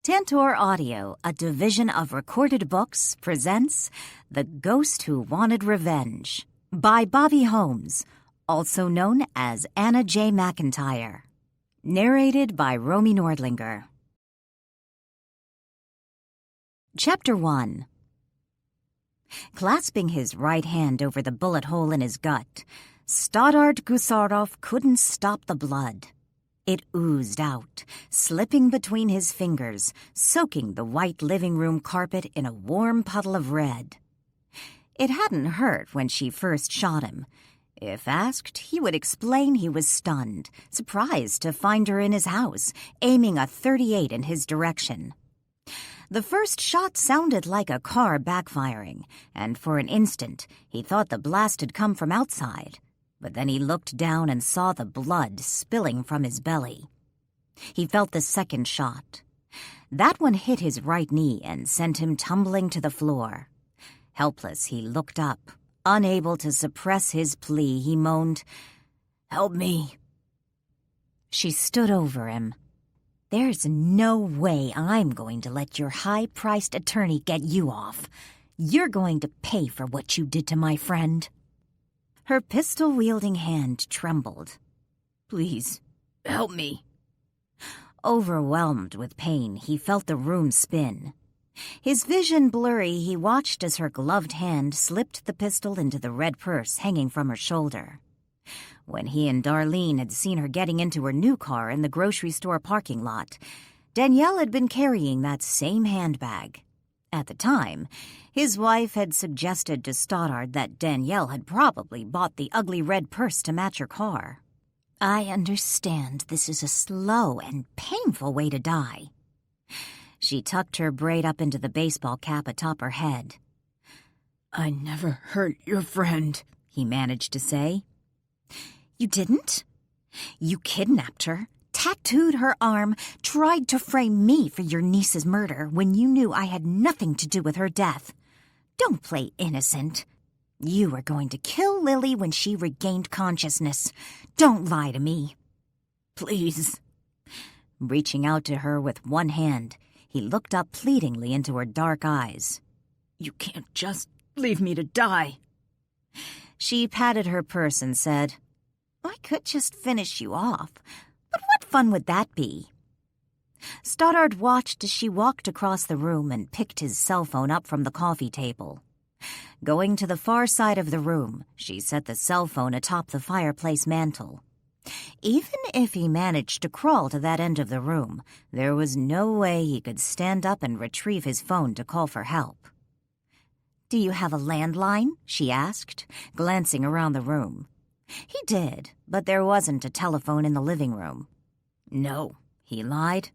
Tantor Audio, a division of Recorded Books, presents The Ghost Who Wanted Revenge by Bobby Holmes, also known as Anna J. McIntyre. Narrated by Romy Nordlinger. Chapter 1. Clasping his right hand over the bullet hole in his gut, Stoddard Gusarov couldn't stop the blood. It oozed out, slipping between his fingers, soaking the white living room carpet in a warm puddle of red. It hadn't hurt when she first shot him. If asked, he would explain he was stunned, surprised to find her in his house, aiming a .38 in his direction. The first shot sounded like a car backfiring, and for an instant he thought the blast had come from outside. But then he looked down and saw the blood spilling from his belly. He felt the second shot. That one hit his right knee and sent him tumbling to the floor. Helpless, he looked up. Unable to suppress his plea, he moaned, "Help me." She stood over him. "There's no way I'm going to let your high-priced attorney get you off. You're going to pay for what you did to my friend." Her pistol-wielding hand trembled. "Please, help me." Overwhelmed with pain, he felt the room spin. His vision blurry, he watched as her gloved hand slipped the pistol into the red purse hanging from her shoulder. When he and Darlene had seen her getting into her new car in the grocery store parking lot, Danielle had been carrying that same handbag. At the time, his wife had suggested to Stoddard that Danielle had probably bought the ugly red purse to match her car. "I understand this is a slow and painful way to die." She tucked her braid up into the baseball cap atop her head. "I never hurt your friend," he managed to say. "You didn't? You kidnapped her, tattooed her arm, tried to frame me for your niece's murder when you knew I had nothing to do with her death. Don't play innocent. You were going to kill Lily when she regained consciousness. Don't lie to me. Please." Reaching out to her with one hand, he looked up pleadingly into her dark eyes. "You can't just leave me to die." She patted her purse and said, "I could just finish you off. But what fun would that be?" Stoddard watched as she walked across the room and picked his cell phone up from the coffee table. Going to the far side of the room, she set the cell phone atop the fireplace mantel. Even if he managed to crawl to that end of the room, there was no way he could stand up and retrieve his phone to call for help. "Do you have a landline?" she asked, glancing around the room. He did, but there wasn't a telephone in the living room. "No," he lied.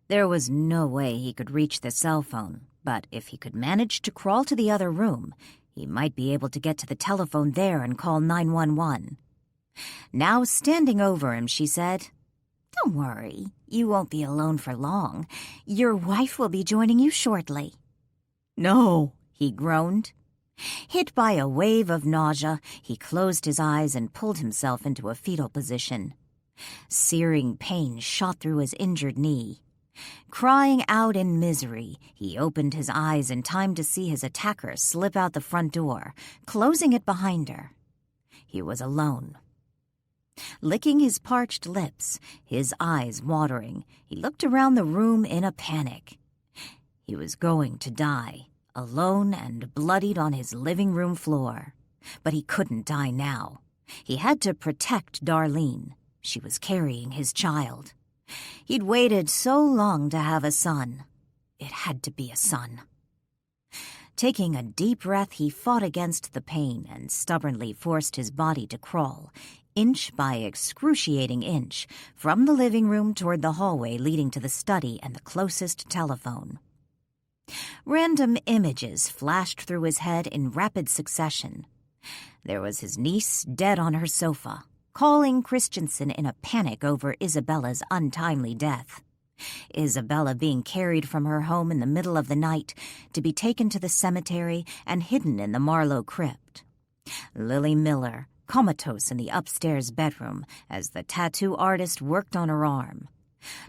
There was no way he could reach the cell phone, but if he could manage to crawl to the other room, he might be able to get to the telephone there and call 911. Now standing over him, she said, "Don't worry, you won't be alone for long. Your wife will be joining you shortly." "No," he groaned. Hit by a wave of nausea, he closed his eyes and pulled himself into a fetal position. Searing pain shot through his injured knee. Crying out in misery, he opened his eyes in time to see his attacker slip out the front door, closing it behind her. He was alone. Licking his parched lips, his eyes watering, he looked around the room in a panic. He was going to die, alone and bloodied on his living room floor. But he couldn't die now. He had to protect Darlene. She was carrying his child. He'd waited so long to have a son. It had to be a son. Taking a deep breath, he fought against the pain and stubbornly forced his body to crawl, inch by excruciating inch, from the living room toward the hallway leading to the study and the closest telephone. Random images flashed through his head in rapid succession. There was his niece dead on her sofa, calling Christensen in a panic over Isabella's untimely death. Isabella being carried from her home in the middle of the night to be taken to the cemetery and hidden in the Marlow crypt. Lily Miller, comatose in the upstairs bedroom as the tattoo artist worked on her arm.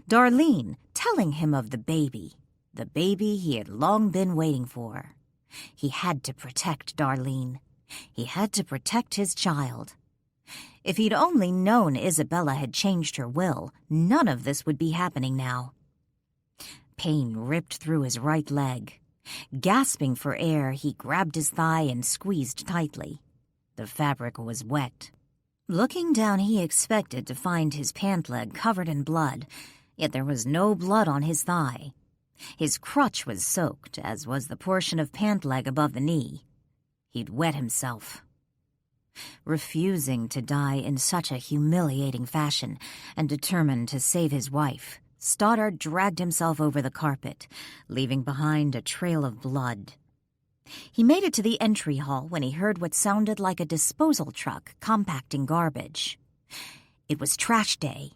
Darlene, telling him of the baby he had long been waiting for. He had to protect Darlene. He had to protect his child. If he'd only known Isabella had changed her will, none of this would be happening now. Pain ripped through his right leg. Gasping for air, he grabbed his thigh and squeezed tightly. The fabric was wet. Looking down, he expected to find his pant leg covered in blood, yet there was no blood on his thigh. His crotch was soaked, as was the portion of pant leg above the knee. He'd wet himself. Refusing to die in such a humiliating fashion and determined to save his wife, Stoddard dragged himself over the carpet, leaving behind a trail of blood. He made it to the entry hall when he heard what sounded like a disposal truck compacting garbage. It was trash day.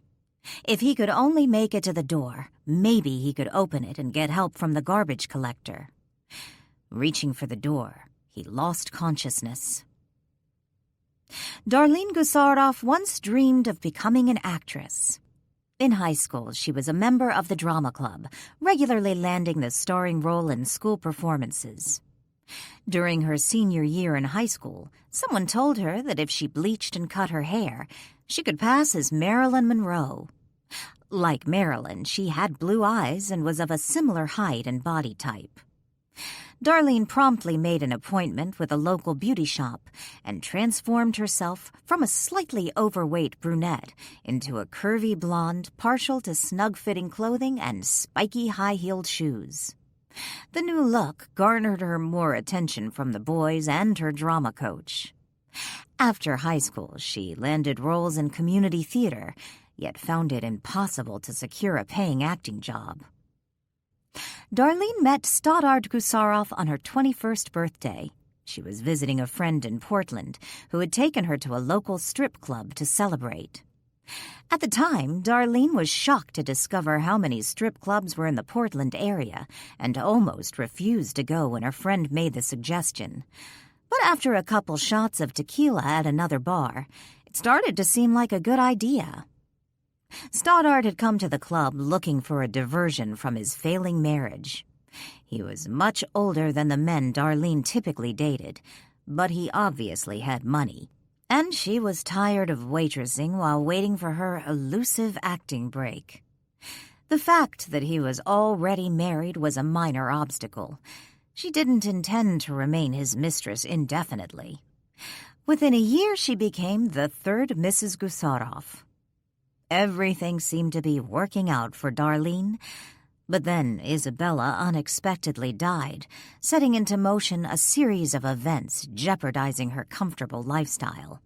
If he could only make it to the door, maybe he could open it and get help from the garbage collector. Reaching for the door, he lost consciousness. Darlene Gusarov once dreamed of becoming an actress. In high school, she was a member of the drama club, regularly landing the starring role in school performances. During her senior year in high school, someone told her that if she bleached and cut her hair, she could pass as Marilyn Monroe. Like Marilyn, she had blue eyes and was of a similar height and body type. Darlene promptly made an appointment with a local beauty shop and transformed herself from a slightly overweight brunette into a curvy blonde, partial to snug-fitting clothing and spiky high-heeled shoes. The new look garnered her more attention from the boys and her drama coach. After high school, she landed roles in community theater, yet found it impossible to secure a paying acting job. Darlene met Stoddard Gusarov on her 21st birthday. She was visiting a friend in Portland who had taken her to a local strip club to celebrate. At the time, Darlene was shocked to discover how many strip clubs were in the Portland area and almost refused to go when her friend made the suggestion. But after a couple shots of tequila at another bar, it started to seem like a good idea. Stoddard had come to the club looking for a diversion from his failing marriage. He was much older than the men Darlene typically dated, but he obviously had money. And she was tired of waitressing while waiting for her elusive acting break. The fact that he was already married was a minor obstacle. She didn't intend to remain his mistress indefinitely. Within a year, she became the third Mrs. Gusarov. Everything seemed to be working out for Darlene, but then Isabella unexpectedly died, setting into motion a series of events jeopardizing her comfortable lifestyle.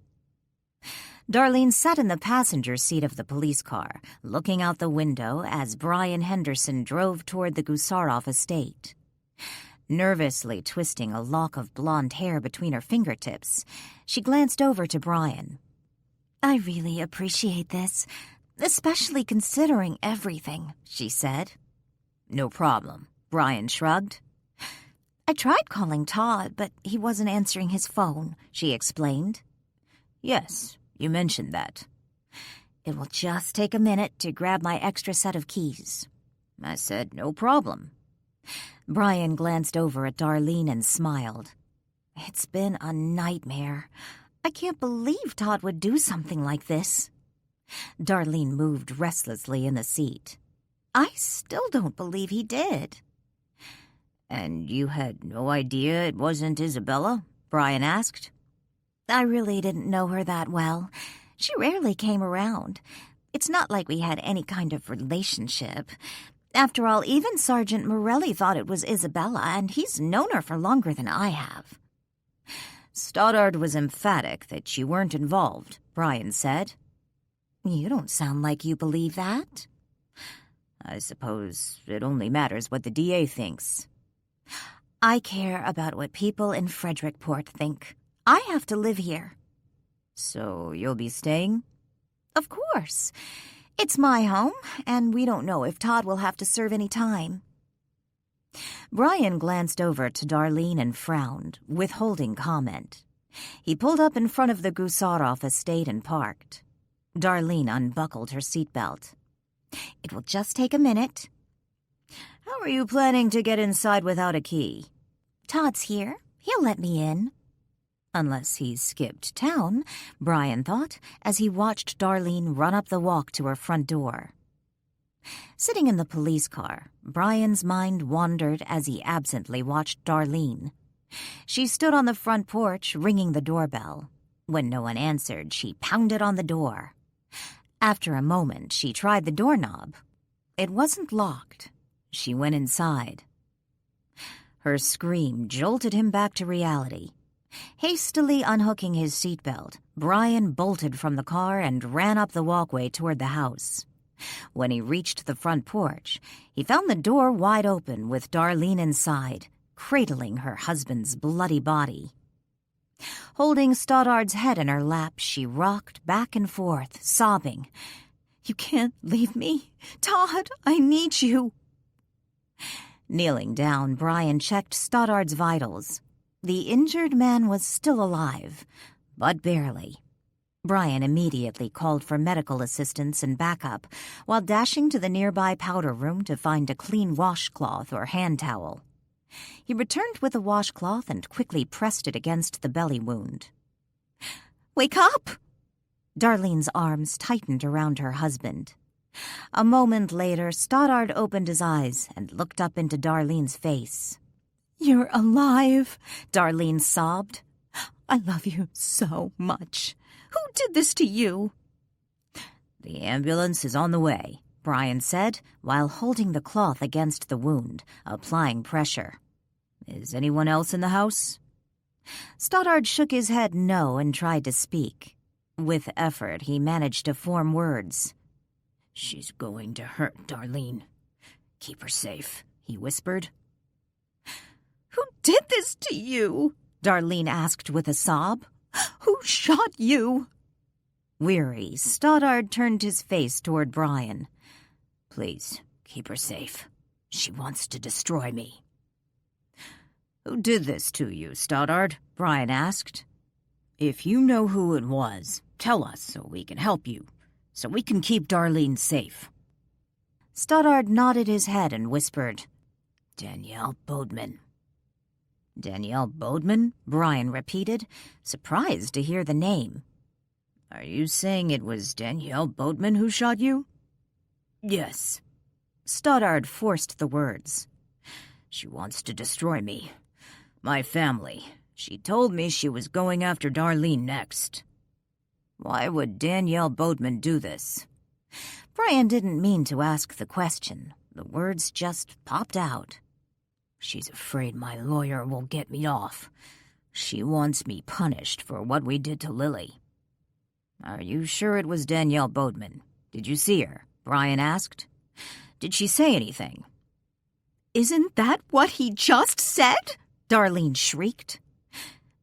Darlene sat in the passenger seat of the police car, looking out the window as Brian Henderson drove toward the Gusarov estate. Nervously twisting a lock of blonde hair between her fingertips, she glanced over to Brian. "I really appreciate this, especially considering everything," she said. "No problem," Brian shrugged. "I tried calling Todd, but he wasn't answering his phone," she explained. "Yes, you mentioned that." "It will just take a minute to grab my extra set of keys." I said, "No problem." Brian glanced over at Darlene and smiled. "It's been a nightmare. I can't believe Todd would do something like this." Darlene moved restlessly in the seat. "I still don't believe he did." "And you had no idea it wasn't Isabella?" Brian asked. "I really didn't know her that well. She rarely came around. It's not like we had any kind of relationship. After all, even Sergeant Morelli thought it was Isabella, and he's known her for longer than I have." "Stoddard was emphatic that you weren't involved," Brian said. "You don't sound like you believe that." "I suppose it only matters what the DA thinks." "I care about what people in Frederickport think. I have to live here." "So you'll be staying?" "Of course. It's my home, and we don't know if Todd will have to serve any time." Brian glanced over to Darlene and frowned, withholding comment. He pulled up in front of the Gusarov estate and parked. Darlene unbuckled her seatbelt. "It will just take a minute." How are you planning to get inside without a key? Todd's here. He'll let me in. Unless he's skipped town, Brian thought as he watched Darlene run up the walk to her front door. Sitting in the police car, Brian's mind wandered as he absently watched Darlene. She stood on the front porch, ringing the doorbell. When no one answered, she pounded on the door. After a moment, she tried the doorknob. It wasn't locked. She went inside. Her scream jolted him back to reality. Hastily unhooking his seatbelt, Brian bolted from the car and ran up the walkway toward the house. When he reached the front porch, he found the door wide open with Darlene inside, cradling her husband's bloody body. Holding Stoddard's head in her lap, she rocked back and forth, sobbing, "You can't leave me. Todd, I need you." Kneeling down, Brian checked Stoddard's vitals. The injured man was still alive, but barely. Brian immediately called for medical assistance and backup while dashing to the nearby powder room to find a clean washcloth or hand towel. He returned with a washcloth and quickly pressed it against the belly wound. "Wake up!" Darlene's arms tightened around her husband. A moment later, Stoddard opened his eyes and looked up into Darlene's face. "You're alive," Darlene sobbed. "I love you so much. Who did this to you?" "The ambulance is on the way," Brian said, while holding the cloth against the wound, applying pressure. "Is anyone else in the house?" Stoddard shook his head no and tried to speak. With effort, he managed to form words. "She's going to hurt Darlene. Keep her safe," he whispered. "Who did this to you?" Darlene asked with a sob. "Who shot you?" Weary, Stoddard turned his face toward Brian. "Please, keep her safe. She wants to destroy me." "Who did this to you, Stoddard?" Brian asked. "If you know who it was, tell us so we can help you, so we can keep Darlene safe." Stoddard nodded his head and whispered, "Danielle Bodeman." "Danielle Bodeman?" Brian repeated, surprised to hear the name. "Are you saying it was Danielle Bodeman who shot you?" "Yes." Stoddard forced the words. "She wants to destroy me. My family. She told me she was going after Darlene next." "Why would Danielle Bodeman do this?" Brian didn't mean to ask the question. The words just popped out. "She's afraid my lawyer will get me off. She wants me punished for what we did to Lily." "Are you sure it was Danielle Bodeman? Did you see her?" Brian asked. "Did she say anything?" "Isn't that what he just said?" Darlene shrieked.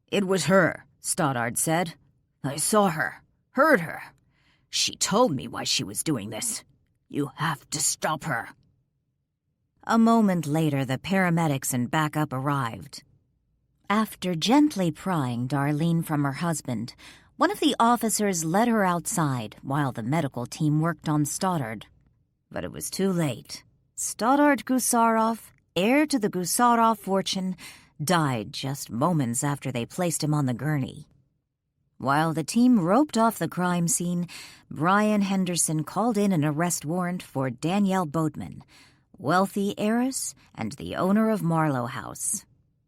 "It was her," Stoddard said. "I saw her, heard her. She told me why she was doing this. You have to stop her." A moment later, the paramedics and backup arrived. After gently prying Darlene from her husband, one of the officers led her outside while the medical team worked on Stoddard. But it was too late. Stoddard Gusarov, heir to the Gusarov fortune, died just moments after they placed him on the gurney. While the team roped off the crime scene, Brian Henderson called in an arrest warrant for Danielle Bodeman, wealthy heiress and the owner of Marlow House.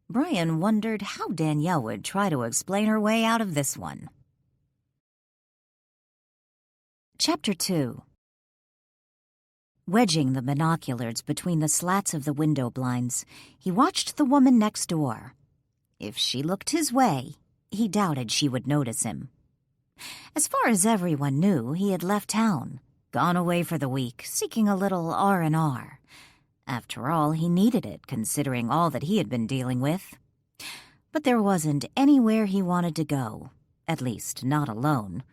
Brian wondered how Danielle would try to explain her way out of this one. Chapter 2. Wedging the binoculars between the slats of the window blinds, he watched the woman next door. If she looked his way, he doubted she would notice him. As far as everyone knew, he had left town, gone away for the week, seeking a little R&R. After all, he needed it, considering all that he had been dealing with. But there wasn't anywhere he wanted to go, at least not alone,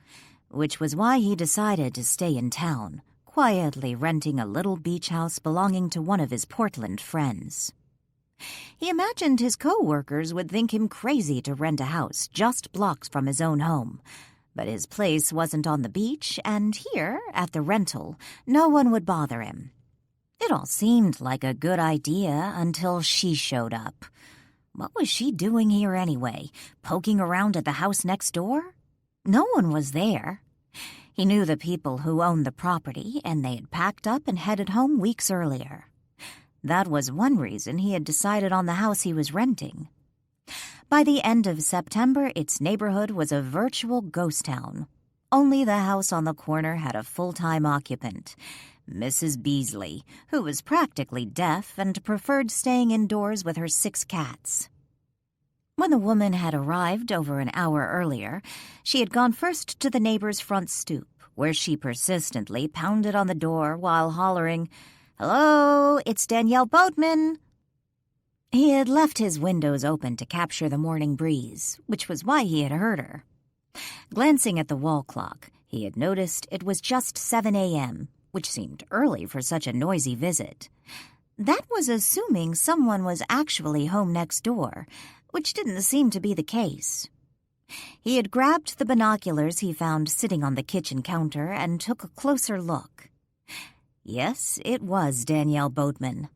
which was why he decided to stay in town, quietly renting a little beach house belonging to one of his Portland friends. He imagined his co-workers would think him crazy to rent a house just blocks from his own home, but his place wasn't on the beach, and here, at the rental, no one would bother him. It all seemed like a good idea until she showed up. What was she doing here anyway, poking around at the house next door? No one was there. He knew the people who owned the property, and they had packed up and headed home weeks earlier. That was one reason he had decided on the house he was renting. By the end of September, its neighborhood was a virtual ghost town. Only the house on the corner had a full-time occupant, Mrs. Beasley, who was practically deaf and preferred staying indoors with her 6 cats. When the woman had arrived over an hour earlier, she had gone first to the neighbor's front stoop, where she persistently pounded on the door while hollering, "Hello, it's Danielle Boatman." He had left his windows open to capture the morning breeze, which was why he had heard her. Glancing at the wall clock, he had noticed it was just 7 a.m., which seemed early for such a noisy visit. That was assuming someone was actually home next door, which didn't seem to be the case. He had grabbed the binoculars he found sitting on the kitchen counter and took a closer look. Yes, it was Danielle Boatman.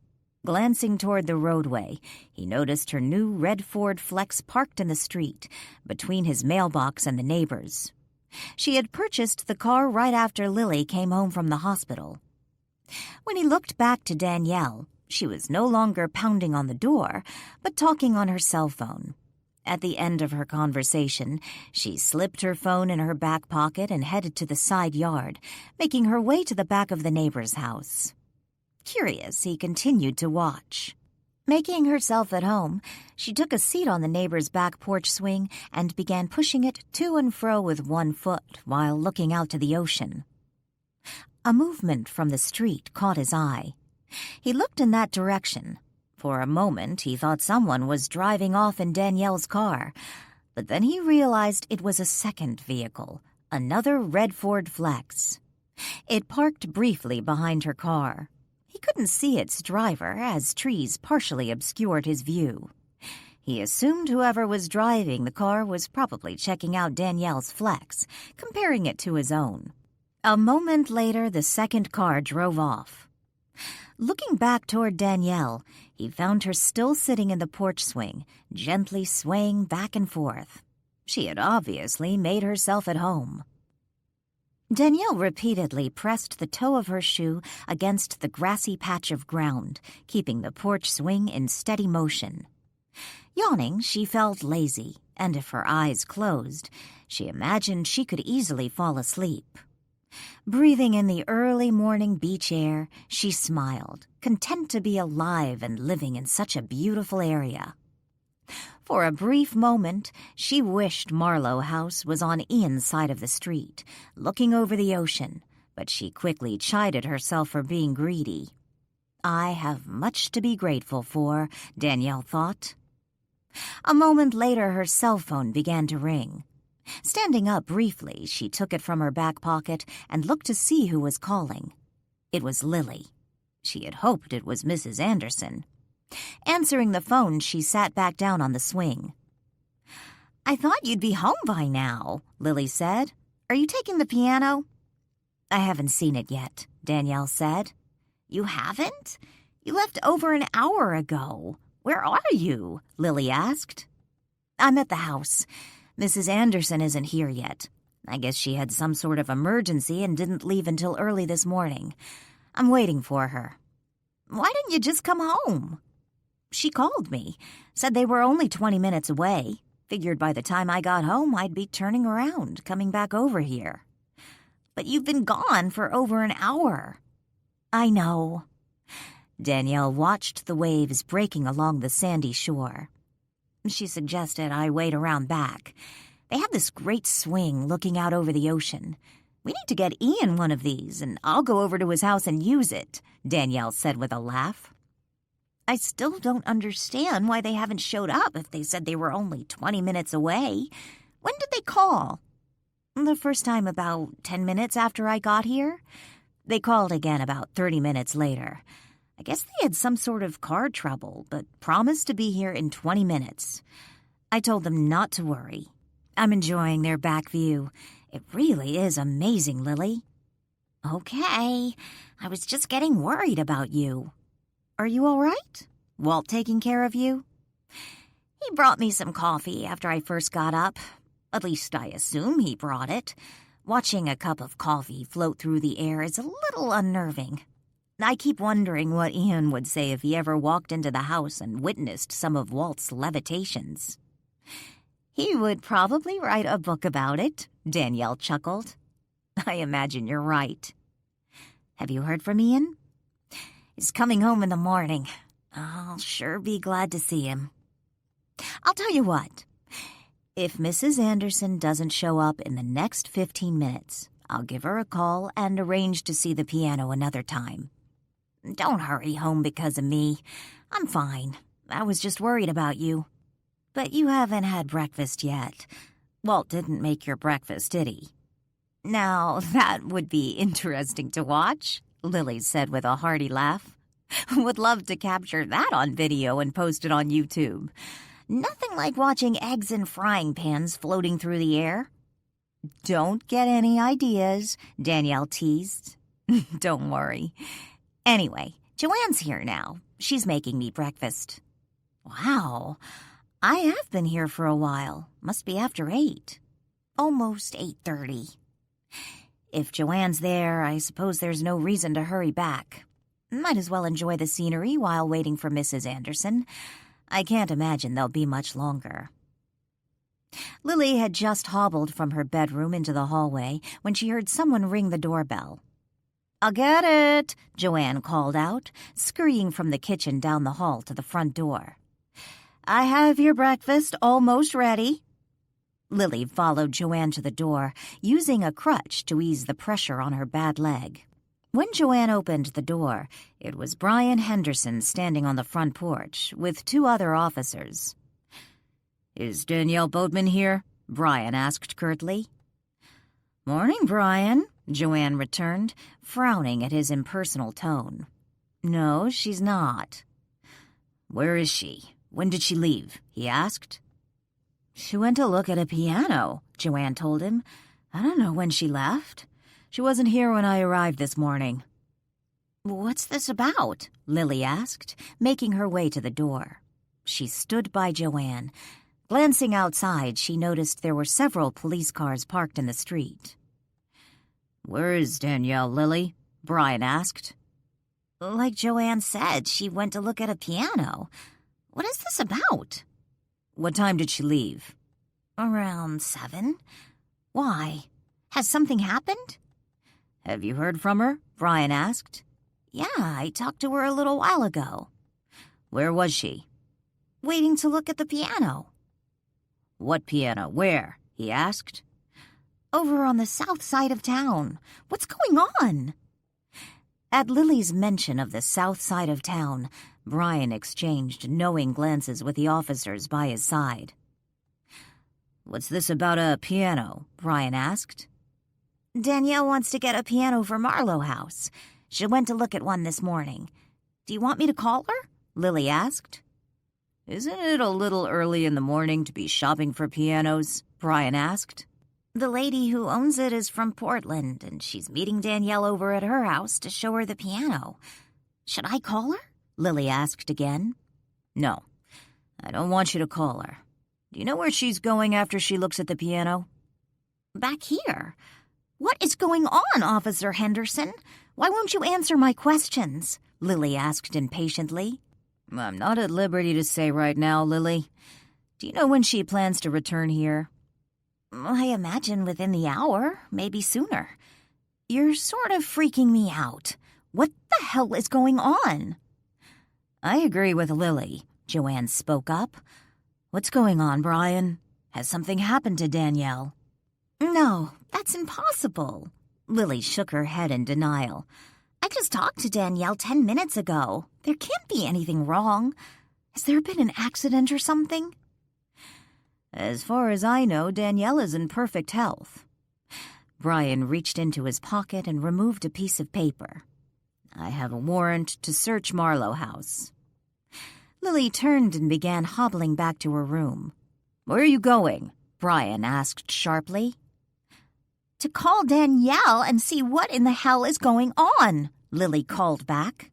Glancing toward the roadway, he noticed her new red Ford Flex parked in the street, between his mailbox and the neighbor's. She had purchased the car right after Lily came home from the hospital. When he looked back to Danielle, she was no longer pounding on the door, but talking on her cell phone. At the end of her conversation, she slipped her phone in her back pocket and headed to the side yard, making her way to the back of the neighbor's house. Curious, he continued to watch. Making herself at home, she took a seat on the neighbor's back porch swing and began pushing it to and fro with one foot while looking out to the ocean. A movement from the street caught his eye. He looked in that direction. For a moment, he thought someone was driving off in Danielle's car, but then he realized it was a second vehicle, another red Ford Flex. It parked briefly behind her car. He couldn't see its driver, as trees partially obscured his view. He assumed whoever was driving the car was probably checking out Danielle's Flex, comparing it to his own. A moment later, the second car drove off. Looking back toward Danielle, he found her still sitting in the porch swing, gently swaying back and forth. She had obviously made herself at home. Danielle repeatedly pressed the toe of her shoe against the grassy patch of ground, keeping the porch swing in steady motion. Yawning, she felt lazy, and if her eyes closed, she imagined she could easily fall asleep. Breathing in the early morning beach air, she smiled, content to be alive and living in such a beautiful area. For a brief moment, she wished Marlow House was on Ian's side of the street, looking over the ocean, but she quickly chided herself for being greedy. I have much to be grateful for, Danielle thought. A moment later, her cell phone began to ring. Standing up briefly, she took it from her back pocket and looked to see who was calling. It was Lily. She had hoped it was Mrs. Anderson. Answering the phone, she sat back down on the swing. "I thought you'd be home by now," Lily said. "Are you taking the piano?" "I haven't seen it yet," Danielle said. "You haven't? You left over an hour ago. Where are you?" Lily asked. "I'm at the house. Mrs. Anderson isn't here yet. I guess she had some sort of emergency and didn't leave until early this morning. I'm waiting for her." "Why didn't you just come home?" "She called me, said they were only 20 minutes away. Figured by the time I got home I'd be turning around, coming back over here." "But you've been gone for over an hour." "I know." Danielle watched the waves breaking along the sandy shore. She suggested I wait around back. They have this great swing looking out over the ocean. "We need to get Ian one of these, and I'll go over to his house and use it," Danielle said with a laugh. "I still don't understand why they haven't showed up if they said they were only 20 minutes away. When did they call?" "The first time about 10 minutes after I got here. They called again about 30 minutes later. I guess they had some sort of car trouble, but promised to be here in 20 minutes. I told them not to worry. I'm enjoying their back view. It really is amazing, Lily." Okay, I was just getting worried about you. Are you all right? Walt taking care of you? He brought me some coffee after I first got up. At least I assume he brought it. Watching a cup of coffee float through the air is a little unnerving. I keep wondering what Ian would say if he ever walked into the house and witnessed some of Walt's levitations. He would probably write a book about it, Danielle chuckled. I imagine you're right. Have you heard from Ian? He's coming home in the morning. I'll sure be glad to see him. I'll tell you what. If Mrs. Anderson doesn't show up in the next 15 minutes, I'll give her a call and arrange to see the piano another time. Don't hurry home because of me. I'm fine. I was just worried about you. But you haven't had breakfast yet. Walt didn't make your breakfast, did he? Now, that would be interesting to watch, Lily said with a hearty laugh. Would love to capture that on video and post it on YouTube. Nothing like watching eggs in frying pans floating through the air. Don't get any ideas, Danielle teased. Don't worry. Anyway, Joanne's here now. She's making me breakfast. Wow, I have been here for a while. Must be after 8. Almost 8:30. If Joanne's there, I suppose there's no reason to hurry back. Might as well enjoy the scenery while waiting for Mrs. Anderson. I can't imagine they'll be much longer. Lily had just hobbled from her bedroom into the hallway when she heard someone ring the doorbell. I'll get it, Joanne called out, scurrying from the kitchen down the hall to the front door. I have your breakfast almost ready. Lily followed Joanne to the door, using a crutch to ease the pressure on her bad leg. When Joanne opened the door, it was Brian Henderson standing on the front porch with 2 other officers. Is Danielle Boatman here? Brian asked curtly. Morning, Brian, Joanne returned, frowning at his impersonal tone. No, she's not. Where is she? When did she leave? He asked. She went to look at a piano, Joanne told him. I don't know when she left. She wasn't here when I arrived this morning. What's this about? Lily asked, making her way to the door. She stood by Joanne. Glancing outside, she noticed there were several police cars parked in the street. Where is Danielle, Lily? Brian asked. Like Joanne said, she went to look at a piano. What is this about? What time did she leave? Around 7. Why? Has something happened? Have you heard from her? Brian asked. Yeah, I talked to her a little while ago. Where was she? Waiting to look at the piano. What piano? Where? He asked. Over on the south side of town. What's going on? At Lily's mention of the south side of town, Brian exchanged knowing glances with the officers by his side. What's this about a piano? Brian asked. Danielle wants to get a piano for Marlow House. She went to look at one this morning. Do you want me to call her? Lily asked. Isn't it a little early in the morning to be shopping for pianos? Brian asked. The lady who owns it is from Portland, and she's meeting Danielle over at her house to show her the piano. Should I call her? Lily asked again. No, I don't want you to call her. Do you know where she's going after she looks at the piano? Back here. What is going on, Officer Henderson? Why won't you answer my questions? Lily asked impatiently. I'm not at liberty to say right now, Lily. Do you know when she plans to return here? I imagine within the hour, maybe sooner. You're sort of freaking me out. What the hell is going on? I agree with Lily, Joanne spoke up. What's going on, Brian? Has something happened to Danielle? No, that's impossible. Lily shook her head in denial. I just talked to Danielle 10 minutes ago. There can't be anything wrong. Has there been an accident or something? As far as I know, Danielle is in perfect health. Brian reached into his pocket and removed a piece of paper. I have a warrant to search Marlow House. Lily turned and began hobbling back to her room. Where are you going? Brian asked sharply. to call Danielle and see what in the hell is going on," Lily called back.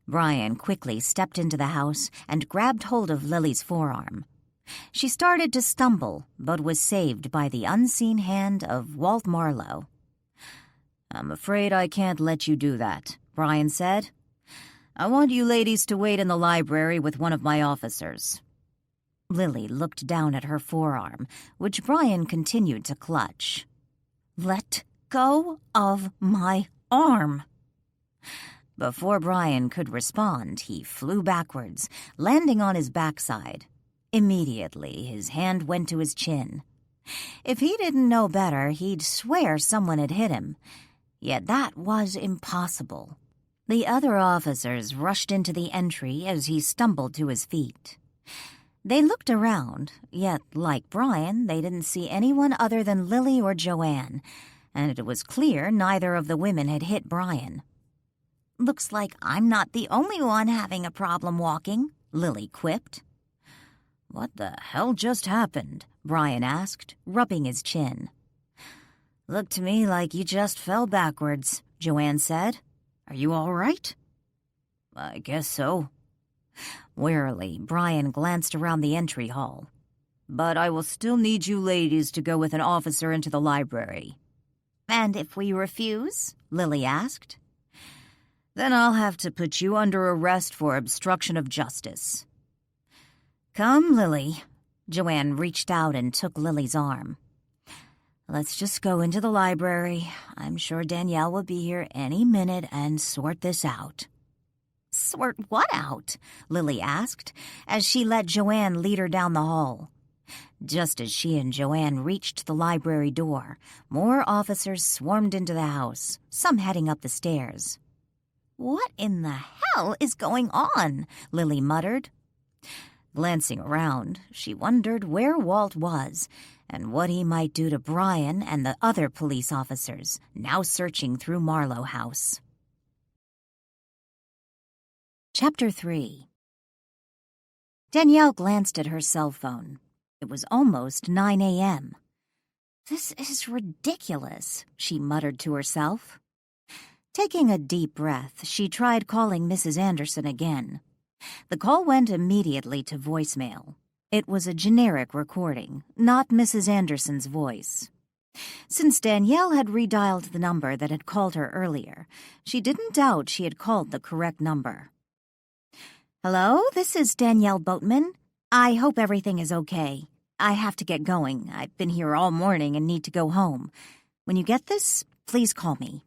Brian quickly stepped into the house and grabbed hold of Lily's forearm. She started to stumble, but was saved by the unseen hand of Walt Marlow. "I'm afraid I can't let you do that," Brian said. "I want you ladies to wait in the library with one of my officers." Lily looked down at her forearm, which Brian continued to clutch. "Let go of my arm." Before Brian could respond, he flew backwards, landing on his backside. Immediately, his hand went to his chin. If he didn't know better, he'd swear someone had hit him. Yet that was impossible. The other officers rushed into the entry as he stumbled to his feet. They looked around, yet, like Brian, they didn't see anyone other than Lily or Joanne, and it was clear neither of the women had hit Brian. "Looks like I'm not the only one having a problem walking," Lily quipped. "What the hell just happened?" Brian asked, rubbing his chin. "Looked to me like you just fell backwards," Joanne said. "Are you all right?" "I guess so." Warily, Brian glanced around the entry hall. "But I will still need you ladies to go with an officer into the library." "And if we refuse?" Lily asked. "Then I'll have to put you under arrest for obstruction of justice." "Come, Lily." Joanne reached out and took Lily's arm. "Let's just go into the library. I'm sure Danielle will be here any minute and sort this out." "Sort what out?" Lily asked, as she let Joanne lead her down the hall. Just as she and Joanne reached the library door, more officers swarmed into the house, some heading up the stairs. "What in the hell is going on?" Lily muttered. Glancing around, she wondered where Walt was and what he might do to Brian and the other police officers now searching through Marlow House. Chapter 3. Danielle glanced at her cell phone. It was almost 9 a.m. "This is ridiculous," she muttered to herself. Taking a deep breath, she tried calling Mrs. Anderson again. The call went immediately to voicemail. It was a generic recording, not Mrs. Anderson's voice. Since Danielle had redialed the number that had called her earlier, she didn't doubt she had called the correct number. "Hello, this is Danielle Boatman. I hope everything is okay. I have to get going. I've been here all morning and need to go home. When you get this, please call me."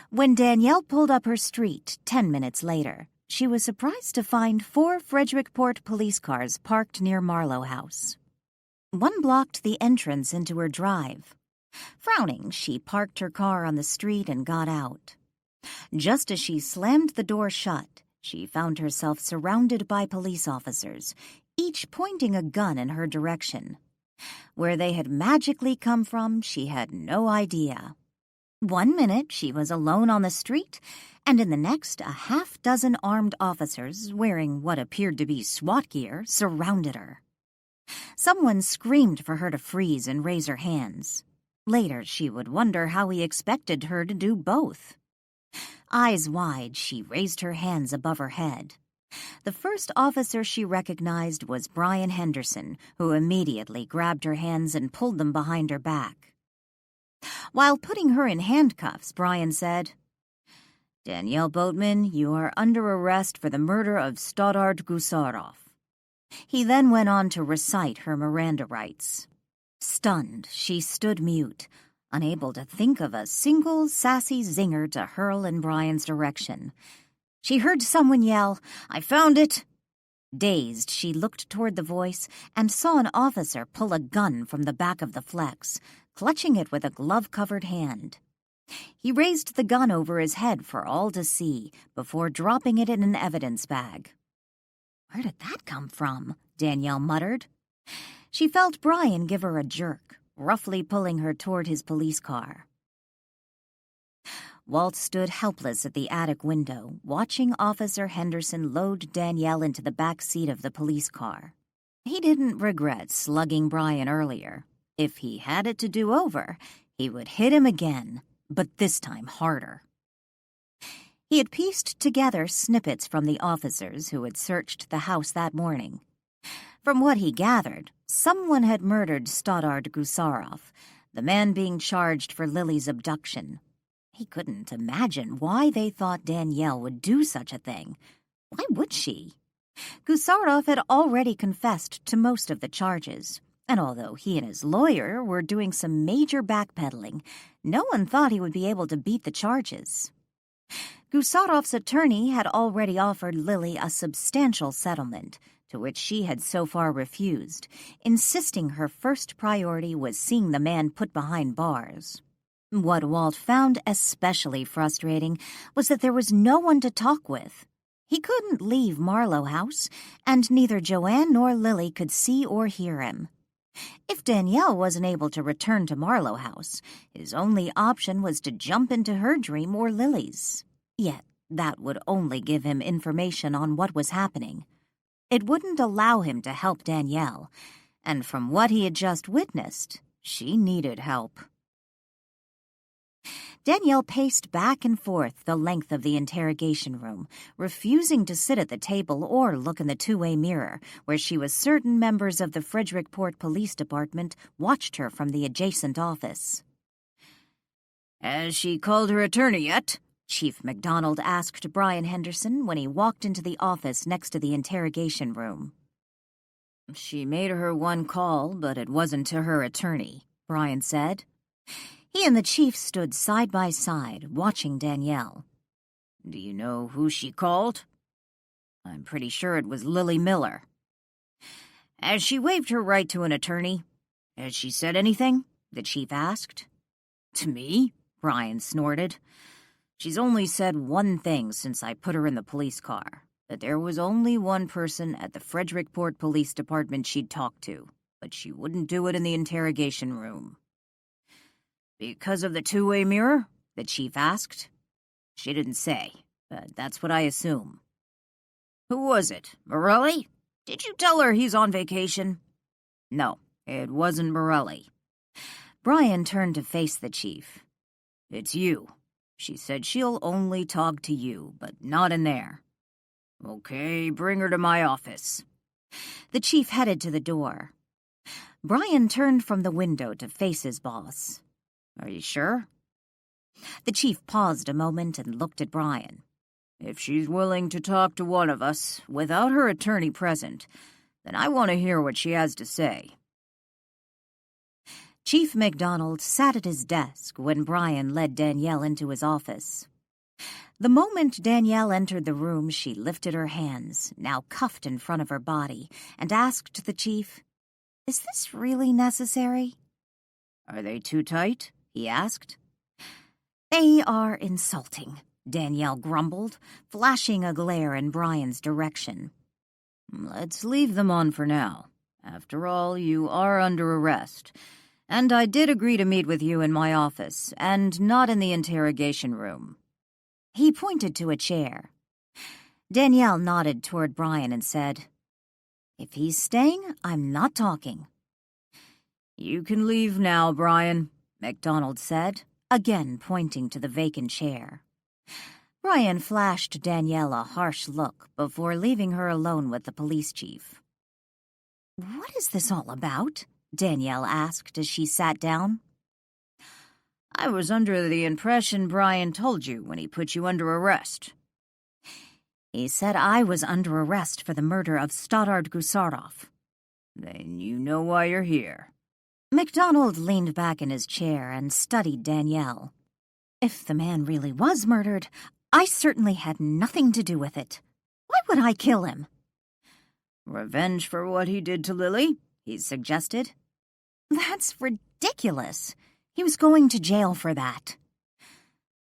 When Danielle pulled up her street 10 minutes later, she was surprised to find 4 Frederickport police cars parked near Marlow House. One blocked the entrance into her drive. Frowning, she parked her car on the street and got out. Just as she slammed the door shut, she found herself surrounded by police officers, each pointing a gun in her direction. Where they had magically come from, she had no idea. One minute she was alone on the street, and in the next 6 armed officers, wearing what appeared to be SWAT gear, surrounded her. Someone screamed for her to freeze and raise her hands. Later she would wonder how he expected her to do both. Eyes wide, she raised her hands above her head. The first officer she recognized was Brian Henderson, who immediately grabbed her hands and pulled them behind her back. While putting her in handcuffs, Brian said, "Danielle Boatman, you are under arrest for the murder of Stoddard Gusarov." He then went on to recite her Miranda rights. Stunned, she stood mute, unable to think of a single sassy zinger to hurl in Brian's direction. She heard someone yell, "I found it!" Dazed, she looked toward the voice and saw an officer pull a gun from the back of the flex, clutching it with a glove-covered hand. He raised the gun over his head for all to see before dropping it in an evidence bag. "Where did that come from?" Danielle muttered. She felt Brian give her a jerk, roughly pulling her toward his police car. Walt stood helpless at the attic window, watching Officer Henderson load Danielle into the back seat of the police car. He didn't regret slugging Brian earlier. If he had it to do over, he would hit him again, but this time harder. He had pieced together snippets from the officers who had searched the house that morning. From what he gathered, someone had murdered Stoddard Gusarov, the man being charged for Lily's abduction. He couldn't imagine why they thought Danielle would do such a thing. Why would she? Gusarov had already confessed to most of the charges, and although he and his lawyer were doing some major backpedaling, no one thought he would be able to beat the charges. Gusarov's attorney had already offered Lily a substantial settlement, to which she had so far refused, insisting her first priority was seeing the man put behind bars. What Walt found especially frustrating was that there was no one to talk with. He couldn't leave Marlow House, and neither Joanne nor Lily could see or hear him. If Danielle wasn't able to return to Marlow House, his only option was to jump into her dream or Lily's. Yet that would only give him information on what was happening. It wouldn't allow him to help Danielle, and from what he had just witnessed, she needed help. Danielle paced back and forth the length of the interrogation room, refusing to sit at the table or look in the two-way mirror, where she was certain members of the Frederickport Police Department watched her from the adjacent office. "Has she called her attorney yet?" Chief MacDonald asked Brian Henderson when he walked into the office next to the interrogation room. "She made her one call, but it wasn't to her attorney," Brian said. He and the chief stood side by side, watching Danielle. "Do you know who she called?" "I'm pretty sure it was Lily Miller." "Has she waived her right to an attorney? Has she said anything?" the chief asked. "To me?" Brian snorted. "She's only said one thing since I put her in the police car, that there was only one person at the Frederickport Police Department she'd talk to, but she wouldn't do it in the interrogation room." "Because of the two-way mirror?" the chief asked. "She didn't say, but that's what I assume." "Who was it? Morelli? Did you tell her he's on vacation?" "No, it wasn't Morelli." Brian turned to face the chief. "It's you. She said she'll only talk to you, but not in there." "Okay, bring her to my office." The chief headed to the door. Brian turned from the window to face his boss. "Are you sure?" The chief paused a moment and looked at Brian. "If she's willing to talk to one of us without her attorney present, then I want to hear what she has to say." Chief MacDonald sat at his desk when Brian led Danielle into his office. The moment Danielle entered the room, she lifted her hands, now cuffed in front of her body, and asked the chief, "Is this really necessary?" "Are they too tight?" he asked. "They are insulting," Danielle grumbled, flashing a glare in Brian's direction. "Let's leave them on for now. After all, you are under arrest, and I did agree to meet with you in my office, and not in the interrogation room." He pointed to a chair. Danielle nodded toward Brian and said, "If he's staying, I'm not talking." "You can leave now, Brian," MacDonald said, again pointing to the vacant chair. Brian flashed Danielle a harsh look before leaving her alone with the police chief. "What is this all about?" Danielle asked as she sat down. "I was under the impression Brian told you when he put you under arrest." "He said I was under arrest for the murder of Stoddard Gusarov." "Then you know why you're here." MacDonald leaned back in his chair and studied Danielle. "If the man really was murdered, I certainly had nothing to do with it. Why would I kill him?" "Revenge for what he did to Lily?" he suggested. "That's ridiculous. He was going to jail for that."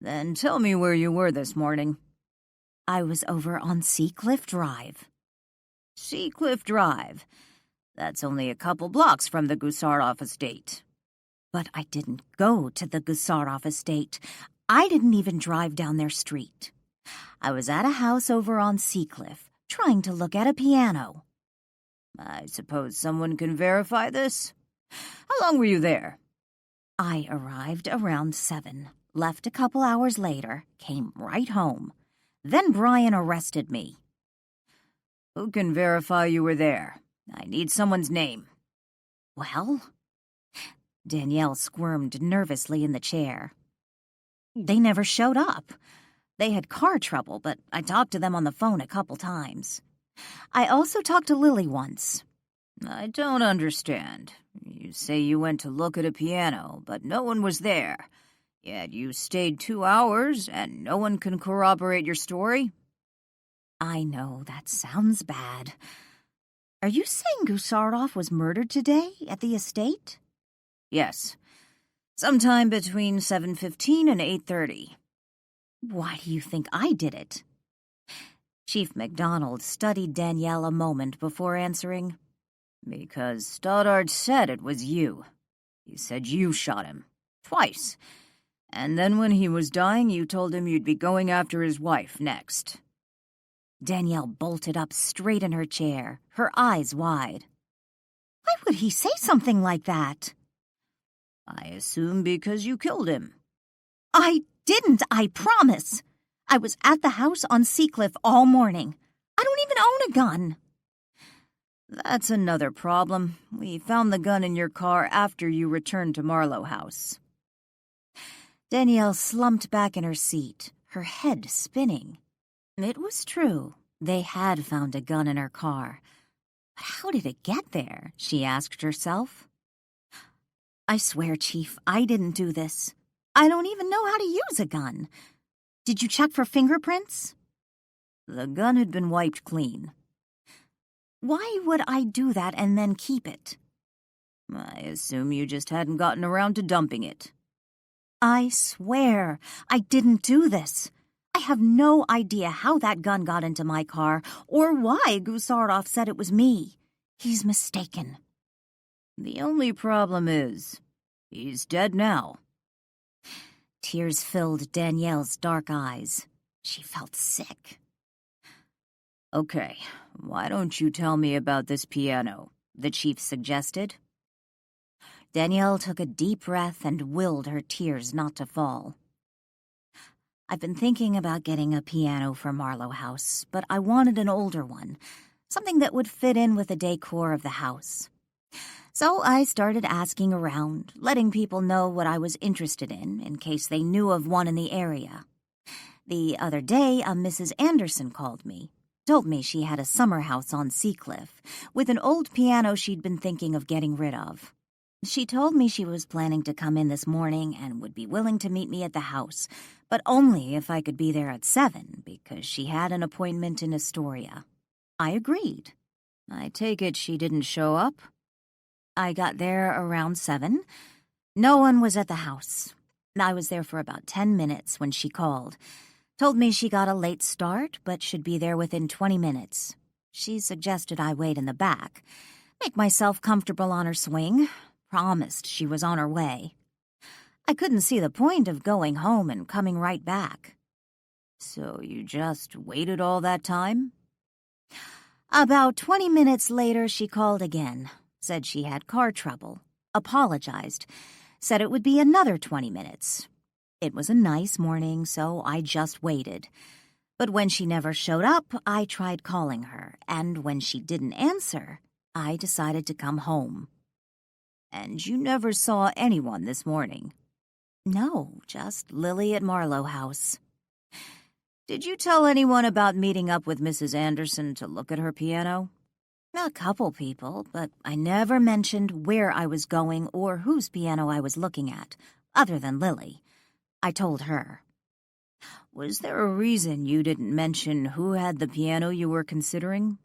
"Then tell me where you were this morning." "I was over on Seacliff Drive." "Seacliff Drive? That's only a couple blocks from the Gusarov estate." "But I didn't go to the Gusarov estate. I didn't even drive down their street. I was at a house over on Seacliff, trying to look at a piano." "I suppose someone can verify this?" How long were you there? I arrived around 7, left a couple hours later, came right home. Then Brian arrested me. Who can verify you were there? I need someone's name. Well? Danielle squirmed nervously in the chair. They never showed up. They had car trouble, but I talked to them on the phone a couple times. I also talked to Lily once. I don't understand. You say you went to look at a piano, but no one was there. Yet you stayed 2 hours, and no one can corroborate your story? I know, that sounds bad. Are you saying Gusarov was murdered today at the estate? Yes. Sometime between 7:15 and 8:30. Why do you think I did it? Chief MacDonald studied Danielle a moment before answering. Because Stoddard said it was you. He said you shot him. Twice. And then when he was dying, you told him you'd be going after his wife next. Danielle bolted up straight in her chair, her eyes wide. Why would he say something like that? I assume because you killed him. I didn't, I promise. I was at the house on Seacliff all morning. I don't even own a gun. That's another problem. We found the gun in your car after you returned to Marlow House. Danielle slumped back in her seat, her head spinning. It was true. They had found a gun in her car. But how did it get there? She asked herself. I swear, Chief, I didn't do this. I don't even know how to use a gun. Did you check for fingerprints? The gun had been wiped clean. Why would I do that and then keep it? I assume you just hadn't gotten around to dumping it. I swear, I didn't do this. I have no idea how that gun got into my car or why Gusarov said it was me. He's mistaken. The only problem is, he's dead now. Tears filled Danielle's dark eyes. She felt sick. Okay, why don't you tell me about this piano? The chief suggested. Danielle took a deep breath and willed her tears not to fall. I've been thinking about getting a piano for Marlow House, but I wanted an older one, something that would fit in with the decor of the house. So I started asking around, letting people know what I was interested in case they knew of one in the area. The other day, a Mrs. Anderson called me, told me she had a summer house on Seacliff, with an old piano she'd been thinking of getting rid of. She told me she was planning to come in this morning and would be willing to meet me at the house, but only if I could be there at 7, because she had an appointment in Astoria. I agreed. I take it she didn't show up? I got there around 7. No one was at the house. I was there for about 10 minutes when she called. Told me she got a late start, but should be there within 20 minutes. She suggested I wait in the back, make myself comfortable on her swing. Promised she was on her way. I couldn't see the point of going home and coming right back. So you just waited all that time? About 20 minutes later, she called again, said she had car trouble, apologized, said it would be another 20 minutes. It was a nice morning, so I just waited. But when she never showed up, I tried calling her, and when she didn't answer, I decided to come home. And you never saw anyone this morning? No, just Lily at Marlow House. Did you tell anyone about meeting up with Mrs. Anderson to look at her piano? A couple people, but I never mentioned where I was going or whose piano I was looking at, other than Lily. I told her. Was there a reason you didn't mention who had the piano you were considering?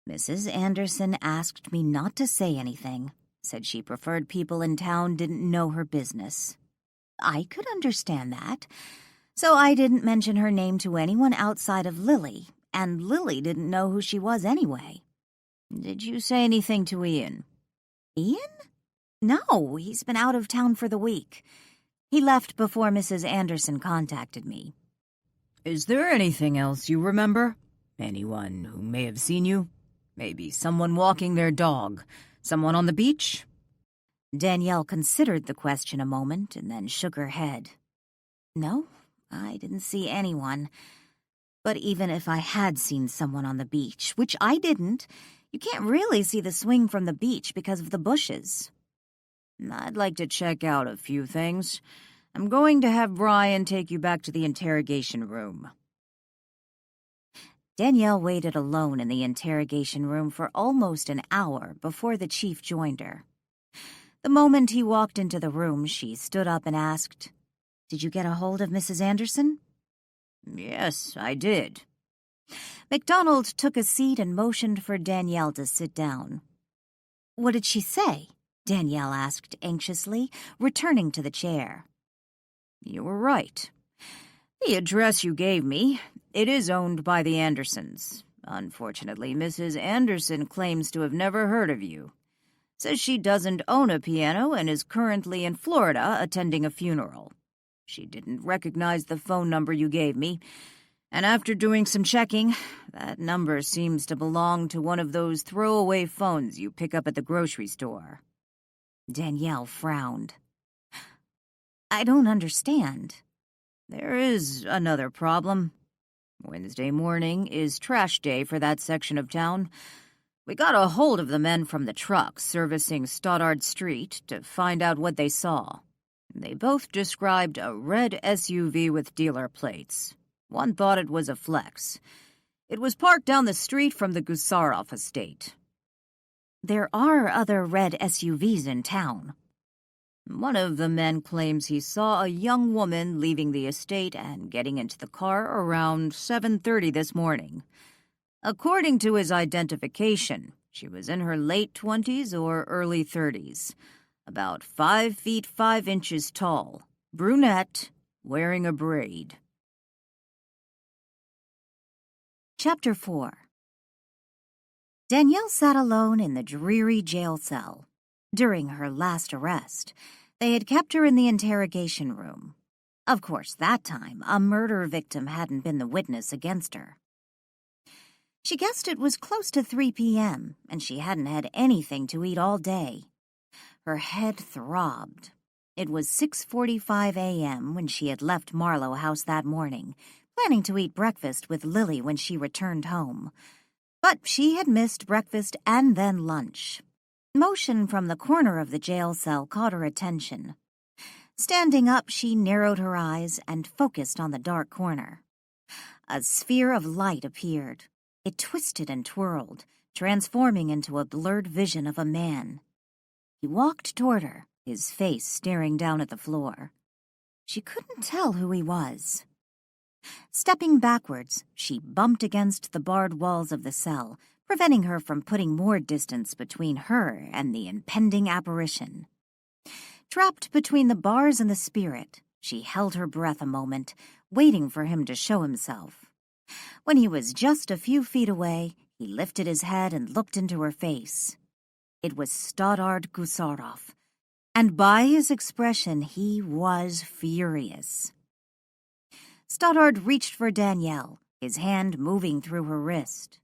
Mrs. Anderson asked me not to say anything, said she preferred people in town didn't know her business. I could understand that, so I didn't mention her name to anyone outside of Lily, and Lily didn't know who she was anyway. Did you say anything to Ian? Ian? No, he's been out of town for the week. He left before Mrs. Anderson contacted me. Is there anything else you remember? Anyone who may have seen you? Maybe someone walking their dog, Someone on the beach?" Danielle considered the question a moment and then shook her head. "No, I didn't see anyone. But even if I had seen someone on the beach, which I didn't, you can't really see the swing from the beach because of the bushes." "I'd like to check out a few things. I'm going to have Brian take you back to the interrogation room." Danielle waited alone in the interrogation room for almost an hour before the chief joined her. The moment he walked into the room, she stood up and asked, "Did you get a hold of Mrs. Anderson?" "Yes, I did." MacDonald took a seat and motioned for Danielle to sit down. "What did she say?" Danielle asked anxiously, returning to the chair. "You were right. The address you gave me, it is owned by the Andersons. Unfortunately, Mrs. Anderson claims to have never heard of you. Says she doesn't own a piano and is currently in Florida attending a funeral. She didn't recognize the phone number you gave me, and after doing some checking, that number seems to belong to one of those throwaway phones you pick up at the grocery store." Danielle frowned. "I don't understand." "There is another problem. Wednesday morning is trash day for that section of town. We got a hold of the men from the truck servicing Stoddard Street to find out what they saw. They both described a red SUV with dealer plates. One thought it was a Flex. It was parked down the street from the Gusarov estate." "There are other red SUVs in town." "One of the men claims he saw a young woman leaving the estate and getting into the car around 7:30 this morning. According to his identification, she was in her late 20s or early 30s, about 5 feet 5 inches tall, brunette, wearing a braid." Chapter 4. Danielle sat alone in the dreary jail cell. During her last arrest, they had kept her in the interrogation room. Of course, that time, a murder victim hadn't been the witness against her. She guessed it was close to 3 p.m., and she hadn't had anything to eat all day. Her head throbbed. It was 6:45 a.m. when she had left Marlow House that morning, planning to eat breakfast with Lily when she returned home. But she had missed breakfast and then lunch. Motion from the corner of the jail cell caught her attention. Standing up, she narrowed her eyes and focused on the dark corner. A sphere of light appeared. It twisted and twirled, transforming into a blurred vision of a man. He walked toward her, his face staring down at the floor. She couldn't tell who he was. Stepping backwards, she bumped against the barred walls of the cell, preventing her from putting more distance between her and the impending apparition. Trapped between the bars and the spirit, she held her breath a moment, waiting for him to show himself. When he was just a few feet away, he lifted his head and looked into her face. It was Stoddard Gusarov, and by his expression he was furious. Stoddard reached for Danielle, his hand moving through her wrist.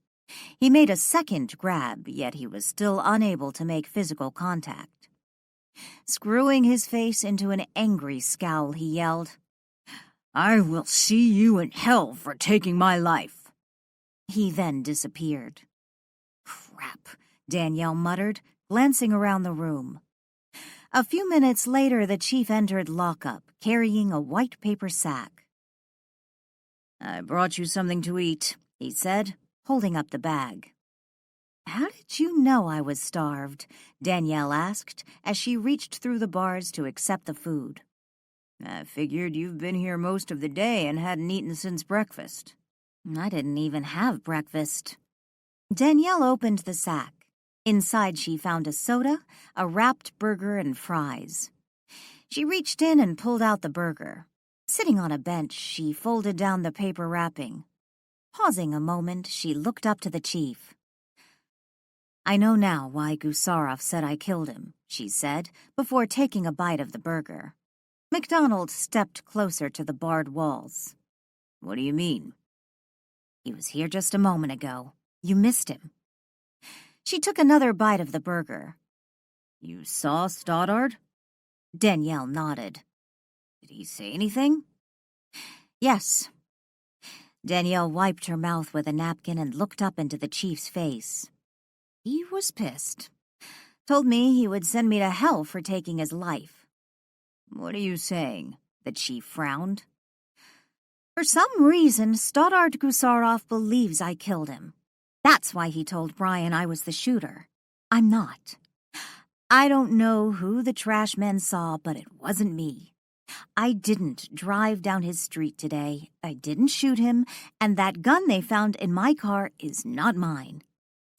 He made a second grab, yet he was still unable to make physical contact. Screwing his face into an angry scowl, he yelled, "I will see you in hell for taking my life." He then disappeared. "Crap," Danielle muttered, glancing around the room. A few minutes later, the chief entered lockup, carrying a white paper sack. "I brought you something to eat," he said, holding up the bag. "How did you know I was starved?" Danielle asked as she reached through the bars to accept the food. "I figured you've been here most of the day and hadn't eaten since breakfast." "I didn't even have breakfast." Danielle opened the sack. Inside she found a soda, a wrapped burger, and fries. She reached in and pulled out the burger. Sitting on a bench, she folded down the paper wrapping. Pausing a moment, she looked up to the chief. "I know now why Gusarov said I killed him," she said, before taking a bite of the burger. MacDonald stepped closer to the barred walls. "What do you mean?" "He was here just a moment ago. You missed him." She took another bite of the burger. You saw Stoddard? Danielle nodded. Did he say anything? Yes. Danielle wiped her mouth with a napkin and looked up into the chief's face. He was pissed. Told me he would send me to hell for taking his life. What are you saying? The chief frowned. For some reason, Stoddard Gusarov believes I killed him. That's why he told Brian I was the shooter. I'm not. I don't know who the trash men saw, but it wasn't me. I didn't drive down his street today. I didn't shoot him, and that gun they found in my car is not mine.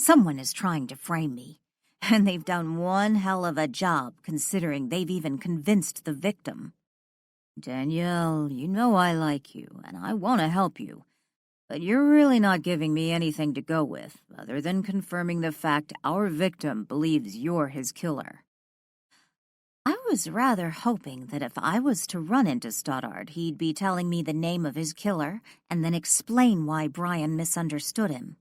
Someone is trying to frame me, and they've done one hell of a job considering they've even convinced the victim. Danielle, you know I like you, and I want to help you. But you're really not giving me anything to go with, other than confirming the fact our victim believes you're his killer. I was rather hoping that if I was to run into Stoddard, he'd be telling me the name of his killer and then explain why Brian misunderstood him.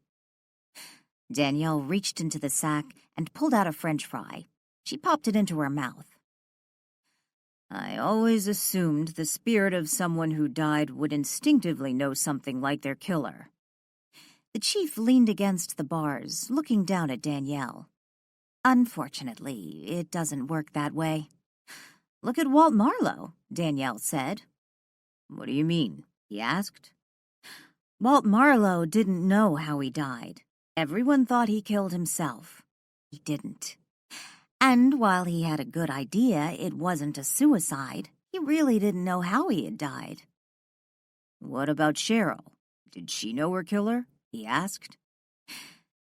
Danielle reached into the sack and pulled out a French fry. She popped it into her mouth. I always assumed the spirit of someone who died would instinctively know something like their killer. The chief leaned against the bars, looking down at Danielle. Unfortunately, it doesn't work that way. Look at Walt Marlow, Danielle said. What do you mean? He asked. Walt Marlow didn't know how he died. Everyone thought he killed himself. He didn't. And while he had a good idea it wasn't a suicide, he really didn't know how he had died. What about Cheryl? Did she know her killer? He asked.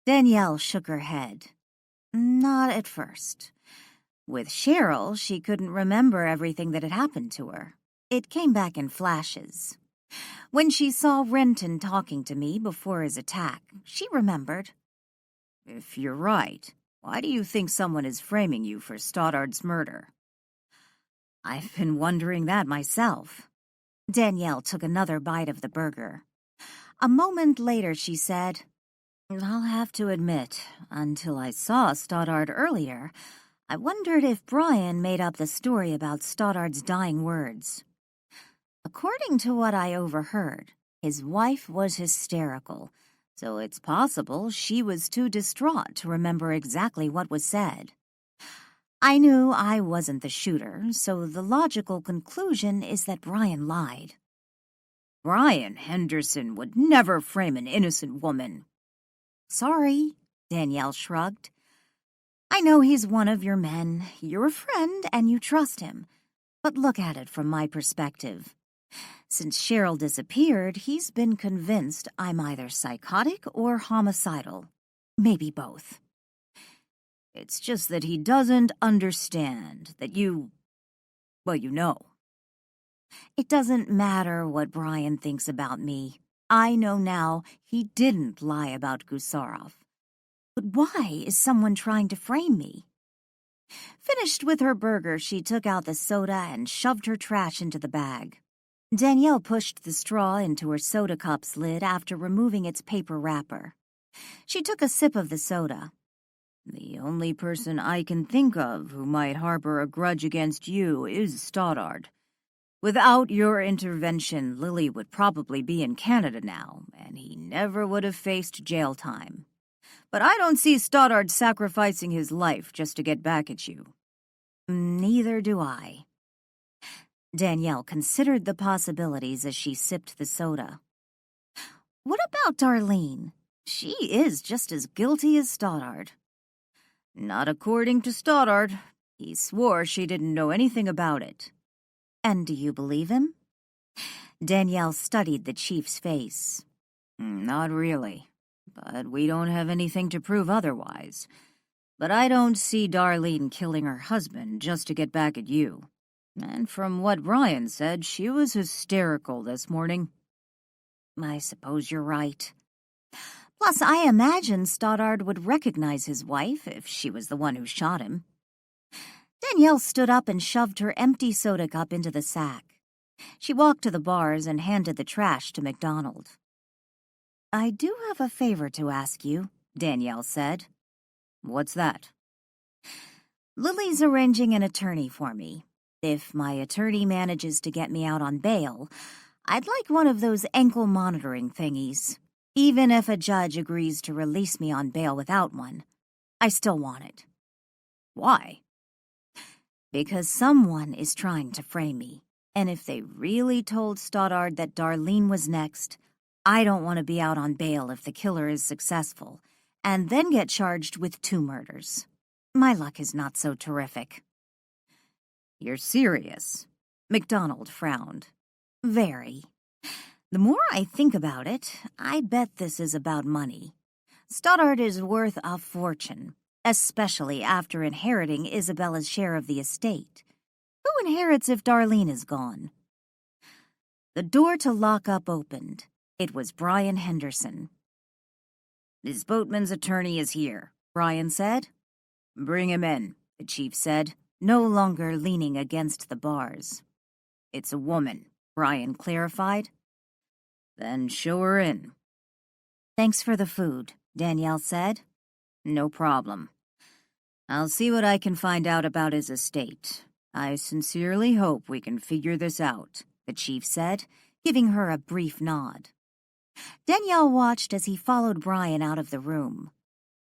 Danielle shook her head. Not at first. With Cheryl, she couldn't remember everything that had happened to her. It came back in flashes. When she saw Renton talking to me before his attack, she remembered. If you're right, why do you think someone is framing you for Stoddard's murder? I've been wondering that myself. Danielle took another bite of the burger. A moment later she said, I'll have to admit, until I saw Stoddard earlier, I wondered if Brian made up the story about Stoddard's dying words. According to what I overheard, his wife was hysterical, so it's possible she was too distraught to remember exactly what was said. I knew I wasn't the shooter, so the logical conclusion is that Brian lied. Brian Henderson would never frame an innocent woman. Sorry, Danielle shrugged. I know he's one of your men. You're a friend and you trust him. But look at it from my perspective. Since Cheryl disappeared, he's been convinced I'm either psychotic or homicidal. Maybe both. It's just that he doesn't understand that you know. It doesn't matter what Brian thinks about me. I know now he didn't lie about Gusarov. But why is someone trying to frame me? Finished with her burger, she took out the soda and shoved her trash into the bag. Danielle pushed the straw into her soda cup's lid after removing its paper wrapper. She took a sip of the soda. The only person I can think of who might harbor a grudge against you is Stoddard. Without your intervention, Lily would probably be in Canada now, and he never would have faced jail time. But I don't see Stoddard sacrificing his life just to get back at you. Neither do I. Danielle considered the possibilities as she sipped the soda. What about Darlene? She is just as guilty as Stoddard. Not according to Stoddard. He swore she didn't know anything about it. And do you believe him? Danielle studied the chief's face. Not really. But we don't have anything to prove otherwise. But I don't see Darlene killing her husband just to get back at you. And from what Brian said, she was hysterical this morning. I suppose you're right. Plus, I imagine Stoddard would recognize his wife if she was the one who shot him. Danielle stood up and shoved her empty soda cup into the sack. She walked to the bars and handed the trash to MacDonald. I do have a favor to ask you, Danielle said. What's that? Lily's arranging an attorney for me. If my attorney manages to get me out on bail, I'd like one of those ankle monitoring thingies. Even if a judge agrees to release me on bail without one, I still want it. Why? Because someone is trying to frame me, and if they really told Stoddard that Darlene was next, I don't want to be out on bail if the killer is successful, and then get charged with 2 murders. My luck is not so terrific. You're serious? MacDonald frowned. Very. The more I think about it, I bet this is about money. Stoddard is worth a fortune, especially after inheriting Isabella's share of the estate. Who inherits if Darlene is gone? The door to lock-up opened. It was Brian Henderson. Miss Boatman's attorney is here, Brian said. Bring him in, the chief said, no longer leaning against the bars. It's a woman, Brian clarified. Then show her in. Thanks for the food, Danielle said. No problem. I'll see what I can find out about his estate. I sincerely hope we can figure this out, the chief said, giving her a brief nod. Danielle watched as he followed Brian out of the room.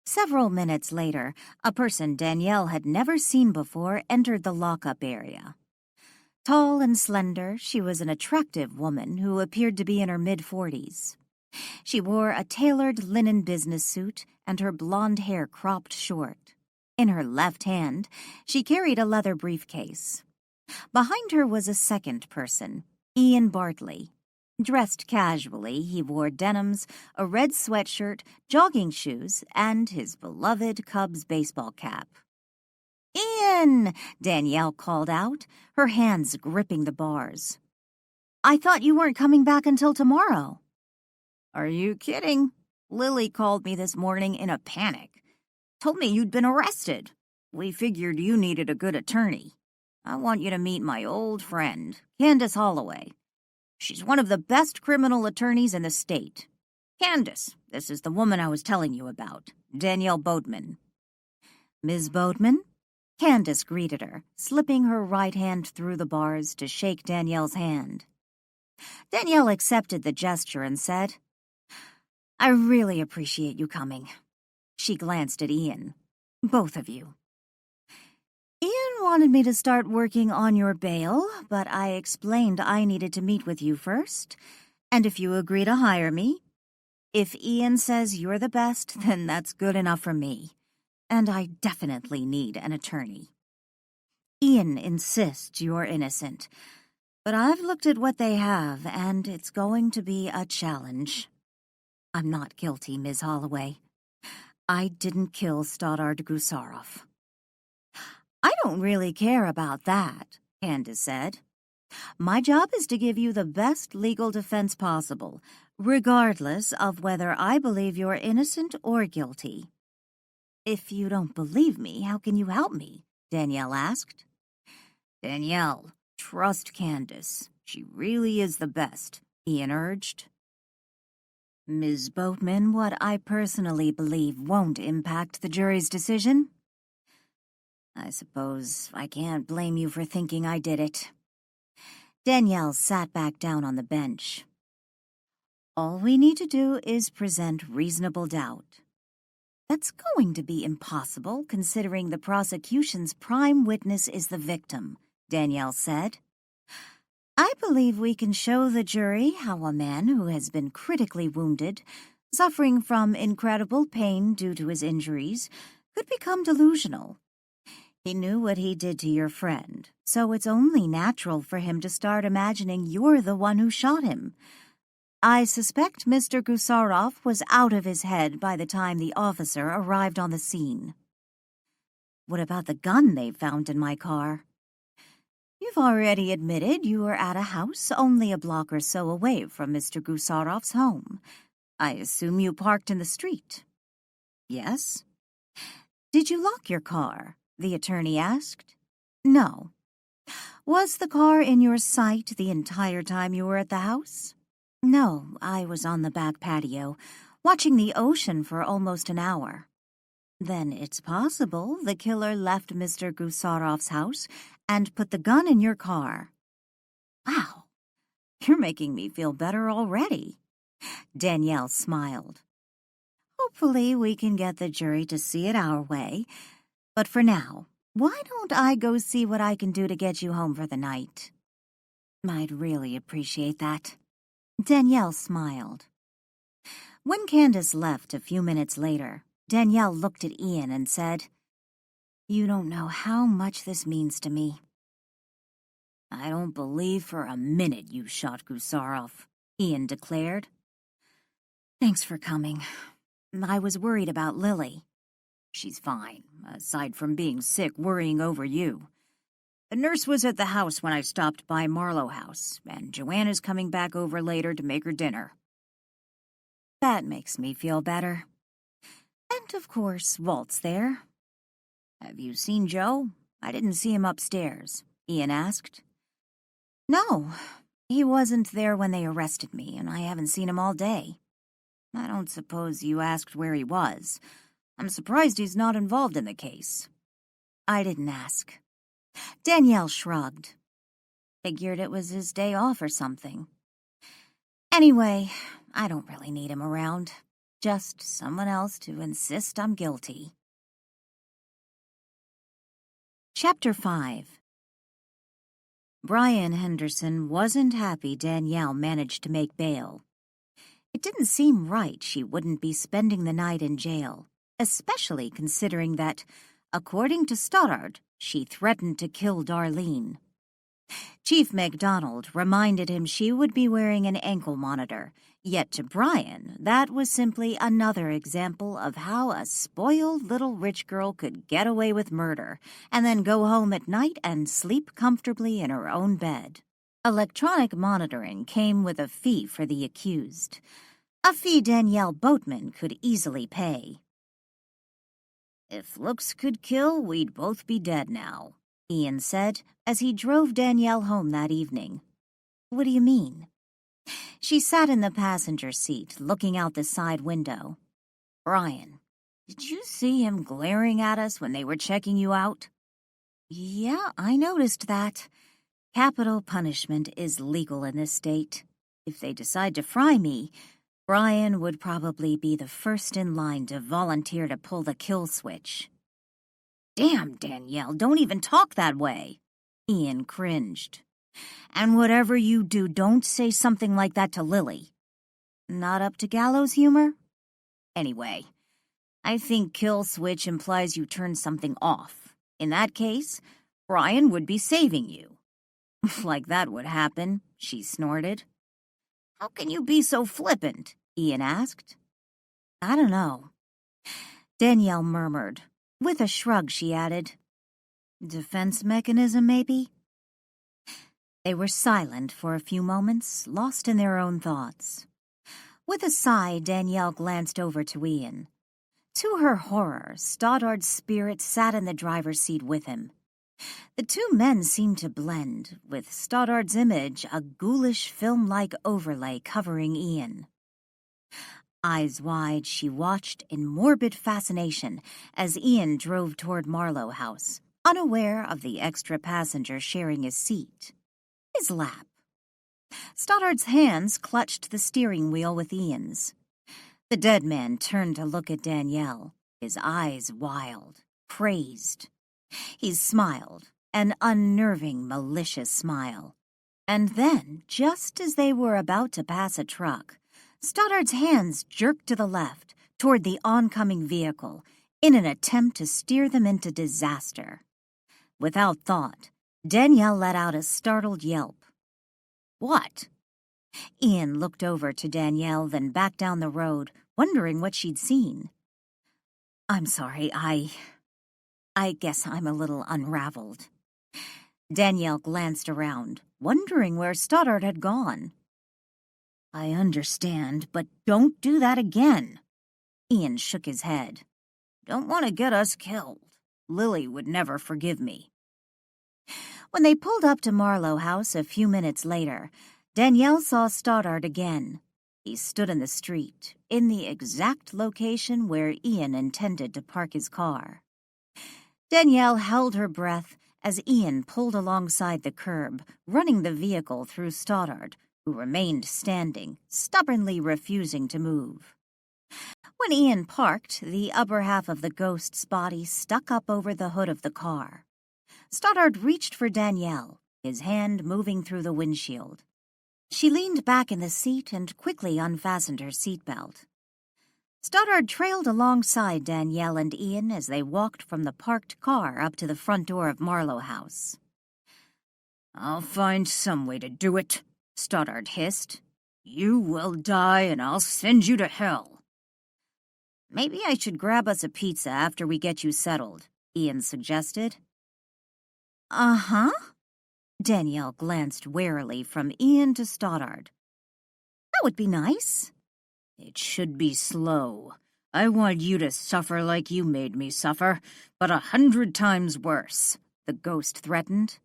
Several minutes later, a person Danielle had never seen before entered the lockup area. Tall and slender, she was an attractive woman who appeared to be in her mid-40s. She wore a tailored linen business suit and her blonde hair cropped short. In her left hand, she carried a leather briefcase. Behind her was a second person, Ian Bartley. Dressed casually, he wore denims, a red sweatshirt, jogging shoes, and his beloved Cubs baseball cap. Ian! Danielle called out, her hands gripping the bars. I thought you weren't coming back until tomorrow. Are you kidding? Lily called me this morning in a panic. Told me you'd been arrested. We figured you needed a good attorney. I want you to meet my old friend, Candace Holloway. She's one of the best criminal attorneys in the state. Candace, this is the woman I was telling you about, Danielle Boatman. Ms. Boatman? Candace greeted her, slipping her right hand through the bars to shake Danielle's hand. Danielle accepted the gesture and said, I really appreciate you coming. She glanced at Ian. Both of you. Ian wanted me to start working on your bail, but I explained I needed to meet with you first, and if you agree to hire me. If Ian says you're the best, then that's good enough for me. And I definitely need an attorney. Ian insists you're innocent, but I've looked at what they have, and it's going to be a challenge. I'm not guilty, Ms. Holloway. I didn't kill Stoddard Gusarov. I don't really care about that, Candace said. My job is to give you the best legal defense possible, regardless of whether I believe you're innocent or guilty. If you don't believe me, how can you help me? Danielle asked. Danielle, trust Candace. She really is the best, Ian urged. Ms. Boatman, what I personally believe won't impact the jury's decision. I suppose I can't blame you for thinking I did it. Danielle sat back down on the bench. All we need to do is present reasonable doubt. That's going to be impossible, considering the prosecution's prime witness is the victim, Danielle said. I believe we can show the jury how a man who has been critically wounded, suffering from incredible pain due to his injuries, could become delusional. He knew what he did to your friend, so it's only natural for him to start imagining you're the one who shot him. I suspect Mr. Gusarov was out of his head by the time the officer arrived on the scene. What about the gun they found in my car? You've already admitted you were at a house only a block or so away from Mr. Gusarov's home. I assume you parked in the street. Yes? Did you lock your car? The attorney asked. No. Was the car in your sight the entire time you were at the house? No, I was on the back patio, watching the ocean for almost an hour. Then it's possible the killer left Mr. Gusarov's house and put the gun in your car. Wow, you're making me feel better already. Danielle smiled. Hopefully we can get the jury to see it our way. But for now, why don't I go see what I can do to get you home for the night? I'd really appreciate that. Danielle smiled. When Candace left a few minutes later, Danielle looked at Ian and said, "You don't know how much this means to me." "I don't believe for a minute you shot Gusarov," Ian declared. "Thanks for coming. I was worried about Lily." "She's fine, aside from being sick worrying over you. The nurse was at the house when I stopped by Marlow House, and Joanna's coming back over later to make her dinner." "That makes me feel better. And, of course, Walt's there." "Have you seen Joe? I didn't see him upstairs," Ian asked. "No, he wasn't there when they arrested me, and I haven't seen him all day. I don't suppose you asked where he was. I'm surprised he's not involved in the case." "I didn't ask." Danielle shrugged. "Figured it was his day off or something. Anyway, I don't really need him around. Just someone else to insist I'm guilty." Chapter 5. Brian Henderson wasn't happy Danielle managed to make bail. It didn't seem right she wouldn't be spending the night in jail, especially considering that, according to Stoddard, she threatened to kill Darlene. Chief MacDonald reminded him she would be wearing an ankle monitor, yet to Brian, that was simply another example of how a spoiled little rich girl could get away with murder and then go home at night and sleep comfortably in her own bed. Electronic monitoring came with a fee for the accused, a fee Danielle Boatman could easily pay. "If looks could kill, we'd both be dead now," Ian said as he drove Danielle home that evening. "What do you mean?" She sat in the passenger seat, looking out the side window. "Brian, did you see him glaring at us when they were checking you out?" "Yeah, I noticed that. Capital punishment is legal in this state. If they decide to fry me, Brian would probably be the first in line to volunteer to pull the kill switch." "Damn, Danielle, don't even talk that way." Ian cringed. "And whatever you do, don't say something like that to Lily." "Not up to gallows humor?" "Anyway, I think kill switch implies you turn something off. In that case, Brian would be saving you." "Like that would happen," she snorted. "How can you be so flippant?" Ian asked. "I don't know." Danielle murmured. With a shrug, she added, "Defense mechanism, maybe?" They were silent for a few moments, lost in their own thoughts. With a sigh, Danielle glanced over to Ian. To her horror, Stoddard's spirit sat in the driver's seat with him. The two men seemed to blend, with Stoddard's image a ghoulish film-like overlay covering Ian. Eyes wide, she watched in morbid fascination as Ian drove toward Marlow House, unaware of the extra passenger sharing his seat. His lap. Stoddard's hands clutched the steering wheel with Ian's. The dead man turned to look at Danielle, his eyes wild, crazed. He smiled, an unnerving, malicious smile. And then, just as they were about to pass a truck, Stoddard's hands jerked to the left, toward the oncoming vehicle, in an attempt to steer them into disaster. Without thought, Danielle let out a startled yelp. "What?" Ian looked over to Danielle, then back down the road, wondering what she'd seen. "I'm sorry, I guess I'm a little unraveled." Danielle glanced around, wondering where Stoddard had gone. "I understand, but don't do that again." Ian shook his head. "Don't want to get us killed. Lily would never forgive me." When they pulled up to Marlow House a few minutes later, Danielle saw Stoddard again. He stood in the street, in the exact location where Ian intended to park his car. Danielle held her breath as Ian pulled alongside the curb, running the vehicle through Stoddard, who remained standing, stubbornly refusing to move. When Ian parked, the upper half of the ghost's body stuck up over the hood of the car. Stoddard reached for Danielle, his hand moving through the windshield. She leaned back in the seat and quickly unfastened her seatbelt. Stoddard trailed alongside Danielle and Ian as they walked from the parked car up to the front door of Marlow House. "I'll find some way to do it," Stoddard hissed. "You will die and I'll send you to hell." "Maybe I should grab us a pizza after we get you settled," Ian suggested. "Uh-huh." Danielle glanced warily from Ian to Stoddard. "That would be nice." "It should be slow. I want you to suffer like you made me suffer, but 100 times worse," the ghost threatened.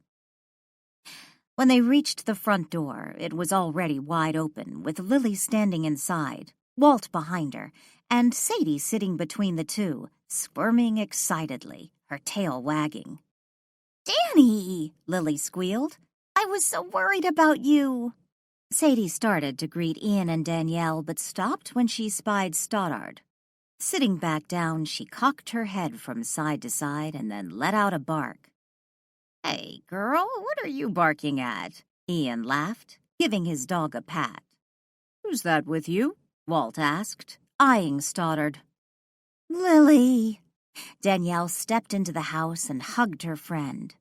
When they reached the front door, it was already wide open, with Lily standing inside, Walt behind her, and Sadie sitting between the two, squirming excitedly, her tail wagging. "Danny!" Lily squealed. "I was so worried about you." Sadie started to greet Ian and Danielle, but stopped when she spied Stoddard. Sitting back down, she cocked her head from side to side and then let out a bark. "Hey, girl, what are you barking at?" Ian laughed, giving his dog a pat. "Who's that with you?" Walt asked, eyeing Stoddard. "Lily." Danielle stepped into the house and hugged her friend.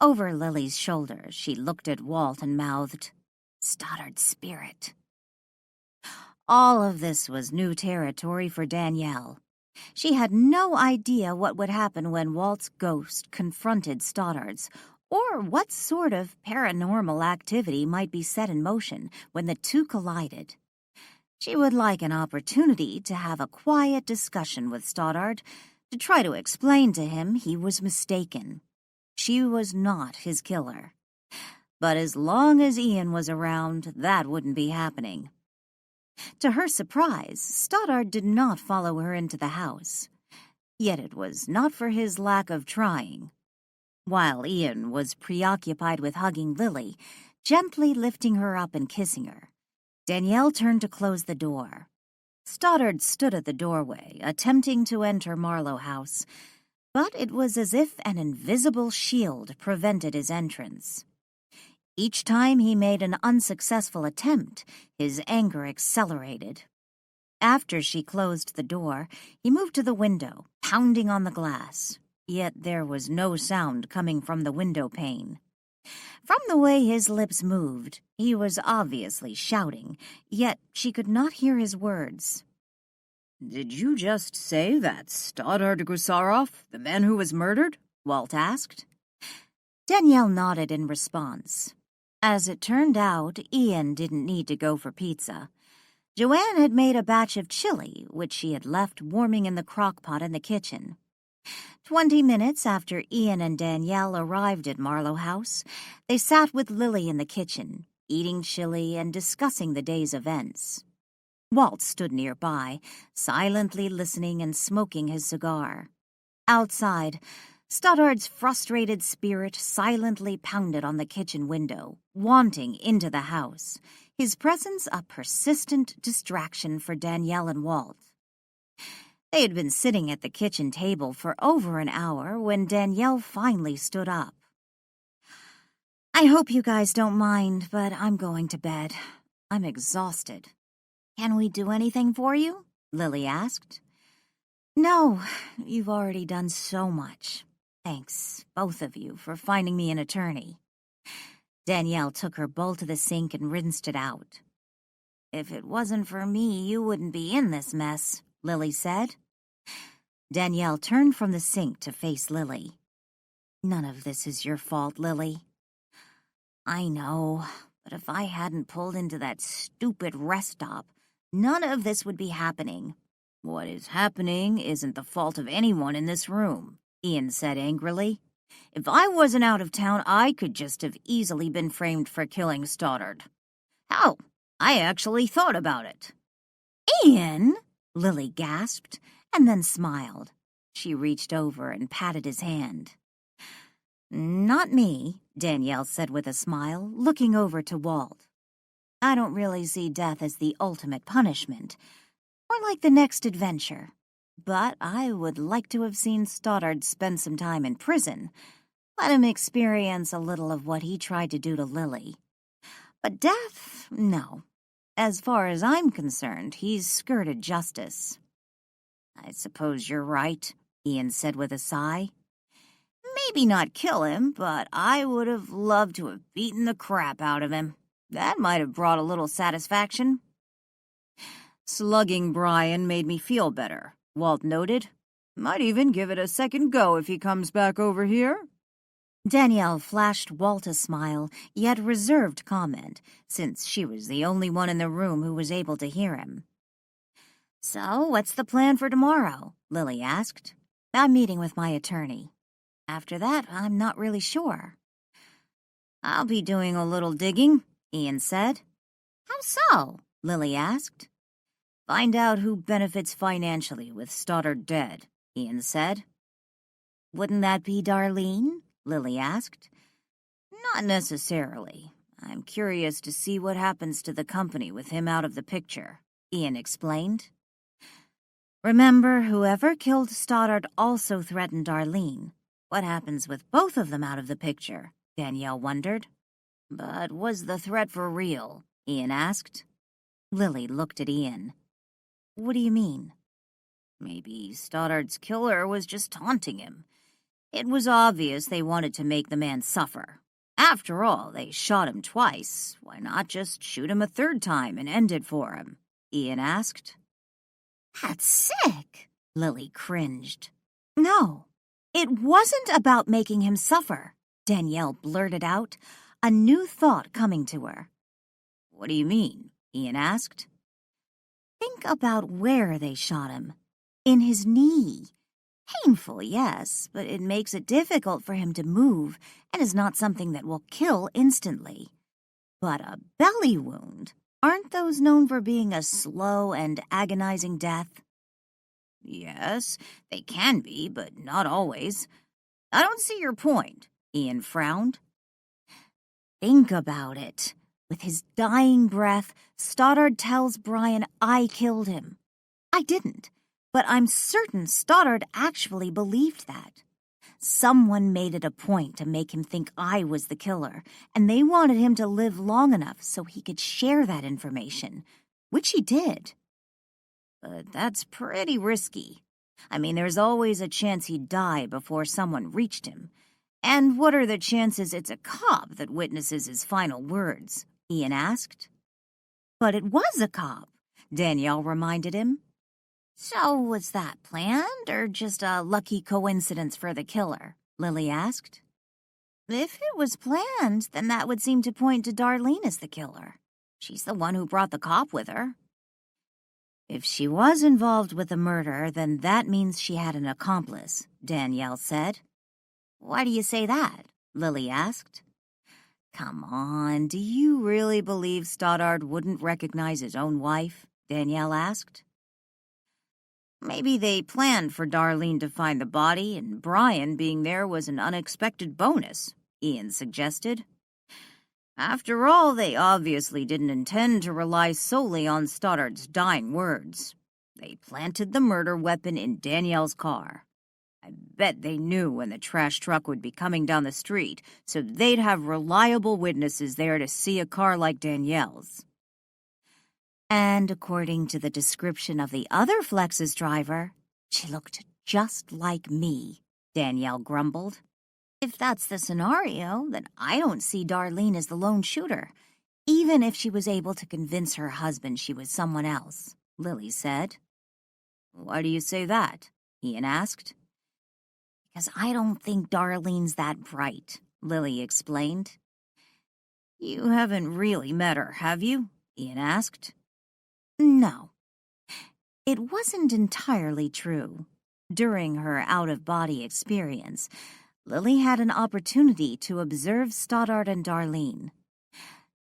Over Lily's shoulder, she looked at Walt and mouthed, "Stoddard's spirit." All of this was new territory for Danielle. She had no idea what would happen when Walt's ghost confronted Stoddard's, or what sort of paranormal activity might be set in motion when the two collided. She would like an opportunity to have a quiet discussion with Stoddard, to try to explain to him he was mistaken. She was not his killer. But as long as Ian was around, that wouldn't be happening. To her surprise, Stoddard did not follow her into the house. Yet it was not for his lack of trying. While Ian was preoccupied with hugging Lily, gently lifting her up and kissing her, Danielle turned to close the door. Stoddard stood at the doorway, attempting to enter Marlow House, but it was as if an invisible shield prevented his entrance. Each time he made an unsuccessful attempt, his anger accelerated. After she closed the door, he moved to the window, pounding on the glass, yet there was no sound coming from the window pane. From the way his lips moved, he was obviously shouting, yet she could not hear his words. "Did you just say that Stoddard Gusarov, the man who was murdered?" Walt asked. Danielle nodded in response. As it turned out, Ian didn't need to go for pizza. Joanne had made a batch of chili, which she had left warming in the crock-pot in the kitchen. 20 minutes after Ian and Danielle arrived at Marlow House, they sat with Lily in the kitchen, eating chili and discussing the day's events. Walt stood nearby, silently listening and smoking his cigar. Outside, Stoddard's frustrated spirit silently pounded on the kitchen window, wanting into the house, his presence a persistent distraction for Danielle and Walt. They had been sitting at the kitchen table for over an hour when Danielle finally stood up. "I hope you guys don't mind, but I'm going to bed. I'm exhausted." "Can we do anything for you?" Lily asked. "No, you've already done so much. Thanks, both of you, for finding me an attorney." Danielle took her bowl to the sink and rinsed it out. "If it wasn't for me, you wouldn't be in this mess," Lily said. Danielle turned from the sink to face Lily. "None of this is your fault, Lily." "I know, but if I hadn't pulled into that stupid rest stop, none of this would be happening." "What is happening isn't the fault of anyone in this room," Ian said angrily. "If I wasn't out of town, I could just have easily been framed for killing Stoddard." "How? I actually thought about it. Ian, Lily gasped, and then smiled. She reached over and patted his hand. Not me, Danielle said with a smile, looking over to Walt. I don't really see death as the ultimate punishment, or like the next adventure. But I would like to have seen Stoddard spend some time in prison. Let him experience a little of what he tried to do to Lily. But death, no. As far as I'm concerned, he's skirted justice. I suppose you're right, Ian said with a sigh. Maybe not kill him, but I would have loved to have beaten the crap out of him. That might have brought a little satisfaction. Slugging Brian made me feel better, Walt noted. Might even give it a second go if he comes back over here. Danielle flashed Walt a smile, yet reserved comment, since she was the only one in the room who was able to hear him. So, what's the plan for tomorrow? Lily asked. I'm meeting with my attorney. After that, I'm not really sure. I'll be doing a little digging, Ian said. How so? Lily asked. Find out who benefits financially with Stoddard dead, Ian said. Wouldn't that be Darlene? Lily asked. Not necessarily. I'm curious to see what happens to the company with him out of the picture, Ian explained. Remember, whoever killed Stoddard also threatened Darlene. What happens with both of them out of the picture? Danielle wondered. But was the threat for real? Ian asked. Lily looked at Ian. What do you mean? Maybe Stoddard's killer was just taunting him. It was obvious they wanted to make the man suffer. After all, they shot him twice. Why not just shoot him a third time and end it for him? Ian asked. That's sick, Lily cringed. No, it wasn't about making him suffer, Danielle blurted out, a new thought coming to her. What do you mean? Ian asked. Think about where they shot him. In his knee. Painful, yes, but it makes it difficult for him to move and is not something that will kill instantly. But a belly wound, aren't those known for being a slow and agonizing death? Yes, they can be, but not always. I don't see your point, Ian frowned. Think about it. With his dying breath, Stoddard tells Brian I killed him. I didn't, but I'm certain Stoddard actually believed that. Someone made it a point to make him think I was the killer, and they wanted him to live long enough so he could share that information, which he did. But that's pretty risky. I mean, there's always a chance he'd die before someone reached him. And what are the chances it's a cop that witnesses his final words? Ian asked. But it was a cop, Danielle reminded him. So was that planned or just a lucky coincidence for the killer? Lily asked. If it was planned, then that would seem to point to Darlene as the killer. She's the one who brought the cop with her. If she was involved with the murder, then that means she had an accomplice, Danielle said. Why do you say that? Lily asked. Come on, do you really believe Stoddard wouldn't recognize his own wife? Danielle asked. Maybe they planned for Darlene to find the body, and Brian being there was an unexpected bonus, Ian suggested. After all, they obviously didn't intend to rely solely on Stoddard's dying words. They planted the murder weapon in Danielle's car. I bet they knew when the trash truck would be coming down the street, so they'd have reliable witnesses there to see a car like Danielle's. And according to the description of the other Flex's driver, she looked just like me, Danielle grumbled. If that's the scenario, then I don't see Darlene as the lone shooter, even if she was able to convince her husband she was someone else, Lily said. Why do you say that? Ian asked. Because I don't think Darlene's that bright, Lily explained. You haven't really met her, have you? Ian asked. No. It wasn't entirely true. During her out-of-body experience, Lily had an opportunity to observe Stoddard and Darlene.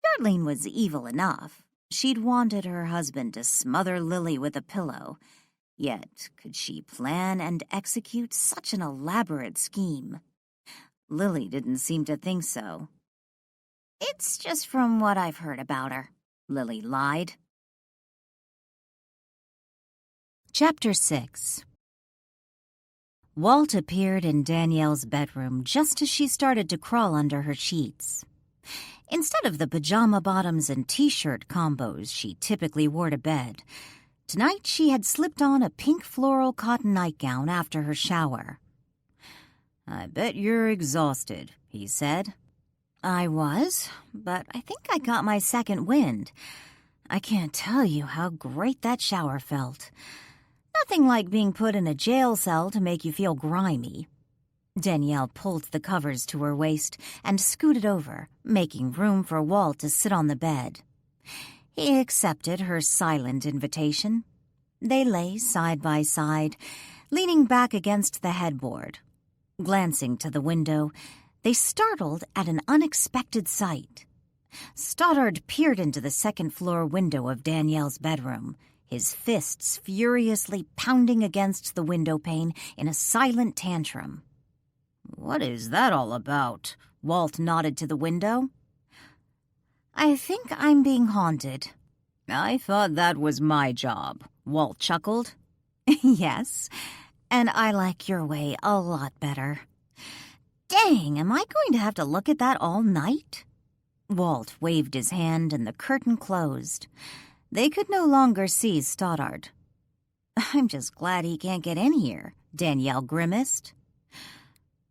Darlene was evil enough. She'd wanted her husband to smother Lily with a pillow, yet could she plan and execute such an elaborate scheme? Lily didn't seem to think so. "It's just from what I've heard about her," Lily lied. Chapter 6. Walt appeared in Danielle's bedroom just as she started to crawl under her sheets. Instead of the pajama bottoms and t-shirt combos she typically wore to bed, tonight she had slipped on a pink floral cotton nightgown after her shower. "I bet you're exhausted," he said. I was, but I think I got my second wind. I can't tell you how great that shower felt. Nothing like being put in a jail cell to make you feel grimy. Danielle pulled the covers to her waist and scooted over, making room for Walt to sit on the bed. He accepted her silent invitation. They lay side by side, leaning back against the headboard. Glancing to the window, they startled at an unexpected sight. Stoddard peered into the second-floor window of Danielle's bedroom, his fists furiously pounding against the window pane in a silent tantrum. "What is that all about?" Walt nodded to the window. "I think I'm being haunted." "I thought that was my job," Walt chuckled. "Yes, and I like your way a lot better. Dang, am I going to have to look at that all night?" Walt waved his hand and the curtain closed. They could no longer see Stoddard. "I'm just glad he can't get in here," Danielle grimaced.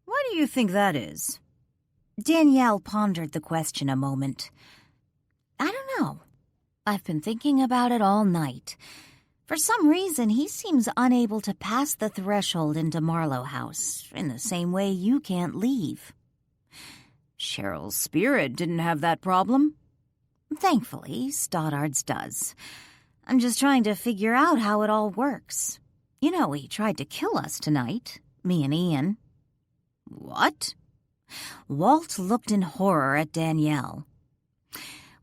"Why do you think that is?" Danielle pondered the question a moment. "I don't know. I've been thinking about it all night. For some reason, he seems unable to pass the threshold into Marlow House in the same way you can't leave." "Cheryl's spirit didn't have that problem." "Thankfully, Stoddard's does. I'm just trying to figure out how it all works. You know, he tried to kill us tonight, me and Ian." "What?" Walt looked in horror at Danielle.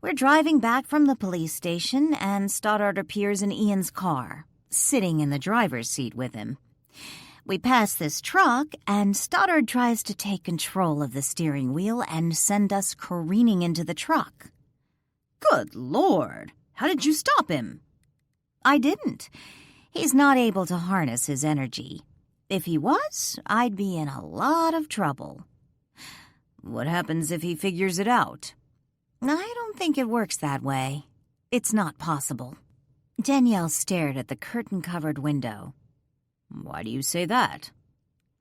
"We're driving back from the police station, and Stoddard appears in Ian's car, sitting in the driver's seat with him. We pass this truck, and Stoddard tries to take control of the steering wheel and send us careening into the truck." "Good Lord! How did you stop him?" "I didn't. He's not able to harness his energy. If he was, I'd be in a lot of trouble." "What happens if he figures it out?" "I don't think it works that way. It's not possible." Danielle stared at the curtain-covered window. "Why do you say that?"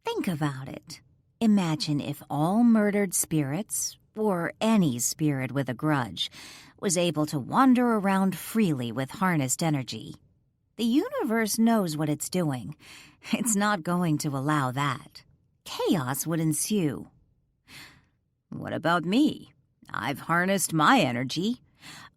"Think about it. Imagine if all murdered spirits, or any spirit with a grudge, was able to wander around freely with harnessed energy. The universe knows what it's doing. It's not going to allow that. Chaos would ensue." "What about me? I've harnessed my energy.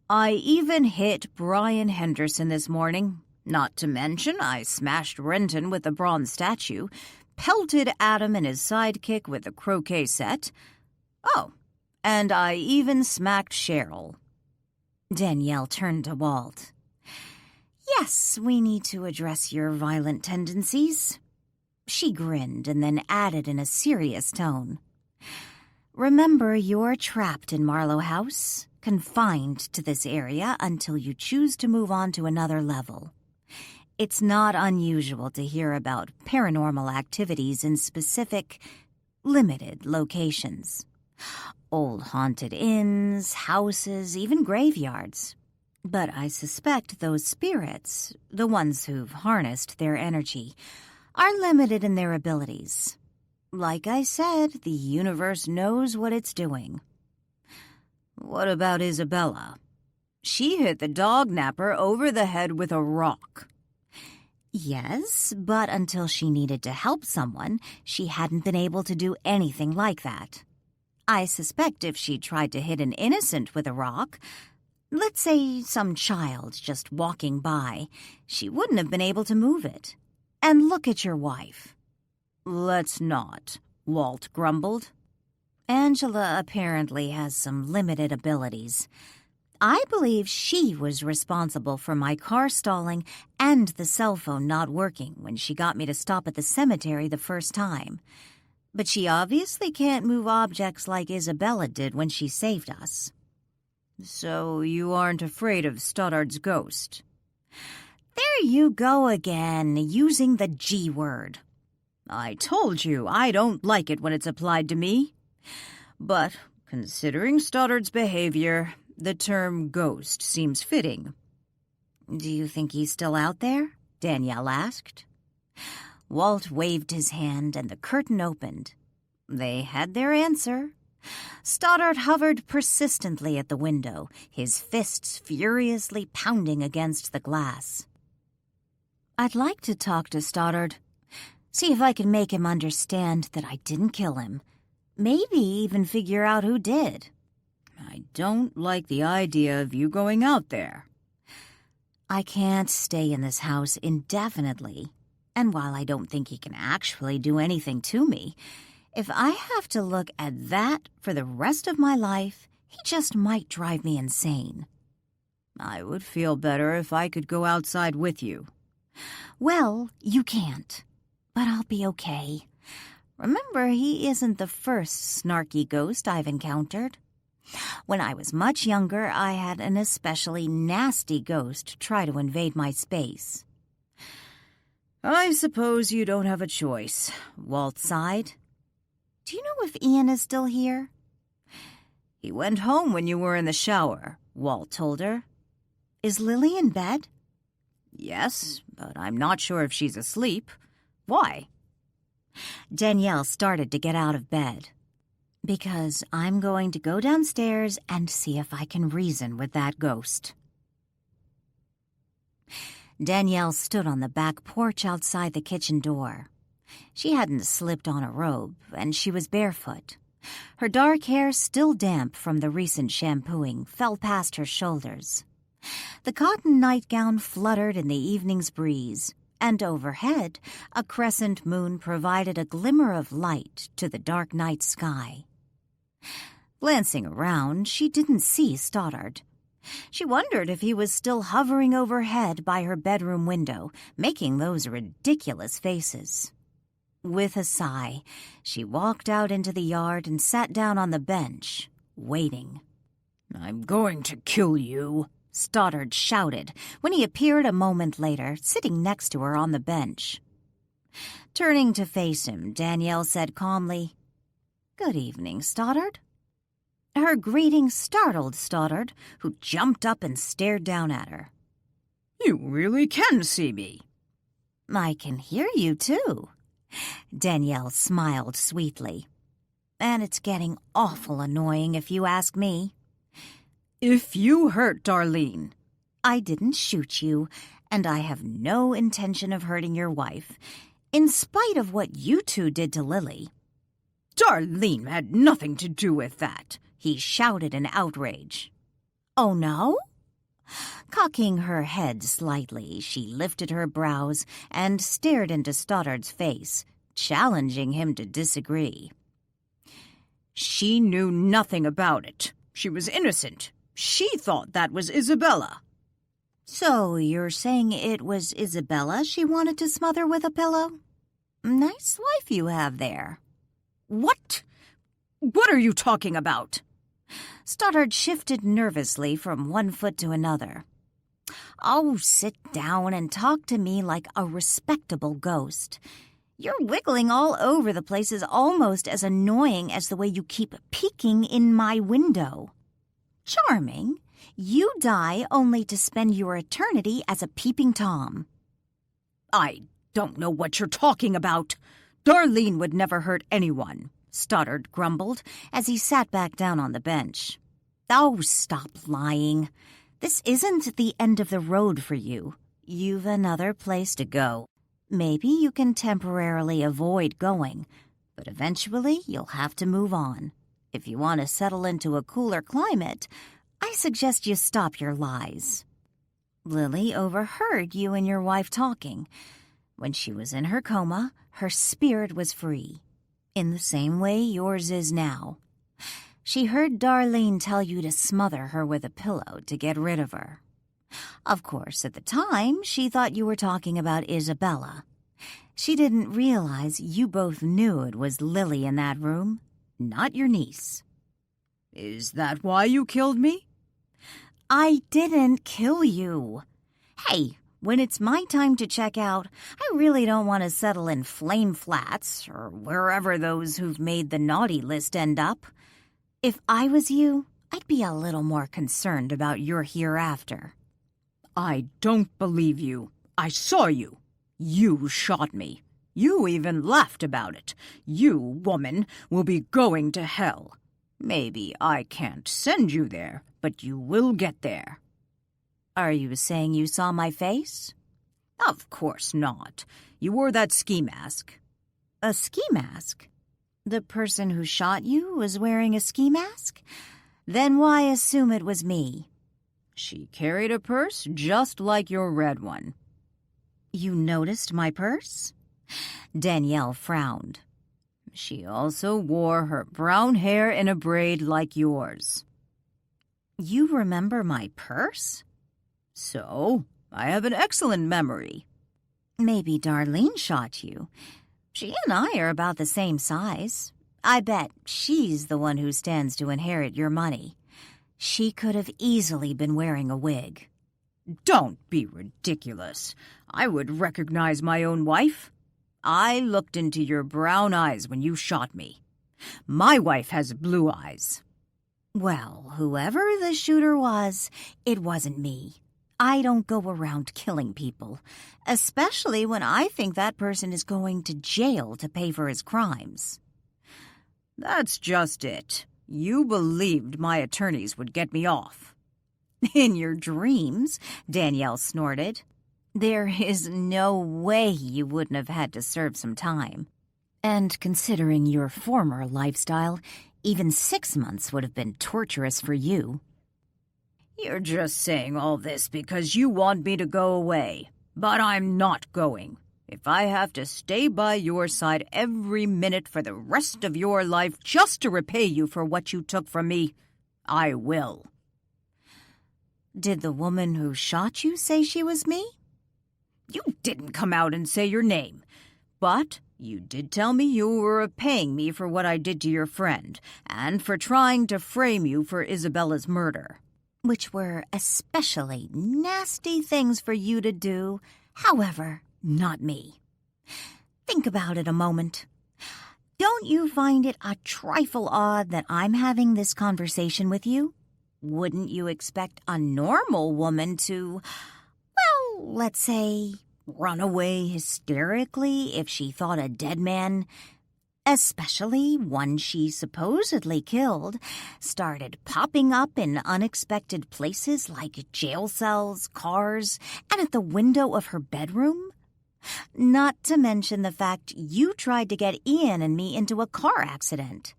I even hit Brian Henderson this morning. Not to mention I smashed Renton with a bronze statue, pelted Adam and his sidekick with a croquet set. Oh, and I even smacked Cheryl." Danielle turned to Walt. "Yes, we need to address your violent tendencies." She grinned and then added in a serious tone. "Remember, you're trapped in Marlow House, confined to this area until you choose to move on to another level. It's not unusual to hear about paranormal activities in specific, limited locations. Old haunted inns, houses, even graveyards. But I suspect those spirits, the ones who've harnessed their energy, are limited in their abilities. Like I said, the universe knows what it's doing." "What about Isabella? She hit the dog napper over the head with a rock." "Yes, but until she needed to help someone, she hadn't been able to do anything like that. I suspect if she tried to hit an innocent with a rock, let's say some child just walking by, she wouldn't have been able to move it. And look at your wife." "Let's not," Walt grumbled. "Angela apparently has some limited abilities. I believe she was responsible for my car stalling and the cell phone not working when she got me to stop at the cemetery the first time. But she obviously can't move objects like Isabella did when she saved us. So you aren't afraid of Stoddard's ghost? There you go again, using the G word. I told you I don't like it when it's applied to me. But considering Stoddard's behavior, the term ghost seems fitting. Do you think he's still out there? Danielle asked. Walt waved his hand and the curtain opened. They had their answer. Stoddard hovered persistently at the window, his fists furiously pounding against the glass. I'd like to talk to Stoddard. See if I can make him understand that I didn't kill him. Maybe even figure out who did. I don't like the idea of you going out there. I can't stay in this house indefinitely. And while I don't think he can actually do anything to me, if I have to look at that for the rest of my life, he just might drive me insane. I would feel better if I could go outside with you. Well, you can't. But I'll be okay. Remember, he isn't the first snarky ghost I've encountered. When I was much younger, I had an especially nasty ghost try to invade my space. I suppose you don't have a choice, Walt sighed. Do you know if Ian is still here? He went home when you were in the shower, Walt told her. Is Lily in bed? Yes, but I'm not sure if she's asleep. Why? Danielle started to get out of bed. Because I'm going to go downstairs and see if I can reason with that ghost. Danielle stood on the back porch outside the kitchen door. She hadn't slipped on a robe, and she was barefoot. Her dark hair, still damp from the recent shampooing, fell past her shoulders. The cotton nightgown fluttered in the evening's breeze, and overhead, a crescent moon provided a glimmer of light to the dark night sky. Glancing around, she didn't see Stoddard. She wondered if he was still hovering overhead by her bedroom window, making those ridiculous faces. With a sigh, she walked out into the yard and sat down on the bench, waiting. I'm going to kill you, Stoddard shouted when he appeared a moment later, sitting next to her on the bench. Turning to face him, Danielle said calmly, Good evening, Stoddard. Her greeting startled Stoddard, who jumped up and stared down at her. You really can see me. I can hear you, too. Danielle smiled sweetly. And it's getting awful annoying if you ask me. If you hurt Darlene. I didn't shoot you, and I have no intention of hurting your wife, in spite of what you two did to Lily. Darlene had nothing to do with that, he shouted in outrage. Oh, no? Cocking her head slightly, she lifted her brows and stared into Stoddard's face, challenging him to disagree. She knew nothing about it. She was innocent. She thought that was Isabella. So you're saying it was Isabella she wanted to smother with a pillow? Nice wife you have there. What? What are you talking about? Stoddard shifted nervously from one foot to another. Oh, sit down and talk to me like a respectable ghost. Your wiggling all over the place is almost as annoying as the way you keep peeking in my window. Charming. You die only to spend your eternity as a peeping Tom. I don't know what you're talking about. Darlene would never hurt anyone, Stoddard grumbled as he sat back down on the bench. Oh, stop lying. This isn't the end of the road for you. You've another place to go. Maybe you can temporarily avoid going, but eventually you'll have to move on. If you want to settle into a cooler climate, I suggest you stop your lies. Lily overheard you and your wife talking. When she was in her coma, her spirit was free, in the same way yours is now. She heard Darlene tell you to smother her with a pillow to get rid of her. Of course, at the time, she thought you were talking about Isabella. She didn't realize you both knew it was Lily in that room, not your niece. Is that why you killed me? I didn't kill you. Hey, when it's my time to check out, I really don't want to settle in Flame Flats or wherever those who've made the naughty list end up. If I was you, I'd be a little more concerned about your hereafter. I don't believe you. I saw you. You shot me. You even laughed about it. You, woman, will be going to hell. Maybe I can't send you there, but you will get there. Are you saying you saw my face? Of course not. You wore that ski mask. A ski mask? The person who shot you was wearing a ski mask? Then why assume it was me? She carried a purse just like your red one. You noticed my purse? Danielle frowned. She also wore her brown hair in a braid like yours. You remember my purse? So, I have an excellent memory. Maybe Darlene shot you. She and I are about the same size. I bet she's the one who stands to inherit your money. She could have easily been wearing a wig. Don't be ridiculous. I would recognize my own wife. I looked into your brown eyes when you shot me. My wife has blue eyes. Well, whoever the shooter was, it wasn't me. I don't go around killing people, especially when I think that person is going to jail to pay for his crimes. That's just it. You believed my attorneys would get me off. In your dreams, Danielle snorted. There is no way you wouldn't have had to serve some time. And considering your former lifestyle, even 6 months would have been torturous for you. You're just saying all this because you want me to go away. But I'm not going. If I have to stay by your side every minute for the rest of your life just to repay you for what you took from me, I will. Did the woman who shot you say she was me? You didn't come out and say your name, but you did tell me you were repaying me for what I did to your friend and for trying to frame you for Isabella's murder. Which were especially nasty things for you to do, however, not me. Think about it a moment. Don't you find it a trifle odd that I'm having this conversation with you? Wouldn't you expect a normal woman to, well, let's say, run away hysterically if she thought a dead man, especially one she supposedly killed, started popping up in unexpected places like jail cells, cars, and at the window of her bedroom? Not to mention the fact you tried to get Ian and me into a car accident.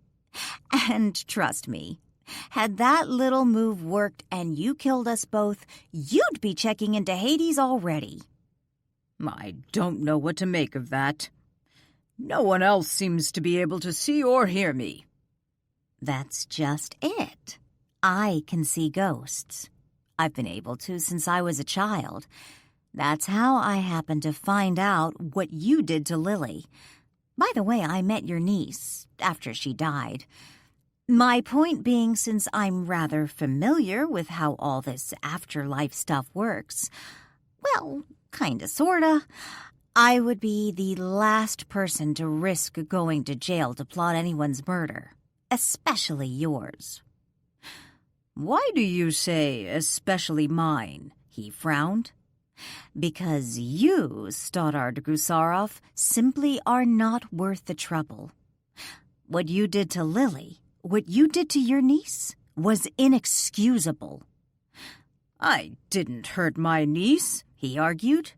And trust me, had that little move worked and you killed us both, you'd be checking into Hades already. I don't know what to make of that. No one else seems to be able to see or hear me. That's just it. I can see ghosts. I've been able to since I was a child. That's how I happened to find out what you did to Lily. By the way, I met your niece after she died. My point being, since I'm rather familiar with how all this afterlife stuff works, well, kinda sorta, I would be the last person to risk going to jail to plot anyone's murder, especially yours. Why do you say, especially mine? He frowned. Because you, Stoddard Gusarov, simply are not worth the trouble. What you did to Lily, what you did to your niece, was inexcusable. I didn't hurt my niece, he argued.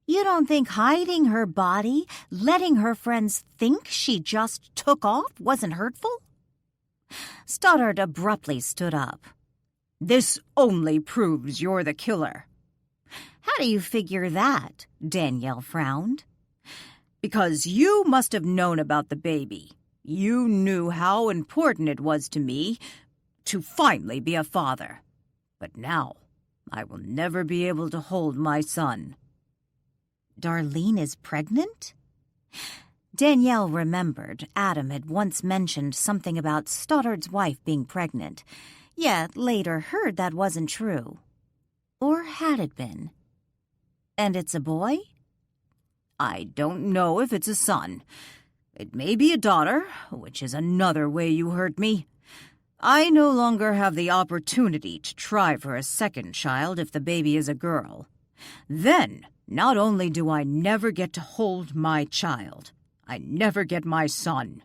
You don't think hiding her body, letting her friends think she just took off, wasn't hurtful? Stoddard abruptly stood up. This only proves you're the killer. How do you figure that? Danielle frowned. Because you must have known about the baby. You knew how important it was to me to finally be a father. But now, I will never be able to hold my son." "Darlene is pregnant?" Danielle remembered Adam had once mentioned something about Stoddard's wife being pregnant, yet later heard that wasn't true. Or had it been? "And it's a boy?" "I don't know if it's a son. It may be a daughter, which is another way you hurt me. I no longer have the opportunity to try for a second child if the baby is a girl. Then, not only do I never get to hold my child, I never get my son.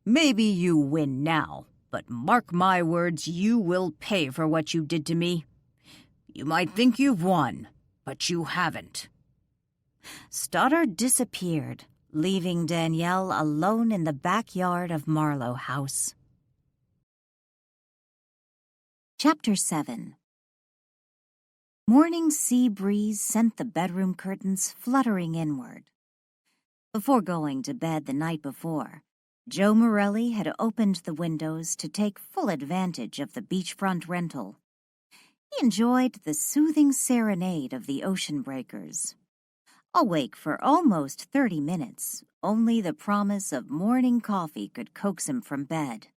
Maybe you win now, but mark my words, you will pay for what you did to me. You might think you've won, but you haven't." Stoddard disappeared, leaving Danielle alone in the backyard of Marlow House. Chapter 7. Morning sea breeze sent the bedroom curtains fluttering inward. Before going to bed the night before, Joe Morelli had opened the windows to take full advantage of the beachfront rental. He enjoyed the soothing serenade of the ocean breakers. Awake for almost 30 minutes, only the promise of morning coffee could coax him from bed.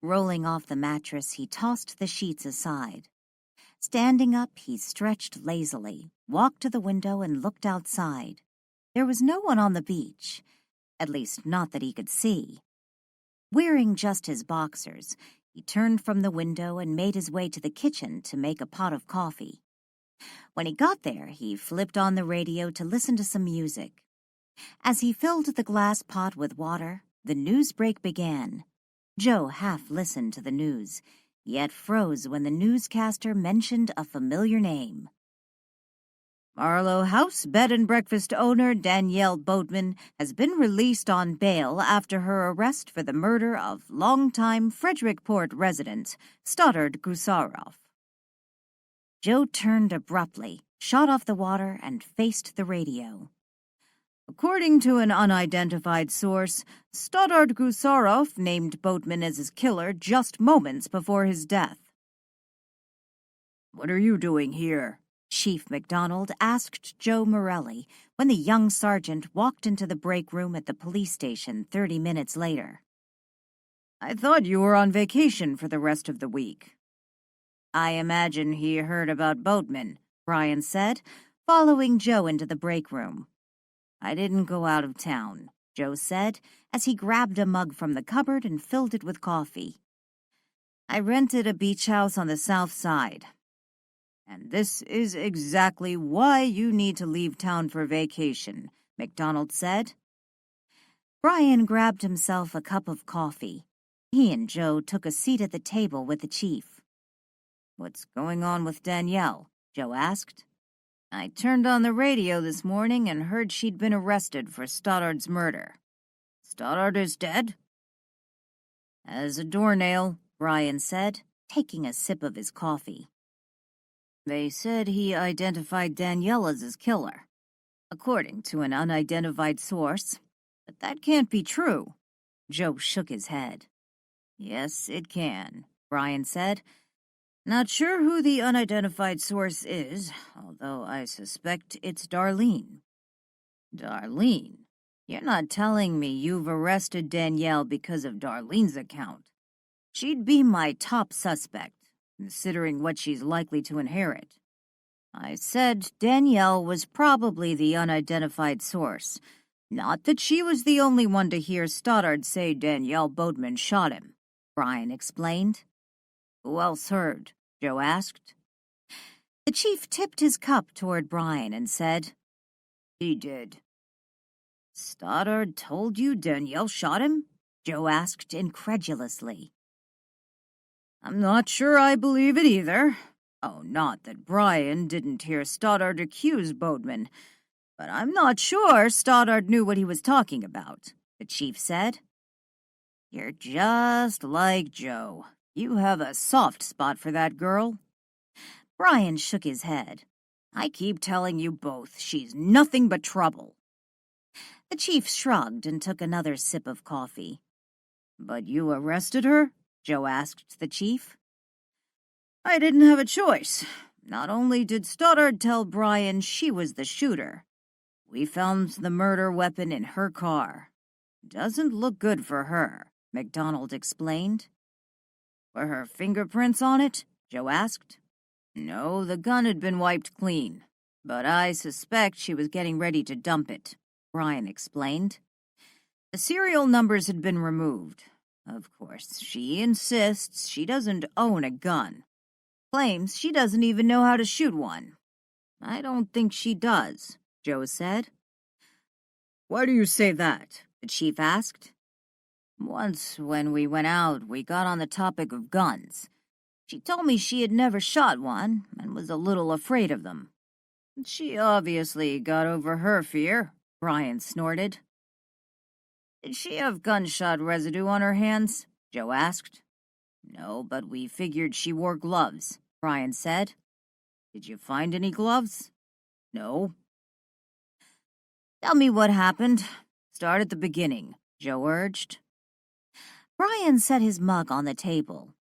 Rolling off the mattress, he tossed the sheets aside. Standing up, he stretched lazily, walked to the window, and looked outside. There was no one on the beach, at least not that he could see. Wearing just his boxers, he turned from the window and made his way to the kitchen to make a pot of coffee. When he got there, he flipped on the radio to listen to some music. As he filled the glass pot with water, the news break began. Joe half listened to the news, yet froze when the newscaster mentioned a familiar name. "Marlow House bed and breakfast owner Danielle Boatman has been released on bail after her arrest for the murder of longtime Frederickport resident Stoddard Gusarov." Joe turned abruptly, shot off the water, and faced the radio. "According to an unidentified source, Stoddard Gusarov named Boatman as his killer just moments before his death." "What are you doing here?" Chief McDonald asked Joe Morelli when the young sergeant walked into the break room at the police station 30 minutes later. "I thought you were on vacation for the rest of the week." "I imagine he heard about Boatman," Brian said, following Joe into the break room. "I didn't go out of town," Joe said, as he grabbed a mug from the cupboard and filled it with coffee. "I rented a beach house on the south side. And this is exactly why you need to leave town for vacation," McDonald said. Brian grabbed himself a cup of coffee. He and Joe took a seat at the table with the chief. "What's going on with Danielle?" Joe asked. "I turned on the radio this morning and heard she'd been arrested for Stoddard's murder. Stoddard is dead?" "As a doornail," Brian said, taking a sip of his coffee. "They said he identified Danielle as his killer, according to an unidentified source, but that can't be true." Joe shook his head. "Yes, it can," Brian said. "Not sure who the unidentified source is, although I suspect it's Darlene." "Darlene? You're not telling me you've arrested Danielle because of Darlene's account? She'd be my top suspect, considering what she's likely to inherit." "I said Danielle was probably the unidentified source, not that she was the only one to hear Stoddard say Danielle Boatman shot him," Brian explained. "Who else heard?" Joe asked. The chief tipped his cup toward Brian and said, "He did." "Stoddard told you Danielle shot him?" Joe asked incredulously. "I'm not sure I believe it either. Oh, not that Brian didn't hear Stoddard accuse Boatman, but I'm not sure Stoddard knew what he was talking about," the chief said. "You're just like Joe. You have a soft spot for that girl." Brian shook his head. "I keep telling you both she's nothing but trouble." The chief shrugged and took another sip of coffee. "But you arrested her?" Joe asked the chief. "I didn't have a choice. Not only did Stoddard tell Brian she was the shooter, we found the murder weapon in her car. Doesn't look good for her," McDonald explained. "Were her fingerprints on it?" Joe asked. "No, the gun had been wiped clean, but I suspect she was getting ready to dump it," Brian explained. "The serial numbers had been removed. Of course, she insists she doesn't own a gun. Claims she doesn't even know how to shoot one." "I don't think she does," Joe said. "Why do you say that?" the chief asked. "Once, when we went out, we got on the topic of guns. She told me she had never shot one and was a little afraid of them." "She obviously got over her fear," Brian snorted. "Did she have gunshot residue on her hands?" Joe asked. "No, but we figured she wore gloves," Brian said. "Did you find any gloves?" "No." "Tell me what happened. Start at the beginning," Joe urged. Brian set his mug on the table.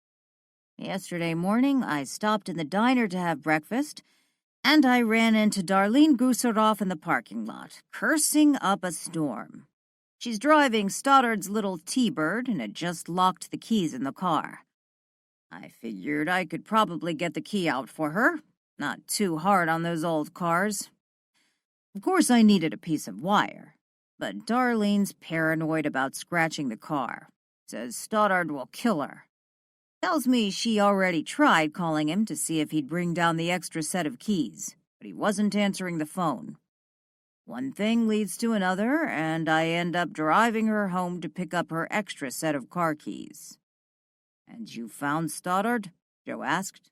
"Yesterday morning, I stopped in the diner to have breakfast, and I ran into Darlene Gusarov in the parking lot, cursing up a storm. She's driving Stoddard's little T-Bird and had just locked the keys in the car. I figured I could probably get the key out for her. Not too hard on those old cars. Of course, I needed a piece of wire, but Darlene's paranoid about scratching the car. Says Stoddard will kill her. Tells me she already tried calling him to see if he'd bring down the extra set of keys, but he wasn't answering the phone. One thing leads to another, and I end up driving her home to pick up her extra set of car keys." "And you found Stoddard?" Joe asked.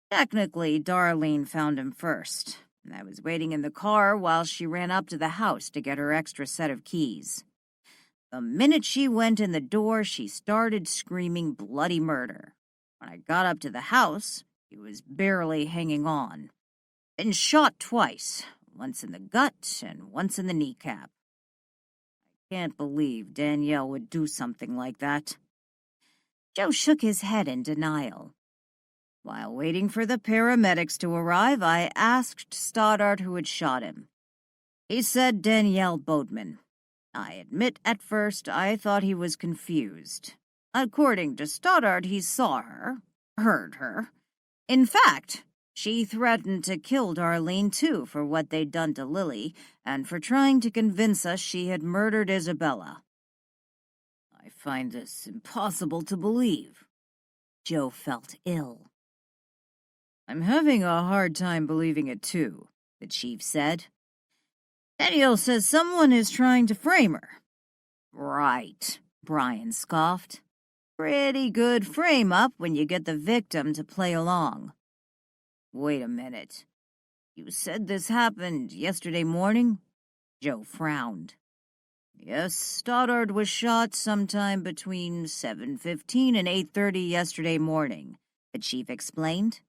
"Technically, Darlene found him first. I was waiting in the car while she ran up to the house to get her extra set of keys. The minute she went in the door, she started screaming bloody murder. When I got up to the house, he was barely hanging on. Been shot twice, once in the gut and once in the kneecap. I can't believe Danielle would do something like that." Joe shook his head in denial. "While waiting for the paramedics to arrive, I asked Stoddard who had shot him. He said Danielle Boatman. I admit at first I thought he was confused. According to Stoddard, he saw her, heard her. In fact, she threatened to kill Darlene, too, for what they'd done to Lily, and for trying to convince us she had murdered Isabella." "I find this impossible to believe." Joe felt ill. "I'm having a hard time believing it, too," the chief said. "Danielle says someone is trying to frame her." "Right," Brian scoffed. "Pretty good frame-up when you get the victim to play along." "Wait a minute. You said this happened yesterday morning?" Joe frowned. "Yes, Stoddard was shot sometime between 7:15 and 8:30 yesterday morning," the chief explained.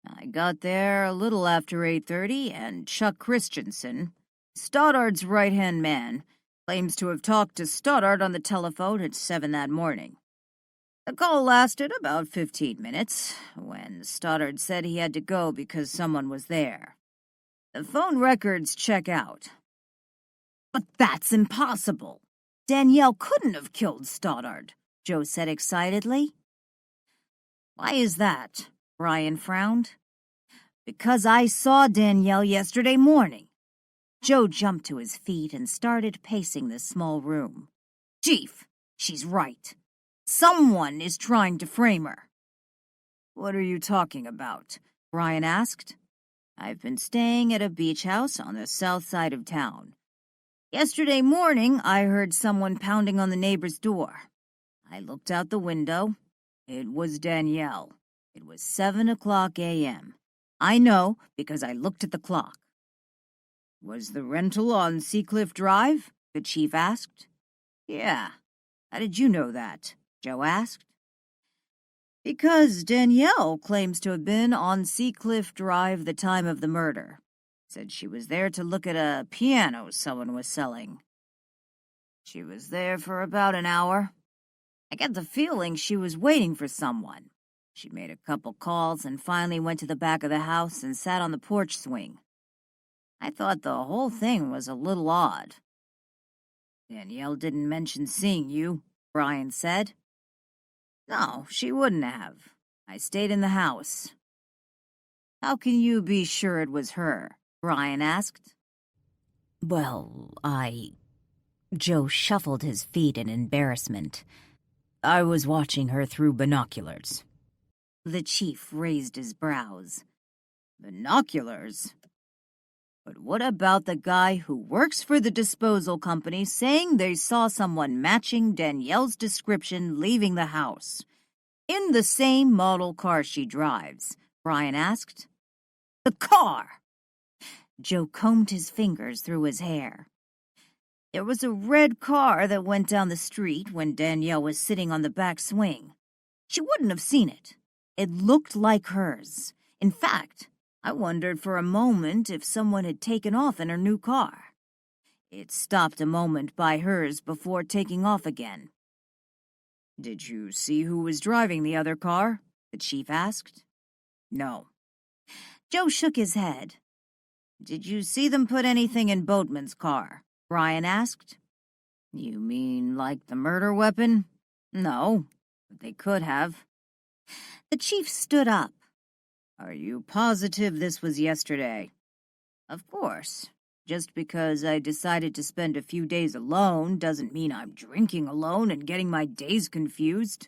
"I got there a little after 8:30, and Chuck Christensen, Stoddard's right-hand man, claims to have talked to Stoddard on the telephone at 7 that morning. The call lasted about 15 minutes, when Stoddard said he had to go because someone was there. The phone records check out." "But that's impossible. Danielle couldn't have killed Stoddard," Joe said excitedly. "Why is that?" Brian frowned. "Because I saw Danielle yesterday morning." Joe jumped to his feet and started pacing the small room. "Chief, she's right. Someone is trying to frame her." "What are you talking about?" Brian asked. "I've been staying at a beach house on the south side of town. Yesterday morning, I heard someone pounding on the neighbor's door. I looked out the window. It was Danielle. It was 7:00 a.m. I know because I looked at the clock." "Was the rental on Seacliff Drive?" the chief asked. "Yeah. How did you know that?" Joe asked. "Because Danielle claims to have been on Seacliff Drive the time of the murder. Said she was there to look at a piano someone was selling. She was there for about an hour. I get the feeling she was waiting for someone. She made a couple calls and finally went to the back of the house and sat on the porch swing. I thought the whole thing was a little odd. Danielle didn't mention seeing you, Brian said. No, she wouldn't have. I stayed in the house. How can you be sure it was her? Brian asked. Well, Joe shuffled his feet in embarrassment. I was watching her through binoculars. The chief raised his brows. Binoculars? But what about the guy who works for the disposal company saying they saw someone matching Danielle's description leaving the house? In the same model car she drives, Brian asked. The car! Joe combed his fingers through his hair. There was a red car that went down the street when Danielle was sitting on the back swing. She wouldn't have seen it. It looked like hers. In fact, I wondered for a moment if someone had taken off in her new car. It stopped a moment by hers before taking off again. Did you see who was driving the other car? The chief asked. No. Joe shook his head. Did you see them put anything in Boatman's car? Brian asked. You mean like the murder weapon? No, but they could have. The chief stood up. Are you positive this was yesterday? Of course. Just because I decided to spend a few days alone doesn't mean I'm drinking alone and getting my days confused.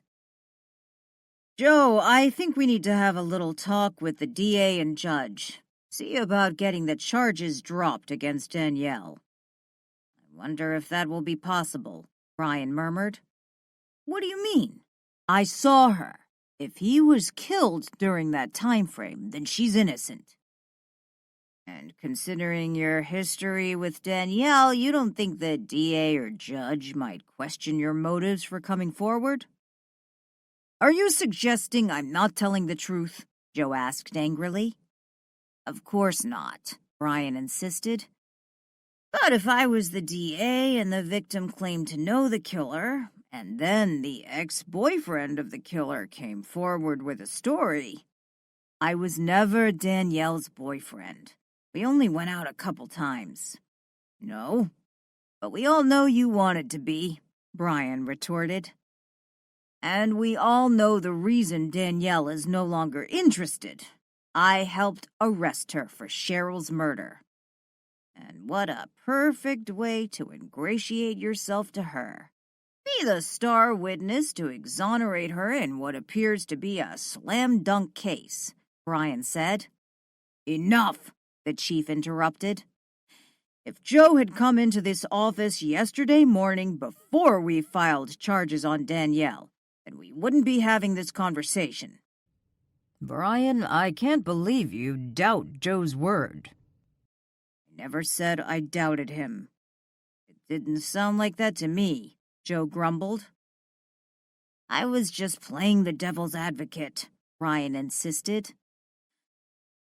Joe, I think we need to have a little talk with the DA and judge. See about getting the charges dropped against Danielle. I wonder if that will be possible, Brian murmured. What do you mean? I saw her. If he was killed during that time frame, then she's innocent. And considering your history with Danielle, you don't think the DA or judge might question your motives for coming forward? Are you suggesting I'm not telling the truth? Joe asked angrily. Of course not, Brian insisted. But if I was the DA and the victim claimed to know the killer, and then the ex-boyfriend of the killer came forward with a story. I was never Danielle's boyfriend. We only went out a couple times. No, but we all know you wanted to be, Brian retorted. And we all know the reason Danielle is no longer interested. I helped arrest her for Cheryl's murder. And what a perfect way to ingratiate yourself to her. Be the star witness to exonerate her in what appears to be a slam-dunk case, Brian said. Enough, the chief interrupted. If Joe had come into this office yesterday morning before we filed charges on Danielle, then we wouldn't be having this conversation. Brian, I can't believe you doubt Joe's word. I never said I doubted him. It didn't sound like that to me, Joe grumbled. I was just playing the devil's advocate, Brian insisted.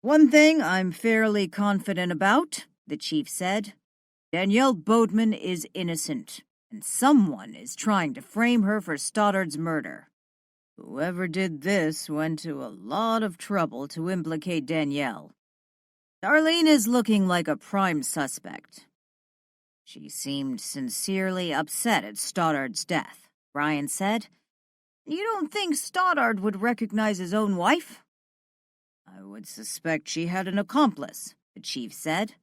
One thing I'm fairly confident about, the chief said. Danielle Boatman is innocent, and someone is trying to frame her for Stoddard's murder. Whoever did this went to a lot of trouble to implicate Danielle. Darlene is looking like a prime suspect. She seemed sincerely upset at Stoddard's death, Brian said. You don't think Stoddard would recognize his own wife? I would suspect she had an accomplice, the chief said.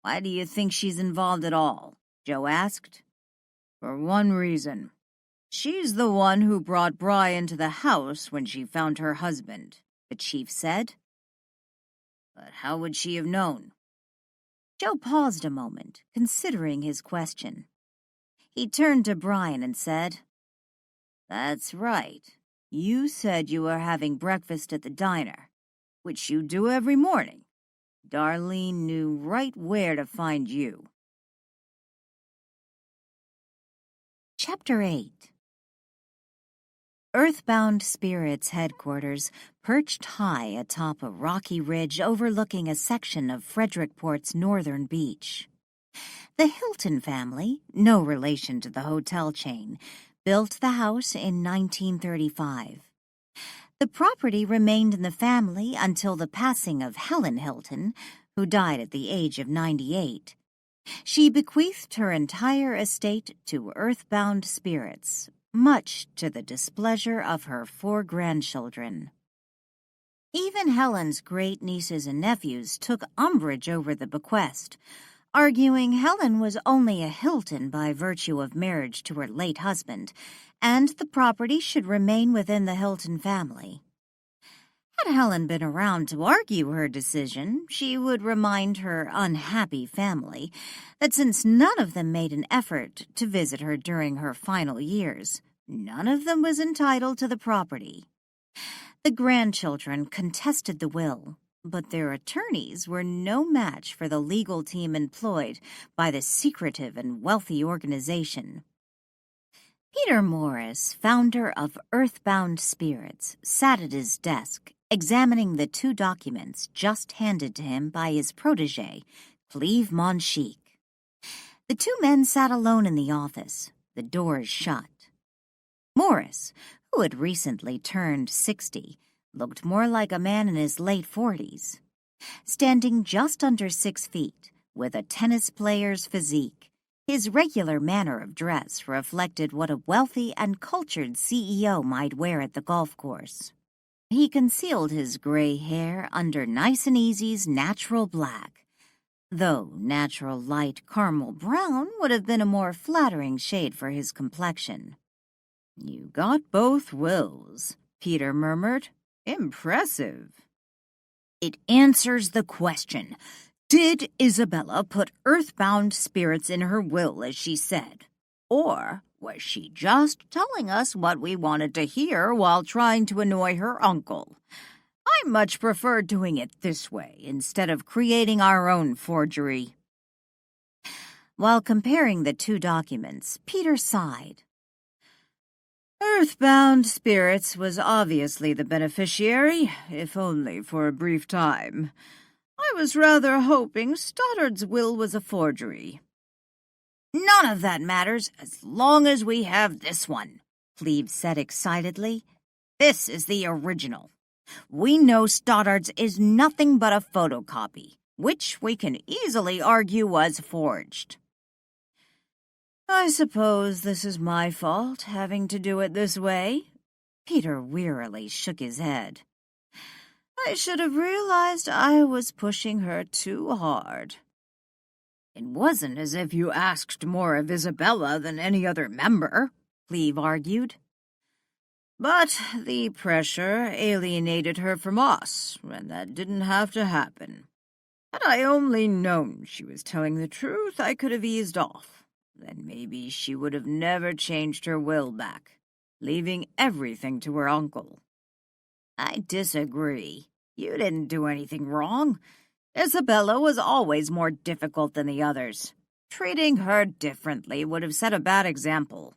Why do you think she's involved at all? Joe asked. For one reason. She's the one who brought Brian to the house when she found her husband, the chief said. But how would she have known? Joe paused a moment, considering his question. He turned to Brian and said, That's right. You said you were having breakfast at the diner, which you do every morning. Darlene knew right where to find you. Chapter 8 Earthbound Spirits headquarters perched high atop a rocky ridge overlooking a section of Frederickport's northern beach. The Hilton family, no relation to the hotel chain, built the house in 1935. The property remained in the family until the passing of Helen Hilton, who died at the age of 98. She bequeathed her entire estate to Earthbound Spirits, much to the displeasure of her 4 grandchildren. Even Helen's great-nieces and nephews took umbrage over the bequest, arguing Helen was only a Hilton by virtue of marriage to her late husband, and the property should remain within the Hilton family. Had Helen been around to argue her decision, she would remind her unhappy family that since none of them made an effort to visit her during her final years, none of them was entitled to the property. The grandchildren contested the will, but their attorneys were no match for the legal team employed by the secretive and wealthy organization. Peter Morris, founder of Earthbound Spirits, sat at his desk, examining the 2 documents just handed to him by his protégé, Cleve Monchique. The 2 men sat alone in the office, the doors shut. Morris, who had recently turned 60, looked more like a man in his late 40s. Standing just under 6 feet, with a tennis player's physique, his regular manner of dress reflected what a wealthy and cultured CEO might wear at the golf course. He concealed his gray hair under Nice and Easy's natural black, though natural light caramel brown would have been a more flattering shade for his complexion. "You got both wills," Peter murmured. "Impressive." "It answers the question. Did Isabella put Earthbound Spirits in her will as she said? Or was she just telling us what we wanted to hear while trying to annoy her uncle? I much prefer doing it this way instead of creating our own forgery." While comparing the 2 documents, Peter sighed. Earthbound Spirits was obviously the beneficiary, if only for a brief time. I was rather hoping Stoddard's will was a forgery. "None of that matters as long as we have this one," Cleve said excitedly. "This is the original. We know Stoddard's is nothing but a photocopy, which we can easily argue was forged." "I suppose this is my fault, having to do it this way." Peter wearily shook his head. "I should have realized I was pushing her too hard." "It wasn't as if you asked more of Isabella than any other member," Cleve argued. "But the pressure alienated her from us, and that didn't have to happen. Had I only known she was telling the truth, I could have eased off. Then maybe she would have never changed her will back, leaving everything to her uncle." "I disagree. You didn't do anything wrong. Isabella was always more difficult than the others. Treating her differently would have set a bad example."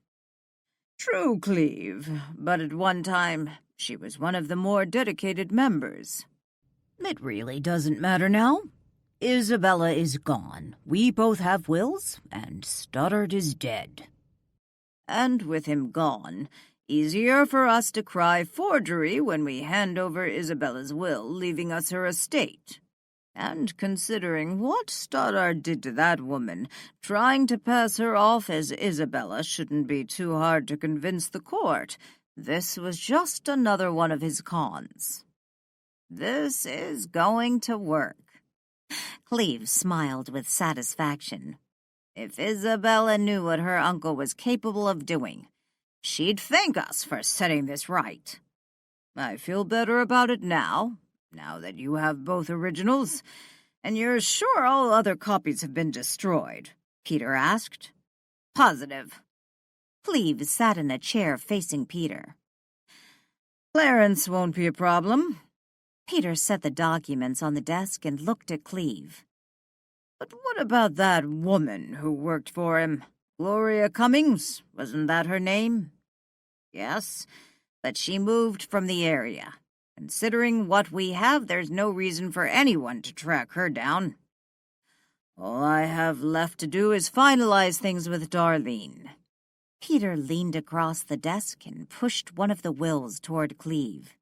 "True, Cleve, but at one time she was one of the more dedicated members." "It really doesn't matter now. Isabella is gone. We both have wills, and Stoddard is dead." "And with him gone, easier for us to cry forgery when we hand over Isabella's will, leaving us her estate. And considering what Stoddard did to that woman, trying to pass her off as Isabella shouldn't be too hard to convince the court. This was just another one of his cons." "This is going to work." Cleve smiled with satisfaction. "If Isabella knew what her uncle was capable of doing, she'd thank us for setting this right." "I feel better about it now that you have both originals. And you're sure all other copies have been destroyed?" Peter asked. "Positive." Cleve sat in a chair facing Peter. "Clarence won't be a problem." Peter set the documents on the desk and looked at Cleve. "But what about that woman who worked for him? Gloria Cummings, wasn't that her name?" "Yes, but she moved from the area. Considering what we have, there's no reason for anyone to track her down. All I have left to do is finalize things with Darlene." Peter leaned across the desk and pushed one of the wills toward Cleve.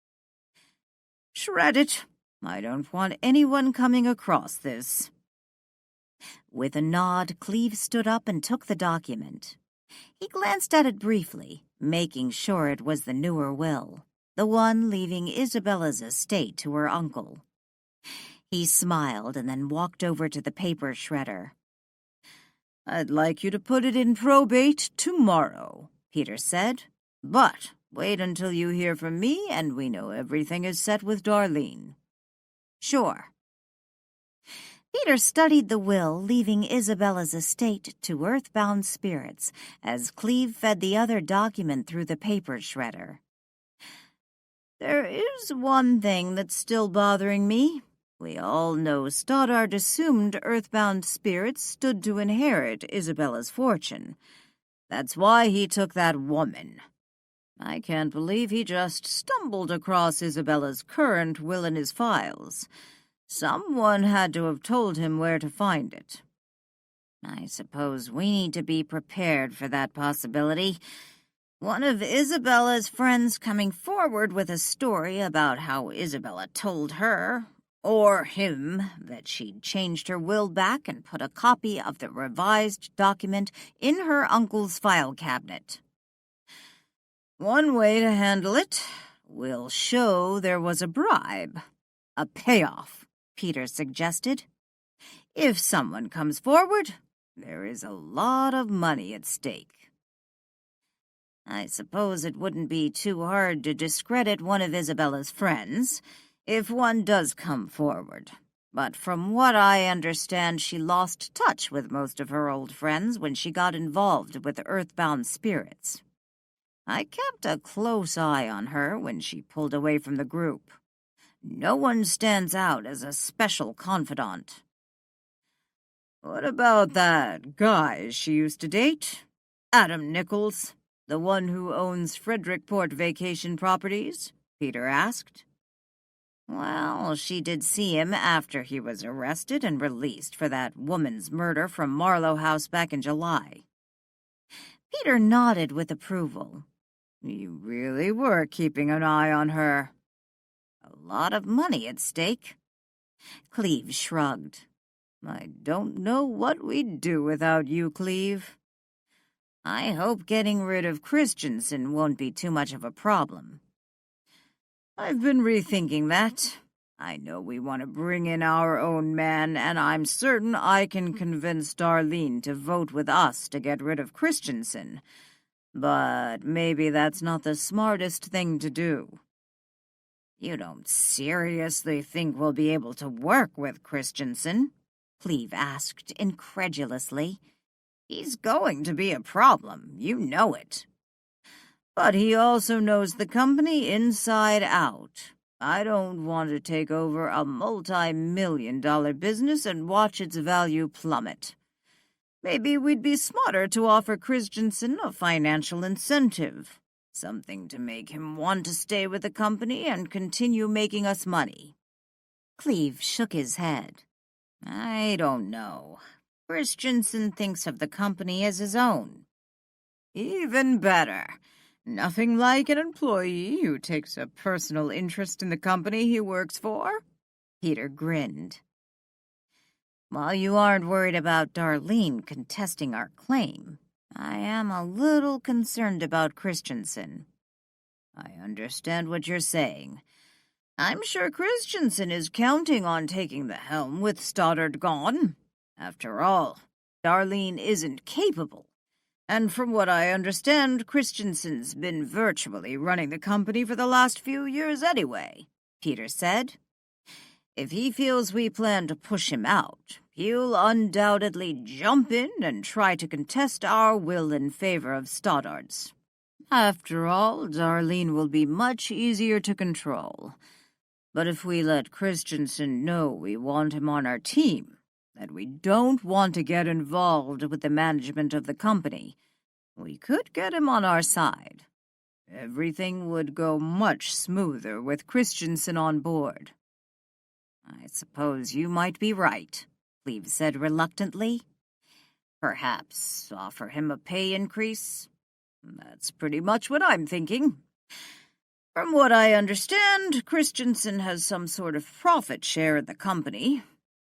"Shred it. I don't want anyone coming across this." With a nod, Cleve stood up and took the document. He glanced at it briefly, making sure it was the newer will, the one leaving Isabella's estate to her uncle. He smiled and then walked over to the paper shredder. "I'd like you to put it in probate tomorrow," Peter said. "But wait until you hear from me and we know everything is set with Darlene." "Sure." Peter studied the will, leaving Isabella's estate to earthbound spirits as Cleve fed the other document through the paper shredder. "There is one thing that's still bothering me. We all know Stoddard assumed earthbound spirits stood to inherit Isabella's fortune. That's why he took that woman. I can't believe he just stumbled across Isabella's current will in his files. Someone had to have told him where to find it. I suppose we need to be prepared for that possibility. One of Isabella's friends coming forward with a story about how Isabella told her, or him, that she'd changed her will back and put a copy of the revised document in her uncle's file cabinet. One way to handle it will show there was a bribe, a payoff, Peter suggested. If someone comes forward, there is a lot of money at stake. I suppose it wouldn't be too hard to discredit one of Isabella's friends, if one does come forward. But from what I understand, she lost touch with most of her old friends when she got involved with earthbound spirits. I kept a close eye on her when she pulled away from the group. No one stands out as a special confidant." "What about that guy she used to date? Adam Nichols, the one who owns Frederickport Vacation Properties?" Peter asked. "Well, she did see him after he was arrested and released for that woman's murder from Marlow House back in July." Peter nodded with approval. "You really were keeping an eye on her. A lot of money at stake." Cleve shrugged. "I don't know what we'd do without you, Cleve. I hope getting rid of Christensen won't be too much of a problem." "I've been rethinking that. I know we want to bring in our own man, and I'm certain I can convince Darlene to vote with us to get rid of Christensen. But maybe that's not the smartest thing to do." "You don't seriously think we'll be able to work with Christensen?" Cleve asked incredulously. "He's going to be a problem, you know it. But he also knows the company inside out. I don't want to take over a multi-million-dollar business and watch its value plummet. Maybe we'd be smarter to offer Christensen a financial incentive, something to make him want to stay with the company and continue making us money." Cleve shook his head. "I don't know. Christensen thinks of the company as his own." "Even better. Nothing like an employee who takes a personal interest in the company he works for." Peter grinned. "While you aren't worried about Darlene contesting our claim, I am a little concerned about Christensen." "I understand what you're saying. I'm sure Christensen is counting on taking the helm with Stoddard gone. After all, Darlene isn't capable. And from what I understand, Christensen's been virtually running the company for the last few years anyway," Peter said. "If he feels we plan to push him out, he'll undoubtedly jump in and try to contest our will in favor of Stoddard's. After all, Darlene will be much easier to control. But if we let Christensen know we want him on our team, that we don't want to get involved with the management of the company, we could get him on our side. Everything would go much smoother with Christensen on board." "I suppose you might be right," Cleve said reluctantly. "Perhaps offer him a pay increase? That's pretty much what I'm thinking. From what I understand, Christensen has some sort of profit share in the company.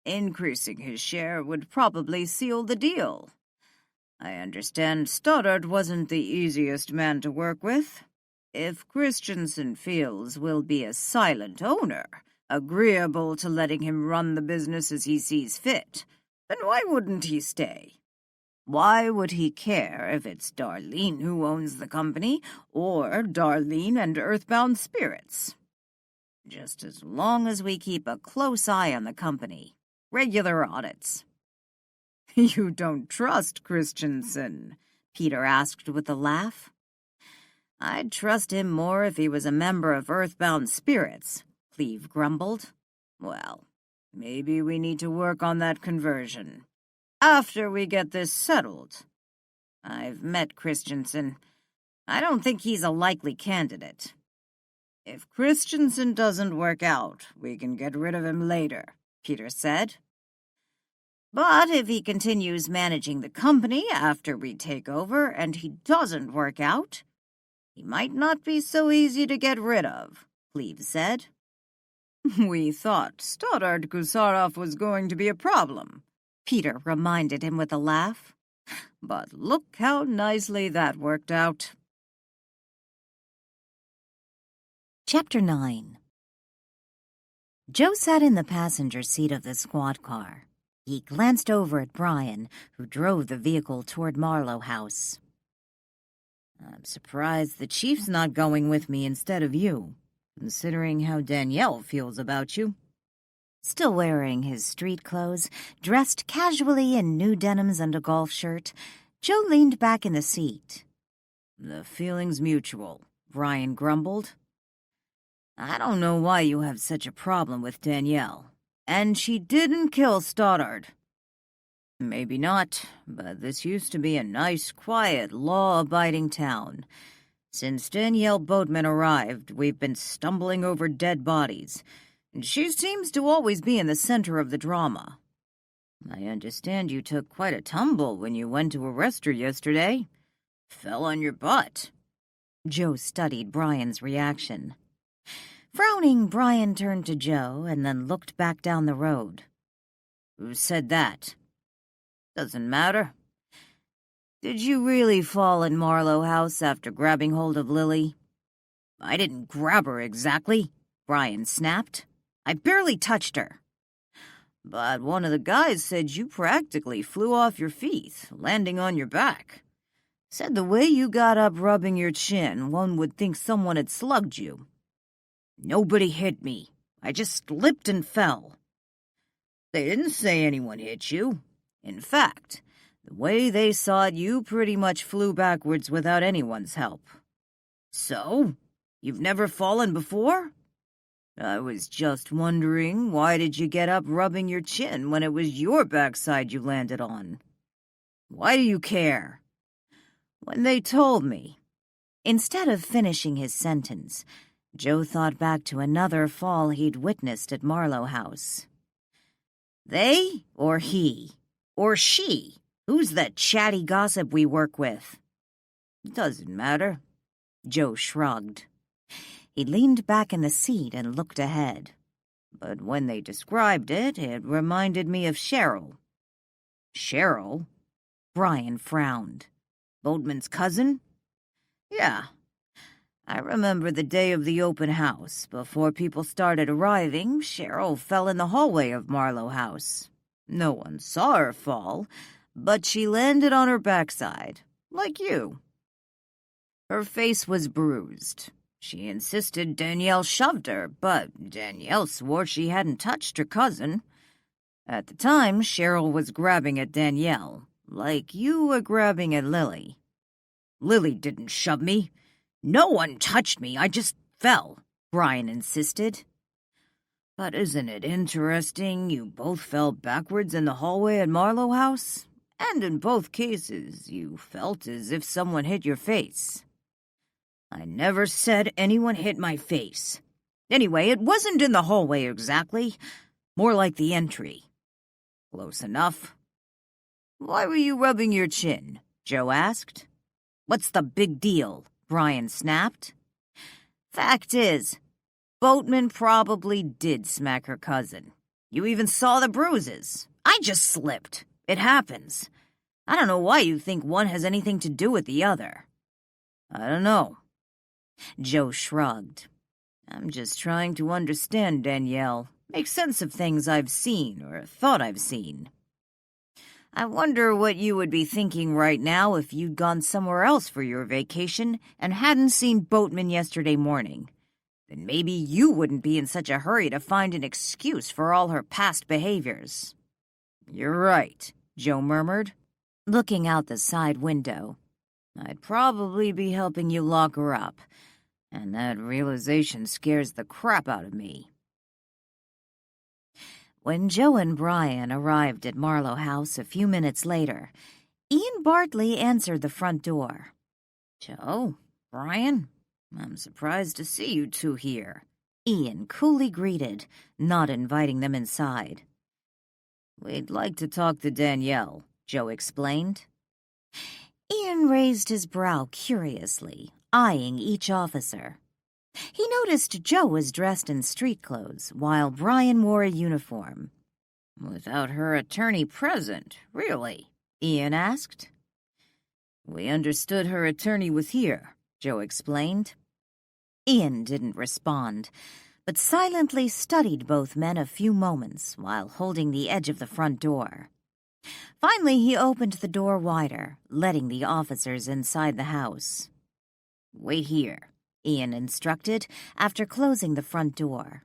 Increasing his share would probably seal the deal. I understand Stoddard wasn't the easiest man to work with. If Christensen feels we'll be a silent owner, agreeable to letting him run the business as he sees fit, then why wouldn't he stay? Why would he care if it's Darlene who owns the company, or Darlene and Earthbound Spirits? Just as long as we keep a close eye on the company. Regular audits." "You don't trust Christensen?" Peter asked with a laugh. "I'd trust him more if he was a member of Earthbound Spirits," Cleve grumbled. "Well, maybe we need to work on that conversion. After we get this settled. I've met Christensen. I don't think he's a likely candidate. If Christensen doesn't work out, we can get rid of him later," Peter said. "But if he continues managing the company after we take over and he doesn't work out, he might not be so easy to get rid of," Cleve said. "We thought Stoddard Gusarov was going to be a problem," Peter reminded him with a laugh. "But look how nicely that worked out." Chapter 9. Joe sat in the passenger seat of the squad car. He glanced over at Brian, who drove the vehicle toward Marlow House. "I'm surprised the chief's not going with me instead of you, considering how Danielle feels about you." Still wearing his street clothes, dressed casually in new denims and a golf shirt, Joe leaned back in the seat. "The feeling's mutual," Brian grumbled. "I don't know why you have such a problem with Danielle. And she didn't kill Stoddard." "Maybe not, but this used to be a nice, quiet, law-abiding town. Since Danielle Boatman arrived, we've been stumbling over dead bodies. She seems to always be in the center of the drama. I understand you took quite a tumble when you went to arrest her yesterday. Fell on your butt." Joe studied Brian's reaction. Frowning, Brian turned to Joe and then looked back down the road. "Who said that?" "Doesn't matter. Did you really fall in Marlow House after grabbing hold of Lily?" "I didn't grab her exactly," Brian snapped. "I barely touched her." "But one of the guys said you practically flew off your feet, landing on your back. Said the way you got up rubbing your chin, one would think someone had slugged you." "Nobody hit me. I just slipped and fell." "They didn't say anyone hit you. In fact, the way they saw it, you pretty much flew backwards without anyone's help." "So? You've never fallen before?" "I was just wondering, why did you get up rubbing your chin when it was your backside you landed on?" "Why do you care?" "When they told me." Instead of finishing his sentence, Joe thought back to another fall he'd witnessed at Marlow House. "They or he? Or she? Who's the chatty gossip we work with?" "Doesn't matter." Joe shrugged. He leaned back in the seat and looked ahead. "But when they described it, it reminded me of Cheryl." "Cheryl?" Brian frowned. "Boatman's cousin?" "Yeah. I remember the day of the open house. Before people started arriving, Cheryl fell in the hallway of Marlow House. No one saw her fall, but she landed on her backside, like you. Her face was bruised. She insisted Danielle shoved her, but Danielle swore she hadn't touched her cousin. At the time, Cheryl was grabbing at Danielle, like you were grabbing at Lily." "Lily didn't shove me. No one touched me, I just fell," Brian insisted. "But isn't it interesting you both fell backwards in the hallway at Marlow House? And in both cases, you felt as if someone hit your face." I never said anyone hit my face. Anyway, it wasn't in the hallway exactly. More like the entry. Close enough. Why were you rubbing your chin? Joe asked. What's the big deal? Brian snapped. Fact is, Boatman probably did smack her cousin. You even saw the bruises. I just slipped. It happens. I don't know why you think one has anything to do with the other. I don't know. Joe shrugged. I'm just trying to understand, Danielle. Make sense of things I've seen or thought I've seen. I wonder what you would be thinking right now if you'd gone somewhere else for your vacation and hadn't seen Boatman yesterday morning. Then maybe you wouldn't be in such a hurry to find an excuse for all her past behaviors. You're right, Joe murmured, looking out the side window. I'd probably be helping you lock her up, and that realization scares the crap out of me. When Joe and Brian arrived at Marlow House a few minutes later, Ian Bartley answered the front door. Joe, Brian, I'm surprised to see you two here, Ian coolly greeted, not inviting them inside. We'd like to talk to Danielle, Joe explained. Ian raised his brow curiously, eyeing each officer. He noticed Joe was dressed in street clothes, while Brian wore a uniform. Without her attorney present, really? Ian asked. We understood her attorney was here, Joe explained. Ian didn't respond, but silently studied both men a few moments while holding the edge of the front door. Finally, he opened the door wider, letting the officers inside the house. Wait here, Ian instructed after closing the front door.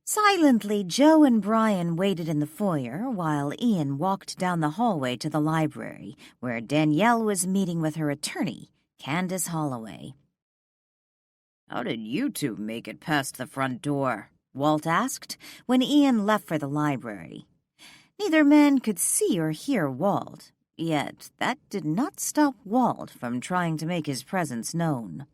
Silently, Joe and Brian waited in the foyer while Ian walked down the hallway to the library, where Danielle was meeting with her attorney, Candace Holloway. How did you two make it past the front door? Walt asked when Ian left for the library. Neither man could see or hear Walt, yet that did not stop Walt from trying to make his presence known.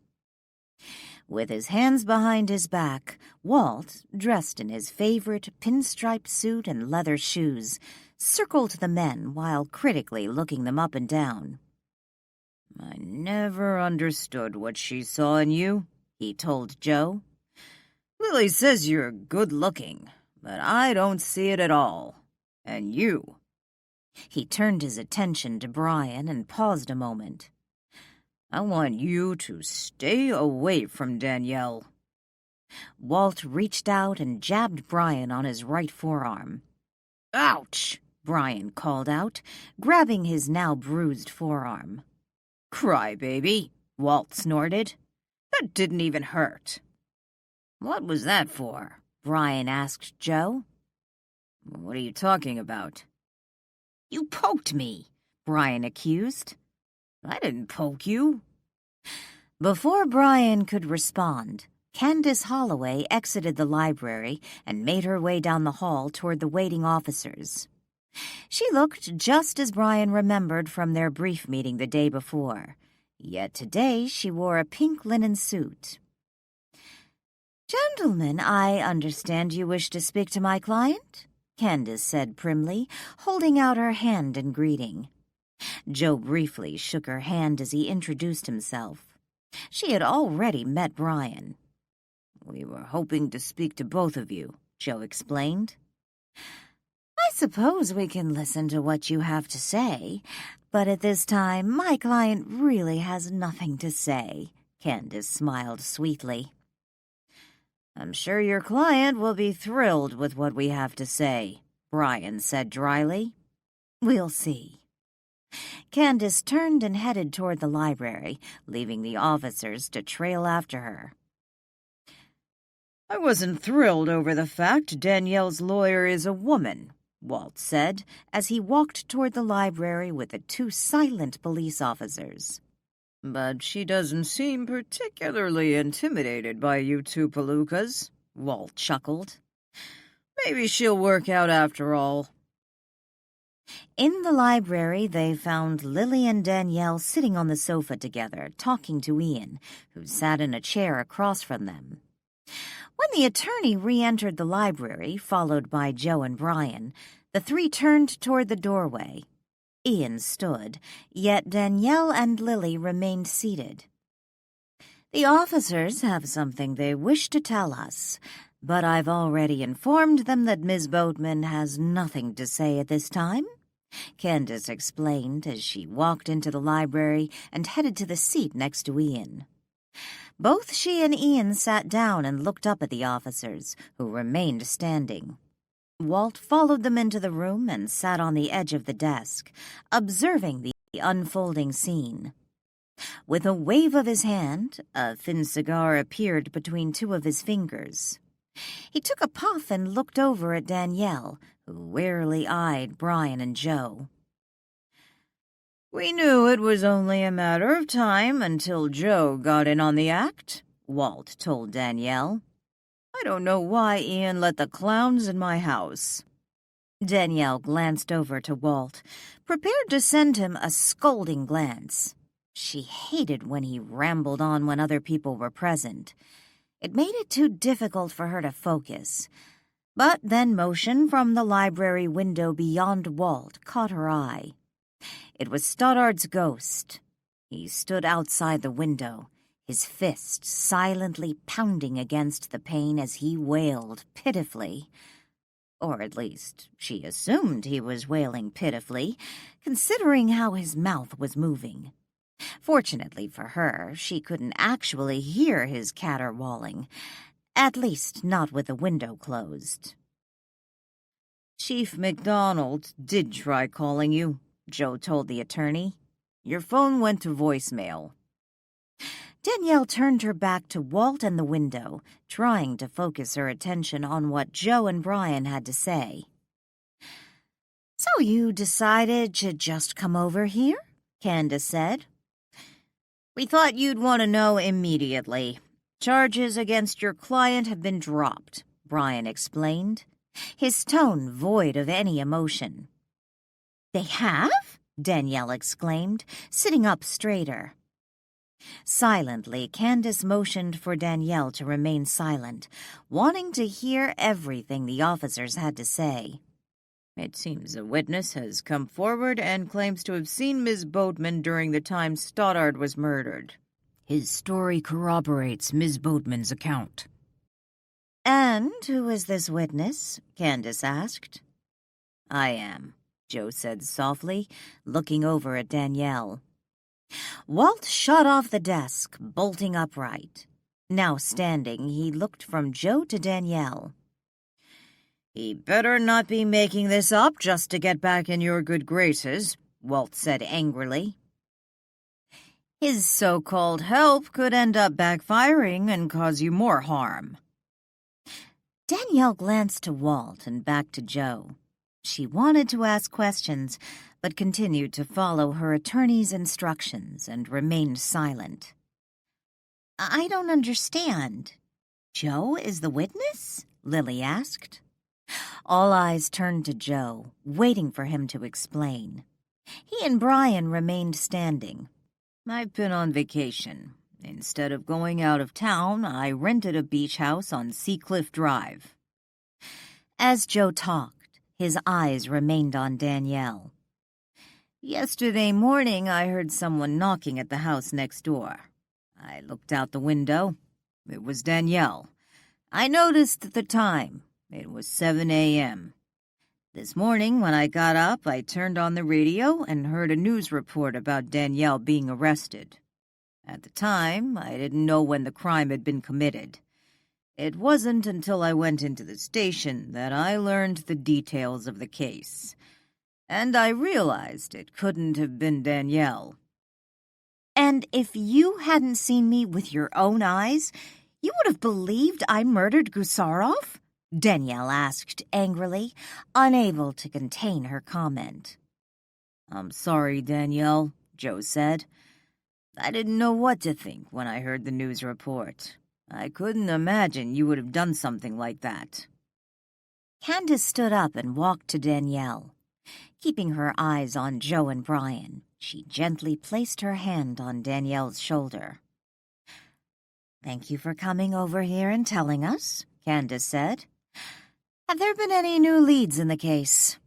With his hands behind his back, Walt, dressed in his favorite pinstripe suit and leather shoes, circled the men while critically looking them up and down. I never understood what she saw in you, he told Joe. Lily says you're good-looking, but I don't see it at all. And you. He turned his attention to Brian and paused a moment. I want you to stay away from Danielle. Walt reached out and jabbed Brian on his right forearm. Ouch! Brian called out, grabbing his now bruised forearm. Cry, baby, Walt snorted. That didn't even hurt. What was that for? Brian asked Joe. What are you talking about? You poked me, Brian accused. I didn't poke you. Before Brian could respond, Candace Holloway exited the library and made her way down the hall toward the waiting officers. She looked just as Brian remembered from their brief meeting the day before, yet today she wore a pink linen suit. Gentlemen, I understand you wish to speak to my client? Candace said primly, holding out her hand in greeting. Joe briefly shook her hand as he introduced himself. She had already met Brian. We were hoping to speak to both of you, Joe explained. I suppose we can listen to what you have to say, but at this time my client really has nothing to say, Candace smiled sweetly. I'm sure your client will be thrilled with what we have to say, Brian said dryly. We'll see. Candace turned and headed toward the library, leaving the officers to trail after her. I wasn't thrilled over the fact Danielle's lawyer is a woman, Walt said as he walked toward the library with the two silent police officers. But she doesn't seem particularly intimidated by you two palookas, Walt chuckled. Maybe she'll work out after all. In the library, they found Lily and Danielle sitting on the sofa together, talking to Ian, who sat in a chair across from them. When the attorney re-entered the library, followed by Joe and Brian, the three turned toward the doorway. Ian stood, yet Danielle and Lily remained seated. "The officers have something they wish to tell us, but I've already informed them that Miss Boatman has nothing to say at this time," Candace explained as she walked into the library and headed to the seat next to Ian. Both she and Ian sat down and looked up at the officers, who remained standing. Walt followed them into the room and sat on the edge of the desk, observing the unfolding scene. With a wave of his hand, a thin cigar appeared between two of his fingers. He took a puff and looked over at Danielle, who warily eyed Brian and Joe. "We knew it was only a matter of time until Joe got in on the act," Walt told Danielle. "I don't know why Ian let the clowns in my house." Danielle glanced over to Walt, prepared to send him a scolding glance. She hated when he rambled on when other people were present. It made it too difficult for her to focus. But then motion from the library window beyond Walt caught her eye. It was Stoddard's ghost. He stood outside the window, his fist silently pounding against the pane as he wailed pitifully. Or at least, she assumed he was wailing pitifully, considering how his mouth was moving. Fortunately for her, she couldn't actually hear his caterwauling, at least not with the window closed. "Chief McDonald did try calling you," Joe told the attorney. "Your phone went to voicemail." Danielle turned her back to Walt and the window, trying to focus her attention on what Joe and Brian had to say. "So you decided to just come over here?" Candace said. "We thought you'd want to know immediately. Charges against your client have been dropped," Brian explained, his tone void of any emotion. "They have?" Danielle exclaimed, sitting up straighter. Silently, Candace motioned for Danielle to remain silent, wanting to hear everything the officers had to say. "It seems a witness has come forward and claims to have seen Miss Boatman during the time Stoddard was murdered. His story corroborates Miss Boatman's account." "And who is this witness?" Candace asked. "I am," Joe said softly, looking over at Danielle. Walt shot off the desk, bolting upright. Now standing, he looked from Joe to Danielle. "He better not be making this up just to get back in your good graces," Walt said angrily. "His so-called help could end up backfiring and cause you more harm." Danielle glanced to Walt and back to Joe. She wanted to ask questions, but continued to follow her attorney's instructions and remained silent. "I don't understand. Joe is the witness?" Lily asked. All eyes turned to Joe, waiting for him to explain. He and Brian remained standing. "I've been on vacation. Instead of going out of town, I rented a beach house on Seacliff Drive." As Joe talked, his eyes remained on Danielle. "Yesterday morning, I heard someone knocking at the house next door. I looked out the window. It was Danielle. I noticed the time. It was 7 a.m. This morning, when I got up, I turned on the radio and heard a news report about Danielle being arrested. At the time, I didn't know when the crime had been committed. It wasn't until I went into the station that I learned the details of the case. And I realized it couldn't have been Danielle." "And if you hadn't seen me with your own eyes, you would have believed I murdered Gusarov?" Danielle asked angrily, unable to contain her comment. "I'm sorry, Danielle," Joe said. "I didn't know what to think when I heard the news report. I couldn't imagine you would have done something like that." Candace stood up and walked to Danielle. Keeping her eyes on Joe and Brian, she gently placed her hand on Danielle's shoulder. "Thank you for coming over here and telling us," Candace said. "Have there been any new leads in the case?"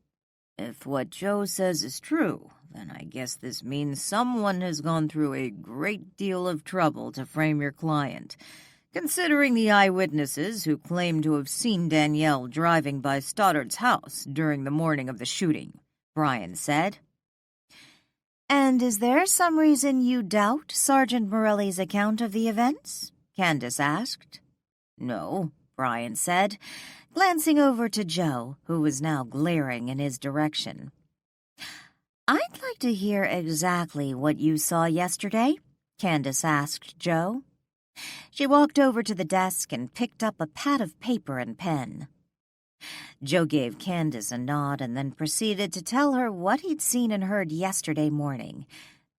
"If what Joe says is true, then I guess this means someone has gone through a great deal of trouble to frame your client, considering the eyewitnesses who claim to have seen Danielle driving by Stoddard's house during the morning of the shooting," Brian said. "And is there some reason you doubt Sergeant Morelli's account of the events?" Candace asked. "No," Brian said, glancing over to Joe, who was now glaring in his direction. "I'd like to hear exactly what you saw yesterday," Candace asked Joe. She walked over to the desk and picked up a pad of paper and pen. Joe gave Candace a nod and then proceeded to tell her what he'd seen and heard yesterday morning,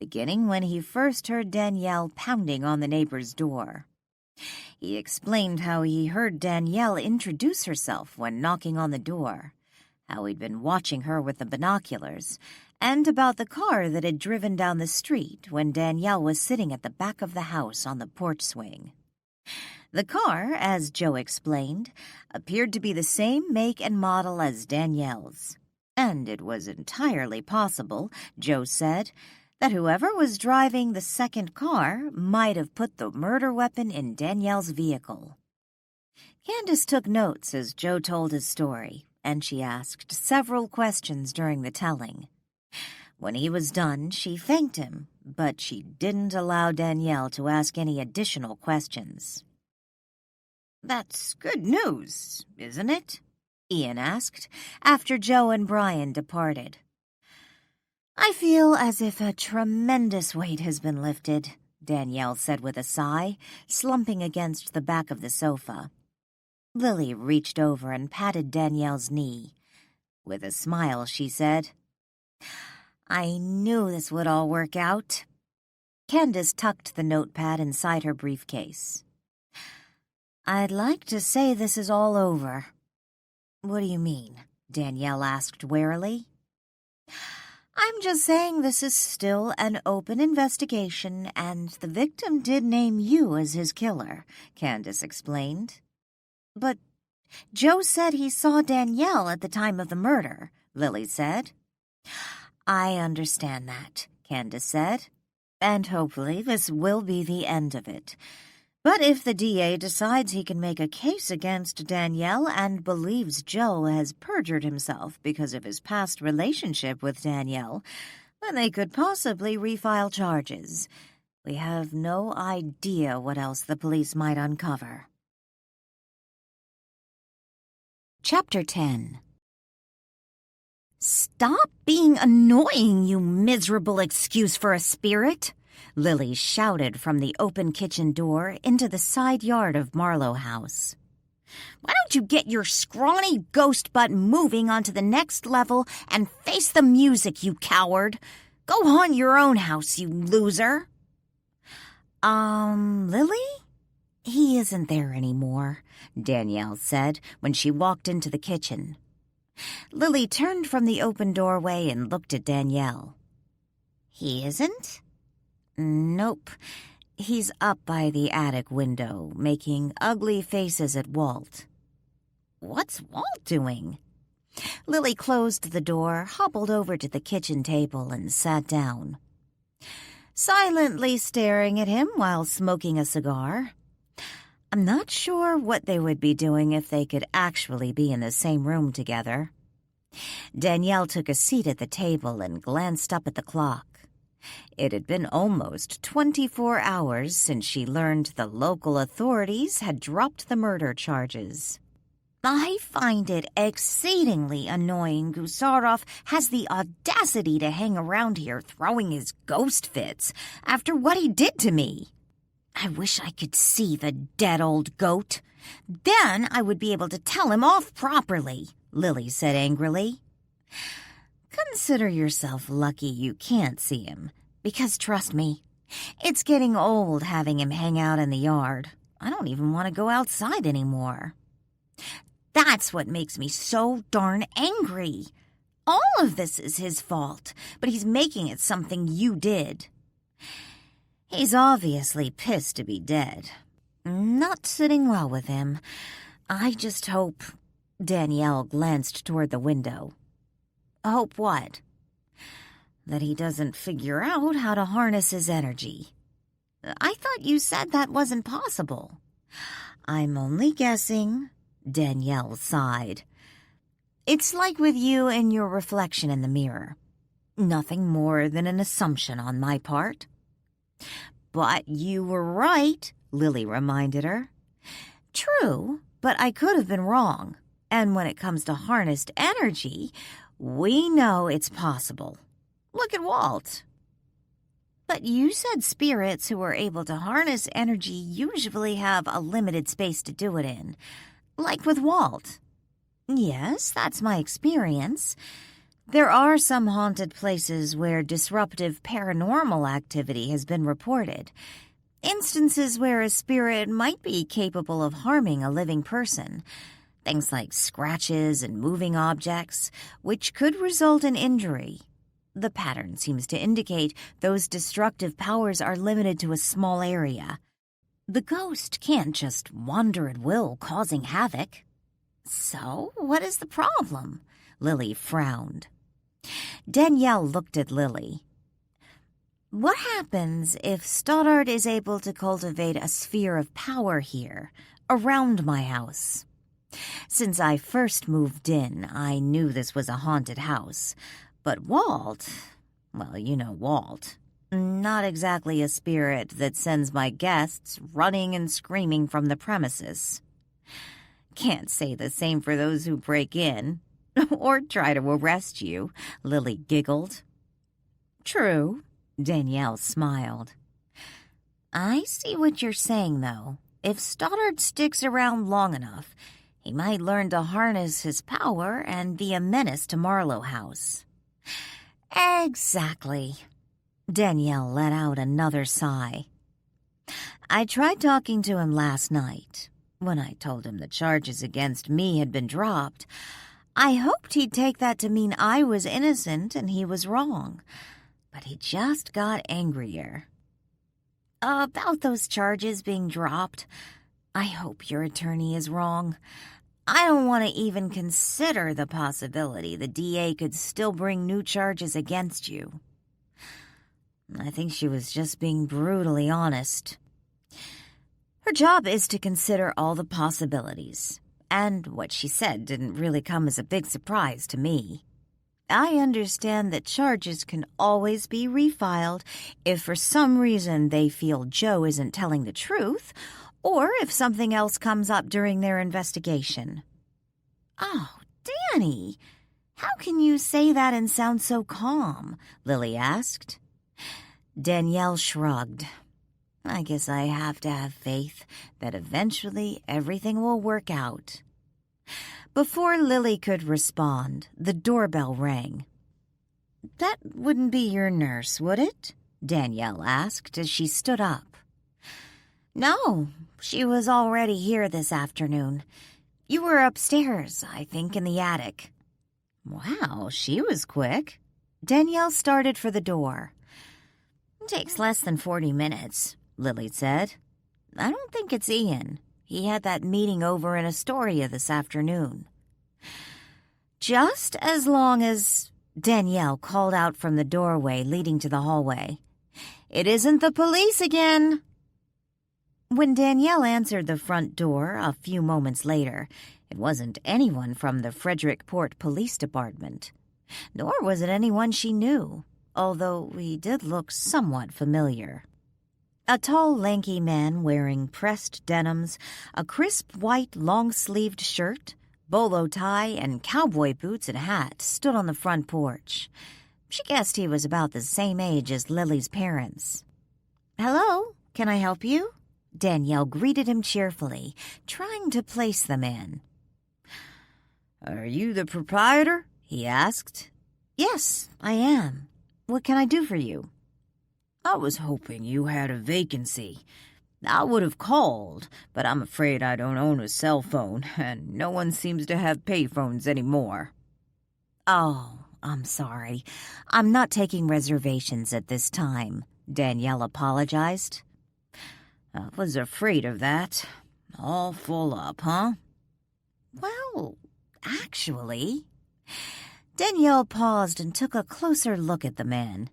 beginning when he first heard Danielle pounding on the neighbor's door. He explained how he heard Danielle introduce herself when knocking on the door, how he'd been watching her with the binoculars, and about the car that had driven down the street when Danielle was sitting at the back of the house on the porch swing. The car, as Joe explained, appeared to be the same make and model as Danielle's, and it was entirely possible, Joe said, that whoever was driving the second car might have put the murder weapon in Danielle's vehicle. Candace took notes as Joe told his story, and she asked several questions during the telling. When he was done, she thanked him, but she didn't allow Danielle to ask any additional questions. "That's good news, isn't it?" Ian asked, after Joe and Brian departed. "I feel as if a tremendous weight has been lifted," Danielle said with a sigh, slumping against the back of the sofa. Lily reached over and patted Danielle's knee. With a smile, she said, "I knew this would all work out." Candace tucked the notepad inside her briefcase. "I'd like to say this is all over." "What do you mean?" Danielle asked warily. "I'm just saying this is still an open investigation, and the victim did name you as his killer," Candace explained. "But Joe said he saw Danielle at the time of the murder," Lily said. "I understand that," Candace said, "and hopefully this will be the end of it. But if the DA decides he can make a case against Danielle and believes Joe has perjured himself because of his past relationship with Danielle, then they could possibly refile charges. We have no idea what else the police might uncover." Chapter 10. "Stop being annoying, you miserable excuse for a spirit!" Lily shouted from the open kitchen door into the side yard of Marlow House. "Why don't you get your scrawny ghost butt moving onto the next level and face the music, you coward? Go haunt your own house, you loser." Lily? He isn't there anymore," Danielle said when she walked into the kitchen. Lily turned from the open doorway and looked at Danielle. "He isn't?" "Nope. He's up by the attic window, making ugly faces at Walt." "What's Walt doing?" Lily closed the door, hobbled over to the kitchen table, and sat down. "Silently staring at him while smoking a cigar. I'm not sure what they would be doing if they could actually be in the same room together." Danielle took a seat at the table and glanced up at the clock. It had been almost 24 hours since she learned the local authorities had dropped the murder charges. "I find it exceedingly annoying Gusarov has the audacity to hang around here throwing his ghost fits after what he did to me. I wish I could see the dead old goat. Then I would be able to tell him off properly," Lily said angrily. "Consider yourself lucky you can't see him, because trust me, it's getting old having him hang out in the yard. I don't even want to go outside anymore. That's what makes me so darn angry. All of this is his fault, but he's making it something you did. He's obviously pissed to be dead. Not sitting well with him. I just hope... Danielle glanced toward the window. Hope what? That he doesn't figure out how to harness his energy. I thought you said that wasn't possible. I'm only guessing, Danielle sighed. It's like with you and your reflection in the mirror. Nothing more than an assumption on my part. But you were right, Lily reminded her. True, but I could have been wrong. And when it comes to harnessed energy, we know it's possible. Look at Walt. But you said spirits who are able to harness energy usually have a limited space to do it in, like with Walt. Yes, that's my experience. There are some haunted places where disruptive paranormal activity has been reported. Instances where a spirit might be capable of harming a living person. Things like scratches and moving objects, which could result in injury. The pattern seems to indicate those destructive powers are limited to a small area. The ghost can't just wander at will, causing havoc. So, what is the problem? Lily frowned. Danielle looked at Lily. What happens if Stoddard is able to cultivate a sphere of power here, around my house? Since I first moved in, I knew this was a haunted house. But Walt, well, you know Walt, not exactly a spirit that sends my guests running and screaming from the premises. Can't say the same for those who break in, or try to arrest you, Lily giggled. True, Danielle smiled. I see what you're saying, though. If Stoddard sticks around long enough, he might learn to harness his power and be a menace to Marlow House. Exactly. Danielle let out another sigh. I tried talking to him last night. When I told him the charges against me had been dropped, I hoped he'd take that to mean I was innocent and he was wrong. But he just got angrier. About those charges being dropped, I hope your attorney is wrong. I don't want to even consider the possibility the DA could still bring new charges against you. I think she was just being brutally honest. Her job is to consider all the possibilities, and what she said didn't really come as a big surprise to me. I understand that charges can always be refiled if for some reason they feel Joe isn't telling the truth, or if something else comes up during their investigation. Oh, Danny, how can you say that and sound so calm? Lily asked. Danielle shrugged. I guess I have to have faith that eventually everything will work out. Before Lily could respond, the doorbell rang. That wouldn't be your nurse, would it? Danielle asked as she stood up. No, she was already here this afternoon. You were upstairs, I think, in the attic. Wow, she was quick. Danielle started for the door. It takes less than 40 minutes, Lily said. I don't think it's Ian. He had that meeting over in Astoria this afternoon. Just as long as... Danielle called out from the doorway leading to the hallway. It isn't the police again. When Danielle answered the front door a few moments later, it wasn't anyone from the Frederickport Police Department. Nor was it anyone she knew, although he did look somewhat familiar. A tall, lanky man wearing pressed denims, a crisp white long-sleeved shirt, bolo tie, and cowboy boots and hat stood on the front porch. She guessed he was about the same age as Lily's parents. Hello, can I help you? Danielle greeted him cheerfully, trying to place them in. Are you the proprietor? He asked. Yes, I am. What can I do for you? I was hoping you had a vacancy. I would have called, but I'm afraid I don't own a cell phone, and no one seems to have payphones anymore. Oh, I'm sorry. I'm not taking reservations at this time, Danielle apologized. I was afraid of that. All full up, huh? Well, actually... Danielle paused and took a closer look at the man.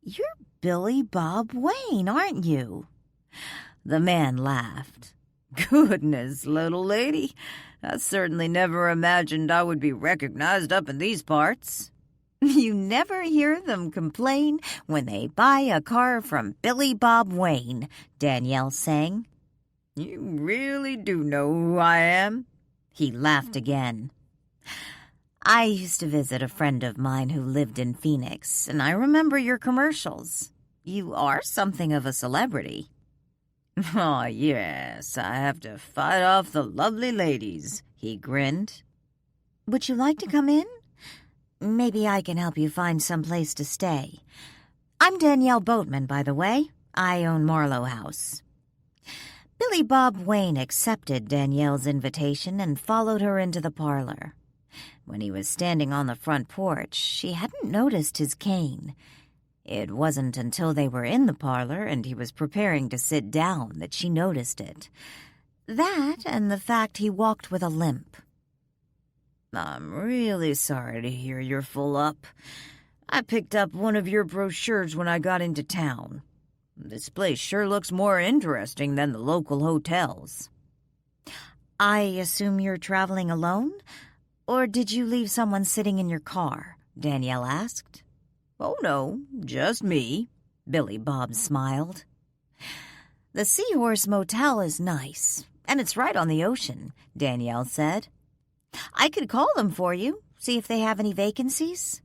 You're Billy Bob Wayne, aren't you? The man laughed. Goodness, little lady. I certainly never imagined I would be recognized up in these parts. You never hear them complain when they buy a car from Billy Bob Wayne, Danielle sang. You really do know who I am? He laughed again. I used to visit a friend of mine who lived in Phoenix, and I remember your commercials. You are something of a celebrity. Oh, yes, I have to fight off the lovely ladies, he grinned. Would you like to come in? Maybe I can help you find some place to stay. I'm Danielle Boatman, by the way. I own Marlow House. Billy Bob Wayne accepted Danielle's invitation and followed her into the parlor. When he was standing on the front porch, she hadn't noticed his cane. It wasn't until they were in the parlor and he was preparing to sit down that she noticed it. That and the fact he walked with a limp. I'm really sorry to hear you're full up. I picked up one of your brochures when I got into town. This place sure looks more interesting than the local hotels. I assume you're traveling alone? Or did you leave someone sitting in your car? Danielle asked. Oh, no, just me, Billy Bob smiled. The Seahorse Motel is nice, and it's right on the ocean, Danielle said. I could call them for you, see if they have any vacancies.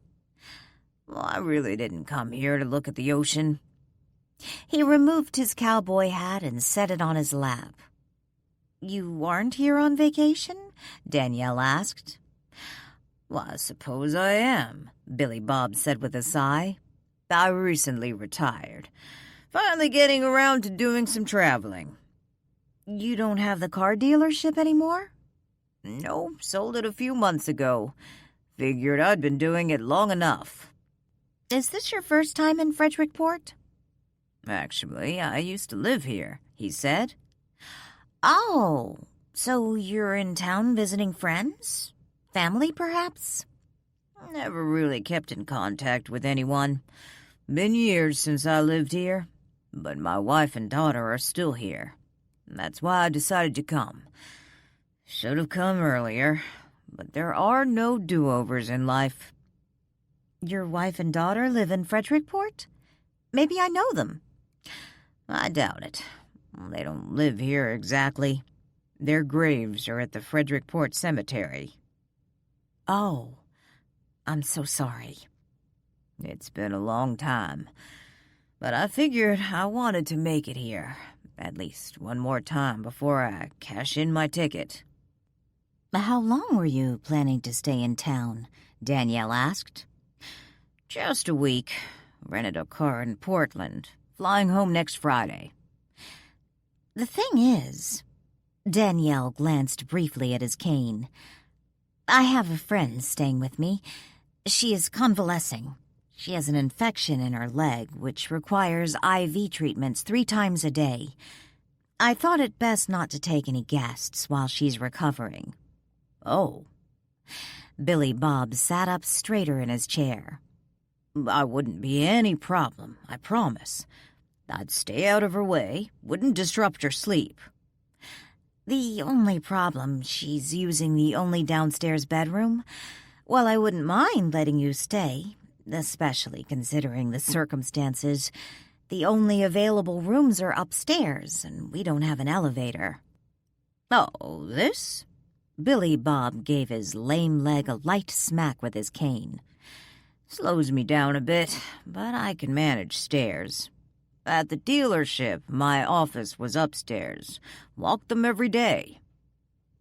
Well, I really didn't come here to look at the ocean. He removed his cowboy hat and set it on his lap. You aren't here on vacation? Danielle asked. Well, I suppose I am, Billy Bob said with a sigh. I recently retired. Finally getting around to doing some traveling. You don't have the car dealership anymore? No, sold it a few months ago. Figured I'd been doing it long enough. Is this your first time in Frederickport? Actually, I used to live here, he said. Oh, so you're in town visiting friends? Family, perhaps? Never really kept in contact with anyone. Been years since I lived here, but my wife and daughter are still here. That's why I decided to come. Should have come earlier, but there are no do-overs in life. Your wife and daughter live in Frederickport? Maybe I know them. I doubt it. They don't live here exactly. Their graves are at the Frederickport Cemetery. Oh, I'm so sorry. It's been a long time, but I figured I wanted to make it here, at least one more time before I cash in my ticket. How long were you planning to stay in town? Danielle asked. Just a week. Rented a car in Portland, flying home next Friday. The thing is, Danielle glanced briefly at his cane. I have a friend staying with me. She is convalescing. She has an infection in her leg, which requires IV treatments 3 times a day. I thought it best not to take any guests while she's recovering. Oh. Billy Bob sat up straighter in his chair. I wouldn't be any problem, I promise. I'd stay out of her way, wouldn't disrupt her sleep. The only problem, she's using the only downstairs bedroom. Well, I wouldn't mind letting you stay, especially considering the circumstances. The only available rooms are upstairs, and we don't have an elevator. Oh, this? Billy Bob gave his lame leg a light smack with his cane. Slows me down a bit, but I can manage stairs. At the dealership, my office was upstairs. Walked them every day.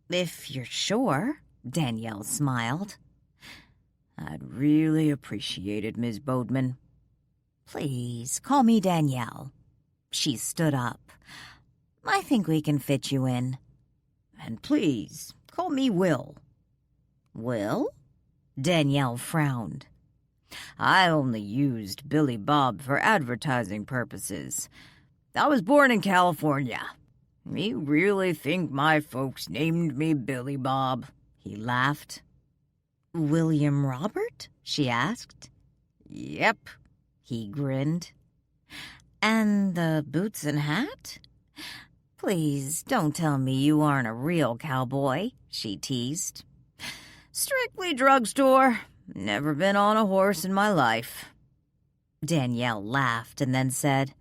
If you're sure, Danielle smiled. I'd really appreciate it, Ms. Boatman. Please, call me Danielle. She stood up. I think we can fit you in. And please, call me Will. Will? Danielle frowned. I only used Billy Bob for advertising purposes. I was born in California. You really think my folks named me Billy Bob?" He laughed. "William Robert?" she asked. "Yep," he grinned. "And the boots and hat? Please don't tell me you aren't a real cowboy," she teased. "Strictly drugstore. Never been on a horse in my life." Danielle laughed and then said,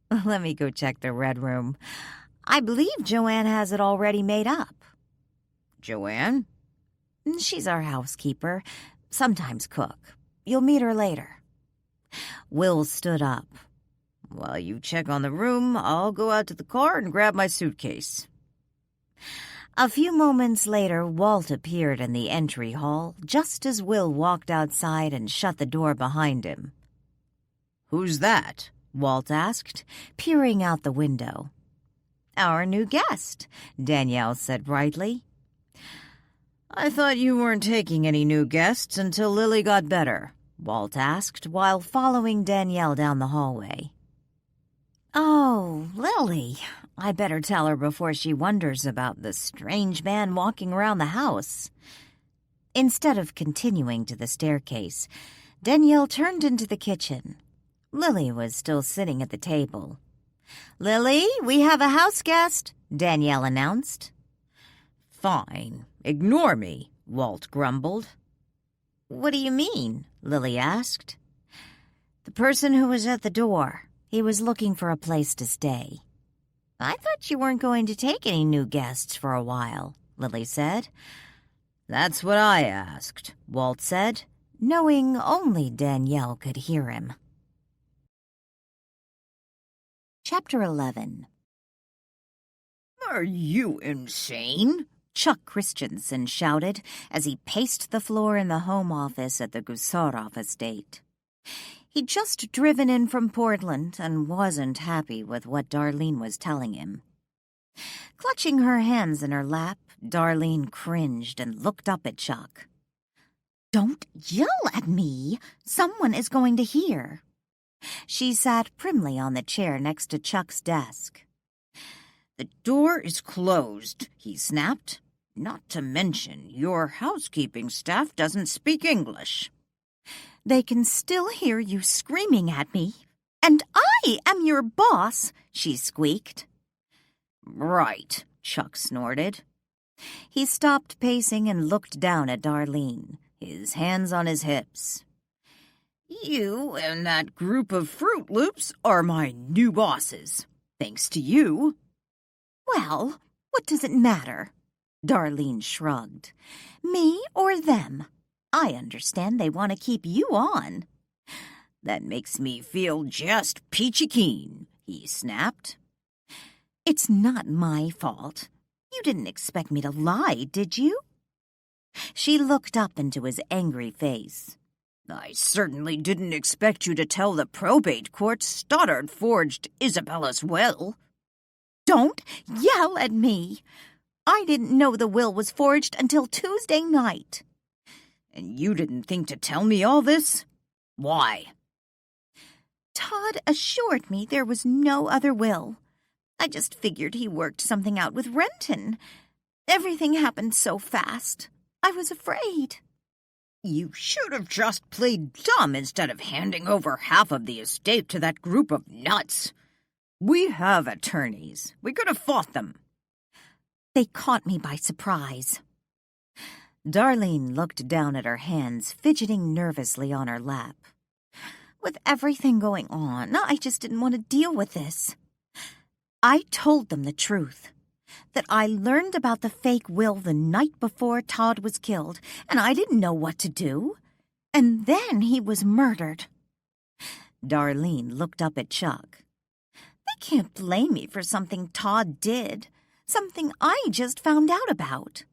"Let me go check the red room. I believe Joanne has it already made up." "Joanne?" "She's our housekeeper, sometimes cook. You'll meet her later." Will stood up. "While you check on the room, I'll go out to the car and grab my suitcase." A few moments later, Walt appeared in the entry hall just as Will walked outside and shut the door behind him. "Who's that?" Walt asked, peering out the window. "Our new guest," Danielle said brightly. "I thought you weren't taking any new guests until Lily got better," Walt asked while following Danielle down the hallway. "Oh, Lily. I better tell her before she wonders about the strange man walking around the house." Instead of continuing to the staircase, Danielle turned into the kitchen. Lily was still sitting at the table. "Lily, we have a house guest," Danielle announced. "Fine. Ignore me," Walt grumbled. "What do you mean?" Lily asked. "The person who was at the door. He was looking for a place to stay." "I thought you weren't going to take any new guests for a while," Lily said. "That's what I asked," Walt said, knowing only Danielle could hear him. Chapter 11. "Are you insane?" Chuck Christensen shouted as he paced the floor in the home office at the Gusarov estate. He'd just driven in from Portland and wasn't happy with what Darlene was telling him. Clutching her hands in her lap, Darlene cringed and looked up at Chuck. "Don't yell at me! Someone is going to hear." She sat primly on the chair next to Chuck's desk. "The door is closed," he snapped. "Not to mention, your housekeeping staff doesn't speak English." "They can still hear you screaming at me. And I am your boss," she squeaked. "Right," Chuck snorted. He stopped pacing and looked down at Darlene, his hands on his hips. "You and that group of Fruit Loops are my new bosses. Thanks to you." "Well, what does it matter?" Darlene shrugged. "Me or them? I understand they want to keep you on." "That makes me feel just peachy keen," he snapped. "It's not my fault. You didn't expect me to lie, did you?" She looked up into his angry face. "I certainly didn't expect you to tell the probate court Stoddard forged Isabella's will." "Don't yell at me! I didn't know the will was forged until Tuesday night." "And you didn't think to tell me all this? Why?" "Todd assured me there was no other will. I just figured he worked something out with Renton. Everything happened so fast. I was afraid." "You should have just played dumb instead of handing over half of the estate to that group of nuts. We have attorneys. We could have fought them." "They caught me by surprise." Darlene looked down at her hands, fidgeting nervously on her lap. "With everything going on, I just didn't want to deal with this. I told them the truth, that I learned about the fake will the night before Todd was killed, and I didn't know what to do. And then he was murdered." Darlene looked up at Chuck. "They can't blame me for something Todd did, something I just found out about."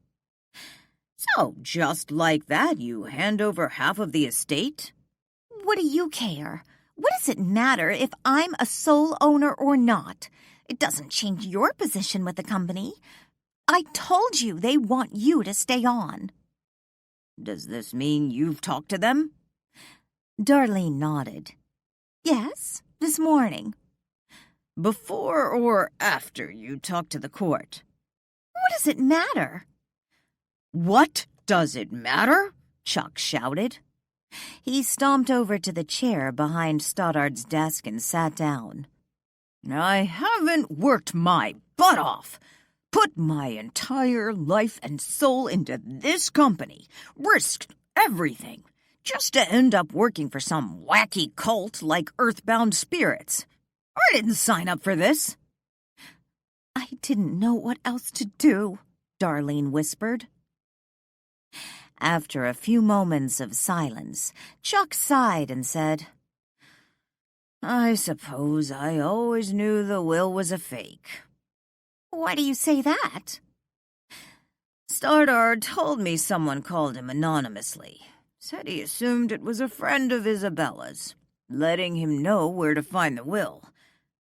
"So, just like that, you hand over half of the estate?" "What do you care? What does it matter if I'm a sole owner or not? It doesn't change your position with the company. I told you they want you to stay on." "Does this mean you've talked to them?" Darlene nodded. Yes, this morning. Before or after you talked to the court? What does it matter? What does it matter? Chuck shouted. He stomped over to the chair behind Stoddard's desk and sat down. I haven't worked my butt off, put my entire life and soul into this company, risked everything, just to end up working for some wacky cult like Earthbound Spirits. I didn't sign up for this. I didn't know what else to do, Darlene whispered. After a few moments of silence, Chuck sighed and said, I suppose I always knew the will was a fake. Why do you say that? Stoddard told me someone called him anonymously. Said he assumed it was a friend of Isabella's, letting him know where to find the will.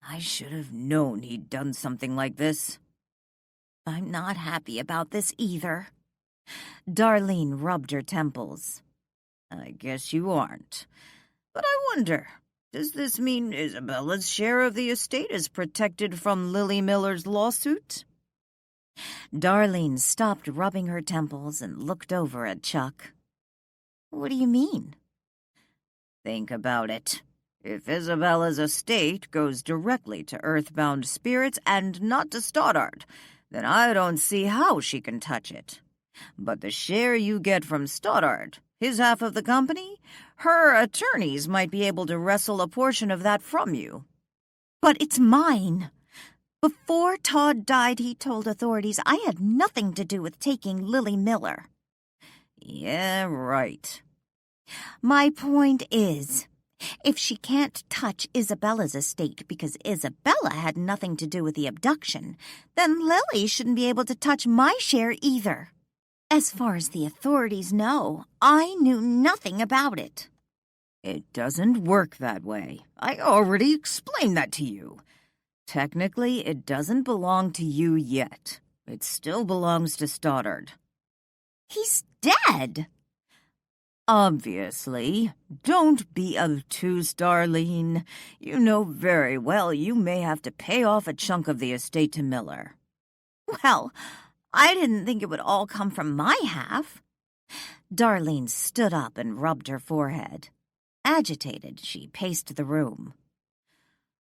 I should have known he'd done something like this. I'm not happy about this either. Darlene rubbed her temples. I guess you aren't. But I wonder, does this mean Isabella's share of the estate is protected from Lily Miller's lawsuit? Darlene stopped rubbing her temples and looked over at Chuck. What do you mean? Think about it. If Isabella's estate goes directly to Earthbound Spirits and not to Stoddard, then I don't see how she can touch it. But the share you get from Stoddard, his half of the company, her attorneys might be able to wrestle a portion of that from you. But it's mine. Before Todd died, he told authorities I had nothing to do with taking Lily Miller. Yeah, right. My point is, if she can't touch Isabella's estate because Isabella had nothing to do with the abduction, then Lily shouldn't be able to touch my share either. As far as the authorities know, I knew nothing about it. It doesn't work that way. I already explained that to you. Technically, it doesn't belong to you yet. It still belongs to Stoddard. He's dead. Obviously. Don't be obtuse, Darlene. You know very well you may have to pay off a chunk of the estate to Miller. Well, I didn't think it would all come from my half. Darlene stood up and rubbed her forehead. Agitated, she paced the room.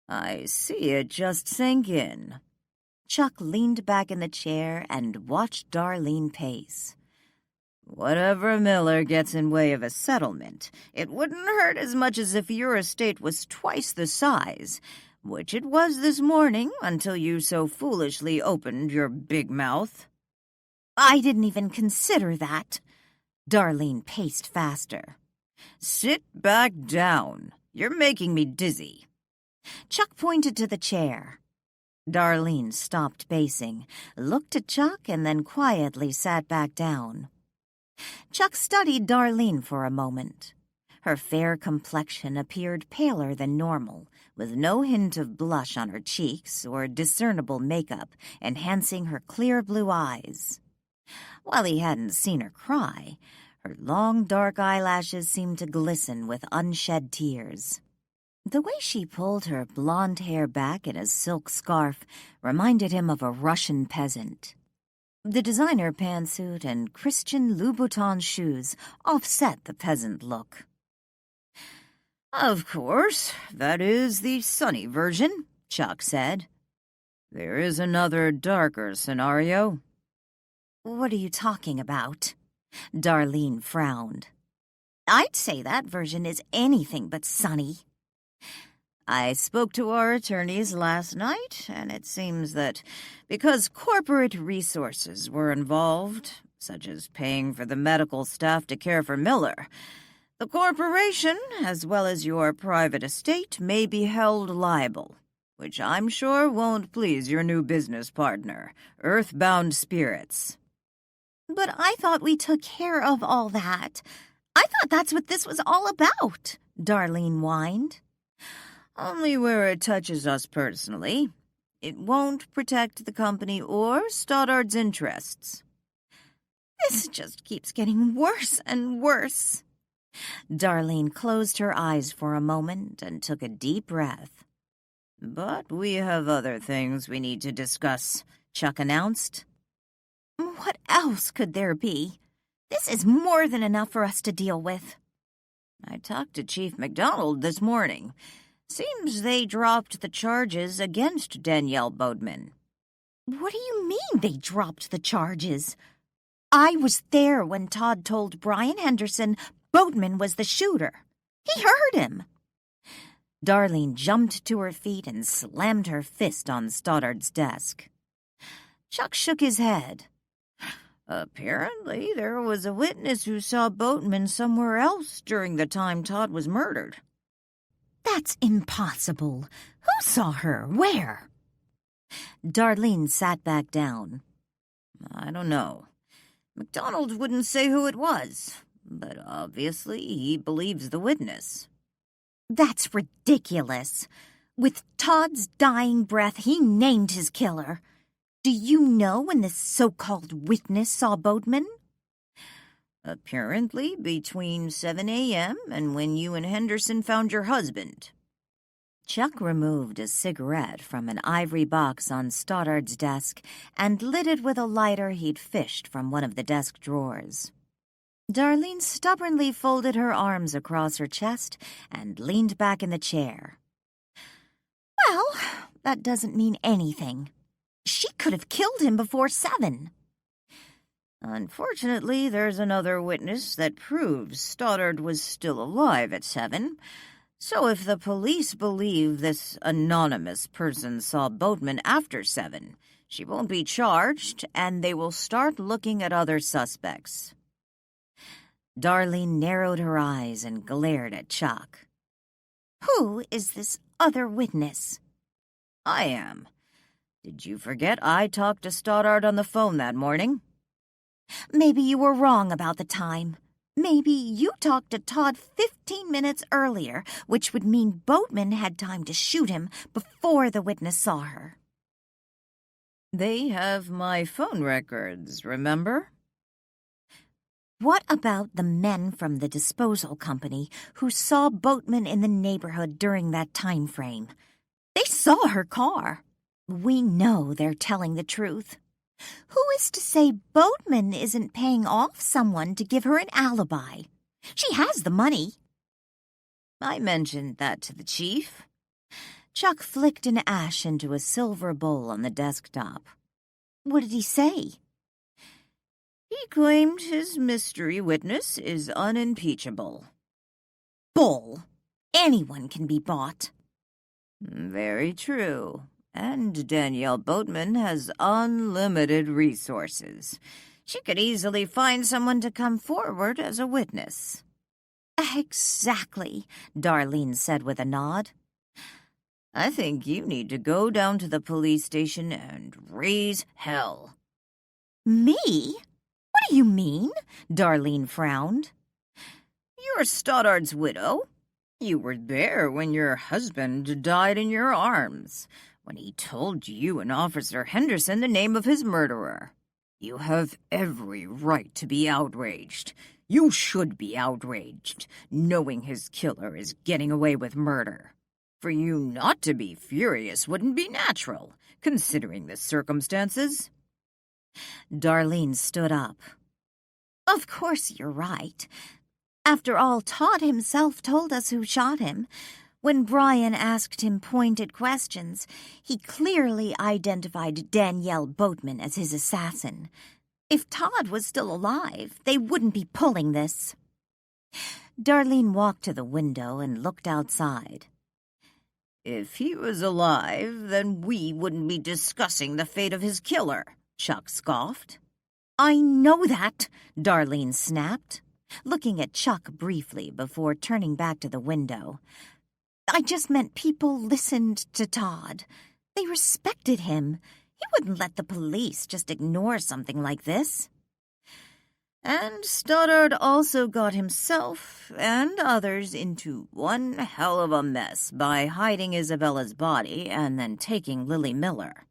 I see it just sink in. Chuck leaned back in the chair and watched Darlene pace. Whatever Miller gets in way of a settlement, it wouldn't hurt as much as if your estate was twice the size, which it was this morning until you so foolishly opened your big mouth. I didn't even consider that. Darlene paced faster. Sit back down. You're making me dizzy. Chuck pointed to the chair. Darlene stopped pacing, looked at Chuck, and then quietly sat back down. Chuck studied Darlene for a moment. Her fair complexion appeared paler than normal, with no hint of blush on her cheeks or discernible makeup enhancing her clear blue eyes. While he hadn't seen her cry, her long dark eyelashes seemed to glisten with unshed tears. The way she pulled her blonde hair back in a silk scarf reminded him of a Russian peasant. The designer pantsuit and Christian Louboutin shoes offset the peasant look. Of course, that is the sunny version, Chuck said. There is another darker scenario. What are you talking about? Darlene frowned. I'd say that version is anything but sunny. I spoke to our attorneys last night, and it seems that because corporate resources were involved, such as paying for the medical staff to care for Miller, the corporation, as well as your private estate, may be held liable, which I'm sure won't please your new business partner, Earthbound Spirits. But I thought we took care of all that. I thought that's what this was all about, Darlene whined. Only where it touches us personally. It won't protect the company or Stoddard's interests. This just keeps getting worse and worse. Darlene closed her eyes for a moment and took a deep breath. "But we have other things we need to discuss," Chuck announced. "What else could there be? This is more than enough for us to deal with." "I talked to Chief McDonald this morning. Seems they dropped the charges against Danielle Boatman." "What do you mean they dropped the charges? I was there when Todd told Brian Henderson Boatman was the shooter. He heard him." Darlene jumped to her feet and slammed her fist on Stoddard's desk. Chuck shook his head. "Apparently there was a witness who saw Boatman somewhere else during the time Todd was murdered." "That's impossible. Who saw her? Where?" Darlene sat back down. "I don't know. McDonald wouldn't say who it was, but obviously he believes the witness." "That's ridiculous. With Todd's dying breath, he named his killer. Do you know when this so-called witness saw Boatman?" "Apparently between 7 a.m. and when you and Henderson found your husband." Chuck removed a cigarette from an ivory box on Stoddard's desk and lit it with a lighter he'd fished from one of the desk drawers. Darlene stubbornly folded her arms across her chest and leaned back in the chair. "Well, that doesn't mean anything. She could have killed him before 7. "Unfortunately, there's another witness that proves Stoddard was still alive at 7. So if the police believe this anonymous person saw Boatman after 7, she won't be charged, and they will start looking at other suspects." Darlene narrowed her eyes and glared at Chuck. "Who is this other witness?" "I am. Did you forget I talked to Stoddard on the phone that morning?" "Maybe you were wrong about the time. Maybe you talked to Todd 15 minutes earlier, which would mean Boatman had time to shoot him before the witness saw her." "They have my phone records, remember?" "What about the men from the disposal company who saw Boatman in the neighborhood during that time frame? They saw her car. We know they're telling the truth. Who is to say Boatman isn't paying off someone to give her an alibi? She has the money." "I mentioned that to the chief." Chuck flicked an ash into a silver bowl on the desktop. "What did he say?" "He claimed his mystery witness is unimpeachable." "Bull! Anyone can be bought." "Very true. And Danielle Boatman has unlimited resources. She could easily find someone to come forward as a witness." "Exactly," Darlene said with a nod. "I think you need to go down to the police station and raise hell." "Me? What do you mean?" Darlene frowned. "You're Stoddard's widow. You were there when your husband died in your arms, when he told you and Officer Henderson the name of his murderer. You have every right to be outraged. You should be outraged, knowing his killer is getting away with murder. For you not to be furious wouldn't be natural, considering the circumstances." Darlene stood up. "Of course you're right. After all, Todd himself told us who shot him. When Brian asked him pointed questions, he clearly identified Danielle Boatman as his assassin. If Todd was still alive, they wouldn't be pulling this." Darlene walked to the window and looked outside. "If he was alive, then we wouldn't be discussing the fate of his killer," Chuck scoffed. "I know that," Darlene snapped, looking at Chuck briefly before turning back to the window. "I just meant people listened to Todd. They respected him. He wouldn't let the police just ignore something like this." "And Stoddard also got himself and others into one hell of a mess by hiding Isabella's body and then taking Lily Miller."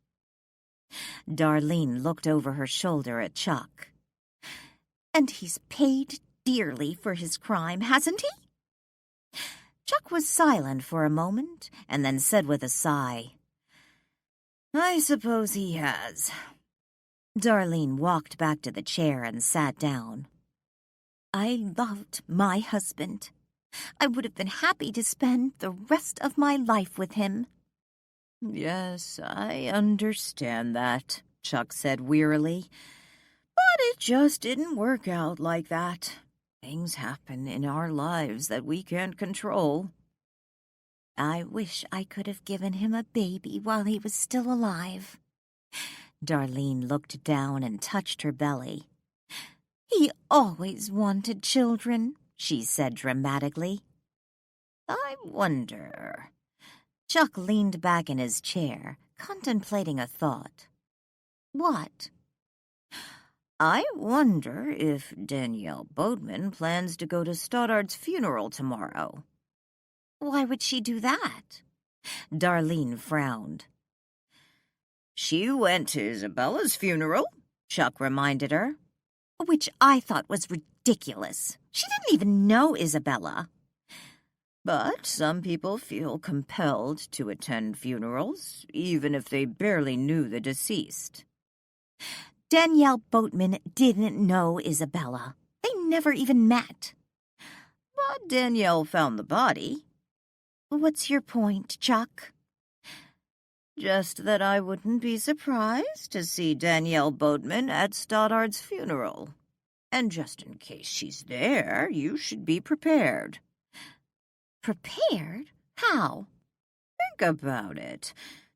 Darlene looked over her shoulder at Chuck. "And he's paid dearly for his crime, hasn't he?" Chuck was silent for a moment and then said with a sigh, "I suppose he has." Darlene walked back to the chair and sat down. "I loved my husband. I would have been happy to spend the rest of my life with him." "Yes, I understand that," Chuck said wearily. "But it just didn't work out like that. Things happen in our lives that we can't control." "I wish I could have given him a baby while he was still alive." Darlene looked down and touched her belly. "He always wanted children," she said dramatically. "I wonder." Chuck leaned back in his chair, contemplating a thought. "What?" "I wonder if Danielle Boatman plans to go to Stoddard's funeral tomorrow." "Why would she do that?" Darlene frowned. "She went to Isabella's funeral," Chuck reminded her. "Which I thought was ridiculous. She didn't even know Isabella." "But some people feel compelled to attend funerals, even if they barely knew the deceased." Danielle Boatman didn't know Isabella. They never even met. "But Danielle found the body." "What's your point, Chuck?" "Just that I wouldn't be surprised to see Danielle Boatman at Stoddard's funeral. And just in case she's there, you should be prepared." "Prepared? How?" "Think about it.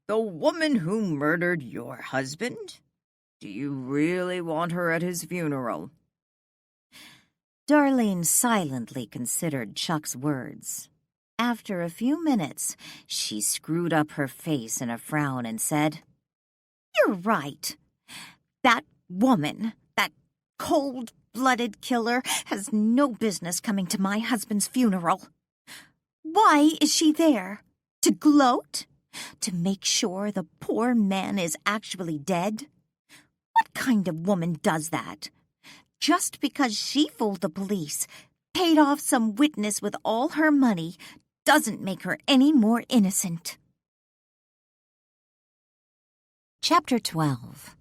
The woman who murdered your husband? Do you really want her at his funeral?" Darlene silently considered Chuck's words. After a few minutes, she screwed up her face in a frown and said, "You're right. That woman, that cold-blooded killer, has no business coming to my husband's funeral. Why is she there? To gloat? To make sure the poor man is actually dead? What kind of woman does that? Just because she fooled the police, paid off some witness with all her money, doesn't make her any more innocent." Chapter 12.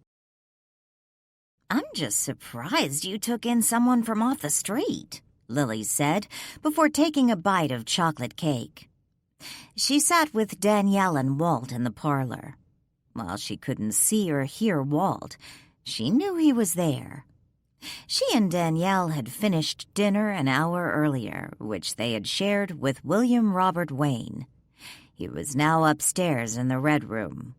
"I'm just surprised you took in someone from off the street," Lily said, before taking a bite of chocolate cake. She sat with Danielle and Walt in the parlor. While she couldn't see or hear Walt, she knew he was there. She and Danielle had finished dinner an hour earlier, which they had shared with William Robert Wayne. He was now upstairs in the Red Room.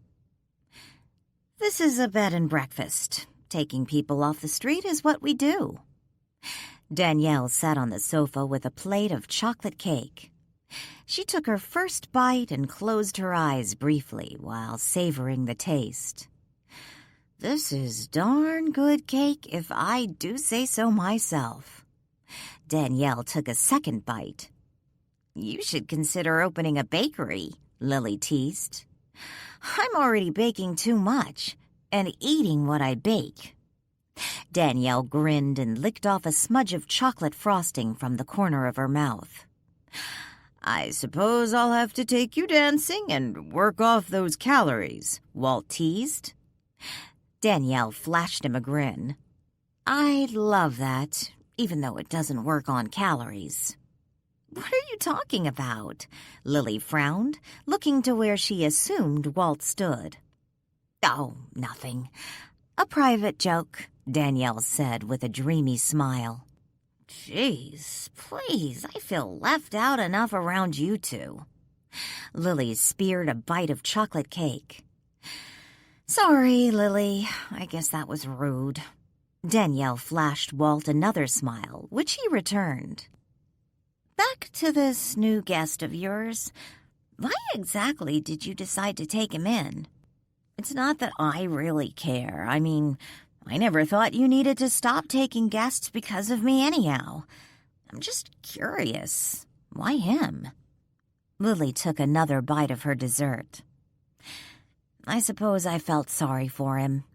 "This is a bed and breakfast. Taking people off the street is what we do." Danielle sat on the sofa with a plate of chocolate cake. She took her first bite and closed her eyes briefly while savoring the taste. "This is darn good cake, if I do say so myself." Danielle took a second bite. "You should consider opening a bakery," Lily teased. "I'm already baking too much and eating what I bake." Danielle grinned and licked off a smudge of chocolate frosting from the corner of her mouth. "I suppose I'll have to take you dancing and work off those calories," Walt teased. Danielle flashed him a grin. "I'd love that, even though it doesn't work on calories." "What are you talking about?" Lily frowned, looking to where she assumed Walt stood. "Oh, nothing. A private joke," Danielle said with a dreamy smile. "Jeez, please, I feel left out enough around you two." Lily speared a bite of chocolate cake. "Sorry, Lily. I guess that was rude." Danielle flashed Walt another smile, which he returned. "Back to this new guest of yours. Why exactly did you decide to take him in? It's not that I really care. I mean, I never thought you needed to stop taking guests because of me anyhow. I'm just curious. Why him?" Lily took another bite of her dessert. "I suppose I felt sorry for him."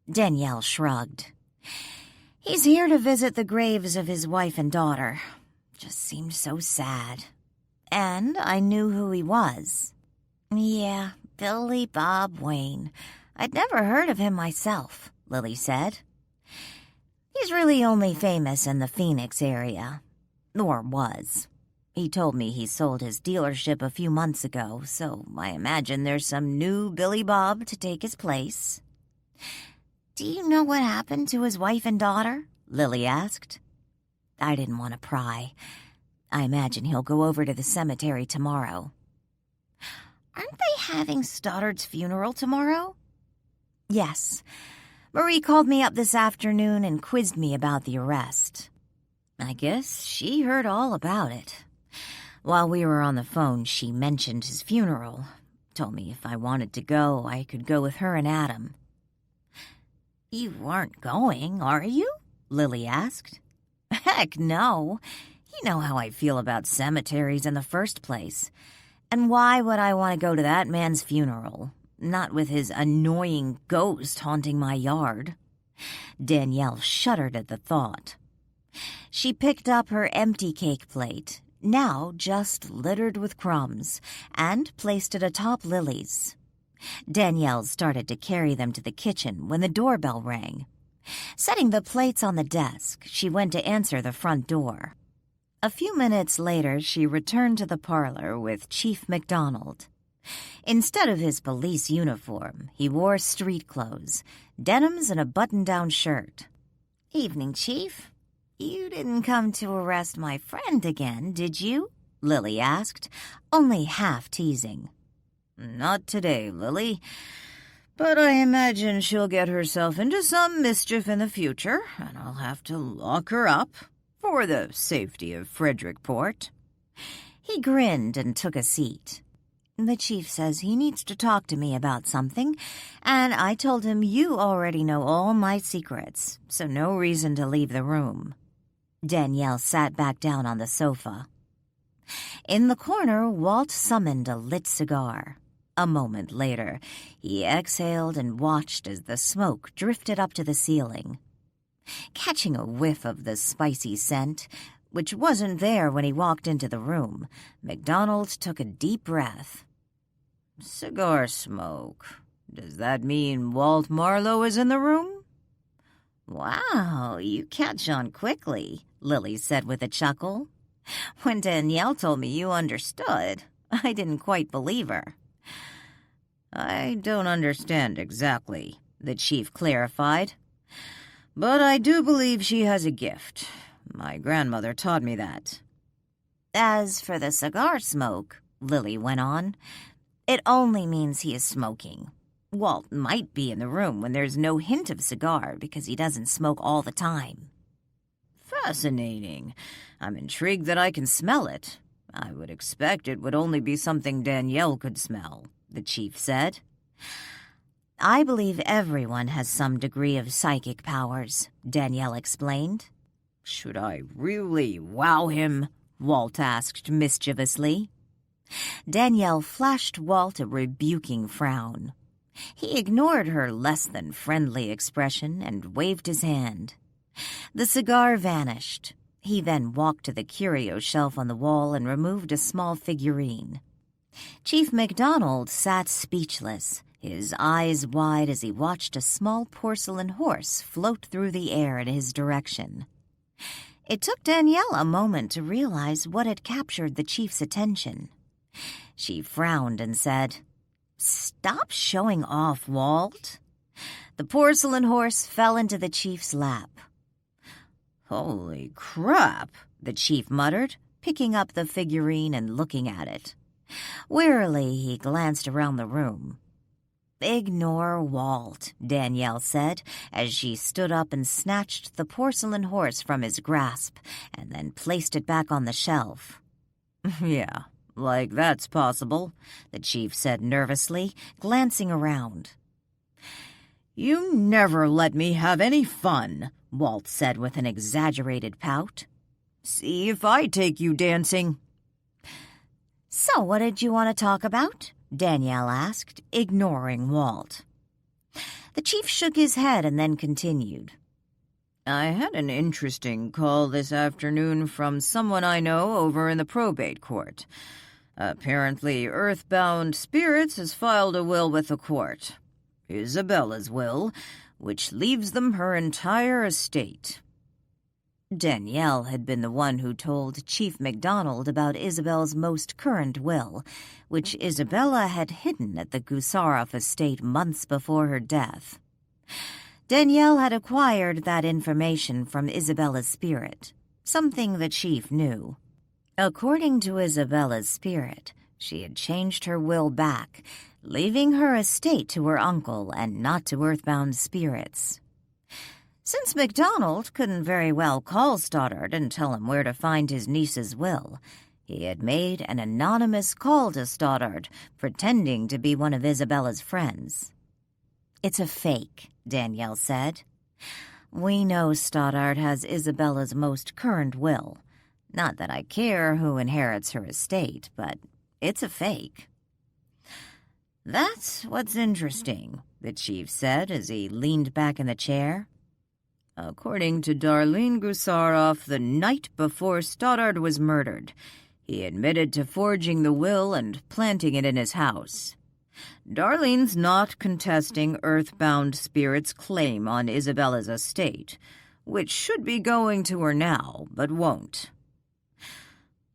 Danielle shrugged. He's here to visit the graves of his wife and daughter. Just seemed so sad. And I knew who he was. Yeah, Billy Bob Wayne. I'd never heard of him myself, Lily said. He's really only famous in the Phoenix area. Or was. He told me he sold his dealership a few months ago, so I imagine there's some new Billy Bob to take his place. Do you know what happened to his wife and daughter? Lily asked. I didn't want to pry. I imagine he'll go over to the cemetery tomorrow. Aren't they having Stoddard's funeral tomorrow? Yes. Marie called me up this afternoon and quizzed me about the arrest. I guess she heard all about it. While we were on the phone, she mentioned his funeral. Told me if I wanted to go, I could go with her and Adam. You aren't going, are you? Lily asked. Heck no. You know how I feel about cemeteries in the first place. And why would I want to go to that man's funeral? Not with his annoying ghost haunting my yard. Danielle shuddered at the thought. She picked up her empty cake plate, now just littered with crumbs, and placed it atop Lily's. Danielle started to carry them to the kitchen when the doorbell rang. Setting the plates on the desk, she went to answer the front door. A few minutes later, she returned to the parlor with Chief MacDonald. Instead of his police uniform, he wore street clothes, denims and a button-down shirt. Evening, Chief. You didn't come to arrest my friend again, did you? Lily asked, only half teasing. Not today, Lily. But I imagine she'll get herself into some mischief in the future, and I'll have to lock her up for the safety of Frederickport. He grinned and took a seat. The chief says he needs to talk to me about something, and I told him you already know all my secrets, so no reason to leave the room. Danielle sat back down on the sofa. In the corner, Walt summoned a lit cigar. A moment later, he exhaled and watched as the smoke drifted up to the ceiling. Catching a whiff of the spicy scent, which wasn't there when he walked into the room, MacDonald took a deep breath. Cigar smoke. Does that mean Walt Marlow is in the room? Wow, you catch on quickly, Lily said with a chuckle. When Danielle told me you understood, I didn't quite believe her. I don't understand exactly, the chief clarified. But I do believe she has a gift. My grandmother taught me that. As for the cigar smoke, Lily went on, it only means he is smoking. Walt might be in the room when there's no hint of cigar because he doesn't smoke all the time. Fascinating. I'm intrigued that I can smell it. I would expect it would only be something Danielle could smell, the chief said. I believe everyone has some degree of psychic powers, Danielle explained. Should I really wow him? Walt asked mischievously. Danielle flashed Walt a rebuking frown. He ignored her less-than-friendly expression and waved his hand. The cigar vanished. He then walked to the curio shelf on the wall and removed a small figurine. Chief MacDonald sat speechless, his eyes wide as he watched a small porcelain horse float through the air in his direction. It took Danielle a moment to realize what had captured the chief's attention. She frowned and said, "Stop showing off, Walt." The porcelain horse fell into the chief's lap. Holy crap, the chief muttered, picking up the figurine and looking at it. Wearily, he glanced around the room. Ignore Walt, Danielle said, as she stood up and snatched the porcelain horse from his grasp and then placed it back on the shelf. Yeah, like that's possible, the chief said nervously, glancing around. You never let me have any fun, Walt said with an exaggerated pout. See if I take you dancing. So what did you want to talk about? Danielle asked, ignoring Walt. The chief shook his head and then continued. I had an interesting call this afternoon from someone I know over in the probate court. Apparently, Earthbound Spirits has filed a will with the court. Isabella's will, which leaves them her entire estate. Danielle had been the one who told Chief MacDonald about Isabel's most current will, which Isabella had hidden at the Gusarov estate months before her death. Danielle had acquired that information from Isabella's spirit, something the chief knew. According to Isabella's spirit, she had changed her will back, leaving her estate to her uncle and not to Earthbound Spirits. Since MacDonald couldn't very well call Stoddard and tell him where to find his niece's will, he had made an anonymous call to Stoddard, pretending to be one of Isabella's friends. "It's a fake," Danielle said. "We know Stoddard has Isabella's most current will. Not that I care who inherits her estate, but it's a fake." "That's what's interesting," the chief said as he leaned back in the chair. "According to Darlene Gusarov, the night before Stoddard was murdered, he admitted to forging the will and planting it in his house. Darlene's not contesting Earthbound Spirit's claim on Isabella's estate, which should be going to her now, but won't."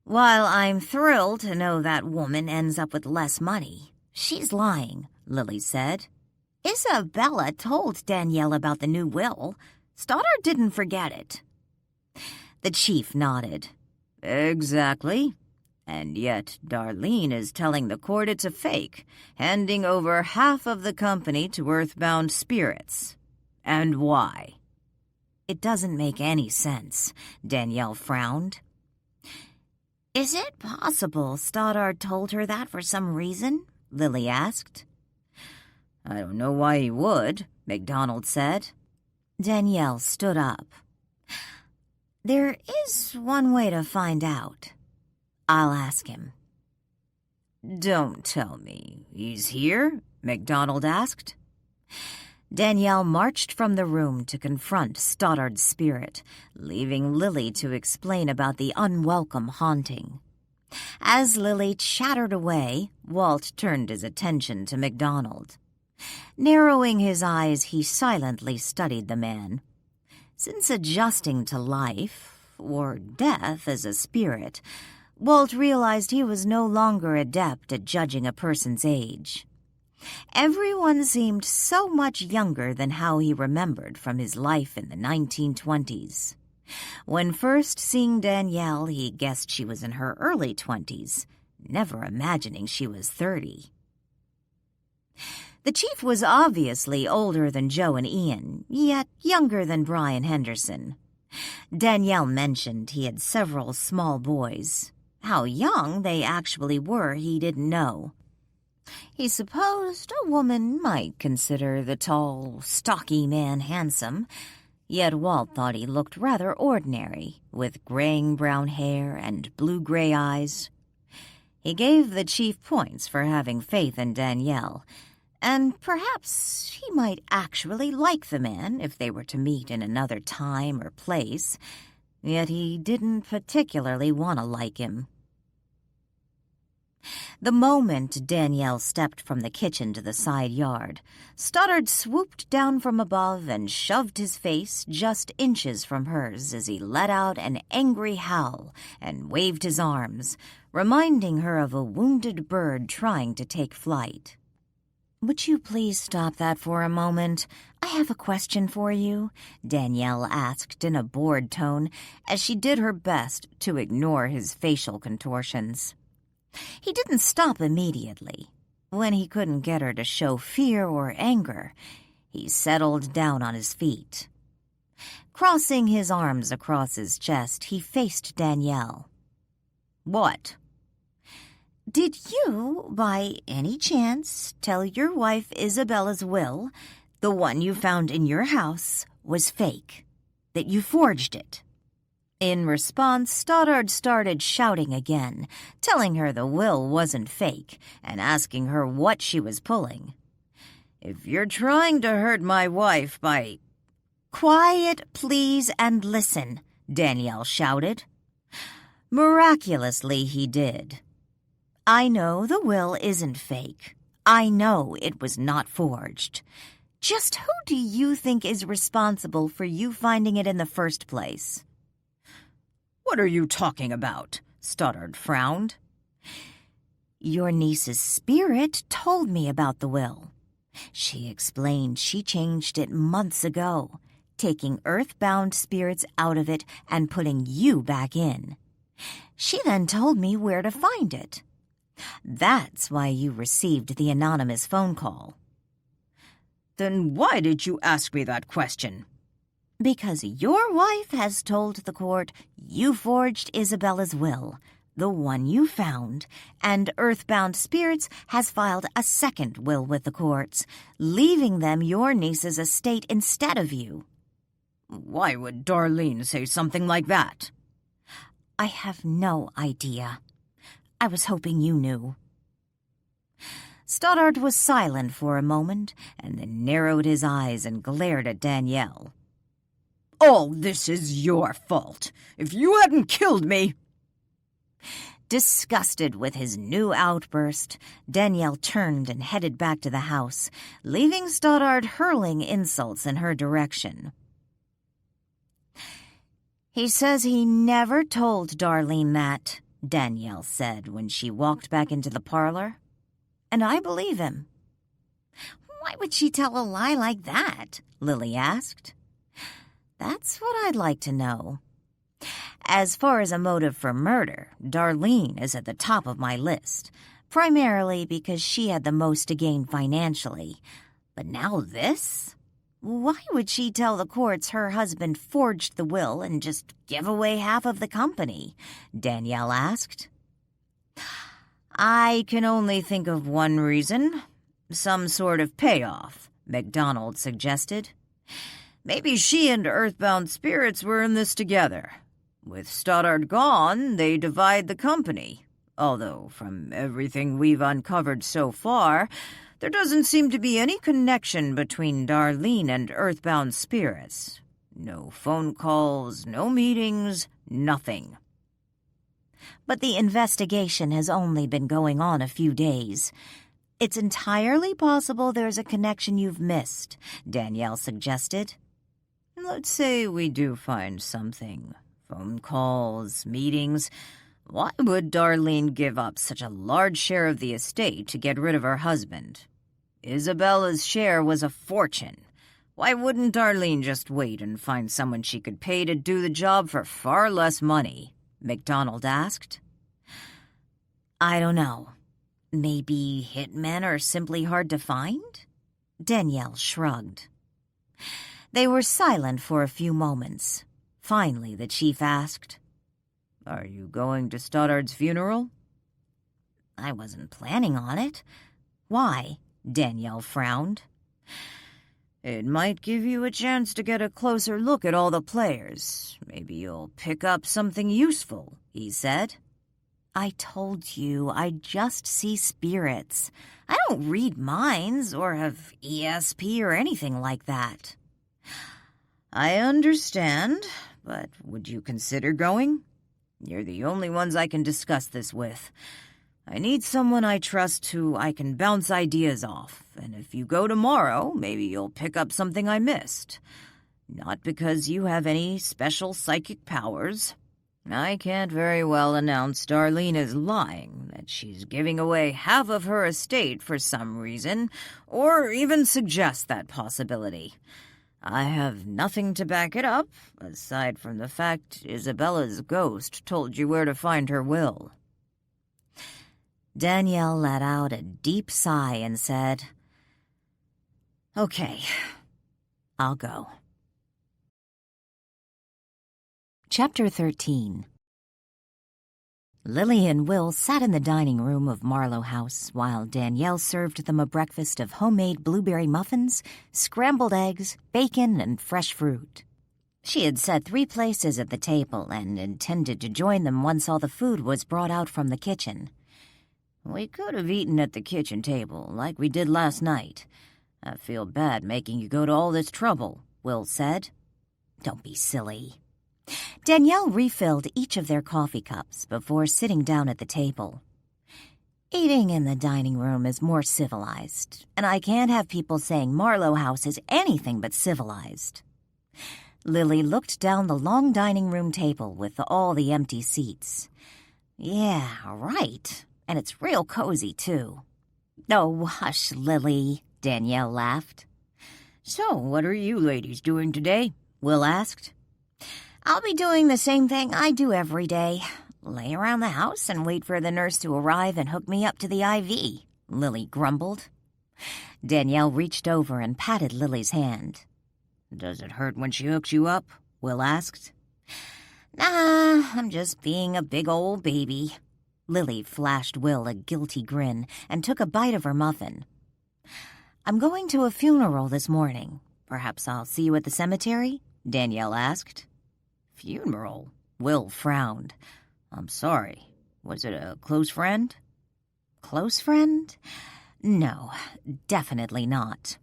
"While I'm thrilled to know that woman ends up with less money, she's lying," Lily said. "Isabella told Danielle about the new will. Stoddard didn't forget it." The chief nodded. "Exactly. And yet Darlene is telling the court it's a fake, handing over half of the company to Earthbound Spirits. And why?" "It doesn't make any sense," Danielle frowned. "Is it possible Stoddard told her that for some reason?" Lily asked. "I don't know why he would," MacDonald said. Danielle stood up. "There is one way to find out. I'll ask him." "Don't tell me. He's here?" MacDonald asked. Danielle marched from the room to confront Stoddard's spirit, leaving Lily to explain about the unwelcome haunting. As Lily chattered away, Walt turned his attention to MacDonald. Narrowing his eyes, he silently studied the man. Since adjusting to life, or death as a spirit, Walt realized he was no longer adept at judging a person's age. Everyone seemed so much younger than how he remembered from his life in the 1920s. When first seeing Danielle, he guessed she was in her early 20s, never imagining she was 30. The chief was obviously older than Joe and Ian, yet younger than Brian Henderson. Danielle mentioned he had several small boys. How young they actually were, he didn't know. He supposed a woman might consider the tall, stocky man handsome, yet Walt thought he looked rather ordinary, with graying brown hair and blue-gray eyes. He gave the chief points for having faith in Danielle, and perhaps he might actually like the man if they were to meet in another time or place, yet he didn't particularly want to like him. The moment Danielle stepped from the kitchen to the side yard, Stoddard swooped down from above and shoved his face just inches from hers as he let out an angry howl and waved his arms, reminding her of a wounded bird trying to take flight. "Would you please stop that for a moment? I have a question for you," Danielle asked in a bored tone as she did her best to ignore his facial contortions. He didn't stop immediately. When he couldn't get her to show fear or anger, he settled down on his feet. Crossing his arms across his chest, he faced Danielle. "What?" "Did you, by any chance, tell your wife Isabella's will, the one you found in your house, was fake? That you forged it?" In response, Stoddard started shouting again, telling her the will wasn't fake and asking her what she was pulling. "If you're trying to hurt my wife by "Quiet, please, and listen," Danielle shouted. Miraculously, he did. "I know the will isn't fake. I know it was not forged. Just who do you think is responsible for you finding it in the first place?" "What are you talking about?" Stoddard frowned. "Your niece's spirit told me about the will. She explained she changed it months ago, taking earthbound spirits out of it and putting you back in. She then told me where to find it. That's why you received the anonymous phone call." "Then why did you ask me that question?" "Because your wife has told the court you forged Isabella's will, the one you found, and Earthbound Spirits has filed a second will with the courts, leaving them your niece's estate instead of you." "Why would Darlene say something like that?" "I have no idea. I was hoping you knew." Stoddard was silent for a moment, and then narrowed his eyes and glared at Danielle. "All this is your fault. If you hadn't killed me—" Disgusted with his new outburst, Danielle turned and headed back to the house, leaving Stoddard hurling insults in her direction. "He says he never told Darlene that," Danielle said when she walked back into the parlor. "And I believe him." "Why would she tell a lie like that?" Lily asked. "That's what I'd like to know. As far as a motive for murder, Darlene is at the top of my list, primarily because she had the most to gain financially. But now this? Why would she tell the courts her husband forged the will and just give away half of the company?" Danielle asked. "I can only think of one reason. Some sort of payoff," MacDonald suggested. "Maybe she and Earthbound Spirits were in this together. With Stoddard gone, they divide the company. Although, from everything we've uncovered so far, there doesn't seem to be any connection between Darlene and Earthbound Spirits. No phone calls, no meetings, nothing." "But the investigation has only been going on a few days. It's entirely possible there's a connection you've missed," Danielle suggested. "Let's say we do find something. Phone calls, meetings. Why would Darlene give up such a large share of the estate to get rid of her husband? Isabella's share was a fortune. Why wouldn't Darlene just wait and find someone she could pay to do the job for far less money?" MacDonald asked. "I don't know. Maybe hitmen are simply hard to find?" Danielle shrugged. They were silent for a few moments. Finally, the chief asked, "Are you going to Stoddard's funeral?" "I wasn't planning on it. Why?" Danielle frowned. "It might give you a chance to get a closer look at all the players. Maybe you'll pick up something useful," he said. "I told you I just see spirits. I don't read minds or have ESP or anything like that." "I understand, but would you consider going? You're the only ones I can discuss this with. I need someone I trust who I can bounce ideas off, and if you go tomorrow, maybe you'll pick up something I missed. Not because you have any special psychic powers. I can't very well announce Darlene is lying, that she's giving away half of her estate for some reason, or even suggest that possibility. I have nothing to back it up, aside from the fact Isabella's ghost told you where to find her will." Danielle let out a deep sigh and said, "Okay, I'll go." Chapter 13. Lily and Will sat in the dining room of Marlow House while Danielle served them a breakfast of homemade blueberry muffins, scrambled eggs, bacon, and fresh fruit. She had set 3 places at the table and intended to join them once all the food was brought out from the kitchen. "We could have eaten at the kitchen table, like we did last night. I feel bad making you go to all this trouble," Will said. Don't be silly. Danielle refilled each of their coffee cups before sitting down at the table. Eating in the dining room is more civilized, and I can't have people saying Marlow House is anything but civilized. Lily looked down the long dining room table with all the empty seats. Yeah, right. And it's real cozy, too. Oh, hush, Lily, Danielle laughed. So, what are you ladies doing today? Will asked. I'll be doing the same thing I do every day. Lay around the house and wait for the nurse to arrive and hook me up to the IV, Lily grumbled. Danielle reached over and patted Lily's hand. Does it hurt when she hooks you up? Will asked. Nah, I'm just being a big old baby. Lily flashed Will a guilty grin and took a bite of her muffin. I'm going to a funeral this morning. Perhaps I'll see you at the cemetery? Danielle asked. Funeral? Will frowned. I'm sorry. Was it a close friend? Close friend? No, definitely not.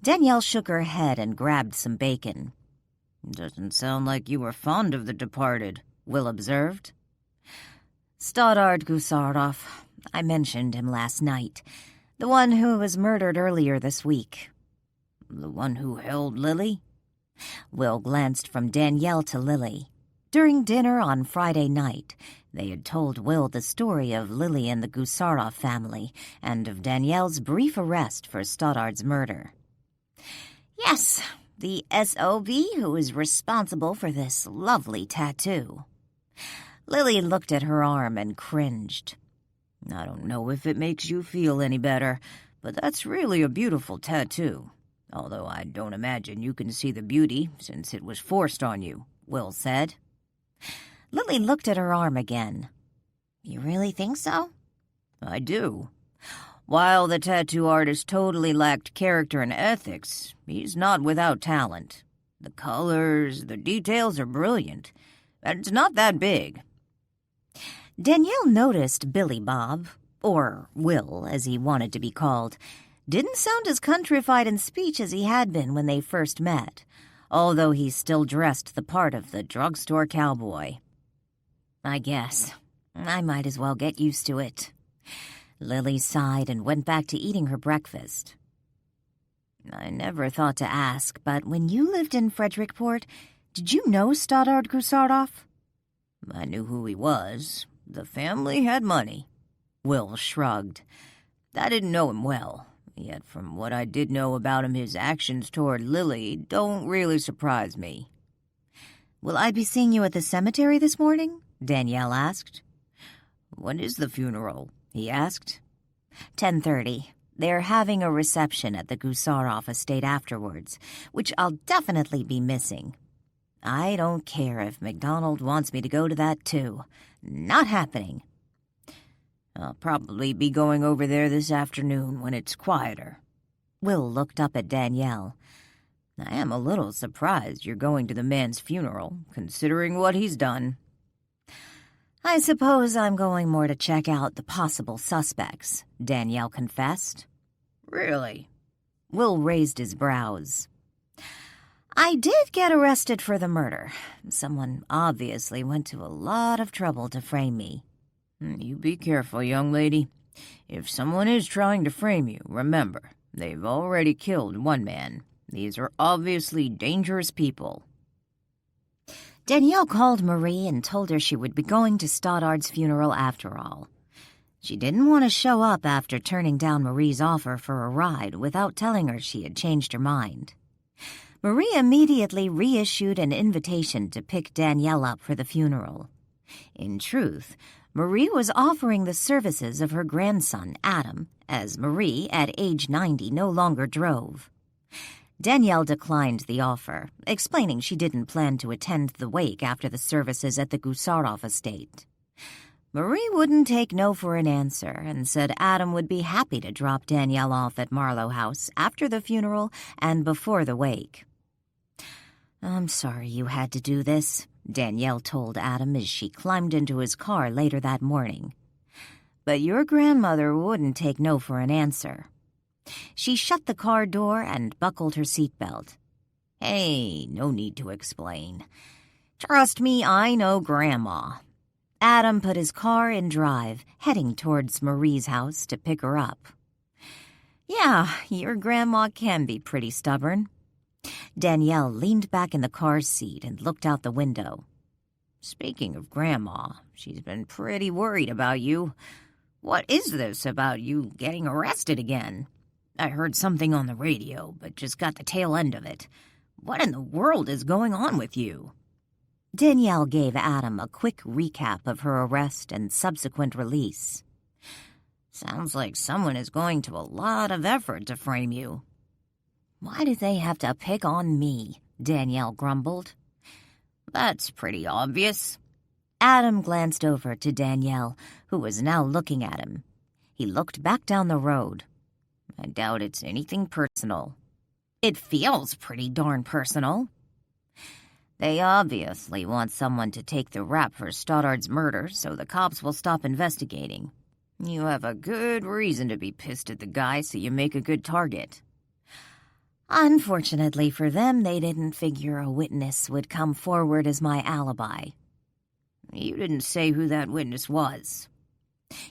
Danielle shook her head and grabbed some bacon. Doesn't sound like you were fond of the departed, Will observed. Stoddard Gusarov. I mentioned him last night. The one who was murdered earlier this week. The one who held Lily? Will glanced from Danielle to Lily. During dinner on Friday night, they had told Will the story of Lily and the Gusarov family and of Danielle's brief arrest for Stoddard's murder. Yes, the SOB who is responsible for this lovely tattoo. Lily looked at her arm and cringed. I don't know if it makes you feel any better, but that's really a beautiful tattoo. Although I don't imagine you can see the beauty since it was forced on you, Will said. Lily looked at her arm again. You really think so? I do. While the tattoo artist totally lacked character and ethics, he's not without talent. The colors, the details are brilliant, and it's not that big. Danielle noticed Billy Bob, or Will as he wanted to be called, didn't sound as countrified in speech as he had been when they first met, although he still dressed the part of the drugstore cowboy. I guess I might as well get used to it. Lily sighed and went back to eating her breakfast. I never thought to ask, but when you lived in Frederickport, did you know Stoddard Gusarov? I knew who he was. The family had money. Will shrugged. I didn't know him well, yet from what I did know about him, his actions toward Lily don't really surprise me. Will I be seeing you at the cemetery this morning? Danielle asked. When is the funeral? He asked. 10:30. They're having a reception at the Gusarov estate afterwards, which I'll definitely be missing. I don't care if MacDonald wants me to go to that too. Not happening. I'll probably be going over there this afternoon when it's quieter. Will looked up at Danielle. I am a little surprised you're going to the man's funeral, considering what he's done. I suppose I'm going more to check out the possible suspects, Danielle confessed. Really? Will raised his brows. I did get arrested for the murder. Someone obviously went to a lot of trouble to frame me. You be careful, young lady. If someone is trying to frame you, remember, they've already killed one man. These are obviously dangerous people. Danielle called Marie and told her she would be going to Stoddard's funeral after all. She didn't want to show up after turning down Marie's offer for a ride without telling her she had changed her mind. Marie immediately reissued an invitation to pick Danielle up for the funeral. In truth, Marie was offering the services of her grandson, Adam, as Marie, at age 90, no longer drove. Danielle declined the offer, explaining she didn't plan to attend the wake after the services at the Gusarov estate. Marie wouldn't take no for an answer and said Adam would be happy to drop Danielle off at Marlow House after the funeral and before the wake. I'm sorry you had to do this, Danielle told Adam as she climbed into his car later that morning. But your grandmother wouldn't take no for an answer. She shut the car door and buckled her seatbelt. Hey, no need to explain. Trust me, I know Grandma. Adam put his car in drive, heading towards Marie's house to pick her up. Yeah, your grandma can be pretty stubborn. Danielle leaned back in the car's seat and looked out the window. Speaking of Grandma, she's been pretty worried about you. What is this about you getting arrested again? I heard something on the radio, but just got the tail end of it. What in the world is going on with you? Danielle gave Adam a quick recap of her arrest and subsequent release. Sounds like someone is going to a lot of effort to frame you. Why do they have to pick on me? Danielle grumbled. That's pretty obvious. Adam glanced over to Danielle, who was now looking at him. He looked back down the road. I doubt it's anything personal. It feels pretty darn personal. They obviously want someone to take the rap for Stoddard's murder, so the cops will stop investigating. You have a good reason to be pissed at the guy, so you make a good target. Unfortunately for them, they didn't figure a witness would come forward as my alibi. You didn't say who that witness was.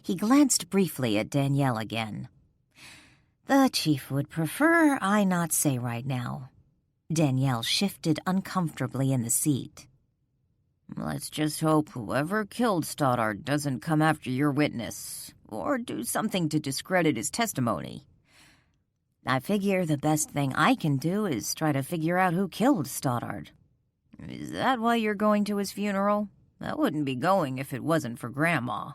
He glanced briefly at Danielle again. The chief would prefer I not say right now. Danielle shifted uncomfortably in the seat. Let's just hope whoever killed Stoddard doesn't come after your witness, or do something to discredit his testimony. I figure the best thing I can do is try to figure out who killed Stoddard. Is that why you're going to his funeral? I wouldn't be going if it wasn't for Grandma.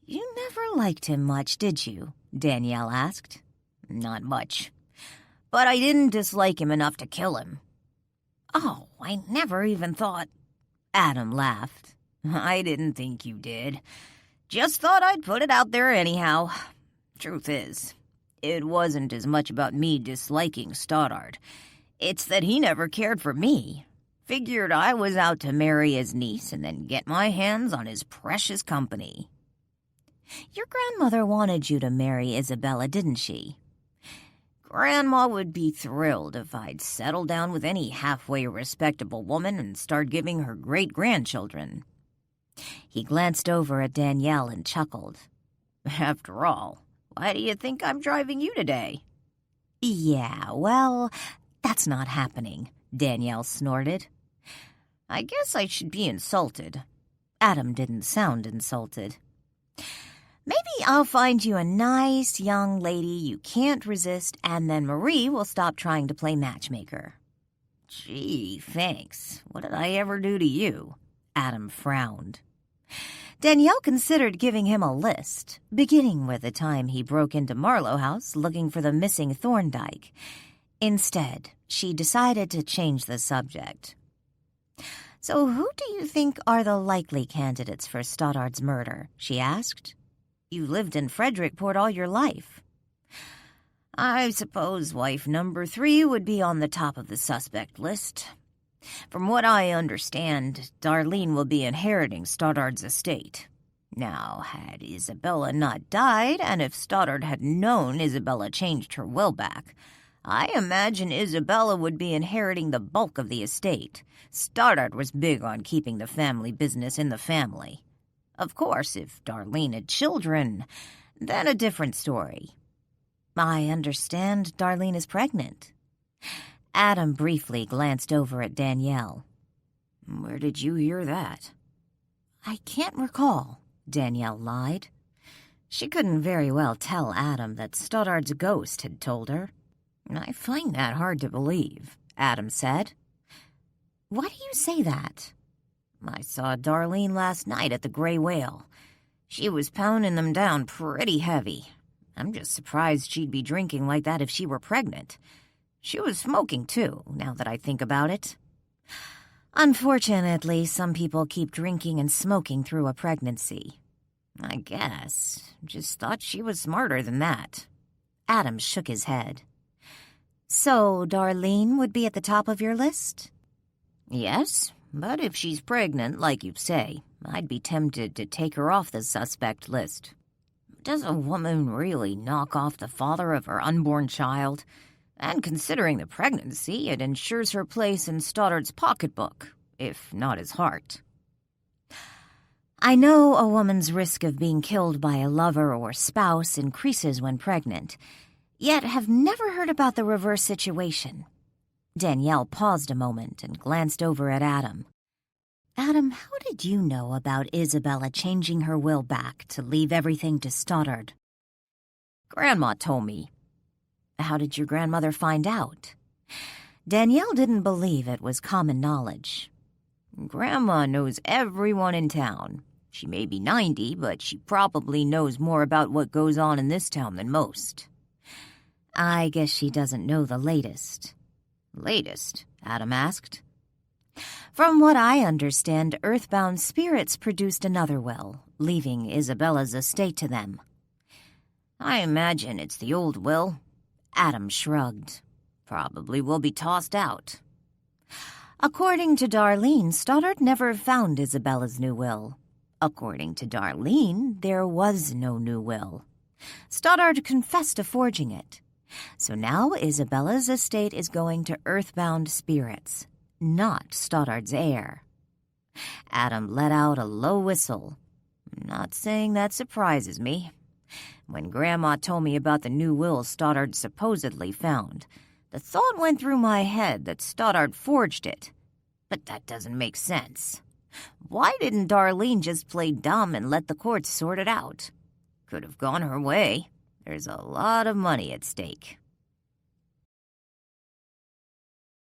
You never liked him much, did you? Danielle asked. Not much. But I didn't dislike him enough to kill him. Oh, I never even thought... Adam laughed. I didn't think you did. Just thought I'd put it out there anyhow. Truth is, it wasn't as much about me disliking Stoddard. It's that he never cared for me. Figured I was out to marry his niece and then get my hands on his precious company. Your grandmother wanted you to marry Isabella, didn't she? Grandma would be thrilled if I'd settle down with any halfway respectable woman and start giving her great-grandchildren. He glanced over at Danielle and chuckled. After all, why do you think I'm driving you today? Yeah, well, that's not happening, Danielle snorted. I guess I should be insulted. Adam didn't sound insulted. Maybe I'll find you a nice young lady you can't resist, and then Marie will stop trying to play matchmaker. Gee, thanks. What did I ever do to you? Adam frowned. Danielle considered giving him a list, beginning with the time he broke into Marlow House looking for the missing Thorndyke. Instead, she decided to change the subject. So who do you think are the likely candidates for Stoddard's murder? She asked. You lived in Frederickport all your life. I suppose wife number 3 would be on the top of the suspect list. From what I understand, Darlene will be inheriting Stoddard's estate. Now, had Isabella not died, and if Stoddard had known Isabella changed her will back, I imagine Isabella would be inheriting the bulk of the estate. Stoddard was big on keeping the family business in the family. Of course, if Darlene had children, then a different story. I understand Darlene is pregnant. Adam briefly glanced over at Danielle. Where did you hear that? I can't recall, Danielle lied. She couldn't very well tell Adam that Stoddard's ghost had told her. I find that hard to believe, Adam said. Why do you say that? I saw Darlene last night at the Gray Whale. She was pounding them down pretty heavy. I'm just surprised she'd be drinking like that if she were pregnant. She was smoking, too, now that I think about it. Unfortunately, some people keep drinking and smoking through a pregnancy. I guess. Just thought she was smarter than that. Adam shook his head. So Darlene would be at the top of your list? Yes, but if she's pregnant, like you say, I'd be tempted to take her off the suspect list. Does a woman really knock off the father of her unborn child? And considering the pregnancy, it ensures her place in Stoddard's pocketbook, if not his heart. I know a woman's risk of being killed by a lover or spouse increases when pregnant, yet have never heard about the reverse situation. Danielle paused a moment and glanced over at Adam. Adam, how did you know about Isabella changing her will back to leave everything to Stoddard? Grandma told me. How did your grandmother find out? Danielle didn't believe it was common knowledge. Grandma knows everyone in town. She may be 90, but she probably knows more about what goes on in this town than most. I guess she doesn't know the latest. Latest? Adam asked. From what I understand, earthbound spirits produced another will, leaving Isabella's estate to them. I imagine it's the old will. Adam shrugged. Probably will be tossed out. According to Darlene, Stoddard never found Isabella's new will. According to Darlene, there was no new will. Stoddard confessed to forging it. So now Isabella's estate is going to earthbound spirits, not Stoddard's heir. Adam let out a low whistle. Not saying that surprises me. When Grandma told me about the new will Stoddard supposedly found, the thought went through my head that Stoddard forged it. But that doesn't make sense. Why didn't Darlene just play dumb and let the courts sort it out? Could have gone her way. There's a lot of money at stake.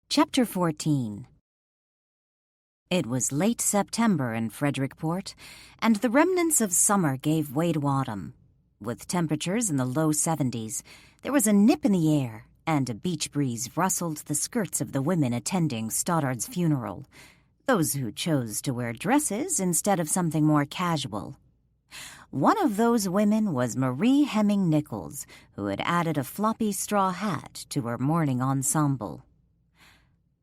Chapter 14. It was late September in Frederickport, and the remnants of summer gave way to autumn. With temperatures in the low 70s, there was a nip in the air, and a beach breeze rustled the skirts of the women attending Stoddard's funeral, those who chose to wear dresses instead of something more casual. One of those women was Marie Hemming Nichols, who had added a floppy straw hat to her mourning ensemble.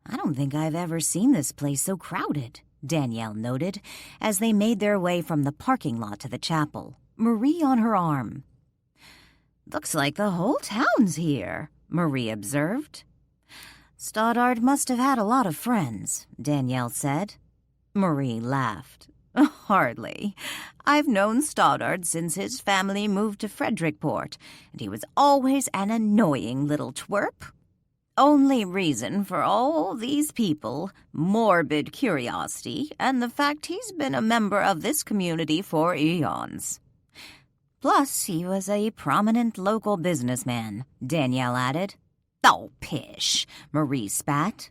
I don't think I've ever seen this place so crowded, Danielle noted, as they made their way from the parking lot to the chapel, Marie on her arm. Looks like the whole town's here, Marie observed. Stoddard must have had a lot of friends, Danielle said. Marie laughed. Hardly. I've known Stoddard since his family moved to Frederickport, and he was always an annoying little twerp. Only reason for all these people, morbid curiosity, and the fact he's been a member of this community for eons. Plus, he was a prominent local businessman, Danielle added. Oh, pish, Marie spat.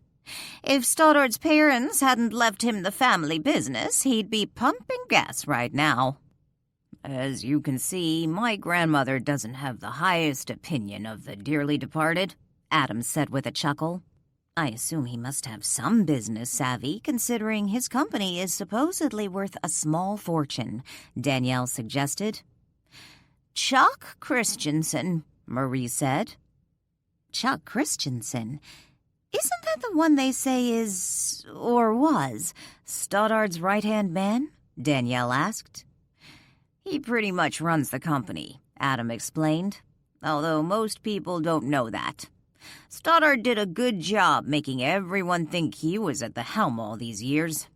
If Stoddard's parents hadn't left him the family business, he'd be pumping gas right now. As you can see, my grandmother doesn't have the highest opinion of the dearly departed, Adam said with a chuckle. I assume he must have some business savvy, considering his company is supposedly worth a small fortune, Danielle suggested. Chuck Christensen, Marie said. Chuck Christensen? Isn't that the one they say is, or was, Stoddard's right-hand man? Danielle asked. He pretty much runs the company, Adam explained, although most people don't know that. Stoddard did a good job making everyone think he was at the helm all these years.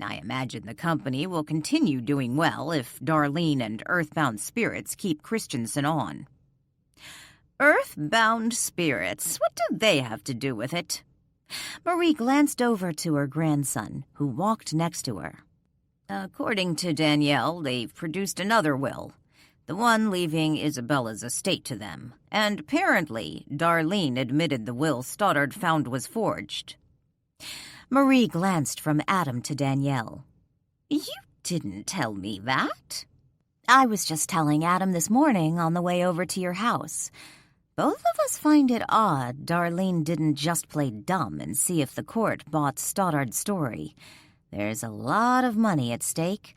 I imagine the company will continue doing well if Darlene and Earthbound Spirits keep Christensen on. Earthbound Spirits? What do they have to do with it? Marie glanced over to her grandson, who walked next to her. According to Danielle, they've produced another will, the one leaving Isabella's estate to them, and apparently Darlene admitted the will Stoddard found was forged. Marie glanced from Adam to Danielle. You didn't tell me that. I was just telling Adam this morning on the way over to your house. Both of us find it odd Darlene didn't just play dumb and see if the court bought Stoddard's story. There's a lot of money at stake,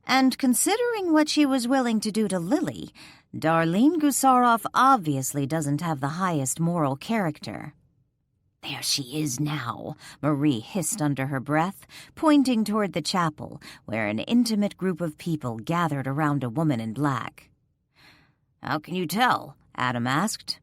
and considering what she was willing to do to Lily, Darlene Gusarov obviously doesn't have the highest moral character. There she is now, Marie hissed under her breath, pointing toward the chapel, where an intimate group of people gathered around a woman in black. How can you tell? Adam asked.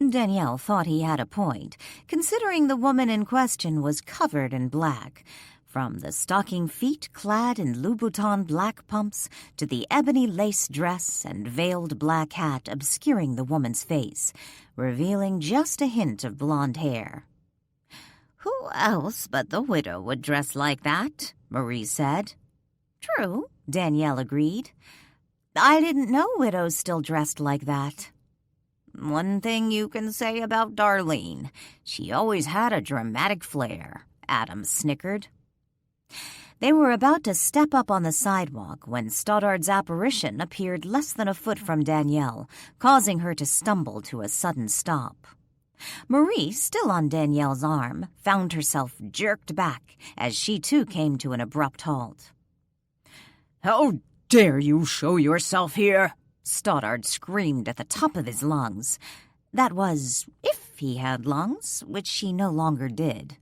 Danielle thought he had a point, considering the woman in question was covered in black, from the stocking feet clad in Louboutin black pumps to the ebony lace dress and veiled black hat obscuring the woman's face, revealing just a hint of blonde hair. "Who else but the widow would dress like that?" Marie said. "True," Danielle agreed. "I didn't know widows still dressed like that." "One thing you can say about Darlene, she always had a dramatic flair," Adam snickered. They were about to step up on the sidewalk when Stoddard's apparition appeared less than a foot from Danielle, causing her to stumble to a sudden stop. Marie, still on Danielle's arm, found herself jerked back as she too came to an abrupt halt. "How dare you show yourself here?" Stoddard screamed at the top of his lungs. That was, if he had lungs, which she no longer did.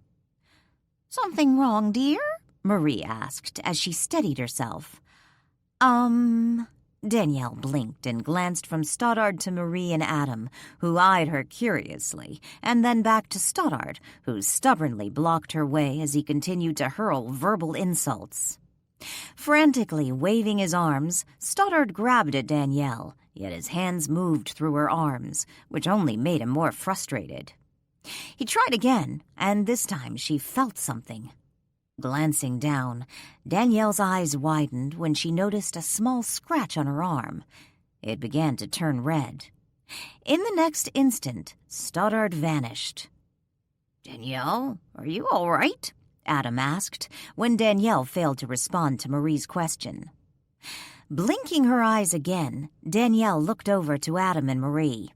"Something wrong, dear?" Marie asked as she steadied herself. Danielle blinked and glanced from Stoddard to Marie and Adam, who eyed her curiously, and then back to Stoddard, who stubbornly blocked her way as he continued to hurl verbal insults. Frantically waving his arms, Stoddard grabbed at Danielle, yet his hands moved through her arms, which only made him more frustrated. He tried again, and this time she felt something. Glancing down, Danielle's eyes widened when she noticed a small scratch on her arm. It began to turn red. In the next instant, Stoddard vanished. "Danielle, are you all right?" Adam asked, when Danielle failed to respond to Marie's question. Blinking her eyes again, Danielle looked over to Adam and Marie.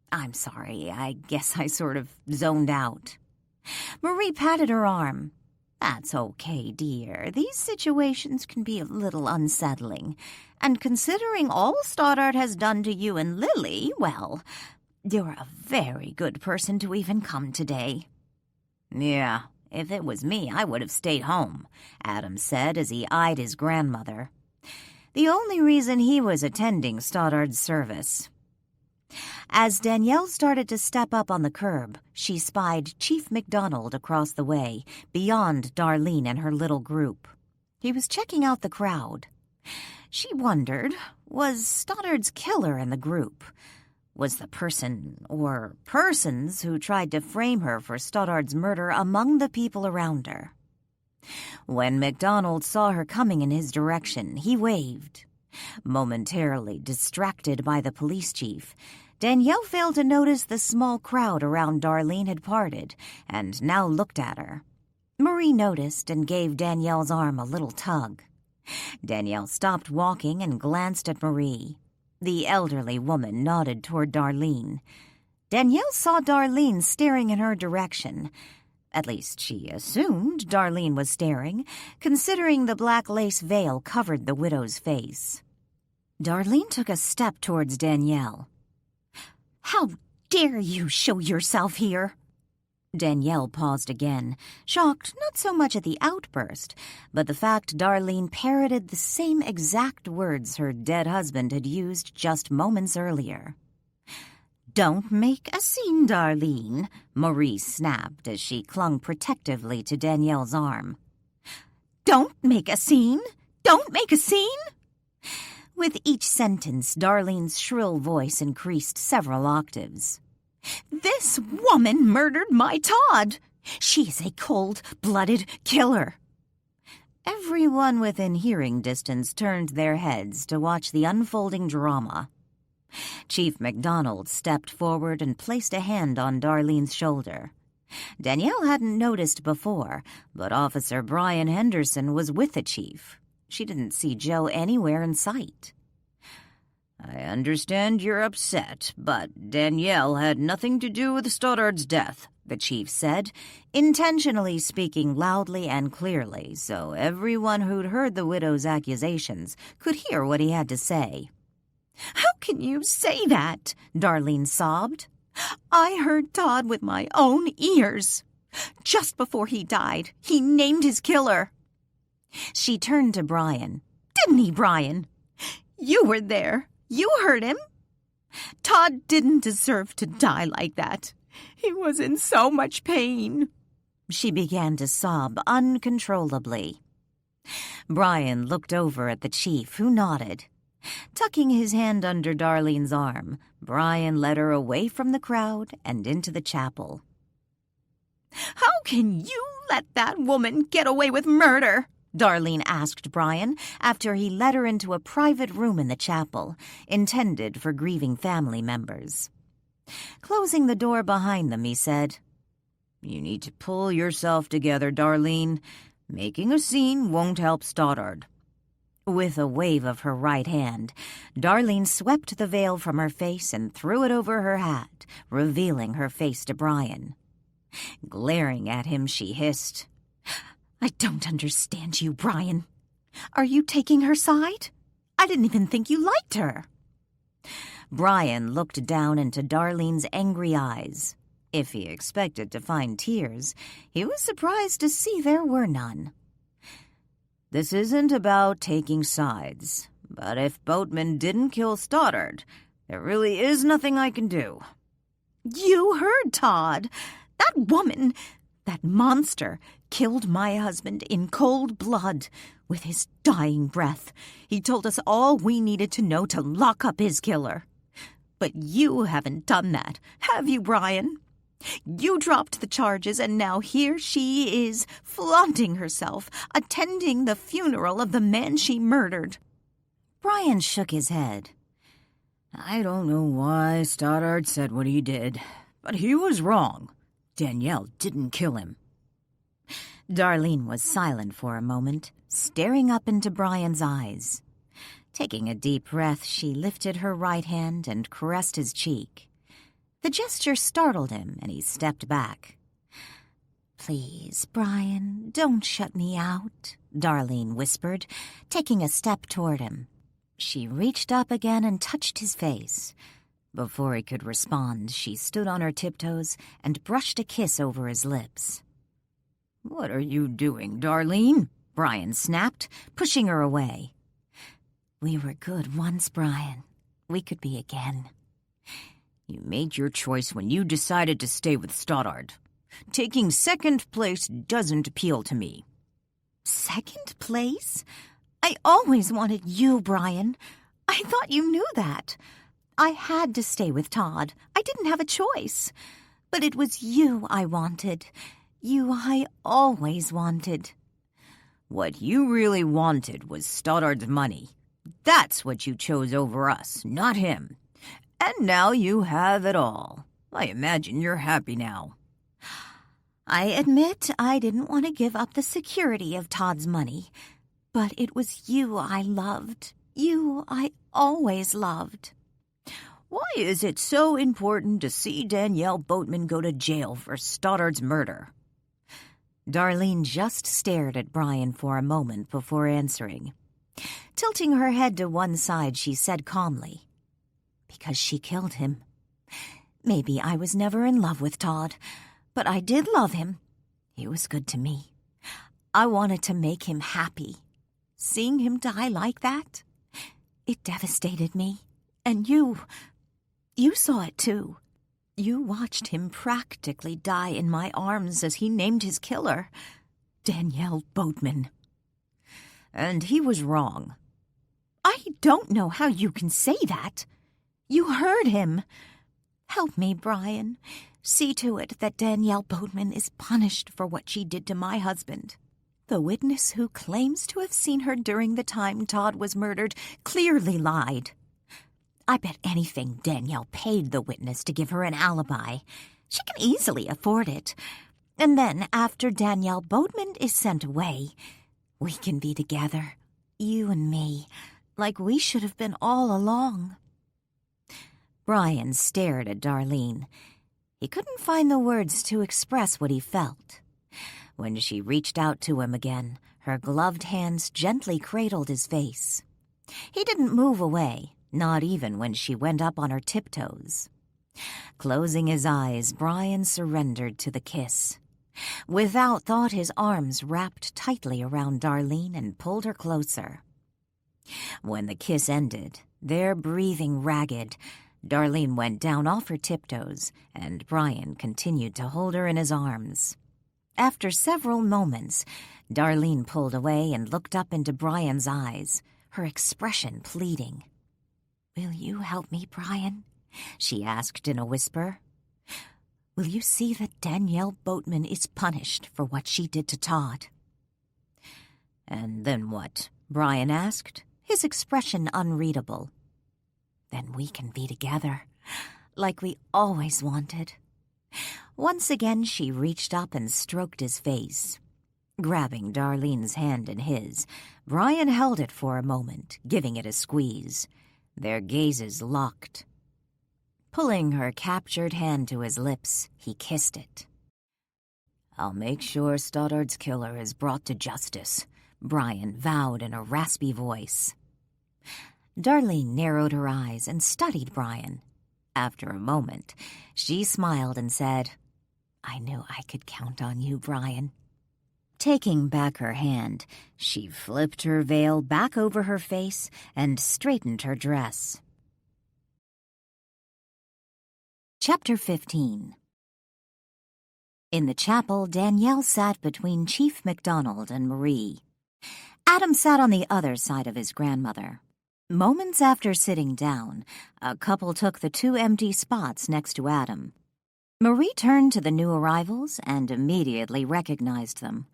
"I'm sorry, I guess I sort of zoned out." Marie patted her arm. "That's okay, dear. These situations can be a little unsettling. And considering all Stoddard has done to you and Lily, well, you're a very good person to even come today." "Yeah, if it was me, I would have stayed home," Adam said as he eyed his grandmother. The only reason he was attending Stoddard's service. As Danielle started to step up on the curb, she spied Chief MacDonald across the way, beyond Darlene and her little group. He was checking out the crowd. She wondered, was Stoddard's killer in the group? Was the person, or persons, who tried to frame her for Stoddard's murder among the people around her? When MacDonald saw her coming in his direction, he waved. Momentarily distracted by the police chief, Danielle failed to notice the small crowd around Darlene had parted and now looked at her. Marie noticed and gave Danielle's arm a little tug. Danielle stopped walking and glanced at Marie. The elderly woman nodded toward Darlene. Danielle saw Darlene staring in her direction. At least she assumed Darlene was staring, considering the black lace veil covered the widow's face. Darlene took a step towards Danielle. "How dare you show yourself here?" Danielle paused again, shocked not so much at the outburst, but the fact Darlene parroted the same exact words her dead husband had used just moments earlier. "Don't make a scene, Darlene," Marie snapped as she clung protectively to Danielle's arm. "Don't make a scene? Don't make a scene?" With each sentence, Darlene's shrill voice increased several octaves. "This woman murdered my Todd. She is a cold-blooded killer." Everyone within hearing distance turned their heads to watch the unfolding drama. Chief MacDonald stepped forward and placed a hand on Darlene's shoulder. Danielle hadn't noticed before, but Officer Brian Henderson was with the chief. She didn't see Joe anywhere in sight. "I understand you're upset, but Danielle had nothing to do with Stoddard's death," the chief said, intentionally speaking loudly and clearly so everyone who'd heard the widow's accusations could hear what he had to say. "How can you say that?" Darlene sobbed. "I heard Todd with my own ears. Just before he died, he named his killer." She turned to Brian. "Didn't he, Brian? You were there. You heard him." Todd didn't deserve to die like that. He was in so much pain. She began to sob uncontrollably. Brian looked over at the chief, who nodded. Tucking his hand under Darlene's arm, Brian led her away from the crowd and into the chapel. "How can you let that woman get away with murder?" Darlene asked Brian after he led her into a private room in the chapel, intended for grieving family members. Closing the door behind them, he said, "You need to pull yourself together, Darlene. Making a scene won't help Stoddard." With a wave of her right hand, Darlene swept the veil from her face and threw it over her hat, revealing her face to Brian. Glaring at him, she hissed, "I don't understand you, Brian. Are you taking her side? I didn't even think you liked her." Brian looked down into Darlene's angry eyes. If he expected to find tears, he was surprised to see there were none. "This isn't about taking sides, but if Boatman didn't kill Stoddard, there really is nothing I can do." "You heard Todd. That woman, that monster, killed my husband in cold blood. With his dying breath, he told us all we needed to know to lock up his killer. But you haven't done that, have you, Brian? You dropped the charges, and now here she is, flaunting herself, attending the funeral of the man she murdered." Brian shook his head. "I don't know why Stoddard said what he did, but he was wrong. Danielle didn't kill him." Darlene was silent for a moment, staring up into Brian's eyes. Taking a deep breath, she lifted her right hand and caressed his cheek. The gesture startled him, and he stepped back. "Please, Brian, don't shut me out," Darlene whispered, taking a step toward him. She reached up again and touched his face. Before he could respond, she stood on her tiptoes and brushed a kiss over his lips. "What are you doing, Darlene?" Brian snapped, pushing her away. "We were good once, Brian. We could be again." "You made your choice when you decided to stay with Stoddard. Taking second place doesn't appeal to me." "Second place? I always wanted you, Brian. I thought you knew that. I had to stay with Todd. I didn't have a choice. But it was you I wanted. You I always wanted." "What you really wanted was Stoddard's money. That's what you chose over us, not him. And now you have it all. I imagine you're happy now." "I admit I didn't want to give up the security of Todd's money. But it was you I loved. You I always loved." "Why is it so important to see Danielle Boatman go to jail for Stoddard's murder?" Darlene just stared at Brian for a moment before answering. Tilting her head to one side, she said calmly, "Because she killed him. Maybe I was never in love with Todd, but I did love him. He was good to me. I wanted to make him happy. Seeing him die like that, it devastated me. And you saw it too. You watched him practically die in my arms as he named his killer, Danielle Boatman." "And he was wrong." "I don't know how you can say that. You heard him. Help me, Brian. See to it that Danielle Boatman is punished for what she did to my husband. The witness who claims to have seen her during the time Todd was murdered clearly lied. I bet anything Danielle paid the witness to give her an alibi. She can easily afford it. And then, after Danielle Boatman is sent away, we can be together, you and me, like we should have been all along." Brian stared at Darlene. He couldn't find the words to express what he felt. When she reached out to him again, her gloved hands gently cradled his face. He didn't move away, not even when she went up on her tiptoes. Closing his eyes, Brian surrendered to the kiss. Without thought, his arms wrapped tightly around Darlene and pulled her closer. When the kiss ended, their breathing ragged, Darlene went down off her tiptoes, and Brian continued to hold her in his arms. After several moments, Darlene pulled away and looked up into Brian's eyes, her expression pleading. "Will you help me, Brian?" she asked in a whisper. "Will you see that Danielle Boatman is punished for what she did to Todd?" "And then what?" Brian asked, his expression unreadable. "Then we can be together, like we always wanted." Once again she reached up and stroked his face. Grabbing Darlene's hand in his, Brian held it for a moment, giving it a squeeze. Their gazes locked. Pulling her captured hand to his lips, he kissed it. "I'll make sure Stoddard's killer is brought to justice," Brian vowed in a raspy voice. Darlene narrowed her eyes and studied Brian. After a moment, she smiled and said, "I knew I could count on you, Brian." Taking back her hand, she flipped her veil back over her face and straightened her dress. Chapter 15. In the chapel, Danielle sat between Chief MacDonald and Marie. Adam sat on the other side of his grandmother. Moments after sitting down, a couple took the 2 empty spots next to Adam. Marie turned to the new arrivals and immediately recognized them.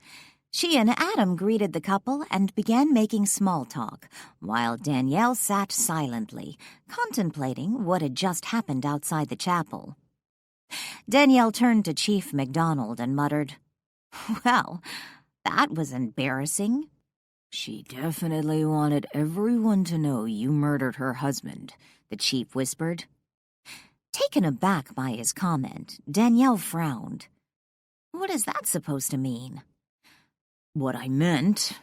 She and Adam greeted the couple and began making small talk, while Danielle sat silently, contemplating what had just happened outside the chapel. Danielle turned to Chief MacDonald and muttered, "Well, that was embarrassing." "She definitely wanted everyone to know you murdered her husband," the chief whispered. Taken aback by his comment, Danielle frowned. "What is that supposed to mean?" "What I meant,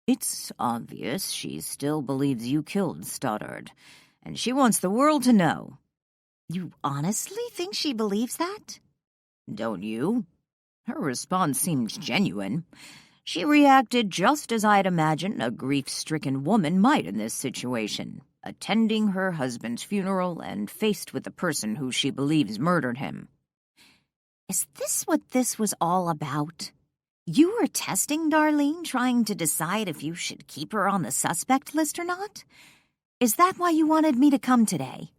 it's obvious she still believes you killed Stoddard, and she wants the world to know." "You honestly think she believes that?" "Don't you?" Her response seemed genuine. She reacted just as I'd imagine a grief-stricken woman might in this situation, attending her husband's funeral and faced with the person who she believes murdered him. "Is this what this was all about? You were testing Darlene, trying to decide if you should keep her on the suspect list or not? Is that why you wanted me to come today?"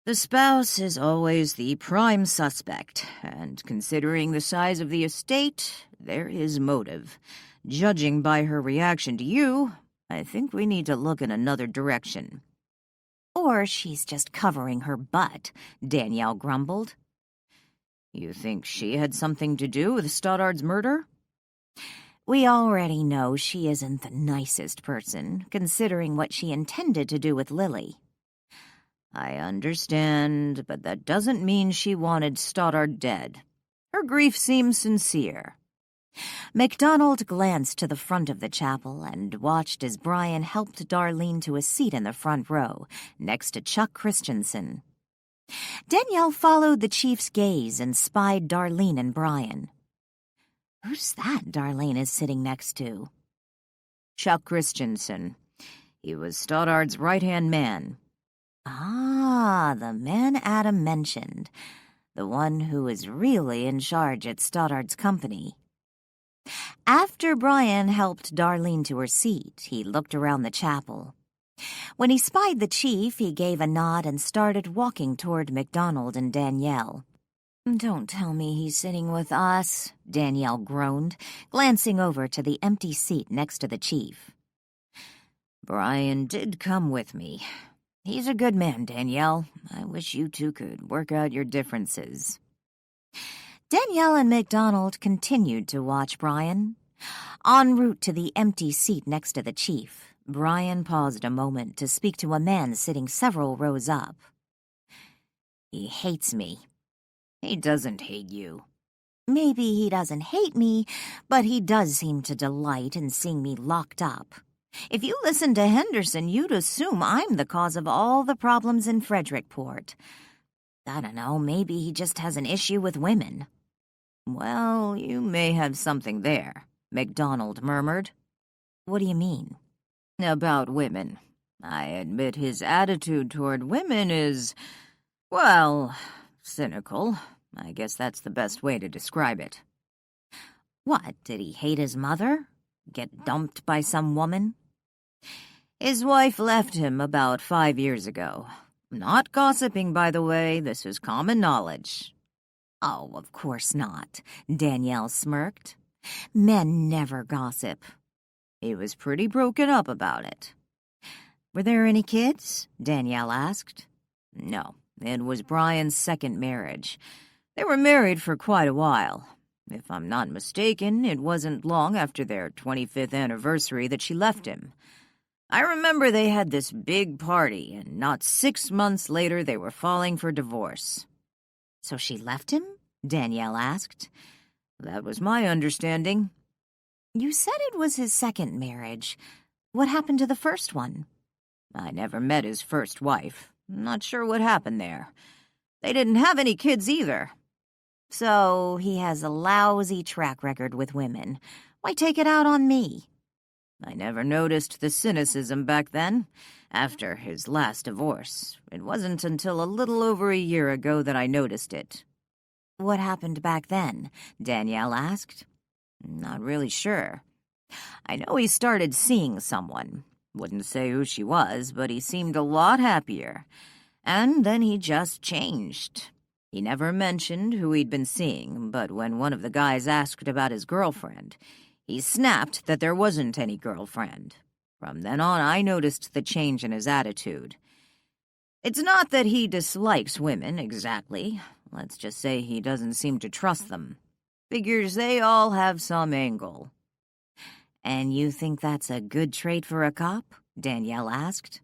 "The spouse is always the prime suspect, and considering the size of the estate, there is motive. Judging by her reaction to you, I think we need to look in another direction." "Or she's just covering her butt," Danielle grumbled. "You think she had something to do with Stoddard's murder?" "We already know she isn't the nicest person, considering what she intended to do with Lily." "I understand, but that doesn't mean she wanted Stoddard dead. Her grief seems sincere." MacDonald glanced to the front of the chapel and watched as Brian helped Darlene to a seat in the front row, next to Chuck Christensen. Danielle followed the chief's gaze and spied Darlene and Brian. "Who's that Darlene is sitting next to?" "Chuck Christensen. He was Stoddard's right-hand man." "Ah, the man Adam mentioned. The one who is really in charge at Stoddard's company." After Brian helped Darlene to her seat, he looked around the chapel. When he spied the chief, he gave a nod and started walking toward MacDonald and Danielle. "Don't tell me he's sitting with us," Danielle groaned, glancing over to the empty seat next to the chief. "Brian did come with me. He's a good man, Danielle. I wish you two could work out your differences." Danielle and MacDonald continued to watch Brian. En route to the empty seat next to the chief, Brian paused a moment to speak to a man sitting several rows up. "He hates me." "He doesn't hate you." "Maybe he doesn't hate me, but he does seem to delight in seeing me locked up. If you listen to Henderson, you'd assume I'm the cause of all the problems in Frederickport. I don't know, maybe he just has an issue with women." "Well, you may have something there," MacDonald murmured. "What do you mean?" "About women. I admit his attitude toward women is, well, cynical. I guess that's the best way to describe it. What, did he hate his mother? Get dumped by some woman? His wife left him about 5 years ago. Not gossiping, by the way. This is common knowledge. Oh, of course not, Danielle smirked. Men never gossip. He was pretty broken up about it. Were there any kids? Danielle asked. No, it was Brian's second marriage. They were married for quite a while. If I'm not mistaken, it wasn't long after their 25th anniversary that she left him. I remember they had this big party, and not 6 months later they were filing for divorce. So she left him? Danielle asked. That was my understanding. You said it was his second marriage. What happened to the first one? I never met his first wife. Not sure what happened there. They didn't have any kids either. So he has a lousy track record with women. Why take it out on me? I never noticed the cynicism back then, after his last divorce. It wasn't until a little over a year ago that I noticed it. What happened back then? Danielle asked. Not really sure. I know he started seeing someone. Wouldn't say who she was, but he seemed a lot happier. And then he just changed. He never mentioned who he'd been seeing, but when one of the guys asked about his girlfriend, he snapped that there wasn't any girlfriend. From then on, I noticed the change in his attitude. It's not that he dislikes women, exactly. Let's just say he doesn't seem to trust them. Figures they all have some angle. And you think that's a good trait for a cop? Danielle asked.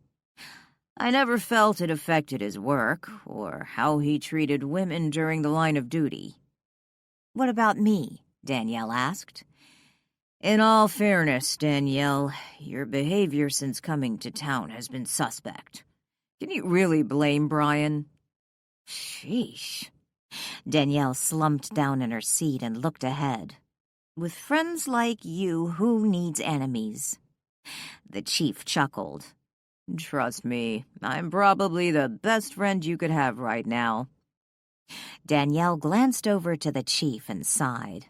I never felt it affected his work or how he treated women during the line of duty. What about me? Danielle asked. In all fairness, Danielle, your behavior since coming to town has been suspect. Can you really blame Brian? Sheesh. Danielle slumped down in her seat and looked ahead. With friends like you, who needs enemies? The chief chuckled. Trust me, I'm probably the best friend you could have right now. Danielle glanced over to the chief and sighed.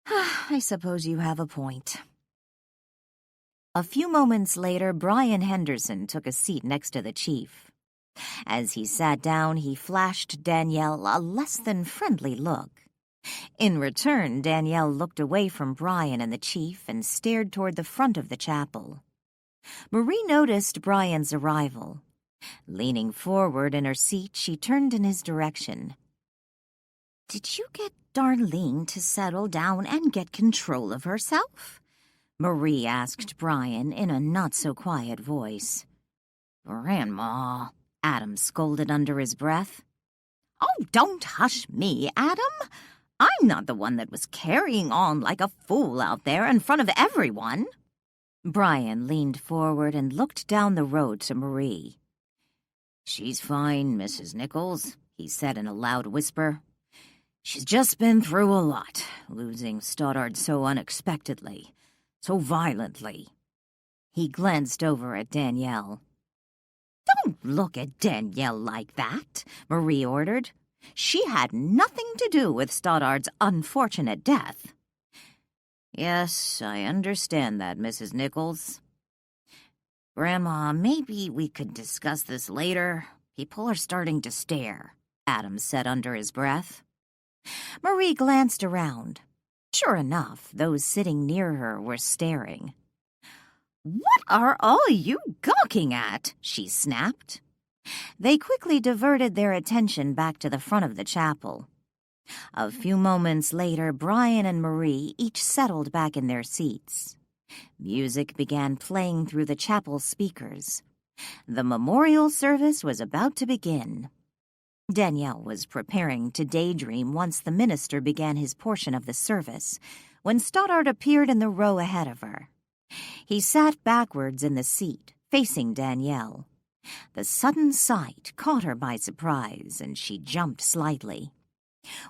I suppose you have a point. A few moments later, Brian Henderson took a seat next to the chief. As he sat down, he flashed Danielle a less than friendly look. In return, Danielle looked away from Brian and the chief and stared toward the front of the chapel. Marie noticed Brian's arrival. Leaning forward in her seat, she turned in his direction. Did you get Darlene to settle down and get control of herself? Marie asked Brian in a not-so-quiet voice. Grandma, Adam scolded under his breath. Oh, don't hush me, Adam. I'm not the one that was carrying on like a fool out there in front of everyone. Brian leaned forward and looked down the road to Marie. She's fine, Mrs. Nichols, he said in a loud whisper. She's just been through a lot, losing Stoddard so unexpectedly, so violently. He glanced over at Danielle. Don't look at Danielle like that, Marie ordered. She had nothing to do with Stoddard's unfortunate death. Yes, I understand that, Mrs. Nichols. Grandma, maybe we could discuss this later. People are starting to stare, Adam said under his breath. Marie glanced around. Sure enough, those sitting near her were staring. What are all you gawking at? She snapped. They quickly diverted their attention back to the front of the chapel. A few moments later, Brian and Marie each settled back in their seats. Music began playing through the chapel speakers. The memorial service was about to begin. Danielle was preparing to daydream once the minister began his portion of the service, when Stoddard appeared in the row ahead of her. He sat backwards in the seat, facing Danielle. The sudden sight caught her by surprise, and she jumped slightly.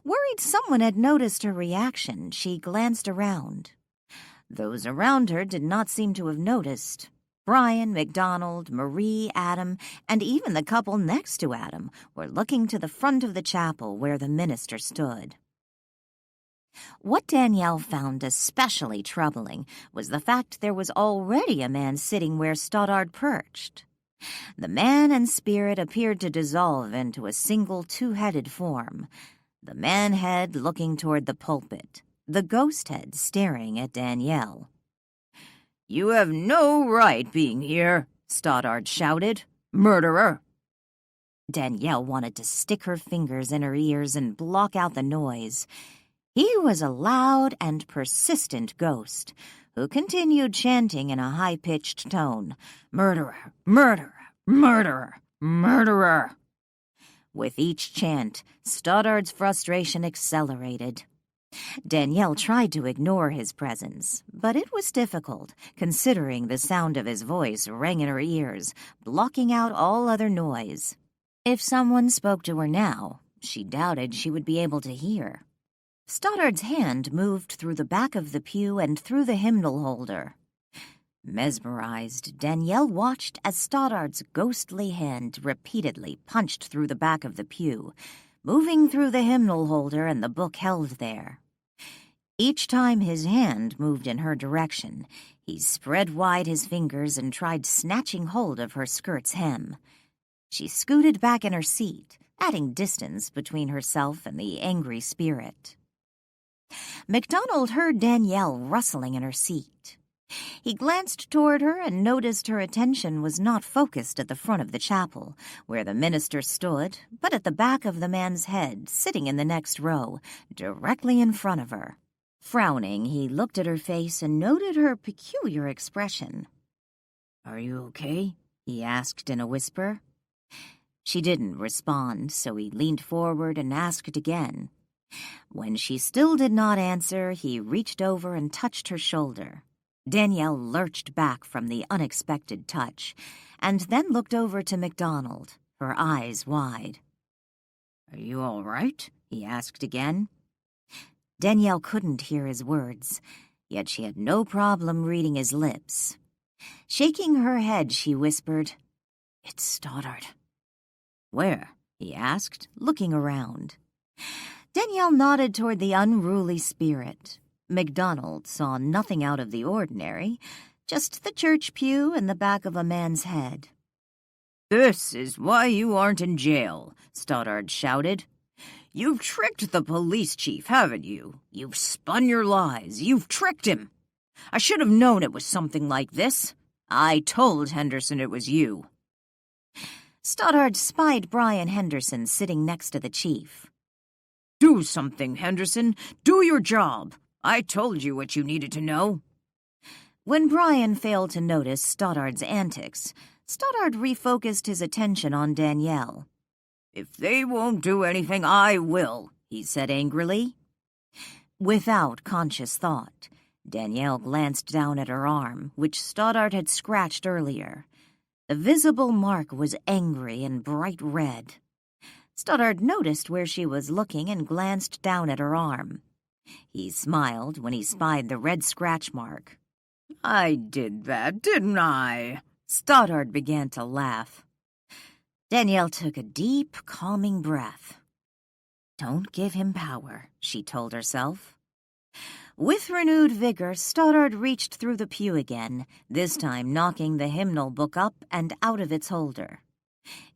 Worried someone had noticed her reaction, she glanced around. Those around her did not seem to have noticed. Brian, MacDonald, Marie, Adam, and even the couple next to Adam were looking to the front of the chapel where the minister stood. What Danielle found especially troubling was the fact there was already a man sitting where Stoddard perched. The man and spirit appeared to dissolve into a single two-headed form, the man head looking toward the pulpit, the ghost head staring at Danielle. "You have no right being here," Stoddard shouted. "Murderer!" Danielle wanted to stick her fingers in her ears and block out the noise. He was a loud and persistent ghost who continued chanting in a high-pitched tone, "Murderer, murderer, murderer, murderer." With each chant, Stoddard's frustration accelerated. Danielle tried to ignore his presence, but it was difficult, considering the sound of his voice rang in her ears, blocking out all other noise. If someone spoke to her now, she doubted she would be able to hear. Stoddard's hand moved through the back of the pew and through the hymnal holder. Mesmerized, Danielle watched as Stoddard's ghostly hand repeatedly punched through the back of the pew, moving through the hymnal holder and the book held there. Each time his hand moved in her direction, he spread wide his fingers and tried snatching hold of her skirt's hem. She scooted back in her seat, adding distance between herself and the angry spirit. MacDonald heard Danielle rustling in her seat. He glanced toward her and noticed her attention was not focused at the front of the chapel, where the minister stood, but at the back of the man's head, sitting in the next row, directly in front of her. Frowning, he looked at her face and noted her peculiar expression. "Are you okay?" he asked in a whisper. She didn't respond, so he leaned forward and asked again. When she still did not answer, he reached over and touched her shoulder. Danielle lurched back from the unexpected touch, and then looked over to MacDonald, her eyes wide. "Are you all right?" he asked again. Danielle couldn't hear his words, yet she had no problem reading his lips. Shaking her head, she whispered, "It's Stoddard." "Where?" he asked, looking around. Danielle nodded toward the unruly spirit. MacDonald saw nothing out of the ordinary, just the church pew and the back of a man's head. "This is why you aren't in jail," Stoddard shouted. "You've tricked the police chief, haven't you? You've spun your lies. You've tricked him. I should have known it was something like this. I told Henderson it was you." Stoddard spied Brian Henderson sitting next to the chief. "Do something, Henderson. Do your job. I told you what you needed to know." When Brian failed to notice Stoddard's antics, Stoddard refocused his attention on Danielle. "If they won't do anything, I will," he said angrily. Without conscious thought, Danielle glanced down at her arm, which Stoddard had scratched earlier. The visible mark was angry and bright red. Stoddard noticed where she was looking and glanced down at her arm. He smiled when he spied the red scratch mark. "I did that, didn't I?" Stoddard began to laugh. Danielle took a deep, calming breath. "Don't give him power," she told herself. With renewed vigor, Stoddard reached through the pew again, this time knocking the hymnal book up and out of its holder.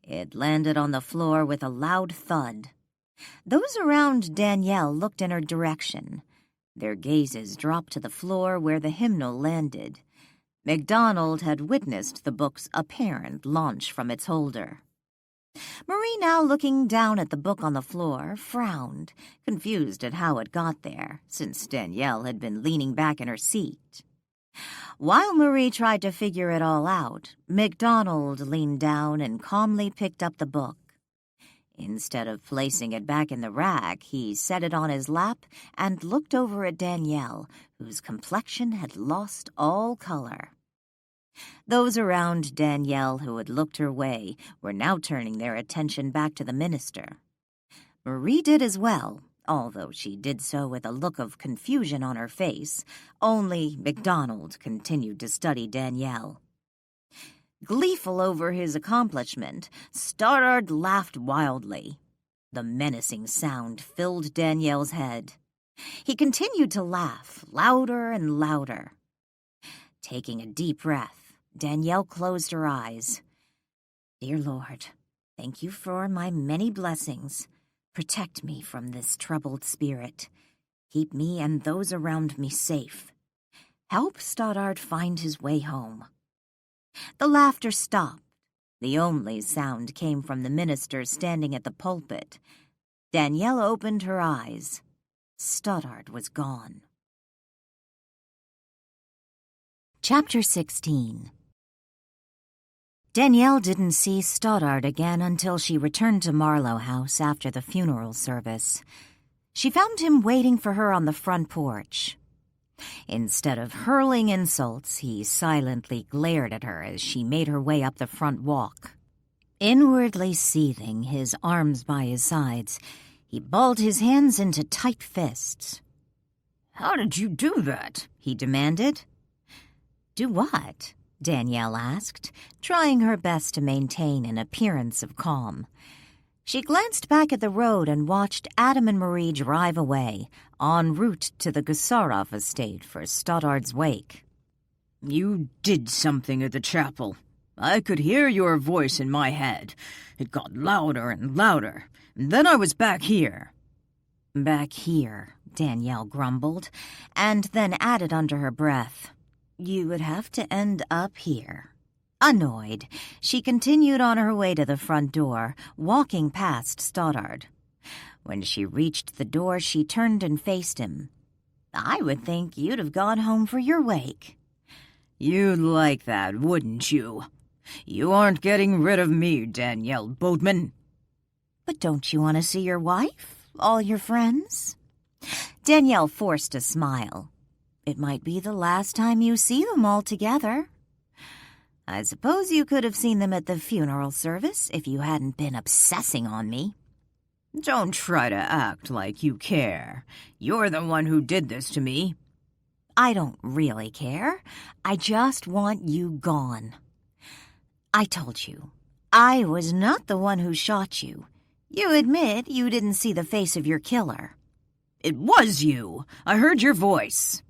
It landed on the floor with a loud thud. Those around Danielle looked in her direction. Their gazes dropped to the floor where the hymnal landed. MacDonald had witnessed the book's apparent launch from its holder. Marie, now looking down at the book on the floor, frowned, confused at how it got there, since Danielle had been leaning back in her seat. While Marie tried to figure it all out, MacDonald leaned down and calmly picked up the book. Instead of placing it back in the rack, he set it on his lap and looked over at Danielle, whose complexion had lost all color. Those around Danielle who had looked her way were now turning their attention back to the minister. Marie did as well, although she did so with a look of confusion on her face. Only MacDonald continued to study Danielle. Gleeful over his accomplishment, Stoddard laughed wildly. The menacing sound filled Danielle's head. He continued to laugh, louder and louder. Taking a deep breath, Danielle closed her eyes. Dear Lord, thank you for my many blessings. Protect me from this troubled spirit. Keep me and those around me safe. Help Stoddard find his way home. The laughter stopped. The only sound came from the minister standing at the pulpit. Danielle opened her eyes. Stoddard was gone. Chapter 16. Danielle didn't see Stoddard again until she returned to Marlow House after the funeral service. She found him waiting for her on the front porch. Instead of hurling insults, he silently glared at her as she made her way up the front walk. Inwardly seething, his arms by his sides, he balled his hands into tight fists. How did you do that? He demanded. Do what? Danielle asked, trying her best to maintain an appearance of calm. She glanced back at the road and watched Adam and Marie drive away, en route to the Gusarov estate for Stoddard's wake. You did something at the chapel. I could hear your voice in my head. It got louder and louder. And then I was back here. Back here, Danielle grumbled, and then added under her breath, You would have to end up here. Annoyed, she continued on her way to the front door, walking past Stoddard. When she reached the door, she turned and faced him. I would think you'd have gone home for your wake. You'd like that, wouldn't you? You aren't getting rid of me, Danielle Boatman. But don't you want to see your wife? All your friends? Danielle forced a smile. It might be the last time you see them all together. I suppose you could have seen them at the funeral service if you hadn't been obsessing on me. Don't try to act like you care. You're the one who did this to me. I don't really care. I just want you gone. I told you, I was not the one who shot you. You admit you didn't see the face of your killer. It was you. I heard your voice.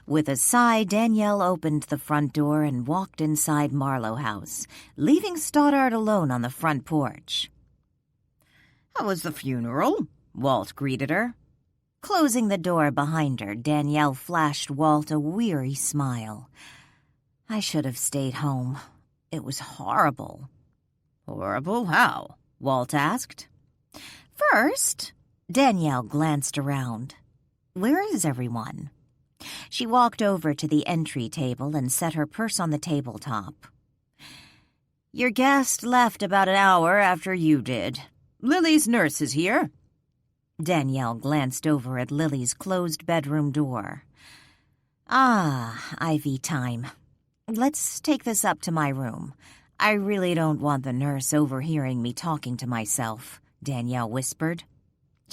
With a sigh, Danielle opened the front door and walked inside Marlow House, leaving Stoddard alone on the front porch. How was the funeral? Walt greeted her. Closing the door behind her, Danielle flashed Walt a weary smile. I should have stayed home. It was horrible. Horrible? How? Walt asked. First, Danielle glanced around. Where is everyone? She walked over to the entry table and set her purse on the tabletop. Your guest left about an hour after you did. Lily's nurse is here. Danielle glanced over at Lily's closed bedroom door. Ah, IV time. Let's take this up to my room. I really don't want the nurse overhearing me talking to myself, Danielle whispered.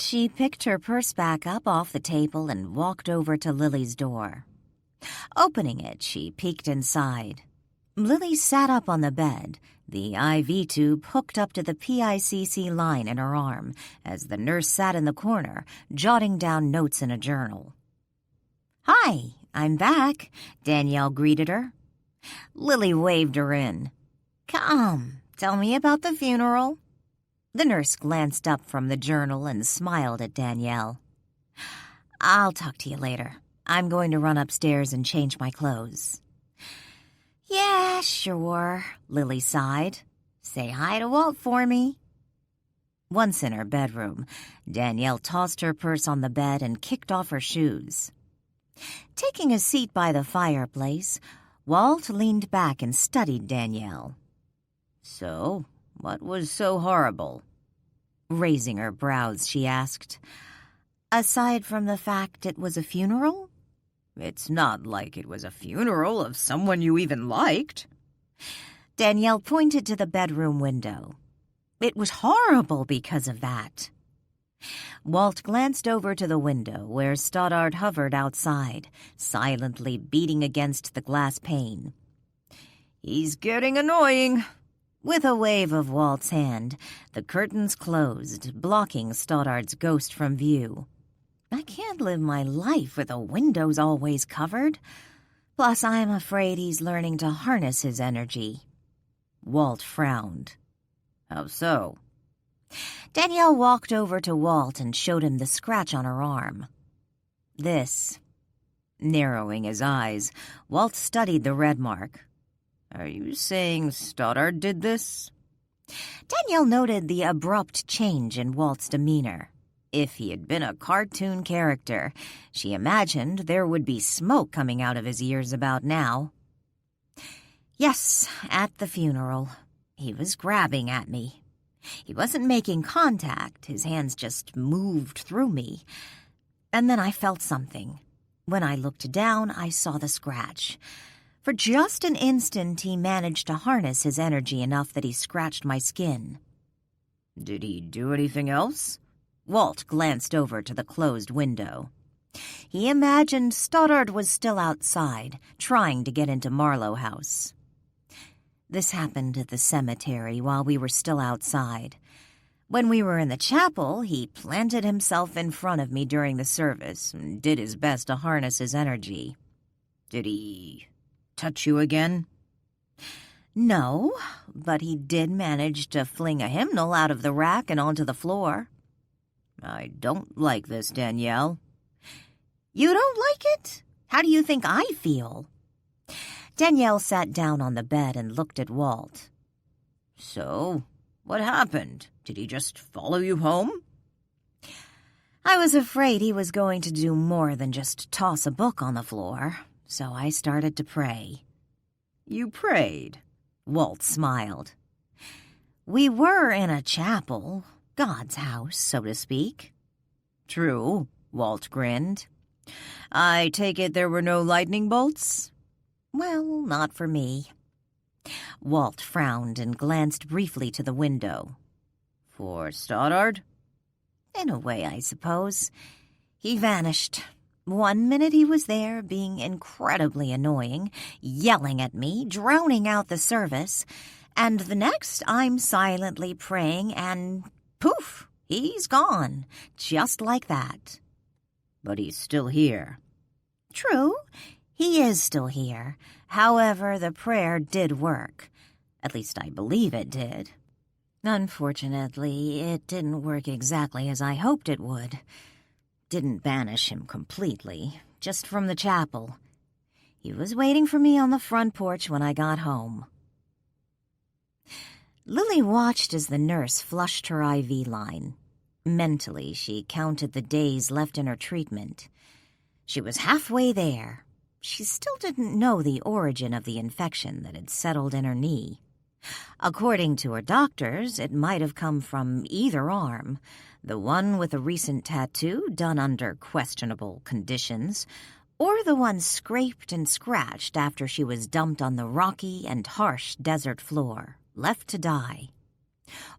She picked her purse back up off the table and walked over to Lily's door. Opening it, she peeked inside. Lily sat up on the bed, the IV tube hooked up to the PICC line in her arm, as the nurse sat in the corner, jotting down notes in a journal. Hi, I'm back, Danielle greeted her. Lily waved her in. Come, tell me about the funeral. The nurse glanced up from the journal and smiled at Danielle. I'll talk to you later. I'm going to run upstairs and change my clothes. Yeah, sure, Lily sighed. Say hi to Walt for me. Once in her bedroom, Danielle tossed her purse on the bed and kicked off her shoes. Taking a seat by the fireplace, Walt leaned back and studied Danielle. So, what was so horrible? Raising her brows, she asked. Aside from the fact it was a funeral? It's not like it was a funeral of someone you even liked. Danielle pointed to the bedroom window. It was horrible because of that. Walt glanced over to the window where Stoddard hovered outside, silently beating against the glass pane. He's getting annoying." With a wave of Walt's hand, the curtains closed, blocking Stoddard's ghost from view. I can't live my life with the windows always covered. Plus, I'm afraid he's learning to harness his energy. Walt frowned. "How so?" Danielle walked over to Walt and showed him the scratch on her arm. "This." Narrowing his eyes, Walt studied the red mark. "Are you saying Stoddard did this?" Danielle noted the abrupt change in Walt's demeanor. If he had been a cartoon character, she imagined there would be smoke coming out of his ears about now. "Yes, at the funeral. He was grabbing at me. He wasn't making contact, his hands just moved through me. And then I felt something. When I looked down, I saw the scratch. For just an instant, he managed to harness his energy enough that he scratched my skin." "Did he do anything else?" Walt glanced over to the closed window. He imagined Stoddard was still outside, trying to get into Marlow House. "This happened at the cemetery while we were still outside. When we were in the chapel, he planted himself in front of me during the service and did his best to harness his energy." "Did he touch you again?" "No, but he did manage to fling a hymnal out of the rack and onto the floor." "I don't like this, Danielle." "You don't like it? How do you think I feel?" Danielle sat down on the bed and looked at Walt. "So, what happened? Did he just follow you home?" I was afraid he was going to do more than just toss a book on the floor, so I started to pray." "You prayed?" Walt smiled. "We were in a chapel, God's house, so to speak." "True," Walt grinned. "I take it there were no lightning bolts?" "Well, not for me." Walt frowned and glanced briefly to the window. "For Stoddard?" "In a way, I suppose. He vanished. One minute he was there, being incredibly annoying, yelling at me, drowning out the service, and the next I'm silently praying and poof, he's gone, just like that." "But he's still here." "True, he is still here. However, the prayer did work. At least I believe it did. Unfortunately, it didn't work exactly as I hoped it would. Didn't banish him completely, just from the chapel. He was waiting for me on the front porch when I got home." Lily watched as the nurse flushed her IV line. Mentally, she counted the days left in her treatment. She was halfway there. She still didn't know the origin of the infection that had settled in her knee. According to her doctors, it might have come from either arm, the one with a recent tattoo done under questionable conditions, or the one scraped and scratched after she was dumped on the rocky and harsh desert floor, left to die.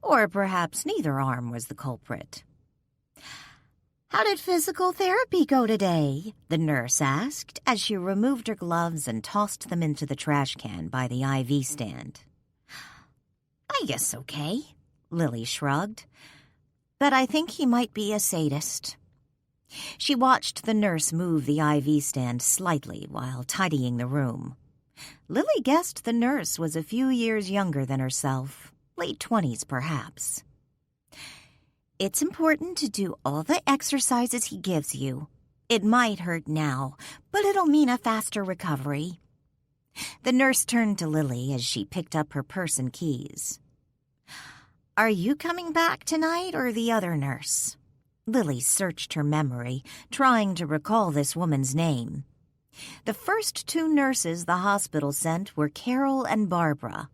Or perhaps neither arm was the culprit. "How did physical therapy go today?" the nurse asked as she removed her gloves and tossed them into the trash can by the IV stand. "I guess okay," Lily shrugged. "But I think he might be a sadist." She watched the nurse move the IV stand slightly while tidying the room. Lily guessed the nurse was a few years younger than herself, late 20s perhaps. "It's important to do all the exercises he gives you. It might hurt now, but it'll mean a faster recovery." The nurse turned to Lily as she picked up her purse and keys. "Are you coming back tonight or the other nurse?" Lily searched her memory, trying to recall this woman's name. The first two nurses the hospital sent were Carol and Barbara.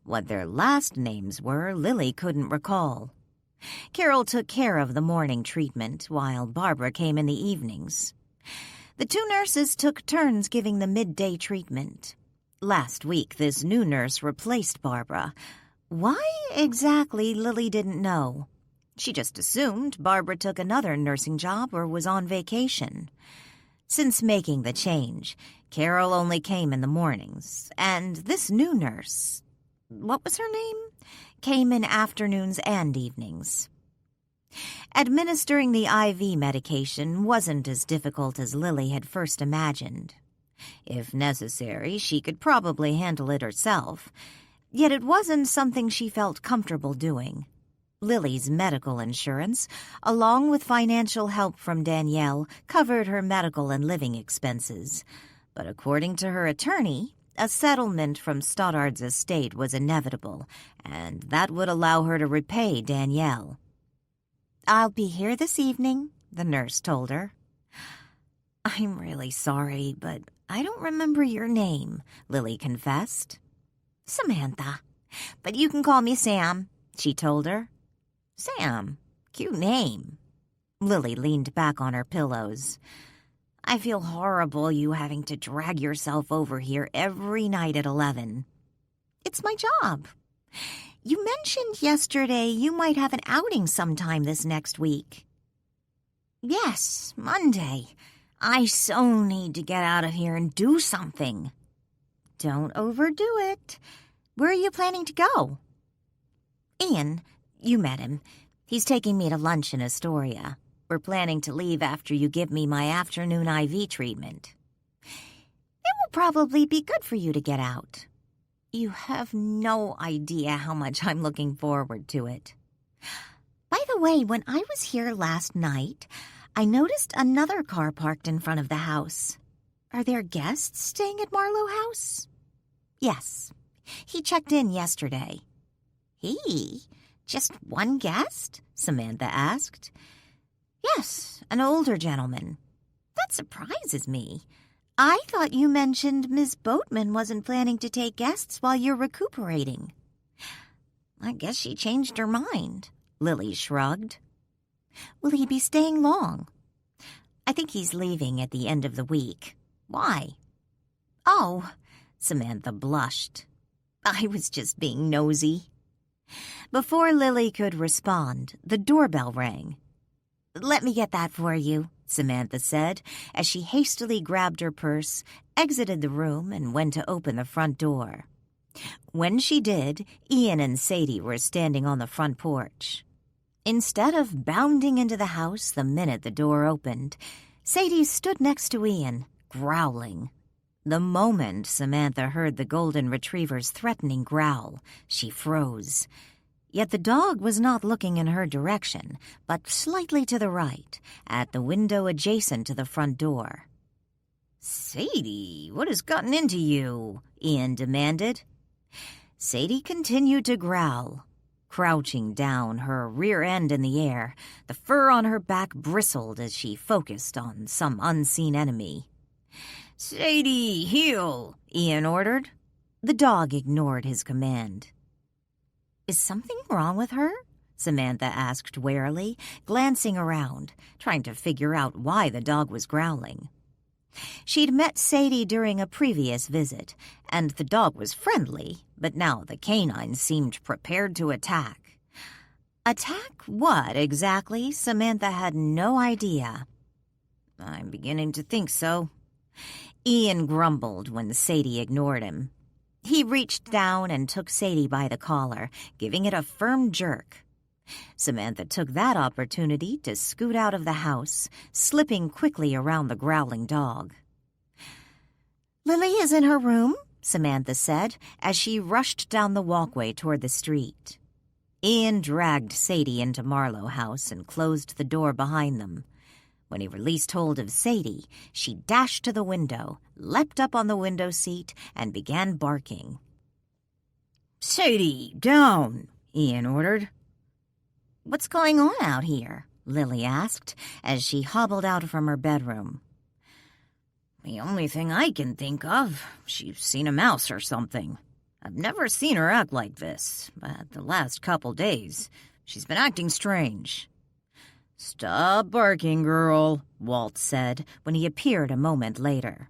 What their last names were, Lily couldn't recall. Carol took care of the morning treatment, while Barbara came in the evenings. The two nurses took turns giving the midday treatment. Last week, this new nurse replaced Barbara. Why exactly, Lily didn't know. She just assumed Barbara took another nursing job or was on vacation. Since making the change, Carol only came in the mornings, and this new nurse, what was her name? Came in afternoons and evenings. Administering the IV medication wasn't as difficult as Lily had first imagined. If necessary, she could probably handle it herself, yet it wasn't something she felt comfortable doing. Lily's medical insurance, along with financial help from Danielle, covered her medical and living expenses. But according to her attorney, a settlement from Stoddard's estate was inevitable, and that would allow her to repay Danielle. "I'll be here this evening," the nurse told her. "I'm really sorry, but I don't remember your name," Lily confessed. "Samantha, but you can call me Sam," she told her. "Sam, cute name." Lily leaned back on her pillows. "I feel horrible you having to drag yourself over here every night at 11. It's my job. You mentioned yesterday you might have an outing sometime this next week." "Yes, Monday. I so need to get out of here and do something." "Don't overdo it. Where are you planning to go?" "Ian, you met him. He's taking me to lunch in Astoria. We're planning to leave after you give me my afternoon IV treatment." "It will probably be good for you to get out." "You have no idea how much I'm looking forward to it." "By the way, when I was here last night, I noticed another car parked in front of the house. Are there guests staying at Marlow House?" "Yes. He checked in yesterday." "He? Just one guest?" Samantha asked. "Yes, an older gentleman." "That surprises me. I thought you mentioned Miss Boatman wasn't planning to take guests while you're recuperating." "I guess she changed her mind." Lily shrugged. "Will he be staying long?" "I think he's leaving at the end of the week." "Why?" "Oh," Samantha blushed. "I was just being nosy." Before Lily could respond, the doorbell rang. "Let me get that for you," Samantha said, as she hastily grabbed her purse, exited the room, and went to open the front door. When she did, Ian and Sadie were standing on the front porch. Instead of bounding into the house the minute the door opened, Sadie stood next to Ian, growling. The moment Samantha heard the golden retriever's threatening growl, she froze. Yet the dog was not looking in her direction, but slightly to the right, at the window adjacent to the front door. "Sadie, what has gotten into you?" Ian demanded. Sadie continued to growl. Crouching down, her rear end in the air, the fur on her back bristled as she focused on some unseen enemy. "Sadie, heel," Ian ordered. The dog ignored his command. "Is something wrong with her?" Samantha asked warily, glancing around, trying to figure out why the dog was growling. She'd met Sadie during a previous visit, and the dog was friendly, but now the canine seemed prepared to attack. Attack what exactly? Samantha had no idea. "I'm beginning to think so." Ian grumbled when Sadie ignored him. He reached down and took Sadie by the collar, giving it a firm jerk. Samantha took that opportunity to scoot out of the house, slipping quickly around the growling dog. "Lily is in her room," Samantha said, as she rushed down the walkway toward the street. Ian dragged Sadie into Marlow House and closed the door behind them. When he released hold of Sadie, she dashed to the window, leapt up on the window seat, and began barking. "Sadie, down!" Ian ordered. "What's going on out here?" Lily asked, as she hobbled out from her bedroom. "The only thing I can think of, she's seen a mouse or something. I've never seen her act like this, but the last couple days, she's been acting strange." "Stop barking, girl," Walt said when he appeared a moment later.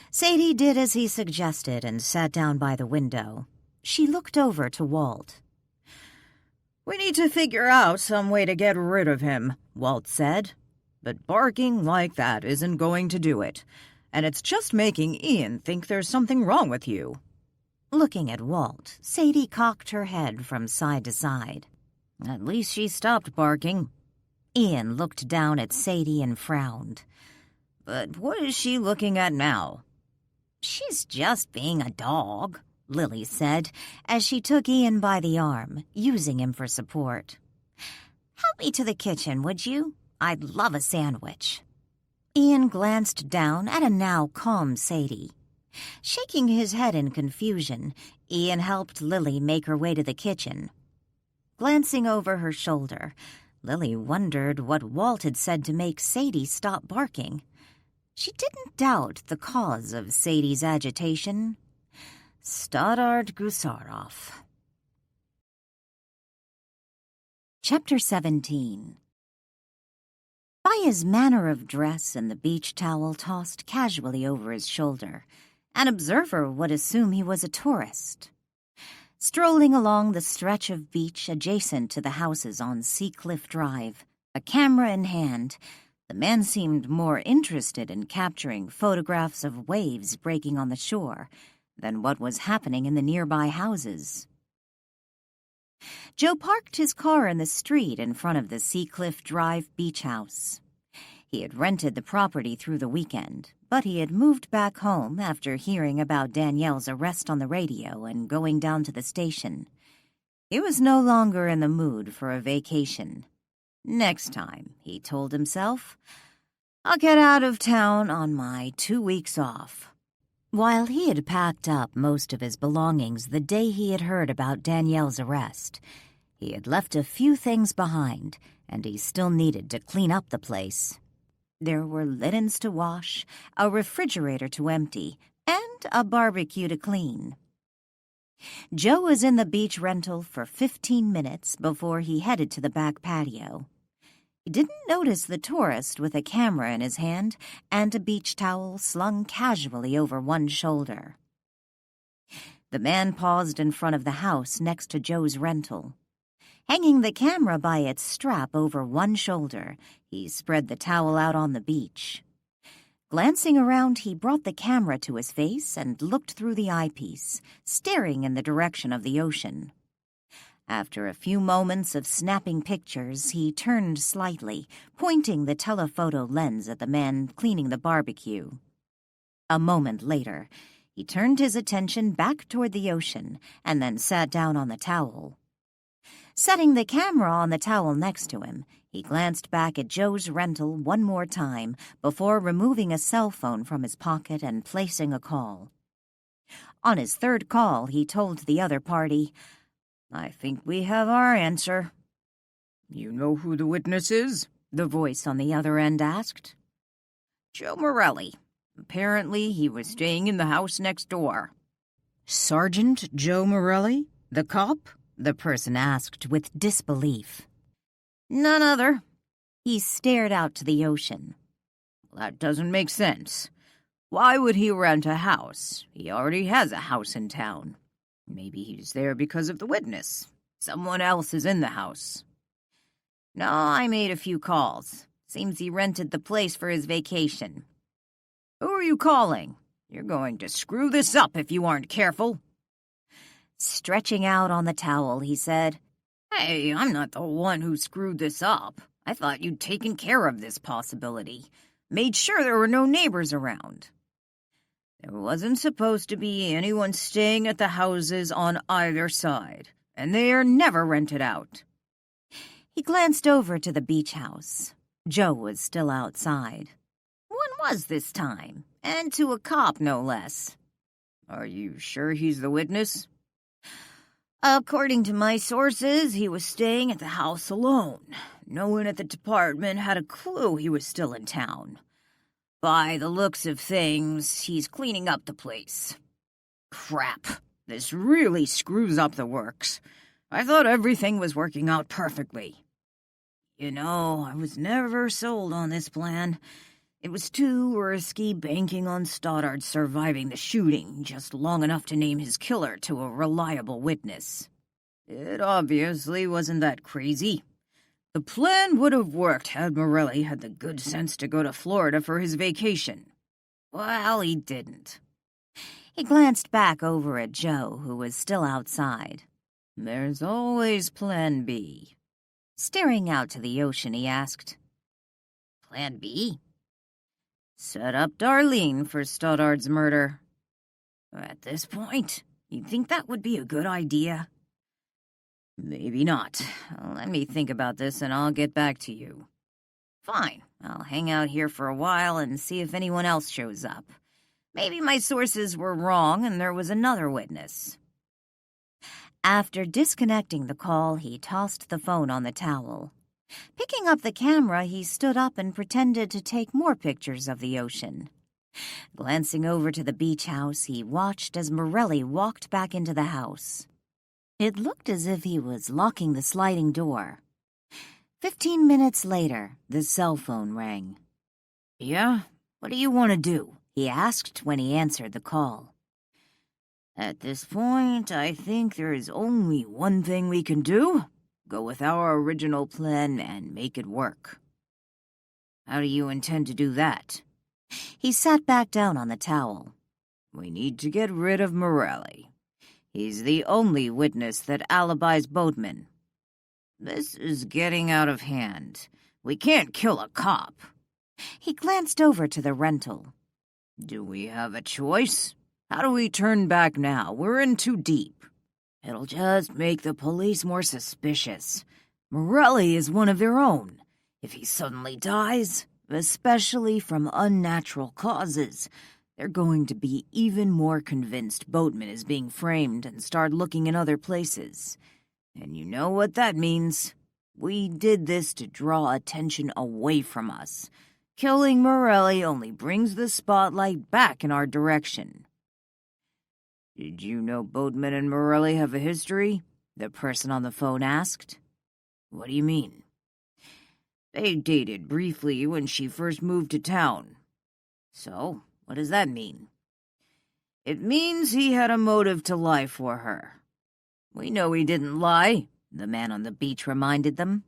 Sadie did as he suggested and sat down by the window. She looked over to Walt. "We need to figure out some way to get rid of him," Walt said. but barking like that isn't going to do it, and it's just making Ian think there's something wrong with you." Looking at Walt, Sadie cocked her head from side to side. "At least she stopped barking." Ian looked down at Sadie and frowned. "But what is she looking at now?" "She's just being a dog," Lily said, as she took Ian by the arm, using him for support. "Help me to the kitchen, would you? I'd love a sandwich." Ian glanced down at a now calm Sadie. Shaking his head in confusion, Ian helped Lily make her way to the kitchen. Glancing over her shoulder, Lily wondered what Walt had said to make Sadie stop barking. She didn't doubt the cause of Sadie's agitation. Stoddard Gusarov. Chapter 17. By his manner of dress and the beach towel tossed casually over his shoulder, an observer would assume he was a tourist. Strolling along the stretch of beach adjacent to the houses on Seacliff Drive, a camera in hand, the man seemed more interested in capturing photographs of waves breaking on the shore than what was happening in the nearby houses. Joe parked his car in the street in front of the Seacliff Drive beach house. He had rented the property through the weekend, but he had moved back home after hearing about Danielle's arrest on the radio and going down to the station. He was no longer in the mood for a vacation. Next time, he told himself, I'll get out of town on my 2 weeks off. While he had packed up most of his belongings the day he had heard about Danielle's arrest, he had left a few things behind, and he still needed to clean up the place. There were linens to wash, a refrigerator to empty, and a barbecue to clean. Joe was in the beach rental for 15 minutes before he headed to the back patio. He didn't notice the tourist with a camera in his hand and a beach towel slung casually over one shoulder. The man paused in front of the house next to Joe's rental. Hanging the camera by its strap over one shoulder, he spread the towel out on the beach. Glancing around, he brought the camera to his face and looked through the eyepiece, staring in the direction of the ocean. After a few moments of snapping pictures, he turned slightly, pointing the telephoto lens at the man cleaning the barbecue. A moment later, he turned his attention back toward the ocean and then sat down on the towel. Setting the camera on the towel next to him, he glanced back at Joe's rental one more time before removing a cell phone from his pocket and placing a call. On his third call, he told the other party, I think we have our answer. You know who the witness is? The voice on the other end asked. Joe Morelli. Apparently, he was staying in the house next door. Sergeant Joe Morelli? The cop? The person asked with disbelief. None other. He stared out to the ocean. That doesn't make sense. Why would he rent a house? He already has a house in town. Maybe he's there because of the witness. Someone else is in the house. No, I made a few calls. Seems he rented the place for his vacation. Who are you calling? You're going to screw this up if you aren't careful. Stretching out on the towel, he said, Hey, I'm not the one who screwed this up. I thought you'd taken care of this possibility. Made sure there were no neighbors around. There wasn't supposed to be anyone staying at the houses on either side, and they are never rented out. He glanced over to the beach house. Joe was still outside. When was this time? And to a cop, no less. Are you sure he's the witness? According to my sources, he was staying at the house alone. No one at the department had a clue he was still in town. By the looks of things, he's cleaning up the place. Crap, this really screws up the works. I thought everything was working out perfectly. You know, I was never sold on this plan. It was too risky banking on Stoddard surviving the shooting just long enough to name his killer to a reliable witness. It obviously wasn't that crazy. The plan would have worked had Morelli had the good sense to go to Florida for his vacation. Well, he didn't. He glanced back over at Joe, who was still outside. There's always Plan B. Staring out to the ocean, he asked, Plan B? Set up Darlene for Stoddard's murder. At this point, you think that would be a good idea? Maybe not. Let me think about this and I'll get back to you. Fine. I'll hang out here for a while and see if anyone else shows up. Maybe my sources were wrong and there was another witness. After disconnecting the call, he tossed the phone on the towel. Picking up the camera, he stood up and pretended to take more pictures of the ocean. Glancing over to the beach house, he watched as Morelli walked back into the house. It looked as if he was locking the sliding door. 15 minutes later, the cell phone rang. Yeah? What do you want to do? He asked when he answered the call. At this point, I think there is only one thing we can do. Go with our original plan and make it work. How do you intend to do that? He sat back down on the towel. We need to get rid of Morelli. He's the only witness that alibis Boatman. This is getting out of hand. We can't kill a cop. He glanced over to the rental. Do we have a choice? How do we turn back now? We're in too deep. It'll just make the police more suspicious. Morelli is one of their own. If he suddenly dies, especially from unnatural causes, they're going to be even more convinced Boatman is being framed and start looking in other places. And you know what that means. We did this to draw attention away from us. Killing Morelli only brings the spotlight back in our direction. Did you know Boatman and Morelli have a history? The person on the phone asked. What do you mean? They dated briefly when she first moved to town. So, what does that mean? It means he had a motive to lie for her. We know he didn't lie, the man on the beach reminded them.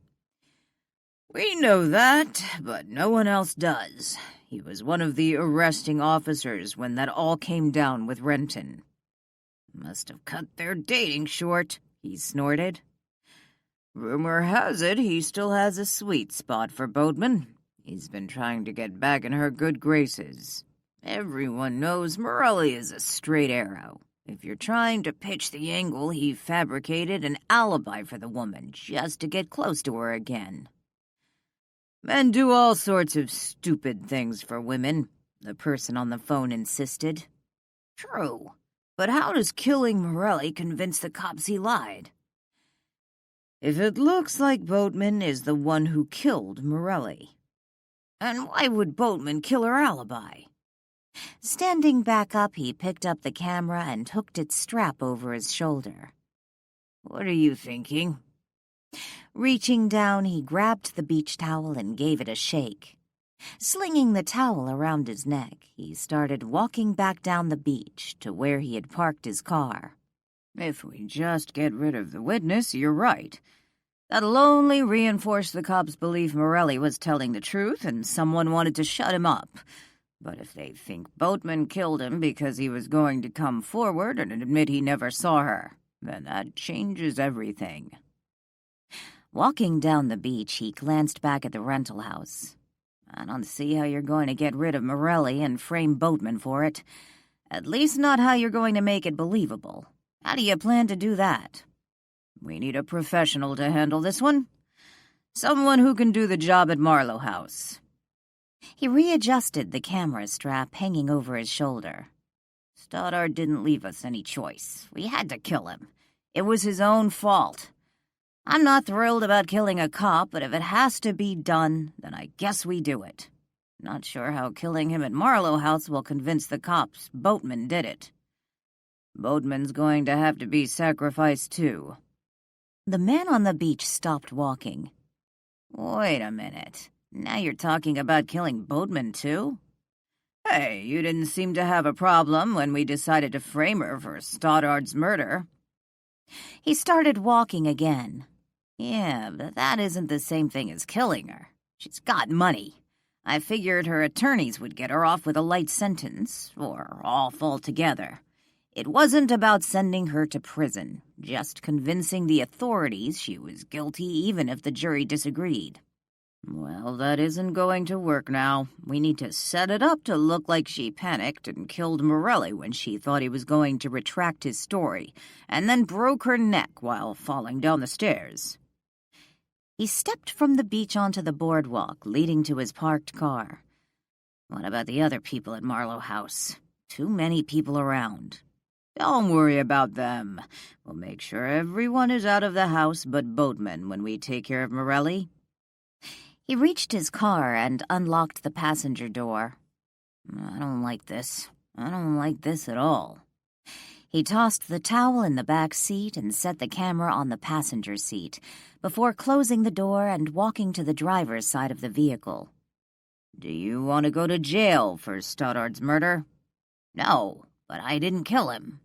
We know that, but no one else does. He was one of the arresting officers when that all came down with Renton. Must have cut their dating short, he snorted. Rumor has it he still has a sweet spot for Boatman. He's been trying to get back in her good graces. Everyone knows Morelli is a straight arrow. If you're trying to pitch the angle, he fabricated an alibi for the woman just to get close to her again. Men do all sorts of stupid things for women, the person on the phone insisted. True, but how does killing Morelli convince the cops he lied? If it looks like Boatman is the one who killed Morelli. And why would Boatman kill her alibi? Standing back up, he picked up the camera and hooked its strap over his shoulder. What are you thinking? Reaching down, he grabbed the beach towel and gave it a shake. Slinging the towel around his neck, he started walking back down the beach to where he had parked his car. If we just get rid of the witness, you're right. That'll only reinforce the cops' belief Morelli was telling the truth and someone wanted to shut him up. But if they think Boatman killed him because he was going to come forward and admit he never saw her, then that changes everything. Walking down the beach, he glanced back at the rental house. I don't see how you're going to get rid of Morelli and frame Boatman for it. At least not how you're going to make it believable. How do you plan to do that? We need a professional to handle this one. Someone who can do the job at Marlow House. He readjusted the camera strap hanging over his shoulder. Stoddard didn't leave us any choice. We had to kill him. It was his own fault. I'm not thrilled about killing a cop, but if it has to be done, then I guess we do it. Not sure how killing him at Marlow House will convince the cops Boatman did it. Boatman's going to have to be sacrificed too. The man on the beach stopped walking. Wait a minute. Now you're talking about killing Boatman too? Hey, you didn't seem to have a problem when we decided to frame her for Stoddard's murder. He started walking again. Yeah, but that isn't the same thing as killing her. She's got money. I figured her attorneys would get her off with a light sentence, or off altogether. It wasn't about sending her to prison, just convincing the authorities she was guilty even if the jury disagreed. Well, that isn't going to work now. We need to set it up to look like she panicked and killed Morelli when she thought he was going to retract his story, and then broke her neck while falling down the stairs. He stepped from the beach onto the boardwalk leading to his parked car. What about the other people at Marlow House? Too many people around. Don't worry about them. We'll make sure everyone is out of the house but Boatman when we take care of Morelli. He reached his car and unlocked the passenger door. I don't like this. I don't like this at all. He tossed the towel in the back seat and set the camera on the passenger seat before closing the door and walking to the driver's side of the vehicle. Do you want to go to jail for Stoddard's murder? No, but I didn't kill him.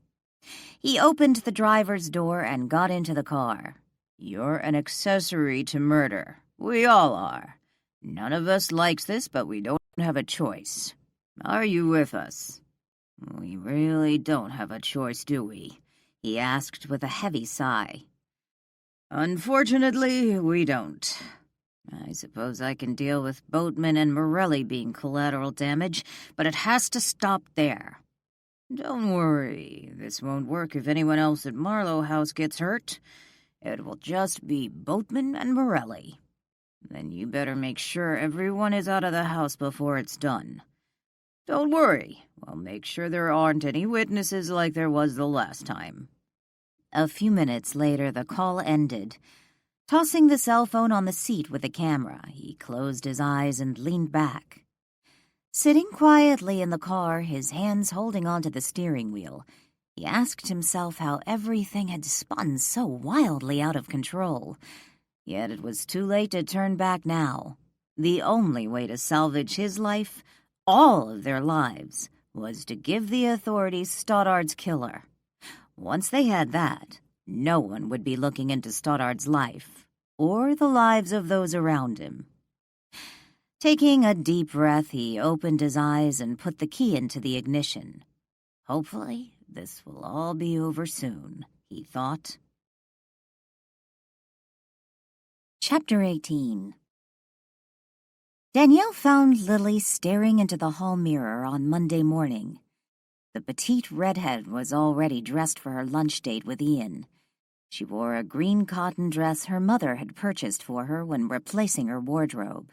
He opened the driver's door and got into the car. You're an accessory to murder. We all are. None of us likes this, but we don't have a choice. Are you with us? We really don't have a choice, do we? He asked with a heavy sigh. Unfortunately, we don't. I suppose I can deal with Boatman and Morelli being collateral damage, but it has to stop there. Don't worry, this won't work if anyone else at Marlow House gets hurt. It will just be Boatman and Morelli. Then you better make sure everyone is out of the house before it's done. Don't worry, we'll make sure there aren't any witnesses like there was the last time. A few minutes later, the call ended. Tossing the cell phone on the seat with the camera, he closed his eyes and leaned back. Sitting quietly in the car, his hands holding onto the steering wheel, he asked himself how everything had spun so wildly out of control. Yet it was too late to turn back now. The only way to salvage his life, all of their lives, was to give the authorities Stoddard's killer. Once they had that, no one would be looking into Stoddard's life, or the lives of those around him. Taking a deep breath, he opened his eyes and put the key into the ignition. Hopefully, this will all be over soon, he thought. Chapter 18. Danielle found Lily staring into the hall mirror on Monday morning. The petite redhead was already dressed for her lunch date with Ian. She wore a green cotton dress her mother had purchased for her when replacing her wardrobe.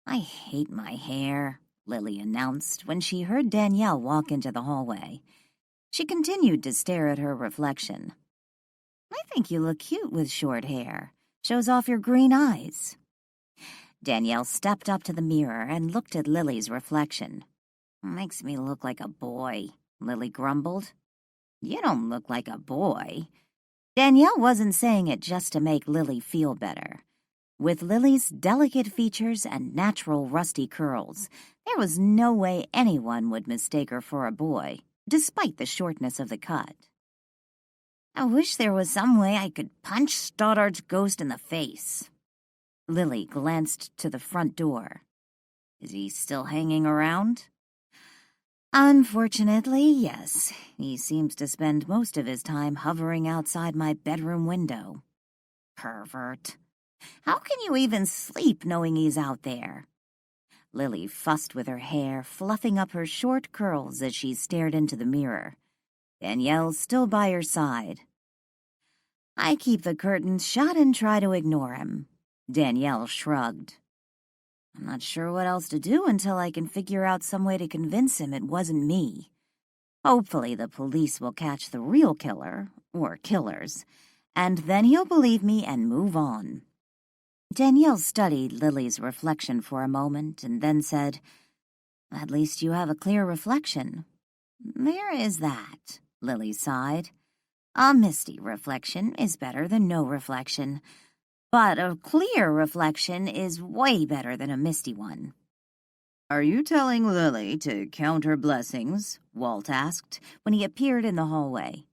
I hate my hair, Lily announced when she heard Danielle walk into the hallway. She continued to stare at her reflection. I think you look cute with short hair. Shows off your green eyes. Danielle stepped up to the mirror and looked at Lily's reflection. Makes me look like a boy, Lily grumbled. You don't look like a boy. Danielle wasn't saying it just to make Lily feel better. With Lily's delicate features and natural rusty curls, there was no way anyone would mistake her for a boy, despite the shortness of the cut. I wish there was some way I could punch Stoddard's ghost in the face. Lily glanced to the front door. Is he still hanging around? Unfortunately, yes. He seems to spend most of his time hovering outside my bedroom window. Pervert. How can you even sleep knowing he's out there? Lily fussed with her hair, fluffing up her short curls as she stared into the mirror. Danielle still by her side. I keep the curtains shut and try to ignore him. Danielle shrugged. I'm not sure what else to do until I can figure out some way to convince him it wasn't me. Hopefully the police will catch the real killer, or killers, and then he'll believe me and move on. Danielle studied Lily's reflection for a moment and then said, At least you have a clear reflection. There is that, Lily sighed. A misty reflection is better than no reflection, but a clear reflection is way better than a misty one. Are you telling Lily to count her blessings? Walt asked when he appeared in the hallway.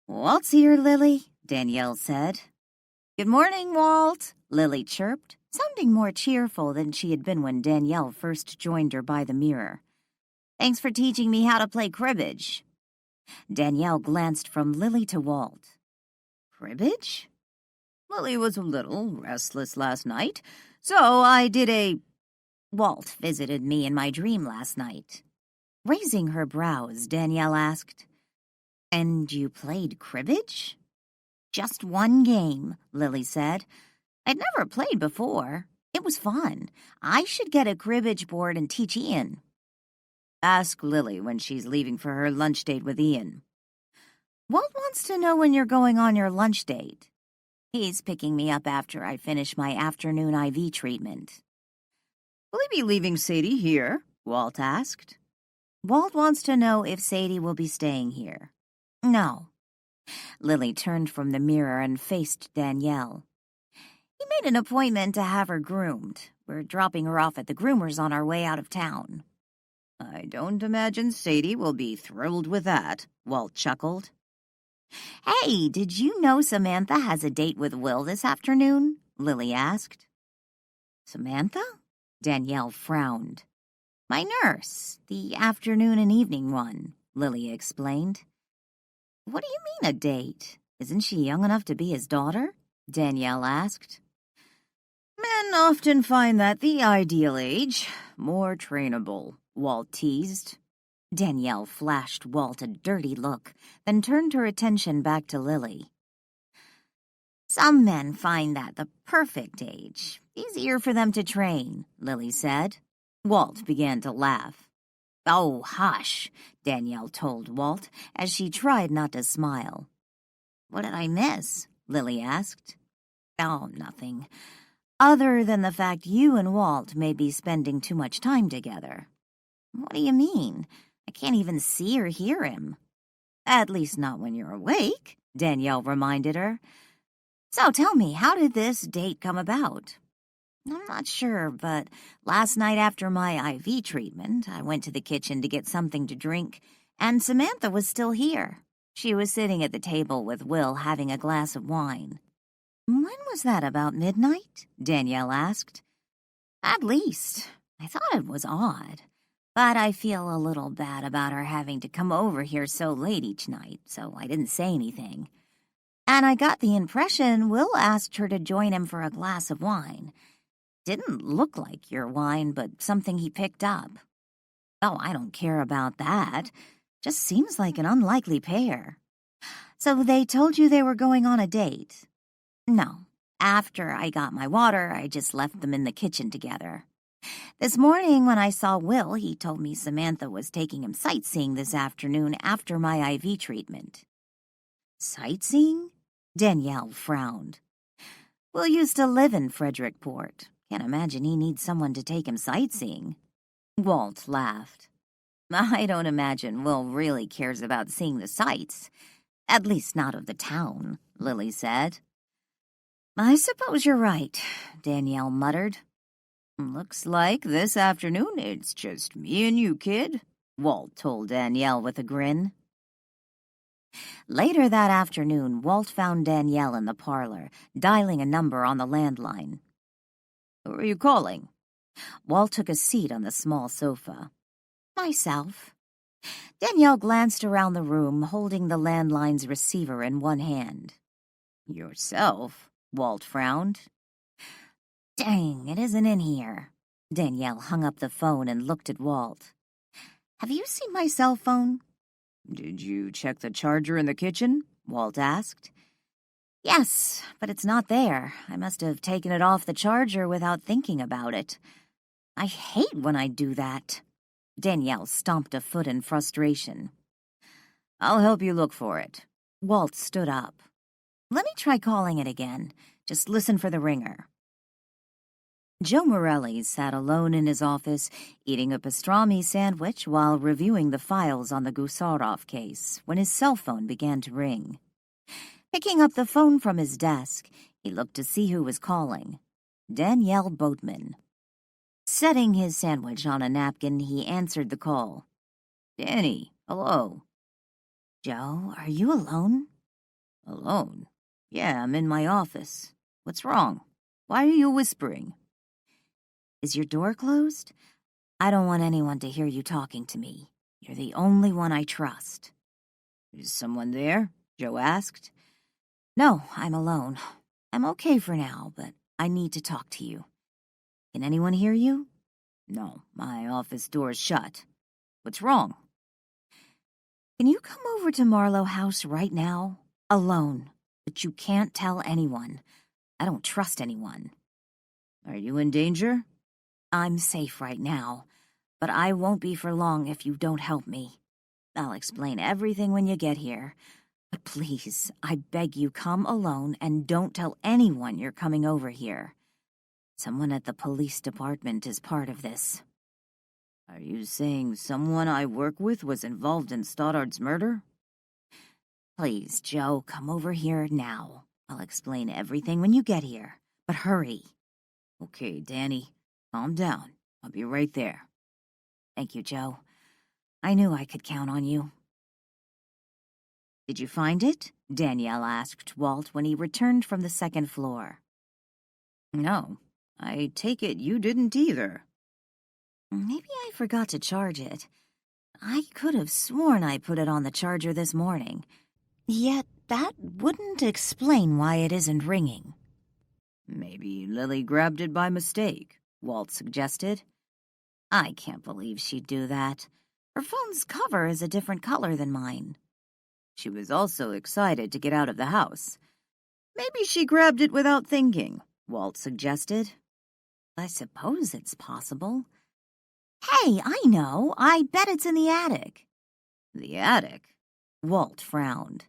Walt's here, Lily, Danielle said. Good morning, Walt, Lily chirped, sounding more cheerful than she had been when Danielle first joined her by the mirror. Thanks for teaching me how to play cribbage. Danielle glanced from Lily to Walt. Cribbage? Lily was a little restless last night, so I did a... Walt visited me in my dream last night. Raising her brows, Danielle asked, And you played cribbage? Just one game, Lily said. I'd never played before. It was fun. I should get a cribbage board and teach Ian. Ask Lily when she's leaving for her lunch date with Ian. Walt wants to know when you're going on your lunch date. He's picking me up after I finish my afternoon IV treatment. Will he be leaving Sadie here? Walt asked. Walt wants to know if Sadie will be staying here. No. Lily turned from the mirror and faced Danielle. He made an appointment to have her groomed. We're dropping her off at the groomer's on our way out of town. I don't imagine Sadie will be thrilled with that, Walt chuckled. Hey, did you know Samantha has a date with Will this afternoon? Lily asked. Samantha? Danielle frowned. My nurse, the afternoon and evening one, Lily explained. What do you mean a date? Isn't she young enough to be his daughter? Danielle asked. Men often find that the ideal age, more trainable, Walt teased. Danielle flashed Walt a dirty look, then turned her attention back to Lily. Some men find that the perfect age, easier for them to train, Lily said. Walt began to laugh. Oh, hush, Danielle told Walt as she tried not to smile. What did I miss? Lily asked. Oh, nothing. Other than the fact you and Walt may be spending too much time together. What do you mean? I can't even see or hear him. At least not when you're awake, Danielle reminded her. So tell me, how did this date come about? I'm not sure, but last night after my IV treatment, I went to the kitchen to get something to drink, and Samantha was still here. She was sitting at the table with Will having a glass of wine. When was that, about midnight? Danielle asked. At least. I thought it was odd. But I feel a little bad about her having to come over here so late each night, so I didn't say anything. And I got the impression Will asked her to join him for a glass of wine. Didn't look like your wine, but something he picked up. Oh, I don't care about that. Just seems like an unlikely pair. So they told you they were going on a date? No. After I got my water, I just left them in the kitchen together. This morning when I saw Will, he told me Samantha was taking him sightseeing this afternoon after my IV treatment. Sightseeing? Danielle frowned. Will used to live in Frederickport. Can't imagine he needs someone to take him sightseeing. Walt laughed. I don't imagine Will really cares about seeing the sights. At least not of the town, Lily said. I suppose you're right, Danielle muttered. Looks like this afternoon it's just me and you, kid, Walt told Danielle with a grin. Later that afternoon, Walt found Danielle in the parlor, dialing a number on the landline. Who are you calling? Walt took a seat on the small sofa. Myself. Danielle glanced around the room, holding the landline's receiver in one hand. Yourself? Walt frowned. Dang, it isn't in here. Danielle hung up the phone and looked at Walt. Have you seen my cell phone? Did you check the charger in the kitchen? Walt asked. Yes, but it's not there. I must have taken it off the charger without thinking about it. I hate when I do that. Danielle stomped a foot in frustration. I'll help you look for it. Walt stood up. Let me try calling it again. Just listen for the ringer. Joe Morelli sat alone in his office, eating a pastrami sandwich while reviewing the files on the Gusarov case, when his cell phone began to ring. Picking up the phone from his desk, he looked to see who was calling. Danielle Boatman. Setting his sandwich on a napkin, he answered the call. Danny, hello. Joe, are you alone? Alone? Yeah, I'm in my office. What's wrong? Why are you whispering? Is your door closed? I don't want anyone to hear you talking to me. You're the only one I trust. Is someone there? Joe asked. No, I'm alone. I'm okay for now, but I need to talk to you. Can anyone hear you? No, my office door's shut. What's wrong? Can you come over to Marlow House right now? Alone, but you can't tell anyone. I don't trust anyone. Are you in danger? I'm safe right now, but I won't be for long if you don't help me. I'll explain everything when you get here. But please, I beg you, come alone and don't tell anyone you're coming over here. Someone at the police department is part of this. Are you saying someone I work with was involved in Stoddard's murder? Please, Joe, come over here now. I'll explain everything when you get here, but hurry. Okay, Danny, calm down. I'll be right there. Thank you, Joe. I knew I could count on you. Did you find it? Danielle asked Walt when he returned from the second floor. No, I take it you didn't either. Maybe I forgot to charge it. I could have sworn I put it on the charger this morning. Yet that wouldn't explain why it isn't ringing. Maybe Lily grabbed it by mistake, Walt suggested. I can't believe she'd do that. Her phone's cover is a different color than mine. She was also excited to get out of the house. Maybe she grabbed it without thinking, Walt suggested. I suppose it's possible. Hey, I know. I bet it's in the attic. The attic? Walt frowned.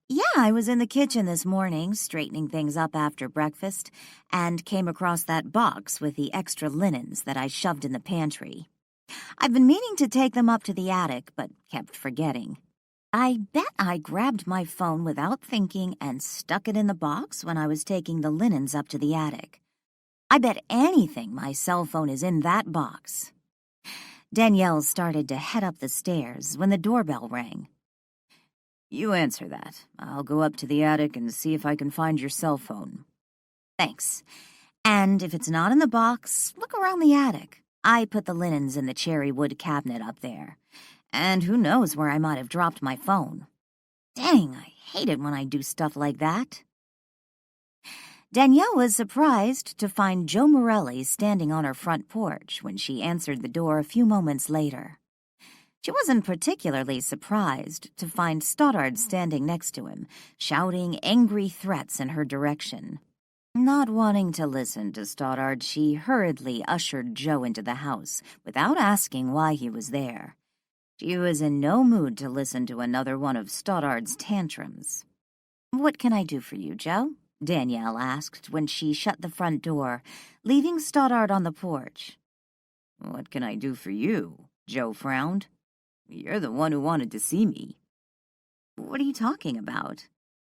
Yeah, I was in the kitchen this morning, straightening things up after breakfast, and came across that box with the extra linens that I shoved in the pantry. I've been meaning to take them up to the attic, but kept forgetting. I bet I grabbed my phone without thinking and stuck it in the box when I was taking the linens up to the attic. I bet anything my cell phone is in that box. Danielle started to head up the stairs when the doorbell rang. You answer that. I'll go up to the attic and see if I can find your cell phone. Thanks. And if it's not in the box, look around the attic. I put the linens in the cherry wood cabinet up there. And who knows where I might have dropped my phone. Dang, I hate it when I do stuff like that. Danielle was surprised to find Joe Morelli standing on her front porch when she answered the door a few moments later. She wasn't particularly surprised to find Stoddard standing next to him, shouting angry threats in her direction. Not wanting to listen to Stoddard, she hurriedly ushered Joe into the house without asking why he was there. She was in no mood to listen to another one of Stoddard's tantrums. "What can I do for you, Joe?" Danielle asked when she shut the front door, leaving Stoddard on the porch. "What can I do for you?" Joe frowned. "You're the one who wanted to see me." "What are you talking about?"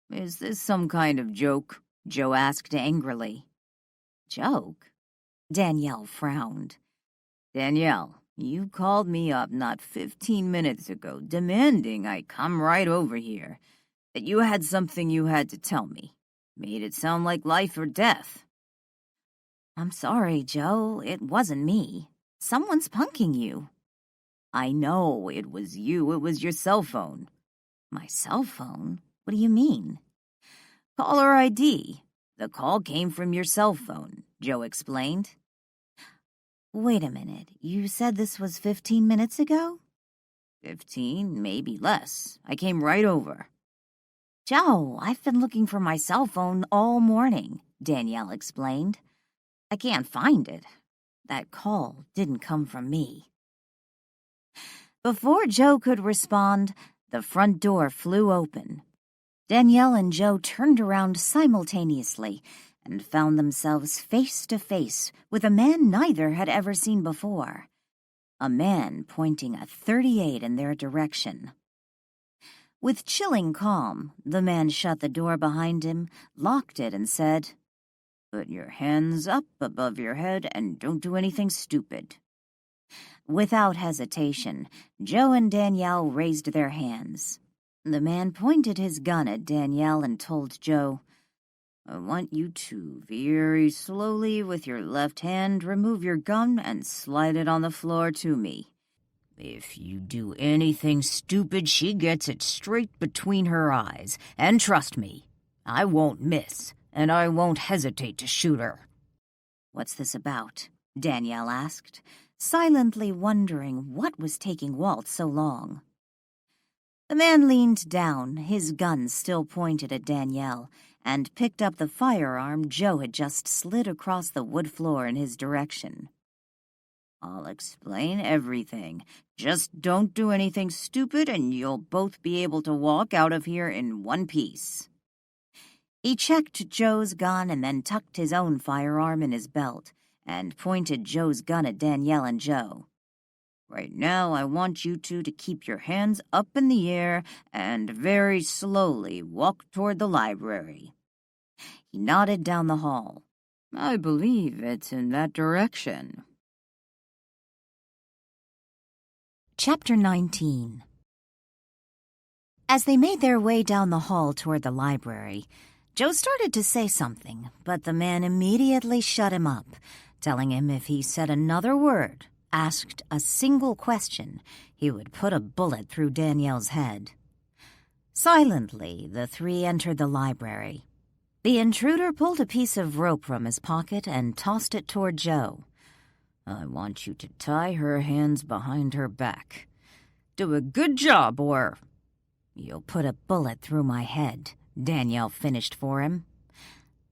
"Is this some kind of joke?" Joe asked angrily. "Joke?" Danielle frowned. "Danielle, you called me up not 15 minutes ago demanding I come right over here, that you had something you had to tell me. Made it sound like life or death." "I'm sorry, Joe. It wasn't me. Someone's punking you." "I know it was you. It was your cell phone." "My cell phone? What do you mean?" "Caller ID. The call came from your cell phone," Joe explained. "Wait a minute. You said this was 15 minutes ago?" 15, maybe less. I came right over." "Joe, I've been looking for my cell phone all morning," Danielle explained. "I can't find it. That call didn't come from me." Before Joe could respond, the front door flew open. Danielle and Joe turned around simultaneously and found themselves face to face with a man neither had ever seen before. A man pointing a .38 in their direction. With chilling calm, the man shut the door behind him, locked it, and said, "Put your hands up above your head and don't do anything stupid." Without hesitation, Joe and Danielle raised their hands. The man pointed his gun at Danielle and told Joe, I want you to very slowly with your left hand remove your gun and slide it on the floor to me. If you do anything stupid, she gets it straight between her eyes. And trust me, I won't miss, and I won't hesitate to shoot her." "What's this about?" Danielle asked, silently wondering what was taking Walt so long. The man leaned down, his gun still pointed at Danielle, and picked up the firearm Joe had just slid across the wood floor in his direction. "I'll explain everything. Just don't do anything stupid and you'll both be able to walk out of here in one piece." He checked Joe's gun and then tucked his own firearm in his belt and pointed Joe's gun at Danielle and Joe. "Right now, I want you two to keep your hands up in the air and very slowly walk toward the library." He nodded down the hall. "I believe it's in that direction." Chapter 19. As they made their way down the hall toward the library, Joe started to say something, but the man immediately shut him up, telling him if he said another word, asked a single question, he would put a bullet through Danielle's head. Silently, the three entered the library. The intruder pulled a piece of rope from his pocket and tossed it toward Joe. "I want you to tie her hands behind her back. Do a good job, or you'll put a bullet through my head," Danielle finished for him.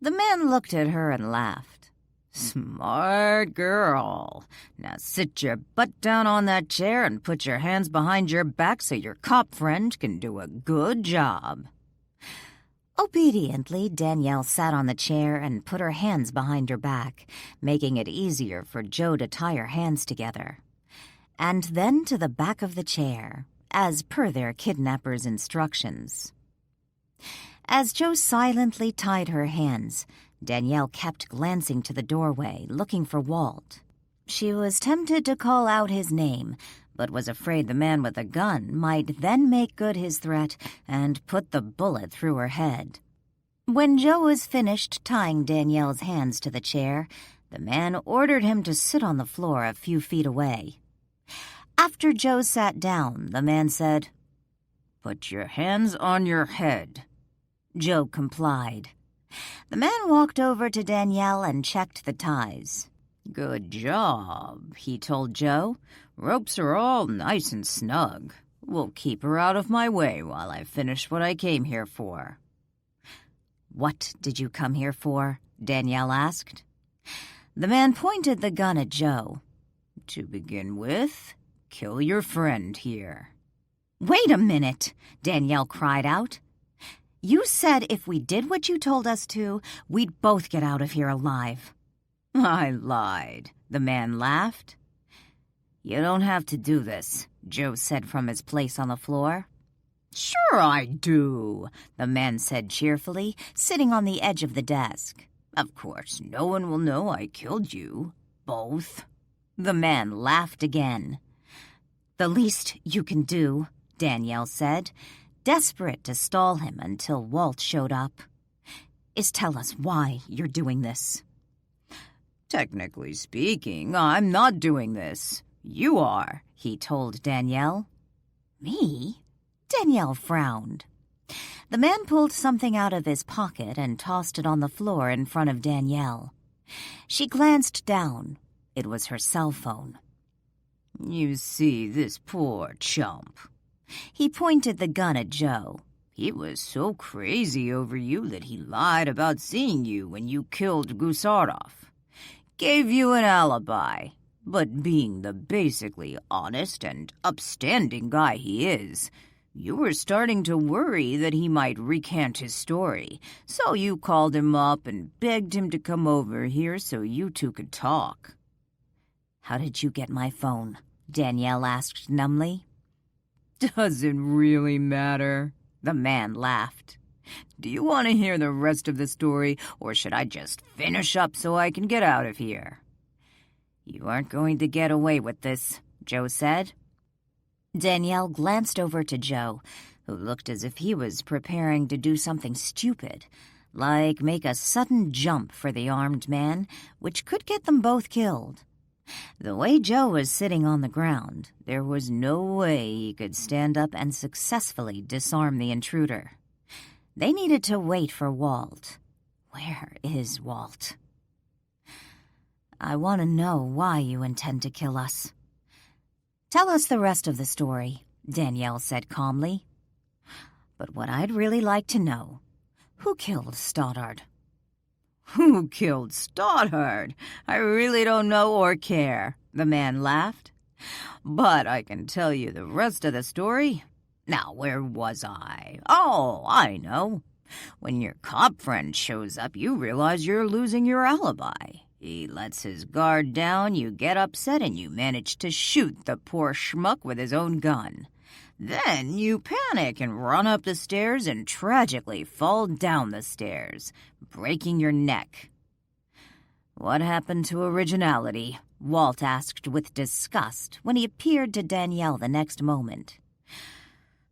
The man looked at her and laughed. "Smart girl. Now sit your butt down on that chair and put your hands behind your back so your cop friend can do a good job." Obediently, Danielle sat on the chair and put her hands behind her back, making it easier for Joe to tie her hands together. And then to the back of the chair, as per their kidnapper's instructions. As Joe silently tied her hands, Danielle kept glancing to the doorway, looking for Walt. She was tempted to call out his name, but was afraid the man with the gun might then make good his threat and put the bullet through her head. When Joe was finished tying Danielle's hands to the chair, the man ordered him to sit on the floor a few feet away. After Joe sat down, the man said, "Put your hands on your head." Joe complied. The man walked over to Danielle and checked the ties. "Good job," he told Joe. "Ropes are all nice and snug. We'll keep her out of my way while I finish what I came here for." "What did you come here for?" Danielle asked. The man pointed the gun at Joe. "To begin with, kill your friend here." "Wait a minute," Danielle cried out. "You said if we did what you told us to, we'd both get out of here alive." "I lied," the man laughed. "You don't have to do this," Joe said from his place on the floor. "Sure I do," the man said cheerfully, sitting on the edge of the desk. "Of course, no one will know I killed you, both." The man laughed again. "The least you can do," Danielle said, desperate to stall him until Walt showed up, "is tell us why you're doing this." "Technically speaking, I'm not doing this. You are," he told Danielle. "Me?" Danielle frowned. The man pulled something out of his pocket and tossed it on the floor in front of Danielle. She glanced down. It was her cell phone. "You see, this poor chump." He pointed the gun at Joe. "He was so crazy over you that he lied about seeing you when you killed Gusarov. Gave you an alibi, but being the basically honest and upstanding guy he is, you were starting to worry that he might recant his story, so you called him up and begged him to come over here so you two could talk." "How did you get my phone?" Danielle asked numbly. "Doesn't really matter," the man laughed. "Do you want to hear the rest of the story, or should I just finish up so I can get out of here?" "You aren't going to get away with this," Joe said. Danielle glanced over to Joe, who looked as if he was preparing to do something stupid, like make a sudden jump for the armed man, which could get them both killed. The way Joe was sitting on the ground, there was no way he could stand up and successfully disarm the intruder. They needed to wait for Walt. Where is Walt? I want to know why you intend to kill us. Tell us the rest of the story, Danielle said calmly. But what I'd really like to know, who killed Stoddard? Who killed Stoddard? I really don't know or care, the man laughed. But I can tell you the rest of the story. Now, where was I? Oh, I know. When your cop friend shows up, you realize you're losing your alibi. He lets his guard down, you get upset, and you manage to shoot the poor schmuck with his own gun. Then you panic and run up the stairs and tragically fall down the stairs, breaking your neck. What happened to originality? Walt asked with disgust when he appeared to Danielle the next moment.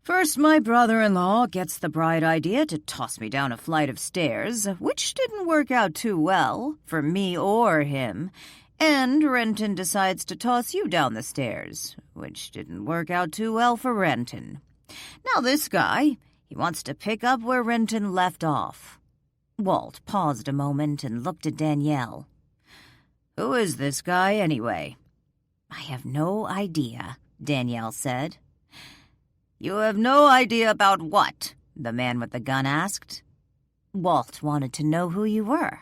First, my brother-in-law gets the bright idea to toss me down a flight of stairs, which didn't work out too well for me or him. And Renton decides to toss you down the stairs, which didn't work out too well for Renton. Now this guy, he wants to pick up where Renton left off. Walt paused a moment and looked at Danielle. Who is this guy, anyway? I have no idea, Danielle said. You have no idea about what? The man with the gun asked. Walt wanted to know who you were.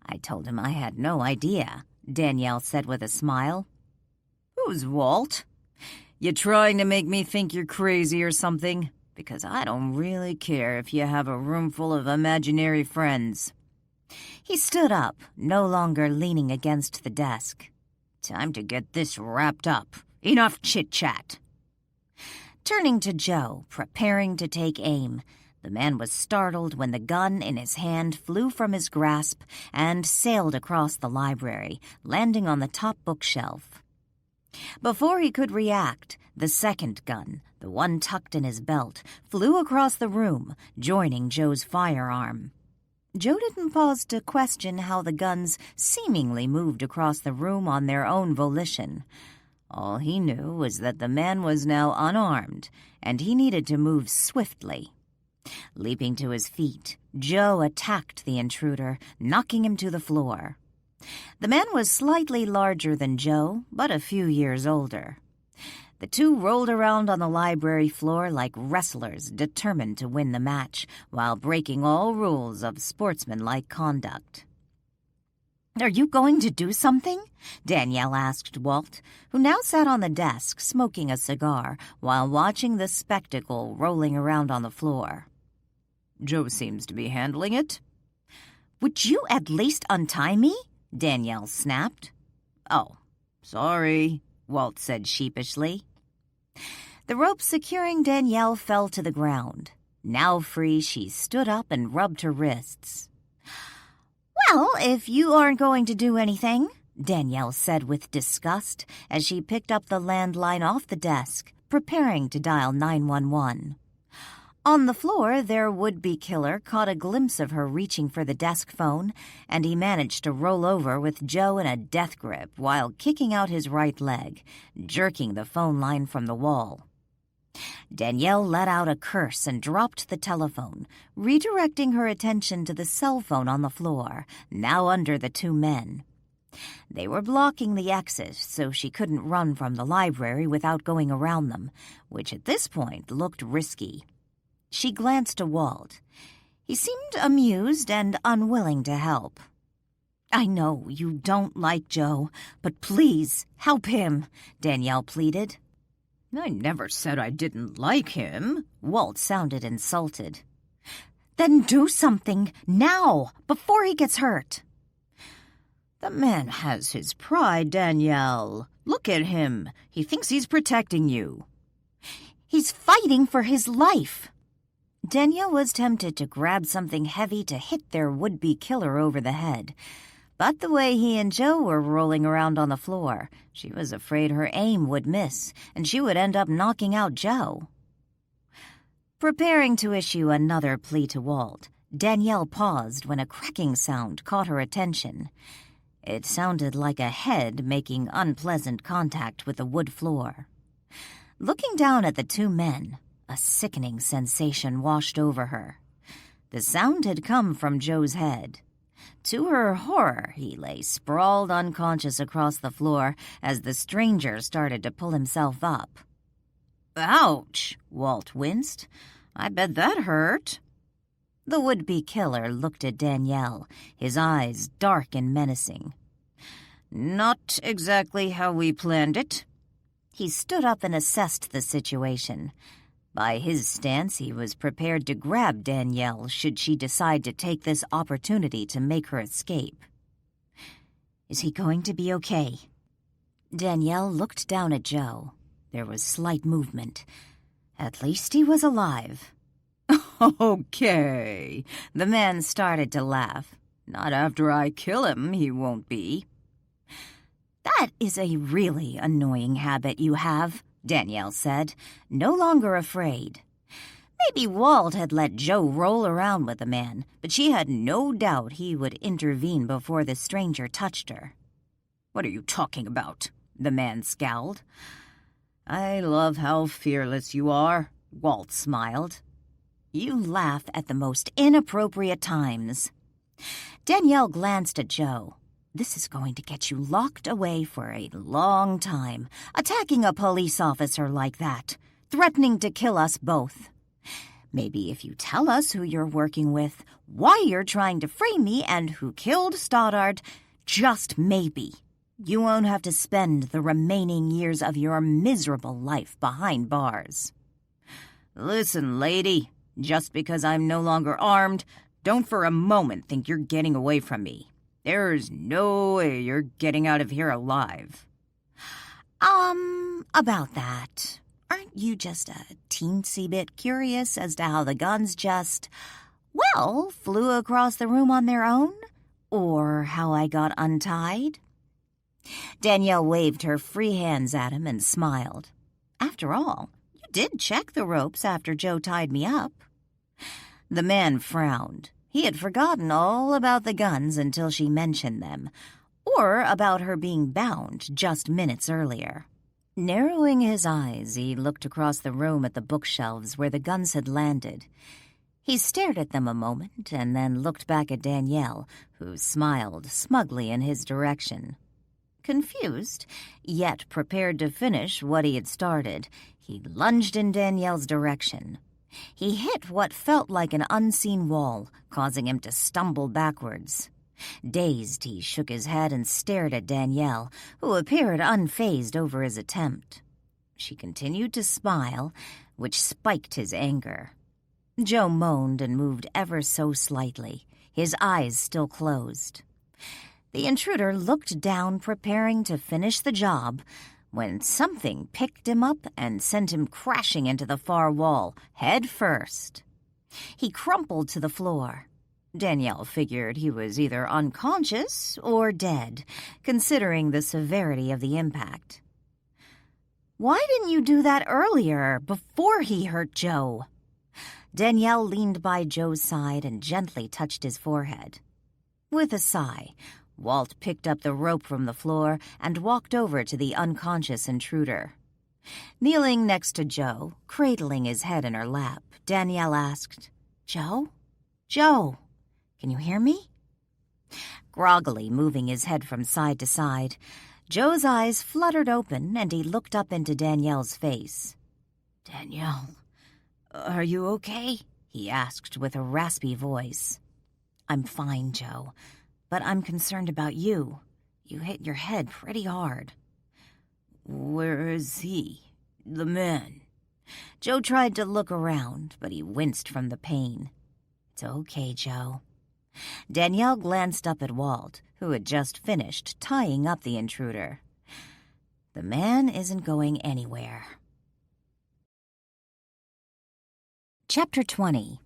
I told him I had no idea, Danielle said with a smile. Who's Walt? You trying to make me think you're crazy or something? Because I don't really care if you have a room full of imaginary friends. He stood up, no longer leaning against the desk. Time to get this wrapped up. Enough chit-chat. Turning to Joe, preparing to take aim, the man was startled when the gun in his hand flew from his grasp and sailed across the library, landing on the top bookshelf. Before he could react, the second gun, the one tucked in his belt, flew across the room, joining Joe's firearm. Joe didn't pause to question how the guns seemingly moved across the room on their own volition. All he knew was that the man was now unarmed, and he needed to move swiftly. Leaping to his feet, Joe attacked the intruder, knocking him to the floor. The man was slightly larger than Joe, but a few years older. The two rolled around on the library floor like wrestlers determined to win the match, while breaking all rules of sportsmanlike conduct. Are you going to do something? Danielle asked Walt, who now sat on the desk smoking a cigar while watching the spectacle rolling around on the floor. Joe seems to be handling it. Would you at least untie me? Danielle snapped. Oh, sorry, Walt said sheepishly. The rope securing Danielle fell to the ground. Now free, she stood up and rubbed her wrists. Well, if you aren't going to do anything, Danielle said with disgust as she picked up the landline off the desk, preparing to dial 911. On the floor, their would-be killer caught a glimpse of her reaching for the desk phone, and he managed to roll over with Joe in a death grip while kicking out his right leg, jerking the phone line from the wall. Danielle let out a curse and dropped the telephone, redirecting her attention to the cell phone on the floor, now under the two men. They were blocking the exit, so she couldn't run from the library without going around them, which at this point looked risky. She glanced to Walt. He seemed amused and unwilling to help. I know you don't like Joe, but please help him, Danielle pleaded. I never said I didn't like him. Walt sounded insulted. Then do something, now, before he gets hurt. The man has his pride, Danielle. Look at him. He thinks he's protecting you. He's fighting for his life. Danielle was tempted to grab something heavy to hit their would-be killer over the head. But the way he and Joe were rolling around on the floor, she was afraid her aim would miss, and she would end up knocking out Joe. Preparing to issue another plea to Walt, Danielle paused when a cracking sound caught her attention. It sounded like a head making unpleasant contact with the wood floor. Looking down at the two men, a sickening sensation washed over her. The sound had come from Joe's head. To her horror, he lay sprawled unconscious across the floor as the stranger started to pull himself up. "Ouch!" Walt winced. "I bet that hurt." The would-be killer looked at Danielle, his eyes dark and menacing. "Not exactly how we planned it." He stood up and assessed the situation. By his stance, he was prepared to grab Danielle should she decide to take this opportunity to make her escape. "Is he going to be okay?" Danielle looked down at Joe. There was slight movement. At least he was alive. "Okay." The man started to laugh. "Not after I kill him, he won't be." "That is a really annoying habit you have," Danielle said, no longer afraid. Maybe Walt had let Joe roll around with the man, but she had no doubt he would intervene before the stranger touched her. "What are you talking about?" the man scowled. "I love how fearless you are," Walt smiled. "You laugh at the most inappropriate times." Danielle glanced at Joe. "This is going to get you locked away for a long time, attacking a police officer like that, threatening to kill us both. Maybe if you tell us who you're working with, why you're trying to frame me, and who killed Stoddard, just maybe, you won't have to spend the remaining years of your miserable life behind bars." "Listen, lady, just because I'm no longer armed, don't for a moment think you're getting away from me. There's no way you're getting out of here alive." About that, aren't you just a teensy bit curious as to how the guns just, flew across the room on their own? Or how I got untied?" Danielle waved her free hands at him and smiled. "After all, you did check the ropes after Joe tied me up." The man frowned. He had forgotten all about the guns until she mentioned them, or about her being bound just minutes earlier. Narrowing his eyes, he looked across the room at the bookshelves where the guns had landed. He stared at them a moment and then looked back at Danielle, who smiled smugly in his direction. Confused, yet prepared to finish what he had started, he lunged in Danielle's direction. He hit what felt like an unseen wall, causing him to stumble backwards. Dazed, he shook his head and stared at Danielle, who appeared unfazed over his attempt. She continued to smile, which spiked his anger. Joe moaned and moved ever so slightly, his eyes still closed. The intruder looked down, preparing to finish the job, when something picked him up and sent him crashing into the far wall, head first. He crumpled to the floor. Danielle figured he was either unconscious or dead, considering the severity of the impact. "Why didn't you do that earlier, before he hurt Joe?" Danielle leaned by Joe's side and gently touched his forehead. With a sigh, Walt picked up the rope from the floor and walked over to the unconscious intruder. Kneeling next to Joe, cradling his head in her lap, Danielle asked, "Joe? Joe, can you hear me?" Groggily moving his head from side to side, Joe's eyes fluttered open and he looked up into Danielle's face. "Danielle, are you okay?" he asked with a raspy voice. "I'm fine, Joe. But I'm concerned about you. You hit your head pretty hard." "Where is he? The man?" Joe tried to look around, but he winced from the pain. "It's okay, Joe." Danielle glanced up at Walt, who had just finished tying up the intruder. "The man isn't going anywhere." Chapter 20.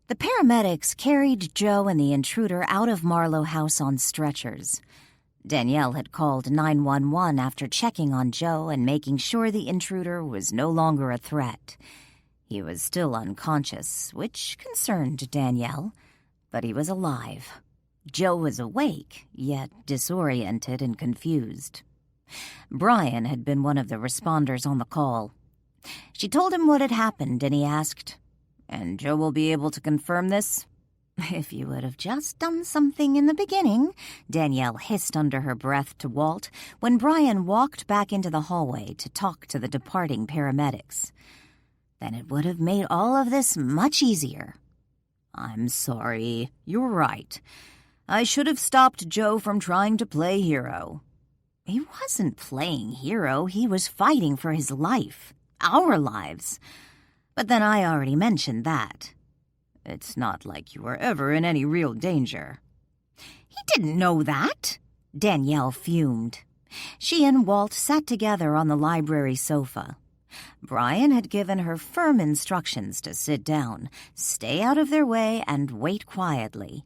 The paramedics carried Joe and the intruder out of Marlow House on stretchers. Danielle had called 911 after checking on Joe and making sure the intruder was no longer a threat. He was still unconscious, which concerned Danielle, but he was alive. Joe was awake, yet disoriented and confused. Brian had been one of the responders on the call. She told him what had happened, and he asked, "And Joe will be able to confirm this?" "If you would have just done something in the beginning," Danielle hissed under her breath to Walt when Brian walked back into the hallway to talk to the departing paramedics. "Then it would have made all of this much easier." "I'm sorry. You're right. I should have stopped Joe from trying to play hero." "He wasn't playing hero. He was fighting for his life. Our lives. But then I already mentioned that." "It's not like you were ever in any real danger." "He didn't know that," Danielle fumed. She and Walt sat together on the library sofa. Brian had given her firm instructions to sit down, stay out of their way, and wait quietly.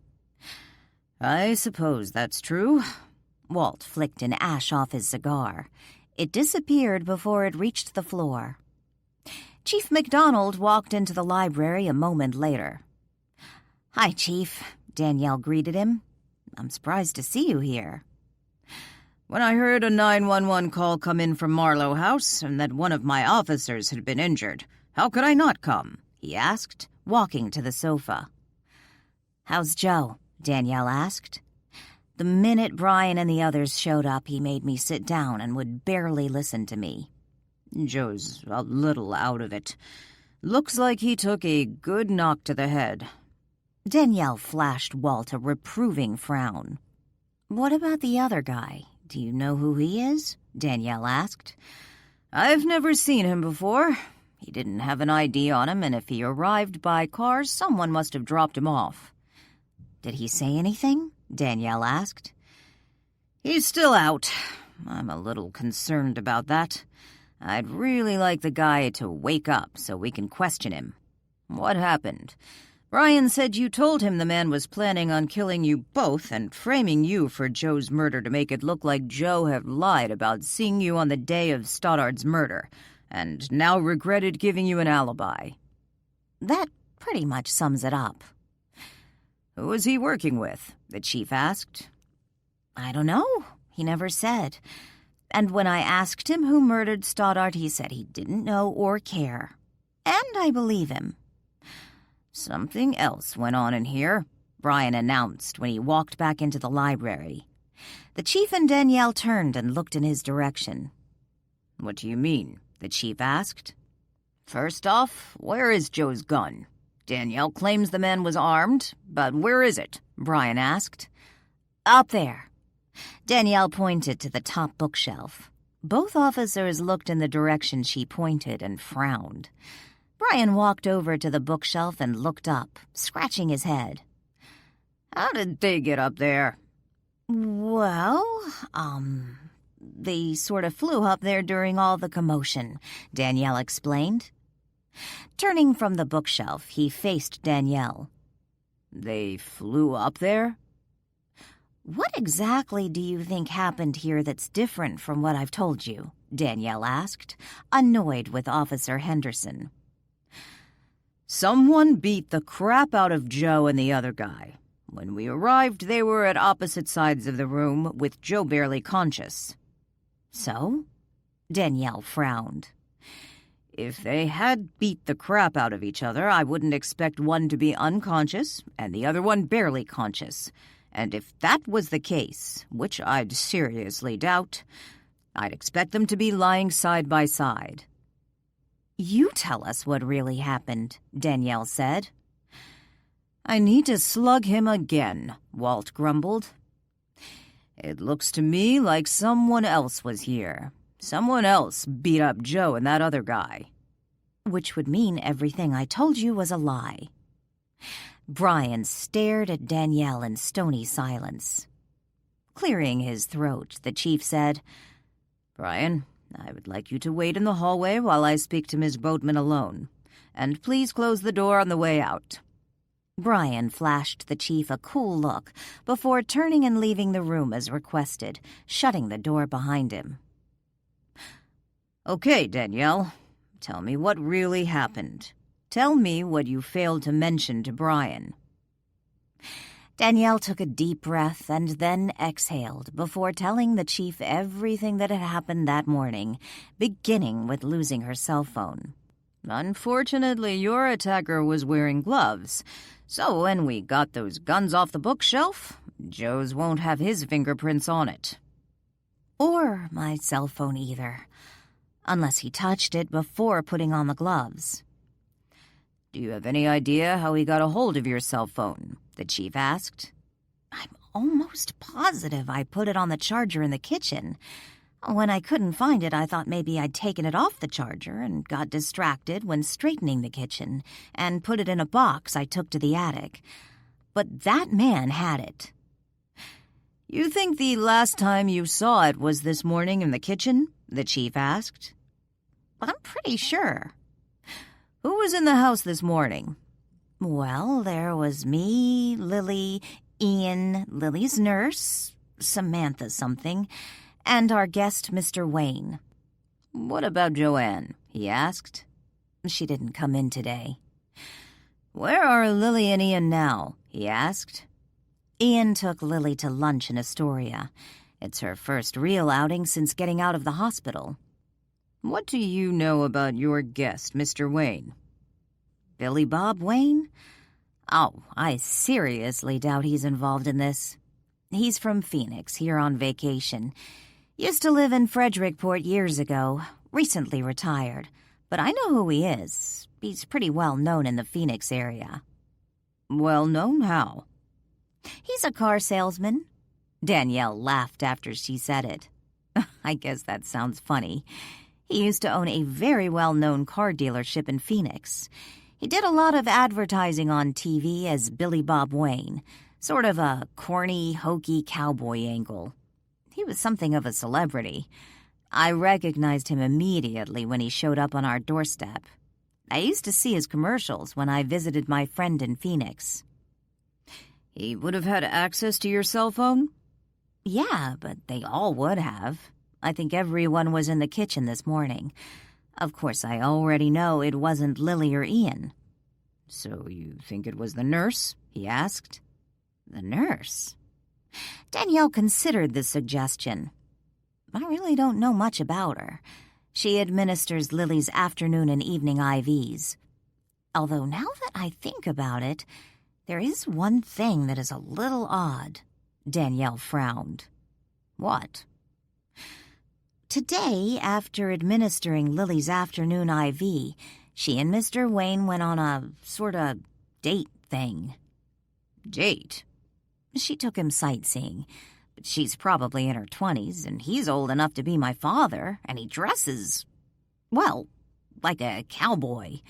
"I suppose that's true." Walt flicked an ash off his cigar. It disappeared before it reached the floor. Chief MacDonald walked into the library a moment later. "Hi, Chief," Danielle greeted him. "I'm surprised to see you here." "When I heard a 911 call come in from Marlow House and that one of my officers had been injured, how could I not come?" he asked, walking to the sofa. "How's Joe?" Danielle asked. "The minute Brian and the others showed up, he made me sit down and would barely listen to me." "Joe's a little out of it. Looks like he took a good knock to the head." Danielle flashed Walt a reproving frown. "What about the other guy? Do you know who he is?" Danielle asked. "I've never seen him before. He didn't have an ID on him, and if he arrived by car, someone must have dropped him off." "Did he say anything?" Danielle asked. "He's still out. I'm a little concerned about that. I'd really like the guy to wake up so we can question him. What happened? Brian said you told him the man was planning on killing you both and framing you for Joe's murder to make it look like Joe had lied about seeing you on the day of Stoddard's murder, and now regretted giving you an alibi." "That pretty much sums it up." "Who was he working with?" the chief asked. "I don't know. He never said. And when I asked him who murdered Stoddard, he said he didn't know or care. And I believe him." "Something else went on in here," Brian announced when he walked back into the library. The chief and Danielle turned and looked in his direction. "What do you mean?" the chief asked. "First off, where is Joe's gun? Danielle claims the man was armed, but where is it?" Brian asked. "Up there." Danielle pointed to the top bookshelf. Both officers looked in the direction she pointed and frowned. Brian walked over to the bookshelf and looked up, scratching his head. "How did they get up there?" "Well, they sort of flew up there during all the commotion," Danielle explained. Turning from the bookshelf, he faced Danielle. "They flew up there?" "What exactly do you think happened here that's different from what I've told you?" Danielle asked, annoyed with Officer Henderson. "Someone beat the crap out of Joe and the other guy. When we arrived, they were at opposite sides of the room, with Joe barely conscious." "So?" Danielle frowned. "If they had beat the crap out of each other, I wouldn't expect one to be unconscious and the other one barely conscious. And if that was the case, which I'd seriously doubt, I'd expect them to be lying side by side." "You tell us what really happened," Danielle said. "I need to slug him again," Walt grumbled. "It looks to me like someone else was here. Someone else beat up Joe and that other guy." "Which would mean everything I told you was a lie." Brian stared at Danielle in stony silence. Clearing his throat, the chief said, "Brian, I would like you to wait in the hallway while I speak to Miss Boatman alone. And please close the door on the way out." Brian flashed the chief a cool look before turning and leaving the room as requested, shutting the door behind him. "Okay, Danielle, tell me what really happened." Tell me what you failed to mention to Brian." Danielle took a deep breath and then exhaled before telling the chief everything that had happened that morning, beginning with losing her cell phone. "Unfortunately, your attacker was wearing gloves, so when we got those guns off the bookshelf, Joe's won't have his fingerprints on it." Or my cell phone either, unless he touched it before putting on the gloves. "Do you have any idea how he got a hold of your cell phone?" the chief asked. I'm almost positive I put it on the charger in the kitchen. When I couldn't find it, I thought maybe I'd taken it off the charger and got distracted when straightening the kitchen and put it in a box I took to the attic. But that man had it. "You think the last time you saw it was this morning in the kitchen?" the chief asked. I'm pretty sure. "Who was in the house this morning?" Well, there was me, Lily, Ian, Lily's nurse, Samantha something, and our guest, Mr. Wayne. "What about Joanne?" he asked. She didn't come in today. "Where are Lily and Ian now?" he asked. Ian took Lily to lunch in Astoria. It's her first real outing since getting out of the hospital. "What do you know about your guest, Mr. Wayne?" Billy Bob Wayne? Oh, I seriously doubt he's involved in this. He's from Phoenix, here on vacation. Used to live in Frederickport years ago, recently retired. But I know who he is. He's pretty well known in the Phoenix area. "Well known how?" He's a car salesman. Danielle laughed after she said it. I guess that sounds funny. He used to own a very well-known car dealership in Phoenix. He did a lot of advertising on TV as Billy Bob Wayne, sort of a corny, hokey cowboy angle. He was something of a celebrity. I recognized him immediately when he showed up on our doorstep. I used to see his commercials when I visited my friend in Phoenix. "He would have had access to your cell phone?" Yeah, but they all would have. I think everyone was in the kitchen this morning. Of course, I already know it wasn't Lily or Ian. "So you think it was the nurse?" he asked. The nurse? Danielle considered the suggestion. I really don't know much about her. She administers Lily's afternoon and evening IVs. Although now that I think about it, there is one thing that is a little odd. Danielle frowned. "What?" Today, after administering Lily's afternoon IV, she and Mr. Wayne went on a sort of date thing. "Date?" She took him sightseeing. But she's probably in her 20s, and he's old enough to be my father, and he dresses, well, like a cowboy.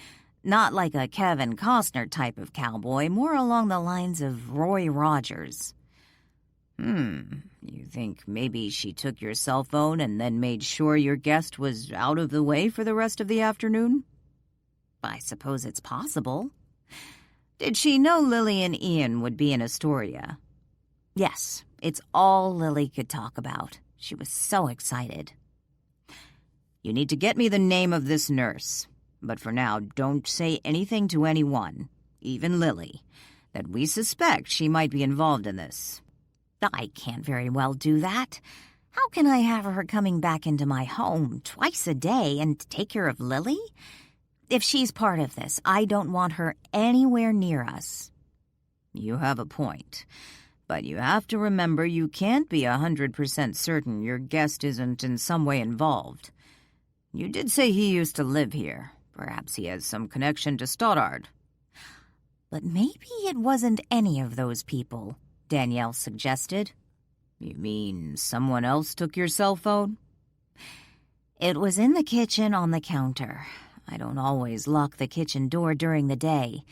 Not like a Kevin Costner type of cowboy, more along the lines of Roy Rogers. You think maybe she took your cell phone and then made sure your guest was out of the way for the rest of the afternoon? I suppose it's possible. Did she know Lily and Ian would be in Astoria? Yes, it's all Lily could talk about. She was so excited. "You need to get me the name of this nurse. But for now, don't say anything to anyone, even Lily, that we suspect she might be involved in this." I can't very well do that. How can I have her coming back into my home twice a day and take care of Lily? If she's part of this, I don't want her anywhere near us. You have a point. But you have to remember you can't be 100% certain your guest isn't in some way involved. You did say he used to live here. Perhaps he has some connection to Stoddard. But maybe it wasn't any of those people, Danielle suggested. You mean someone else took your cell phone? It was in the kitchen on the counter. I don't always lock the kitchen door during the day.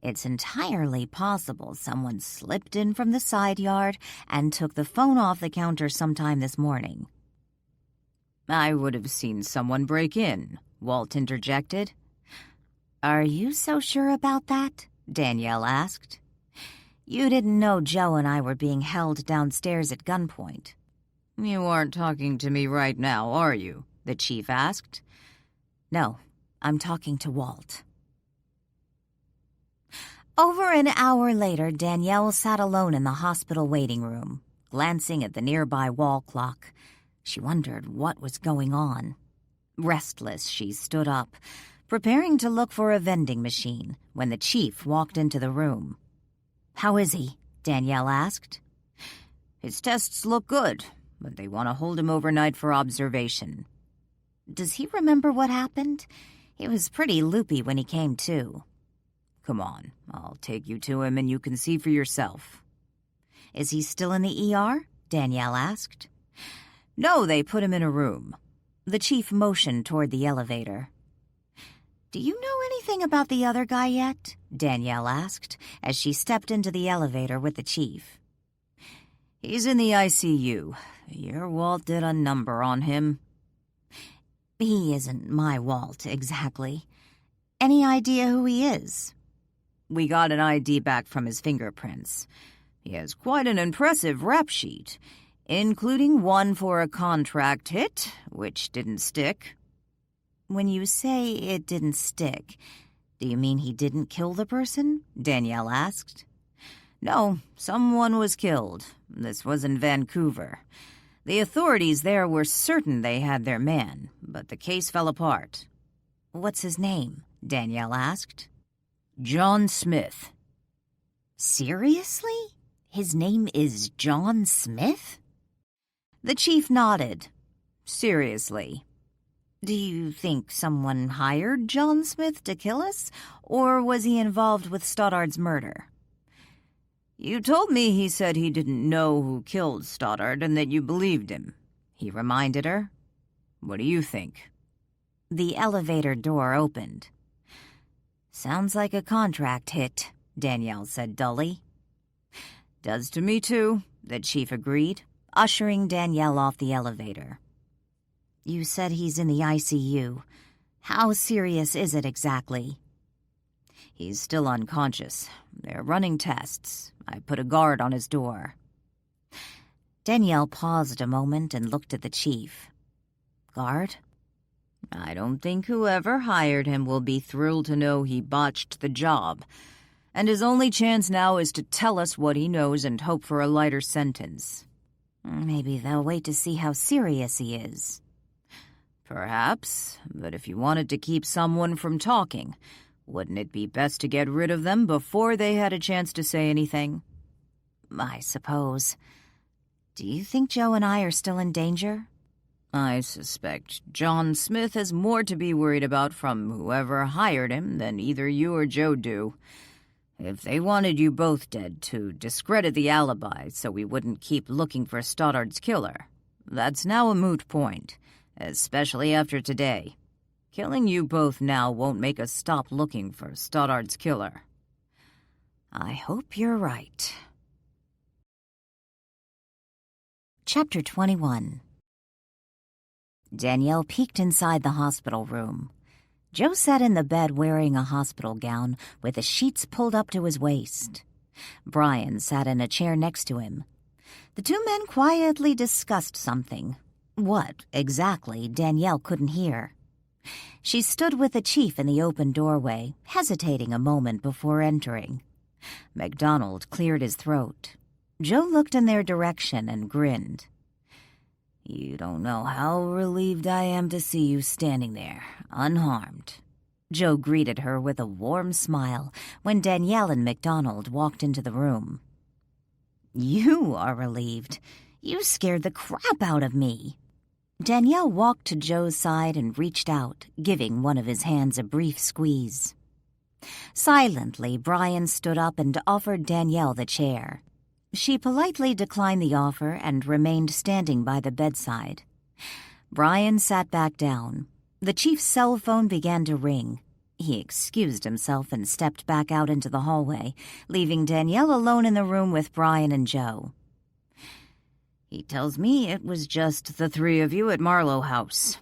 It's entirely possible someone slipped in from the side yard and took the phone off the counter sometime this morning. I would have seen someone break in, Walt interjected. Are you so sure about that? Danielle asked. You didn't know Joe and I were being held downstairs at gunpoint. You aren't talking to me right now, are you? The chief asked. No, I'm talking to Walt. Over an hour later, Danielle sat alone in the hospital waiting room, glancing at the nearby wall clock. She wondered what was going on. Restless, she stood up, preparing to look for a vending machine when the chief walked into the room. "How is he?" Danielle asked. "His tests look good, but they want to hold him overnight for observation." "Does he remember what happened? He was pretty loopy when he came to." "Come on, I'll take you to him and you can see for yourself." "Is he still in the ER?" Danielle asked. "No, they put him in a room." The chief motioned toward the elevator. "Do you know anything about the other guy yet?" Danielle asked as she stepped into the elevator with the chief. "He's in the ICU. Your Walt did a number on him." "He isn't my Walt, exactly. Any idea who he is?" "We got an ID back from his fingerprints. He has quite an impressive rap sheet, including one for a contract hit, which didn't stick." "When you say it didn't stick, do you mean he didn't kill the person?" Danielle asked. "No, someone was killed. This was in Vancouver. The authorities there were certain they had their man, but the case fell apart." "What's his name?" Danielle asked. "John Smith." "Seriously? His name is John Smith?" The chief nodded. "Seriously." "Do you think someone hired John Smith to kill us, or was he involved with Stoddard's murder?" "You told me he said he didn't know who killed Stoddard and that you believed him," he reminded her. "What do you think?" The elevator door opened. "Sounds like a contract hit," Danielle said dully. "Does to me too," the chief agreed, ushering Danielle off the elevator. "You said he's in the ICU. How serious is it exactly?" "He's still unconscious. They're running tests. I put a guard on his door." Danielle paused a moment and looked at the chief. "Guard?" "I don't think whoever hired him will be thrilled to know he botched the job, and his only chance now is to tell us what he knows and hope for a lighter sentence." "Maybe they'll wait to see how serious he is." "Perhaps, but if you wanted to keep someone from talking, wouldn't it be best to get rid of them before they had a chance to say anything?" "I suppose. Do you think Joe and I are still in danger?" "I suspect John Smith has more to be worried about from whoever hired him than either you or Joe do. If they wanted you both dead to discredit the alibi so we wouldn't keep looking for Stoddard's killer, that's now a moot point, especially after today. Killing you both now won't make us stop looking for Stoddard's killer." "I hope you're right." Chapter 21. Danielle peeked inside the hospital room. Joe sat in the bed wearing a hospital gown with the sheets pulled up to his waist. Brian sat in a chair next to him. The two men quietly discussed something. What, exactly, Danielle couldn't hear. She stood with the chief in the open doorway, hesitating a moment before entering. MacDonald cleared his throat. Joe looked in their direction and grinned. "You don't know how relieved I am to see you standing there, unharmed." Joe greeted her with a warm smile when Danielle and MacDonald walked into the room. "You are relieved. You scared the crap out of me." Danielle walked to Joe's side and reached out, giving one of his hands a brief squeeze. Silently, Brian stood up and offered Danielle the chair. She politely declined the offer and remained standing by the bedside. Brian sat back down. The chief's cell phone began to ring. He excused himself and stepped back out into the hallway, leaving Danielle alone in the room with Brian and Joe. "He tells me it was just the three of you at Marlow House."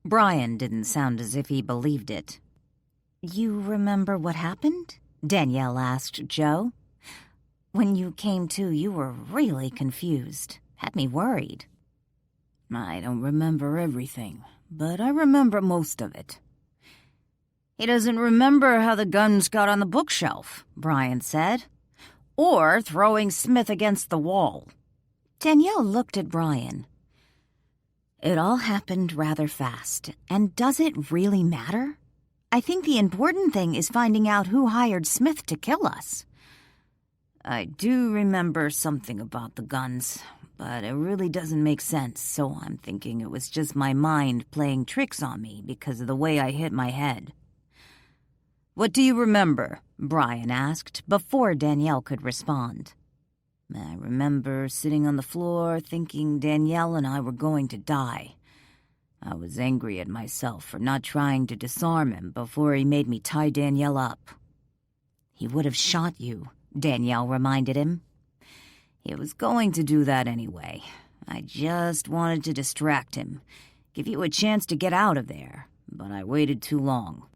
Brian didn't sound as if he believed it. "You remember what happened?" Danielle asked Joe. "When you came to, you were really confused. Had me worried." "I don't remember everything, but I remember most of it." He doesn't remember how the guns got on the bookshelf, Brian said, or throwing Smith against the wall. Danielle looked at Brian. It all happened rather fast, and does it really matter? I think the important thing is finding out who hired Smith to kill us. I do remember something about the guns, but it really doesn't make sense, so I'm thinking it was just my mind playing tricks on me because of the way I hit my head. What do you remember? Brian asked, before Danielle could respond. I remember sitting on the floor thinking Danielle and I were going to die. I was angry at myself for not trying to disarm him before he made me tie Danielle up. He would have shot you, Danielle reminded him. He was going to do that anyway. I just wanted to distract him, give you a chance to get out of there, but I waited too long.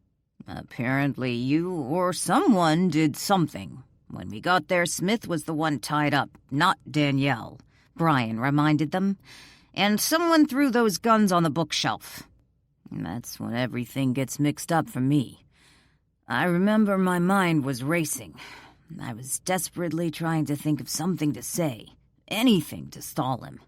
Apparently you or someone did something. When we got there, Smith was the one tied up, not Danielle, Brian reminded them. And someone threw those guns on the bookshelf. That's when everything gets mixed up for me. I remember my mind was racing. I was desperately trying to think of something to say, anything to stall him.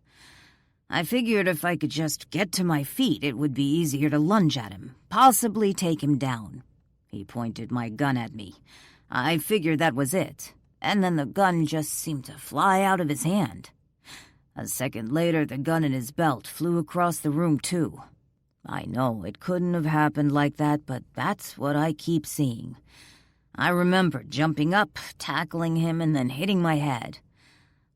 I figured if I could just get to my feet, it would be easier to lunge at him, possibly take him down. He pointed my gun at me. I figured that was it, and then the gun just seemed to fly out of his hand. A second later, the gun in his belt flew across the room, too. I know it couldn't have happened like that, but that's what I keep seeing. I remember jumping up, tackling him, and then hitting my head.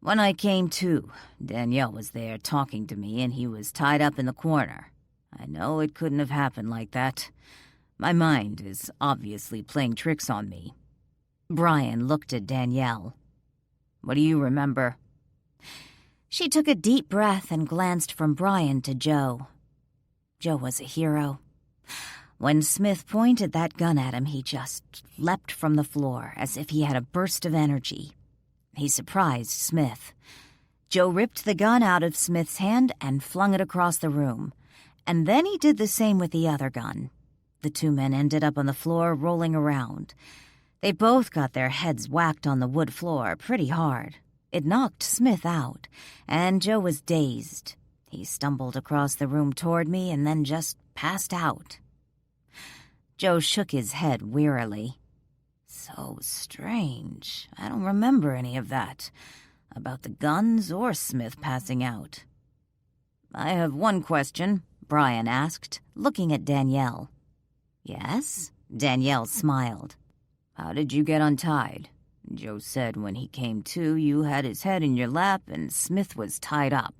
When I came to, Danielle was there talking to me, and he was tied up in the corner. I know it couldn't have happened like that. My mind is obviously playing tricks on me. Brian looked at Danielle. What do you remember? She took a deep breath and glanced from Brian to Joe. Joe was a hero. When Smith pointed that gun at him, he just leapt from the floor as if he had a burst of energy. He surprised Smith. Joe ripped the gun out of Smith's hand and flung it across the room, and then he did the same with the other gun. The two men ended up on the floor rolling around. They both got their heads whacked on the wood floor pretty hard. It knocked Smith out, and Joe was dazed. He stumbled across the room toward me and then just passed out. Joe shook his head wearily. So strange. I don't remember any of that. About the guns or Smith passing out. I have one question, Brian asked, looking at Danielle. Yes? Danielle smiled. How did you get untied? Joe said when he came to, you had his head in your lap and Smith was tied up.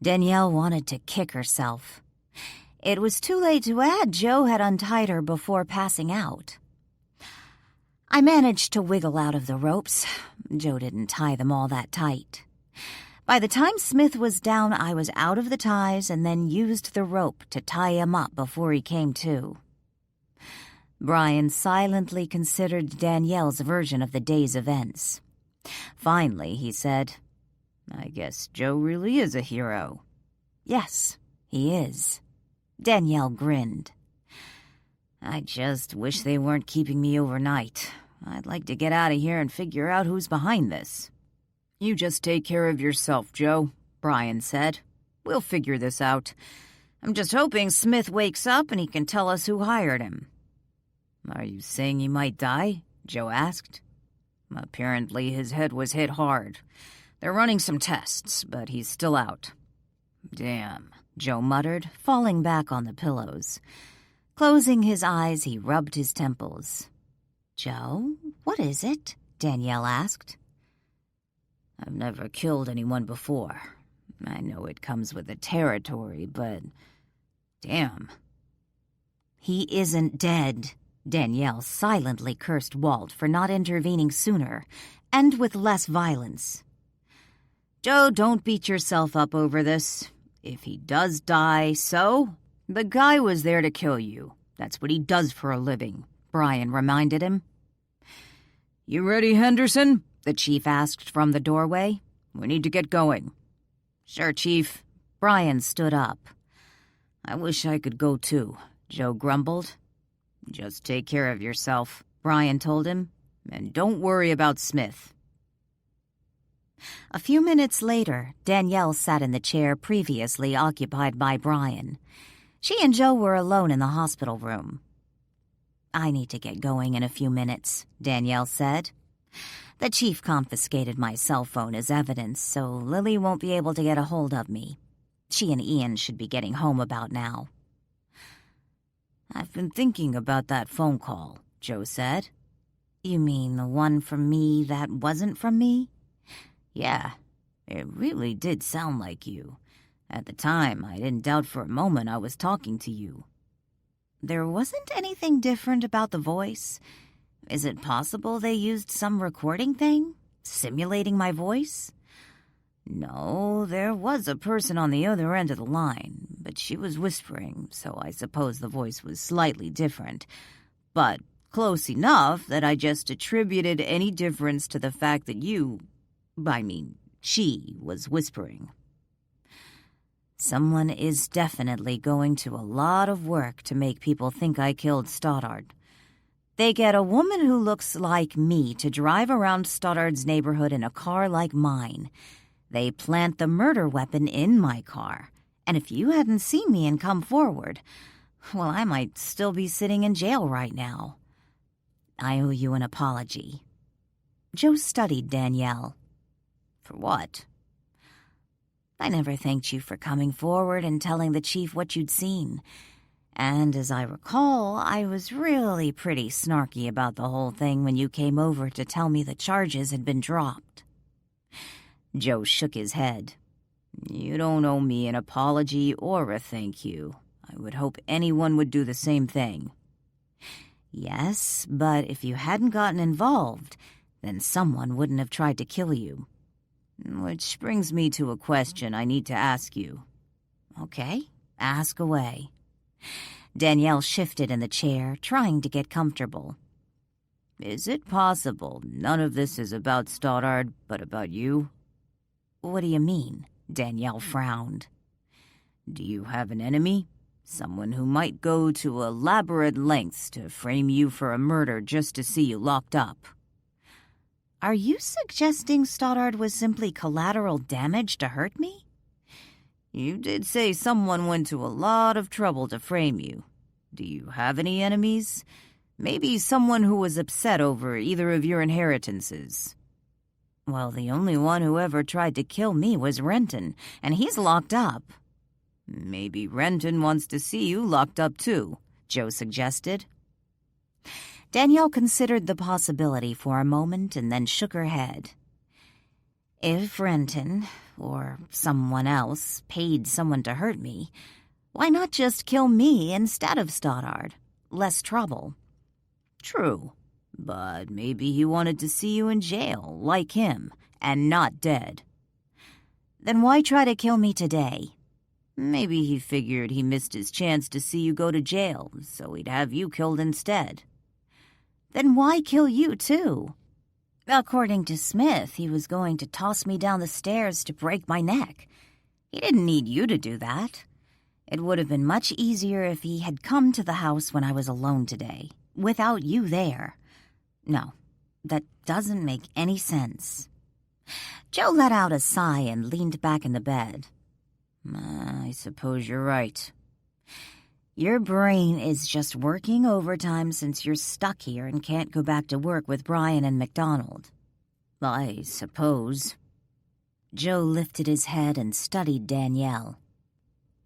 Danielle wanted to kick herself. It was too late to add Joe had untied her before passing out. I managed to wiggle out of the ropes. Joe didn't tie them all that tight. By the time Smith was down, I was out of the ties and then used the rope to tie him up before he came to. Brian silently considered Danielle's version of the day's events. Finally, he said, I guess Joe really is a hero. Yes, he is. Danielle grinned. I just wish they weren't keeping me overnight. I'd like to get out of here and figure out who's behind this. You just take care of yourself, Joe, Brian said. We'll figure this out. I'm just hoping Smith wakes up and he can tell us who hired him. Are you saying he might die? Joe asked. Apparently his head was hit hard. They're running some tests, but he's still out. Damn, Joe muttered, falling back on the pillows. Closing his eyes, he rubbed his temples. Joe, what is it? Danielle asked. I've never killed anyone before. I know it comes with the territory, but... damn. He isn't dead. Danielle silently cursed Walt for not intervening sooner, and with less violence. Joe, don't beat yourself up over this. If he does die, so? The guy was there to kill you. That's what he does for a living, Brian reminded him. You ready, Henderson? The chief asked from the doorway. We need to get going. Sure, Chief. Brian stood up. I wish I could go too, Joe grumbled. Just take care of yourself, Brian told him, and don't worry about Smith. A few minutes later, Danielle sat in the chair previously occupied by Brian. She and Joe were alone in the hospital room. "I need to get going in a few minutes," Danielle said. "The chief confiscated my cell phone as evidence, so Lily won't be able to get a hold of me. She and Ian should be getting home about now." "I've been thinking about that phone call," Joe said. "You mean the one from me that wasn't from me?" "Yeah, it really did sound like you. At the time, I didn't doubt for a moment I was talking to you." "There wasn't anything different about the voice? Is it possible they used some recording thing, simulating my voice?" "No, there was a person on the other end of the line, but she was whispering, so I suppose the voice was slightly different. But close enough that I just attributed any difference to the fact that she was whispering." "Someone is definitely going to a lot of work to make people think I killed Stoddard. They get a woman who looks like me to drive around Stoddard's neighborhood in a car like mine. They plant the murder weapon in my car, and if you hadn't seen me and come forward, well, I might still be sitting in jail right now. I owe you an apology." Joe studied Danielle. "For what?" "I never thanked you for coming forward and telling the chief what you'd seen. And as I recall, I was really pretty snarky about the whole thing when you came over to tell me the charges had been dropped." Joe shook his head. "You don't owe me an apology or a thank you. I would hope anyone would do the same thing." "Yes, but if you hadn't gotten involved, then someone wouldn't have tried to kill you." "Which brings me to a question I need to ask you." "Okay, ask away." Danielle shifted in the chair, trying to get comfortable. "Is it possible none of this is about Stoddard, but about you?" "What do you mean?" Danielle frowned. "Do you have an enemy? Someone who might go to elaborate lengths to frame you for a murder just to see you locked up?" "Are you suggesting Stoddard was simply collateral damage to hurt me?" "You did say someone went to a lot of trouble to frame you. Do you have any enemies? Maybe someone who was upset over either of your inheritances?" "Well, the only one who ever tried to kill me was Renton, and he's locked up." "Maybe Renton wants to see you locked up too," Joe suggested. Danielle considered the possibility for a moment and then shook her head. "If Renton, or someone else, paid someone to hurt me, why not just kill me instead of Stoddard? Less trouble." "True, but maybe he wanted to see you in jail, like him, and not dead." "Then why try to kill me today?" "Maybe he figured he missed his chance to see you go to jail, so he'd have you killed instead." "Then why kill you, too? According to Smith, he was going to toss me down the stairs to break my neck. He didn't need you to do that. It would have been much easier if he had come to the house when I was alone today, without you there. No, that doesn't make any sense." Joe let out a sigh and leaned back in the bed. "I suppose you're right." "Your brain is just working overtime since you're stuck here and can't go back to work with Brian and McDonald." "I suppose." Joe lifted his head and studied Danielle.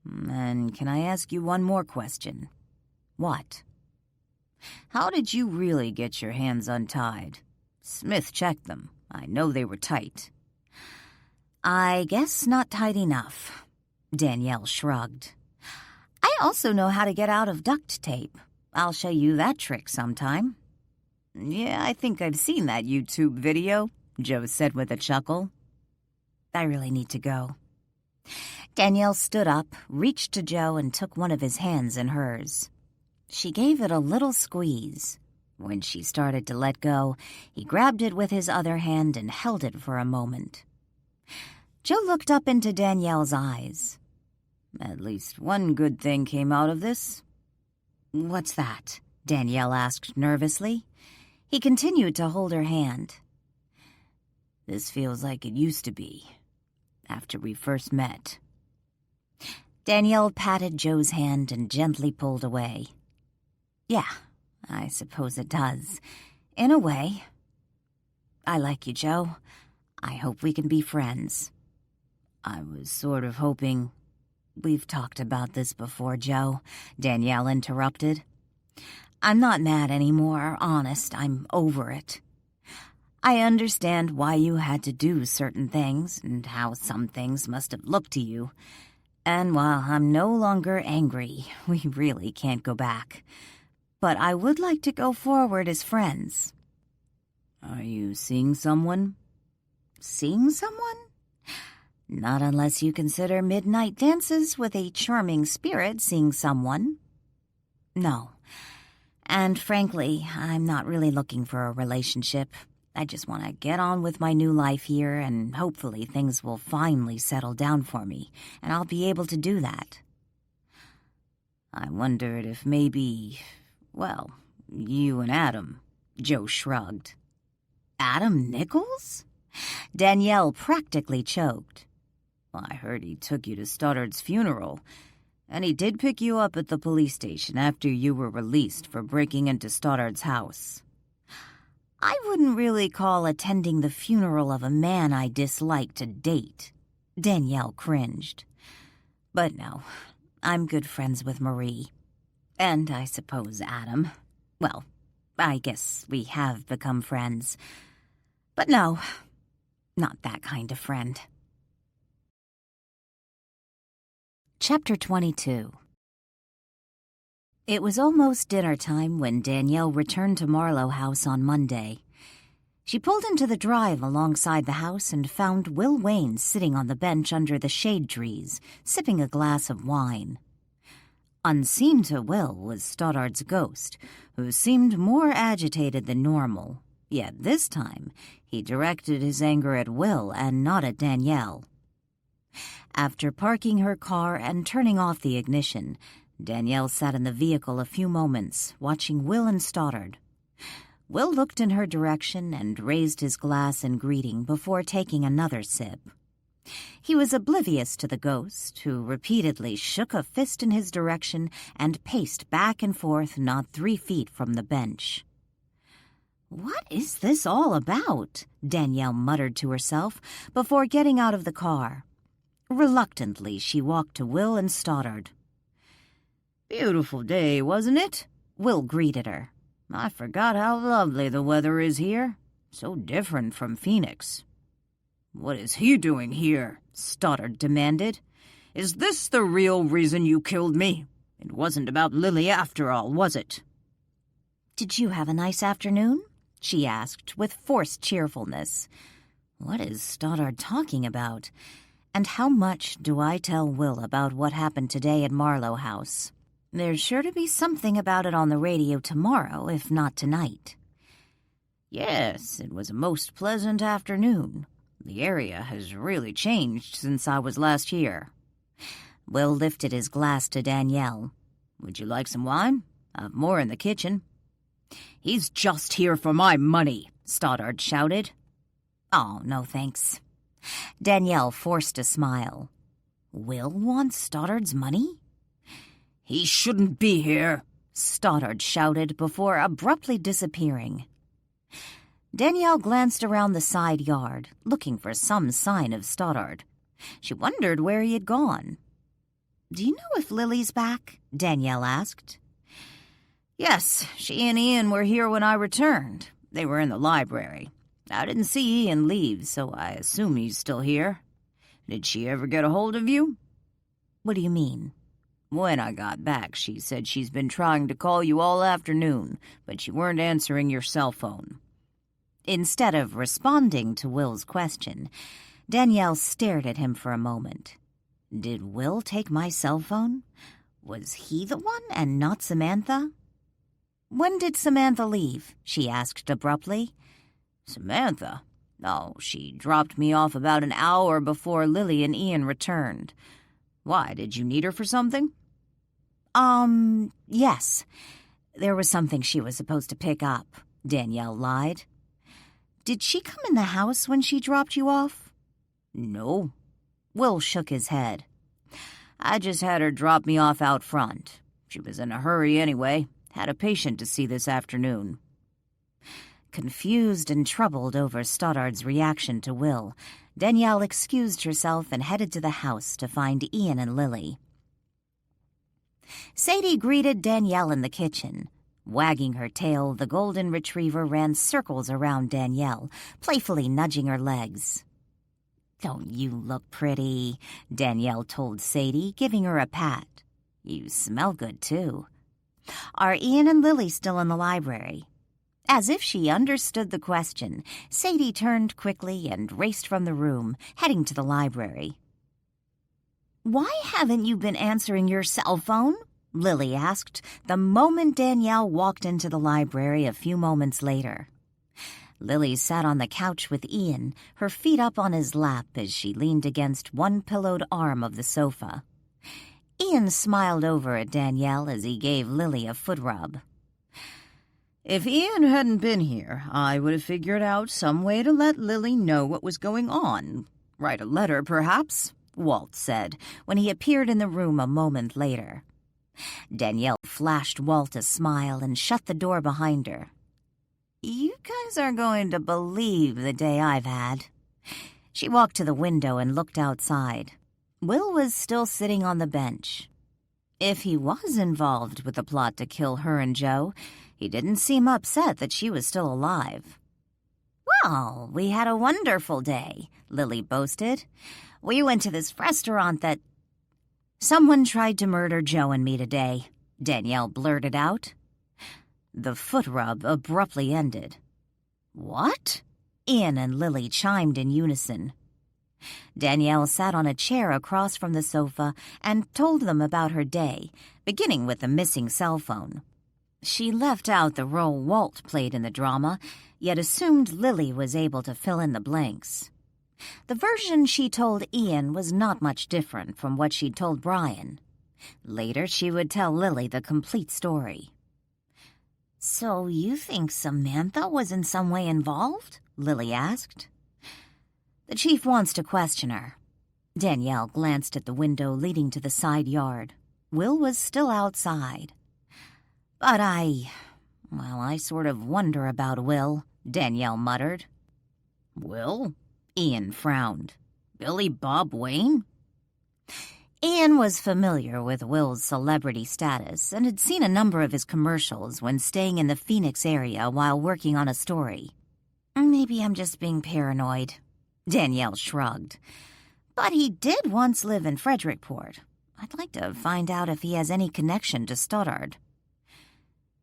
"And can I ask you one more question?" "What?" "How did you really get your hands untied? Smith checked them. I know they were tight." "I guess not tight enough." Danielle shrugged. "I also know how to get out of duct tape. I'll show you that trick sometime." "Yeah, I think I've seen that YouTube video," Joe said with a chuckle. "I really need to go." Danielle stood up, reached to Joe, and took one of his hands in hers. She gave it a little squeeze. When she started to let go, he grabbed it with his other hand and held it for a moment. Joe looked up into Danielle's eyes. "At least one good thing came out of this." "What's that?" Danielle asked nervously. He continued to hold her hand. This feels like it used to be, after we first met. Danielle patted Joe's hand and gently pulled away. Yeah, I suppose it does. In a way. I like you, Joe. I hope we can be friends. I was sort of hoping... We've talked about this before, Joe, Danielle interrupted. I'm not mad anymore, honest. I'm over it. I understand why you had to do certain things and how some things must have looked to you. And while I'm no longer angry, we really can't go back. But I would like to go forward as friends. Are you seeing someone? Seeing someone? Not unless you consider midnight dances with a charming spirit seeing someone. No. And frankly, I'm not really looking for a relationship. I just want to get on with my new life here, and hopefully things will finally settle down for me, and I'll be able to do that. I wondered if maybe, well, you and Adam, Joe shrugged. Adam Nichols? Danielle practically choked. Well, I heard he took you to Stoddard's funeral, and he did pick you up at the police station after you were released for breaking into Stoddard's house. I wouldn't really call attending the funeral of a man I dislike to date. Danielle cringed. But no, I'm good friends with Marie. And I suppose Adam. Well, I guess we have become friends. But no, not that kind of friend. Chapter 22. It was almost dinner time when Danielle returned to Marlow House on Monday. She pulled into the drive alongside the house and found Will Wayne sitting on the bench under the shade trees, sipping a glass of wine. Unseen to Will was Stoddard's ghost, who seemed more agitated than normal. Yet this time, he directed his anger at Will and not at Danielle. After parking her car and turning off the ignition, Danielle sat in the vehicle a few moments, watching Will and Stoddard. Will looked in her direction and raised his glass in greeting before taking another sip. He was oblivious to the ghost, who repeatedly shook a fist in his direction and paced back and forth not 3 feet from the bench. "What is this all about?" Danielle muttered to herself before getting out of the car. Reluctantly, she walked to Will and Stoddard. "Beautiful day, wasn't it?" Will greeted her. "I forgot how lovely the weather is here. So different from Phoenix." "What is he doing here?" Stoddard demanded. "Is this the real reason you killed me? It wasn't about Lily after all, was it?" "Did you have a nice afternoon?" she asked with forced cheerfulness. What is Stoddard talking about? And how much do I tell Will about what happened today at Marlow House? There's sure to be something about it on the radio tomorrow, if not tonight. "Yes, it was a most pleasant afternoon. The area has really changed since I was last here." Will lifted his glass to Danielle. "Would you like some wine? I've more in the kitchen." "He's just here for my money," Stoddard shouted. "Oh, no thanks." Danielle forced a smile. Will wants Stoddard's money? "He shouldn't be here," Stoddard shouted before abruptly disappearing. Danielle glanced around the side yard, looking for some sign of Stoddard. She wondered where he had gone. "Do you know if Lily's back?" Danielle asked. "Yes, she and Ian were here when I returned. They were in the library. I didn't see Ian leave, so I assume he's still here. Did she ever get a hold of you?" "What do you mean?" "When I got back, she said she's been trying to call you all afternoon, but you weren't answering your cell phone." Instead of responding to Will's question, Danielle stared at him for a moment. Did Will take my cell phone? Was he the one and not Samantha? "When did Samantha leave?" she asked abruptly. "Samantha? Oh, she dropped me off about an hour before Lily and Ian returned. Why, did you need her for something?" Yes. There was something she was supposed to pick up, Danielle lied. Did she come in the house when she dropped you off? No. Will shook his head. I just had her drop me off out front. She was in a hurry anyway. Had a patient to see this afternoon. Confused and troubled over Stoddard's reaction to Will, Danielle excused herself and headed to the house to find Ian and Lily. Sadie greeted Danielle in the kitchen. Wagging her tail, the golden retriever ran circles around Danielle, playfully nudging her legs. "Don't you look pretty?" Danielle told Sadie, giving her a pat. "You smell good, too." "Are Ian and Lily still in the library?" As if she understood the question, Sadie turned quickly and raced from the room, heading to the library. "Why haven't you been answering your cell phone?" Lily asked the moment Danielle walked into the library a few moments later. Lily sat on the couch with Ian, her feet up on his lap as she leaned against one pillowed arm of the sofa. Ian smiled over at Danielle as he gave Lily a foot rub. If Ian hadn't been here, I would have figured out some way to let Lily know what was going on. Write a letter, perhaps, Walt said when he appeared in the room a moment later. Danielle flashed Walt a smile and shut the door behind her. "You guys are going to believe the day I've had." She walked to the window and looked outside. Will was still sitting on the bench. If he was involved with the plot to kill her and Joe, he didn't seem upset that she was still alive. "Well, we had a wonderful day," Lily boasted. "We went to this restaurant that—" "Someone tried to murder Joe and me today," Danielle blurted out. The foot rub abruptly ended. "What?" Ian and Lily chimed in unison. Danielle sat on a chair across from the sofa and told them about her day, beginning with the missing cell phone. She left out the role Walt played in the drama, yet assumed Lily was able to fill in the blanks. The version she told Ian was not much different from what she'd told Brian. Later, she would tell Lily the complete story. "So you think Samantha was in some way involved?" Lily asked. "The chief wants to question her." Danielle glanced at the window leading to the side yard. Will was still outside. "But I sort of wonder about Will," Danielle muttered. "Will?" Ian frowned. "Billy Bob Wayne?" Ian was familiar with Will's celebrity status and had seen a number of his commercials when staying in the Phoenix area while working on a story. "Maybe I'm just being paranoid," Danielle shrugged. "But he did once live in Frederickport. I'd like to find out if he has any connection to Stoddard."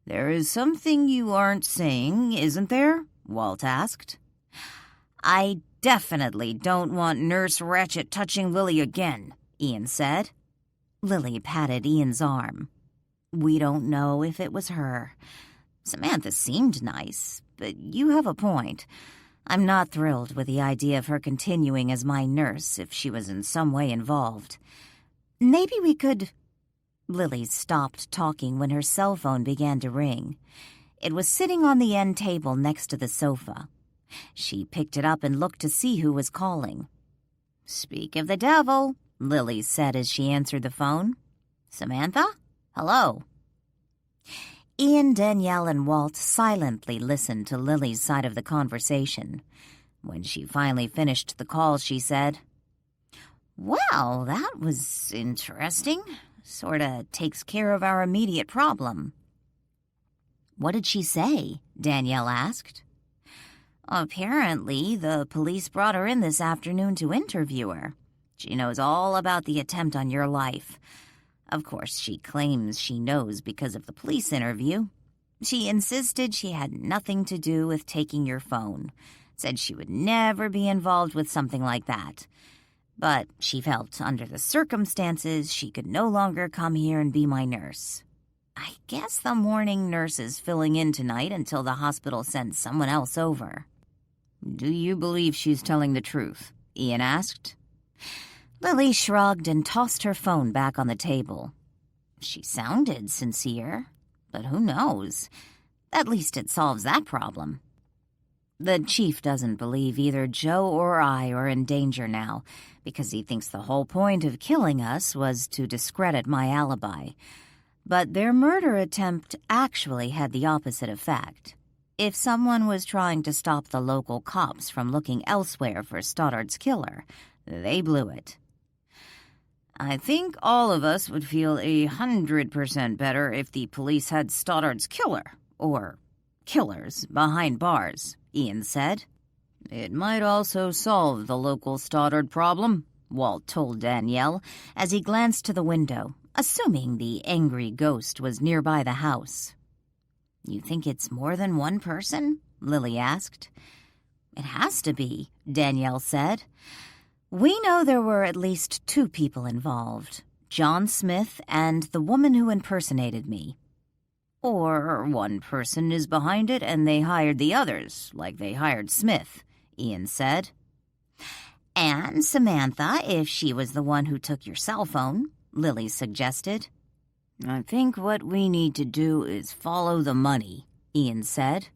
"There is something you aren't saying, isn't there?" Walt asked. "I definitely don't want Nurse Ratchet touching Lily again," Ian said. Lily patted Ian's arm. "We don't know if it was her. Samantha seemed nice, but you have a point. I'm not thrilled with the idea of her continuing as my nurse if she was in some way involved. Maybe we could—" Lily stopped talking when her cell phone began to ring. It was sitting on the end table next to the sofa. She picked it up and looked to see who was calling. "Speak of the devil," Lily said as she answered the phone. "Samantha? Hello." Ian, Danielle, and Walt silently listened to Lily's side of the conversation. When she finally finished the call, she said, "Well, that was interesting. Sorta takes care of our immediate problem." "What did she say?" Danielle asked. "Apparently, the police brought her in this afternoon to interview her. She knows all about the attempt on your life. Of course, she claims she knows because of the police interview. She insisted she had nothing to do with taking your phone. Said she would never be involved with something like that. But she felt under the circumstances she could no longer come here and be my nurse. I guess the morning nurse is filling in tonight until the hospital sends someone else over." "Do you believe she's telling the truth?" Ian asked. Lily shrugged and tossed her phone back on the table. She sounded sincere. But who knows? At least it solves that problem. The chief doesn't believe either Joe or I are in danger now, because he thinks the whole point of killing us was to discredit my alibi. But their murder attempt actually had the opposite effect. If someone was trying to stop the local cops from looking elsewhere for Stoddard's killer, they blew it. I think all of us would feel 100% better if the police had Stoddard's killer, or killers, behind bars, Ian said. It might also solve the local Stoddard problem, Walt told Danielle as he glanced to the window, assuming the angry ghost was nearby the house. You think it's more than one person? Lily asked. It has to be, Danielle said. We know there were at least 2 people involved, John Smith and the woman who impersonated me. Or one person is behind it and they hired the others, like they hired Smith, Ian said. And Samantha, if she was the one who took your cell phone, Lily suggested. I think what we need to do is follow the money, Ian said.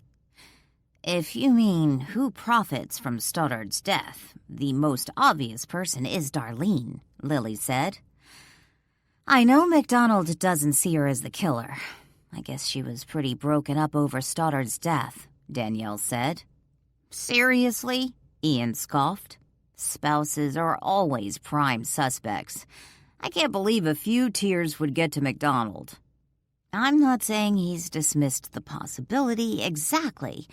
If you mean who profits from Stoddard's death, the most obvious person is Darlene, Lily said. I know MacDonald doesn't see her as the killer. I guess she was pretty broken up over Stoddard's death, Danielle said. Seriously? Ian scoffed. Spouses are always prime suspects. I can't believe a few tears would get to MacDonald. I'm not saying he's dismissed the possibility exactly,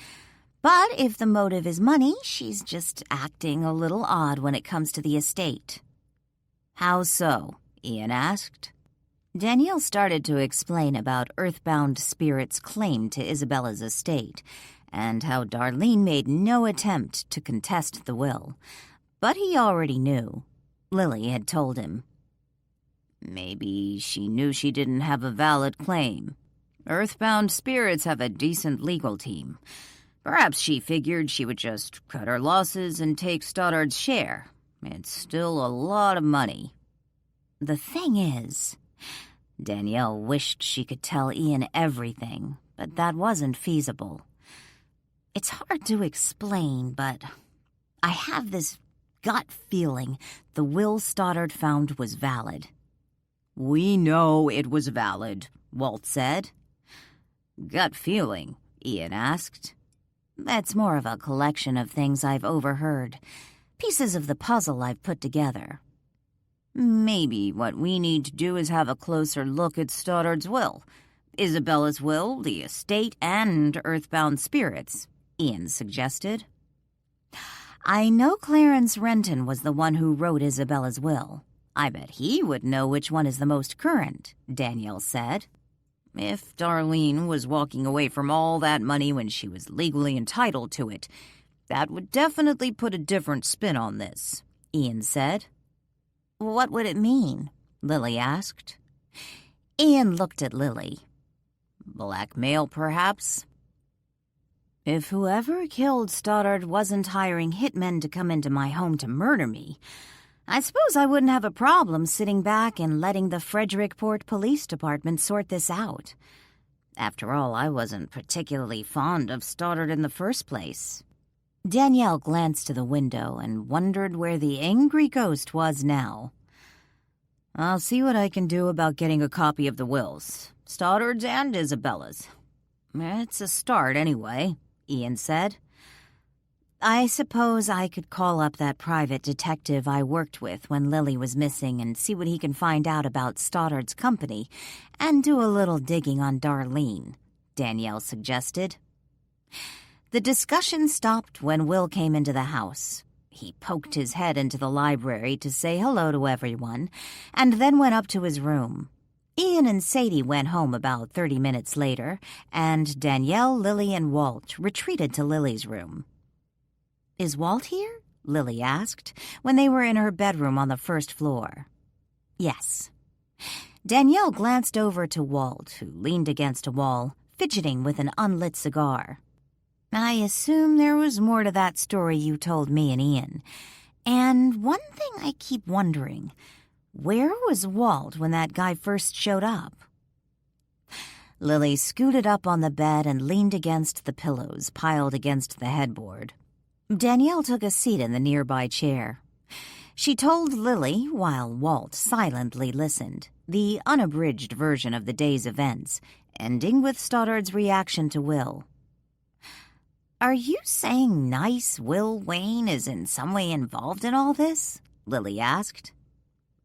but if the motive is money, she's just acting a little odd when it comes to the estate. How so? Ian asked. Danielle started to explain about Earthbound Spirit's claim to Isabella's estate, and how Darlene made no attempt to contest the will. But he already knew. Lily had told him. Maybe she knew she didn't have a valid claim. Earthbound Spirits have a decent legal team. Perhaps she figured she would just cut her losses and take Stoddard's share. It's still a lot of money. The thing is, Danielle wished she could tell Ian everything, but that wasn't feasible. It's hard to explain, but I have this gut feeling the will Stoddard found was valid. We know it was valid, Walt said. Gut feeling? Ian asked. That's more of a collection of things I've overheard, pieces of the puzzle I've put together. Maybe what we need to do is have a closer look at Stoddard's will. Isabella's will, the estate, and Earthbound Spirits, Ian suggested. I know Clarence Renton was the one who wrote Isabella's will. I bet he would know which one is the most current, Danielle said. If Darlene was walking away from all that money when she was legally entitled to it, that would definitely put a different spin on this, Ian said. What would it mean? Lily asked. Ian looked at Lily. Blackmail, perhaps? If whoever killed Stoddard wasn't hiring hitmen to come into my home to murder me, I suppose I wouldn't have a problem sitting back and letting the Frederickport Police Department sort this out. After all, I wasn't particularly fond of Stoddard in the first place. Danielle glanced to the window and wondered where the angry ghost was now. I'll see what I can do about getting a copy of the wills, Stoddard's and Isabella's. It's a start anyway, Ian said. I suppose I could call up that private detective I worked with when Lily was missing and see what he can find out about Stoddard's company and do a little digging on Darlene, Danielle suggested. The discussion stopped when Will came into the house. He poked his head into the library to say hello to everyone and then went up to his room. Ian and Sadie went home about 30 minutes later, and Danielle, Lily, and Walt retreated to Lily's room. Is Walt here? Lily asked, when they were in her bedroom on the first floor. Yes. Danielle glanced over to Walt, who leaned against a wall, fidgeting with an unlit cigar. I assume there was more to that story you told me and Ian. And one thing I keep wondering, where was Walt when that guy first showed up? Lily scooted up on the bed and leaned against the pillows piled against the headboard. Danielle took a seat in the nearby chair. She told Lily, while Walt silently listened, the unabridged version of the day's events, ending with Stoddard's reaction to Will. "Are you saying nice Will Wayne is in some way involved in all this?" Lily asked.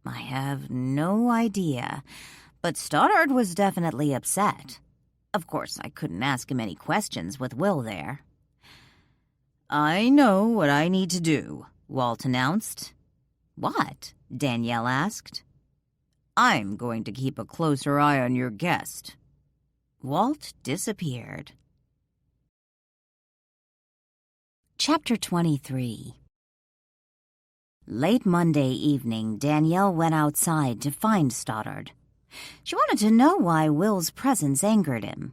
"I have no idea, but Stoddard was definitely upset. Of course, I couldn't ask him any questions with Will there." "I know what I need to do," Walt announced. "What?" Danielle asked. "I'm going to keep a closer eye on your guest." Walt disappeared. Chapter 23. Late Monday evening, Danielle went outside to find Stoddard. She wanted to know why Will's presence angered him.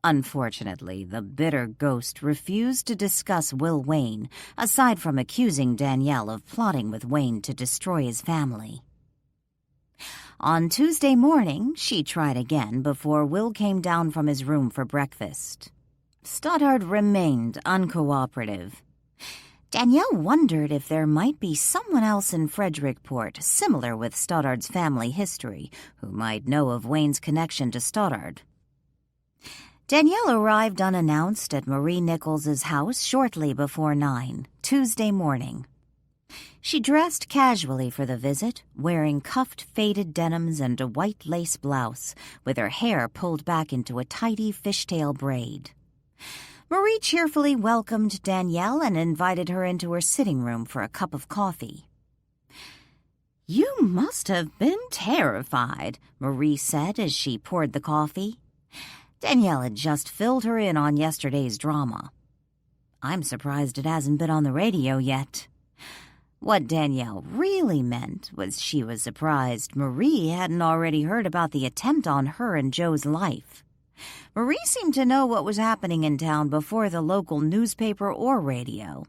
Unfortunately, the bitter ghost refused to discuss Will Wayne, aside from accusing Danielle of plotting with Wayne to destroy his family. On Tuesday morning, she tried again before Will came down from his room for breakfast. Stoddard remained uncooperative. Danielle wondered if there might be someone else in Frederickport similar with Stoddard's family history who might know of Wayne's connection to Stoddard. Danielle arrived unannounced at Marie Nichols's house shortly before 9, Tuesday morning. She dressed casually for the visit, wearing cuffed faded denims and a white lace blouse, with her hair pulled back into a tidy fishtail braid. Marie cheerfully welcomed Danielle and invited her into her sitting room for a cup of coffee. "You must have been terrified," Marie said as she poured the coffee. Danielle had just filled her in on yesterday's drama. "I'm surprised it hasn't been on the radio yet." What Danielle really meant was she was surprised Marie hadn't already heard about the attempt on her and Joe's life. Marie seemed to know what was happening in town before the local newspaper or radio.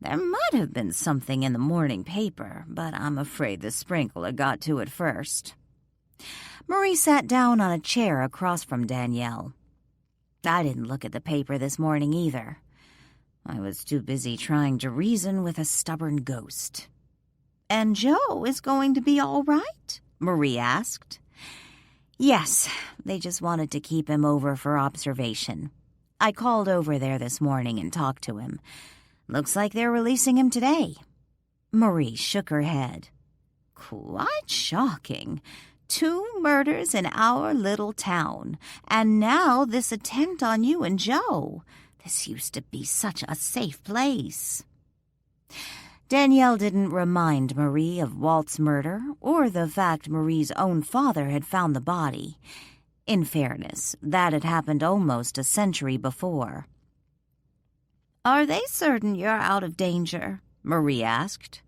"There might have been something in the morning paper, but I'm afraid the sprinkler got to it first." Marie sat down on a chair across from Danielle. "I didn't look at the paper this morning either. I was too busy trying to reason with a stubborn ghost." "And Joe is going to be all right?" Marie asked. "Yes, they just wanted to keep him over for observation. I called over there this morning and talked to him. Looks like they're releasing him today." Marie shook her head. "Quite shocking. 2 murders in our little town, and now this attempt on you and Joe. This used to be such a safe place." Danielle didn't remind Marie of Walt's murder or the fact Marie's own father had found the body. In fairness, that had happened almost a century before. "Are they certain you're out of danger?" Marie asked.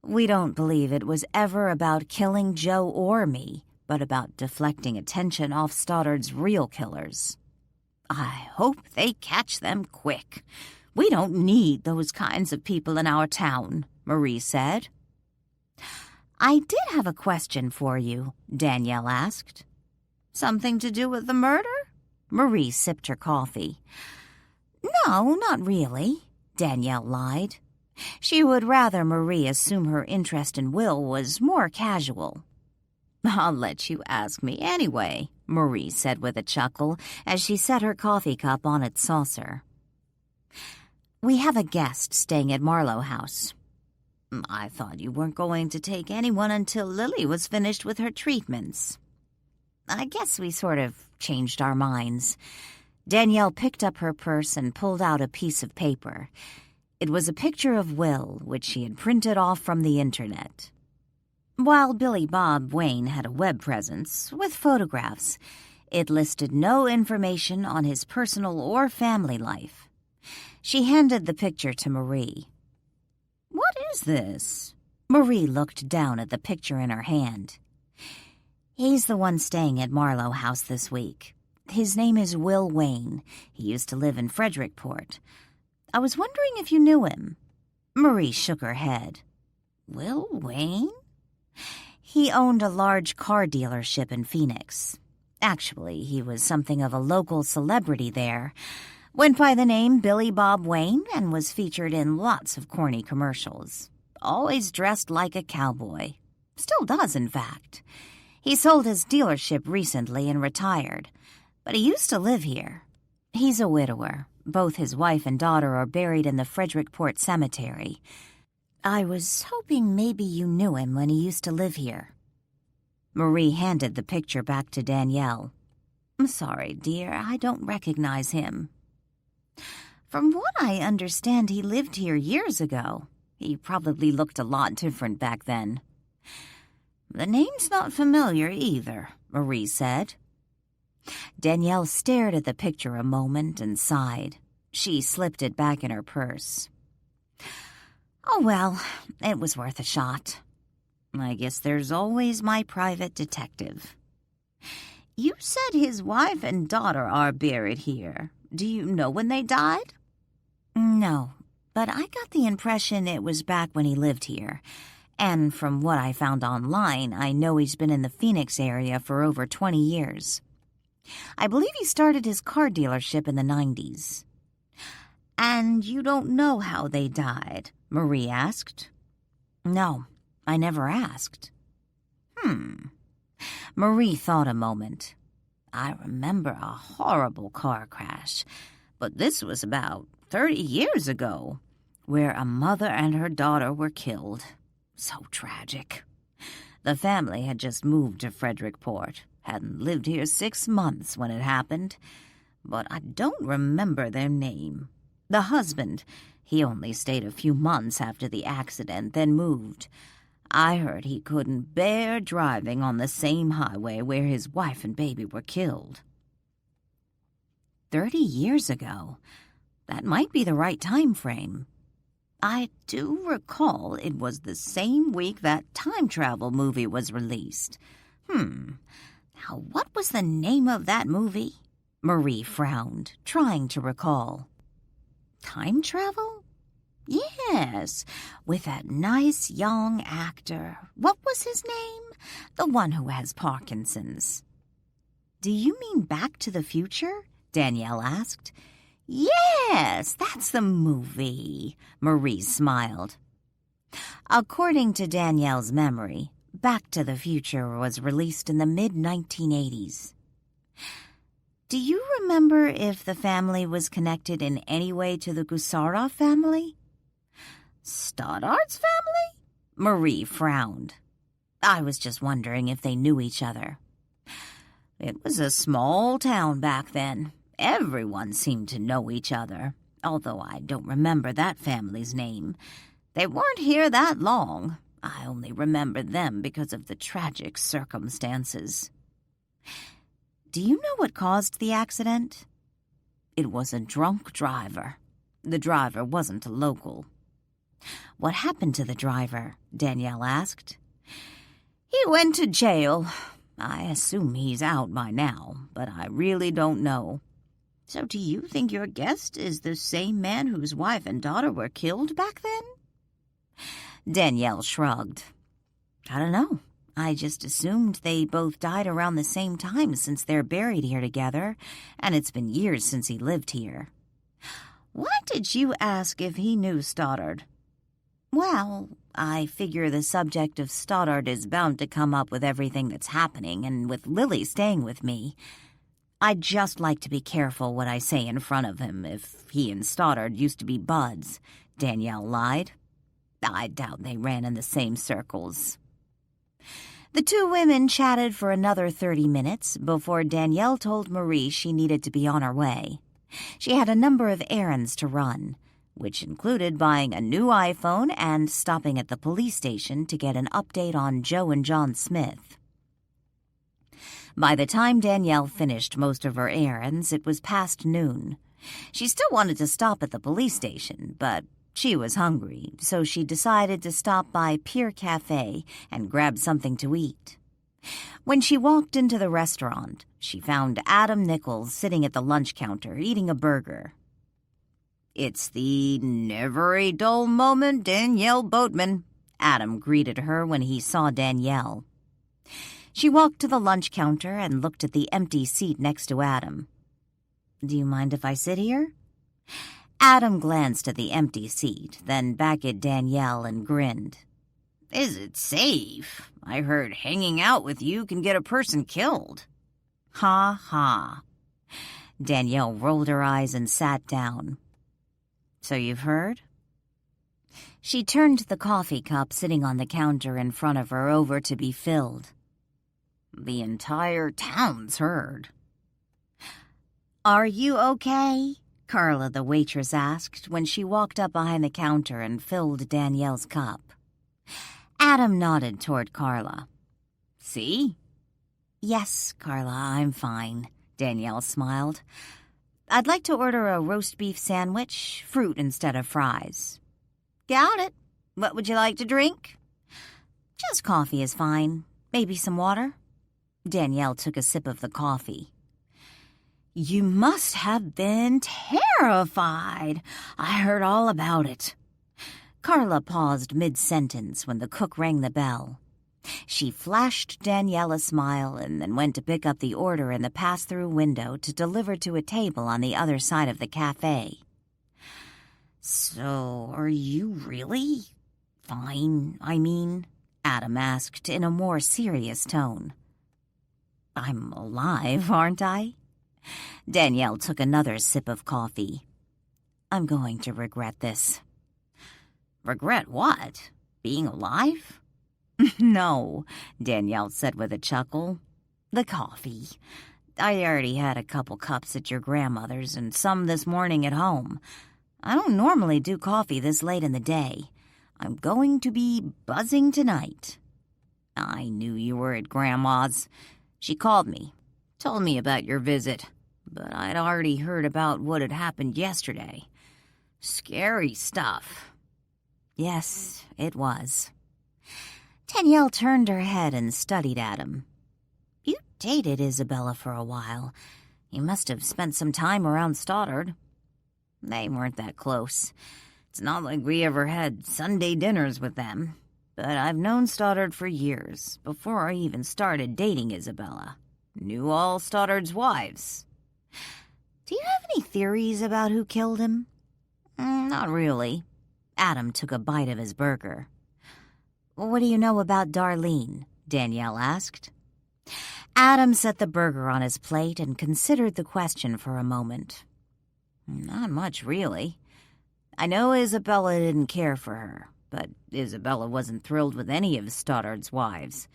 "We don't believe it was ever about killing Joe or me, but about deflecting attention off Stoddard's real killers." "I hope they catch them quick. We don't need those kinds of people in our town," Marie said. "I did have a question for you," Danielle asked. "Something to do with the murder?" Marie sipped her coffee. "No, not really," Danielle lied. She would rather Marie assume her interest in Will was more casual. "I'll let you ask me anyway," Marie said with a chuckle as she set her coffee cup on its saucer. "We have a guest staying at Marlow House." "I thought you weren't going to take anyone until Lily was finished with her treatments." "I guess we sort of changed our minds." Danielle picked up her purse and pulled out a piece of paper. It was a picture of Will, which she had printed off from the internet. While Billy Bob Wayne had a web presence with photographs, it listed no information on his personal or family life. She handed the picture to Marie. "What is this?" Marie looked down at the picture in her hand. "He's the one staying at Marlow House this week. His name is Will Wayne. He used to live in Frederickport. I was wondering if you knew him." Marie shook her head. "Will Wayne?" "He owned a large car dealership in Phoenix. Actually, he was something of a local celebrity there. Went by the name Billy Bob Wayne and was featured in lots of corny commercials. Always dressed like a cowboy. Still does, in fact. He sold his dealership recently and retired, but he used to live here. He's a widower. Both his wife and daughter are buried in the Frederickport Cemetery. I was hoping maybe you knew him when he used to live here. Marie handed the picture back to Danielle. I'm sorry, dear, I don't recognize him. From what I understand, he lived here years ago. He probably looked a lot different back then. The name's not familiar either, Marie said. Danielle stared at the picture a moment and sighed. She slipped it back in her purse. Oh well, it was worth a shot. I guess there's always my private detective. You said his wife and daughter are buried here. Do you know when they died? No, but I got the impression it was back when he lived here. And from what I found online, I know he's been in the Phoenix area for over 20 years. I believe he started his car dealership in the 90s. And you don't know how they died? Marie asked. No, I never asked. Marie thought a moment. I remember a horrible car crash, but this was about 30 years ago, where a mother and her daughter were killed. So tragic. The family had just moved to Frederickport, hadn't lived here 6 months when it happened, but I don't remember their name. The husband, he only stayed a few months after the accident, then moved. I heard he couldn't bear driving on the same highway where his wife and baby were killed. 30 years ago. That might be the right time frame. I do recall it was the same week that time travel movie was released. Now what was the name of that movie? Marie frowned, trying to recall. Time travel? Yes, with that nice young actor. What was his name? The one who has Parkinson's. Do you mean Back to the Future? Danielle asked. Yes, that's the movie. Marie smiled. According to Danielle's memory, Back to the Future was released in the mid-1980s. Do you remember if the family was connected in any way to the Gusarov family? Stoddard's family? Marie frowned. I was just wondering if they knew each other. It was a small town back then. Everyone seemed to know each other, although I don't remember that family's name. They weren't here that long. I only remember them because of the tragic circumstances. Do you know what caused the accident? It was a drunk driver. The driver wasn't a local. What happened to the driver? Danielle asked. He went to jail. I assume he's out by now, but I really don't know. So do you think your guest is the same man whose wife and daughter were killed back then? Danielle shrugged. I don't know. I just assumed they both died around the same time since they're buried here together, and it's been years since he lived here. Why did you ask if he knew Stoddard? Well, I figure the subject of Stoddard is bound to come up with everything that's happening, and with Lily staying with me, I'd just like to be careful what I say in front of him if he and Stoddard used to be buds, Danielle lied. I doubt they ran in the same circles. The two women chatted for another 30 minutes before Danielle told Marie she needed to be on her way. She had a number of errands to run, which included buying a new iPhone and stopping at the police station to get an update on Joe and John Smith. By the time Danielle finished most of her errands, it was past noon. She still wanted to stop at the police station, but she was hungry, so she decided to stop by Pier Cafe and grab something to eat. When she walked into the restaurant, she found Adam Nichols sitting at the lunch counter eating a burger. It's the never-a-dull moment, Danielle Boatman, Adam greeted her when he saw Danielle. She walked to the lunch counter and looked at the empty seat next to Adam. "Do you mind if I sit here?" Adam glanced at the empty seat, then back at Danielle and grinned. "Is it safe? I heard hanging out with you can get a person killed." Ha ha. Danielle rolled her eyes and sat down. "So you've heard?" She turned the coffee cup sitting on the counter in front of her over to be filled. "The entire town's heard." "Are you okay?" Carla, the waitress, asked when she walked up behind the counter and filled Danielle's cup. Adam nodded toward Carla. "See?" "Yes, Carla, I'm fine," Danielle smiled. "I'd like to order a roast beef sandwich, fruit instead of fries." "Got it. What would you like to drink?" "Just coffee is fine. Maybe some water?" Danielle took a sip of the coffee. "You must have been terrified. I heard all about it." Carla paused mid-sentence when the cook rang the bell. She flashed Danielle a smile and then went to pick up the order in the pass-through window to deliver to a table on the other side of the cafe. "So, are you really fine, Adam asked in a more serious tone. "I'm alive, aren't I?" Danielle took another sip of coffee. "I'm going to regret this." "Regret what? Being alive?" "No," Danielle said with a chuckle. "The coffee. I already had a couple cups at your grandmother's and some this morning at home. I don't normally do coffee this late in the day. I'm going to be buzzing tonight." "I knew you were at Grandma's. She called me, told me about your visit, but I'd already heard about what had happened yesterday. Scary stuff." "Yes, it was." Danielle turned her head and studied Adam. "You dated Isabella for a while. You must have spent some time around Stoddard." "They weren't that close. It's not like we ever had Sunday dinners with them. But I've known Stoddard for years, before I even started dating Isabella. Knew all Stoddard's wives." "Do you have any theories about who killed him?" "Not really." Adam took a bite of his burger. "What do you know about Darlene?" Danielle asked. Adam set the burger on his plate and considered the question for a moment. "Not much, really. I know Isabella didn't care for her, but Isabella wasn't thrilled with any of Stoddard's wives.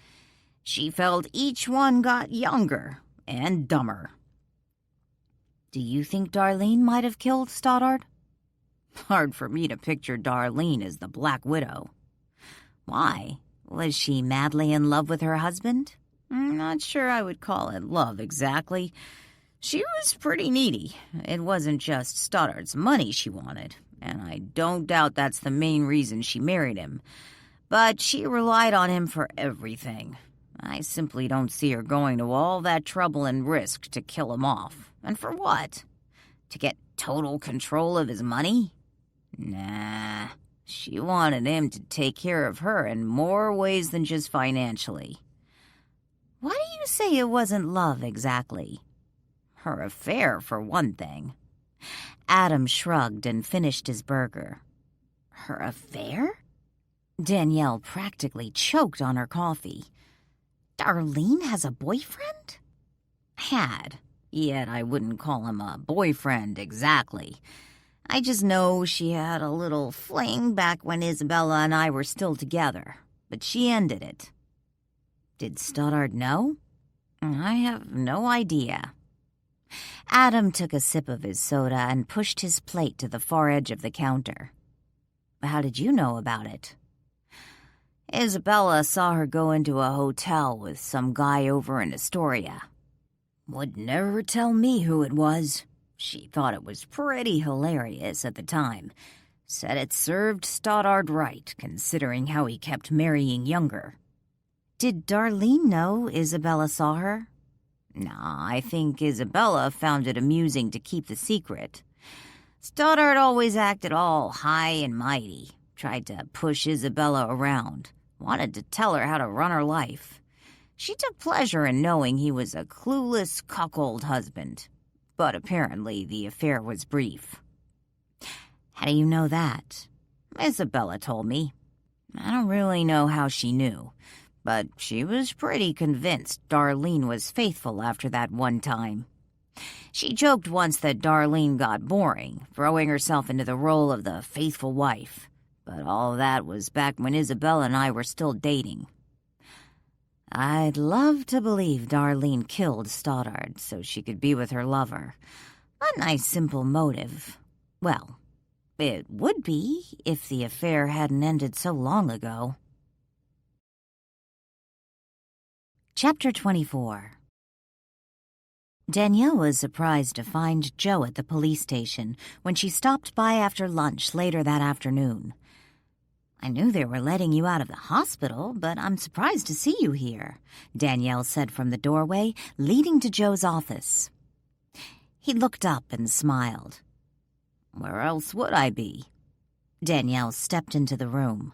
She felt each one got younger and dumber." "Do you think Darlene might have killed Stoddard?" "Hard for me to picture Darlene as the Black Widow." "Why? Was she madly in love with her husband?" "Not sure I would call it love exactly. She was pretty needy. It wasn't just Stoddard's money she wanted, and I don't doubt that's the main reason she married him. But she relied on him for everything. I simply don't see her going to all that trouble and risk to kill him off. And for what? To get total control of his money? Nah, she wanted him to take care of her in more ways than just financially." "Why do you say it wasn't love exactly?" "Her affair, for one thing." Adam shrugged and finished his burger. "Her affair?" Danielle practically choked on her coffee. "Darlene has a boyfriend?" "Had. Yet I wouldn't call him a boyfriend exactly. I just know she had a little fling back when Isabella and I were still together, but she ended it." "Did Stoddard know?" "I have no idea." Adam took a sip of his soda and pushed his plate to the far edge of the counter. "How did you know about it?" "Isabella saw her go into a hotel with some guy over in Astoria. Would never tell me who it was. She thought it was pretty hilarious at the time. Said it served Stoddard right, considering how he kept marrying younger." "Did Darlene know Isabella saw her?" "Nah, I think Isabella found it amusing to keep the secret. Stoddard always acted all high and mighty, tried to push Isabella around, wanted to tell her how to run her life. She took pleasure in knowing he was a clueless, cuckold husband. But apparently the affair was brief. How do you know that? Isabella told me. I don't really know how she knew, but she was pretty convinced Darlene was faithful after that one time. She joked once that Darlene got boring, throwing herself into the role of the faithful wife. But all that was back when Isabella and I were still dating. I'd love to believe Darlene killed Stoddard so she could be with her lover. A nice, simple motive. Well, it would be if the affair hadn't ended so long ago. Chapter 24. Danielle was surprised to find Joe at the police station when she stopped by after lunch later that afternoon. I knew they were letting you out of the hospital, but I'm surprised to see you here, Danielle said from the doorway leading to Joe's office. He looked up and smiled. Where else would I be? Danielle stepped into the room.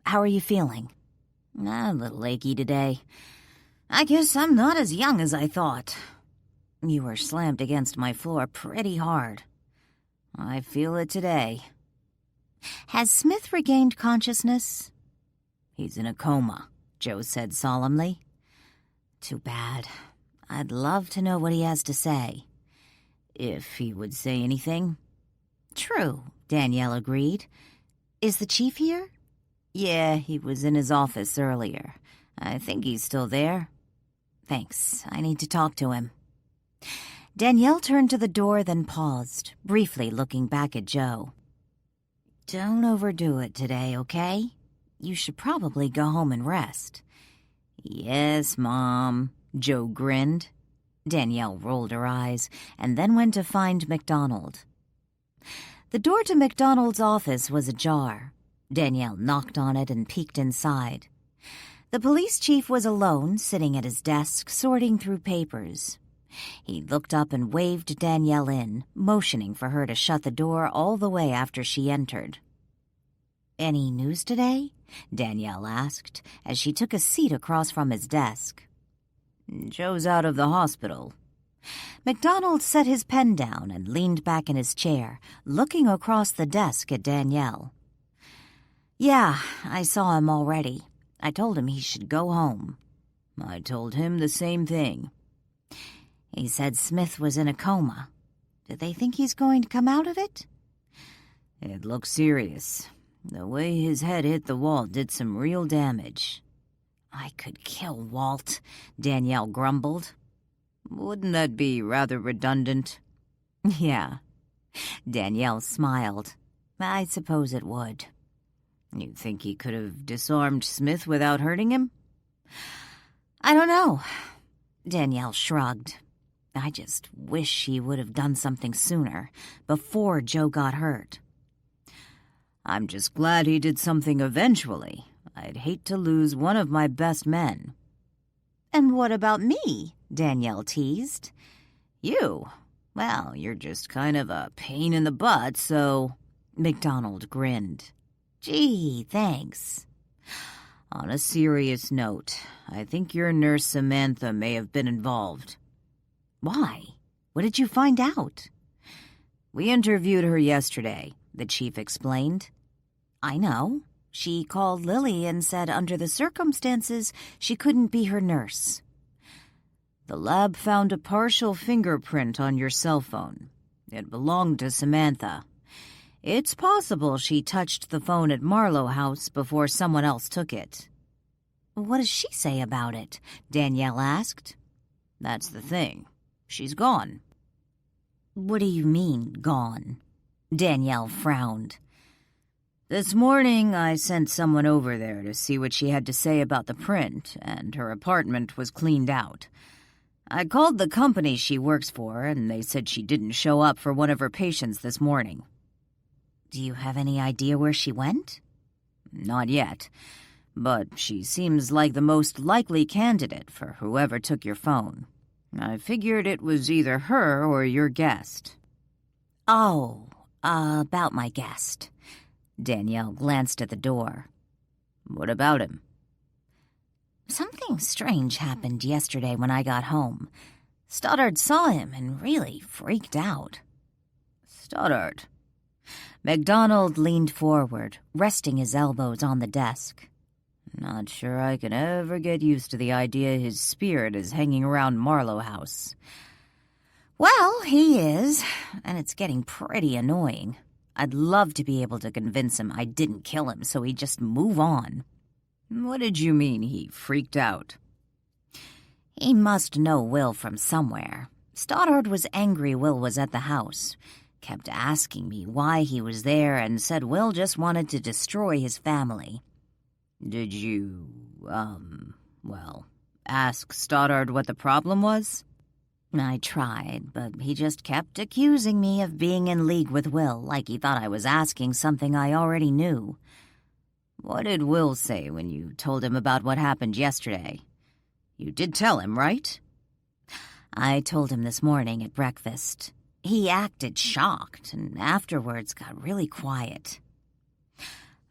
How are you feeling? A little achy today. I guess I'm not as young as I thought. You were slammed against my floor pretty hard. I feel it today. Has Smith regained consciousness? He's in a coma, Joe said solemnly. Too bad. I'd love to know what he has to say. If he would say anything. True, Danielle agreed. Is the chief here? Yeah, he was in his office earlier. I think he's still there. Thanks. I need to talk to him. Danielle turned to the door, then paused, briefly looking back at Joe. Don't overdo it today, okay? You should probably go home and rest. Yes, Mom, Joe grinned. Danielle rolled her eyes and then went to find MacDonald. The door to MacDonald's office was ajar. Danielle knocked on it and peeked inside. The police chief was alone, sitting at his desk, sorting through papers. He looked up and waved Danielle in, motioning for her to shut the door all the way after she entered. Any news today? Danielle asked, as she took a seat across from his desk. Joe's out of the hospital. MacDonald set his pen down and leaned back in his chair, looking across the desk at Danielle. Yeah, I saw him already. I told him he should go home. I told him the same thing. He said Smith was in a coma. Do they think he's going to come out of it? It looks serious. The way his head hit the wall did some real damage. I could kill Walt, Danielle grumbled. Wouldn't that be rather redundant? Yeah. Danielle smiled. I suppose it would. You think he could have disarmed Smith without hurting him? I don't know. Danielle shrugged. I just wish he would have done something sooner, before Joe got hurt. I'm just glad he did something eventually. I'd hate to lose one of my best men. And what about me? Danielle teased. You? Well, you're just kind of a pain in the butt, so... MacDonald grinned. Gee, thanks. On a serious note, I think your nurse Samantha may have been involved. Why? What did you find out? We interviewed her yesterday, the chief explained. I know. She called Lily and said under the circumstances she couldn't be her nurse. The lab found a partial fingerprint on your cell phone. It belonged to Samantha. It's possible she touched the phone at Marlow House before someone else took it. What does she say about it? Danielle asked. That's the thing. She's gone. What do you mean, gone? Danielle frowned. This morning, I sent someone over there to see what she had to say about the print, and her apartment was cleaned out. I called the company she works for, and they said she didn't show up for one of her patients this morning. Do you have any idea where she went? Not yet, but she seems like the most likely candidate for whoever took your phone. I figured it was either her or your guest. Oh, about my guest. Danielle glanced at the door. What about him? Something strange happened yesterday when I got home. Stoddard saw him and really freaked out. Stoddard. MacDonald leaned forward, resting his elbows on the desk. Not sure I can ever get used to the idea his spirit is hanging around Marlow House. Well, he is, and it's getting pretty annoying. I'd love to be able to convince him I didn't kill him so he'd just move on. What did you mean he freaked out? He must know Will from somewhere. Stoddard was angry Will was at the house. Kept asking me why he was there and said Will just wanted to destroy his family. Did you, ask Stoddard what the problem was? I tried, but he just kept accusing me of being in league with Will, like he thought I was asking something I already knew. What did Will say when you told him about what happened yesterday? You did tell him, right? I told him this morning at breakfast. He acted shocked, and afterwards got really quiet.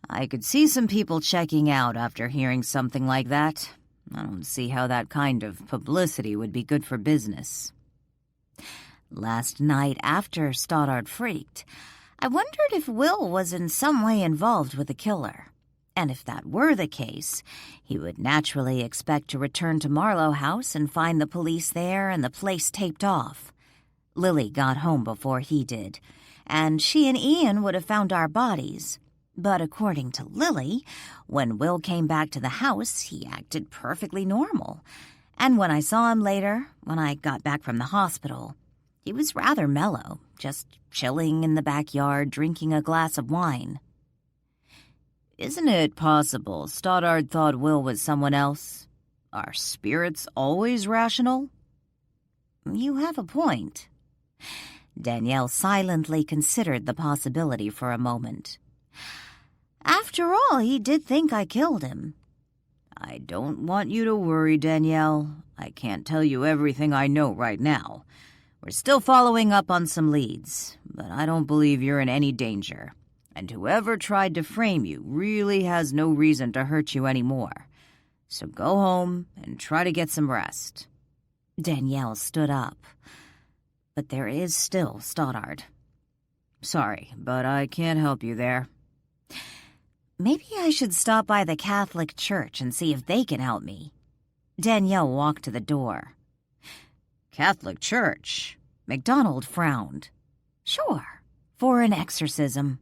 I could see some people checking out after hearing something like that. I don't see how that kind of publicity would be good for business. Last night, after Stoddard freaked, I wondered if Will was in some way involved with the killer. And if that were the case, he would naturally expect to return to Marlow House and find the police there and the place taped off. Lily got home before he did, and she and Ian would have found our bodies. But according to Lily, when Will came back to the house, he acted perfectly normal. And when I saw him later, when I got back from the hospital, he was rather mellow, just chilling in the backyard drinking a glass of wine. Isn't it possible Stoddard thought Will was someone else? Are spirits always rational? You have a point. Danielle silently considered the possibility for a moment. After all, he did think I killed him. I don't want you to worry, Danielle. I can't tell you everything I know right now. We're still following up on some leads, but I don't believe you're in any danger. And whoever tried to frame you really has no reason to hurt you anymore. So go home and try to get some rest. Danielle stood up. But there is still Stoddard. Sorry, but I can't help you there. Maybe I should stop by the Catholic Church and see if they can help me. Danielle walked to the door. Catholic Church? MacDonald frowned. Sure, for an exorcism.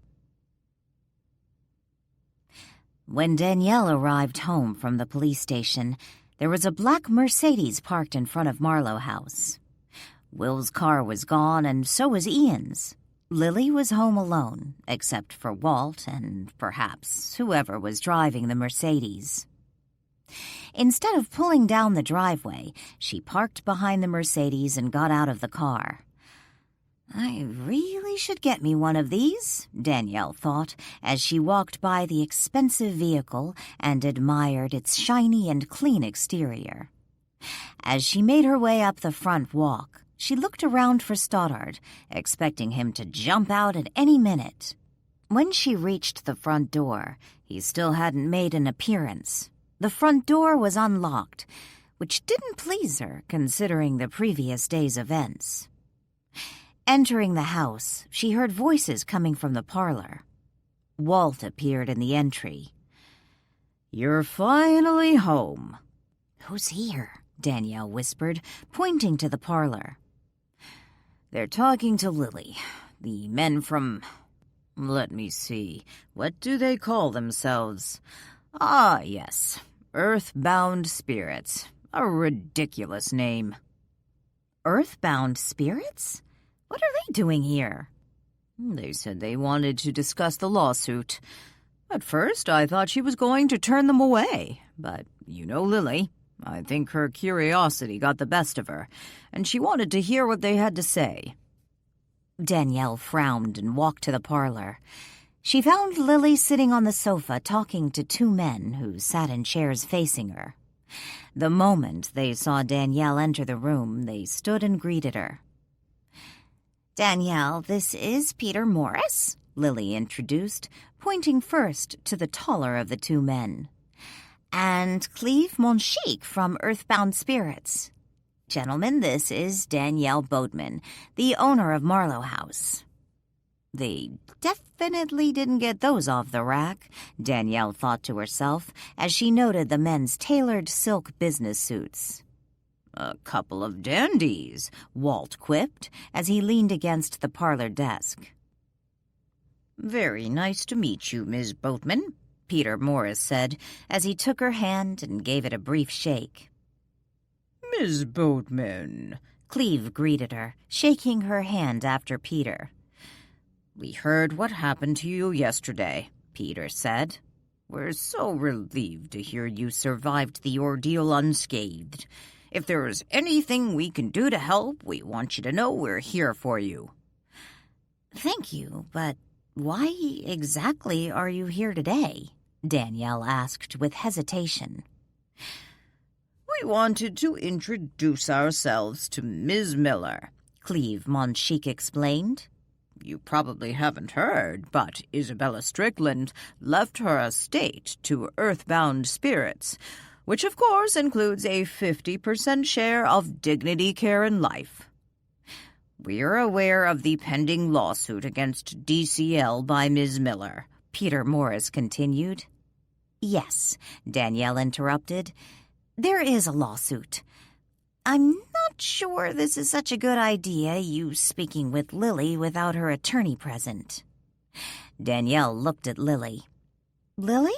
When Danielle arrived home from the police station, there was a black Mercedes parked in front of Marlow House. Will's car was gone, and so was Ian's. Lily was home alone, except for Walt and, perhaps, whoever was driving the Mercedes. Instead of pulling down the driveway, she parked behind the Mercedes and got out of the car. I really should get me one of these, Danielle thought, as she walked by the expensive vehicle and admired its shiny and clean exterior. As she made her way up the front walk, she looked around for Stoddard, expecting him to jump out at any minute. When she reached the front door, he still hadn't made an appearance. The front door was unlocked, which didn't please her, considering the previous day's events. Entering the house, she heard voices coming from the parlor. Walt appeared in the entry. You're finally home. Who's here? Danielle whispered, pointing to the parlor. They're talking to Lily. The men from... Let me see. What do they call themselves? Ah, yes. Earthbound Spirits. A ridiculous name. Earthbound Spirits? What are they doing here? They said they wanted to discuss the lawsuit. At first, I thought she was going to turn them away. But you know Lily. I think her curiosity got the best of her, and she wanted to hear what they had to say. Danielle frowned and walked to the parlor. She found Lily sitting on the sofa talking to two men who sat in chairs facing her. The moment they saw Danielle enter the room, they stood and greeted her. Danielle, this is Peter Morris, Lily introduced, pointing first to the taller of the two men. And Cleve Monchique from Earthbound Spirits. Gentlemen, this is Danielle Boatman, the owner of Marlow House. They definitely didn't get those off the rack, Danielle thought to herself as she noted the men's tailored silk business suits. A couple of dandies, Walt quipped as he leaned against the parlor desk. Very nice to meet you, Ms. Boatman, Peter Morris said as he took her hand and gave it a brief shake. Miss Boatman, Cleve greeted her, shaking her hand after Peter. We heard what happened to you yesterday, Peter said. We're so relieved to hear you survived the ordeal unscathed. If there's anything we can do to help, we want you to know we're here for you. Thank you, but why exactly are you here today? Danielle asked with hesitation. We wanted to introduce ourselves to Ms. Miller, Cleve Monchique explained. You probably haven't heard, but Isabella Strickland left her estate to Earthbound Spirits, which of course includes a 50% share of Dignity Care in Life. We're aware of the pending lawsuit against DCL by Ms. Miller, Peter Morris continued. Yes, Danielle interrupted. There is a lawsuit. I'm not sure this is such a good idea, you speaking with Lily without her attorney present. Danielle looked at Lily. Lily?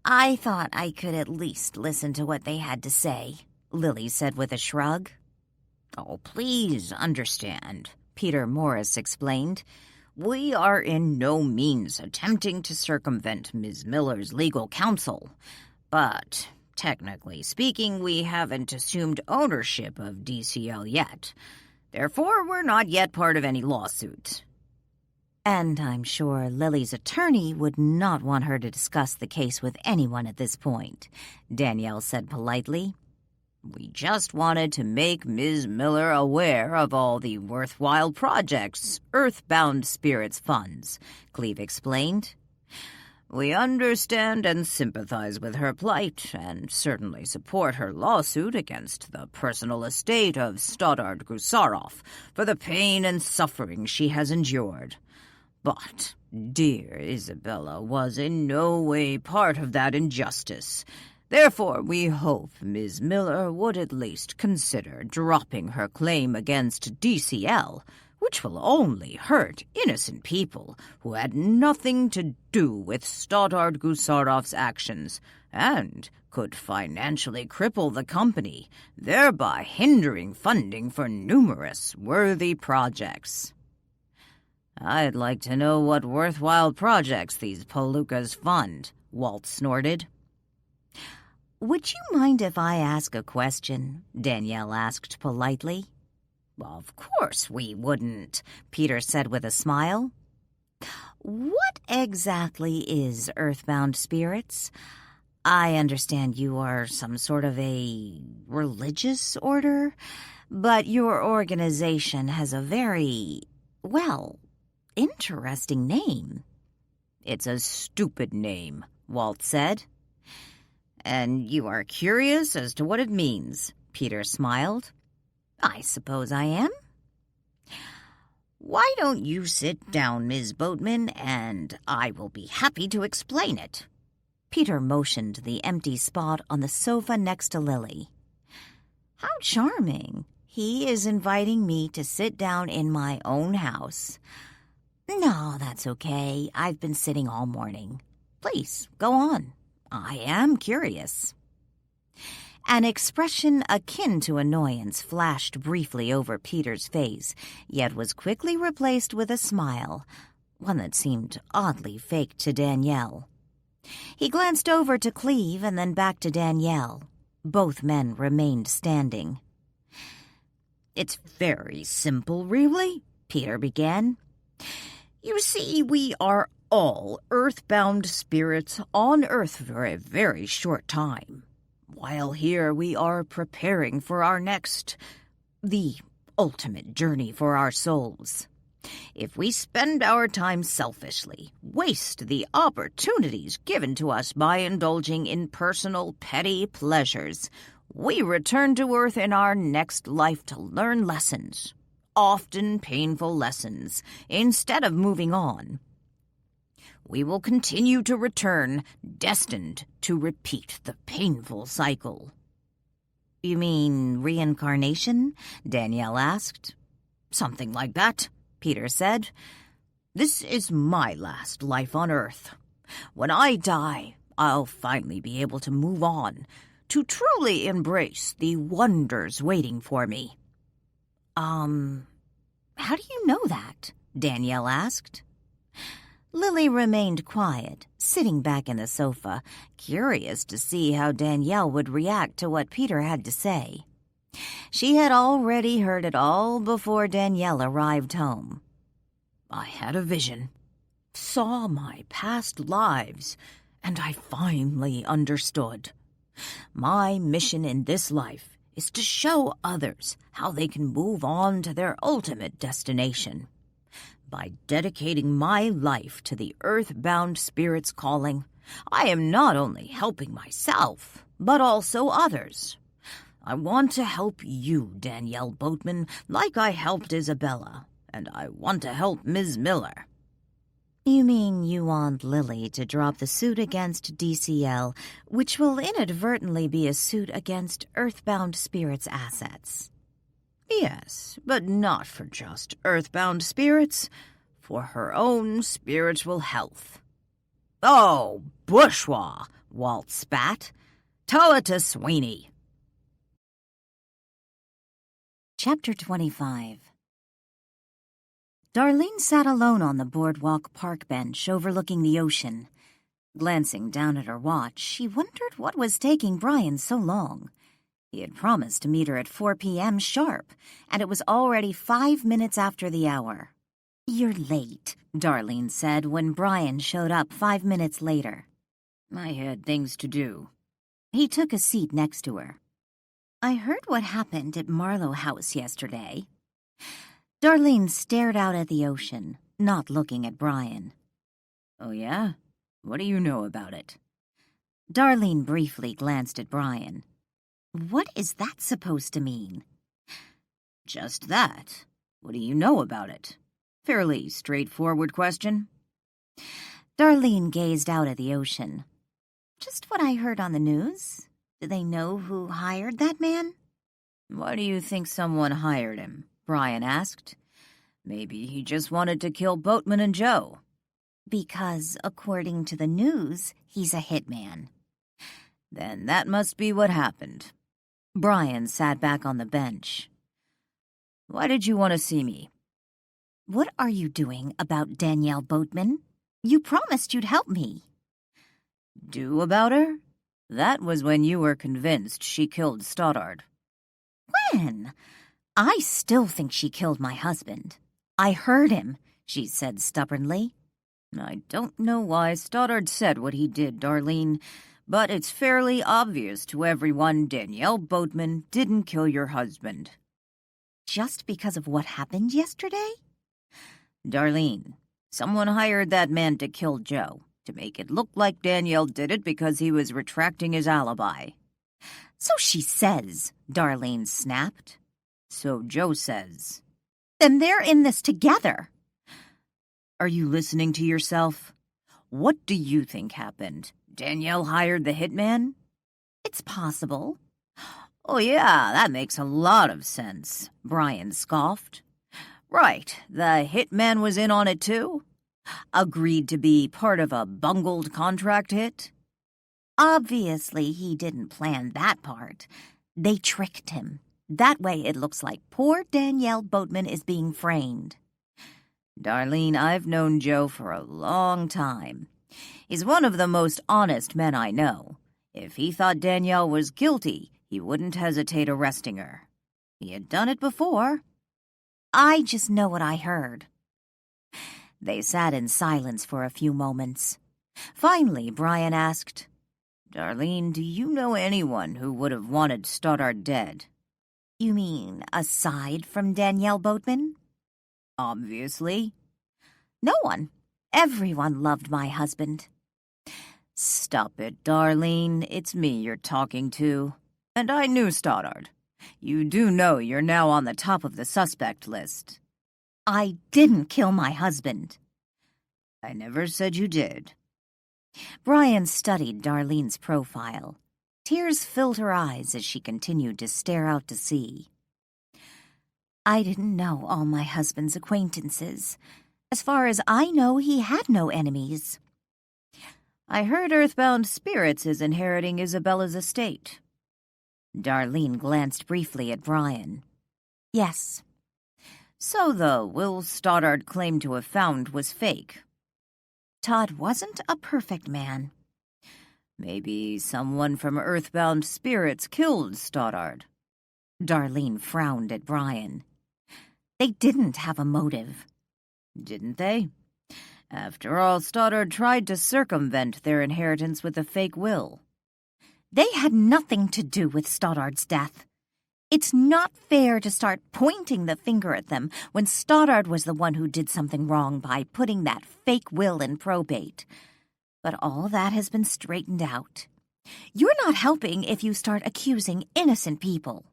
I thought I could at least listen to what they had to say, Lily said with a shrug. Oh, please understand, Peter Morris explained. We are in no means attempting to circumvent Ms. Miller's legal counsel, but technically speaking, we haven't assumed ownership of DCL yet. Therefore, we're not yet part of any lawsuit. And I'm sure Lily's attorney would not want her to discuss the case with anyone at this point, Danielle said politely. We just wanted to make Ms. Miller aware of all the worthwhile projects Earthbound Spirits funds, Cleve explained. We understand and sympathize with her plight, and certainly support her lawsuit against the personal estate of Stoddard Gusarov for the pain and suffering she has endured. But dear Isabella was in no way part of that injustice. Therefore, we hope Ms. Miller would at least consider dropping her claim against DCL, which will only hurt innocent people who had nothing to do with Stoddard Gusarov's actions and could financially cripple the company, thereby hindering funding for numerous worthy projects. I'd like to know what worthwhile projects these Palookas fund, Walt snorted. Would you mind if I ask a question? Danielle asked politely. Of course we wouldn't, Peter said with a smile. What exactly is Earthbound Spirits? I understand you are some sort of a religious order, but your organization has a very, interesting name. It's a stupid name, Walt said. And you are curious as to what it means, Peter smiled. I suppose I am. Why don't you sit down, Ms. Boatman, and I will be happy to explain it. Peter motioned to the empty spot on the sofa next to Lily. How charming. He is inviting me to sit down in my own house. No, that's okay. I've been sitting all morning. Please, go on. I am curious. An expression akin to annoyance flashed briefly over Peter's face, yet was quickly replaced with a smile, one that seemed oddly fake to Danielle. He glanced over to Cleve and then back to Danielle. Both men remained standing. It's very simple, really, Peter began. You see, we are all earthbound spirits on Earth for a very short time. While here we are preparing for our next, the ultimate journey for our souls. If we spend our time selfishly, waste the opportunities given to us by indulging in personal, petty pleasures, we return to Earth in our next life to learn lessons, often painful lessons, instead of moving on. We will continue to return, destined to repeat the painful cycle. You mean reincarnation? Danielle asked. Something like that, Peter said. This is my last life on Earth. When I die, I'll finally be able to move on, to truly embrace the wonders waiting for me. How do you know that? Danielle asked. Lily remained quiet, sitting back in the sofa, curious to see how Danielle would react to what Peter had to say. She had already heard it all before Danielle arrived home. I had a vision, saw my past lives, and I finally understood. My mission in this life is to show others how they can move on to their ultimate destination. By dedicating my life to the earthbound spirit's calling, I am not only helping myself, but also others. I want to help you, Danielle Boatman, like I helped Isabella, and I want to help Ms. Miller. You mean you want Lily to drop the suit against DCL, which will inadvertently be a suit against earthbound spirits' assets? Yes, but not for just earthbound spirits, for her own spiritual health. Oh, bourgeois, Walt spat. Tell it to Sweeney. Chapter 25. Darlene sat alone on the boardwalk park bench overlooking the ocean. Glancing down at her watch, she wondered what was taking Brian so long. He had promised to meet her at 4 p.m. sharp, and it was already 5 minutes after the hour. "You're late," Darlene said when Brian showed up 5 minutes later. I had things to do. He took a seat next to her. "I heard what happened at Marlow House yesterday." Darlene stared out at the ocean, not looking at Brian. Oh, yeah? What do you know about it? Darlene briefly glanced at Brian. "What is that supposed to mean?" Just that. What do you know about it? Fairly straightforward question. Darlene gazed out at the ocean. "Just what I heard on the news. Do they know who hired that man?" Why do you think someone hired him? Brian asked. Maybe he just wanted to kill Boatman and Joe. "Because, according to the news, he's a hitman." Then that must be what happened. Brian sat back on the bench. Why did you want to see me? "What are you doing about Danielle Boatman? You promised you'd help me." Do about her? That was when you were convinced she killed Stoddard. "When? I still think she killed my husband. I heard him," she said stubbornly. I don't know why Stoddard said what he did, Darlene, but it's fairly obvious to everyone Danielle Boatman didn't kill your husband. Just because of what happened yesterday? Darlene, someone hired that man to kill Joe, to make it look like Danielle did it because he was retracting his alibi. "So she says," Darlene snapped. So Joe says. "Then they're in this together." Are you listening to yourself? What do you think happened? Danielle hired the hitman? "It's possible." Oh yeah, that makes a lot of sense, Brian scoffed. Right, the hitman was in on it too? Agreed to be part of a bungled contract hit? Obviously, he didn't plan that part. They tricked him. That way it looks like poor Danielle Boatman is being framed. Darlene, I've known Joe for a long time. He's one of the most honest men I know. If he thought Danielle was guilty, he wouldn't hesitate arresting her. He had done it before. I just know what I heard. They sat in silence for a few moments. Finally, Brian asked, Darlene, do you know anyone who would have wanted Stoddard dead? You mean aside from Danielle Boatman? Obviously. No one. Everyone loved my husband. Stop it, Darlene. It's me you're talking to. And I knew Stoddard. You do know you're now on the top of the suspect list. I didn't kill my husband. I never said you did. Brian studied Darlene's profile. Tears filled her eyes as she continued to stare out to sea. I didn't know all my husband's acquaintances. As far as I know, he had no enemies. I heard Earthbound Spirits is inheriting Isabella's estate. Darlene glanced briefly at Brian. Yes. So the will Stoddard claimed to have found was fake. Todd wasn't a perfect man. Maybe someone from Earthbound Spirits killed Stoddard. Darlene frowned at Brian. They didn't have a motive. Didn't they? After all, Stoddard tried to circumvent their inheritance with a fake will. They had nothing to do with Stoddard's death. It's not fair to start pointing the finger at them when Stoddard was the one who did something wrong by putting that fake will in probate. But all that has been straightened out. You're not helping if you start accusing innocent people.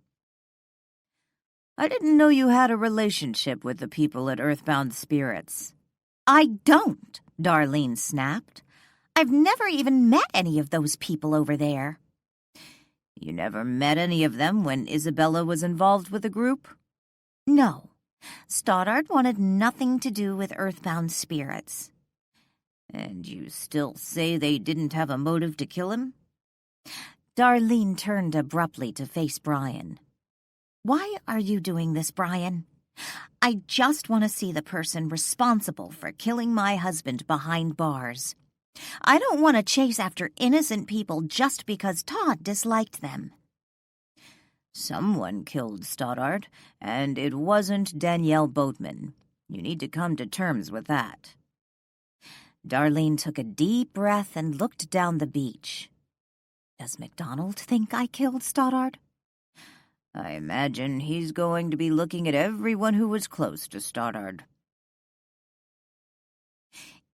I didn't know you had a relationship with the people at Earthbound Spirits. I don't, Darlene snapped. I've never even met any of those people over there. You never met any of them when Isabella was involved with the group? No. Stoddard wanted nothing to do with Earthbound Spirits. And you still say they didn't have a motive to kill him? Darlene turned abruptly to face Brian. Why are you doing this, Brian? I just want to see the person responsible for killing my husband behind bars. I don't want to chase after innocent people just because Todd disliked them. Someone killed Stoddard, and it wasn't Danielle Boatman. You need to come to terms with that. Darlene took a deep breath and looked down the beach. Does MacDonald think I killed Stoddard? I imagine he's going to be looking at everyone who was close to Stoddard.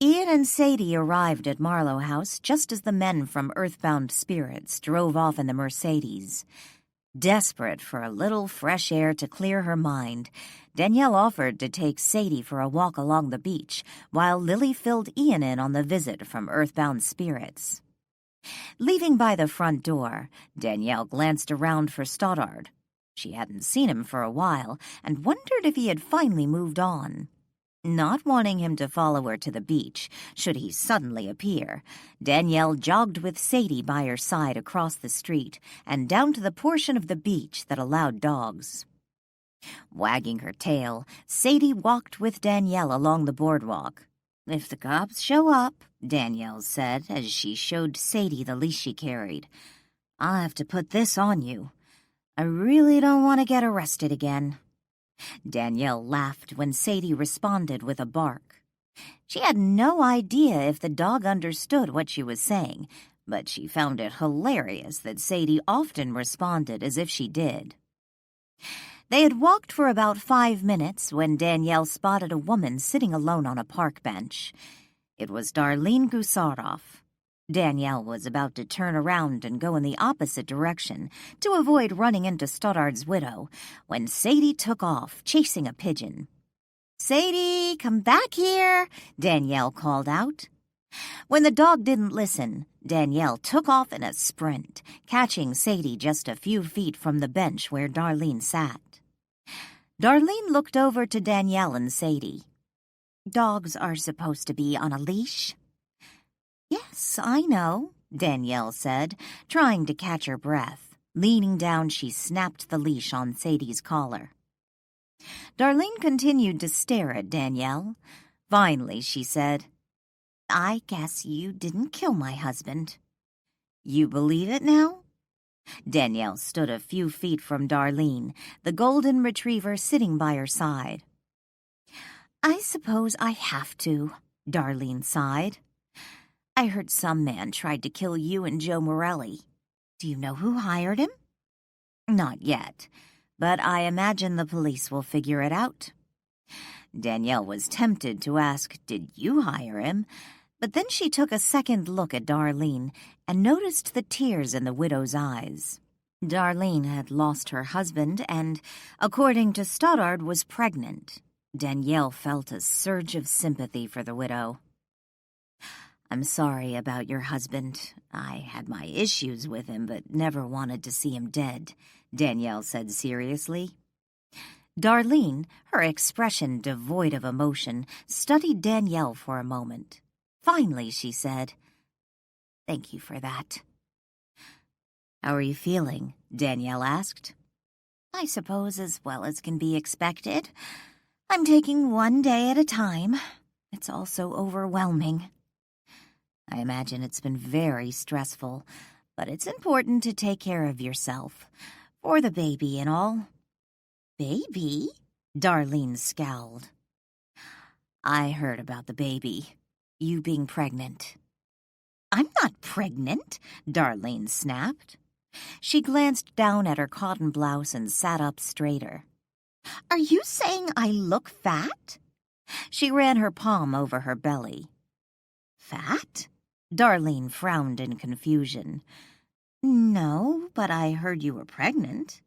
Ian and Sadie arrived at Marlow House just as the men from Earthbound Spirits drove off in the Mercedes. Desperate for a little fresh air to clear her mind, Danielle offered to take Sadie for a walk along the beach while Lily filled Ian in on the visit from Earthbound Spirits. Leaving by the front door, Danielle glanced around for Stoddard. She hadn't seen him for a while and wondered if he had finally moved on. Not wanting him to follow her to the beach, should he suddenly appear, Danielle jogged with Sadie by her side across the street and down to the portion of the beach that allowed dogs. Wagging her tail, Sadie walked with Danielle along the boardwalk. "If the cops show up," Danielle said as she showed Sadie the leash she carried, "I'll have to put this on you. I really don't want to get arrested again." Danielle laughed when Sadie responded with a bark. She had no idea if the dog understood what she was saying, but she found it hilarious that Sadie often responded as if she did. They had walked for about 5 minutes when Danielle spotted a woman sitting alone on a park bench. It was Darlene Gusaroff. Danielle was about to turn around and go in the opposite direction to avoid running into Stoddard's widow when Sadie took off, chasing a pigeon. "Sadie, come back here," Danielle called out. When the dog didn't listen, Danielle took off in a sprint, catching Sadie just a few feet from the bench where Darlene sat. Darlene looked over to Danielle and Sadie. "Dogs are supposed to be on a leash?" "Yes, I know," Danielle said, trying to catch her breath. Leaning down, she snapped the leash on Sadie's collar. Darlene continued to stare at Danielle. Finally, she said, "I guess you didn't kill my husband." "You believe it now?" Danielle stood a few feet from Darlene, the golden retriever sitting by her side. "I suppose I have to," Darlene sighed. "I heard some man tried to kill you and Joe Morelli. Do you know who hired him?" "Not yet, but I imagine the police will figure it out." Danielle was tempted to ask, "Did you hire him?" But then she took a second look at Darlene and noticed the tears in the widow's eyes. Darlene had lost her husband and, according to Stoddard, was pregnant. Danielle felt a surge of sympathy for the widow. "I'm sorry about your husband. I had my issues with him, but never wanted to see him dead," Danielle said seriously. Darlene, her expression devoid of emotion, studied Danielle for a moment. Finally, she said, "Thank you for that." "How are you feeling?" Danielle asked. "I suppose as well as can be expected. I'm taking one day at a time. It's all so overwhelming." "I imagine it's been very stressful, but it's important to take care of yourself, for the baby and all." "Baby?" Darlene scowled. "I heard about the baby. You being pregnant." "I'm not pregnant," Darlene snapped. She glanced down at her cotton blouse and sat up straighter. "Are you saying I look fat?" She ran her palm over her belly. "Fat?" Darlene frowned in confusion. "No, but I heard you were pregnant."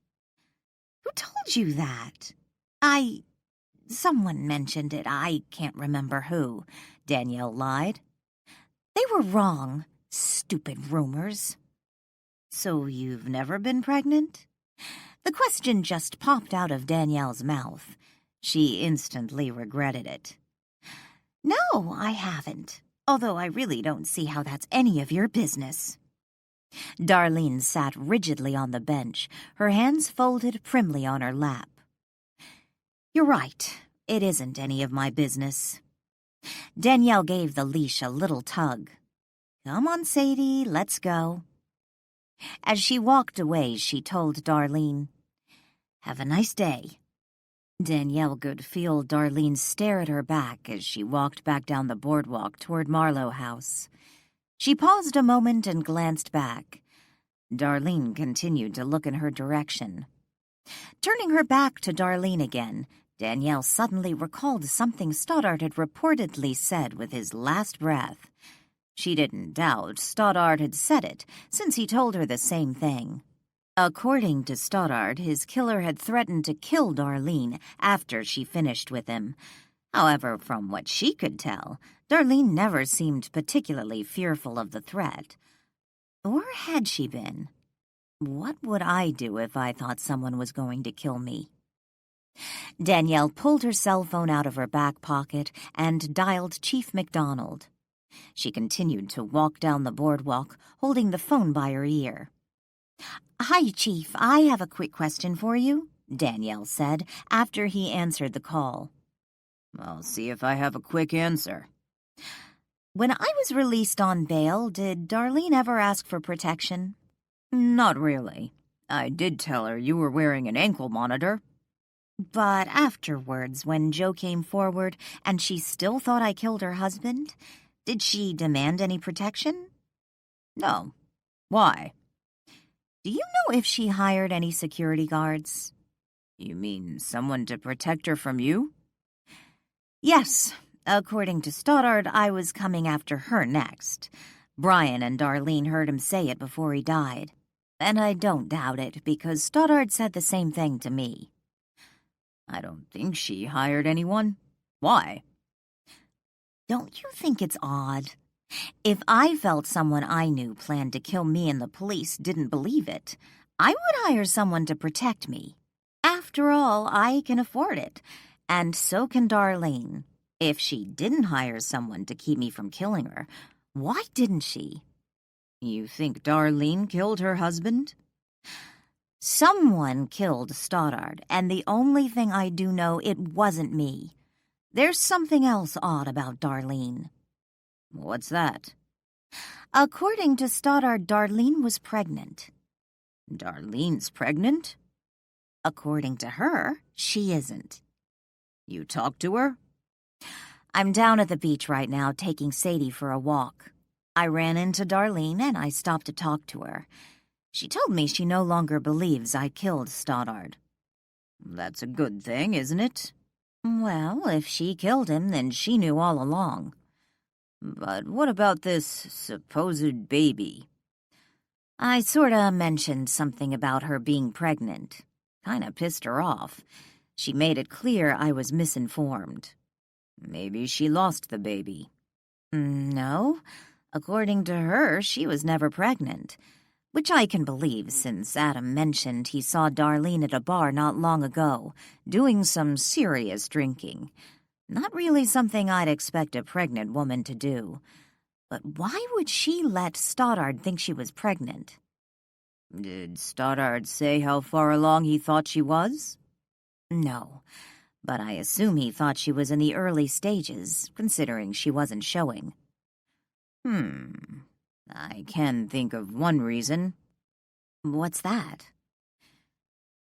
"Who told you that?" Someone mentioned it. I can't remember who," Danielle lied. "They were wrong. Stupid rumors." "So you've never been pregnant?" The question just popped out of Danielle's mouth. She instantly regretted it. "No, I haven't, although I really don't see how that's any of your business." Darlene sat rigidly on the bench, her hands folded primly on her lap. "You're right. It isn't any of my business." Danielle gave the leash a little tug. "Come on, Sadie, let's go." As she walked away, she told Darlene, "Have a nice day." Danielle could feel Darlene stare at her back as she walked back down the boardwalk toward Marlow House. She paused a moment and glanced back. Darlene continued to look in her direction. Turning her back to Darlene again, Danielle suddenly recalled something Stoddard had reportedly said with his last breath. She didn't doubt Stoddard had said it, since he told her the same thing. According to Stoddard, his killer had threatened to kill Darlene after she finished with him. However, from what she could tell, Darlene never seemed particularly fearful of the threat. Or had she been? What would I do if I thought someone was going to kill me? Danielle pulled her cell phone out of her back pocket and dialed Chief McDonald. She continued to walk down the boardwalk, holding the phone by her ear. "Hi, Chief. I have a quick question for you," Danielle said after he answered the call. "I'll see if I have a quick answer." "When I was released on bail, did Darlene ever ask for protection?" "Not really. I did tell her you were wearing an ankle monitor." "But afterwards, when Joe came forward and she still thought I killed her husband, did she demand any protection?" "No. Why?" "Do you know if she hired any security guards?" "You mean someone to protect her from you?" "Yes. According to Stoddard, I was coming after her next. Brian and Darlene heard him say it before he died. And I don't doubt it, because Stoddard said the same thing to me." "I don't think she hired anyone. Why?" "Don't you think it's odd? If I felt someone I knew planned to kill me and the police didn't believe it, I would hire someone to protect me. After all, I can afford it, and so can Darlene. If she didn't hire someone to keep me from killing her, why didn't she?" "You think Darlene killed her husband?" "Someone killed Stoddard, and the only thing I do know, it wasn't me. There's something else odd about Darlene." "What's that?" "According to Stoddard, Darlene was pregnant." "Darlene's pregnant?" "According to her, she isn't." "You talked to her?" "I'm down at the beach right now taking Sadie for a walk. I ran into Darlene and I stopped to talk to her. She told me she no longer believes I killed Stoddard." "That's a good thing, isn't it?" Well, if she killed him, then she knew all along. But what about this supposed baby? I sorta mentioned something about her being pregnant. Kinda pissed her off. She made it clear I was misinformed. Maybe she lost the baby. No. According to her, she was never pregnant. Which I can believe, since Adam mentioned he saw Darlene at a bar not long ago, doing some serious drinking. Not really something I'd expect a pregnant woman to do. But why would she let Stoddard think she was pregnant? Did Stoddard say how far along he thought she was? No, but I assume he thought she was in the early stages, considering she wasn't showing. I can think of one reason. What's that?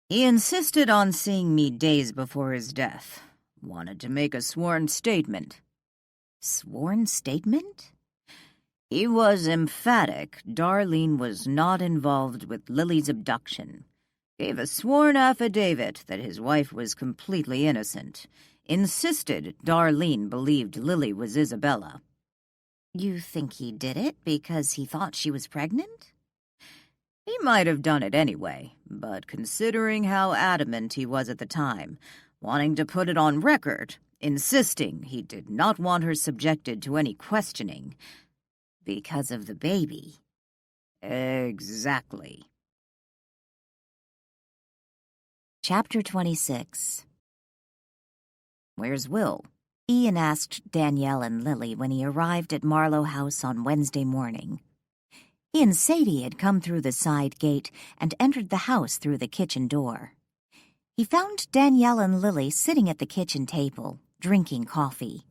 He insisted on seeing me days before his death. Wanted to make a sworn statement. Sworn statement? He was emphatic Darlene was not involved with Lily's abduction. Gave a sworn affidavit that his wife was completely innocent. Insisted Darlene believed Lily was Isabella. You think he did it because he thought she was pregnant? He might have done it anyway, but considering how adamant he was at the time, wanting to put it on record, insisting he did not want her subjected to any questioning. Because of the baby. Exactly. Chapter 26. Where's Will? Ian asked Danielle and Lily when he arrived at Marlow House on Wednesday morning. He and Sadie had come through the side gate and entered the house through the kitchen door. He found Danielle and Lily sitting at the kitchen table, drinking coffee.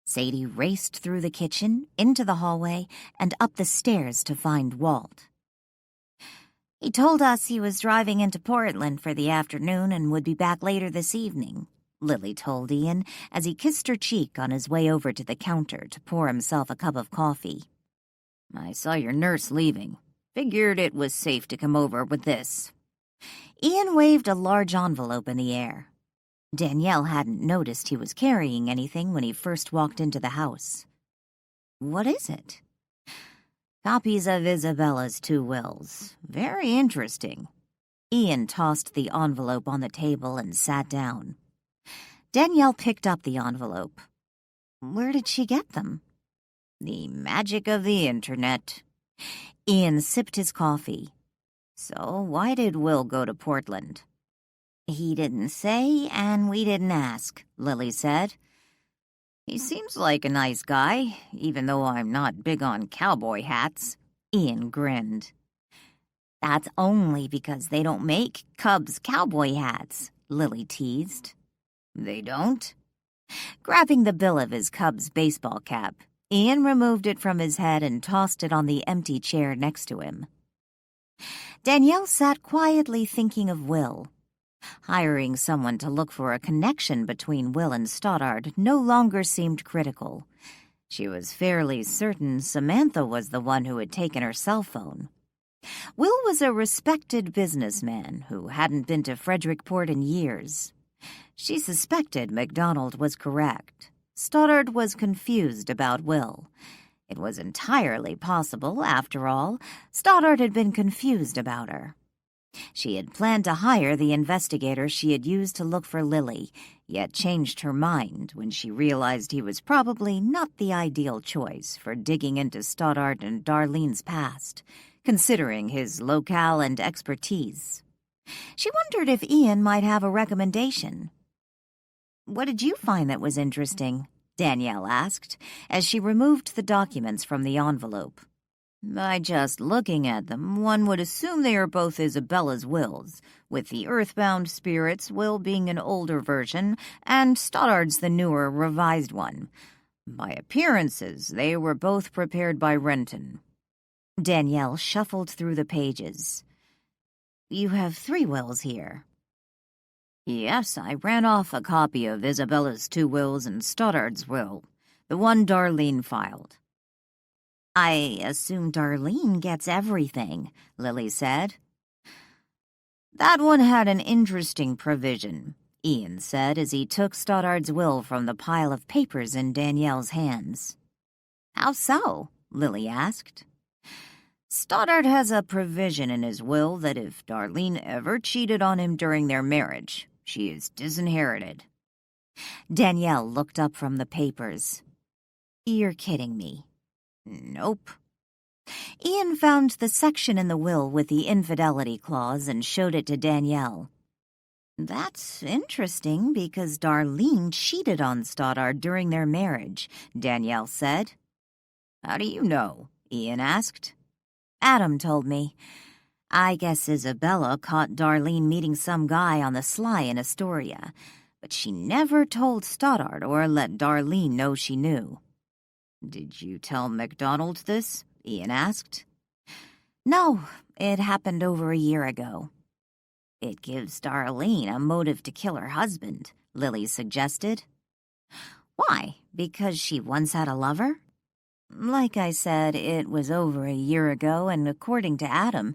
Sadie raced through the kitchen, into the hallway, and up the stairs to find Walt. He told us he was driving into Portland for the afternoon and would be back later this evening, Lily told Ian as he kissed her cheek on his way over to the counter to pour himself a cup of coffee. I saw your nurse leaving. Figured it was safe to come over with this. Ian waved a large envelope in the air. Danielle hadn't noticed he was carrying anything when he first walked into the house. What is it? Copies of Isabella's 2 wills. Very interesting. Ian tossed the envelope on the table and sat down. Danielle picked up the envelope. Where did she get them? The magic of the internet. Ian sipped his coffee. So why did Will go to Portland? He didn't say, and we didn't ask, Lily said. He seems like a nice guy, even though I'm not big on cowboy hats. Ian grinned. That's only because they don't make Cubs cowboy hats, Lily teased. They don't? Grabbing the bill of his Cubs baseball cap, Ian removed it from his head and tossed it on the empty chair next to him. Danielle sat quietly thinking of Will. Hiring someone to look for a connection between Will and Stoddard no longer seemed critical. She was fairly certain Samantha was the one who had taken her cell phone. Will was a respected businessman who hadn't been to Frederickport in years. She suspected MacDonald was correct. Stoddard was confused about Will. It was entirely possible, after all, Stoddard had been confused about her. She had planned to hire the investigator she had used to look for Lily, yet changed her mind when she realized he was probably not the ideal choice for digging into Stoddard and Darlene's past, considering his locale and expertise. She wondered if Ian might have a recommendation. "What did you find that was interesting?" Danielle asked, as she removed the documents from the envelope. By just looking at them, one would assume they are both Isabella's wills, with the earthbound spirit's will being an older version and Stoddard's the newer, revised one. By appearances, they were both prepared by Renton. Danielle shuffled through the pages. "You have 3 wills here." "Yes, I ran off a copy of Isabella's 2 wills and Stoddard's will, the one Darlene filed." "I assume Darlene gets everything," Lily said. "That one had an interesting provision. Ian said as he took Stoddard's will from the pile of papers in Danielle's hands. How so? Lily asked. Stoddard has a provision in his will that if Darlene ever cheated on him during their marriage, she is disinherited. Danielle looked up from the papers. You're kidding me. Nope. Ian found the section in the will with the infidelity clause and showed it to Danielle. That's interesting because Darlene cheated on Stoddard during their marriage, Danielle said. How do you know? Ian asked. Adam told me. I guess Isabella caught Darlene meeting some guy on the sly in Astoria, but she never told Stoddard or let Darlene know she knew. Did you tell MacDonald this? Ian asked. No, it happened over a year ago. It gives Darlene a motive to kill her husband, Lily suggested. Why? Because she once had a lover? Like I said, it was over a year ago, and according to Adam,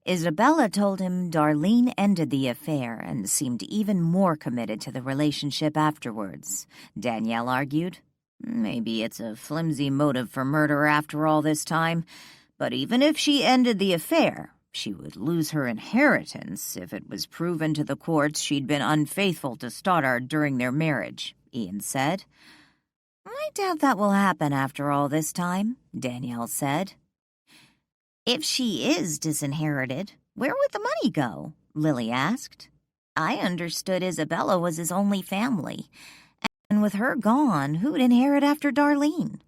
Isabella told him Darlene ended the affair and seemed even more committed to the relationship afterwards, Danielle argued. Maybe it's a flimsy motive for murder after all this time, but even if she ended the affair, she would lose her inheritance if it was proven to the courts she'd been unfaithful to Stoddard during their marriage, Ian said. I doubt that will happen after all this time, Danielle said. If she is disinherited, where would the money go? Lily asked. I understood Isabella was his only family, and with her gone, who'd inherit after Darlene?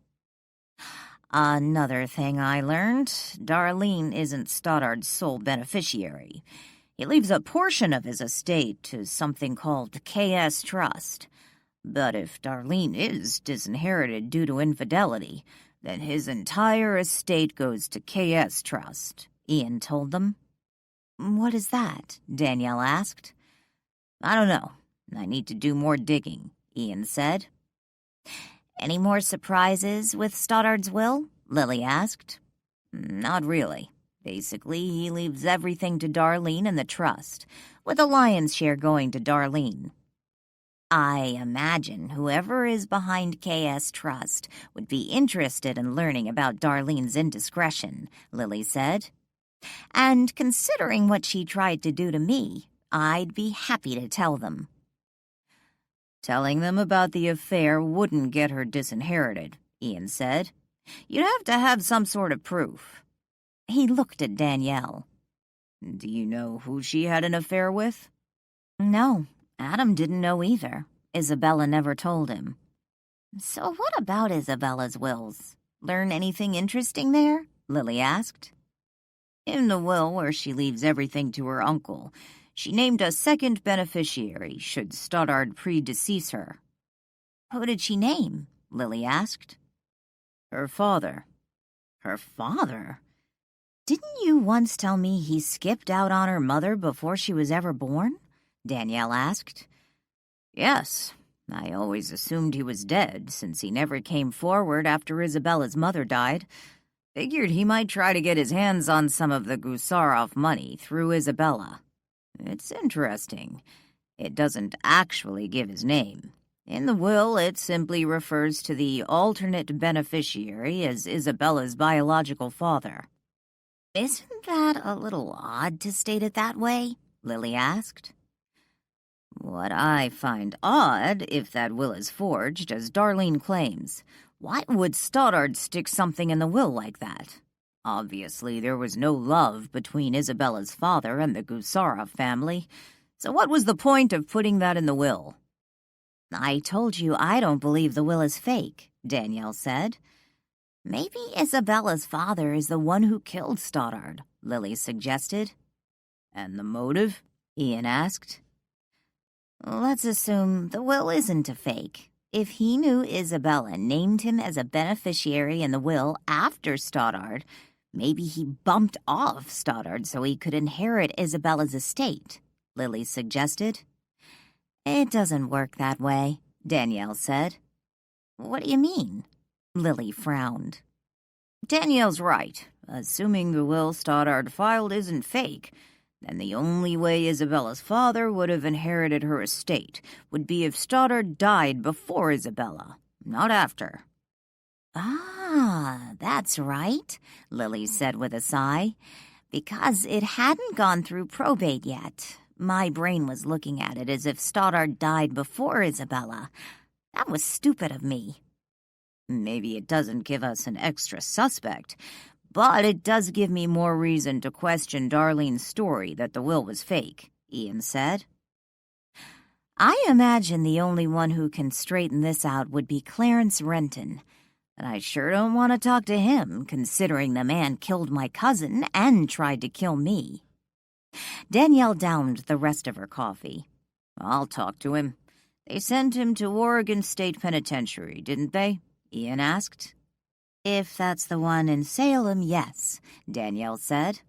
Another thing I learned, Darlene isn't Stoddard's sole beneficiary. He leaves a portion of his estate to something called KS Trust. But if Darlene is disinherited due to infidelity, then his entire estate goes to KS Trust, Ian told them. What is that? Danielle asked. I don't know. I need to do more digging, Ian said. Any more surprises with Stoddard's will? Lily asked. Not really. Basically, he leaves everything to Darlene and the trust, with a lion's share going to Darlene. I imagine whoever is behind KS Trust would be interested in learning about Darlene's indiscretion, Lily said. And considering what she tried to do to me, I'd be happy to tell them. Telling them about the affair wouldn't get her disinherited, Ian said. You'd have to have some sort of proof. He looked at Danielle. Do you know who she had an affair with? No, Adam didn't know either. Isabella never told him. So what about Isabella's wills? Learn anything interesting there? Lily asked. In the will where she leaves everything to her uncle, she named a second beneficiary should Stoddard predecease her. Who did she name? Lily asked. Her father. Her father? Didn't you once tell me he skipped out on her mother before she was ever born? Danielle asked. Yes, I always assumed he was dead since he never came forward after Isabella's mother died. Figured he might try to get his hands on some of the Gusarov money through Isabella. It's interesting. It doesn't actually give his name. In the will, it simply refers to the alternate beneficiary as Isabella's biological father. Isn't that a little odd to state it that way? Lily asked. What I find odd, if that will is forged, as Darlene claims, why would Stoddard stick something in the will like that? Obviously, there was no love between Isabella's father and the Gusarov family, so what was the point of putting that in the will? I told you I don't believe the will is fake, Danielle said. Maybe Isabella's father is the one who killed Stoddard, Lily suggested. And the motive? Ian asked. Let's assume the will isn't a fake. If he knew Isabella named him as a beneficiary in the will after Stoddard, maybe he bumped off Stoddard so he could inherit Isabella's estate, Lily suggested. It doesn't work that way, Danielle said. What do you mean? Lily frowned. Danielle's right. Assuming the will Stoddard filed isn't fake, then the only way Isabella's father would have inherited her estate would be if Stoddard died before Isabella, not after. Ah, that's right, Lily said with a sigh. Because it hadn't gone through probate yet. My brain was looking at it as if Stoddard died before Isabella. That was stupid of me. Maybe it doesn't give us an extra suspect, but it does give me more reason to question Darlene's story that the will was fake, Ian said. I imagine the only one who can straighten this out would be Clarence Renton. And I sure don't want to talk to him, considering the man killed my cousin and tried to kill me. Danielle downed the rest of her coffee. I'll talk to him. They sent him to Oregon State Penitentiary, didn't they? Ian asked. If that's the one in Salem, yes, Danielle said.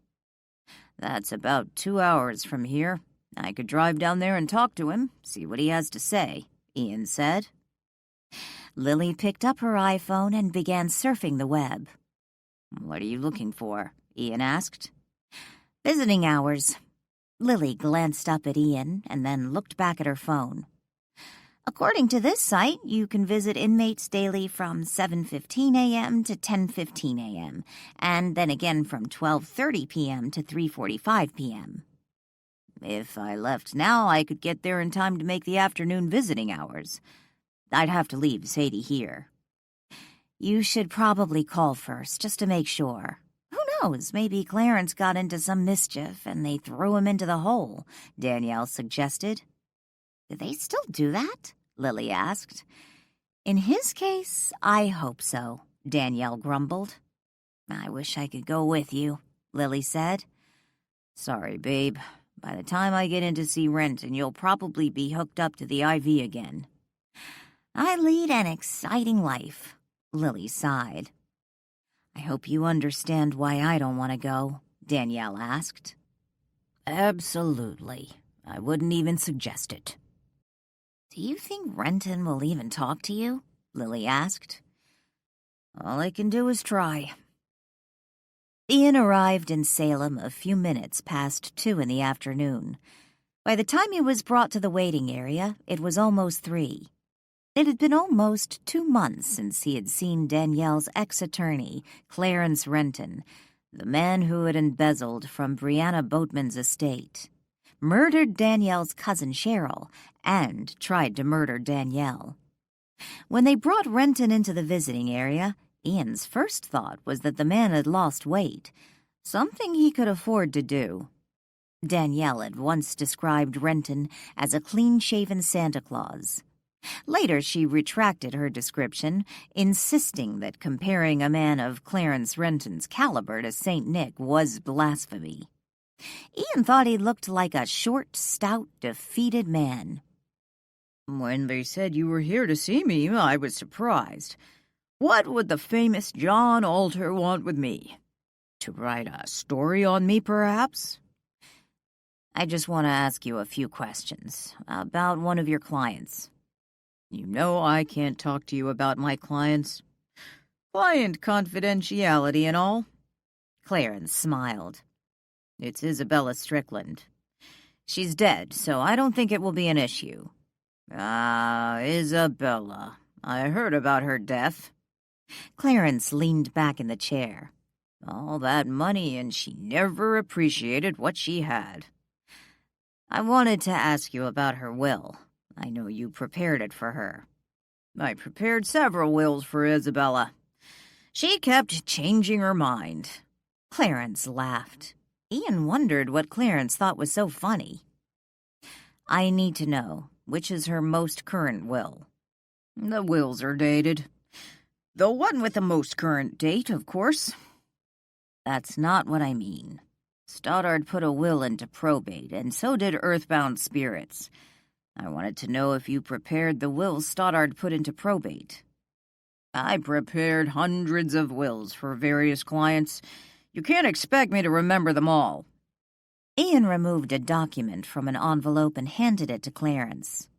That's about 2 hours from here. I could drive down there and talk to him, see what he has to say, Ian said. Lily picked up her iPhone and began surfing the web. What are you looking for? Ian asked. Visiting hours. Lily glanced up at Ian and then looked back at her phone. According to this site, you can visit inmates daily from 7:15 a.m. to 10:15 a.m., and then again from 12:30 p.m. to 3:45 p.m. If I left now, I could get there in time to make the afternoon visiting hours. I'd have to leave Sadie here. You should probably call first, just to make sure. Who knows, maybe Clarence got into some mischief and they threw him into the hole, Danielle suggested. Do they still do that? Lily asked. In his case, I hope so, Danielle grumbled. I wish I could go with you, Lily said. Sorry, babe. By the time I get in to see Renton, you'll probably be hooked up to the IV again. I lead an exciting life, Lily sighed. I hope you understand why I don't want to go, Danielle asked. Absolutely. I wouldn't even suggest it. Do you think Renton will even talk to you? Lily asked. All I can do is try. Ian arrived in Salem a few minutes past 2 in the afternoon. By the time he was brought to the waiting area, it was almost 3. It had been almost 2 months since he had seen Danielle's ex-attorney, Clarence Renton, the man who had embezzled from Brianna Boatman's estate, murdered Danielle's cousin Cheryl, and tried to murder Danielle. When they brought Renton into the visiting area, Ian's first thought was that the man had lost weight, something he could afford to do. Danielle had once described Renton as a clean-shaven Santa Claus. Later, she retracted her description, insisting that comparing a man of Clarence Renton's caliber to St. Nick was blasphemy. Ian thought he looked like a short, stout, defeated man. When they said you were here to see me, I was surprised. What would the famous John Alter want with me? To write a story on me, perhaps? I just want to ask you a few questions about one of your clients. You know I can't talk to you about my clients. Client confidentiality and all. Clarence smiled. It's Isabella Strickland. She's dead, so I don't think it will be an issue. Isabella. I heard about her death. Clarence leaned back in the chair. All that money, and she never appreciated what she had. I wanted to ask you about her will. I know you prepared it for her. I prepared several wills for Isabella. She kept changing her mind. Clarence laughed. Ian wondered what Clarence thought was so funny. I need to know, which is her most current will? The wills are dated. The one with the most current date, of course. That's not what I mean. Stoddard put a will into probate, and so did Earthbound Spirits. I wanted to know if you prepared the will Stoddard put into probate. I prepared hundreds of wills for various clients. You can't expect me to remember them all. Ian removed a document from an envelope and handed it to Clarence.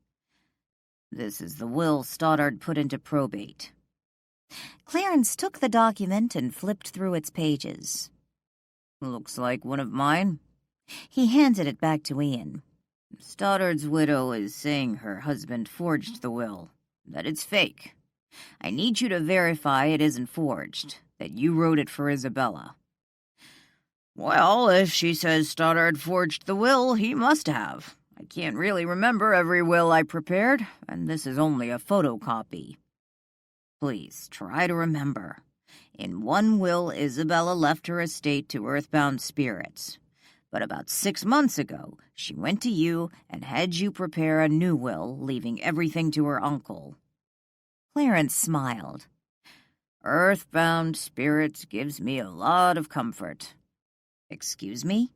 This is the will Stoddard put into probate. Clarence took the document and flipped through its pages. Looks like one of mine. He handed it back to Ian. Stoddard's widow is saying her husband forged the will, that it's fake. I need you to verify it isn't forged, that you wrote it for Isabella. Well, if she says Stoddard forged the will, he must have. I can't really remember every will I prepared, and this is only a photocopy. Please, try to remember. In one will, Isabella left her estate to earthbound spirits. But about 6 months ago, she went to you and had you prepare a new will, leaving everything to her uncle. Clarence smiled. Earthbound spirits gives me a lot of comfort. Excuse me?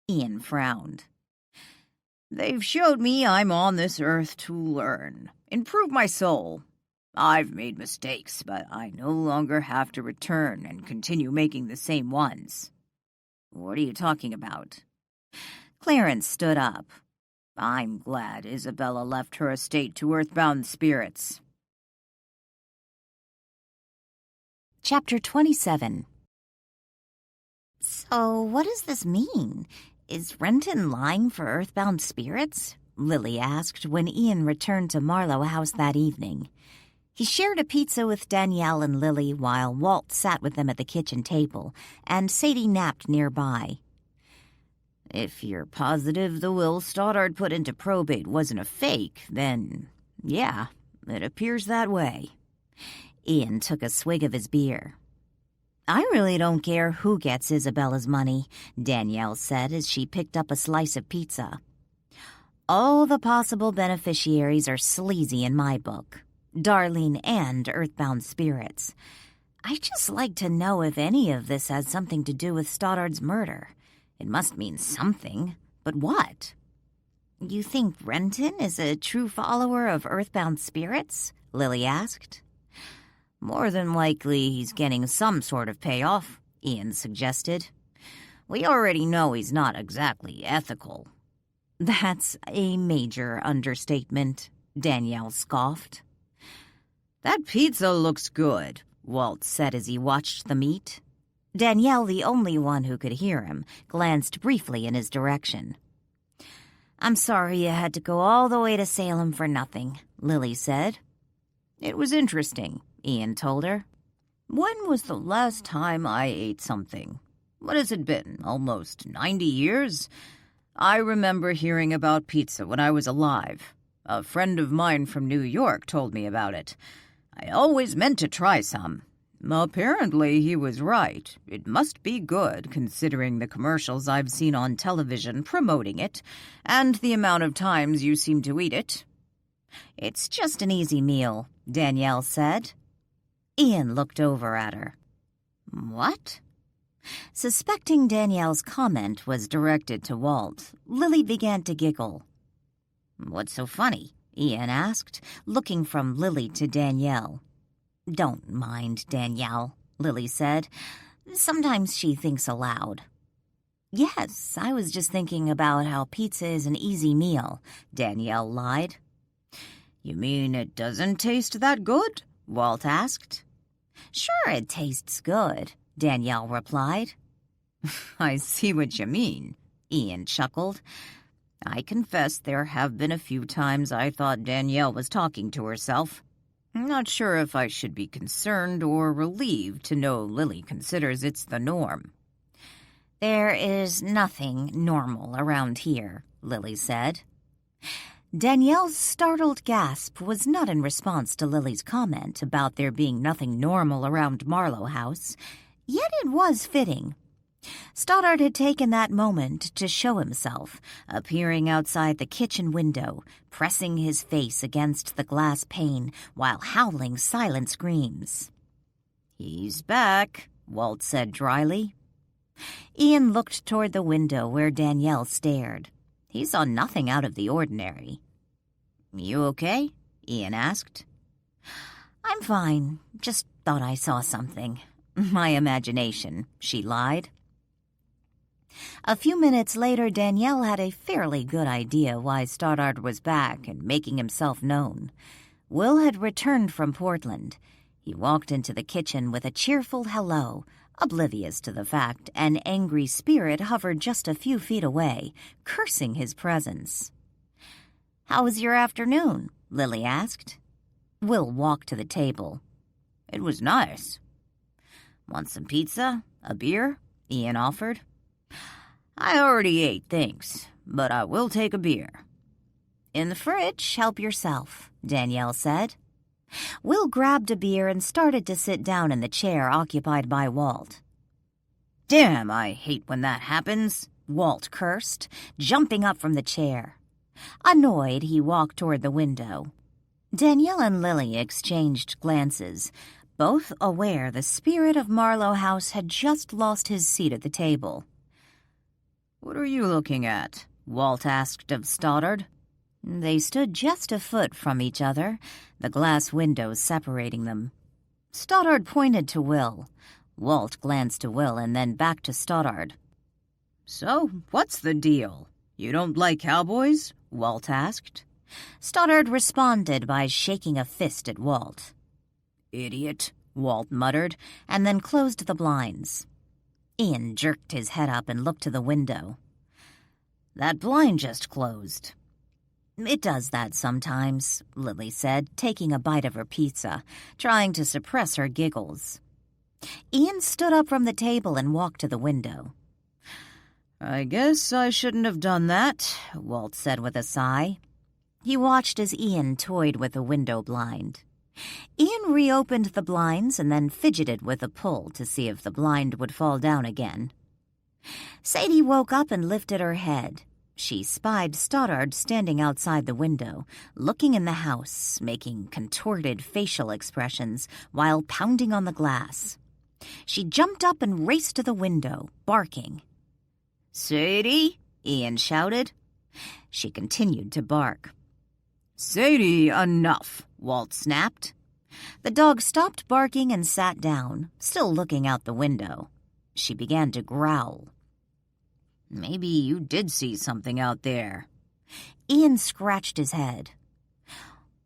Ian frowned. They've showed me I'm on this earth to learn, improve my soul. I've made mistakes, but I no longer have to return and continue making the same ones. What are you talking about? Clarence stood up. I'm glad Isabella left her estate to earthbound spirits. Chapter 27. So what does this mean? Is Renton lying for earthbound spirits? Lily asked when Ian returned to Marlow House that evening. He shared a pizza with Danielle and Lily while Walt sat with them at the kitchen table, and Sadie napped nearby. If you're positive the will Stoddard put into probate wasn't a fake, then, yeah, it appears that way. Ian took a swig of his beer. I really don't care who gets Isabella's money, Danielle said as she picked up a slice of pizza. All the possible beneficiaries are sleazy in my book. Darlene and earthbound spirits. I'd just like to know if any of this has something to do with Stoddard's murder. It must mean something, but what? You think Renton is a true follower of earthbound spirits? Lily asked. More than likely he's getting some sort of payoff, Ian suggested. We already know he's not exactly ethical. That's a major understatement, Danielle scoffed. That pizza looks good, Walt said as he watched the meat. Danielle, the only one who could hear him, glanced briefly in his direction. I'm sorry you had to go all the way to Salem for nothing, Lily said. It was interesting, Ian told her. When was the last time I ate something? What has it been, almost 90 years? I remember hearing about pizza when I was alive. A friend of mine from New York told me about it. I always meant to try some. Apparently he was right. It must be good, considering the commercials I've seen on television promoting it, and the amount of times you seem to eat it. It's just an easy meal, Danielle said. Ian looked over at her. What? Suspecting Danielle's comment was directed to Walt, Lily began to giggle. What's so funny? Ian asked, looking from Lily to Danielle. Don't mind Danielle, Lily said. Sometimes she thinks aloud. Yes, I was just thinking about how pizza is an easy meal, Danielle lied. You mean it doesn't taste that good? Walt asked. Sure, it tastes good, Danielle replied. I see what you mean, Ian chuckled. I confess there have been a few times I thought Danielle was talking to herself. I'm not sure if I should be concerned or relieved to know Lily considers it's the norm. There is nothing normal around here, Lily said. Danielle's startled gasp was not in response to Lily's comment about there being nothing normal around Marlow House, yet it was fitting. Stoddard had taken that moment to show himself, appearing outside the kitchen window, pressing his face against the glass pane while howling silent screams. He's back, Walt said dryly. Ian looked toward the window where Danielle stared. He saw nothing out of the ordinary. You okay? Ian asked. I'm fine. Just thought I saw something. My imagination, she lied. A few minutes later, Danielle had a fairly good idea why Stoddard was back and making himself known. Will had returned from Portland. He walked into the kitchen with a cheerful hello, oblivious to the fact an angry spirit hovered just a few feet away, cursing his presence. "How was your afternoon?" Lily asked. Will walked to the table. "It was nice." "Want some pizza? A beer?" Ian offered. "I already ate, thanks, but I will take a beer." "In the fridge, help yourself," Danielle said. Will grabbed a beer and started to sit down in the chair occupied by Walt. "Damn, I hate when that happens," Walt cursed, jumping up from the chair. Annoyed, he walked toward the window. Danielle and Lily exchanged glances, both aware the spirit of Marlow House had just lost his seat at the table. "What are you looking at?" Walt asked of Stoddard. They stood just a foot from each other, the glass windows separating them. Stoddard pointed to Will. Walt glanced to Will and then back to Stoddard. "So, what's the deal? You don't like cowboys?" Walt asked. Stoddard responded by shaking a fist at Walt. "Idiot," Walt muttered, and then closed the blinds. Ian jerked his head up and looked to the window. "That blind just closed." "It does that sometimes," Lily said, taking a bite of her pizza, trying to suppress her giggles. Ian stood up from the table and walked to the window. "I guess I shouldn't have done that," Walt said with a sigh. He watched as Ian toyed with the window blind. Ian reopened the blinds and then fidgeted with a pull to see if the blind would fall down again. Sadie woke up and lifted her head. She spied Stoddard standing outside the window, looking in the house, making contorted facial expressions while pounding on the glass. She jumped up and raced to the window, barking. "Sadie!" Ian shouted. She continued to bark. "Sadie, enough!" Walt snapped. The dog stopped barking and sat down, still looking out the window. She began to growl. "Maybe you did see something out there." Ian scratched his head.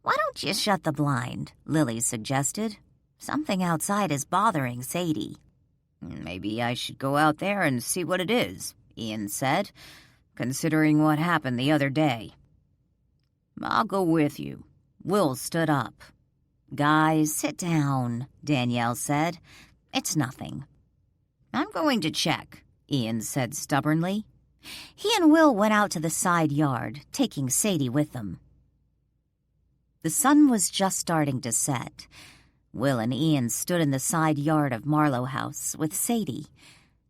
"Why don't you shut the blind?" Lily suggested. "Something outside is bothering Sadie." "Maybe I should go out there and see what it is," Ian said, "considering what happened the other day." "I'll go with you." Will stood up. "Guys, sit down," Danielle said. "It's nothing." "I'm going to check," Ian said stubbornly. He and Will went out to the side yard, taking Sadie with them. The sun was just starting to set. Will and Ian stood in the side yard of Marlow House with Sadie.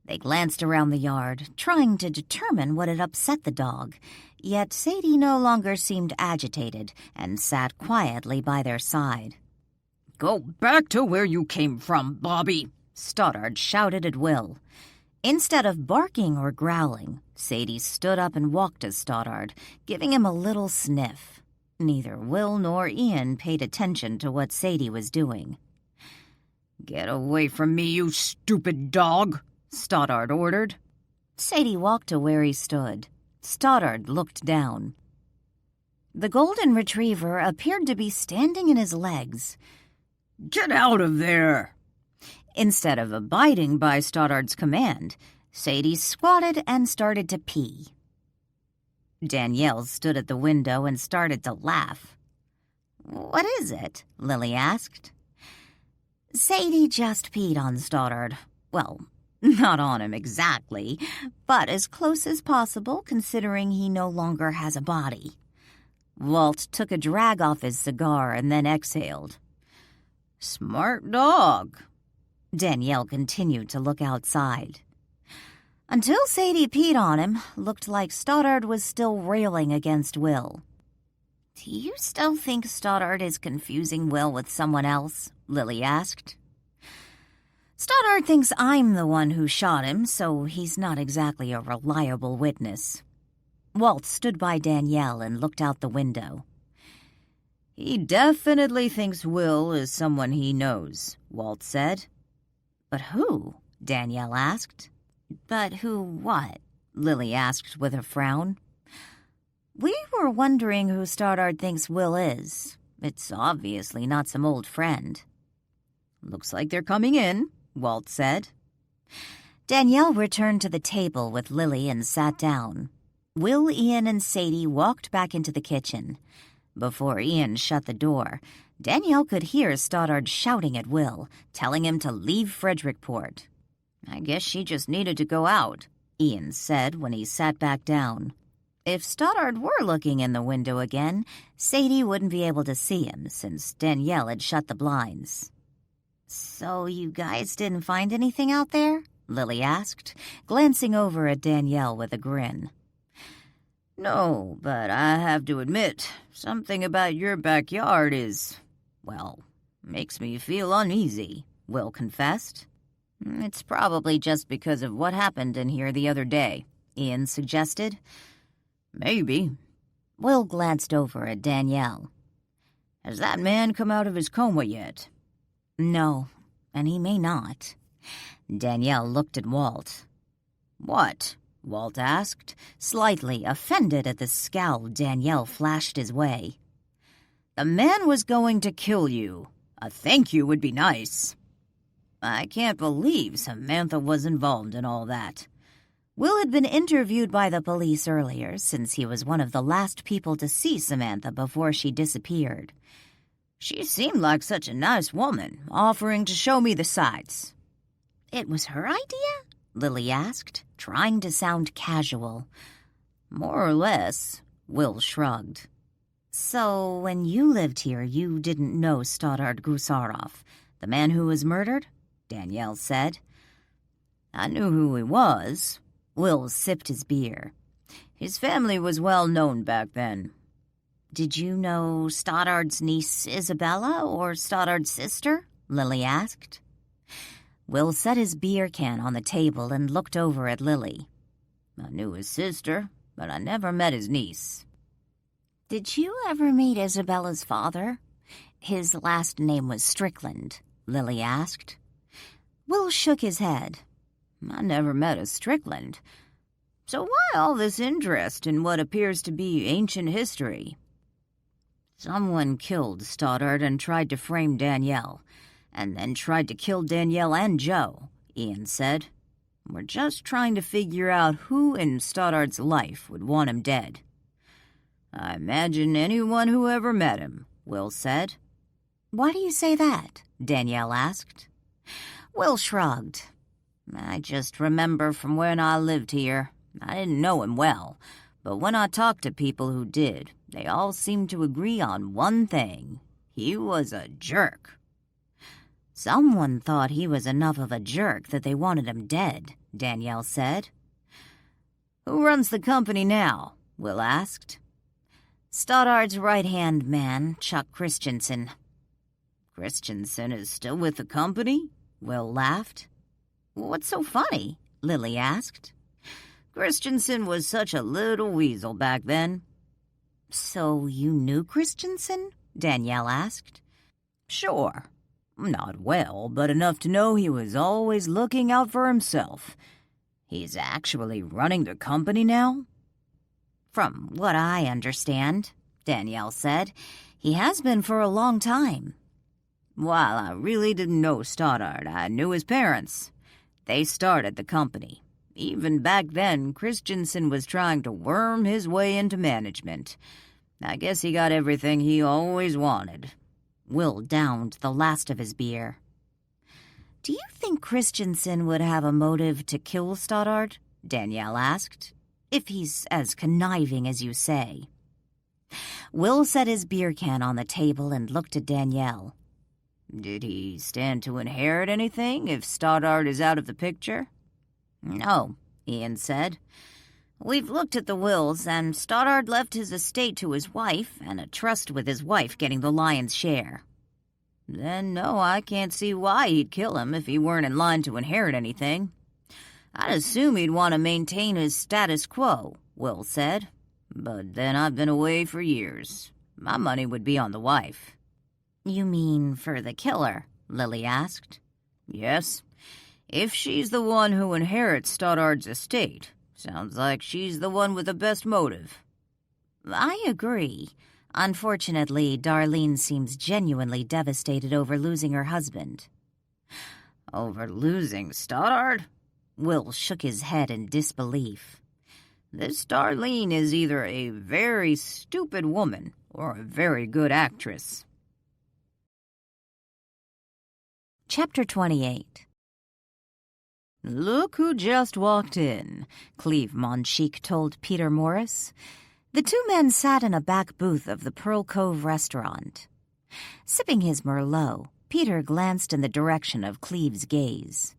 They glanced around the yard, trying to determine what had upset the dog, yet Sadie no longer seemed agitated and sat quietly by their side. "Go back to where you came from, Bobby!" Stoddard shouted at Will. Instead of barking or growling, Sadie stood up and walked to Stoddard, giving him a little sniff. Neither Will nor Ian paid attention to what Sadie was doing. "Get away from me, you stupid dog!" Stoddard ordered. Sadie walked to where he stood. Stoddard looked down. The golden retriever appeared to be standing in his legs. "Get out of there!" Instead of abiding by Stoddard's command, Sadie squatted and started to pee. Danielle stood at the window and started to laugh. "What is it?" Lily asked. Sadie just peed on Stoddard. Well, not on him exactly, but as close as possible considering he no longer has a body. Walt took a drag off his cigar and then exhaled. "Smart dog." Danielle continued to look outside. Until Sadie peed on him, looked like Stoddard was still railing against Will. "Do you still think Stoddard is confusing Will with someone else?" Lily asked. "Stoddard thinks I'm the one who shot him, so he's not exactly a reliable witness." Walt stood by Danielle and looked out the window. "He definitely thinks Will is someone he knows," Walt said. "But who?" Danielle asked. "But who what?" Lily asked with a frown. "We were wondering who Stoddard thinks Will is. It's obviously not some old friend." "Looks like they're coming in," Walt said. Danielle returned to the table with Lily and sat down. Will, Ian, and Sadie walked back into the kitchen. Before Ian shut the door, Danielle could hear Stoddard shouting at Will, telling him to leave Frederickport. "I guess she just needed to go out," Ian said when he sat back down. If Stoddard were looking in the window again, Sadie wouldn't be able to see him since Danielle had shut the blinds. "So you guys didn't find anything out there?" Lily asked, glancing over at Danielle with a grin. "No, but I have to admit, something about your backyard makes me feel uneasy," Will confessed. "It's probably just because of what happened in here the other day," Ian suggested. "Maybe." Will glanced over at Danielle. "Has that man come out of his coma yet?" "No, and he may not." Danielle looked at Walt. "What?" Walt asked, slightly offended at the scowl Danielle flashed his way. "The man was going to kill you. A thank you would be nice." "I can't believe Samantha was involved in all that." Will had been interviewed by the police earlier, since he was one of the last people to see Samantha before she disappeared. "She seemed like such a nice woman, offering to show me the sights." "It was her idea?" Lily asked, trying to sound casual. "More or less," Will shrugged. "So when you lived here, you didn't know Stoddard Gusarov, the man who was murdered?" Danielle said. "I knew who he was." Will sipped his beer. "His family was well known back then." "Did you know Stoddard's niece Isabella or Stoddard's sister?" Lily asked. Will set his beer can on the table and looked over at Lily. "I knew his sister, but I never met his niece." "Did you ever meet Isabella's father? His last name was Strickland," Lily asked. Will shook his head. "I never met a Strickland. So why all this interest in what appears to be ancient history?" "Someone killed Stoddard and tried to frame Danielle, and then tried to kill Danielle and Joe," Ian said. "We're just trying to figure out who in Stoddard's life would want him dead." "I imagine anyone who ever met him," Will said. "Why do you say that?" Danielle asked. Will shrugged. "I just remember from when I lived here. I didn't know him well, but when I talked to people who did, they all seemed to agree on one thing. He was a jerk." "Someone thought he was enough of a jerk that they wanted him dead," Danielle said. "Who runs the company now?" Will asked. "Stoddard's right-hand man, Chuck Christensen." "Christensen is still with the company?" Will laughed. "What's so funny?" Lily asked. "Christensen was such a little weasel back then." "So you knew Christensen?" Danielle asked. "Sure. Not well, but enough to know he was always looking out for himself. He's actually running the company now?" "From what I understand," Danielle said, "he has been for a long time." "While I really didn't know Stoddard, I knew his parents. They started the company. Even back then, Christensen was trying to worm his way into management. I guess he got everything he always wanted." Will downed the last of his beer. "Do you think Christensen would have a motive to kill Stoddard?" Danielle asked. "If he's as conniving as you say." Will set his beer can on the table and looked at Danielle. "Did he stand to inherit anything if Stoddard is out of the picture?" "No," Ian said. "We've looked at the wills, and Stoddard left his estate to his wife and a trust with his wife getting the lion's share." "Then no, I can't see why he'd kill him if he weren't in line to inherit anything. I'd assume he'd want to maintain his status quo," Will said. "But then I've been away for years. My money would be on the wife." "You mean for the killer?" Lily asked. "Yes. If she's the one who inherits Stoddard's estate, sounds like she's the one with the best motive." "I agree. Unfortunately, Darlene seems genuinely devastated over losing her husband." "Over losing Stoddard? Will shook his head in disbelief. This Darlene is either a very stupid woman or a very good actress. Chapter 28. Look who just walked in, Cleve Monchique told Peter Morris. The two men sat in a back booth of the Pearl Cove restaurant. Sipping his Merlot, Peter glanced in the direction of Cleve's gaze.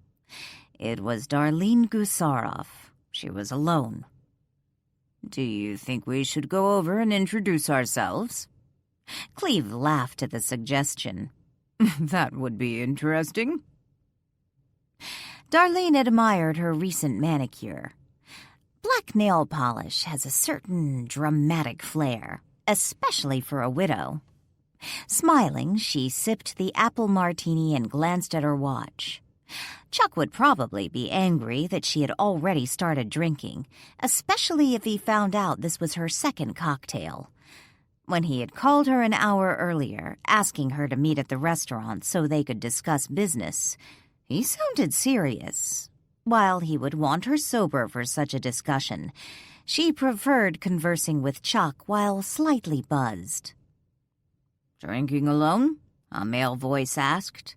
It was Darlene Gusarov. She was alone. Do you think we should go over and introduce ourselves? Cleve laughed at the suggestion. That would be interesting. Darlene admired her recent manicure. Black nail polish has a certain dramatic flair, especially for a widow. Smiling, she sipped the apple martini and glanced at her watch. Chuck would probably be angry that she had already started drinking, especially if he found out this was her second cocktail. When he had called her an hour earlier, asking her to meet at the restaurant so they could discuss business, he sounded serious. While he would want her sober for such a discussion, she preferred conversing with Chuck while slightly buzzed. Drinking alone? A male voice asked.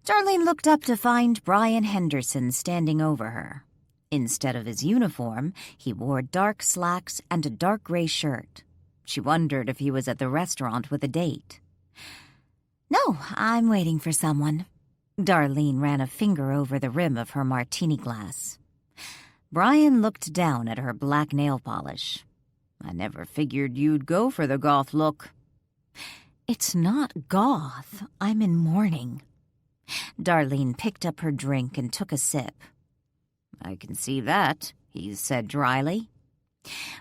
Darlene looked up to find Brian Henderson standing over her. Instead of his uniform, he wore dark slacks and a dark gray shirt. She wondered if he was at the restaurant with a date. No, I'm waiting for someone. Darlene ran a finger over the rim of her martini glass. Brian looked down at her black nail polish. I never figured you'd go for the goth look. It's not goth. I'm in mourning. Darlene picked up her drink and took a sip. I can see that, he said dryly.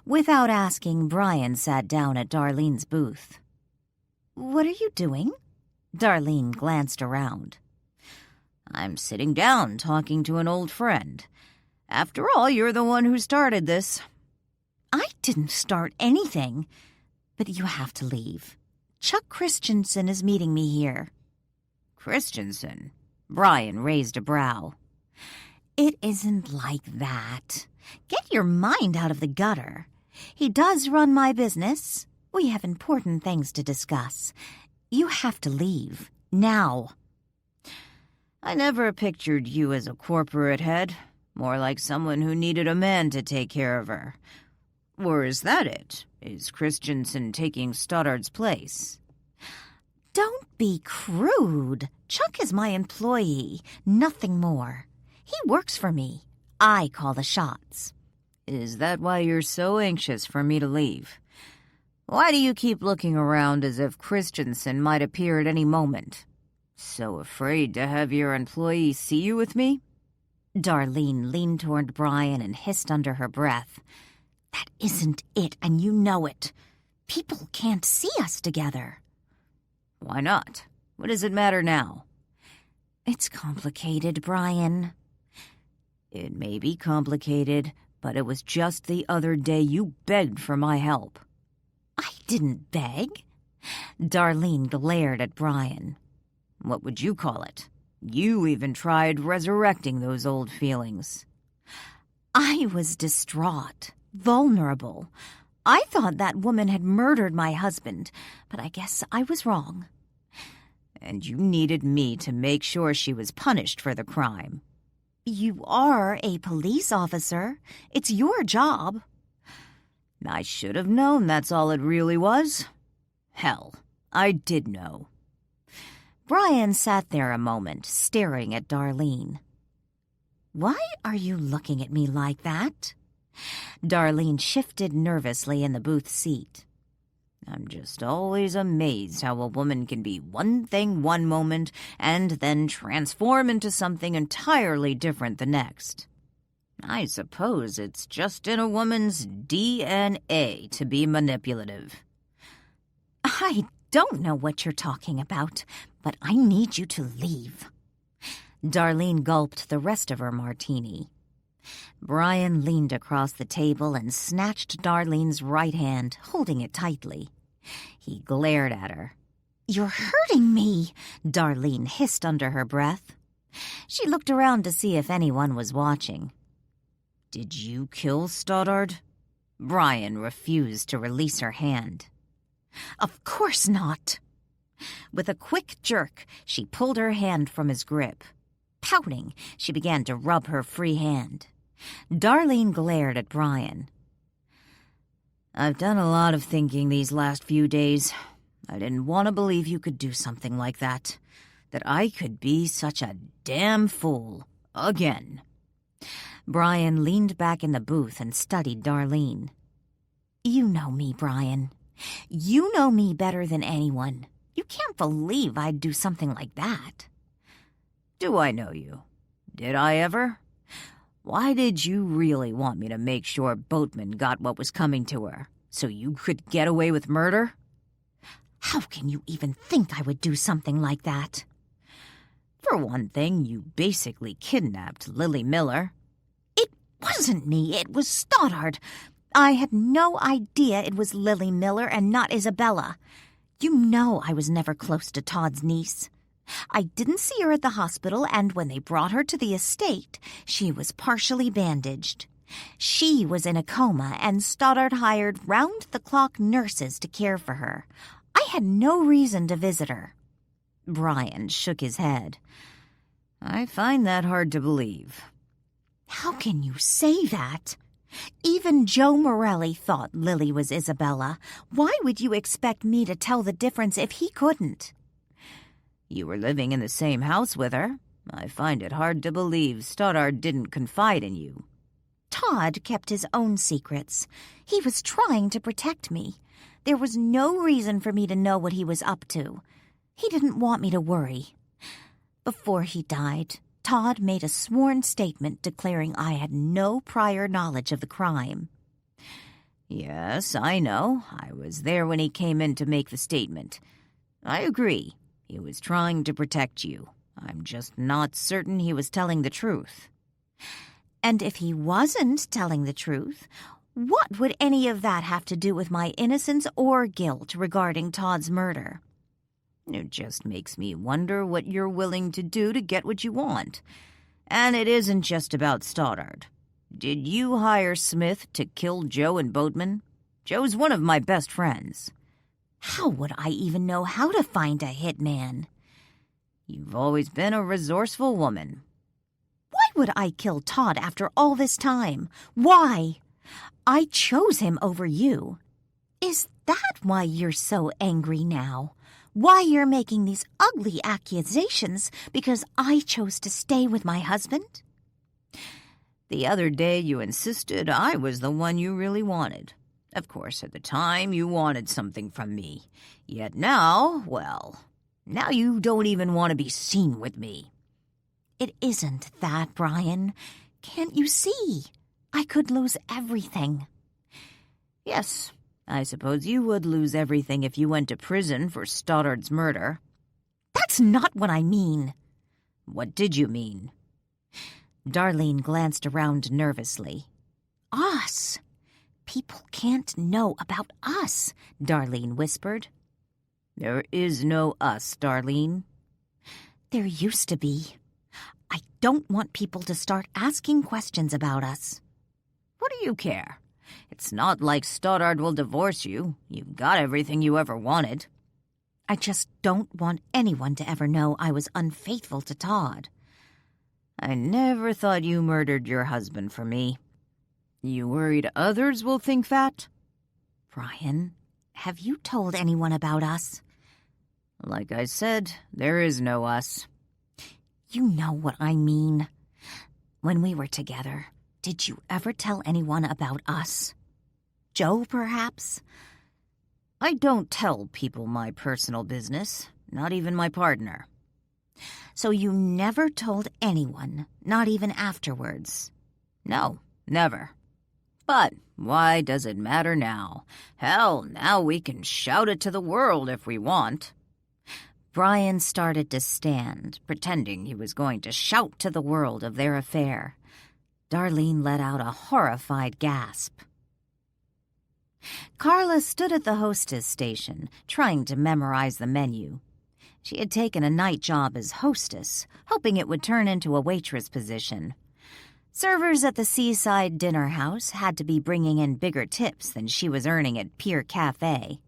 Without asking, Brian sat down at Darlene's booth. What are you doing? Darlene glanced around. I'm sitting down talking to an old friend. After all, you're the one who started this. I didn't start anything. But you have to leave. Chuck Christensen is meeting me here. Christensen? Brian raised a brow. It isn't like that. Get your mind out of the gutter. He does run my business. We have important things to discuss. You have to leave. Now. I never pictured you as a corporate head. More like someone who needed a man to take care of her. Or is that it? Is Christensen taking Stoddard's place? Don't be crude. Chuck is my employee, nothing more. He works for me. I call the shots. Is that why you're so anxious for me to leave? Why do you keep looking around as if Christensen might appear at any moment? So afraid to have your employee see you with me? Darlene leaned toward Brian and hissed under her breath. That isn't it, and you know it. People can't see us together. Why not? What does it matter now? It's complicated, Brian. It may be complicated, but it was just the other day you begged for my help. I didn't beg. Darlene glared at Brian. What would you call it? You even tried resurrecting those old feelings. I was distraught, vulnerable. I thought that woman had murdered my husband, but I guess I was wrong. And you needed me to make sure she was punished for the crime. You are a police officer. It's your job. I should have known that's all it really was. Hell, I did know. Brian sat there a moment, staring at Darlene. Why are you looking at me like that? Darlene shifted nervously in the booth seat. I'm just always amazed how a woman can be one thing one moment and then transform into something entirely different the next. I suppose it's just in a woman's DNA to be manipulative. I don't know what you're talking about, but I need you to leave. Darlene gulped the rest of her martini. Brian leaned across the table and snatched Darlene's right hand, holding it tightly. He glared at her. You're hurting me, Darlene hissed under her breath. She looked around to see if anyone was watching. Did you kill Stoddard? Brian refused to release her hand. Of course not. With a quick jerk, she pulled her hand from his grip. Pouting, she began to rub her free hand. Darlene glared at Brian. I've done a lot of thinking these last few days. I didn't want to believe you could do something like that. That I could be such a damn fool. Again. Brian leaned back in the booth and studied Darlene. You know me, Brian. You know me better than anyone. You can't believe I'd do something like that. Do I know you? Did I ever? Why did you really want me to make sure Boatman got what was coming to her, so you could get away with murder? How can you even think I would do something like that? For one thing, you basically kidnapped Lily Miller. It wasn't me, it was Stoddard. I had no idea it was Lily Miller and not Isabella. You know I was never close to Todd's niece. I didn't see her at the hospital, and when they brought her to the estate, she was partially bandaged. She was in a coma, and Stoddard hired round-the-clock nurses to care for her. I had no reason to visit her. Brian shook his head. I find that hard to believe. How can you say that? Even Joe Morelli thought Lily was Isabella. Why would you expect me to tell the difference if he couldn't? You were living in the same house with her. I find it hard to believe Stoddard didn't confide in you. Todd kept his own secrets. He was trying to protect me. There was no reason for me to know what he was up to. He didn't want me to worry. Before he died, Todd made a sworn statement declaring I had no prior knowledge of the crime. Yes, I know. I was there when he came in to make the statement. I agree. He was trying to protect you. I'm just not certain he was telling the truth. And if he wasn't telling the truth, what would any of that have to do with my innocence or guilt regarding Todd's murder? It just makes me wonder what you're willing to do to get what you want. And it isn't just about Stoddard. Did you hire Smith to kill Joe and Boatman? Joe's one of my best friends. How would I even know how to find a hitman? You've always been a resourceful woman. Why would I kill Todd after all this time? Why? I chose him over you. Is that why you're so angry now? Why you're making these ugly accusations because I chose to stay with my husband? The other day you insisted I was the one you really wanted. Of course, at the time you wanted something from me. Yet now, well, now you don't even want to be seen with me. It isn't that, Brian. Can't you see? I could lose everything. Yes, I suppose you would lose everything if you went to prison for Stoddard's murder. That's not what I mean. What did you mean? Darlene glanced around nervously. Us. People can't know about us, Darlene whispered. There is no us, Darlene. There used to be. I don't want people to start asking questions about us. What do you care? It's not like Stoddard will divorce you. You've got everything you ever wanted. I just don't want anyone to ever know I was unfaithful to Todd. I never thought you murdered your husband for me. You worried others will think that? Brian, have you told anyone about us? Like I said, there is no us. You know what I mean. When we were together, did you ever tell anyone about us? Joe, perhaps? I don't tell people my personal business, not even my partner. So you never told anyone, not even afterwards? No, never. But why does it matter now? Hell, now we can shout it to the world if we want. Brian started to stand, pretending he was going to shout to the world of their affair. Darlene let out a horrified gasp. Carla stood at the hostess station, trying to memorize the menu. She had taken a night job as hostess, hoping it would turn into a waitress position. Servers at the seaside dinner house had to be bringing in bigger tips than she was earning at Pier Cafe.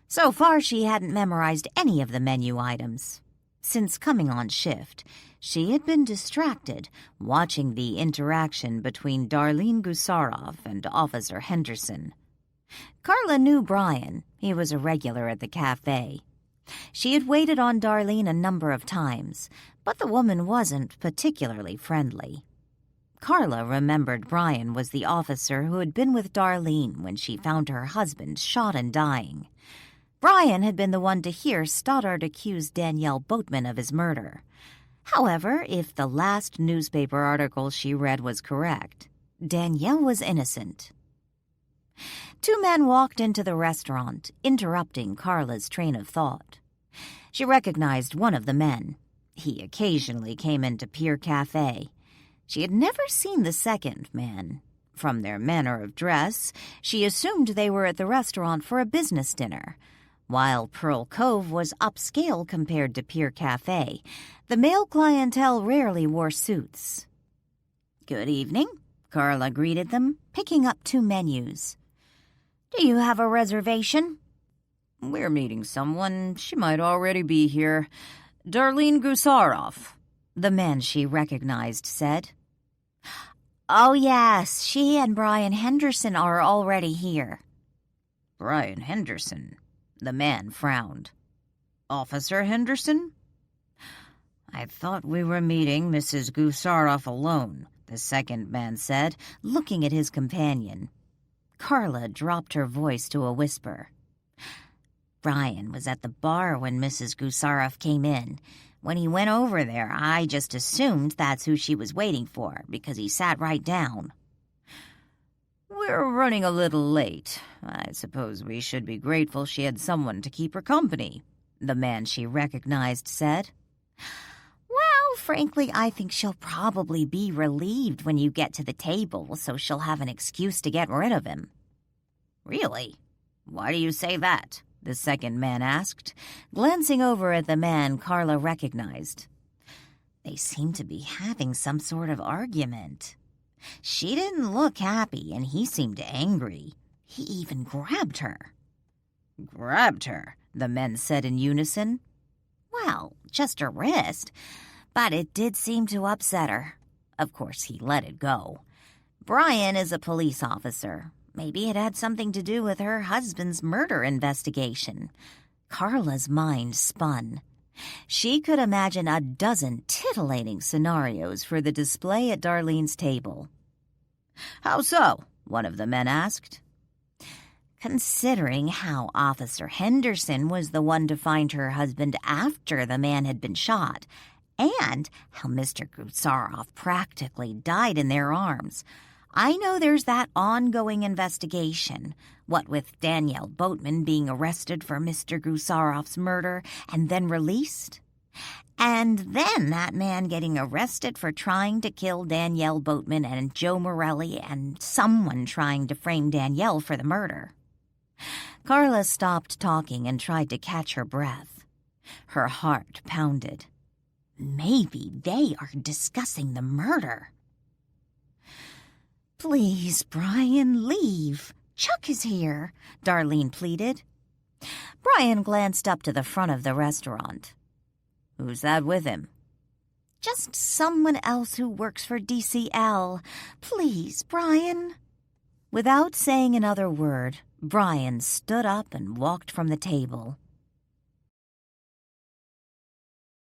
So far, she hadn't memorized any of the menu items. Since coming on shift, she had been distracted watching the interaction between Darlene Gusarov and Officer Henderson. Carla knew Brian. He was a regular at the cafe. She had waited on Darlene a number of times, but the woman wasn't particularly friendly. Carla remembered Brian was the officer who had been with Darlene when she found her husband shot and dying. Brian had been the one to hear Stoddard accuse Danielle Boatman of his murder. However, if the last newspaper article she read was correct, Danielle was innocent. Two men walked into the restaurant, interrupting Carla's train of thought. She recognized one of the men. He occasionally came into Pier Cafe. She had never seen the second man. From their manner of dress, she assumed they were at the restaurant for a business dinner. While Pearl Cove was upscale compared to Pier Cafe, the male clientele rarely wore suits. "Good evening," Carla greeted them, picking up two menus. "Do you have a reservation?" "We're meeting someone. She might already be here. Darlene Gusarov," the man she recognized said. "Oh, yes, she and Brian Henderson are already here." "Brian Henderson?" The man frowned. "Officer Henderson?" "I thought we were meeting Mrs. Gusarov alone," the second man said, looking at his companion. Carla dropped her voice to a whisper. "Brian was at the bar when Mrs. Gusarov came in. When he went over there, I just assumed that's who she was waiting for, because he sat right down." "We're running a little late. I suppose we should be grateful she had someone to keep her company," the man she recognized said. "Well, frankly, I think she'll probably be relieved when you get to the table, so she'll have an excuse to get rid of him." "Really? Why do you say that?" the second man asked, glancing over at the man Carla recognized. "They seem to be having some sort of argument. She didn't look happy, and he seemed angry. He even grabbed her." "Grabbed her?" the men said in unison. "Well, just her wrist, but it did seem to upset her. Of course, he let it go. Brian is a police officer. Maybe it had something to do with her husband's murder investigation." Carla's mind spun. She could imagine a dozen titillating scenarios for the display at Darlene's table. "How so?" one of the men asked. "Considering how Officer Henderson was the one to find her husband after the man had been shot, and how Mr. Gusarov practically died in their arms, I know there's that ongoing investigation, what with Danielle Boatman being arrested for Mr. Gusarov's murder and then released, and then that man getting arrested for trying to kill Danielle Boatman and Joe Morelli, and someone trying to frame Danielle for the murder." Carla stopped talking and tried to catch her breath. Her heart pounded. Maybe they are discussing the murder. "Please, Brian, leave. Chuck is here," Darlene pleaded. Brian glanced up to the front of the restaurant. "Who's that with him?" "Just someone else who works for DCL. Please, Brian." Without saying another word, Brian stood up and walked from the table.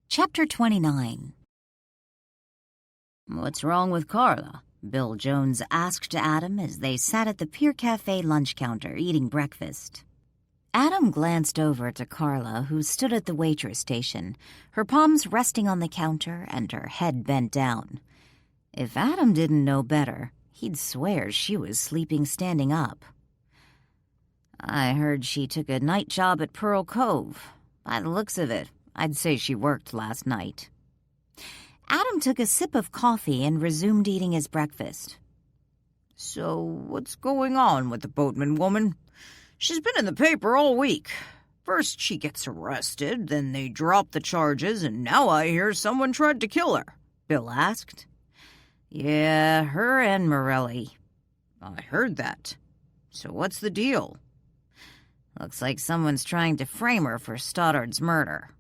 Chapter 29. "What's wrong with Carla?" Bill Jones asked Adam as they sat at the Pier Cafe lunch counter eating breakfast. Adam glanced over to Carla, who stood at the waitress station, her palms resting on the counter and her head bent down. If Adam didn't know better, he'd swear she was sleeping standing up. "I heard she took a night job at Pearl Cove. By the looks of it, I'd say she worked last night." Adam took a sip of coffee and resumed eating his breakfast. "So what's going on with the Boatman woman? She's been in the paper all week. First she gets arrested, then they drop the charges, and now I hear someone tried to kill her," Bill asked. "Yeah, her and Morelli." "I heard that. So what's the deal?" "Looks like someone's trying to frame her for Stoddard's murder."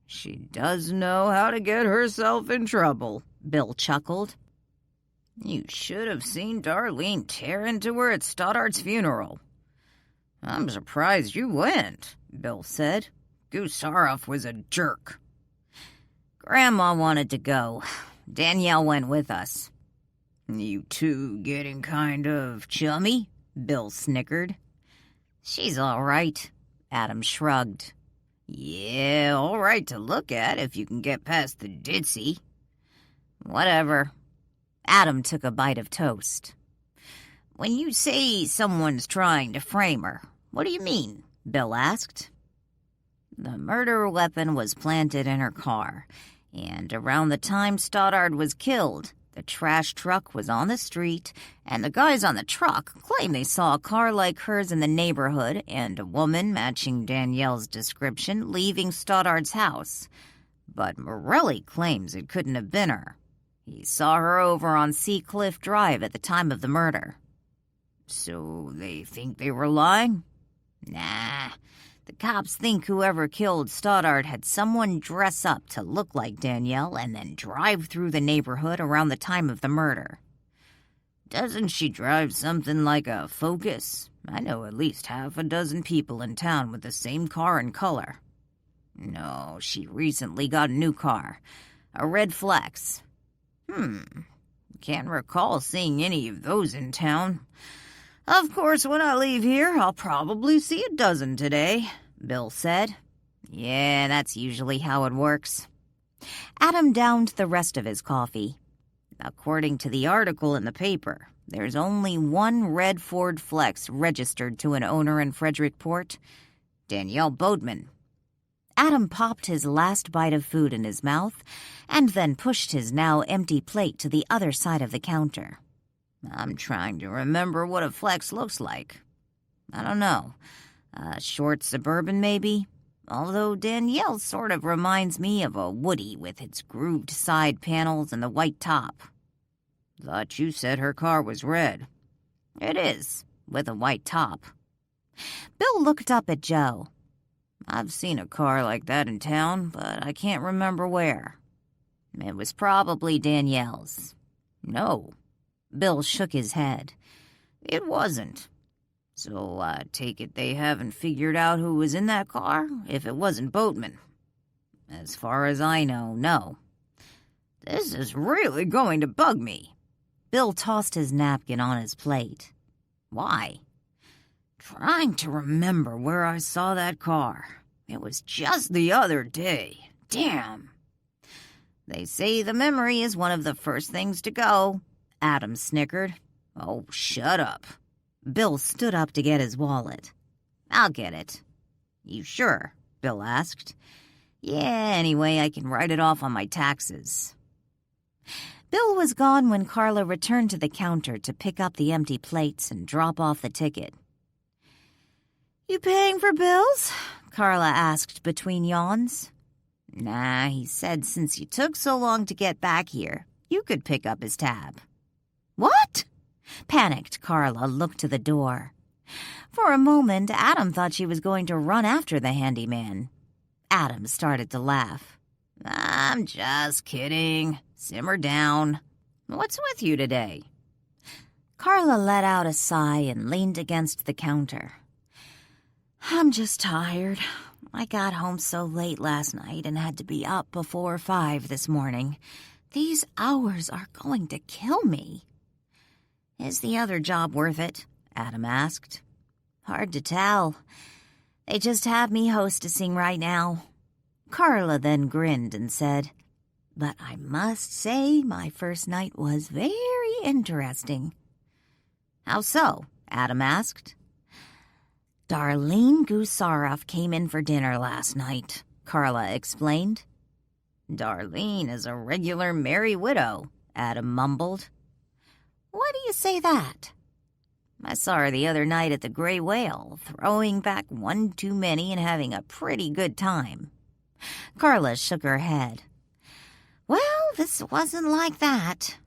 "She does know how to get herself in trouble," Bill chuckled. "You should have seen Darlene tear into her at Stoddard's funeral." "I'm surprised you went," Bill said. "Gusarov was a jerk." "Grandma wanted to go. Danielle went with us." "You two getting kind of chummy?" Bill snickered. "She's all right," Adam shrugged. "Yeah, all right to look at if you can get past the ditzy." "Whatever." Adam took a bite of toast. "When you say someone's trying to frame her, what do you mean?" Bill asked. "The murder weapon was planted in her car, and around the time Stoddard was killed, the trash truck was on the street, and the guys on the truck claim they saw a car like hers in the neighborhood and a woman matching Danielle's description leaving Stoddard's house. But Morelli claims it couldn't have been her. He saw her over on Sea Cliff Drive at the time of the murder." "So they think they were lying?" "Nah. The cops think whoever killed Stoddard had someone dress up to look like Danielle and then drive through the neighborhood around the time of the murder." "Doesn't she drive something like a Focus? I know at least half a dozen people in town with the same car and color." "No, she recently got a new car. A red Flex." Can't recall seeing any of those in town. Of course, when I leave here, I'll probably see a dozen today," Bill said. "Yeah, that's usually how it works." Adam downed the rest of his coffee. "According to the article in the paper, there's only one red Ford Flex registered to an owner in Frederickport, Danielle Bodeman." Adam popped his last bite of food in his mouth and then pushed his now empty plate to the other side of the counter. "I'm trying to remember what a Flex looks like. I don't know. A short Suburban, maybe? Although Danielle sort of reminds me of a Woody with its grooved side panels and the white top." "Thought you said her car was red." "It is, with a white top." Bill looked up at Joe. "I've seen a car like that in town, but I can't remember where." "It was probably Danielle's." "No." Bill shook his head. "It wasn't. So I take it they haven't figured out who was in that car, if it wasn't Boatman." "As far as I know, no." "This is really going to bug me." Bill tossed his napkin on his plate. "Why?" "Trying to remember where I saw that car. It was just the other day. Damn." "They say the memory is one of the first things to go," Adam snickered. "Oh, shut up." Bill stood up to get his wallet. "I'll get it." "You sure?" Bill asked. "Yeah, anyway, I can write it off on my taxes." Bill was gone when Carla returned to the counter to pick up the empty plates and drop off the ticket. "You paying for bills?" Carla asked between yawns. "Nah, he said since you took so long to get back here, you could pick up his tab." "What?" Panicked Carla looked to the door. For a moment, Adam thought she was going to run after the handyman. Adam started to laugh. "I'm just kidding. Simmer down. What's with you today?" Carla let out a sigh and leaned against the counter. "I'm just tired. I got home so late last night and had to be up before 5 this morning. These hours are going to kill me." "Is the other job worth it?" Adam asked. "Hard to tell. They just have me hostessing right now." Carla then grinned and said, "But I must say my first night was very interesting." "How so?" Adam asked. "Darlene Gusarov came in for dinner last night," Carla explained. "Darlene is a regular merry widow," Adam mumbled. "Why do you say that?" I saw her the other night at the Gray Whale, throwing back one too many and having a pretty good time." Carla shook her head. "Well, this wasn't like that."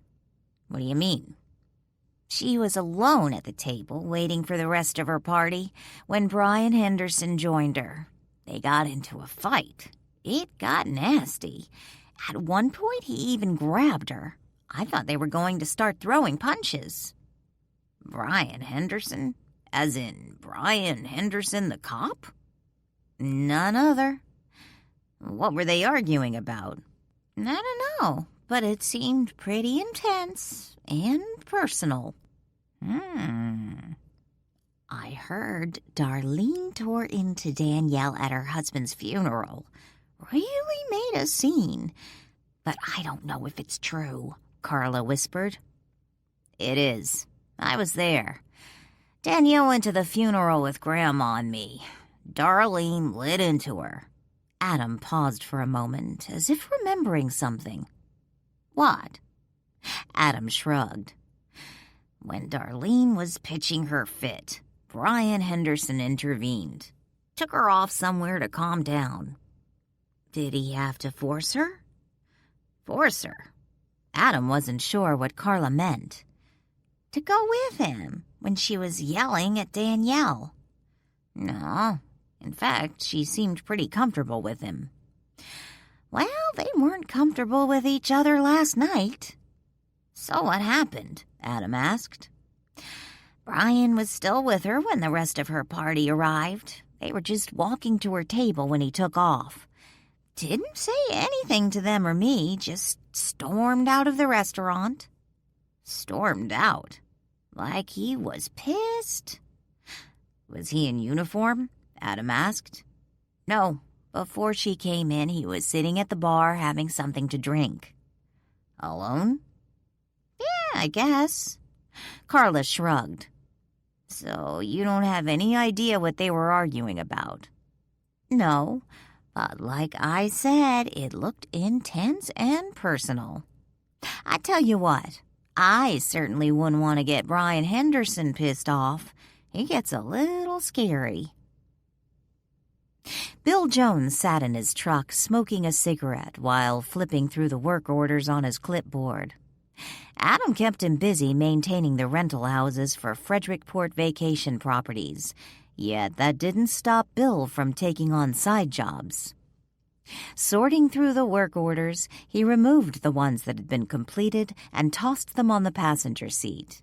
"What do you mean?" "She was alone at the table, waiting for the rest of her party, when Brian Henderson joined her. They got into a fight. It got nasty. At one point, he even grabbed her. I thought they were going to start throwing punches." "Brian Henderson? As in Brian Henderson, the cop?" "None other." "What were they arguing about?" "I don't know, but it seemed pretty intense and personal." "I heard Darlene tore into Danielle at her husband's funeral. Really made a scene. But I don't know if it's true," Carla whispered. "It is. I was there. Danielle went to the funeral with Grandma and me. Darlene lit into her." Adam paused for a moment, as if remembering something. "What?" Adam shrugged. "When Darlene was pitching her fit, Brian Henderson intervened. Took her off somewhere to calm down." "Did he have to force her?" "Force her?" Adam wasn't sure what Carla meant. "To go with him when she was yelling at Danielle." "No. In fact, she seemed pretty comfortable with him." "Well, they weren't comfortable with each other last night." "So what happened?" Adam asked. "Brian was still with her when the rest of her party arrived. They were just walking to her table when he took off. Didn't say anything to them or me, just stormed out of the restaurant." "Stormed out? Like he was pissed?" "Was he in uniform?" Adam asked. "No. Before she came in, he was sitting at the bar having something to drink." "Alone?" "Yeah, I guess." Carla shrugged. "So you don't have any idea what they were arguing about?" "No, but like I said, it looked intense and personal. I tell you what, I certainly wouldn't want to get Brian Henderson pissed off. He gets a little scary." Bill Jones sat in his truck smoking a cigarette while flipping through the work orders on his clipboard. Adam kept him busy maintaining the rental houses for Frederickport Vacation Properties, yet that didn't stop Bill from taking on side jobs. Sorting through the work orders, he removed the ones that had been completed and tossed them on the passenger seat.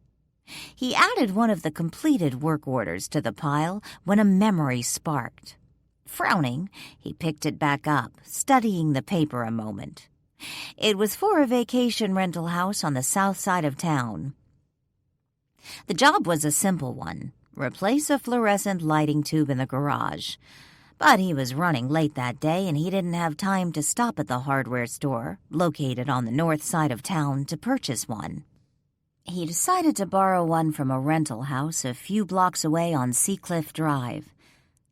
He added one of the completed work orders to the pile when a memory sparked. Frowning, he picked it back up, studying the paper a moment. It was for a vacation rental house on the south side of town. The job was a simple one: replace a fluorescent lighting tube in the garage. But he was running late that day and he didn't have time to stop at the hardware store, located on the north side of town, to purchase one. He decided to borrow one from a rental house a few blocks away on Seacliff Drive.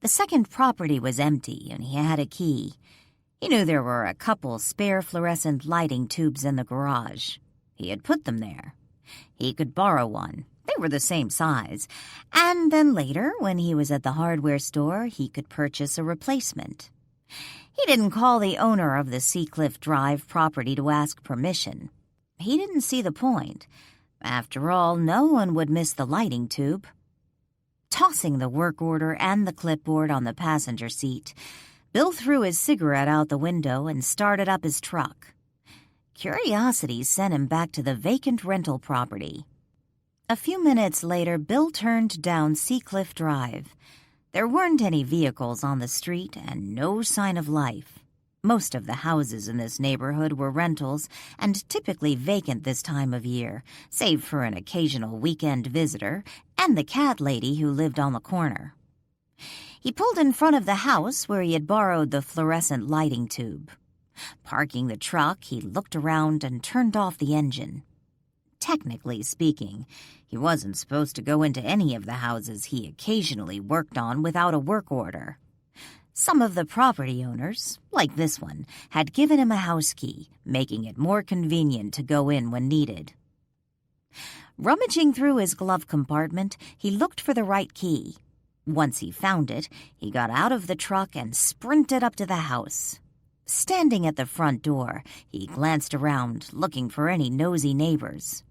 The second property was empty and he had a key. He knew there were a couple spare fluorescent lighting tubes in the garage. He had put them there. He could borrow one. They were the same size. And then later, when he was at the hardware store, he could purchase a replacement. He didn't call the owner of the Seacliff Drive property to ask permission. He didn't see the point. After all, no one would miss the lighting tube. Tossing the work order and the clipboard on the passenger seat, Bill threw his cigarette out the window and started up his truck. Curiosity sent him back to the vacant rental property. A few minutes later, Bill turned down Seacliff Drive. There weren't any vehicles on the street and no sign of life. Most of the houses in this neighborhood were rentals and typically vacant this time of year, save for an occasional weekend visitor and the cat lady who lived on the corner. He pulled in front of the house where he had borrowed the fluorescent lighting tube. Parking the truck, he looked around and turned off the engine. Technically speaking, he wasn't supposed to go into any of the houses he occasionally worked on without a work order. Some of the property owners, like this one, had given him a house key, making it more convenient to go in when needed. Rummaging through his glove compartment, he looked for the right key. Once he found it, he got out of the truck and sprinted up to the house. Standing at the front door, he glanced around, looking for any nosy neighbors.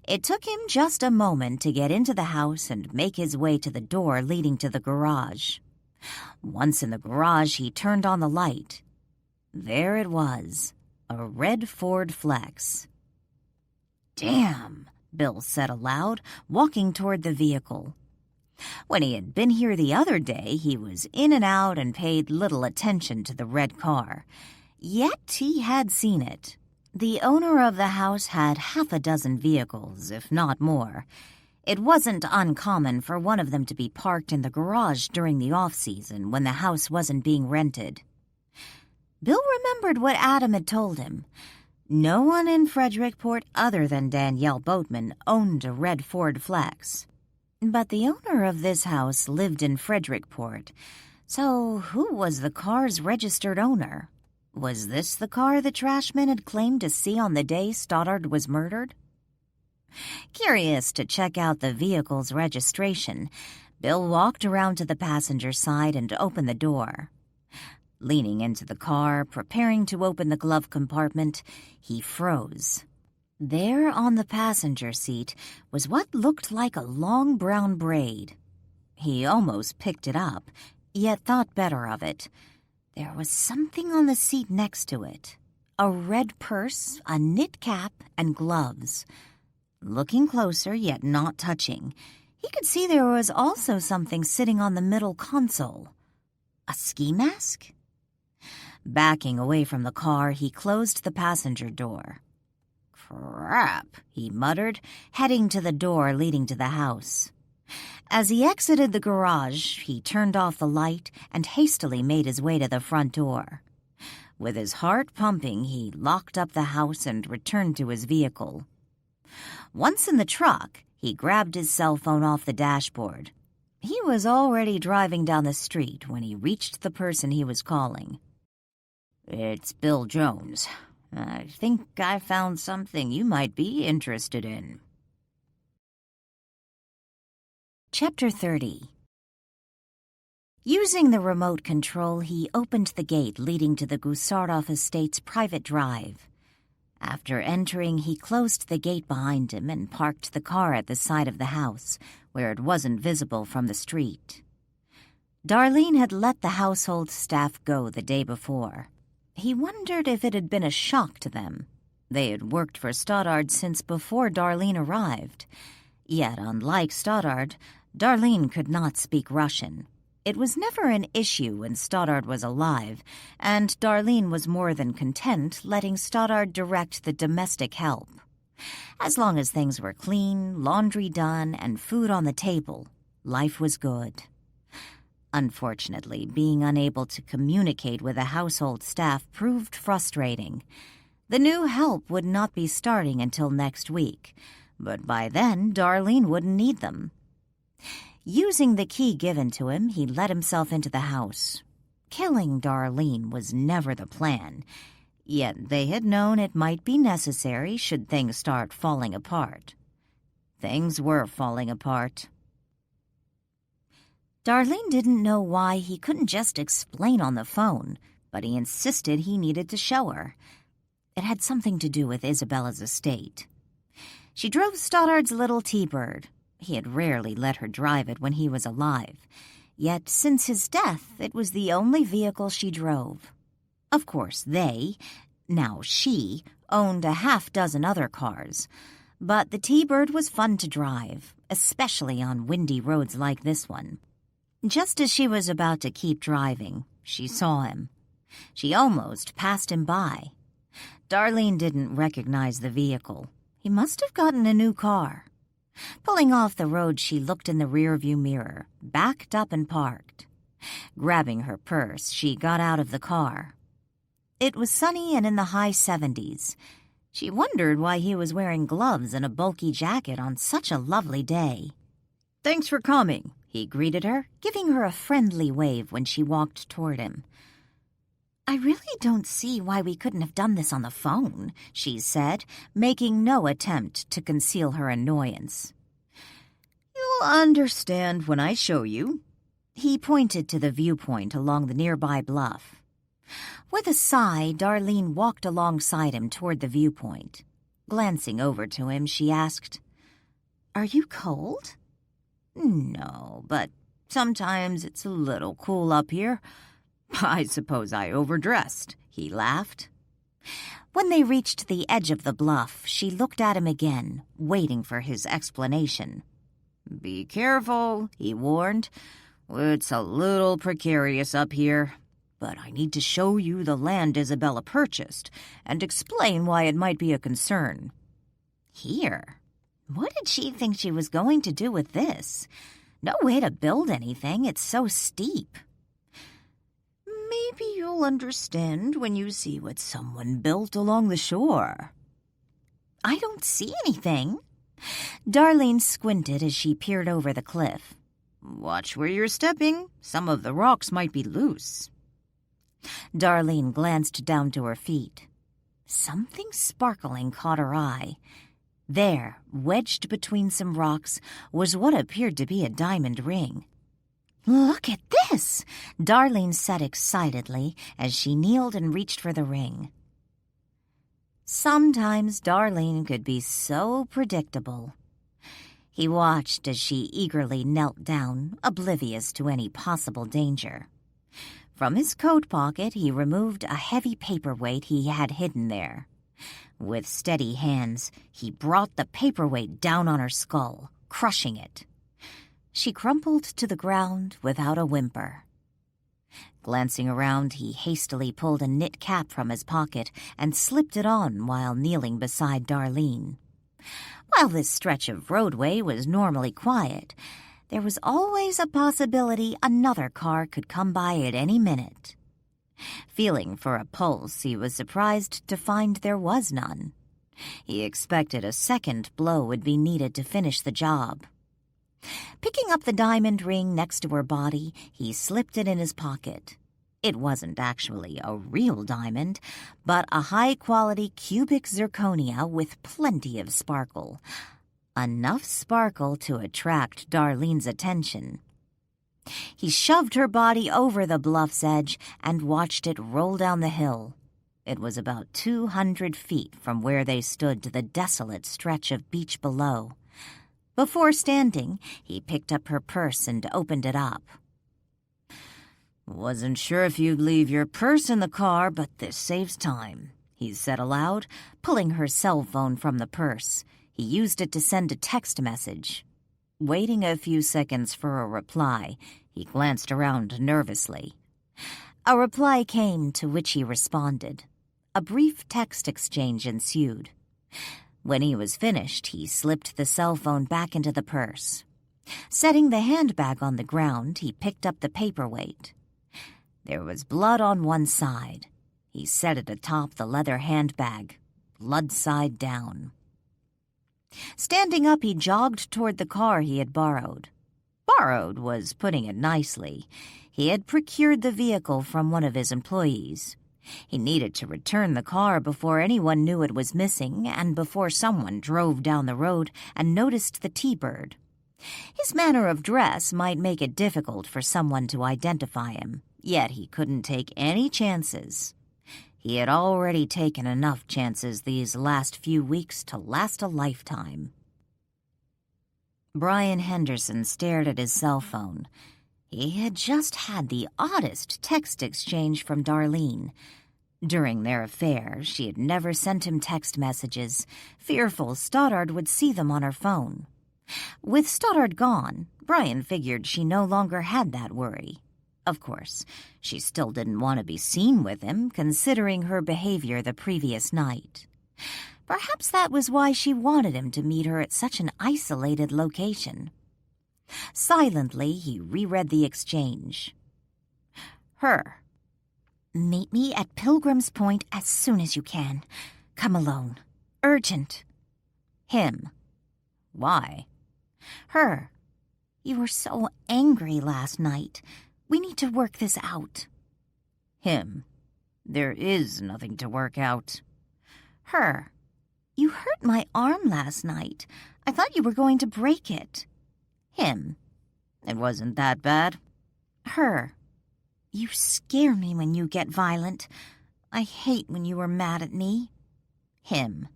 It took him just a moment to get into the house and make his way to the door leading to the garage. Once in the garage, he turned on the light. There it was, a red Ford Flex. "Damn," Bill said aloud, walking toward the vehicle. When he had been here the other day, he was in and out and paid little attention to the red car. Yet he had seen it. The owner of the house had half a dozen vehicles, if not more. It wasn't uncommon for one of them to be parked in the garage during the off-season when the house wasn't being rented. Bill remembered what Adam had told him. No one in Frederickport other than Danielle Boatman owned a red Ford Flex. But the owner of this house lived in Frederickport, so who was the car's registered owner? Was this the car the trashman had claimed to see on the day Stoddard was murdered? Curious to check out the vehicle's registration, Bill walked around to the passenger side and opened the door. Leaning into the car, preparing to open the glove compartment, he froze. There on the passenger seat was what looked like a long brown braid. He almost picked it up, yet thought better of it. There was something on the seat next to it. A red purse, a knit cap, and gloves. Looking closer, yet not touching, he could see there was also something sitting on the middle console. A ski mask? Backing away from the car, he closed the passenger door. "Crap," he muttered, heading to the door leading to the house. As he exited the garage, he turned off the light and hastily made his way to the front door. With his heart pumping, he locked up the house and returned to his vehicle. Once in the truck, he grabbed his cell phone off the dashboard. He was already driving down the street when he reached the person he was calling. "It's Bill Jones. I think I found something you might be interested in." Chapter 30. Using the remote control, he opened the gate leading to the Gusarov estate's private drive. After entering, he closed the gate behind him and parked the car at the side of the house, where it wasn't visible from the street. Darlene had let the household staff go the day before. He wondered if it had been a shock to them. They had worked for Stoddard since before Darlene arrived. Yet, unlike Stoddard, Darlene could not speak Russian. It was never an issue when Stoddard was alive, and Darlene was more than content letting Stoddard direct the domestic help. As long as things were clean, laundry done, and food on the table, life was good. Unfortunately, being unable to communicate with the household staff proved frustrating. The new help would not be starting until next week, but by then Darlene wouldn't need them. Using the key given to him, he let himself into the house. Killing Darlene was never the plan, yet they had known it might be necessary should things start falling apart. Things were falling apart. Darlene didn't know why he couldn't just explain on the phone, but he insisted he needed to show her. It had something to do with Isabella's estate. She drove Stoddard's little T-Bird. He had rarely let her drive it when he was alive, yet since his death it was the only vehicle she drove. Of course now she, owned a half-dozen other cars, but the T-Bird was fun to drive, especially on windy roads like this one. Just as she was about to keep driving, she saw him. She almost passed him by. Darlene didn't recognize the vehicle. He must have gotten a new car. Pulling off the road, she looked in the rearview mirror, backed up and parked. Grabbing her purse, she got out of the car. It was sunny and in the high 70s. She wondered why he was wearing gloves and a bulky jacket on such a lovely day. "Thanks for coming," he greeted her, giving her a friendly wave when she walked toward him. I really don't see why we couldn't have done this on the phone, she said, making no attempt to conceal her annoyance. You'll understand when I show you. He pointed to the viewpoint along the nearby bluff. With a sigh, Darlene walked alongside him toward the viewpoint. Glancing over to him, she asked, "Are you cold?" No, but sometimes it's a little cool up here. I suppose I overdressed, he laughed. When they reached the edge of the bluff, she looked at him again, waiting for his explanation. Be careful, he warned. It's a little precarious up here, but I need to show you the land Isabella purchased and explain why it might be a concern. Here? What did she think she was going to do with this? No way to build anything, it's so steep. Maybe you'll understand when you see what someone built along the shore. I don't see anything. Darlene squinted as she peered over the cliff. Watch where you're stepping. Some of the rocks might be loose. Darlene glanced down to her feet. Something sparkling caught her eye. There, wedged between some rocks, was what appeared to be a diamond ring. "Look at this!" Darlene said excitedly as she kneeled and reached for the ring. Sometimes Darlene could be so predictable. He watched as she eagerly knelt down, oblivious to any possible danger. From his coat pocket, he removed a heavy paperweight he had hidden there. With steady hands, he brought the paperweight down on her skull, crushing it. She crumpled to the ground without a whimper. Glancing around, he hastily pulled a knit cap from his pocket and slipped it on while kneeling beside Darlene. While this stretch of roadway was normally quiet, there was always a possibility another car could come by at any minute. Feeling for a pulse, he was surprised to find there was none. He expected a second blow would be needed to finish the job. Picking up the diamond ring next to her body, he slipped it in his pocket. It wasn't actually a real diamond, but a high-quality cubic zirconia with plenty of sparkle. Enough sparkle to attract Darlene's attention. He shoved her body over the bluff's edge and watched it roll down the hill. It was about 200 feet from where they stood to the desolate stretch of beach below. Before standing, he picked up her purse and opened it up. "Wasn't sure if you'd leave your purse in the car, but this saves time," he said aloud, pulling her cell phone from the purse. He used it to send a text message. Waiting a few seconds for a reply, he glanced around nervously. A reply came, to which he responded. A brief text exchange ensued. When he was finished, he slipped the cell phone back into the purse. Setting the handbag on the ground, he picked up the paperweight. There was blood on one side. He set it atop the leather handbag, blood side down. Standing up, he jogged toward the car he had borrowed. Borrowed was putting it nicely. He had procured the vehicle from one of his employees. He needed to return the car before anyone knew it was missing and before someone drove down the road and noticed the T-Bird. His manner of dress might make it difficult for someone to identify him, yet he couldn't take any chances. He had already taken enough chances these last few weeks to last a lifetime. Brian Henderson stared at his cell phone. He had just had the oddest text exchange from Darlene. During their affair, she had never sent him text messages, fearful Stoddard would see them on her phone. With Stoddard gone, Brian figured she no longer had that worry. Of course, she still didn't want to be seen with him, considering her behavior the previous night. Perhaps that was why she wanted him to meet her at such an isolated location. Silently, he reread the exchange. Her. Meet me at Pilgrim's Point as soon as you can. Come alone. Urgent. Him. Why? Her. You were so angry last night. We need to work this out. Him. There is nothing to work out. Her. You hurt my arm last night. I thought you were going to break it. Him. It wasn't that bad. Her. You scare me when you get violent. I hate when you are mad at me. Him.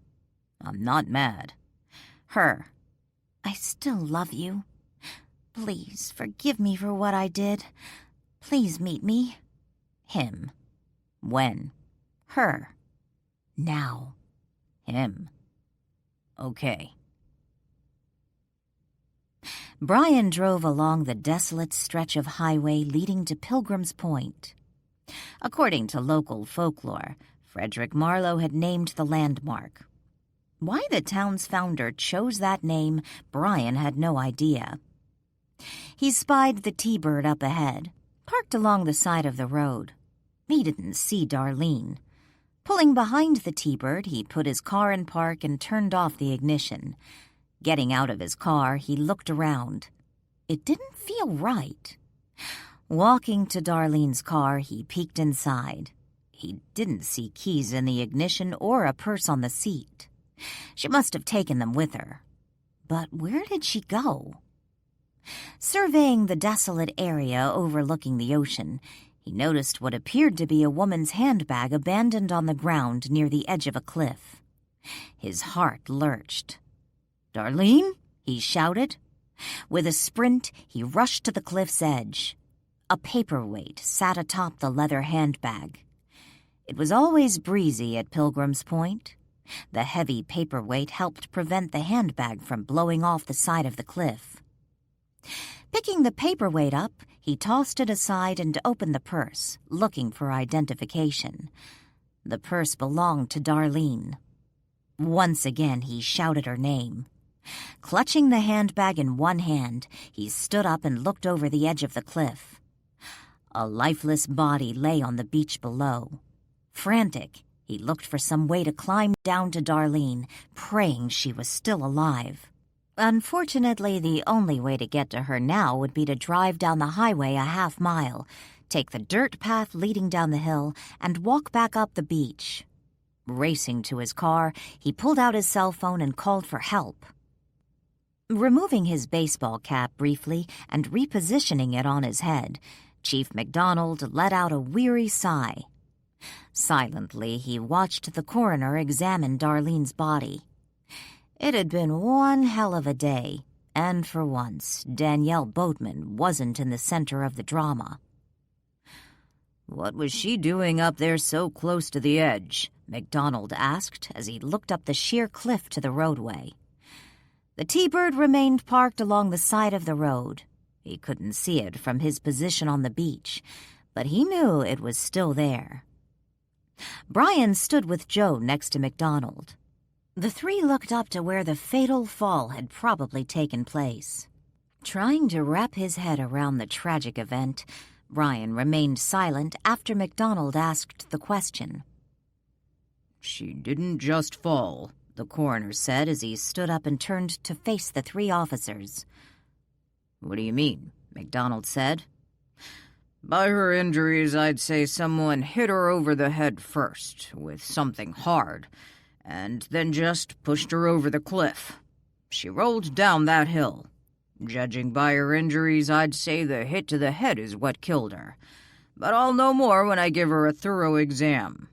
I'm not mad. Her. I still love you. Please forgive me for what I did. Please meet me. Him. When? Her. Now. Him. Okay. Brian drove along the desolate stretch of highway leading to Pilgrim's Point. According to local folklore, Frederick Marlow had named the landmark. Why the town's founder chose that name, Brian had no idea. He spied the T-Bird up ahead, parked along the side of the road. He didn't see Darlene. Pulling behind the T-Bird, he put his car in park and turned off the ignition. Getting out of his car, he looked around. It didn't feel right. Walking to Darlene's car, he peeked inside. He didn't see keys in the ignition or a purse on the seat. She must have taken them with her. But where did she go? Surveying the desolate area overlooking the ocean, he noticed what appeared to be a woman's handbag abandoned on the ground near the edge of a cliff. His heart lurched. "Darlene?" he shouted. With a sprint, he rushed to the cliff's edge. A paperweight sat atop the leather handbag. It was always breezy at Pilgrim's Point. The heavy paperweight helped prevent the handbag from blowing off the side of the cliff. Picking the paperweight up, he tossed it aside and opened the purse, looking for identification. The purse belonged to Darlene. Once again, he shouted her name. Clutching the handbag in one hand, he stood up and looked over the edge of the cliff. A lifeless body lay on the beach below. Frantic, he looked for some way to climb down to Darlene, praying she was still alive. Unfortunately, the only way to get to her now would be to drive down the highway a half-mile, take the dirt path leading down the hill, and walk back up the beach. Racing to his car, he pulled out his cell phone and called for help. Removing his baseball cap briefly and repositioning it on his head, Chief McDonald let out a weary sigh. Silently, he watched the coroner examine Darlene's body. It had been one hell of a day, and for once, Danielle Boatman wasn't in the center of the drama. "What was she doing up there so close to the edge?" McDonald asked as he looked up the sheer cliff to the roadway. The T-Bird remained parked along the side of the road. He couldn't see it from his position on the beach, but he knew it was still there. Brian stood with Joe next to McDonald. The three looked up to where the fatal fall had probably taken place. Trying to wrap his head around the tragic event, Brian remained silent after McDonald asked the question. "She didn't just fall," the coroner said as he stood up and turned to face the three officers. "What do you mean?" McDonald said. "By her injuries, I'd say someone hit her over the head first, with something hard, and then just pushed her over the cliff. She rolled down that hill. Judging by her injuries, I'd say the hit to the head is what killed her. But I'll know more when I give her a thorough exam."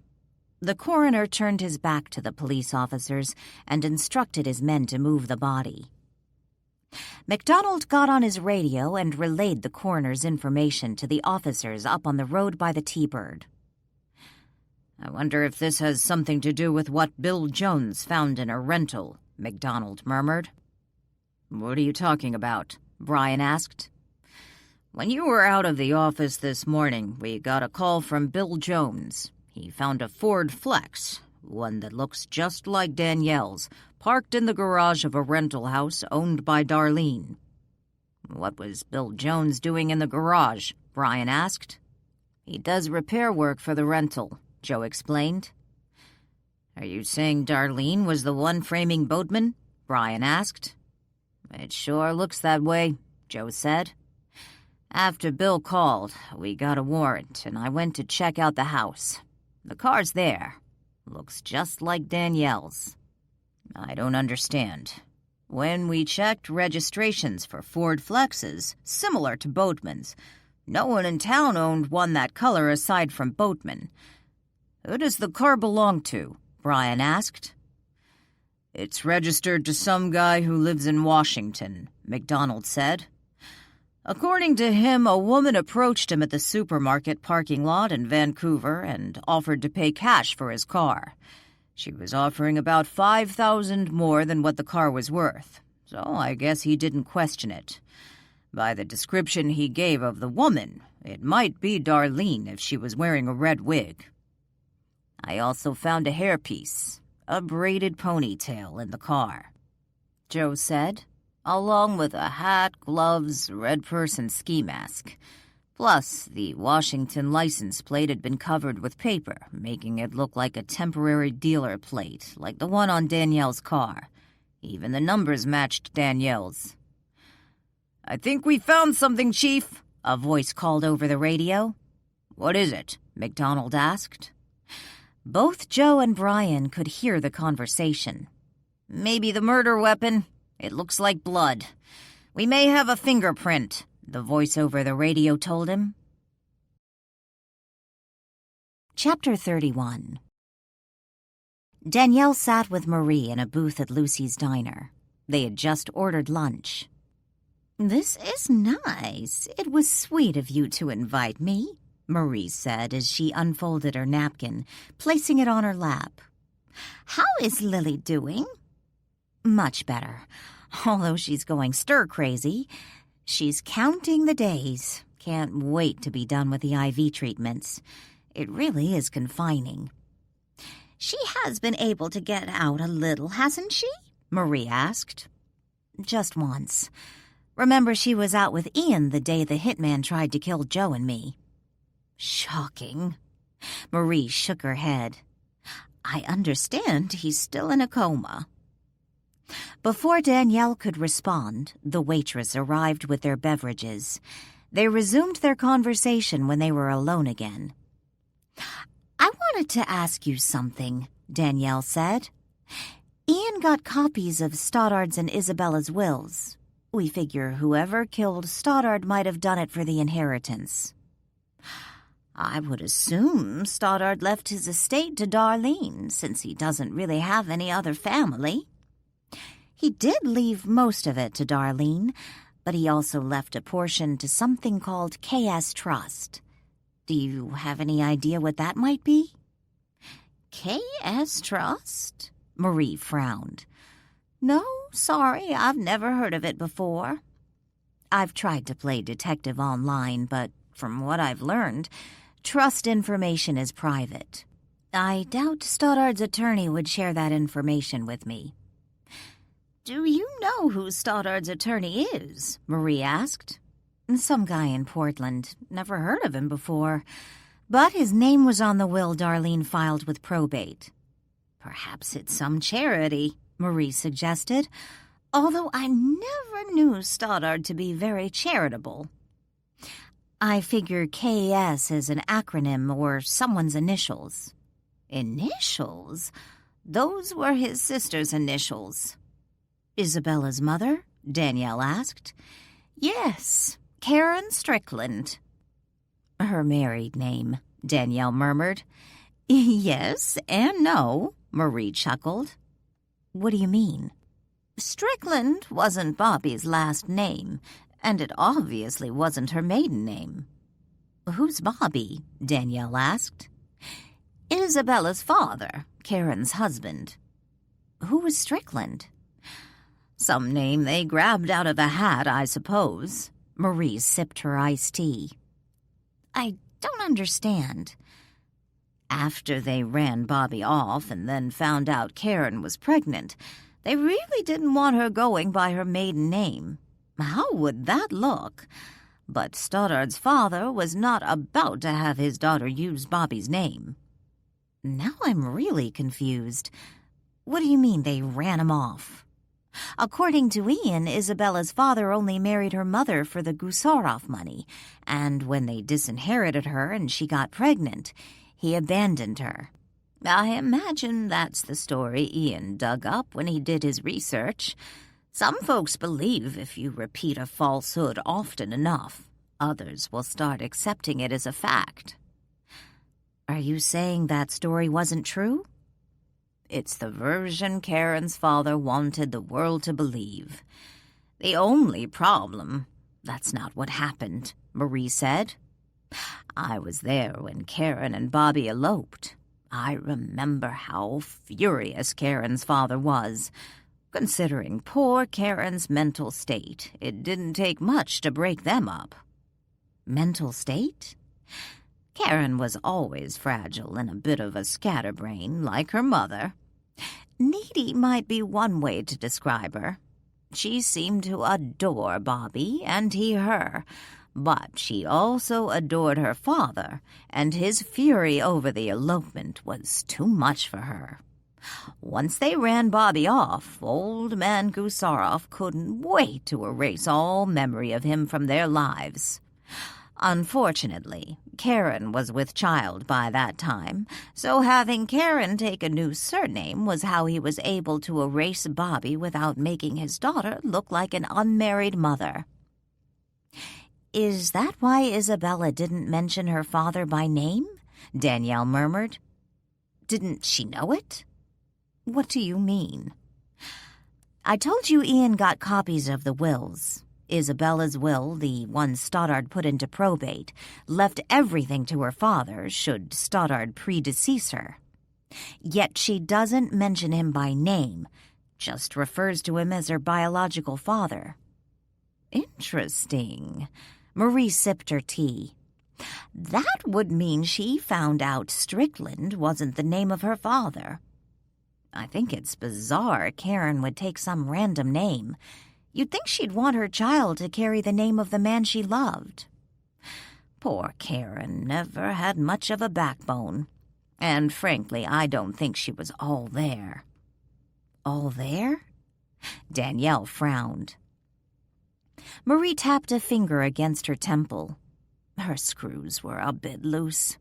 The coroner turned his back to the police officers and instructed his men to move the body. McDonald got on his radio and relayed the coroner's information to the officers up on the road by the T-Bird. "I wonder if this has something to do with what Bill Jones found in a rental," McDonald murmured. "What are you talking about?" Brian asked. "When you were out of the office this morning, we got a call from Bill Jones. He found a Ford Flex, one that looks just like Danielle's, parked in the garage of a rental house owned by Darlene." "What was Bill Jones doing in the garage?" Brian asked. "He does repair work for the rental," Joe explained. "Are you saying Darlene was the one framing Boatman?" Brian asked. "It sure looks that way," Joe said. "After Bill called, we got a warrant, and I went to check out the house. The car's there. Looks just like Danielle's. I don't understand. When we checked registrations for Ford Flexes, similar to Boatman's, no one in town owned one that color aside from Boatman. Who does the car belong to? Brian asked. It's registered to some guy who lives in Washington, McDonald said. According to him, a woman approached him at the supermarket parking lot in Vancouver and offered to pay cash for his car. She was offering about $5,000 more than what the car was worth, so I guess he didn't question it. By the description he gave of the woman, it might be Darlene if she was wearing a red wig. I also found a hairpiece, a braided ponytail in the car, Joe said, along with a hat, gloves, red purse, and ski mask. Plus, the Washington license plate had been covered with paper, making it look like a temporary dealer plate, like the one on Danielle's car. Even the numbers matched Danielle's. I think we found something, Chief, a voice called over the radio. What is it? McDonald asked. Both Joe and Brian could hear the conversation. Maybe the murder weapon. It looks like blood. We may have a fingerprint, the voice over the radio told him. Chapter 31. Danielle sat with Marie in a booth at Lucy's diner. They had just ordered lunch. "This is nice. It was sweet of you to invite me," Marie said as she unfolded her napkin, placing it on her lap. "How is Lily doing?" "Much better, although she's going stir-crazy. She's counting the days. Can't wait to be done with the IV treatments. It really is confining." "She has been able to get out a little, hasn't she?" Marie asked. "Just once. Remember, she was out with Ian the day the hitman tried to kill Joe and me." "Shocking." Marie shook her head. "I understand he's still in a coma." Before Danielle could respond, the waitress arrived with their beverages. They resumed their conversation when they were alone again. "I wanted to ask you something," Danielle said. "Ian got copies of Stoddard's and Isabella's wills. We figure whoever killed Stoddard might have done it for the inheritance." "I would assume Stoddard left his estate to Darlene, since he doesn't really have any other family." "He did leave most of it to Darlene, but he also left a portion to something called KS Trust. Do you have any idea what that might be?" "KS Trust?" Marie frowned. "No, sorry, I've never heard of it before." "I've tried to play detective online, but from what I've learned, trust information is private. I doubt Stoddard's attorney would share that information with me." "Do you know who Stoddard's attorney is?" Marie asked. "Some guy in Portland. Never heard of him before. But his name was on the will Darlene filed with probate." "Perhaps it's some charity," Marie suggested, "although I never knew Stoddard to be very charitable." "I figure KS is an acronym or someone's initials." "Initials? Those were his sister's initials." "Isabella's mother?" Danielle asked. "Yes, Karen Strickland." "Her married name," Danielle murmured. "Yes and no," Marie chuckled. "What do you mean?" "Strickland wasn't Bobby's last name, and it obviously wasn't her maiden name." "Who's Bobby?" Danielle asked. "Isabella's father, Karen's husband." "Who was Strickland?" "Some name they grabbed out of a hat, I suppose." Marie sipped her iced tea. "I don't understand." "After they ran Bobby off and then found out Karen was pregnant, they really didn't want her going by her maiden name. How would that look? But Stoddard's father was not about to have his daughter use Bobby's name." "Now I'm really confused. What do you mean they ran him off?" "According to Ian, Isabella's father only married her mother for the Gusarov money, and when they disinherited her and she got pregnant, he abandoned her. I imagine that's the story Ian dug up when he did his research. Some folks believe if you repeat a falsehood often enough, others will start accepting it as a fact. Are you saying that story wasn't true? It's the version Karen's father wanted the world to believe. The only problem, that's not what happened, Marie said. I was there when Karen and Bobby eloped. I remember how furious Karen's father was. Considering poor Karen's mental state, it didn't take much to break them up. Mental state? Karen was always fragile and a bit of a scatterbrain, like her mother. Needy might be one way to describe her. She seemed to adore Bobby, and he her, but she also adored her father, and his fury over the elopement was too much for her. Once they ran Bobby off, old man Gusarov couldn't wait to erase all memory of him from their lives. Unfortunately, Karen was with child by that time, so having Karen take a new surname was how he was able to erase Bobby without making his daughter look like an unmarried mother. Is that why Isabella didn't mention her father by name? Danielle murmured. Didn't she know it? What do you mean? I told you Ian got copies of the wills. Isabella's will, the one Stoddard put into probate, left everything to her father should Stoddard predecease her. Yet she doesn't mention him by name, just refers to him as her biological father. Interesting. Marie sipped her tea. That would mean she found out Strickland wasn't the name of her father. I think it's bizarre Karen would take some random name. You'd think she'd want her child to carry the name of the man she loved. Poor Karen never had much of a backbone. And frankly, I don't think she was all there. All there? Danielle frowned. Marie tapped a finger against her temple. Her screws were a bit loose.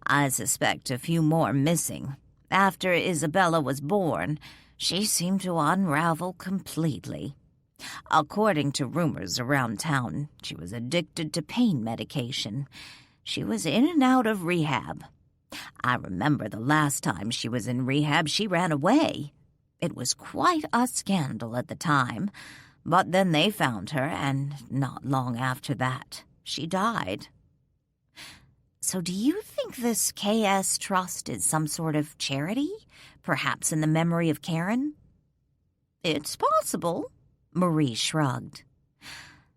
I suspect a few more missing. After Isabella was born, she seemed to unravel completely. According to rumors around town, she was addicted to pain medication. She was in and out of rehab. I remember the last time she was in rehab, she ran away. It was quite a scandal at the time, but then they found her, and not long after that, she died. So do you think this KS Trust is some sort of charity? Perhaps in the memory of Karen? It's possible. Marie shrugged.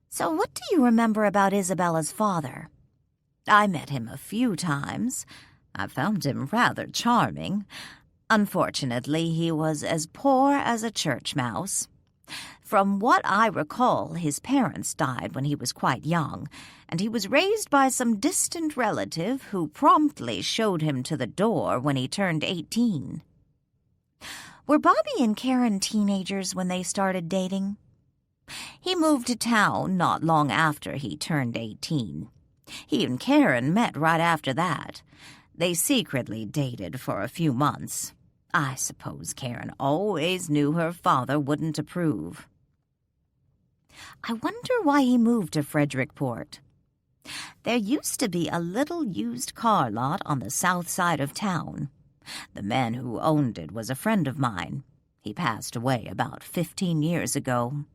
So what do you remember about Isabella's father? I met him a few times. I found him rather charming. Unfortunately, he was as poor as a church mouse. From what I recall, his parents died when he was quite young, and he was raised by some distant relative who promptly showed him to the door when he turned 18. Were Bobby and Karen teenagers when they started dating? He moved to town not long after he turned 18. He and Karen met right after that. They secretly dated for a few months. I suppose Karen always knew her father wouldn't approve. I wonder why he moved to Frederickport. There used to be a little used car lot on the south side of town. The man who owned it was a friend of mine. He passed away about 15 years ago.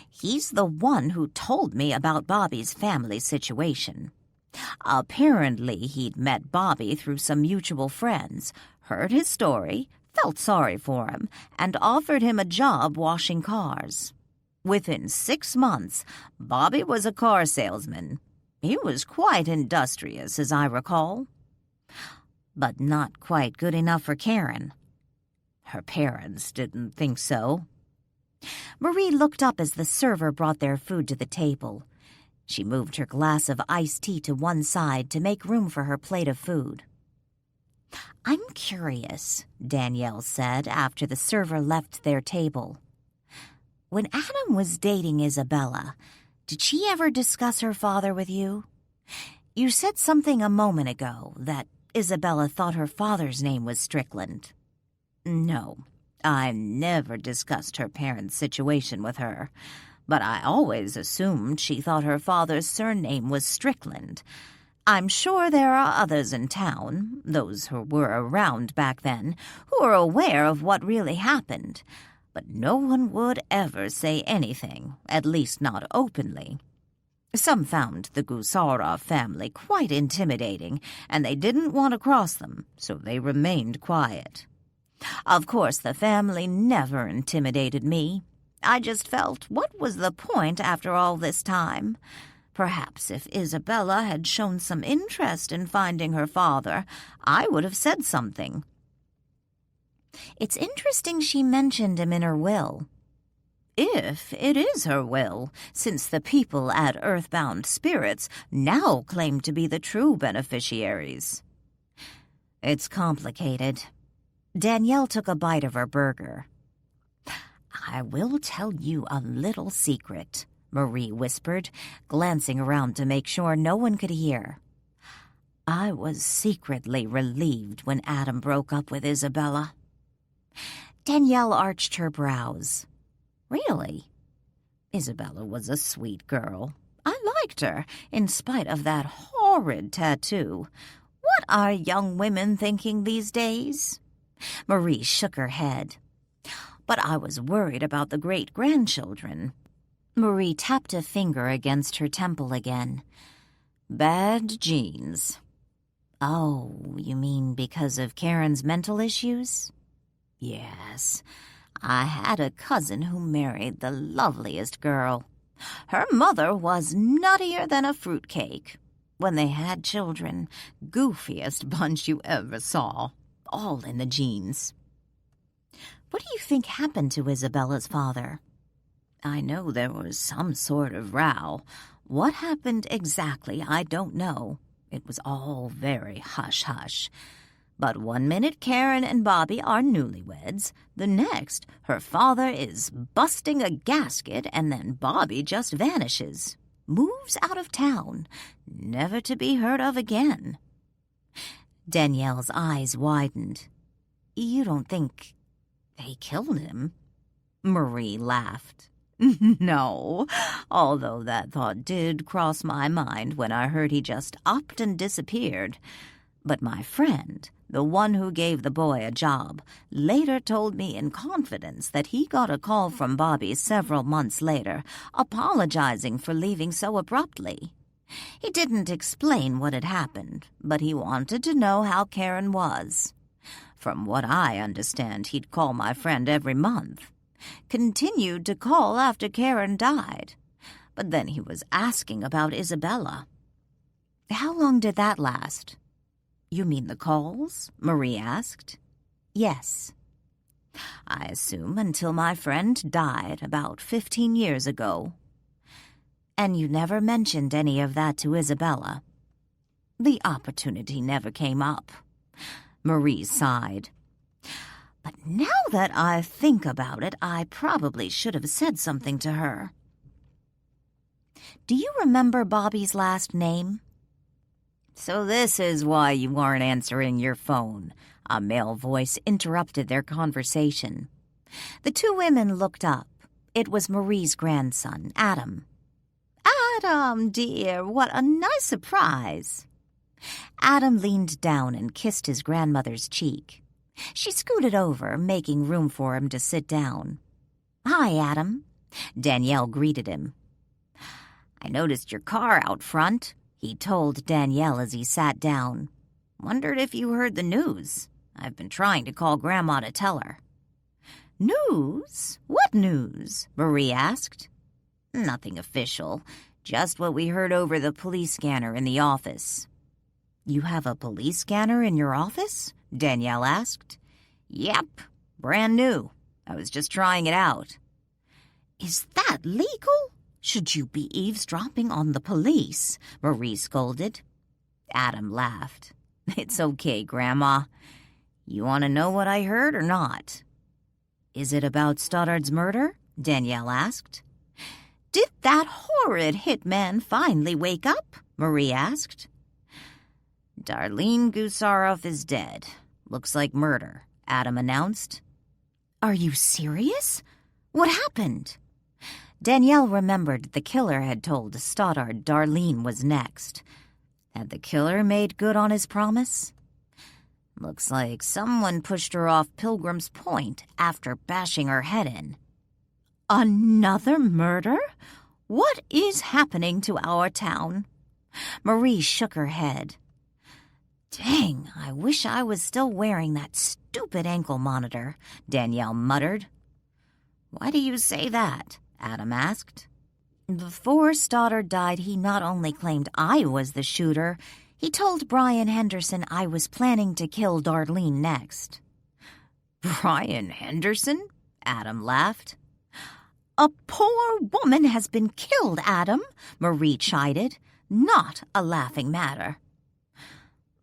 He's the one who told me about Bobby's family situation. Apparently, he'd met Bobby through some mutual friends, heard his story, felt sorry for him, and offered him a job washing cars. Within 6 months, Bobby was a car salesman. He was quite industrious, as I recall. But not quite good enough for Karen. Her parents didn't think so. Marie looked up as the server brought their food to the table. She moved her glass of iced tea to one side to make room for her plate of food. I'm curious, Danielle said after the server left their table. When Adam was dating Isabella, did she ever discuss her father with you? You said something a moment ago that Isabella thought her father's name was Strickland. No, I never discussed her parents' situation with her, but I always assumed she thought her father's surname was Strickland. I'm sure there are others in town, those who were around back then, who are aware of what really happened, but no one would ever say anything, at least not openly. Some found the Gusarov family quite intimidating, and they didn't want to cross them, so they remained quiet. Of course, the family never intimidated me. I just felt, what was the point after all this time? Perhaps if Isabella had shown some interest in finding her father, I would have said something. It's interesting she mentioned him in her will. If it is her will, since the people at Earthbound Spirits now claim to be the true beneficiaries. It's complicated. Danielle took a bite of her burger. I will tell you a little secret, Marie whispered, glancing around to make sure no one could hear. I was secretly relieved when Adam broke up with Isabella. Danielle arched her brows. Really? Isabella was a sweet girl. I liked her, in spite of that horrid tattoo. What are young women thinking these days? Marie shook her head. But I was worried about the great-grandchildren. Marie tapped a finger against her temple again. Bad genes. Oh, you mean because of Karen's mental issues? Yes. I had a cousin who married the loveliest girl. Her mother was nuttier than a fruitcake. When they had children, goofiest bunch you ever saw. All in the genes. What do you think happened to Isabella's father? I know there was some sort of row. What happened exactly, I don't know. It was all very hush-hush. But one minute Karen and Bobby are newlyweds. The next, her father is busting a gasket, and then Bobby just vanishes. Moves out of town, never to be heard of again. Danielle's eyes widened. You don't think they killed him? Marie laughed. No, although that thought did cross my mind when I heard he just upped and disappeared. But my friend, the one who gave the boy a job, later told me in confidence that he got a call from Bobby several months later, apologizing for leaving so abruptly. He didn't explain what had happened, but he wanted to know how Karen was. From what I understand, he'd call my friend every month. Continued to call after Karen died. But then he was asking about Isabella. How long did that last? You mean the calls? Marie asked. Yes. I assume until my friend died about 15 years ago. And you never mentioned any of that to Isabella? The opportunity never came up. Marie sighed. But now that I think about it, I probably should have said something to her. Do you remember Bobby's last name? So this is why you aren't answering your phone. A male voice interrupted their conversation. The two women looked up. It was Marie's grandson, Adam. Adam, dear, what a nice surprise. Adam leaned down and kissed his grandmother's cheek. She scooted over, making room for him to sit down. Hi, Adam. Danielle greeted him. I noticed your car out front, he told Danielle as he sat down. Wondered if you heard the news. I've been trying to call Grandma to tell her. News? What news? Marie asked. Nothing official. Just what we heard over the police scanner in the office. You have a police scanner in your office? Danielle asked. Yep, brand new. I was just trying it out. Is that legal? Should you be eavesdropping on the police? Marie scolded. Adam laughed. It's okay, Grandma. You want to know what I heard or not? Is it about Stoddard's murder? Danielle asked. Did that horrid hitman finally wake up? Marie asked. Darlene Gusarov is dead. Looks like murder, Adam announced. Are you serious? What happened? Danielle remembered the killer had told Stoddard Darlene was next. Had the killer made good on his promise? Looks like someone pushed her off Pilgrim's Point after bashing her head in. Another murder? What is happening to our town? Marie shook her head. Dang, I wish I was still wearing that stupid ankle monitor, Danielle muttered. Why do you say that? Adam asked. Before Stoddard died, he not only claimed I was the shooter, he told Brian Henderson I was planning to kill Darlene next. Brian Henderson? Adam laughed. A poor woman has been killed, Adam, Marie chided. Not a laughing matter.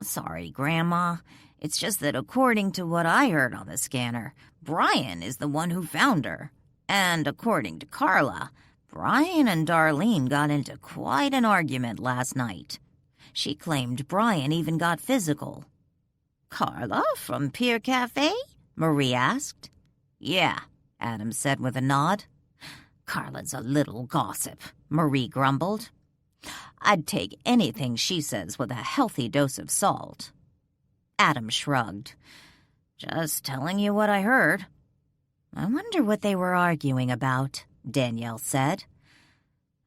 Sorry, Grandma. It's just that according to what I heard on the scanner, Brian is the one who found her. And according to Carla, Brian and Darlene got into quite an argument last night. She claimed Brian even got physical. Carla from Pier Cafe? Marie asked. Yeah, Adam said with a nod. Carla's a little gossip, Marie grumbled. I'd take anything she says with a healthy dose of salt. Adam shrugged. Just telling you what I heard. I wonder what they were arguing about, Danielle said.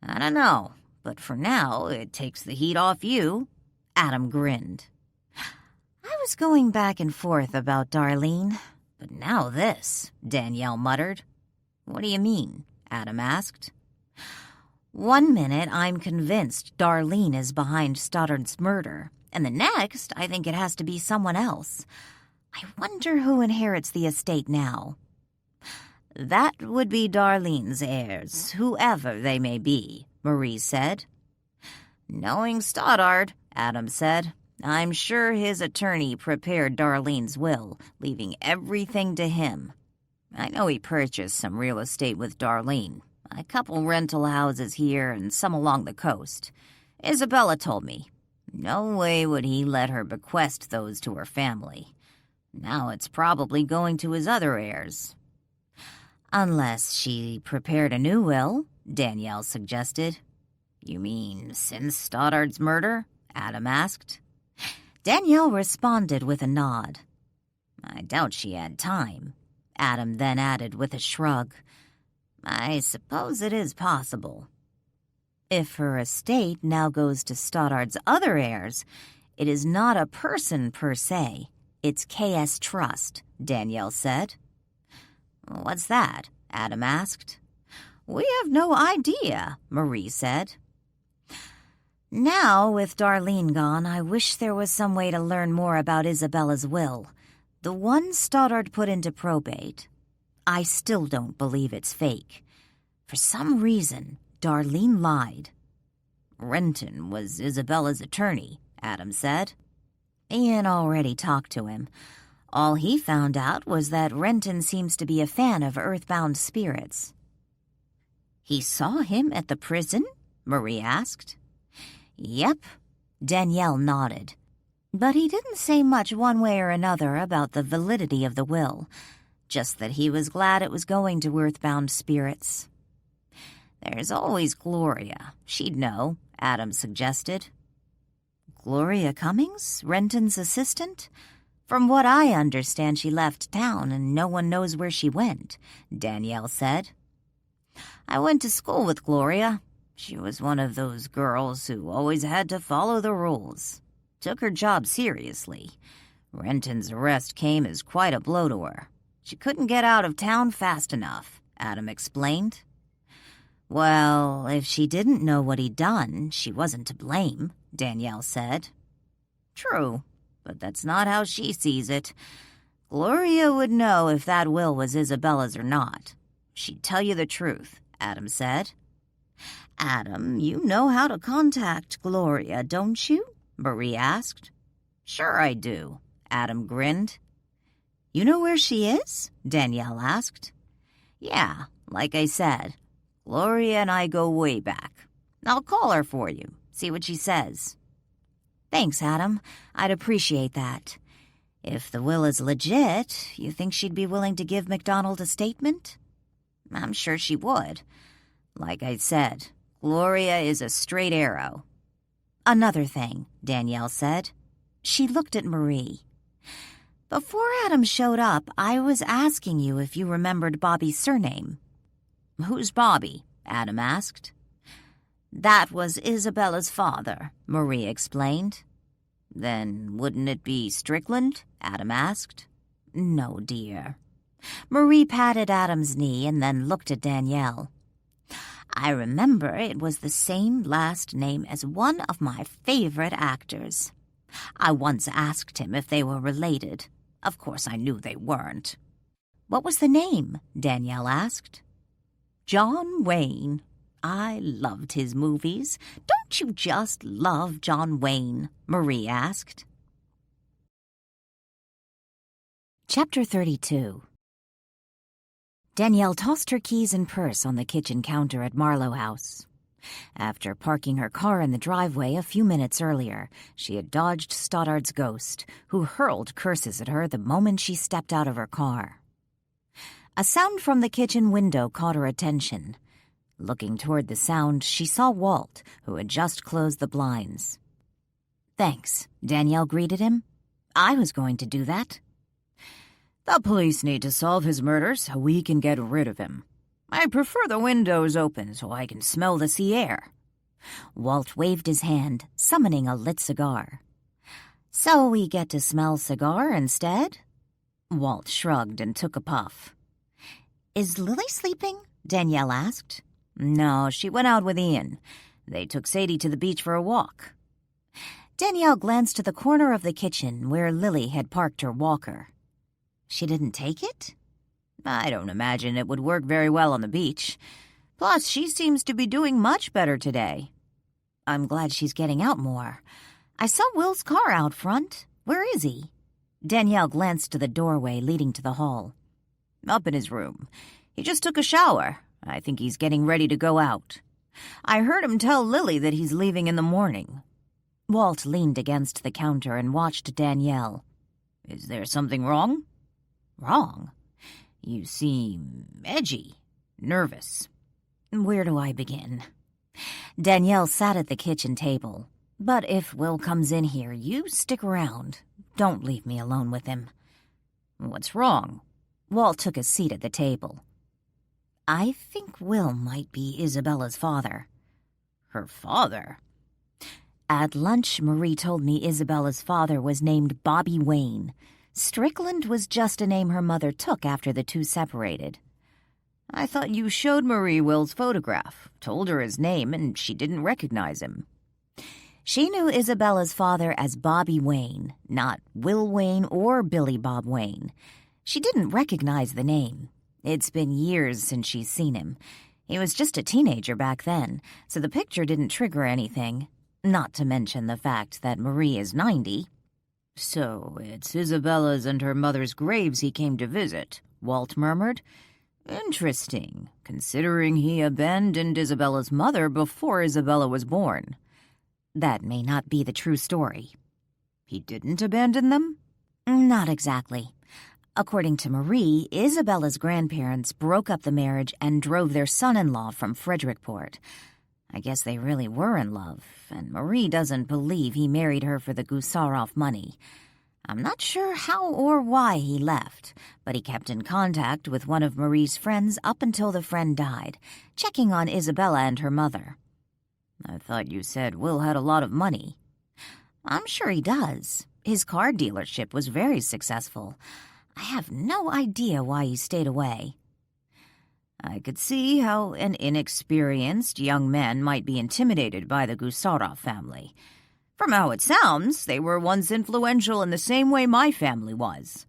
I don't know, but for now it takes the heat off you. Adam grinned. I was going back and forth about Darlene. But now this, Danielle muttered. What do you mean? Adam asked. One minute I'm convinced Darlene is behind Stoddard's murder, and the next I think it has to be someone else. I wonder who inherits the estate now. That would be Darlene's heirs, whoever they may be, Marie said. Knowing Stoddard, Adam said, I'm sure his attorney prepared Darlene's will, leaving everything to him. I know he purchased some real estate with Darlene, a couple rental houses here and some along the coast. Isabella told me. No way would he let her bequest those to her family. Now it's probably going to his other heirs. Unless she prepared a new will, Danielle suggested. You mean since Stoddard's murder? Adam asked. Danielle responded with a nod. I doubt she had time. Adam then added with a shrug. I suppose it is possible. If her estate now goes to Stoddard's other heirs, it is not a person per se. It's KS Trust, Danielle said. What's that? Adam asked. We have no idea, Marie said. Now, with Darlene gone, I wish there was some way to learn more about Isabella's will. The one Stoddard put into probate. I still don't believe it's fake. For some reason, Darlene lied. Renton was Isabella's attorney, Adam said. Ian already talked to him. All he found out was that Renton seems to be a fan of earthbound spirits. He saw him at the prison? Marie asked. Yep, Danielle nodded. But he didn't say much one way or another about the validity of the will, just that he was glad it was going to earthbound spirits. There's always Gloria. She'd know, Adam suggested. Gloria Cummings, Renton's assistant? From what I understand, she left town and no one knows where she went, Danielle said. I went to school with Gloria. She was one of those girls who always had to follow the rules. Took her job seriously. Renton's arrest came as quite a blow to her. She couldn't get out of town fast enough, Adam explained. Well, if she didn't know what he'd done, she wasn't to blame, Danielle said. True, but that's not how she sees it. Gloria would know if that will was Isabella's or not. She'd tell you the truth, Adam said. Adam, you know how to contact Gloria, don't you? Marie asked. Sure I do, Adam grinned. You know where she is? Danielle asked. Yeah, like I said, Gloria and I go way back. I'll call her for you, see what she says. Thanks, Adam. I'd appreciate that. If the will is legit, you think she'd be willing to give MacDonald a statement? I'm sure she would. Like I said, Gloria is a straight arrow. Another thing, Danielle said. She looked at Marie. Before Adam showed up, I was asking you if you remembered Bobby's surname. Who's Bobby? Adam asked. That was Isabella's father, Marie explained. Then wouldn't it be Strickland? Adam asked. No, dear. Marie patted Adam's knee and then looked at Danielle. I remember it was the same last name as one of my favorite actors. I once asked him if they were related. Of course, I knew they weren't. What was the name? Danielle asked. John Wayne. I loved his movies. Don't you just love John Wayne? Marie asked. Chapter 32. Danielle tossed her keys and purse on the kitchen counter at Marlow House. After parking her car in the driveway a few minutes earlier, she had dodged Stoddard's ghost, who hurled curses at her the moment she stepped out of her car. A sound from the kitchen window caught her attention. Looking toward the sound, she saw Walt, who had just closed the blinds. Thanks, Danielle greeted him. I was going to do that. The police need to solve his murder so we can get rid of him. I prefer the windows open so I can smell the sea air. Walt waved his hand, summoning a lit cigar. So we get to smell cigar instead? Walt shrugged and took a puff. Is Lily sleeping? Danielle asked. No, she went out with Ian. They took Sadie to the beach for a walk. Danielle glanced to the corner of the kitchen where Lily had parked her walker. She didn't take it? I don't imagine it would work very well on the beach. Plus, she seems to be doing much better today. I'm glad she's getting out more. I saw Will's car out front. Where is he? Danielle glanced to the doorway leading to the hall. Up in his room. He just took a shower. I think he's getting ready to go out. I heard him tell Lily that he's leaving in the morning. Walt leaned against the counter and watched Danielle. Is there something wrong? Wrong? You seem edgy, nervous. Where do I begin? Danielle sat at the kitchen table. But if Will comes in here, you stick around. Don't leave me alone with him. What's wrong? Walt took a seat at the table. I think Will might be Isabella's father. Her father? At lunch, Marie told me Isabella's father was named Bobby Wayne. Strickland was just a name her mother took after the two separated. I thought you showed Marie Will's photograph, told her his name, and she didn't recognize him. She knew Isabella's father as Bobby Wayne, not Will Wayne or Billy Bob Wayne. She didn't recognize the name. It's been years since she's seen him. He was just a teenager back then, so the picture didn't trigger anything, not to mention the fact that Marie is 90. So it's Isabella's and her mother's graves he came to visit, Walt murmured. Interesting, considering he abandoned Isabella's mother before Isabella was born. That may not be the true story. He didn't abandon them? Not exactly. According to Marie, Isabella's grandparents broke up the marriage and drove their son-in-law from Frederickport. I guess they really were in love, and Marie doesn't believe he married her for the Gusarov money. I'm not sure how or why he left, but he kept in contact with one of Marie's friends up until the friend died, checking on Isabella and her mother. I thought you said Will had a lot of money. I'm sure he does. His car dealership was very successful. I have no idea why he stayed away. I could see how an inexperienced young man might be intimidated by the Gusarov family. From how it sounds, they were once influential in the same way my family was.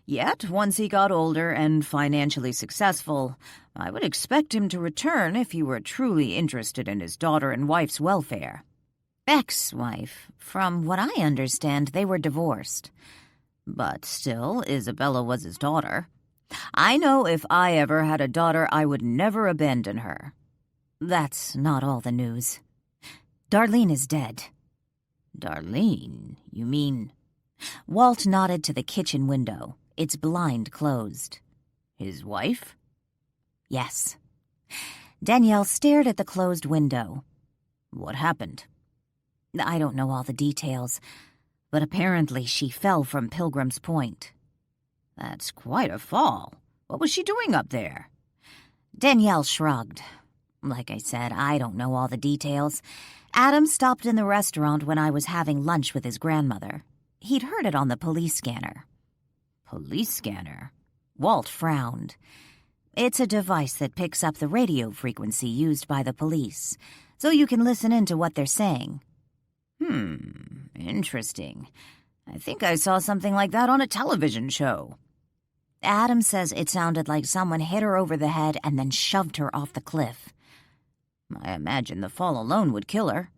Yet, once he got older and financially successful, I would expect him to return if he were truly interested in his daughter and wife's welfare. Ex-wife. From what I understand, they were divorced. But still, Isabella was his daughter. I know if I ever had a daughter, I would never abandon her. That's not all the news. Darlene is dead. Darlene, you mean... Walt nodded to the kitchen window, its blind closed. His wife? Yes. Danielle stared at the closed window. What happened? I don't know all the details, but apparently she fell from Pilgrim's Point. That's quite a fall. What was she doing up there? Danielle shrugged. Like I said, I don't know all the details. Adam stopped in the restaurant when I was having lunch with his grandmother. He'd heard it on the police scanner. Police scanner? Walt frowned. It's a device that picks up the radio frequency used by the police, so you can listen in to what they're saying. Interesting. I think I saw something like that on a television show. Adam says it sounded like someone hit her over the head and then shoved her off the cliff. I imagine the fall alone would kill her.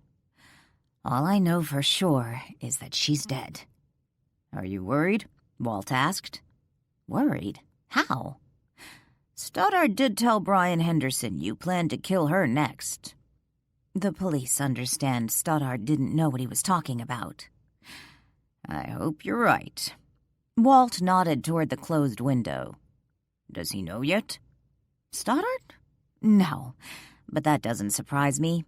All I know for sure is that she's dead. Are you worried? Walt asked. Worried? How? Stoddard did tell Brian Henderson you planned to kill her next. The police understand Stoddard didn't know what he was talking about. I hope you're right. Walt nodded toward the closed window. Does he know yet? Stoddard? No, but that doesn't surprise me.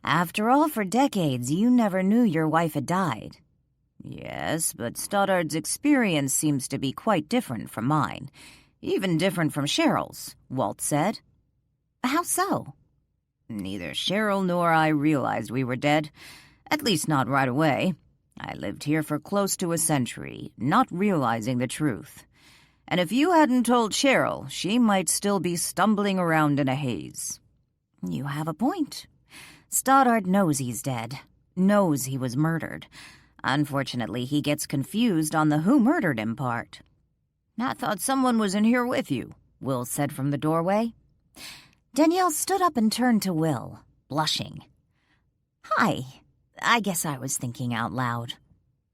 After all, for decades, you never knew your wife had died. Yes, but Stoddard's experience seems to be quite different from mine. Even different from Cheryl's, Walt said. How so? Neither Cheryl nor I realized we were dead. At least not right away. I lived here for close to a century, not realizing the truth. And if you hadn't told Cheryl, she might still be stumbling around in a haze. You have a point. Stoddard knows he's dead, knows he was murdered. Unfortunately, he gets confused on the who murdered him part. I thought someone was in here with you, Will said from the doorway. Danielle stood up and turned to Will, blushing. Hi. I guess I was thinking out loud.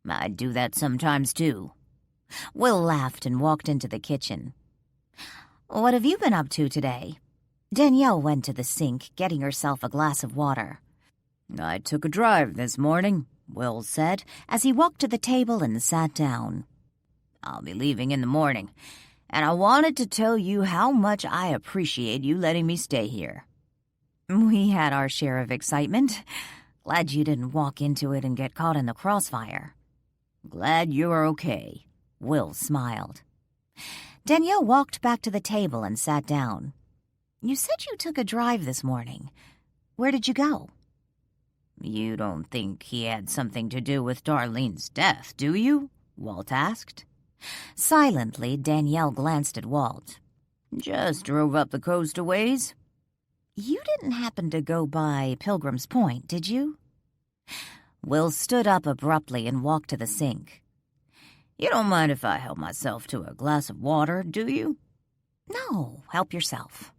I do that sometimes, too. Will laughed and walked into the kitchen. What have you been up to today? Danielle went to the sink, getting herself a glass of water. I took a drive this morning, Will said, as he walked to the table and sat down. I'll be leaving in the morning, and I wanted to tell you how much I appreciate you letting me stay here. We had our share of excitement. Glad you didn't walk into it and get caught in the crossfire. Glad you're okay, Will smiled. Danielle walked back to the table and sat down. You said you took a drive this morning. Where did you go? You don't think he had something to do with Darlene's death, do you? Walt asked. Silently, Danielle glanced at Walt. Just drove up the coast a ways. You didn't happen to go by Pilgrim's Point, did you? Will stood up abruptly and walked to the sink. You don't mind if I help myself to a glass of water, do you? No, help yourself.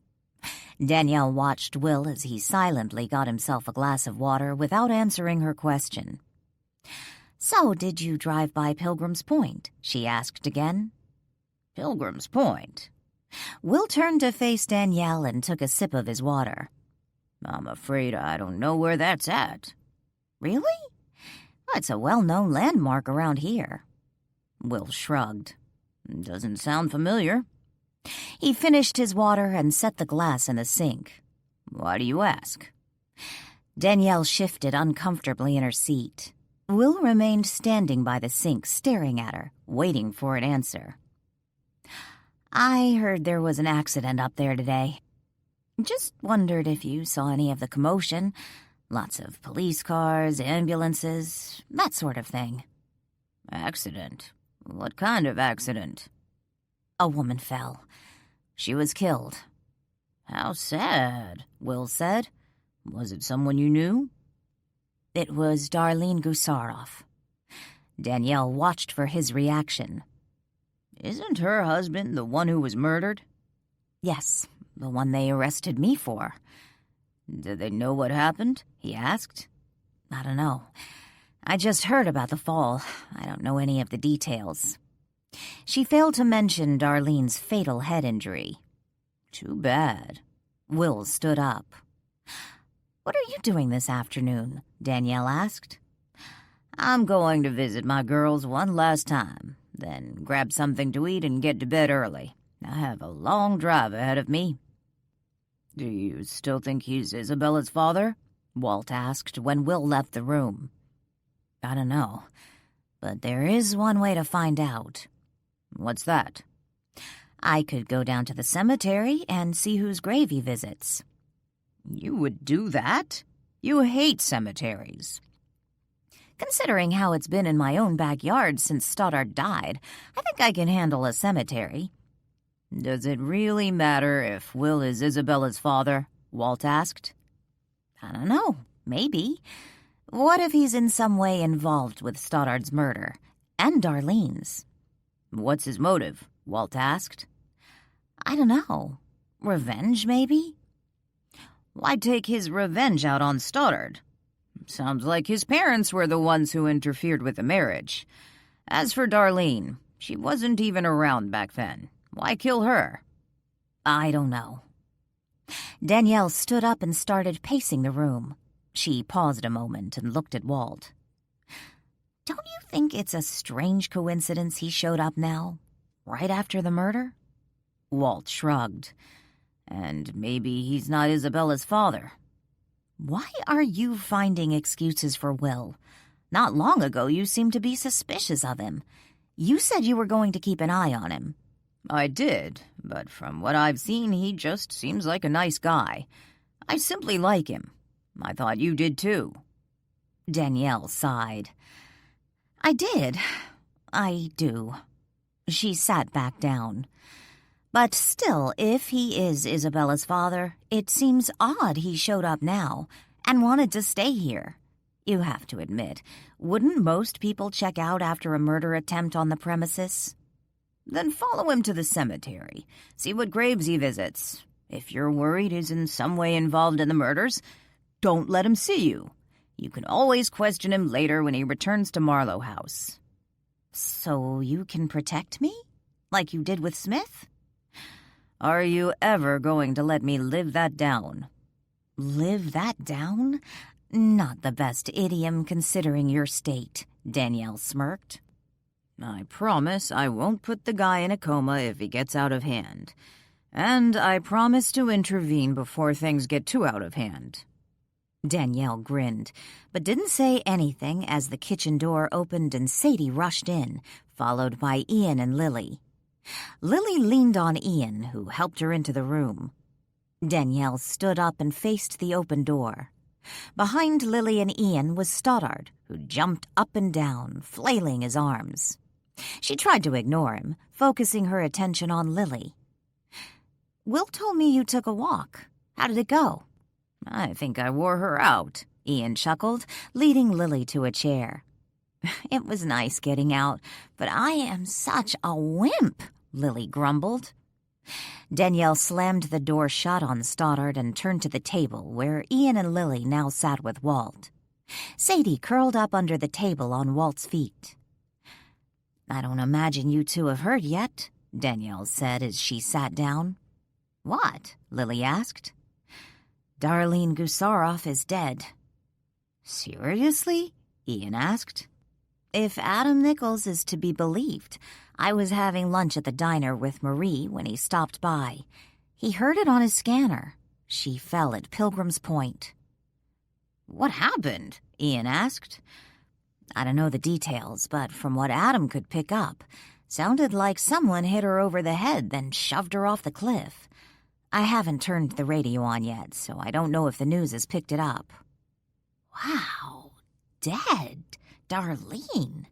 Danielle watched Will as he silently got himself a glass of water without answering her question. So, did you drive by Pilgrim's Point? She asked again. Pilgrim's Point? Will turned to face Danielle and took a sip of his water. I'm afraid I don't know where that's at. Really? It's a well-known landmark around here. Will shrugged. Doesn't sound familiar. He finished his water and set the glass in the sink. Why do you ask? Danielle shifted uncomfortably in her seat. Will remained standing by the sink, staring at her, waiting for an answer. I heard there was an accident up there today. Just wondered if you saw any of the commotion. Lots of police cars, ambulances, that sort of thing. Accident? What kind of accident? A woman fell. She was killed. How sad, Will said. Was it someone you knew? It was Darlene Gusarov. Danielle watched for his reaction. Isn't her husband the one who was murdered? Yes, the one they arrested me for. Did they know what happened? He asked. I don't know. I just heard about the fall. I don't know any of the details. She failed to mention Darlene's fatal head injury. Too bad. Will stood up. What are you doing this afternoon? Danielle asked. I'm going to visit my girls one last time, then grab something to eat and get to bed early. I have a long drive ahead of me." "Do you still think he's Isabella's father?" Walt asked when Will left the room. "I don't know, but there is one way to find out." "What's that?" "I could go down to the cemetery and see whose grave he visits." "You would do that? You hate cemeteries." "Considering how it's been in my own backyard since Stoddard died, I think I can handle a cemetery." "Does it really matter if Will is Isabella's father?" Walt asked. "I don't know. Maybe. What if he's in some way involved with Stoddard's murder? And Darlene's?" "What's his motive?" Walt asked. "I don't know. Revenge, maybe?" "Why take his revenge out on Stoddard? Sounds like his parents were the ones who interfered with the marriage. As for Darlene, she wasn't even around back then. Why kill her?" "I don't know." Danielle stood up and started pacing the room. She paused a moment and looked at Walt. "Don't you think it's a strange coincidence he showed up now, right after the murder?" Walt shrugged. "And maybe he's not Isabella's father." "Why are you finding excuses for Will? Not long ago you seemed to be suspicious of him. You said you were going to keep an eye on him." "I did, but from what I've seen, he just seems like a nice guy. I simply like him. I thought you did too." Danielle sighed. I do." She sat back down. "But still, if he is Isabella's father, it seems odd he showed up now and wanted to stay here. You have to admit, wouldn't most people check out after a murder attempt on the premises?" "Then follow him to the cemetery. See what graves he visits. If you're worried he's in some way involved in the murders, don't let him see you. You can always question him later when he returns to Marlow House." "So you can protect me? Like you did with Smith?" "Are you ever going to let me live that down?" "Live that down? Not the best idiom considering your state," Danielle smirked. "I promise I won't put the guy in a coma if he gets out of hand. And I promise to intervene before things get too out of hand." Danielle grinned, but didn't say anything as the kitchen door opened and Sadie rushed in, followed by Ian and Lily. Lily leaned on Ian, who helped her into the room. Danielle stood up and faced the open door. Behind Lily and Ian was Stoddard, who jumped up and down, flailing his arms. She tried to ignore him, focusing her attention on Lily. "Will told me you took a walk. How did it go?" "I think I wore her out," Ian chuckled, leading Lily to a chair. "It was nice getting out, but I am such a wimp," Lily grumbled. Danielle slammed the door shut on Stoddard and turned to the table where Ian and Lily now sat with Walt. Sadie curled up under the table on Walt's feet. "I don't imagine you two have heard yet," Danielle said as she sat down. "What?" Lily asked. "Darlene Gusarov is dead." "Seriously?" Ian asked. "If Adam Nichols is to be believed, I was having lunch at the diner with Marie when he stopped by. He heard it on his scanner. She fell at Pilgrim's Point." "What happened?" Ian asked. "I don't know the details, but from what Adam could pick up, sounded like someone hit her over the head, then shoved her off the cliff. I haven't turned the radio on yet, so I don't know if the news has picked it up." "Wow, dead? Darlene?"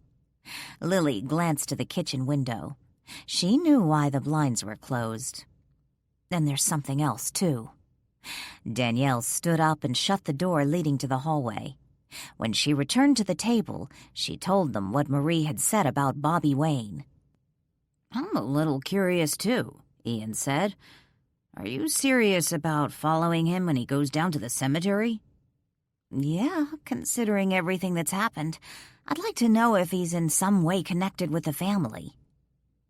Lily glanced to the kitchen window. She knew why the blinds were closed. "Then there's something else, too." Danielle stood up and shut the door leading to the hallway. When she returned to the table, she told them what Marie had said about Bobby Wayne. "I'm a little curious, too," Ian said. "Are you serious about following him when he goes down to the cemetery?" "Yeah, considering everything that's happened. I'd like to know if he's in some way connected with the family."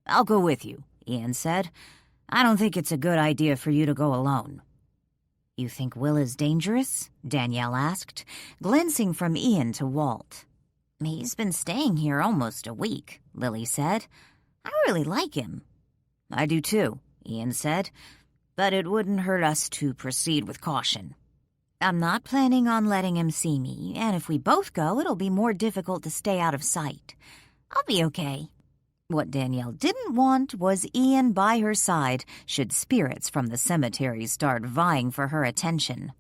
"I'll go with you," Ian said. "I don't think it's a good idea for you to go alone." "You think Will is dangerous?" Danielle asked, glancing from Ian to Walt. He's been staying here almost a week, Lily said. I really like him. I do too, Ian said, but it wouldn't hurt us to proceed with caution. I'm not planning on letting him see me, and if we both go, it'll be more difficult to stay out of sight. I'll be okay. What Danielle didn't want was Ian by her side should spirits from the cemetery start vying for her attention.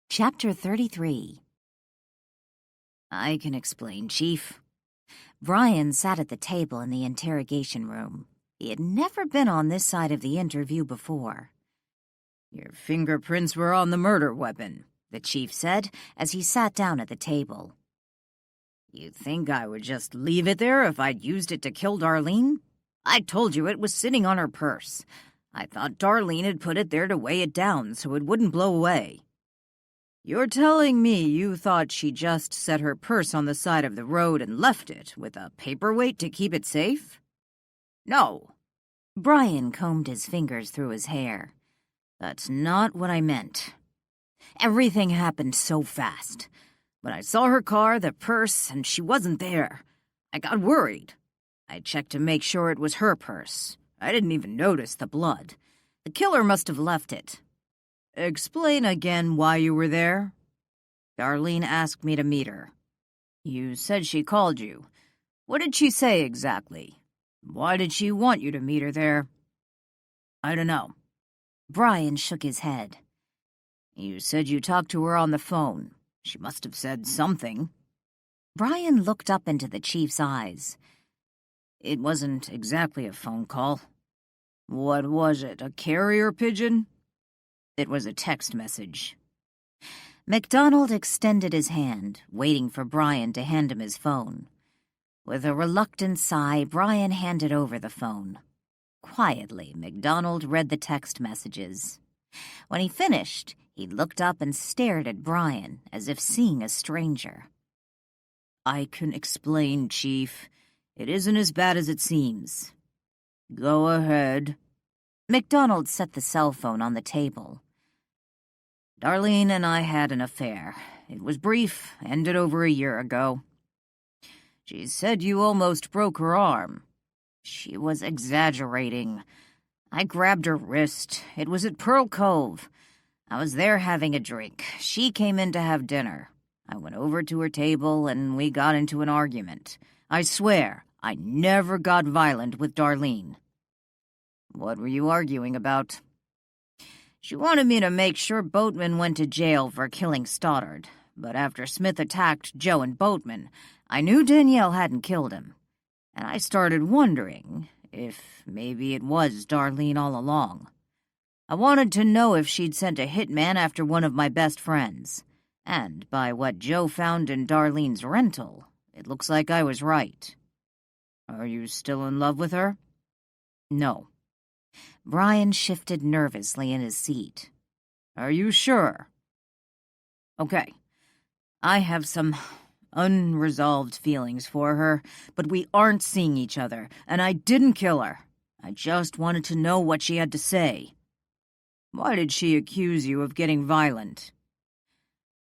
Chapter 33. I can explain, Chief. Brian sat at the table in the interrogation room. He had never been on this side of the interview before. Your fingerprints were on the murder weapon, the chief said as he sat down at the table. You think I would just leave it there if I'd used it to kill Darlene? I told you it was sitting on her purse. I thought Darlene had put it there to weigh it down so it wouldn't blow away. You're telling me you thought she just set her purse on the side of the road and left it with a paperweight to keep it safe? No. Brian combed his fingers through his hair. That's not what I meant. Everything happened so fast. When I saw her car, the purse, and she wasn't there, I got worried. I checked to make sure it was her purse. I didn't even notice the blood. The killer must have left it. Explain again why you were there. Darlene asked me to meet her. You said she called you. What did she say exactly? Why did she want you to meet her there? I don't know. Brian shook his head. You said you talked to her on the phone. She must have said something. Brian looked up into the chief's eyes. It wasn't exactly a phone call. What was it, a carrier pigeon? It was a text message. MacDonald extended his hand, waiting for Brian to hand him his phone. With a reluctant sigh, Brian handed over the phone. Quietly, MacDonald read the text messages. When he finished, he looked up and stared at Brian as if seeing a stranger. I can explain, Chief. It isn't as bad as it seems. Go ahead. MacDonald set the cell phone on the table. Darlene and I had an affair. It was brief, ended over a year ago. She said you almost broke her arm. She was exaggerating. I grabbed her wrist. It was at Pearl Cove. I was there having a drink. She came in to have dinner. I went over to her table and we got into an argument. I swear, I never got violent with Darlene. What were you arguing about? She wanted me to make sure Boatman went to jail for killing Stoddard, but after Smith attacked Joe and Boatman, I knew Danielle hadn't killed him, and I started wondering if maybe it was Darlene all along. I wanted to know if she'd sent a hitman after one of my best friends, and by what Joe found in Darlene's rental, it looks like I was right. Are you still in love with her? No. Brian shifted nervously in his seat. Are you sure? Okay. I have some unresolved feelings for her, but we aren't seeing each other, and I didn't kill her. I just wanted to know what she had to say. Why did she accuse you of getting violent?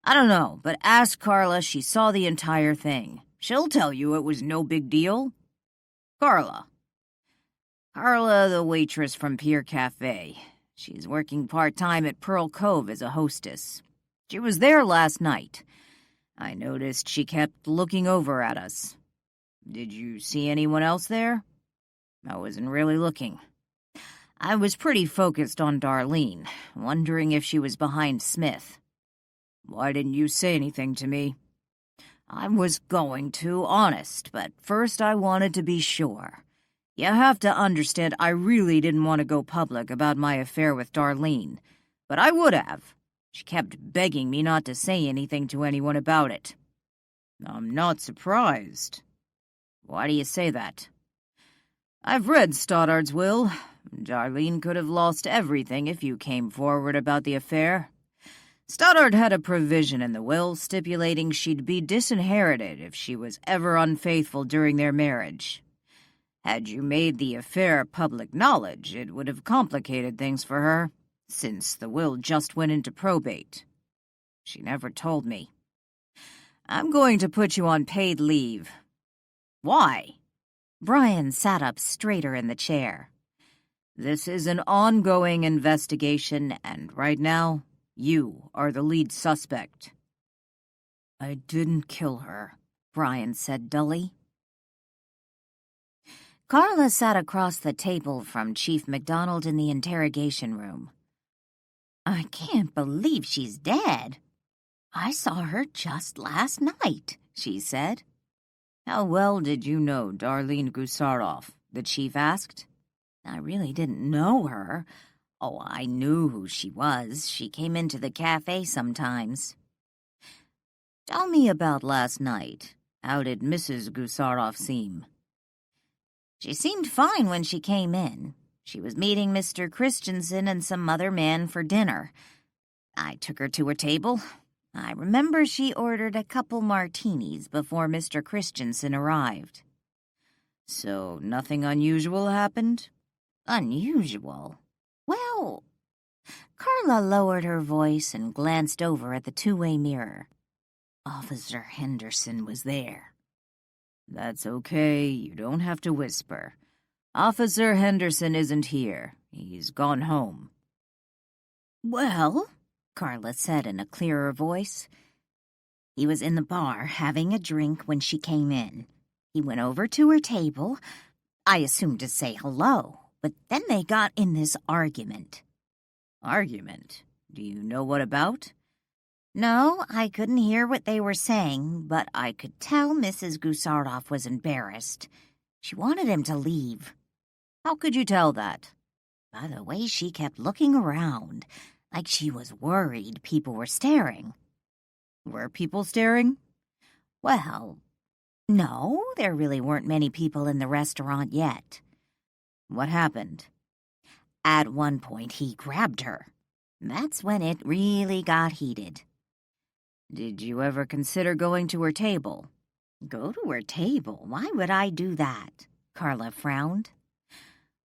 I don't know, but ask Carla. She saw the entire thing. She'll tell you it was no big deal. Carla, the waitress from Pier Cafe. She's working part-time at Pearl Cove as a hostess. She was there last night. I noticed she kept looking over at us. Did you see anyone else there? I wasn't really looking. I was pretty focused on Darlene, wondering if she was behind Smith. Why didn't you say anything to me? I was going to, honest, but first I wanted to be sure. You have to understand I really didn't want to go public about my affair with Darlene, but I would have. She kept begging me not to say anything to anyone about it. I'm not surprised. Why do you say that? I've read Stoddard's will. Darlene could have lost everything if you came forward about the affair. Stoddard had a provision in the will stipulating she'd be disinherited if she was ever unfaithful during their marriage. Had you made the affair public knowledge, it would have complicated things for her, since the will just went into probate. She never told me. I'm going to put you on paid leave. Why? Brian sat up straighter in the chair. This is an ongoing investigation, and right now, you are the lead suspect. I didn't kill her, Brian said dully. Carla sat across the table from Chief McDonald in the interrogation room. I can't believe she's dead. I saw her just last night, she said. How well did you know Darlene Gusarov? The chief asked. I really didn't know her. Oh, I knew who she was. She came into the cafe sometimes. Tell me about last night. How did Mrs. Gusarov seem? She seemed fine when she came in. She was meeting Mr. Christensen and some other man for dinner. I took her to her table. I remember she ordered a couple martinis before Mr. Christensen arrived. So nothing unusual happened? Unusual? Well, Carla lowered her voice and glanced over at the two-way mirror. Officer Henderson was there. That's okay, you don't have to whisper. Officer Henderson isn't here. He's gone home. Well, Carla said in a clearer voice. He was in the bar having a drink when she came in. He went over to her table. I assumed to say hello, but then they got in this argument. Argument? Do you know what about? No, I couldn't hear what they were saying, but I could tell Mrs. Gusarov was embarrassed. She wanted him to leave. How could you tell that? By the way she kept looking around, like she was worried people were staring. Were people staring? Well, no, there really weren't many people in the restaurant yet. What happened? At one point, he grabbed her. That's when it really got heated. Did you ever consider going to her table? Go to her table? Why would I do that? Carla frowned.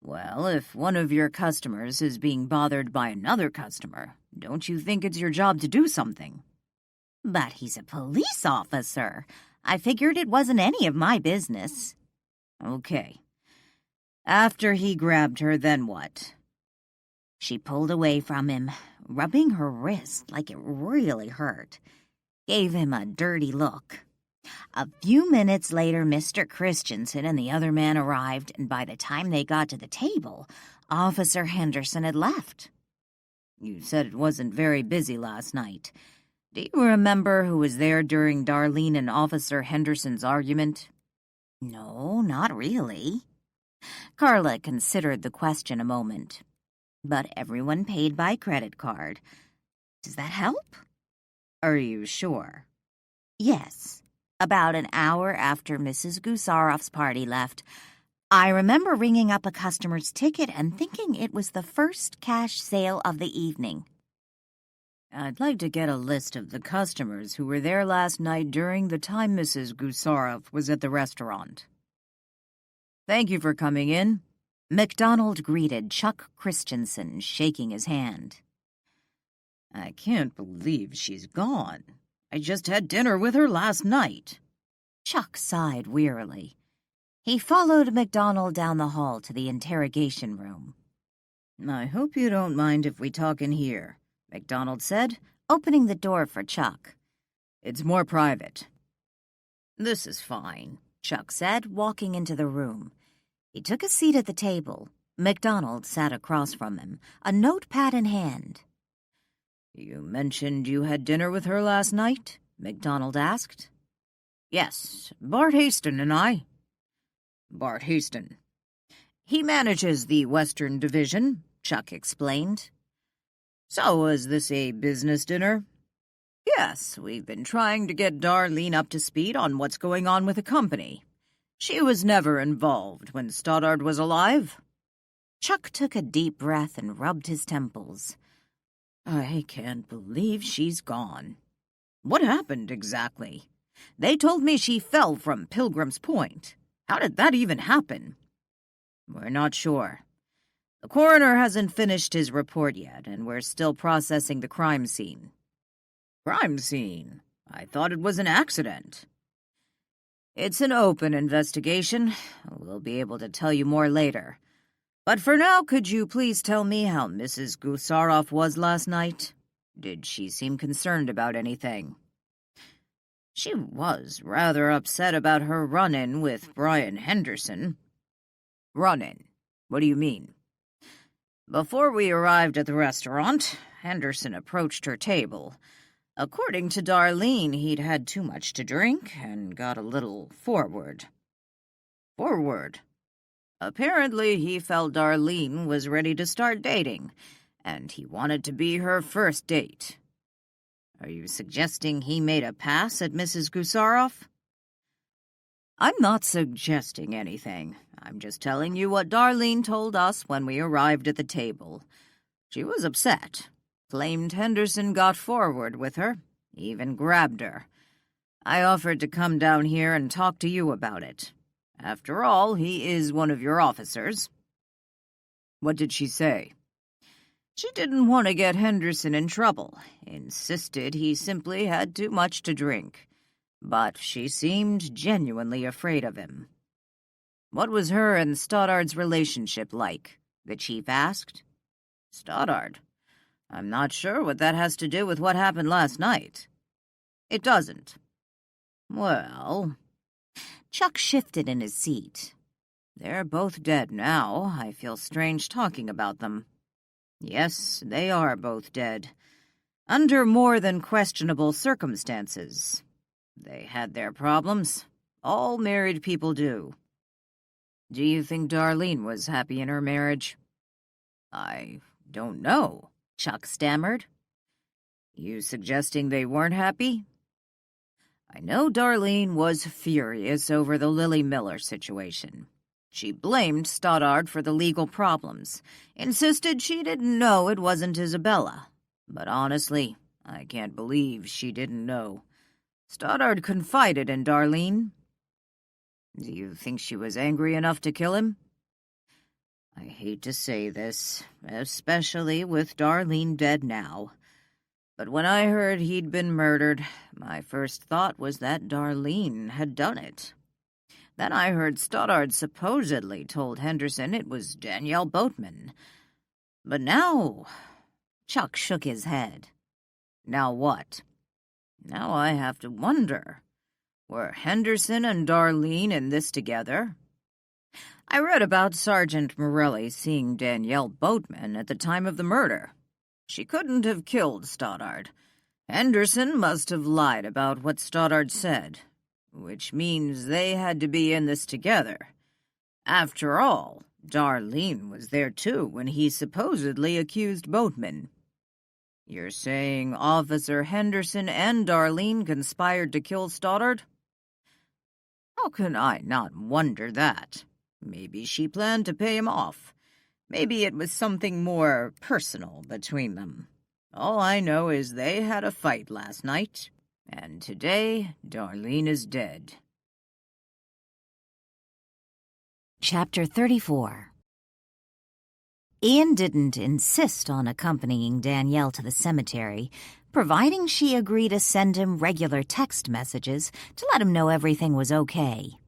Well, if one of your customers is being bothered by another customer, don't you think it's your job to do something? But he's a police officer. I figured it wasn't any of my business. Okay. After he grabbed her, then what? She pulled away from him, rubbing her wrist like it really hurt. Gave him a dirty look. A few minutes later, Mr. Christensen and the other man arrived, and by the time they got to the table, Officer Henderson had left. You said it wasn't very busy last night. Do you remember who was there during Darlene and Officer Henderson's argument? No, not really. Carla considered the question a moment. But everyone paid by credit card. Does that help? Are you sure? Yes. About an hour after Mrs. Gusarov's party left, I remember ringing up a customer's ticket and thinking it was the first cash sale of the evening. I'd like to get a list of the customers who were there last night during the time Mrs. Gusarov was at the restaurant. Thank you for coming in. McDonald greeted Chuck Christensen, shaking his hand. I can't believe she's gone. I just had dinner with her last night. Chuck sighed wearily. He followed McDonald down the hall to the interrogation room. I hope you don't mind if we talk in here, McDonald said, opening the door for Chuck. It's more private. This is fine, Chuck said, walking into the room. He took a seat at the table. McDonald sat across from him, a notepad in hand. You mentioned you had dinner with her last night? McDonald asked. Yes, Bart Haston and I. Bart Haston. He manages the Western Division, Chuck explained. So was this a business dinner? Yes, we've been trying to get Darlene up to speed on what's going on with the company. She was never involved when Stoddard was alive. Chuck took a deep breath and rubbed his temples. I can't believe she's gone. What happened exactly? They told me she fell from Pilgrim's Point. How did that even happen? We're not sure. The coroner hasn't finished his report yet, and we're still processing the crime scene. Crime scene? I thought it was an accident." "It's an open investigation. We'll be able to tell you more later. But for now, could you please tell me how Mrs. Gusarov was last night? Did she seem concerned about anything?" "She was rather upset about her run-in with Brian Henderson." "Run-in? What do you mean?" "Before we arrived at the restaurant, Henderson approached her table. According to Darlene, he'd had too much to drink and got a little forward." "Forward?" "Apparently he felt Darlene was ready to start dating, and he wanted to be her first date." "Are you suggesting he made a pass at Mrs. Gusarov?" "I'm not suggesting anything. I'm just telling you what Darlene told us when we arrived at the table. She was upset, claimed Henderson got forward with her, even grabbed her. I offered to come down here and talk to you about it. After all, he is one of your officers." "What did she say?" "She didn't want to get Henderson in trouble, insisted he simply had too much to drink. But she seemed genuinely afraid of him." "What was her and Stoddard's relationship like?" the chief asked. "Stoddard? I'm not sure what that has to do with what happened last night." "It doesn't." "Well..." Chuck shifted in his seat. "They're both dead now. I feel strange talking about them." "Yes, they are both dead. Under more than questionable circumstances. They had their problems. All married people do." "Do you think Darlene was happy in her marriage?" "I don't know," Chuck stammered. "You suggesting they weren't happy?" "I know Darlene was furious over the Lily Miller situation. She blamed Stoddard for the legal problems, insisted she didn't know it wasn't Isabella. But honestly, I can't believe she didn't know. Stoddard confided in Darlene." "Do you think she was angry enough to kill him?" "I hate to say this, especially with Darlene dead now. But when I heard he'd been murdered, my first thought was that Darlene had done it. Then I heard Stoddard supposedly told Henderson it was Danielle Boatman. But now..." Chuck shook his head. "Now what?" "Now I have to wonder. Were Henderson and Darlene in this together? I read about Sergeant Morelli seeing Danielle Boatman at the time of the murder. She couldn't have killed Stoddard. Henderson must have lied about what Stoddard said, which means they had to be in this together. After all, Darlene was there too when he supposedly accused Boatman." "You're saying Officer Henderson and Darlene conspired to kill Stoddard?" "How can I not wonder that? Maybe she planned to pay him off. Maybe it was something more personal between them. All I know is they had a fight last night, and today Darlene is dead." Chapter 34. Ian didn't insist on accompanying Danielle to the cemetery, providing she agreed to send him regular text messages to let him know everything was okay.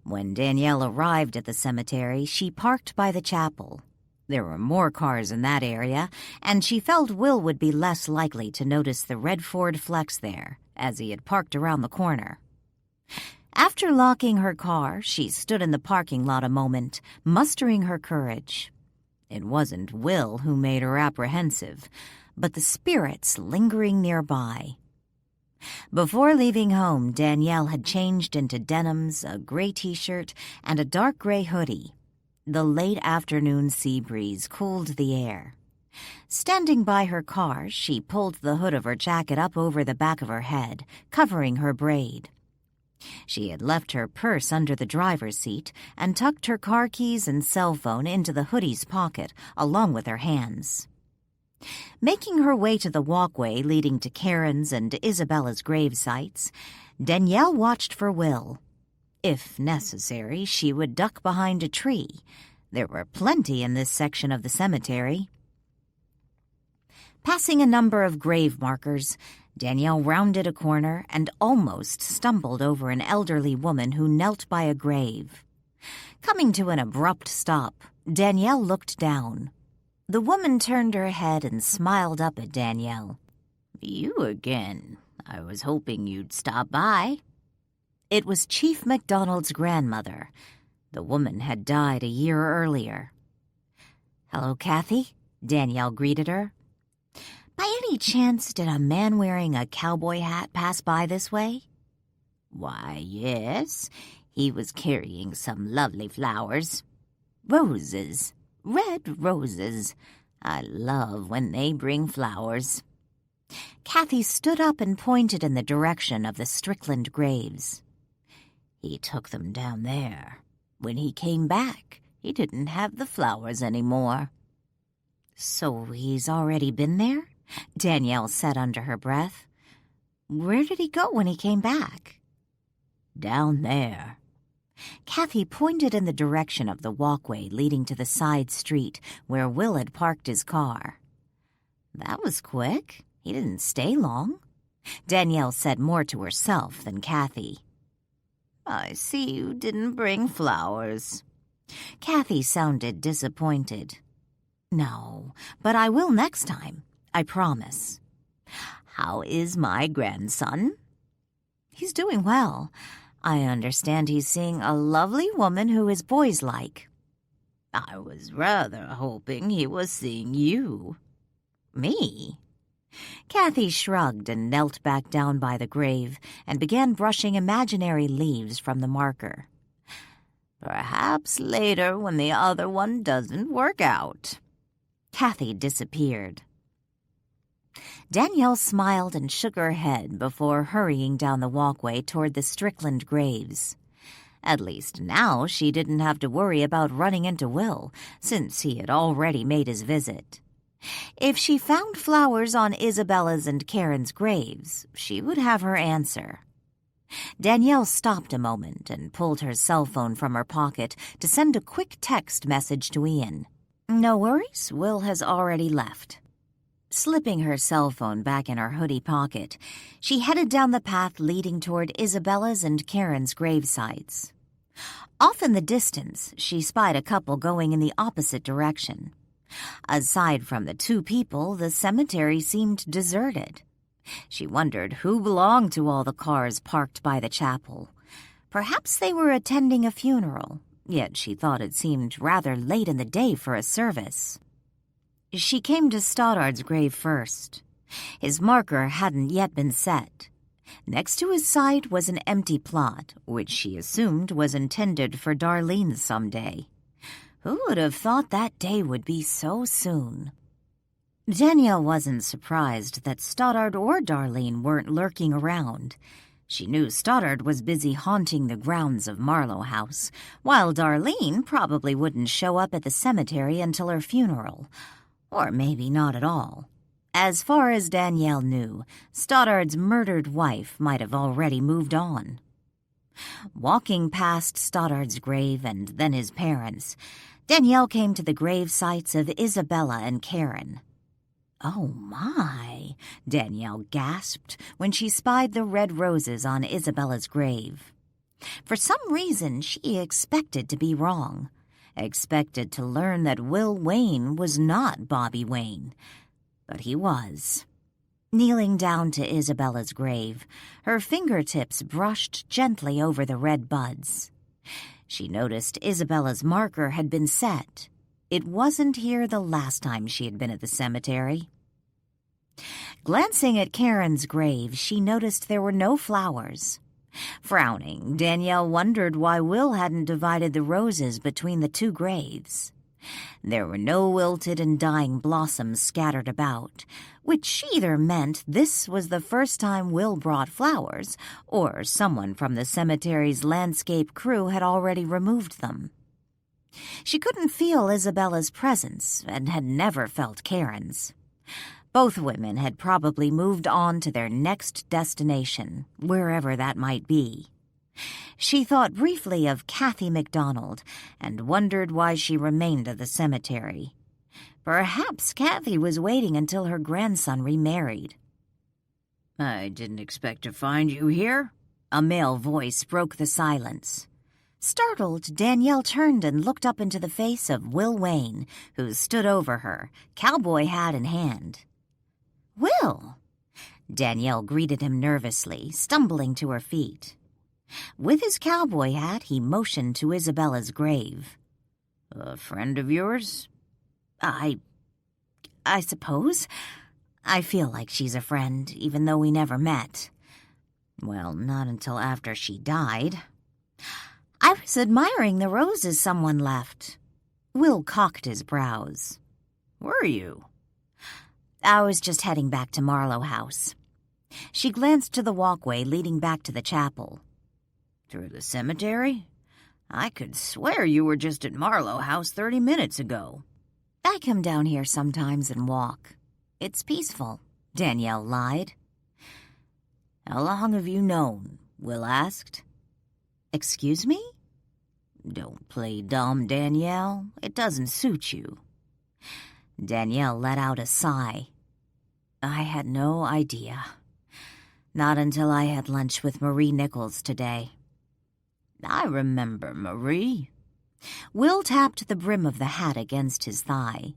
When Danielle arrived at the cemetery, she parked by the chapel. There were more cars in that area, and she felt Will would be less likely to notice the red Ford Flex there, as he had parked around the corner. After locking her car, she stood in the parking lot a moment, mustering her courage. It wasn't Will who made her apprehensive, but the spirits lingering nearby. Before leaving home, Danielle had changed into denims, a gray t-shirt, and a dark gray hoodie. The late afternoon sea breeze cooled the air. Standing by her car, she pulled the hood of her jacket up over the back of her head, covering her braid. She had left her purse under the driver's seat and tucked her car keys and cell phone into the hoodie's pocket, along with her hands. Making her way to the walkway leading to Karen's and Isabella's grave sites, Danielle watched for Will. If necessary, she would duck behind a tree. There were plenty in this section of the cemetery. Passing a number of grave markers, Danielle rounded a corner and almost stumbled over an elderly woman who knelt by a grave. Coming to an abrupt stop, Danielle looked down. The woman turned her head and smiled up at Danielle. "You again. I was hoping you'd stop by." It was Chief MacDonald's grandmother. The woman had died a year earlier. "Hello, Kathy," Danielle greeted her. "By any chance, did a man wearing a cowboy hat pass by this way?" "Why, yes. He was carrying some lovely flowers. Roses. Red roses. I love when they bring flowers." Kathy stood up and pointed in the direction of the Strickland graves. "He took them down there. When he came back, he didn't have the flowers anymore." "So he's already been there?" Danielle said under her breath. "Where did he go when he came back?" "Down there." Kathy pointed in the direction of the walkway leading to the side street where Will had parked his car. "That was quick. He didn't stay long." Danielle said more to herself than Kathy. "I see you didn't bring flowers." Kathy sounded disappointed. "No, but I will next time. I promise." "How is my grandson?" "He's doing well. I understand he's seeing a lovely woman who his boys like." "I was rather hoping he was seeing you." "Me?" Kathy shrugged and knelt back down by the grave and began brushing imaginary leaves from the marker. "Perhaps later when the other one doesn't work out." Kathy disappeared. Danielle smiled and shook her head before hurrying down the walkway toward the Strickland graves. At least now she didn't have to worry about running into Will, since he had already made his visit. If she found flowers on Isabella's and Karen's graves, she would have her answer. Danielle stopped a moment and pulled her cell phone from her pocket to send a quick text message to Ian. "No worries, Will has already left." Slipping her cell phone back in her hoodie pocket, she headed down the path leading toward Isabella's and Karen's grave sites. Off in the distance, she spied a couple going in the opposite direction. Aside from the two people, the cemetery seemed deserted. She wondered who belonged to all the cars parked by the chapel. Perhaps they were attending a funeral, yet she thought it seemed rather late in the day for a service. She came to Stoddard's grave first. His marker hadn't yet been set. Next to his side was an empty plot, which she assumed was intended for Darlene someday. Who would have thought that day would be so soon? Danielle wasn't surprised that Stoddard or Darlene weren't lurking around. She knew Stoddard was busy haunting the grounds of Marlow House, while Darlene probably wouldn't show up at the cemetery until her funeral. Or maybe not at all. As far as Danielle knew, Stoddard's murdered wife might have already moved on. Walking past Stoddard's grave and then his parents', Danielle came to the grave sites of Isabella and Karen. "Oh, my," Danielle gasped when she spied the red roses on Isabella's grave. For some reason, she expected to be wrong. Expected to learn that Will Wayne was not Bobby Wayne. But he was. Kneeling down to Isabella's grave, her fingertips brushed gently over the red buds. She noticed Isabella's marker had been set. It wasn't here the last time she had been at the cemetery. Glancing at Karen's grave, she noticed there were no flowers. Frowning, Danielle wondered why Will hadn't divided the roses between the two graves. There were no wilted and dying blossoms scattered about, which either meant this was the first time Will brought flowers, or someone from the cemetery's landscape crew had already removed them. She couldn't feel Isabella's presence and had never felt Karen's. Both women had probably moved on to their next destination, wherever that might be. She thought briefly of Kathy MacDonald and wondered why she remained at the cemetery. Perhaps Kathy was waiting until her grandson remarried. I didn't expect to find you here. A male voice broke the silence. Startled, Danielle turned and looked up into the face of Will Wayne, who stood over her, cowboy hat in hand. "Will!" Danielle greeted him nervously, stumbling to her feet. With his cowboy hat, he motioned to Isabella's grave. A friend of yours? I suppose. I feel like she's a friend, even though we never met. Well, not until after she died. I was admiring the roses someone left. Will cocked his brows. Were you? I was just heading back to Marlow House. She glanced to the walkway leading back to the chapel. Through the cemetery? I could swear you were just at Marlow House 30 minutes ago. I come down here sometimes and walk. It's peaceful, Danielle lied. How long have you known? Will asked. Excuse me? Don't play dumb, Danielle. It doesn't suit you. Danielle let out a sigh. I had no idea. Not until I had lunch with Marie Nichols today. I remember Marie. Will tapped the brim of the hat against his thigh.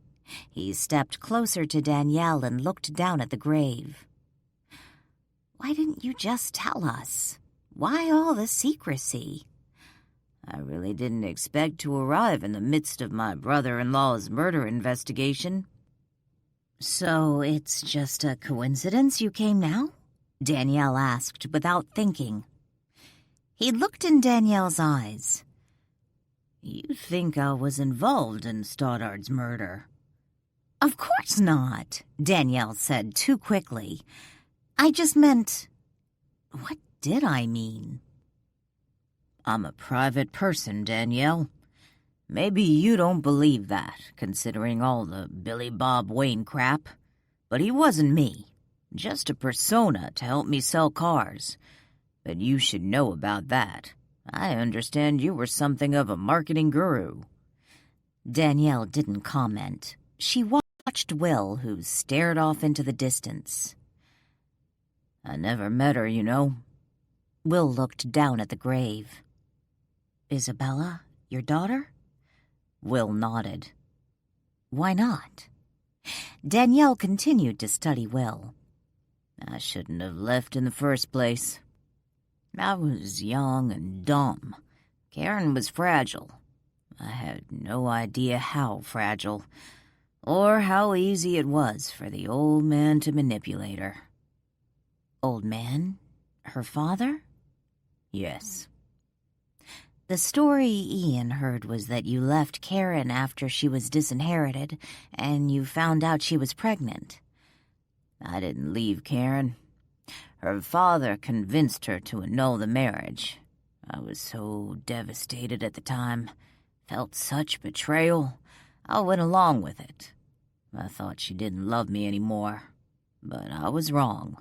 He stepped closer to Danielle and looked down at the grave. Why didn't you just tell us? Why all the secrecy? I really didn't expect to arrive in the midst of my brother-in-law's murder investigation. So it's just a coincidence you came now? Danielle asked without thinking. He looked in Danielle's eyes. You think I was involved in Stoddard's murder? Of course not, Danielle said too quickly. I just meant... What did I mean? I'm a private person, Danielle. Maybe you don't believe that, considering all the Billy Bob Wayne crap. But he wasn't me. Just a persona to help me sell cars. But you should know about that. I understand you were something of a marketing guru. Danielle didn't comment. She watched Will, who stared off into the distance. I never met her, you know. Will looked down at the grave. Isabella, your daughter? Will nodded. Why not? Danielle continued to study Will. I shouldn't have left in the first place. I was young and dumb. Karen was fragile. I had no idea how fragile, or how easy it was for the old man to manipulate her. Old man? Her father? Yes. The story Ian heard was that you left Karen after she was disinherited, and you found out she was pregnant. I didn't leave Karen. Her father convinced her to annul the marriage. I was so devastated at the time. Felt such betrayal. I went along with it. I thought she didn't love me anymore. But I was wrong.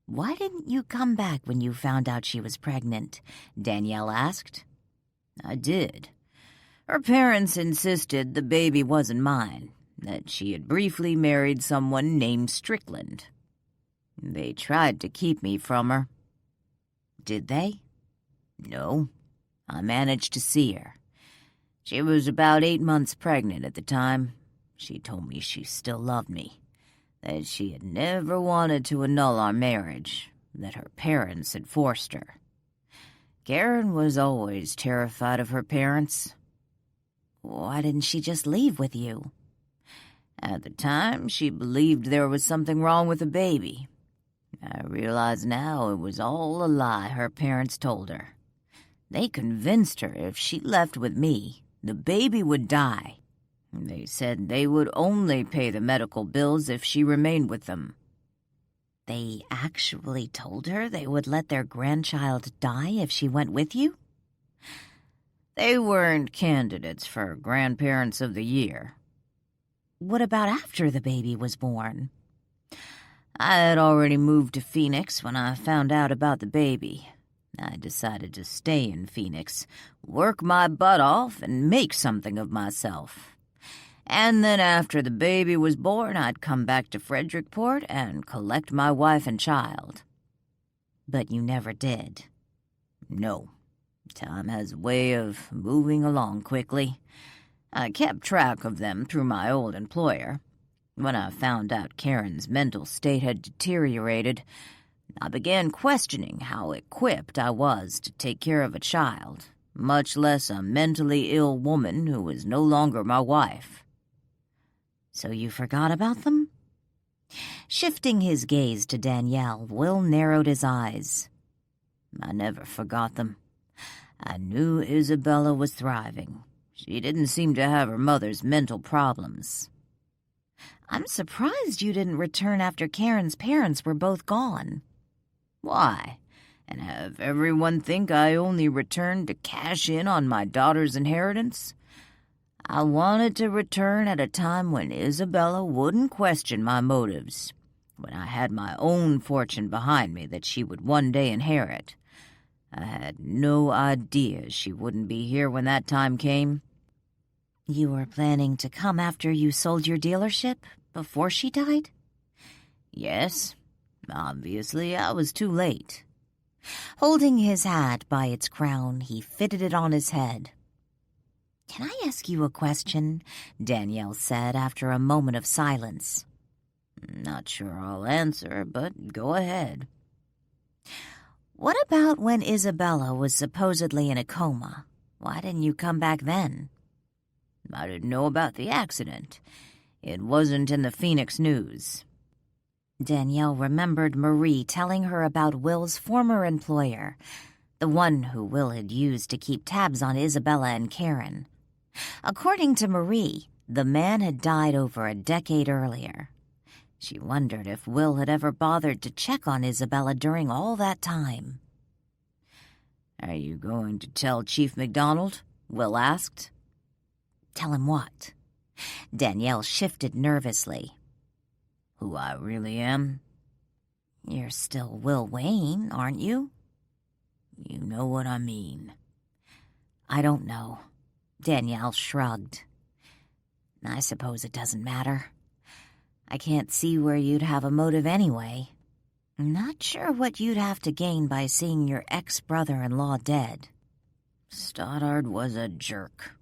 Why didn't you come back when you found out she was pregnant? Danielle asked. I did. Her parents insisted the baby wasn't mine, that she had briefly married someone named Strickland. They tried to keep me from her. Did they? No. I managed to see her. She was about 8 months pregnant at the time. She told me she still loved me, that she had never wanted to annul our marriage, that her parents had forced her. Karen was always terrified of her parents. Why didn't she just leave with you? At the time, she believed there was something wrong with the baby. I realize now it was all a lie her parents told her. They convinced her if she left with me, the baby would die. They said they would only pay the medical bills if she remained with them. They actually told her they would let their grandchild die if she went with you? They weren't candidates for Grandparents of the Year. What about after the baby was born? I had already moved to Phoenix when I found out about the baby. I decided to stay in Phoenix, work my butt off, and make something of myself. And then after the baby was born, I'd come back to Frederickport and collect my wife and child. But you never did. No. Time has a way of moving along quickly. I kept track of them through my old employer. When I found out Karen's mental state had deteriorated, I began questioning how equipped I was to take care of a child, much less a mentally ill woman who was no longer my wife. So you forgot about them? Shifting his gaze to Danielle, Will narrowed his eyes. I never forgot them. I knew Isabella was thriving. She didn't seem to have her mother's mental problems. I'm surprised you didn't return after Karen's parents were both gone. Why? And have everyone think I only returned to cash in on my daughter's inheritance? I wanted to return at a time when Isabella wouldn't question my motives, when I had my own fortune behind me that she would one day inherit. I had no idea she wouldn't be here when that time came. You were planning to come after you sold your dealership, before she died? Yes. Obviously, I was too late. Holding his hat by its crown, he fitted it on his head. Can I ask you a question? Danielle said after a moment of silence. Not sure I'll answer, but go ahead. What about when Isabella was supposedly in a coma? Why didn't you come back then? I didn't know about the accident. It wasn't in the Phoenix News. Danielle remembered Marie telling her about Will's former employer, the one who Will had used to keep tabs on Isabella and Karen. According to Marie, the man had died over a decade earlier. She wondered if Will had ever bothered to check on Isabella during all that time. Are you going to tell Chief McDonald? Will asked. Tell him what? Danielle shifted nervously. Who I really am? You're still Will Wayne, aren't you? You know what I mean. I don't know. Danielle shrugged. I suppose it doesn't matter. I can't see where you'd have a motive anyway. I'm not sure what you'd have to gain by seeing your ex-brother-in-law dead. Stoddard was a jerk.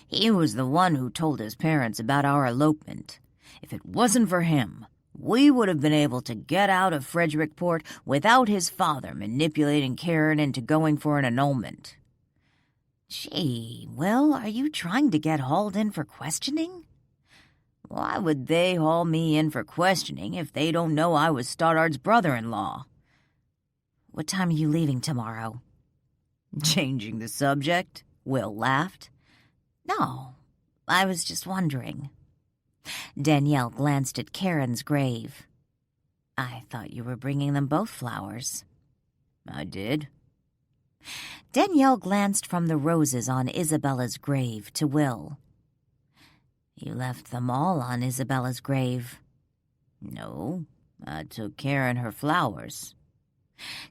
He was the one who told his parents about our elopement. If it wasn't for him, we would have been able to get out of Frederickport without his father manipulating Karen into going for an annulment. Gee, Will, are you trying to get hauled in for questioning? Why would they haul me in for questioning if they don't know I was Stoddard's brother-in-law? What time are you leaving tomorrow? Changing the subject, Will laughed. No, I was just wondering. Danielle glanced at Karen's grave. I thought you were bringing them both flowers. I did. Danielle glanced from the roses on Isabella's grave to Will. You left them all on Isabella's grave. No, I took Karen her flowers.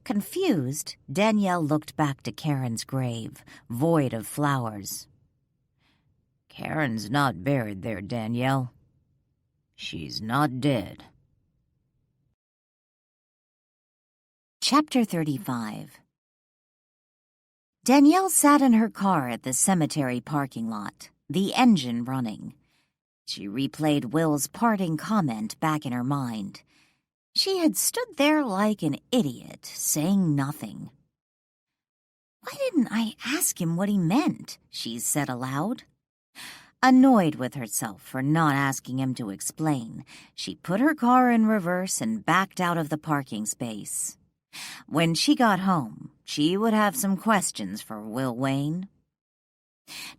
Confused, Danielle looked back to Karen's grave, void of flowers. Karen's not buried there, Danielle. She's not dead. Chapter 35. Danielle sat in her car at the cemetery parking lot, the engine running. She replayed Will's parting comment back in her mind. She had stood there like an idiot, saying nothing. Why didn't I ask him what he meant? She said aloud. Annoyed with herself for not asking him to explain, she put her car in reverse and backed out of the parking space. When she got home, she would have some questions for Will Wayne.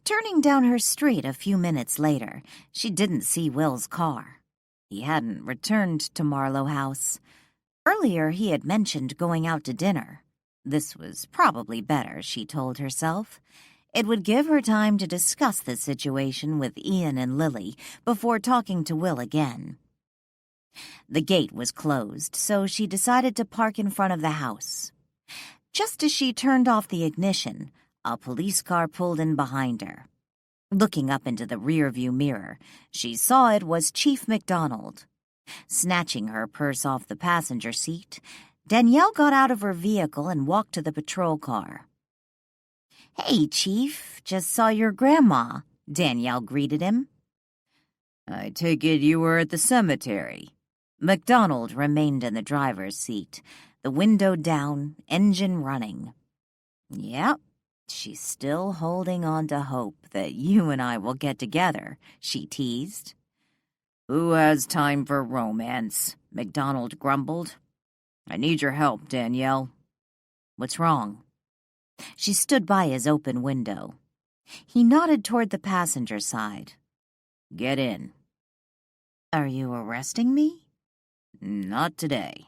Turning down her street a few minutes later, she didn't see Will's car. He hadn't returned to Marlow House. Earlier, he had mentioned going out to dinner. This was probably better, she told herself. It would give her time to discuss the situation with Ian and Lily before talking to Will again. The gate was closed, so she decided to park in front of the house. Just as she turned off the ignition, a police car pulled in behind her. Looking up into the rearview mirror, she saw it was Chief MacDonald. Snatching her purse off the passenger seat, Danielle got out of her vehicle and walked to the patrol car. "Hey, Chief, just saw your grandma," Danielle greeted him. "I take it you were at the cemetery." MacDonald remained in the driver's seat, the window down, engine running. "Yep, she's still holding on to hope that you and I will get together," she teased. "Who has time for romance?" MacDonald grumbled. "I need your help, Danielle." "What's wrong?" She stood by his open window. He nodded toward the passenger side. "Get in." "Are you arresting me?" "Not today."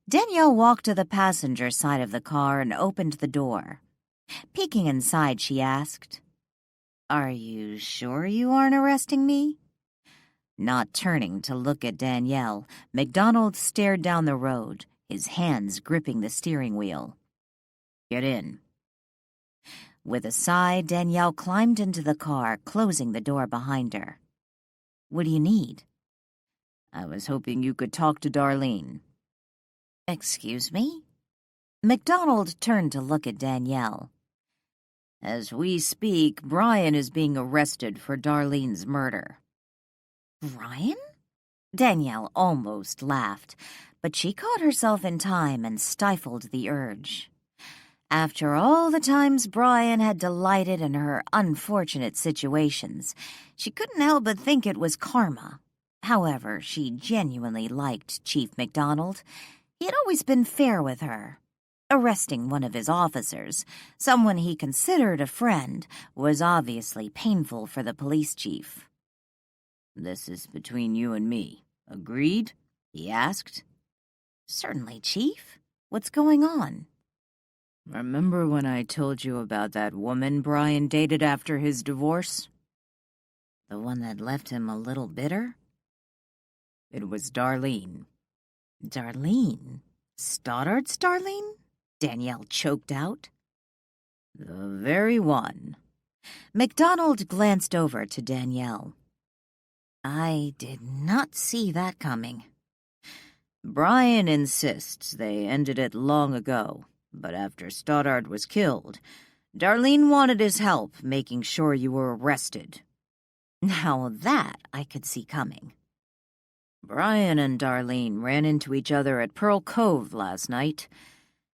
Danielle walked to the passenger side of the car and opened the door. Peeking inside, she asked, "Are you sure you aren't arresting me?" Not turning to look at Danielle, MacDonald stared down the road, his hands gripping the steering wheel. "Get in." With a sigh, Danielle climbed into the car, closing the door behind her. "What do you need?" "I was hoping you could talk to Darlene." "Excuse me?" MacDonald turned to look at Danielle. "As we speak, Brian is being arrested for Darlene's murder." "Brian?" Danielle almost laughed, but she caught herself in time and stifled the urge. After all the times Brian had delighted in her unfortunate situations, she couldn't help but think it was karma. However, she genuinely liked Chief MacDonald. He had always been fair with her. Arresting one of his officers, someone he considered a friend, was obviously painful for the police chief. "This is between you and me. Agreed?" he asked. "Certainly, Chief. What's going on?" "Remember when I told you about that woman Brian dated after his divorce?" "The one that left him a little bitter?" "It was Darlene." "Darlene? Stoddard's Darlene?" Danielle choked out. "The very one." MacDonald glanced over to Danielle. "I did not see that coming." "Brian insists they ended it long ago, but after Stoddard was killed, Darlene wanted his help making sure you were arrested." Now that I could see coming. "Brian and Darlene ran into each other at Pearl Cove last night.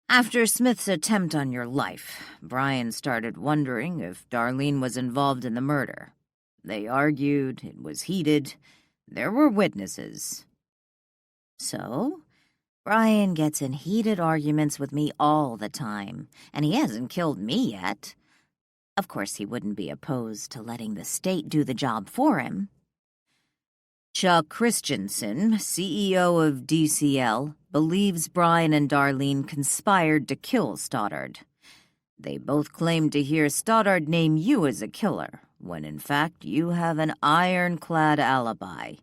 After Smith's attempt on your life, Brian started wondering if Darlene was involved in the murder. They argued, it was heated, there were witnesses." "So, Brian gets in heated arguments with me all the time, and he hasn't killed me yet. Of course, he wouldn't be opposed to letting the state do the job for him." Chuck Christensen, CEO of DCL, believes Brian and Darlene conspired to kill Stoddard. They both claim to hear Stoddard name you as a killer, when in fact you have an ironclad alibi.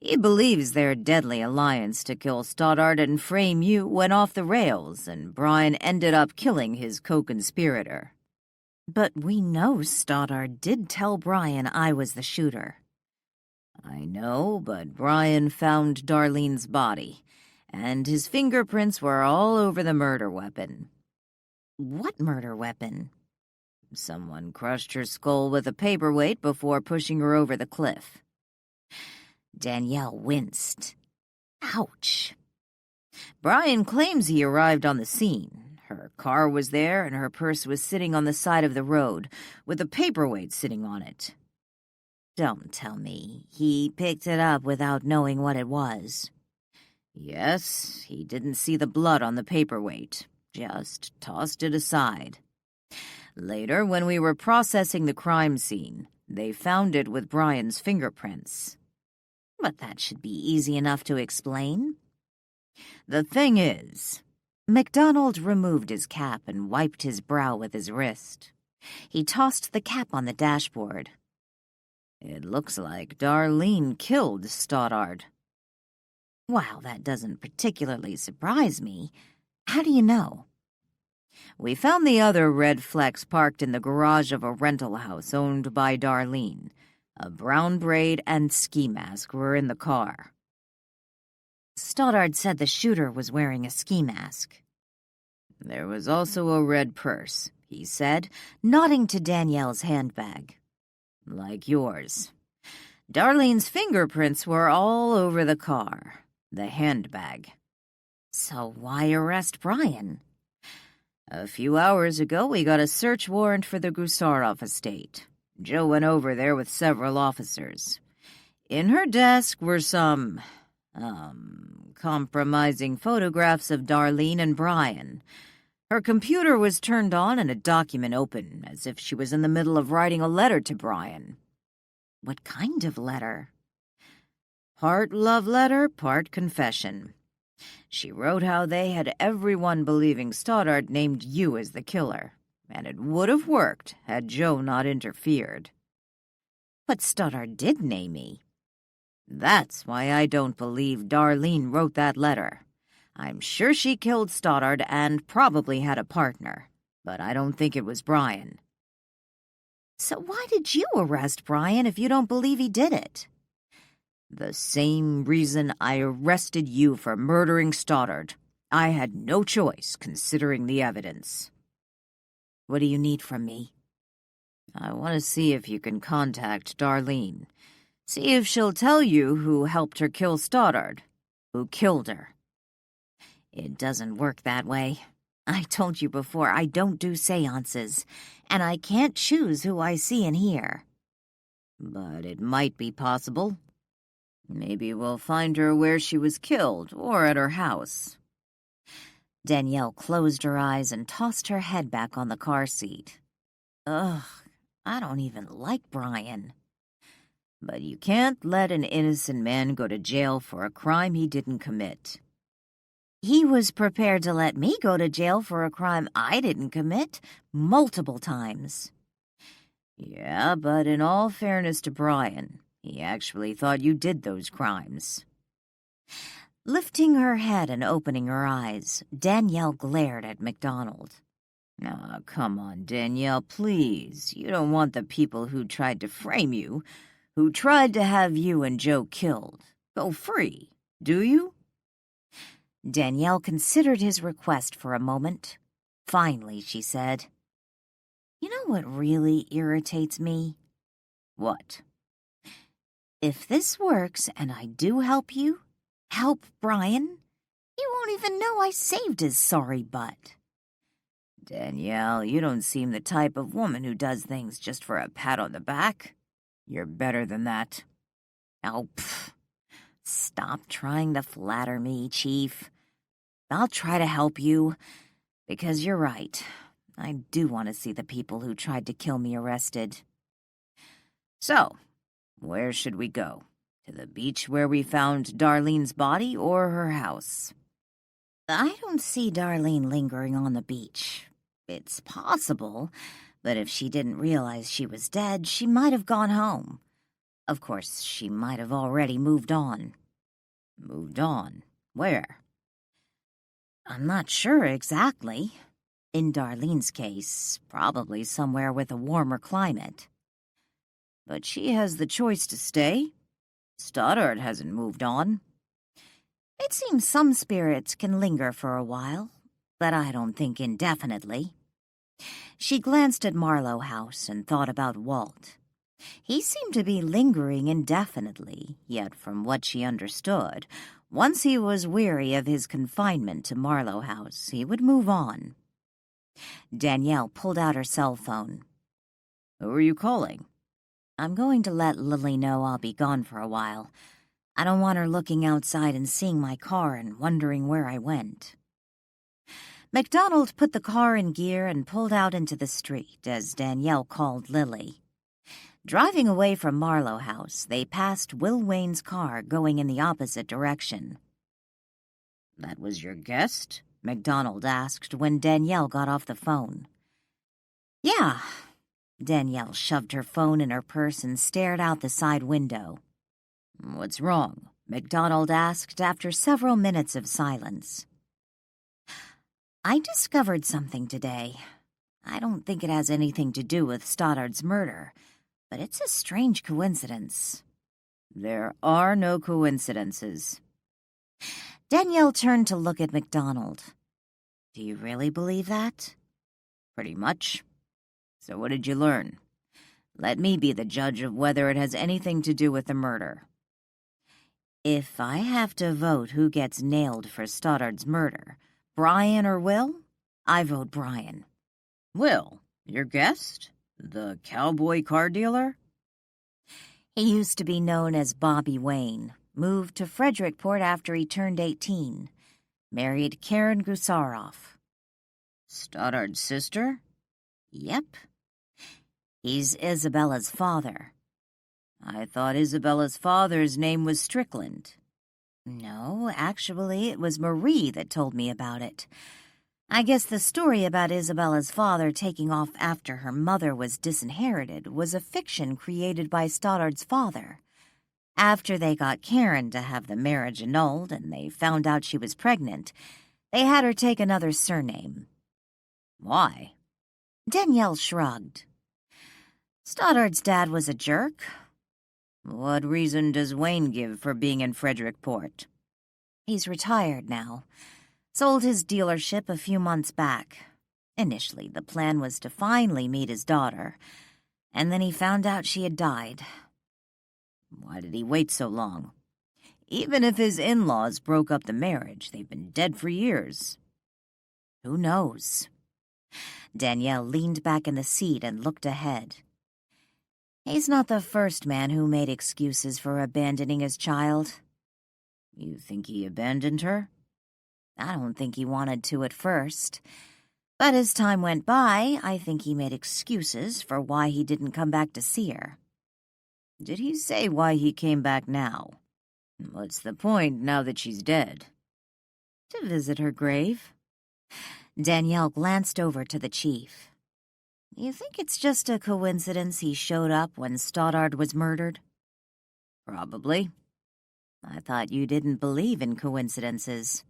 He believes their deadly alliance to kill Stoddard and frame you went off the rails, and Brian ended up killing his co-conspirator. "But we know Stoddard did tell Brian I was the shooter." "I know, but Brian found Darlene's body, and his fingerprints were all over the murder weapon." "What murder weapon?" "Someone crushed her skull with a paperweight before pushing her over the cliff." Danielle winced. Ouch. "Brian claims he arrived on the scene. Her car was there and her purse was sitting on the side of the road, with a paperweight sitting on it." "Don't tell me he picked it up without knowing what it was." "Yes, he didn't see the blood on the paperweight, just tossed it aside. Later, when we were processing the crime scene, they found it with Brian's fingerprints." "But that should be easy enough to explain." "The thing is," MacDonald removed his cap and wiped his brow with his wrist. He tossed the cap on the dashboard. "It looks like Darlene killed Stoddard." "Well, that doesn't particularly surprise me. How do you know?" We found the other red flecks parked in the garage of a rental house owned by Darlene. A brown braid and ski mask were in the car. Stoddard said the shooter was wearing a ski mask. There was also a red purse, he said, nodding to Danielle's handbag. Like yours. Darlene's fingerprints were all over the car, the handbag. So why arrest Brian? A few hours ago, we got a search warrant for the Gusarov estate. Joe went over there with several officers. In her desk were some, compromising photographs of Darlene and Brian. Her computer was turned on and a document open, as if she was in the middle of writing a letter to Brian. What kind of letter? Part love letter, part confession. She wrote how they had everyone believing Stoddard named you as the killer, and it would have worked had Joe not interfered. But Stoddard did name me. That's why I don't believe Darlene wrote that letter. I'm sure she killed Stoddard and probably had a partner, but I don't think it was Brian. So why did you arrest Brian if you don't believe he did it? The same reason I arrested you for murdering Stoddard. I had no choice, considering the evidence. What do you need from me? I want to see if you can contact Darlene. See if she'll tell you who helped her kill Stoddard, who killed her. It doesn't work that way. I told you before I don't do seances, and I can't choose who I see and hear. But it might be possible. Maybe we'll find her where she was killed, or at her house. Danielle closed her eyes and tossed her head back on the car seat. Ugh, I don't even like Brian. But you can't let an innocent man go to jail for a crime he didn't commit. He was prepared to let me go to jail for a crime I didn't commit multiple times. Yeah, but in all fairness to Brian, he actually thought you did those crimes. Lifting her head and opening her eyes, Danielle glared at MacDonald. Oh, come on, Danielle, please. You don't want the people who tried to frame you, who tried to have you and Joe killed, go free, do you? Danielle considered his request for a moment. Finally, she said, "You know what really irritates me?" "What?" "If this works and I do help Brian, you won't even know I saved his sorry butt." "Danielle, you don't seem the type of woman who does things just for a pat on the back. You're better than that." "Oh, stop trying to flatter me, Chief. I'll try to help you, because you're right. I do want to see the people who tried to kill me arrested." "So, where should we go? To the beach where we found Darlene's body or her house?" "I don't see Darlene lingering on the beach. It's possible, but if she didn't realize she was dead, she might have gone home. Of course, she might have already moved on." "Moved on? Where?" "I'm not sure exactly. In Darlene's case, probably somewhere with a warmer climate." "But she has the choice to stay. Stoddard hasn't moved on." "It seems some spirits can linger for a while, but I don't think indefinitely." She glanced at Marlow House and thought about Walt. He seemed to be lingering indefinitely, yet from what she understood, once he was weary of his confinement to Marlow House, he would move on. Danielle pulled out her cell phone. "Who are you calling?" "I'm going to let Lily know I'll be gone for a while. I don't want her looking outside and seeing my car and wondering where I went." MacDonald put the car in gear and pulled out into the street as Danielle called Lily. Driving away from Marlow House, they passed Will Wayne's car going in the opposite direction. "That was your guest?" MacDonald asked when Danielle got off the phone. "Yeah." Danielle shoved her phone in her purse and stared out the side window. "What's wrong?" MacDonald asked after several minutes of silence. I discovered something today. I don't think it has anything to do with Stoddard's murder, but it's a strange coincidence. There are no coincidences. Danielle turned to look at MacDonald. Do you really believe that? Pretty much. So what did you learn? Let me be the judge of whether it has anything to do with the murder. If I have to vote who gets nailed for Stoddard's murder, Brian or Will, I vote Brian. Will, your guest? The cowboy car dealer? He used to be known as Bobby Wayne, moved to Frederickport after he turned 18, married Karen Gusaroff. Stoddard's sister? Yep. He's Isabella's father. I thought Isabella's father's name was Strickland. No, actually, it was Marie that told me about it. I guess the story about Isabella's father taking off after her mother was disinherited was a fiction created by Stoddard's father. After they got Karen to have the marriage annulled and they found out she was pregnant, they had her take another surname. Why? Danielle shrugged. Stoddard's dad was a jerk. What reason does Wayne give for being in Frederickport? He's retired now. Sold his dealership a few months back. Initially, the plan was to finally meet his daughter, and then he found out she had died. Why did he wait so long? Even if his in-laws broke up the marriage, they've been dead for years. Who knows? Danielle leaned back in the seat and looked ahead. He's not the first man who made excuses for abandoning his child. You think he abandoned her? I don't think he wanted to at first. But as time went by, I think he made excuses for why he didn't come back to see her. Did he say why he came back now? What's the point now that she's dead? To visit her grave. Danielle glanced over to the chief. You think it's just a coincidence he showed up when Stoddard was murdered? Probably. I thought you didn't believe in coincidences.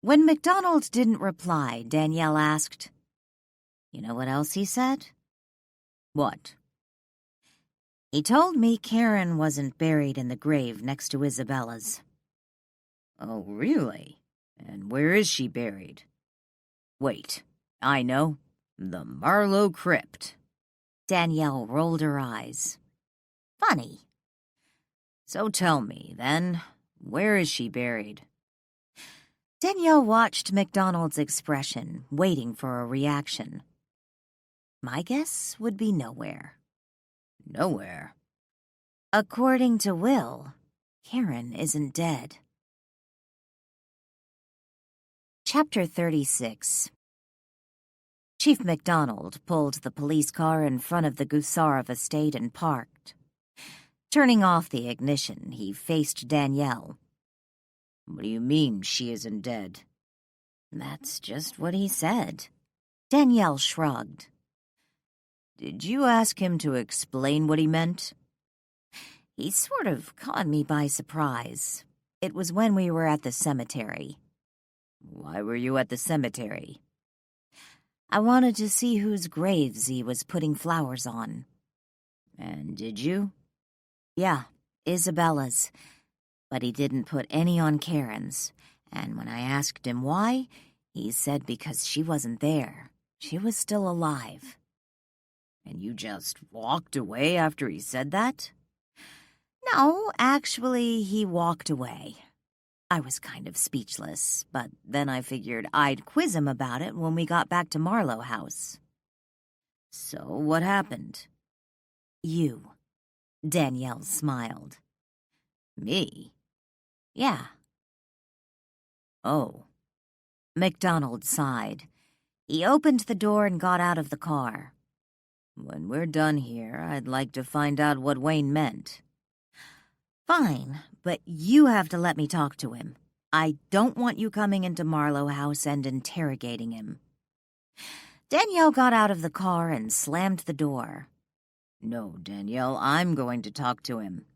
When MacDonald didn't reply, Danielle asked, You know what else he said? What? He told me Karen wasn't buried in the grave next to Isabella's. Oh, really? And where is she buried? Wait, I know. The Marlow Crypt. Danielle rolled her eyes. Funny. So tell me, then, where is she buried? Danielle watched MacDonald's expression, waiting for a reaction. My guess would be nowhere. Nowhere? According to Will, Karen isn't dead. Chapter 36. Chief MacDonald pulled the police car in front of the Gusarov estate and parked. Turning off the ignition, he faced Danielle. What do you mean she isn't dead? That's just what he said. Danielle shrugged. Did you ask him to explain what he meant? He sort of caught me by surprise. It was when we were at the cemetery. Why were you at the cemetery? I wanted to see whose graves he was putting flowers on. And did you? Yeah, Isabella's. But he didn't put any on Karen's. And when I asked him why, he said because she wasn't there. She was still alive. And you just walked away after he said that? No, actually, he walked away. I was kind of speechless, but then I figured I'd quiz him about it when we got back to Marlow House. So what happened? You. Danielle smiled. Me? Yeah. Oh. MacDonald sighed. He opened the door and got out of the car. When we're done here, I'd like to find out what Wayne meant. Fine, but you have to let me talk to him. I don't want you coming into Marlow House and interrogating him. Danielle got out of the car and slammed the door. No, Danielle, I'm going to talk to him.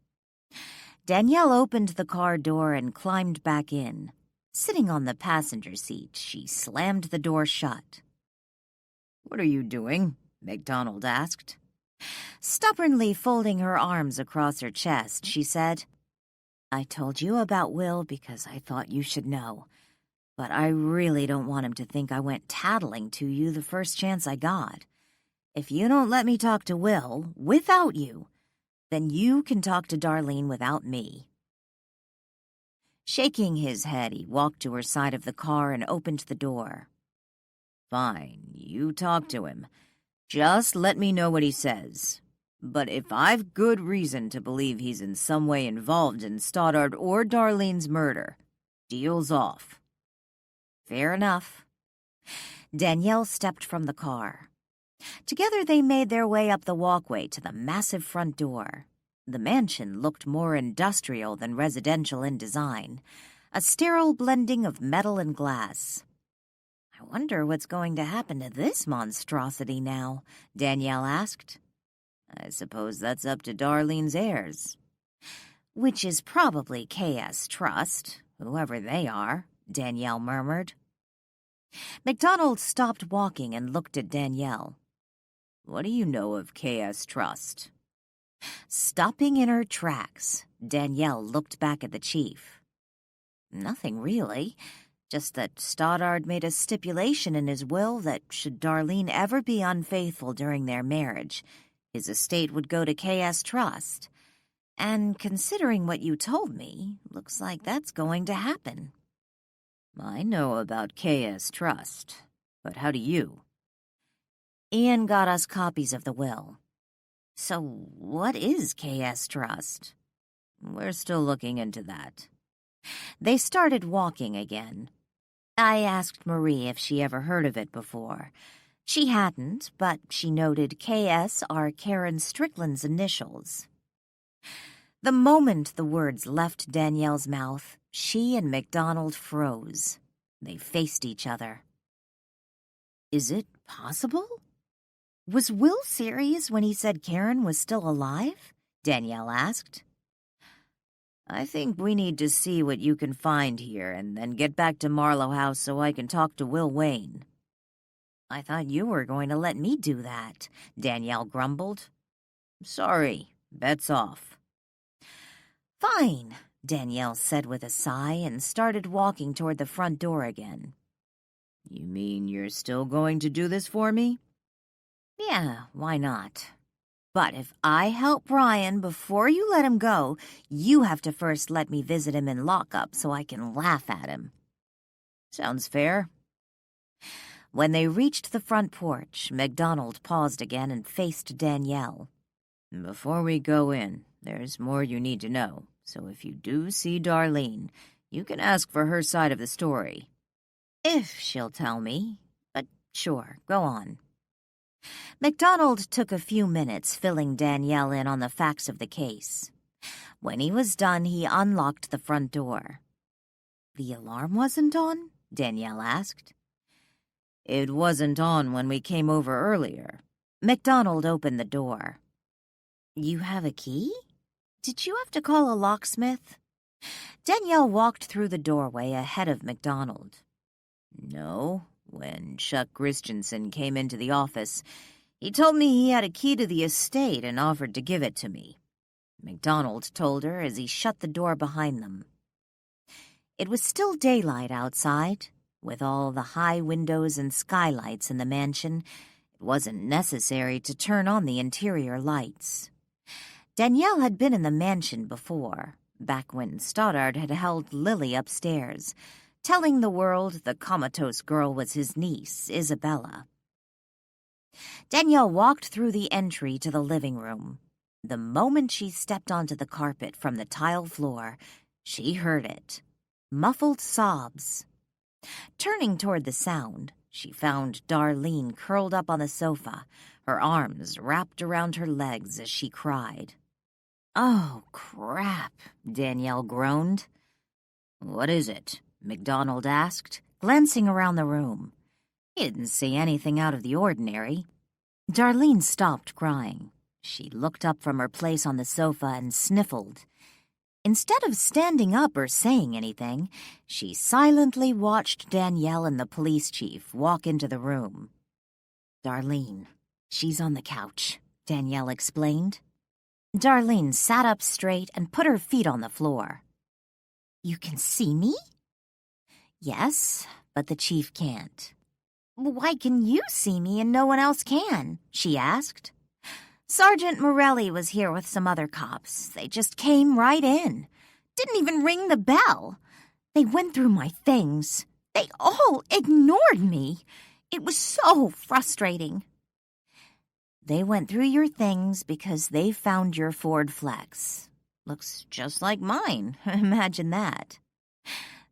Danielle opened the car door and climbed back in. Sitting on the passenger seat, she slammed the door shut. "What are you doing?" MacDonald asked. Stubbornly folding her arms across her chest, she said, "I told you about Will because I thought you should know. But I really don't want him to think I went tattling to you the first chance I got. If you don't let me talk to Will without you, then you can talk to Darlene without me." Shaking his head, he walked to her side of the car and opened the door. "Fine, you talk to him. Just let me know what he says. But if I've good reason to believe he's in some way involved in Stoddard or Darlene's murder, deal's off." Fair enough. Danielle stepped from the car. Together they made their way up the walkway to the massive front door. The mansion looked more industrial than residential in design, a sterile blending of metal and glass. "I wonder what's going to happen to this monstrosity now?" Danielle asked. "I suppose that's up to Darlene's heirs." "Which is probably K.S. Trust, whoever they are," Danielle murmured. MacDonald stopped walking and looked at Danielle. "What do you know of K.S. Trust?" Stopping in her tracks, Danielle looked back at the chief. "Nothing really. Just that Stoddard made a stipulation in his will that should Darlene ever be unfaithful during their marriage, his estate would go to K.S. Trust. And considering what you told me, looks like that's going to happen." "I know about K.S. Trust, but how do you?" "Ian got us copies of the will." "So what is K.S. Trust?" "We're still looking into that." They started walking again. I asked Marie if she ever heard of it before. She hadn't, but she noted K.S. are Karen Strickland's initials. The moment the words left Danielle's mouth, she and MacDonald froze. They faced each other. Is it possible? Was Will serious when he said Karen was still alive? Danielle asked. "I think we need to see what you can find here and then get back to Marlow House so I can talk to Will Wayne." "I thought you were going to let me do that," Danielle grumbled. "Sorry, bet's off." "Fine," Danielle said with a sigh and started walking toward the front door again. "You mean you're still going to do this for me?" "Yeah, why not? But if I help Brian before you let him go, you have to first let me visit him in lockup so I can laugh at him." "Sounds fair." When they reached the front porch, MacDonald paused again and faced Danielle. "Before we go in, there's more you need to know, so if you do see Darlene, you can ask for her side of the story." "If she'll tell me. But sure, go on." MacDonald took a few minutes filling Danielle in on the facts of the case. When he was done, he unlocked the front door. "The alarm wasn't on?" Danielle asked. "It wasn't on when we came over earlier." MacDonald opened the door. "You have a key? Did you have to call a locksmith?" Danielle walked through the doorway ahead of MacDonald. "No. When Chuck Christensen came into the office, he told me he had a key to the estate and offered to give it to me," MacDonald told her as he shut the door behind them. It was still daylight outside. With all the high windows and skylights in the mansion, it wasn't necessary to turn on the interior lights. Danielle had been in the mansion before, back when Stoddard had held Lily upstairs, telling the world the comatose girl was his niece, Isabella. Danielle walked through the entry to the living room. The moment she stepped onto the carpet from the tile floor, she heard it. Muffled sobs. Turning toward the sound, she found Darlene curled up on the sofa, her arms wrapped around her legs as she cried. "Oh, crap," Danielle groaned. "What is it?" MacDonald asked, glancing around the room. He didn't see anything out of the ordinary. Darlene stopped crying. She looked up from her place on the sofa and sniffled. Instead of standing up or saying anything, she silently watched Danielle and the police chief walk into the room. "Darlene, she's on the couch," Danielle explained. Darlene sat up straight and put her feet on the floor. "You can see me?" "Yes, but the chief can't." "Why can you see me and no one else can?" she asked. "Sergeant Morelli was here with some other cops. They just came right in. Didn't even ring the bell. They went through my things. They all ignored me. It was so frustrating." "They went through your things because they found your Ford Flex. Looks just like mine. Imagine that."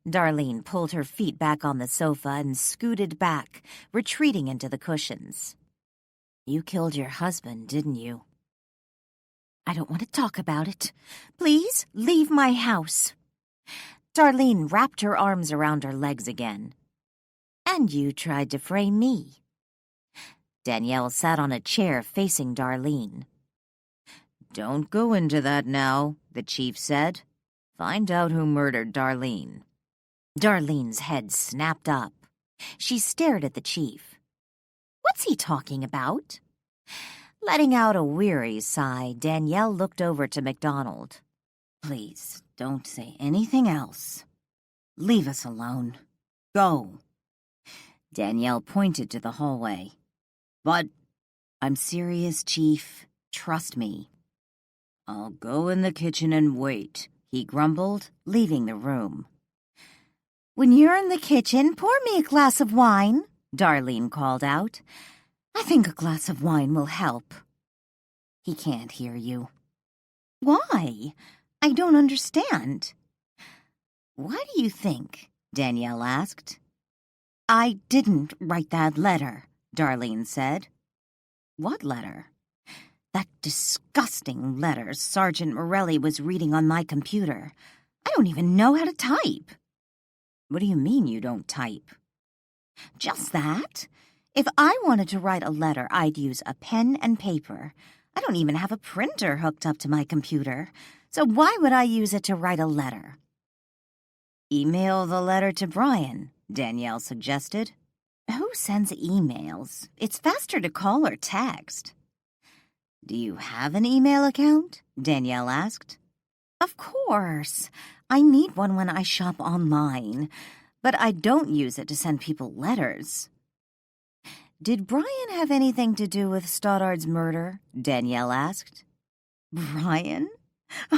Darlene pulled her feet back on the sofa and scooted back, retreating into the cushions. "You killed your husband, didn't you?" "I don't want to talk about it. Please leave my house." Darlene wrapped her arms around her legs again. "And you tried to frame me." Danielle sat on a chair facing Darlene. "Don't go into that now," the chief said. "Find out who murdered Darlene." Darlene's head snapped up. She stared at the chief. "What's he talking about?" Letting out a weary sigh, Danielle looked over to MacDonald. "Please, don't say anything else. Leave us alone. Go." Danielle pointed to the hallway. "But I'm serious, Chief. Trust me." "I'll go in the kitchen and wait," he grumbled, leaving the room. "When you're in the kitchen, pour me a glass of wine," Darlene called out. "I think a glass of wine will help." "He can't hear you." "Why? I don't understand." "Why do you think?" Danielle asked. "I didn't write that letter," Darlene said. "What letter?" "That disgusting letter Sergeant Morelli was reading on my computer. I don't even know how to type." "What do you mean you don't type?" "Just that. If I wanted to write a letter, I'd use a pen and paper. I don't even have a printer hooked up to my computer, so why would I use it to write a letter?" "Email the letter to Brian," Danielle suggested. "Who sends emails? It's faster to call or text." "Do you have an email account?" Danielle asked. "Of course. I need one when I shop online, but I don't use it to send people letters." "Did Brian have anything to do with Stoddard's murder?" Danielle asked. "Brian?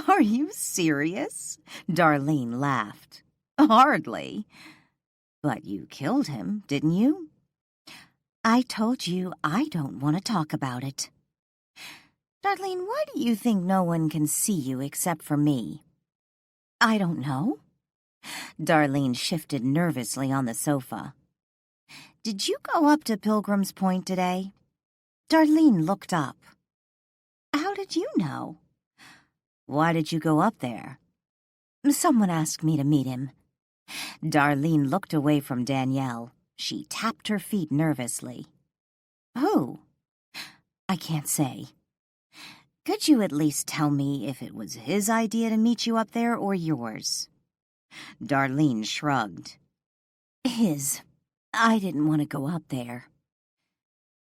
Are you serious?" Darlene laughed. "Hardly. But you killed him, didn't you?" "I told you I don't want to talk about it." "Darlene, why do you think no one can see you except for me?" "I don't know." Darlene shifted nervously on the sofa. "Did you go up to Pilgrim's Point today?" Darlene looked up. "How did you know?" "Why did you go up there?" "Someone asked me to meet him." Darlene looked away from Danielle. She tapped her feet nervously. "Who?" "I can't say." "Could you at least tell me if it was his idea to meet you up there or yours?" Darlene shrugged. "His. I didn't want to go up there."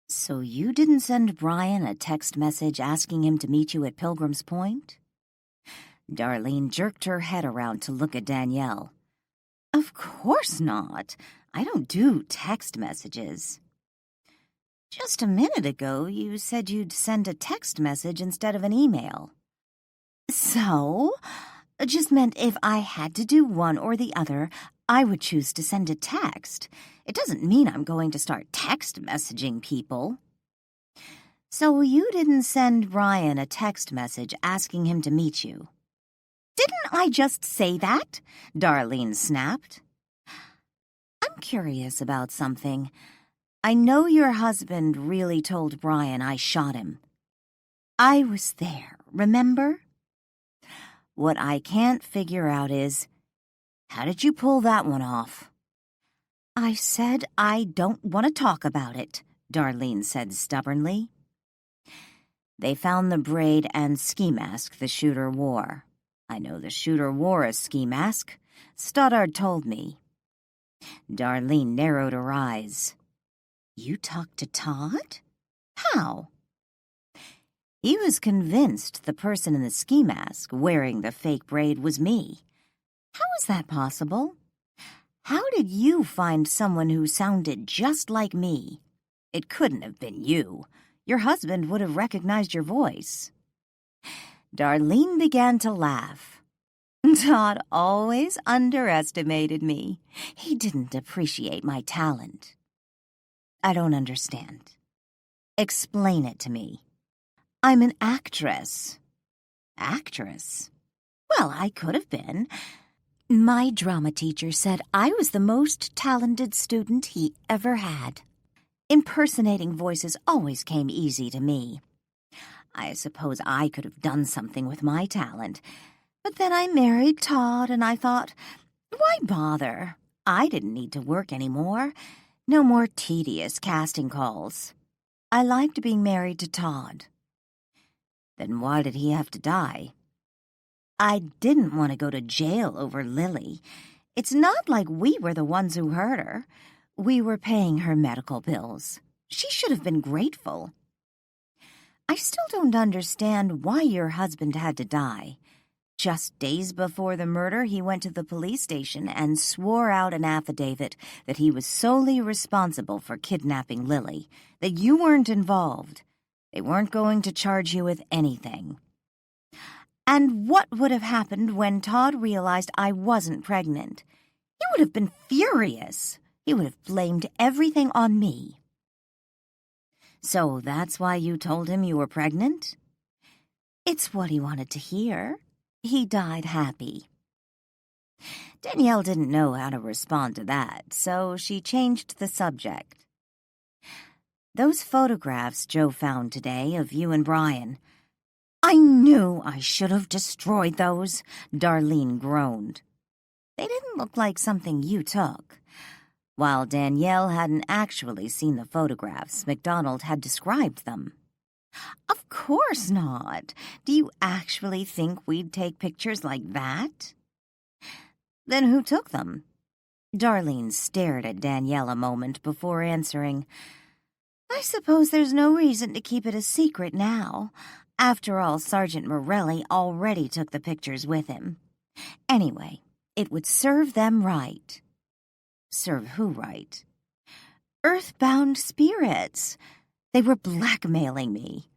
"So you didn't send Brian a text message asking him to meet you at Pilgrim's Point?" Darlene jerked her head around to look at Danielle. "Of course not. I don't do text messages." "Just a minute ago, you said you'd send a text message instead of an email." "So? It just meant if I had to do one or the other, I would choose to send a text. It doesn't mean I'm going to start text messaging people." "So you didn't send Brian a text message asking him to meet you?" "Didn't I just say that?" Darlene snapped. "I'm curious about something. I know your husband really told Brian I shot him. I was there, remember? What I can't figure out is, how did you pull that one off?" "I said I don't want to talk about it," Darlene said stubbornly. "They found the braid and ski mask the shooter wore. I know the shooter wore a ski mask. Stoddard told me. Darlene narrowed her eyes. You talked to Todd? How? He was convinced the person in the ski mask wearing the fake braid was me. How is that possible? How did you find someone who sounded just like me? It couldn't have been you. Your husband would have recognized your voice. Darlene began to laugh. Todd always underestimated me. He didn't appreciate my talent. I don't understand. Explain it to me. I'm an actress. Actress? Well, I could have been. My drama teacher said I was the most talented student he ever had. Impersonating voices always came easy to me. I suppose I could have done something with my talent. But then I married Todd, and I thought, why bother? I didn't need to work anymore. No more tedious casting calls. I liked being married to Todd. Then why did he have to die? I didn't want to go to jail over Lily. It's not like we were the ones who hurt her. We were paying her medical bills. She should have been grateful. I still don't understand why your husband had to die. Just days before the murder, he went to the police station and swore out an affidavit that he was solely responsible for kidnapping Lily, that you weren't involved. They weren't going to charge you with anything. And what would have happened when Todd realized I wasn't pregnant? He would have been furious. He would have blamed everything on me. So that's why you told him you were pregnant? It's what he wanted to hear. He died happy. Danielle didn't know how to respond to that, so she changed the subject. Those photographs Joe found today of you and Brian. I knew I should have destroyed those, Darlene groaned. They didn't look like something you took. While Danielle hadn't actually seen the photographs, MacDonald had described them. Of course not. Do you actually think we'd take pictures like that? Then who took them? Darlene stared at Danielle a moment before answering. I suppose there's no reason to keep it a secret now. After all, Sergeant Morelli already took the pictures with him. Anyway, it would serve them right. Serve who right? Earthbound spirits. They were blackmailing me.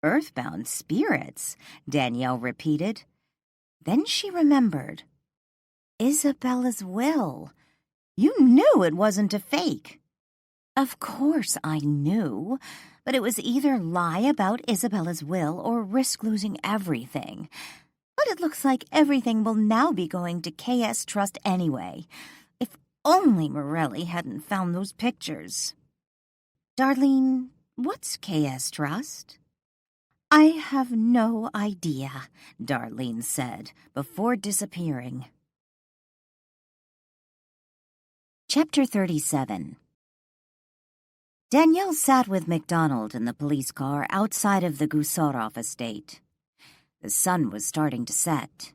Earthbound spirits, Danielle repeated. Then she remembered. Isabella's will. You knew it wasn't a fake. Of course I knew, but it was either lie about Isabella's will or risk losing everything. But it looks like everything will now be going to KS Trust anyway. If only Morelli hadn't found those pictures. Darlene, what's KS Trust? I have no idea, Darlene said, before disappearing. Chapter 37. Danielle sat with MacDonald in the police car outside of the Gusarov estate. The sun was starting to set.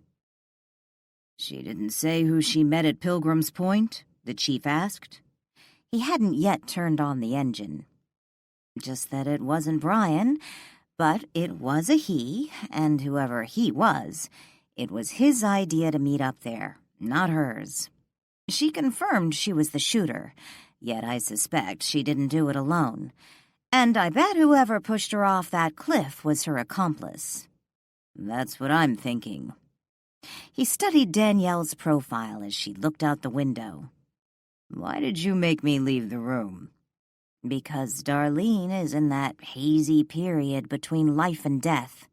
She didn't say who she met at Pilgrim's Point? The chief asked. He hadn't yet turned on the engine. Just that it wasn't Brian, but it was a he, and whoever he was, it was his idea to meet up there, not hers. She confirmed she was the shooter, yet I suspect she didn't do it alone. And I bet whoever pushed her off that cliff was her accomplice. That's what I'm thinking. He studied Danielle's profile as she looked out the window. Why did you make me leave the room? Because Darlene is in that hazy period between life and death.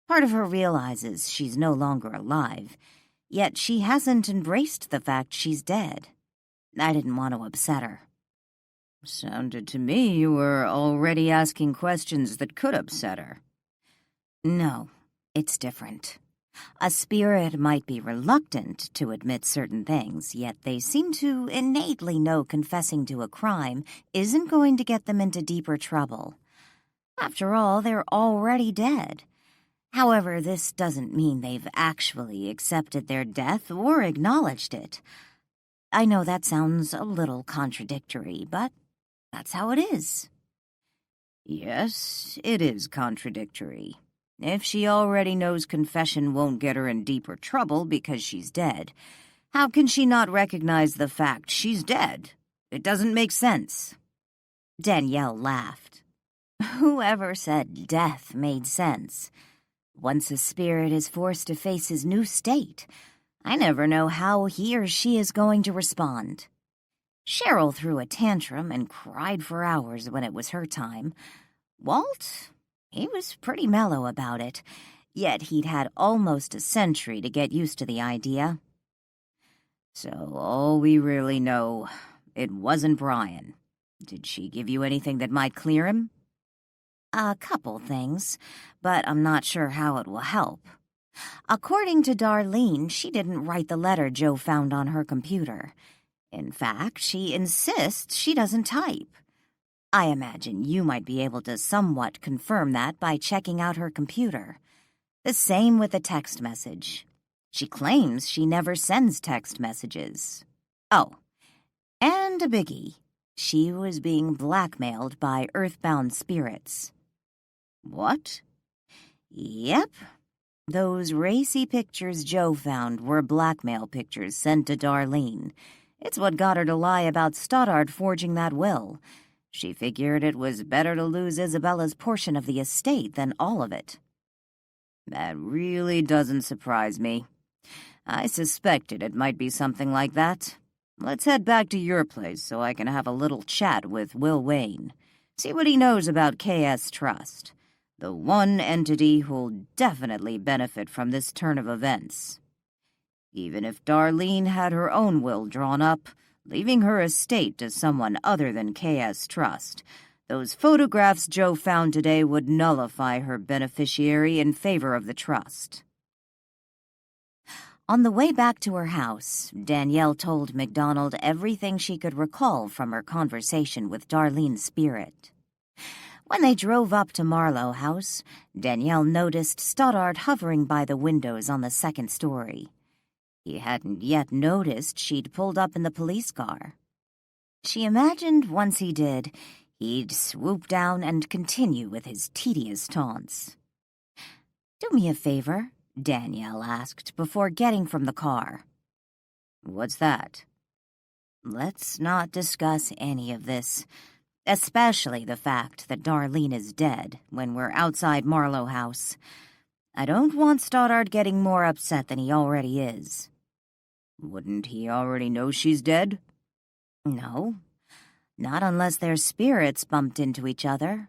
Part of her realizes she's no longer alive, yet she hasn't embraced the fact she's dead. I didn't want to upset her. Sounded to me you were already asking questions that could upset her. No, it's different. A spirit might be reluctant to admit certain things, yet they seem to innately know confessing to a crime isn't going to get them into deeper trouble. After all, they're already dead. However, this doesn't mean they've actually accepted their death or acknowledged it. I know that sounds a little contradictory, but that's how it is. Yes, it is contradictory. If she already knows confession won't get her in deeper trouble because she's dead, how can she not recognize the fact she's dead? It doesn't make sense. Danielle laughed. Whoever said death made sense? Once a spirit is forced to face his new state, I never know how he or she is going to respond. Cheryl threw a tantrum and cried for hours when it was her time. Walt, he was pretty mellow about it, yet he'd had almost a century to get used to the idea. So all we really know, it wasn't Brian. Did she give you anything that might clear him? A couple things, but I'm not sure how it will help. According to Darlene, she didn't write the letter Joe found on her computer. In fact, she insists she doesn't type. I imagine you might be able to somewhat confirm that by checking out her computer. The same with the text message. She claims she never sends text messages. Oh, and a biggie. She was being blackmailed by earthbound spirits. What? Yep. Those racy pictures Joe found were blackmail pictures sent to Darlene. It's what got her to lie about Stoddard forging that will. She figured it was better to lose Isabella's portion of the estate than all of it. That really doesn't surprise me. I suspected it might be something like that. Let's head back to your place so I can have a little chat with Will Wayne. See what he knows about KS Trust, the one entity who'll definitely benefit from this turn of events. Even if Darlene had her own will drawn up, leaving her estate to someone other than KS Trust, those photographs Joe found today would nullify her beneficiary in favor of the trust. On the way back to her house, Danielle told MacDonald everything she could recall from her conversation with Darlene's spirit. When they drove up to Marlow House, Danielle noticed Stoddard hovering by the windows on the second story. He hadn't yet noticed she'd pulled up in the police car. She imagined once he did, he'd swoop down and continue with his tedious taunts. "Do me a favor," Danielle asked before getting from the car. "What's that?" "Let's not discuss any of this, especially the fact that Darlene is dead when we're outside Marlow House. I don't want Stoddard getting more upset than he already is." "Wouldn't he already know she's dead?" "No, not unless their spirits bumped into each other.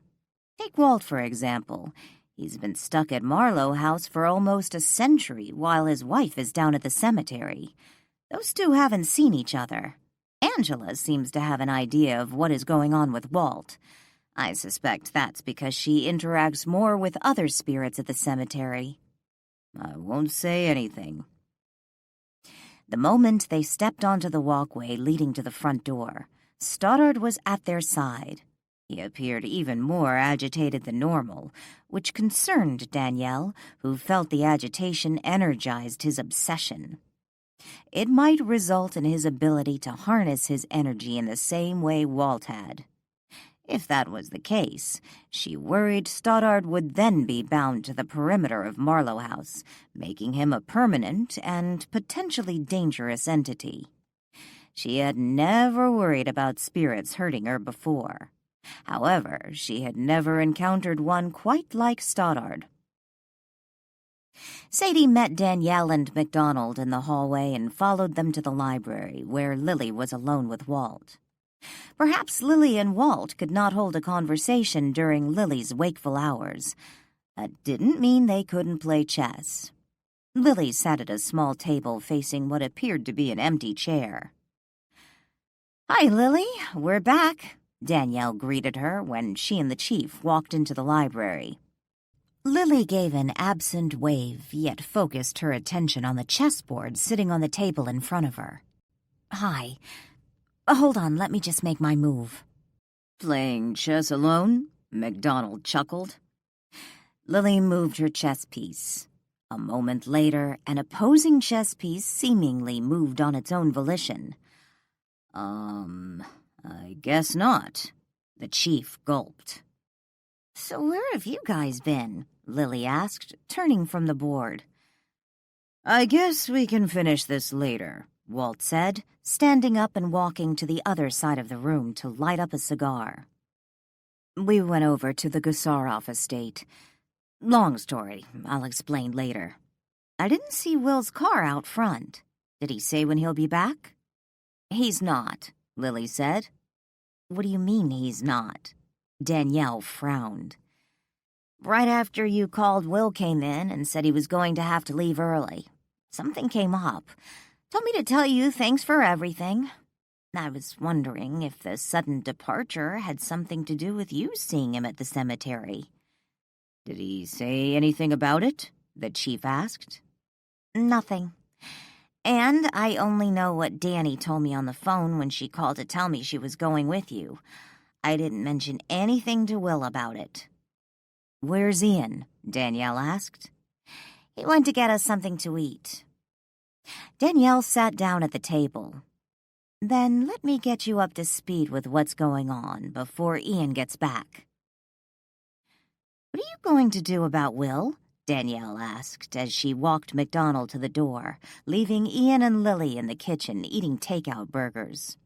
Take Walt, for example. He's been stuck at Marlow House for almost a century while his wife is down at the cemetery. Those two haven't seen each other. Angela seems to have an idea of what is going on with Walt. I suspect that's because she interacts more with other spirits at the cemetery." "I won't say anything." The moment they stepped onto the walkway leading to the front door, Stoddard was at their side. He appeared even more agitated than normal, which concerned Danielle, who felt the agitation energized his obsession. It might result in his ability to harness his energy in the same way Walt had. If that was the case, she worried Stoddard would then be bound to the perimeter of Marlow House, making him a permanent and potentially dangerous entity. She had never worried about spirits hurting her before. However, she had never encountered one quite like Stoddard. Sadie met Danielle and MacDonald in the hallway and followed them to the library, where Lily was alone with Walt. Perhaps Lily and Walt could not hold a conversation during Lily's wakeful hours. That didn't mean they couldn't play chess. Lily sat at a small table facing what appeared to be an empty chair. "Hi, Lily, we're back," Danielle greeted her when she and the chief walked into the library. Lily gave an absent wave, yet focused her attention on the chessboard sitting on the table in front of her. "Hi. Hold on, let me just make my move." "Playing chess alone?" MacDonald chuckled. Lily moved her chess piece. A moment later, an opposing chess piece seemingly moved on its own volition. I guess not. The chief gulped. So where have you guys been? Lily asked, turning from the board. I guess we can finish this later, Walt said, standing up and walking to the other side of the room to light up a cigar. We went over to the Gusarov estate. Long story, I'll explain later. I didn't see Will's car out front. Did he say when he'll be back? He's not, Lily said. What do you mean he's not? Danielle frowned. Right after you called, Will came in and said he was going to have to leave early. Something came up. Told me to tell you thanks for everything. I was wondering if the sudden departure had something to do with you seeing him at the cemetery. Did he say anything about it? The chief asked. Nothing. And I only know what Danny told me on the phone when she called to tell me she was going with you. I didn't mention anything to Will about it. Where's Ian? Danielle asked. He went to get us something to eat. Danielle sat down at the table. Then let me get you up to speed with what's going on before Ian gets back. What are you going to do about Will? Danielle asked as she walked MacDonald to the door, leaving Ian and Lily in the kitchen eating takeout burgers.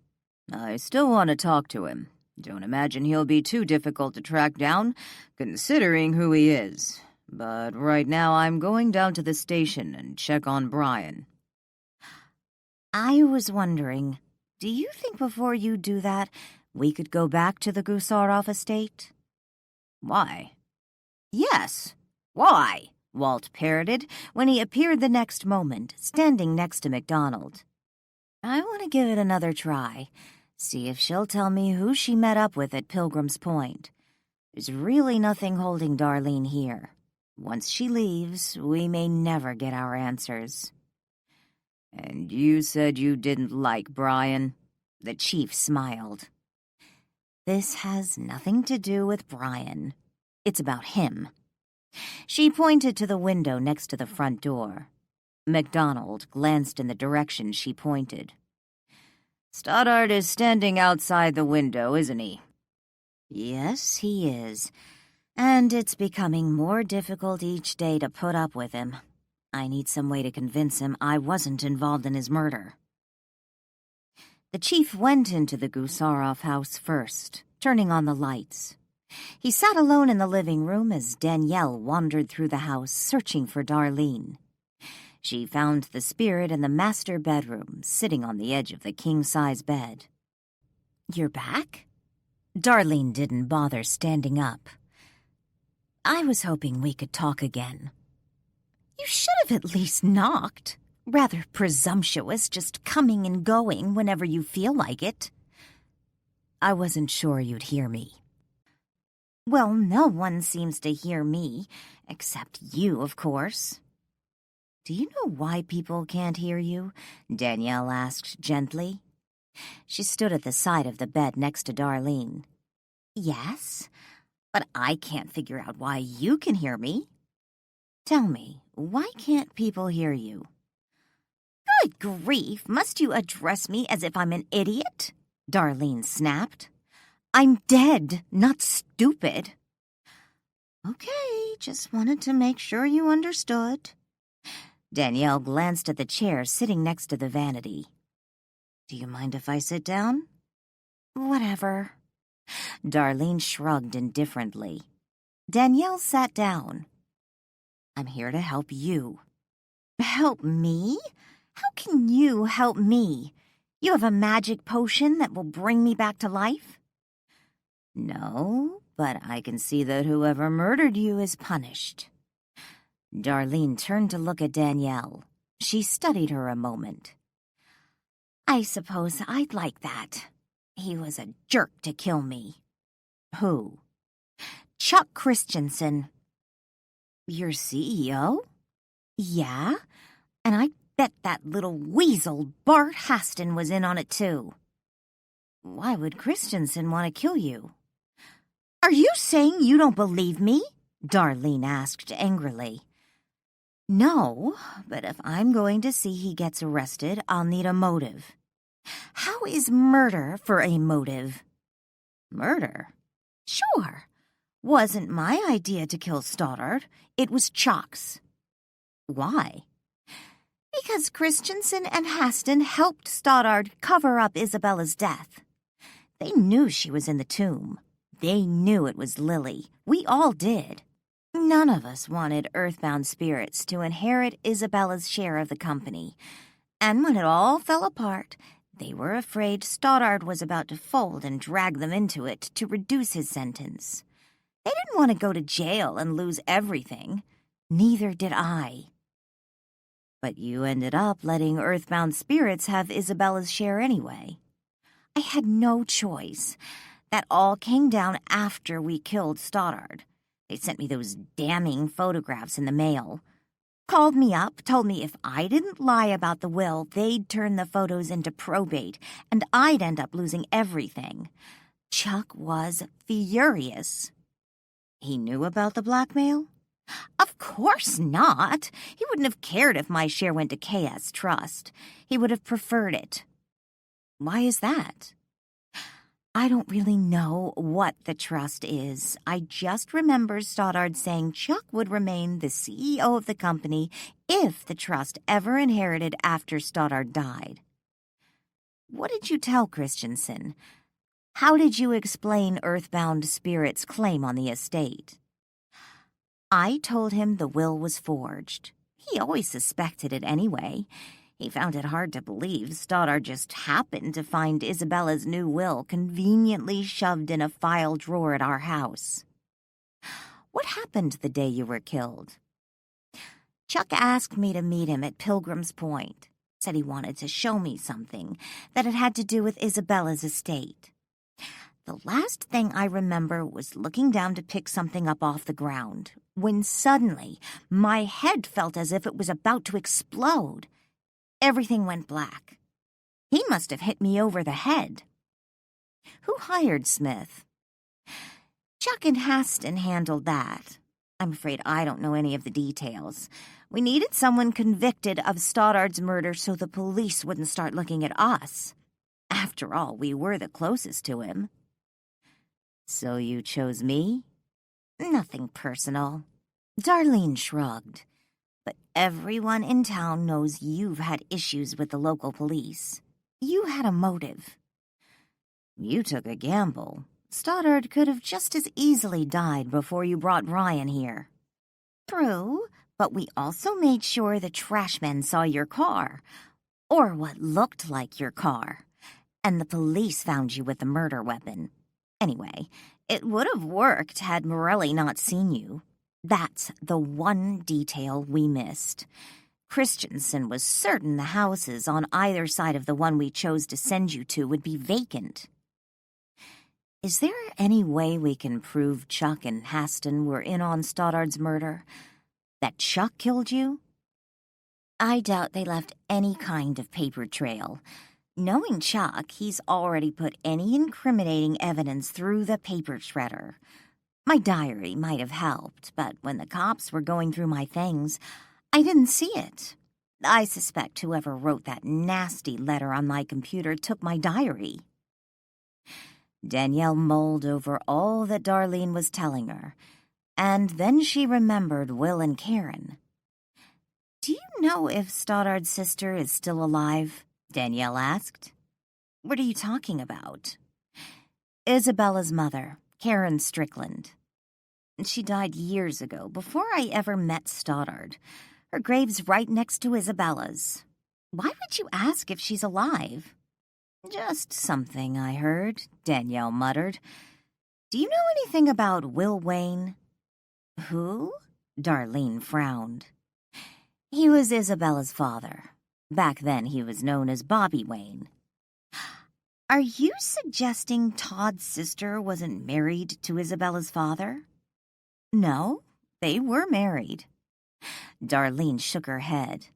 I still want to talk to him. Don't imagine he'll be too difficult to track down, considering who he is. But right now I'm going down to the station and check on Brian. I was wondering, do you think before you do that, we could go back to the Gusarov estate? Why? Yes, why? Walt parroted when he appeared the next moment, standing next to MacDonald. I want to give it another try. See if she'll tell me who she met up with at Pilgrim's Point. There's really nothing holding Darlene here. Once she leaves, we may never get our answers. And you said you didn't like Brian? The chief smiled. This has nothing to do with Brian. It's about him. She pointed to the window next to the front door. MacDonald glanced in the direction she pointed. Stoddard is standing outside the window, isn't he? Yes, he is. And it's becoming more difficult each day to put up with him. I need some way to convince him I wasn't involved in his murder. The chief went into the Gusarov house first, turning on the lights. He sat alone in the living room as Danielle wandered through the house searching for Darlene. She found the spirit in the master bedroom, sitting on the edge of the king-size bed. You're back? Darlene didn't bother standing up. I was hoping we could talk again. You should have at least knocked. Rather presumptuous, just coming and going whenever you feel like it. I wasn't sure you'd hear me. Well, no one seems to hear me, except you, of course. Do you know why people can't hear you? Danielle asked gently. She stood at the side of the bed next to Darlene. Yes, but I can't figure out why you can hear me. Tell me, why can't people hear you? Good grief, must you address me as if I'm an idiot? Darlene snapped. I'm dead, not stupid. Okay, just wanted to make sure you understood. Danielle glanced at the chair sitting next to the vanity. Do you mind if I sit down? Whatever. Darlene shrugged indifferently. Danielle sat down. I'm here to help you. Help me? How can you help me? You have a magic potion that will bring me back to life? No, but I can see that whoever murdered you is punished. Darlene turned to look at Danielle. She studied her a moment. I suppose I'd like that. He was a jerk to kill me. Who? Chuck Christensen. Your CEO? Yeah, and I bet that little weasel Bart Haston was in on it too. Why would Christensen want to kill you? Are you saying you don't believe me? Darlene asked angrily. No, but if I'm going to see he gets arrested, I'll need a motive. How is murder for a motive? Murder? Sure. Wasn't my idea to kill Stoddard. It was Chuck's. Why? Because Christensen and Haston helped Stoddard cover up Isabella's death. They knew she was in the tomb. They knew it was Lily. We all did. None of us wanted earthbound spirits to inherit Isabella's share of the company. And when it all fell apart, they were afraid Stoddard was about to fold and drag them into it to reduce his sentence. They didn't want to go to jail and lose everything. Neither did I. But you ended up letting earthbound spirits have Isabella's share anyway. I had no choice. That all came down after we killed Stoddard. They sent me those damning photographs in the mail. Called me up, told me if I didn't lie about the will, they'd turn the photos into probate, and I'd end up losing everything. Chuck was furious. He knew about the blackmail? Of course not. He wouldn't have cared if my share went to KS Trust. He would have preferred it. Why is that? I don't really know what the trust is. I just remember Stoddard saying Chuck would remain the CEO of the company if the trust ever inherited after Stoddard died. What did you tell Christensen? How did you explain Earthbound Spirit's claim on the estate? I told him the will was forged. He always suspected it anyway. He found it hard to believe Stoddard just happened to find Isabella's new will conveniently shoved in a file drawer at our house. What happened the day you were killed? Chuck asked me to meet him at Pilgrim's Point. Said he wanted to show me something that it had to do with Isabella's estate. The last thing I remember was looking down to pick something up off the ground, when suddenly my head felt as if it was about to explode. Everything went black. He must have hit me over the head. Who hired Smith? Chuck and Haston handled that. I'm afraid I don't know any of the details. We needed someone convicted of Stoddard's murder so the police wouldn't start looking at us. After all, we were the closest to him. So you chose me? Nothing personal. Darlene shrugged. But everyone in town knows you've had issues with the local police. You had a motive. You took a gamble. Stoddard could have just as easily died before you brought Ryan here. True, but we also made sure the trashmen saw your car, or what looked like your car, and the police found you with the murder weapon. Anyway, it would have worked had Morelli not seen you. That's the one detail we missed. Christensen was certain the houses on either side of the one we chose to send you to would be vacant. Is there any way we can prove Chuck and Haston were in on Stoddard's murder? That Chuck killed you? I doubt they left any kind of paper trail. Knowing Chuck, he's already put any incriminating evidence through the paper shredder. My diary might have helped, but when the cops were going through my things, I didn't see it. I suspect whoever wrote that nasty letter on my computer took my diary. Danielle mulled over all that Darlene was telling her, and then she remembered Will and Karen. Do you know if Stoddard's sister is still alive? Danielle asked. What are you talking about? Isabella's mother, Karen Strickland. She died years ago, before I ever met Stoddard. Her grave's right next to Isabella's. Why would you ask if she's alive? Just something I heard, Danielle muttered. Do you know anything about Will Wayne? Who? Darlene frowned. He was Isabella's father. Back then he was known as Bobby Wayne. Are you suggesting Todd's sister wasn't married to Isabella's father? No, they were married. Darlene shook her head.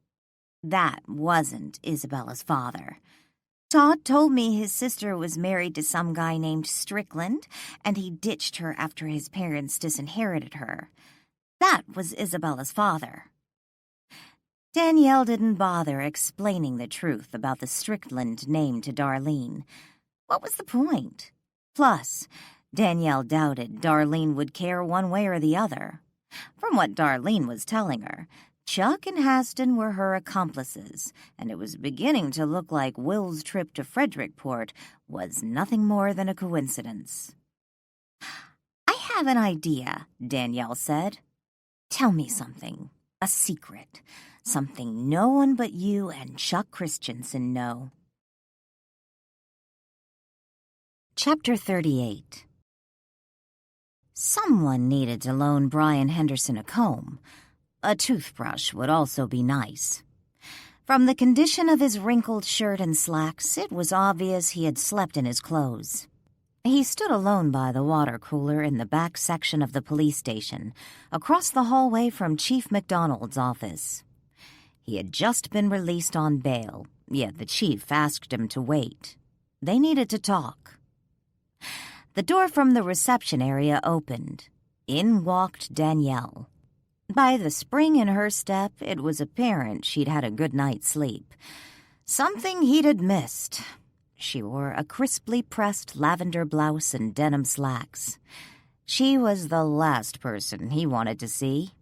That wasn't Isabella's father. Todd told me his sister was married to some guy named Strickland, and he ditched her after his parents disinherited her. That was Isabella's father. Danielle didn't bother explaining the truth about the Strickland name to Darlene. What was the point? Plus, Danielle doubted Darlene would care one way or the other. From what Darlene was telling her, Chuck and Haston were her accomplices, and it was beginning to look like Will's trip to Frederickport was nothing more than a coincidence. "I have an idea," Danielle said. "Tell me something, a secret, something no one but you and Chuck Christensen know." Chapter 38. Someone needed to loan Brian Henderson a comb. A toothbrush would also be nice. From the condition of his wrinkled shirt and slacks, it was obvious he had slept in his clothes. He stood alone by the water cooler in the back section of the police station, across the hallway from Chief McDonald's office. He had just been released on bail, yet the chief asked him to wait. They needed to talk. The door from the reception area opened. In walked Danielle. By the spring in her step, it was apparent she'd had a good night's sleep. Something he'd had missed. She wore a crisply pressed lavender blouse and denim slacks. She was the last person he wanted to see.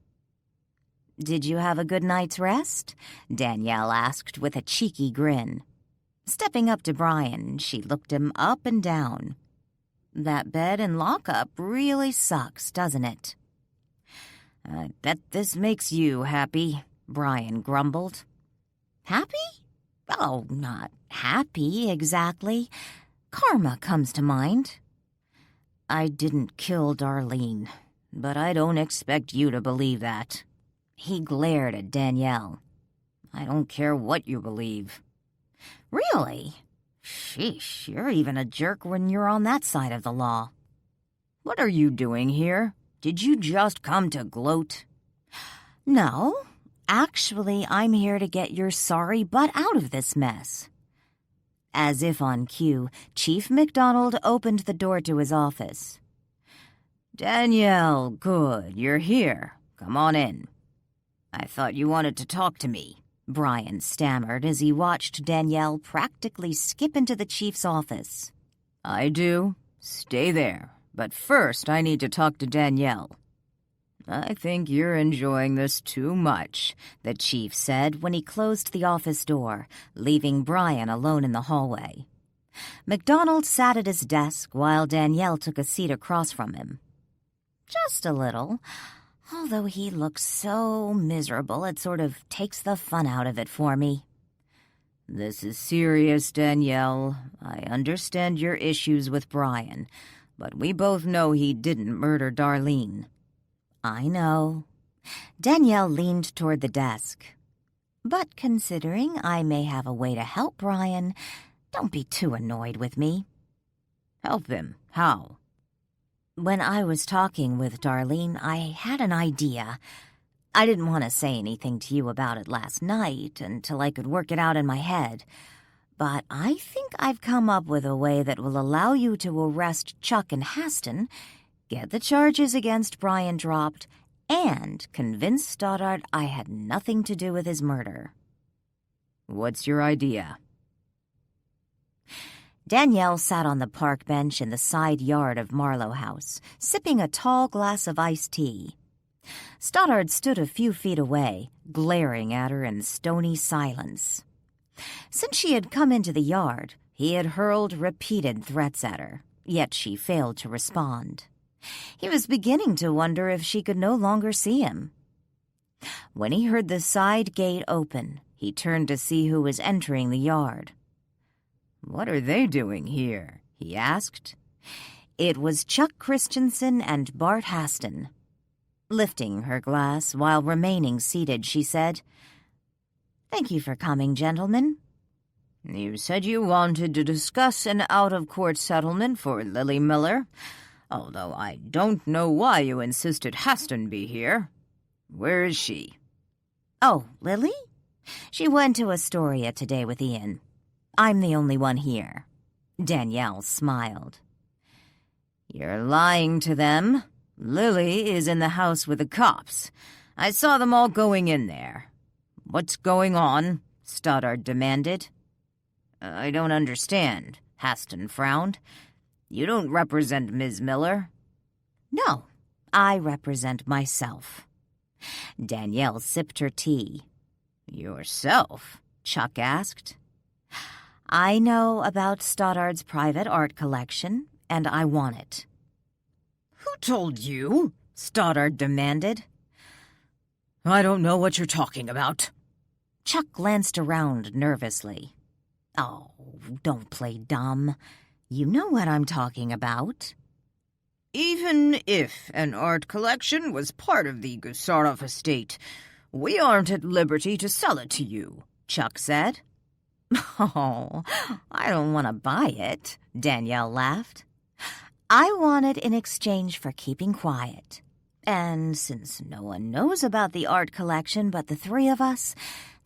"Did you have a good night's rest?" Danielle asked with a cheeky grin. Stepping up to Brian, she looked him up and down. "That bed and lockup really sucks, doesn't it?" "I bet this makes you happy," Brian grumbled. "Happy? Oh, not happy exactly. Karma comes to mind." "I didn't kill Darlene, but I don't expect you to believe that." He glared at Danielle. "I don't care what you believe." "Really? Sheesh, you're even a jerk when you're on that side of the law." "What are you doing here? Did you just come to gloat?" "No. Actually, I'm here to get your sorry butt out of this mess." As if on cue, Chief McDonald opened the door to his office. "Danielle, good, you're here. Come on in." "I thought you wanted to talk to me," Brian stammered as he watched Danielle practically skip into the chief's office. "I do. Stay there. But first, I need to talk to Danielle." "I think you're enjoying this too much," the chief said when he closed the office door, leaving Brian alone in the hallway. McDonald sat at his desk while Danielle took a seat across from him. "Just a little. Although he looks so miserable, it sort of takes the fun out of it for me." "This is serious, Danielle. I understand your issues with Brian, but we both know he didn't murder Darlene." "I know." Danielle leaned toward the desk. "But considering I may have a way to help Brian, don't be too annoyed with me." "Help him? How?" "When I was talking with Darlene, I had an idea. I didn't want to say anything to you about it last night until I could work it out in my head. But I think I've come up with a way that will allow you to arrest Chuck and Haston, get the charges against Brian dropped, and convince Stoddard I had nothing to do with his murder." "What's your idea?" Danielle sat on the park bench in the side yard of Marlow House, sipping a tall glass of iced tea. Stoddard stood a few feet away, glaring at her in stony silence. Since she had come into the yard, he had hurled repeated threats at her, yet she failed to respond. He was beginning to wonder if she could no longer see him. When he heard the side gate open, he turned to see who was entering the yard. "What are they doing here?" he asked. It was Chuck Christensen and Bart Haston. Lifting her glass while remaining seated, she said, "Thank you for coming, gentlemen." "You said you wanted to discuss an out-of-court settlement for Lily Miller, although I don't know why you insisted Haston be here. Where is she?" "Oh, Lily? She went to Astoria today with Ian. I'm the only one here." Danielle smiled. "You're lying to them," Lily is in the house with the cops. I saw them all going in there. What's going on? Stoddard demanded. I don't understand, Haston frowned. You don't represent Ms. Miller. No, I represent myself. Danielle sipped her tea. Yourself? Chuck asked. I know about Stoddard's private art collection, and I want it. Who told you? Stoddard demanded. I don't know what you're talking about. Chuck glanced around nervously. Oh, don't play dumb. You know what I'm talking about. Even if an art collection was part of the Gusarov estate, we aren't at liberty to sell it to you, Chuck said. Oh, I don't want to buy it, Danielle laughed. I want it in exchange for keeping quiet. And since no one knows about the art collection but the three of us,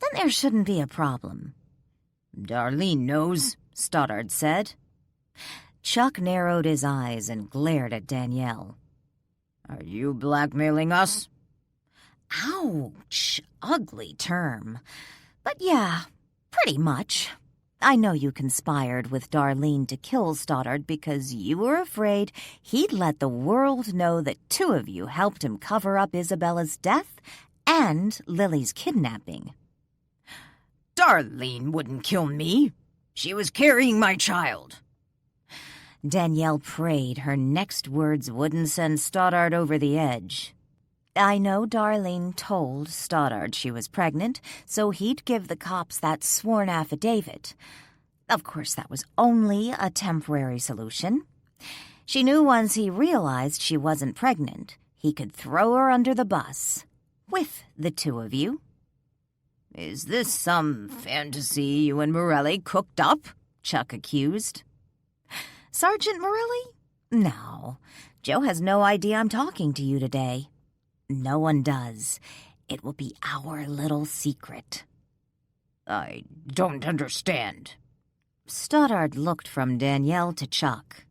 then there shouldn't be a problem. Darlene knows, Stoddard said. Chuck narrowed his eyes and glared at Danielle. Are you blackmailing us? Ouch, ugly term. But yeah, pretty much. I know you conspired with Darlene to kill Stoddard because you were afraid he'd let the world know that two of you helped him cover up Isabella's death and Lily's kidnapping. Darlene wouldn't kill me. She was carrying my child. Danielle prayed her next words wouldn't send Stoddard over the edge. I know Darlene told Stoddard she was pregnant, so he'd give the cops that sworn affidavit. Of course, that was only a temporary solution. She knew once he realized she wasn't pregnant, he could throw her under the bus. With the two of you. Is this some fantasy you and Morelli cooked up? Chuck accused. Sergeant Morelli? No. Joe has no idea I'm talking to you today. No one does. It will be our little secret. I don't understand. Stoddard looked from Danielle to Chuck.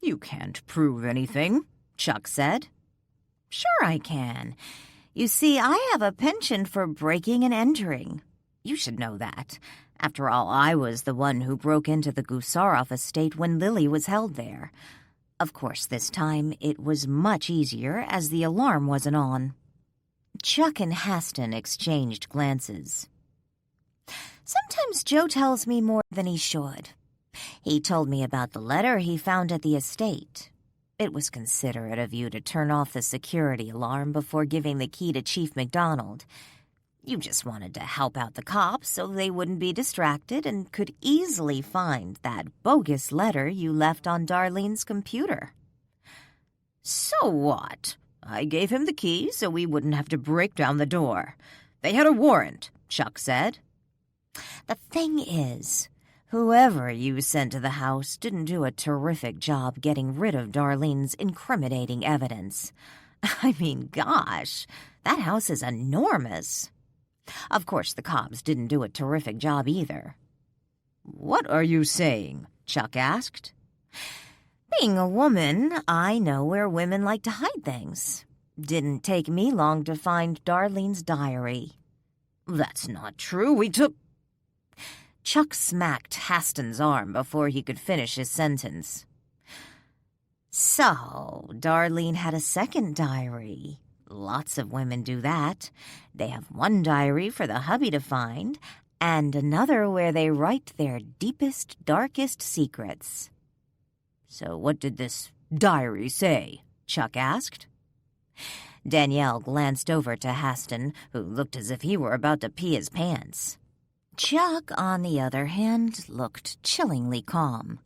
You can't prove anything, Chuck said. Sure I can. You see, I have a penchant for breaking and entering. You should know that. After all, I was the one who broke into the Gusarov estate when Lily was held there. Of course, this time it was much easier as the alarm wasn't on. Chuck and Haston exchanged glances. Sometimes Joe tells me more than he should. He told me about the letter he found at the estate. It was considerate of you to turn off the security alarm before giving the key to Chief McDonald. You just wanted to help out the cops so they wouldn't be distracted and could easily find that bogus letter you left on Darlene's computer. So what? I gave him the key so we wouldn't have to break down the door. They had a warrant, Chuck said. The thing is, whoever you sent to the house didn't do a terrific job getting rid of Darlene's incriminating evidence. I mean, gosh, that house is enormous. Of course, the cops didn't do a terrific job either. What are you saying? Chuck asked. Being a woman, I know where women like to hide things. Didn't take me long to find Darlene's diary. That's not true. We took... Chuck smacked Haston's arm before he could finish his sentence. So, Darlene had a second diary. Lots of women do that. They have one diary for the hubby to find, and another where they write their deepest, darkest secrets. So what did this diary say? Chuck asked. Danielle glanced over to Haston, who looked as if he were about to pee his pants. Chuck, on the other hand, looked chillingly calm.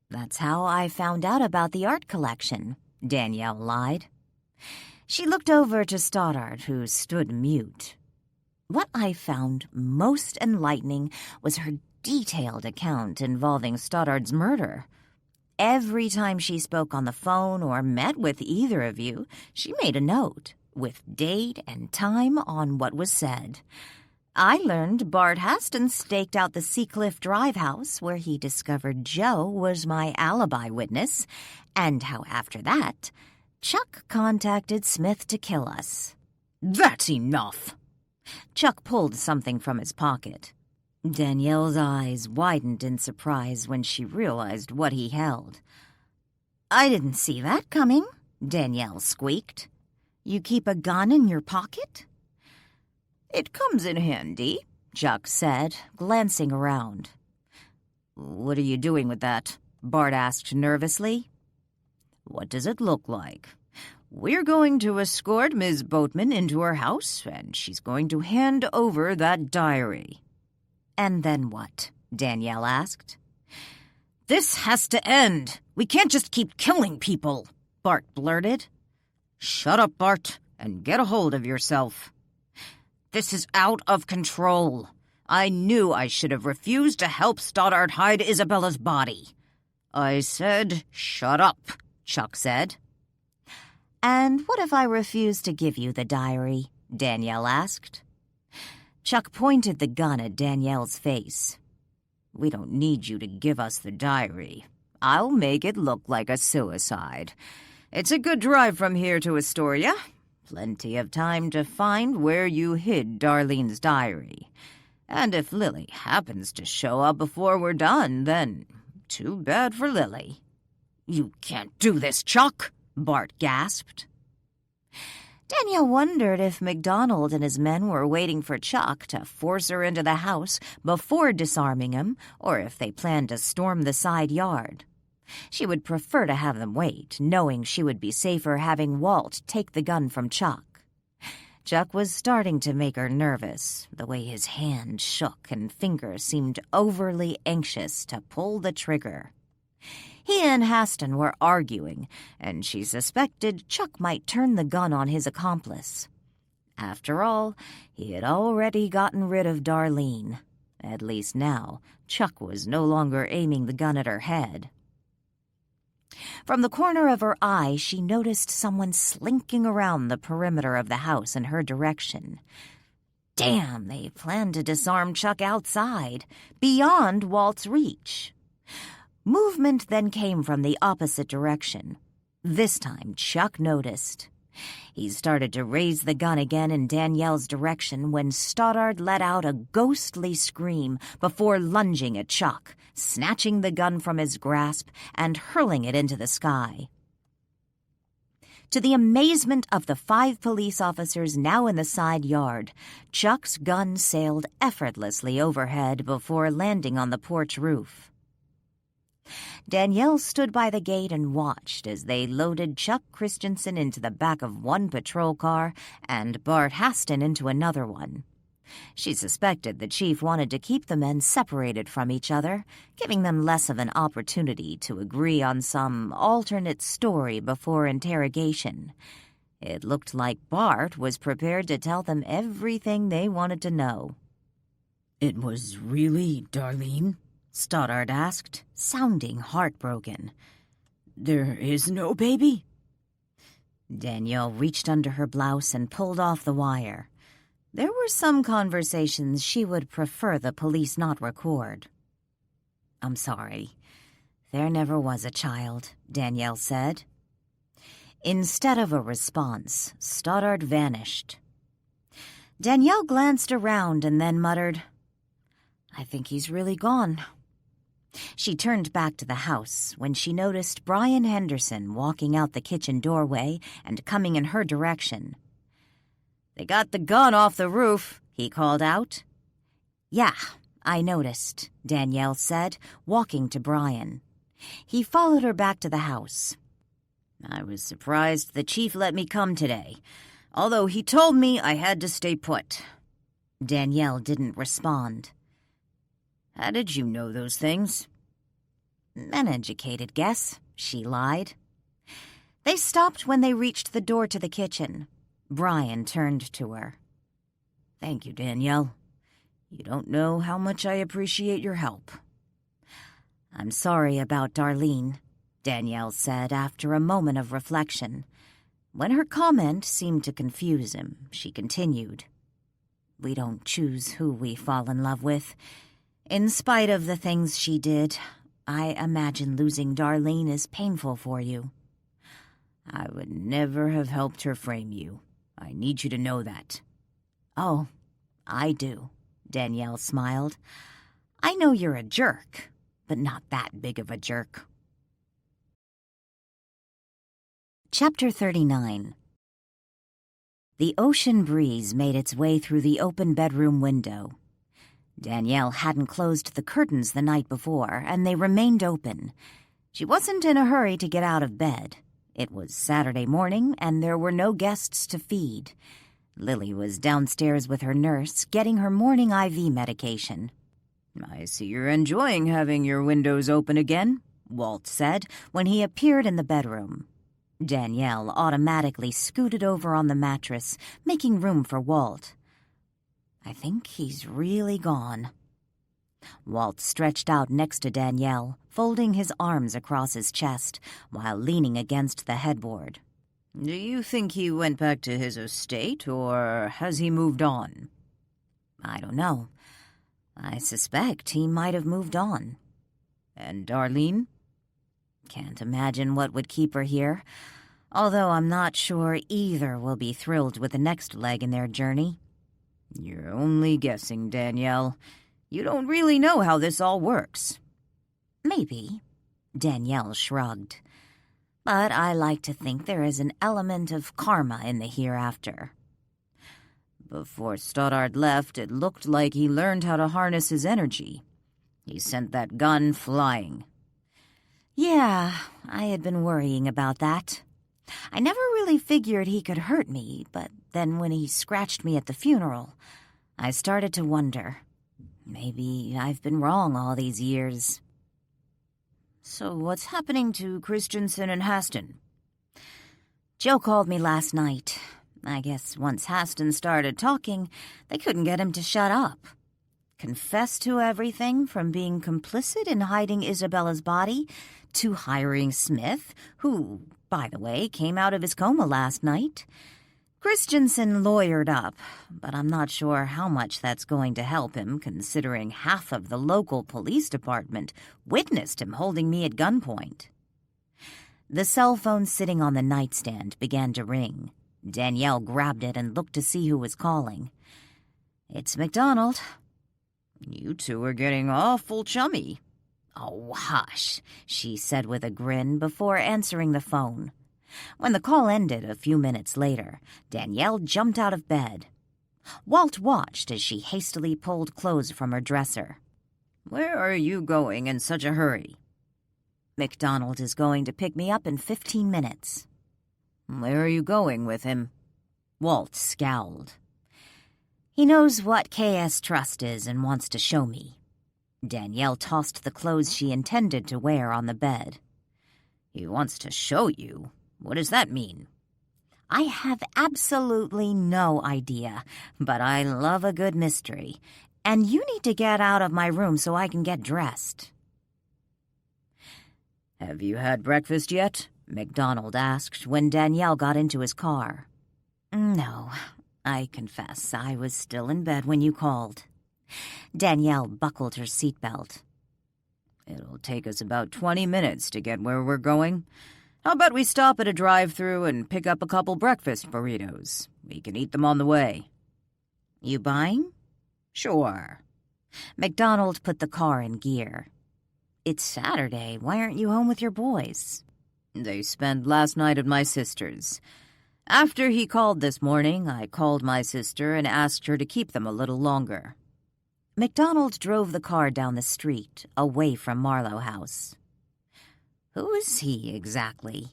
That's how I found out about the art collection, Danielle lied. She looked over to Stoddard, who stood mute. What I found most enlightening was her detailed account involving Stoddard's murder. Every time she spoke on the phone or met with either of you, she made a note, with date and time on what was said. I learned Bart Haston staked out the Seacliff Drive house where he discovered Joe was my alibi witness, and how after that, Chuck contacted Smith to kill us. That's enough. Chuck pulled something from his pocket. Danielle's eyes widened in surprise when she realized what he held. I didn't see that coming, Danielle squeaked. You keep a gun in your pocket? It comes in handy, Chuck said, glancing around. What are you doing with that? Bart asked nervously. What does it look like? We're going to escort Ms. Boatman into her house, and she's going to hand over that diary. And then what? Danielle asked. This has to end. We can't just keep killing people, Bart blurted. Shut up, Bart, and get a hold of yourself. This is out of control. I knew I should have refused to help Stoddard hide Isabella's body. I said, shut up, Chuck said. And what if I refuse to give you the diary? Danielle asked. Chuck pointed the gun at Danielle's face. We don't need you to give us the diary. I'll make it look like a suicide. It's a good drive from here to Astoria. Plenty of time to find where you hid Darlene's diary. And if Lily happens to show up before we're done, then too bad for Lily. You can't do this, Chuck, Bart gasped. Danielle wondered if MacDonald and his men were waiting for Chuck to force her into the house before disarming him, or if they planned to storm the side yard. She would prefer to have them wait, knowing she would be safer having Walt take the gun from Chuck. Chuck was starting to make her nervous, the way his hand shook and fingers seemed overly anxious to pull the trigger. He and Haston were arguing, and she suspected Chuck might turn the gun on his accomplice. After all, he had already gotten rid of Darlene. At least now, Chuck was no longer aiming the gun at her head. From the corner of her eye, she noticed someone slinking around the perimeter of the house in her direction. Damn, they planned to disarm Chuck outside, beyond Walt's reach. Movement then came from the opposite direction. This time, Chuck noticed. He started to raise the gun again in Danielle's direction when Stoddard let out a ghostly scream before lunging at Chuck, snatching the gun from his grasp and hurling it into the sky. To the amazement of the 5 police officers now in the side yard, Chuck's gun sailed effortlessly overhead before landing on the porch roof. Danielle stood by the gate and watched as they loaded Chuck Christensen into the back of one patrol car and Bart Haston into another one. She suspected the chief wanted to keep the men separated from each other, giving them less of an opportunity to agree on some alternate story before interrogation. It looked like Bart was prepared to tell them everything they wanted to know. It was really Darlene? Stoddard asked, sounding heartbroken. There is no baby? Danielle reached under her blouse and pulled off the wire. There were some conversations she would prefer the police not record. I'm sorry. There never was a child, Danielle said. Instead of a response, Stoddard vanished. Danielle glanced around and then muttered, I think he's really gone. She turned back to the house when she noticed Brian Henderson walking out the kitchen doorway and coming in her direction. They got the gun off the roof, he called out. Yeah, I noticed, Danielle said, walking to Brian. He followed her back to the house. I was surprised the chief let me come today, although he told me I had to stay put. Danielle didn't respond. How did you know those things? An educated guess, she lied. They stopped when they reached the door to the kitchen. Brian turned to her. Thank you, Danielle. You don't know how much I appreciate your help. I'm sorry about Darlene, Danielle said after a moment of reflection. When her comment seemed to confuse him, she continued. We don't choose who we fall in love with. In spite of the things she did, I imagine losing Darlene is painful for you. I would never have helped her frame you. I need you to know that. Oh, I do, Danielle smiled. I know you're a jerk, but not that big of a jerk. Chapter 39. The ocean breeze made its way through the open bedroom window. Danielle hadn't closed the curtains the night before, and they remained open. She wasn't in a hurry to get out of bed. It was Saturday morning, and there were no guests to feed. Lily was downstairs with her nurse, getting her morning IV medication. I see you're enjoying having your windows open again, Walt said when he appeared in the bedroom. Danielle automatically scooted over on the mattress, making room for Walt. I think he's really gone. Walt stretched out next to Danielle, folding his arms across his chest while leaning against the headboard. Do you think he went back to his estate, or has he moved on? I don't know. I suspect he might have moved on. And Darlene? Can't imagine what would keep her here, although I'm not sure either will be thrilled with the next leg in their journey. You're only guessing, Danielle. You don't really know how this all works. Maybe, Danielle shrugged. But I like to think there is an element of karma in the hereafter. Before Stoddard left, it looked like he learned how to harness his energy. He sent that gun flying. Yeah, I had been worrying about that. I never really figured he could hurt me, but then when he scratched me at the funeral, I started to wonder. Maybe I've been wrong all these years. So what's happening to Christensen and Haston? Joe called me last night. I guess once Haston started talking, they couldn't get him to shut up. Confessed to everything from being complicit in hiding Isabella's body to hiring Smith, who, by the way, came out of his coma last night. Christensen lawyered up, but I'm not sure how much that's going to help him, considering half of the local police department witnessed him holding me at gunpoint. The cell phone sitting on the nightstand began to ring. Danielle grabbed it and looked to see who was calling. It's MacDonald. You two are getting awful chummy. Oh, hush, she said with a grin before answering the phone. When the call ended a few minutes later, Danielle jumped out of bed. Walt watched as she hastily pulled clothes from her dresser. Where are you going in such a hurry? MacDonald is going to pick me up in 15 minutes. Where are you going with him? Walt scowled. He knows what KS Trust is and wants to show me. Danielle tossed the clothes she intended to wear on the bed. He wants to show you? What does that mean? I have absolutely no idea, but I love a good mystery. And you need to get out of my room so I can get dressed. Have you had breakfast yet? MacDonald asked when Danielle got into his car. No, I confess, I was still in bed when you called. Danielle buckled her seatbelt. It'll take us about 20 minutes to get where we're going. How about we stop at a drive-thru and pick up a couple breakfast burritos? We can eat them on the way. You buying? Sure. MacDonald put the car in gear. It's Saturday. Why aren't you home with your boys? They spent last night at my sister's. After he called this morning, I called my sister and asked her to keep them a little longer. MacDonald drove the car down the street, away from Marlow House. Who is he, exactly?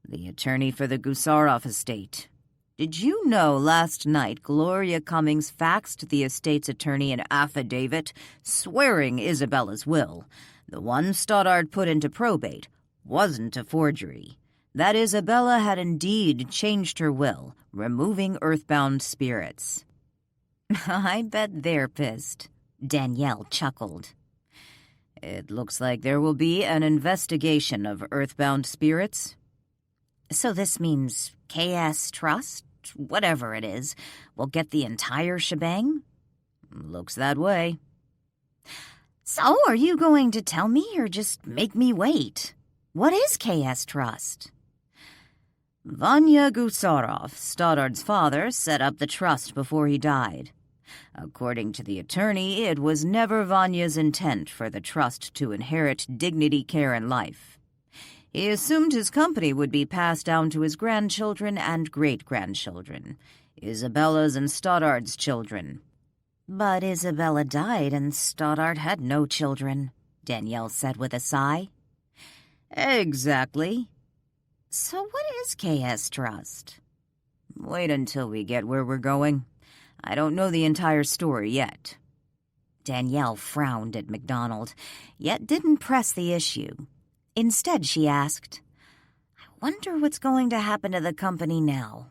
The attorney for the Gusarov estate. Did you know last night Gloria Cummings faxed the estate's attorney an affidavit swearing Isabella's will, the one Stoddard put into probate, wasn't a forgery? That Isabella had indeed changed her will, removing earthbound spirits. I bet they're pissed. Danielle chuckled. It looks like there will be an investigation of earthbound spirits. So this means KS Trust, whatever it is, will get the entire shebang? Looks that way. So are you going to tell me or just make me wait? What is KS Trust? Vanya Gusarov, Stoddard's father, set up the trust before he died. According to the attorney, it was never Vanya's intent for the trust to inherit dignity, care, and life. He assumed his company would be passed down to his grandchildren and great-grandchildren, Isabella's and Stoddard's children. But Isabella died and Stoddard had no children, Danielle said with a sigh. Exactly. So what is KS Trust? Wait until we get where we're going. I don't know the entire story yet. Danielle frowned at MacDonald, yet didn't press the issue. Instead, she asked, I wonder what's going to happen to the company now.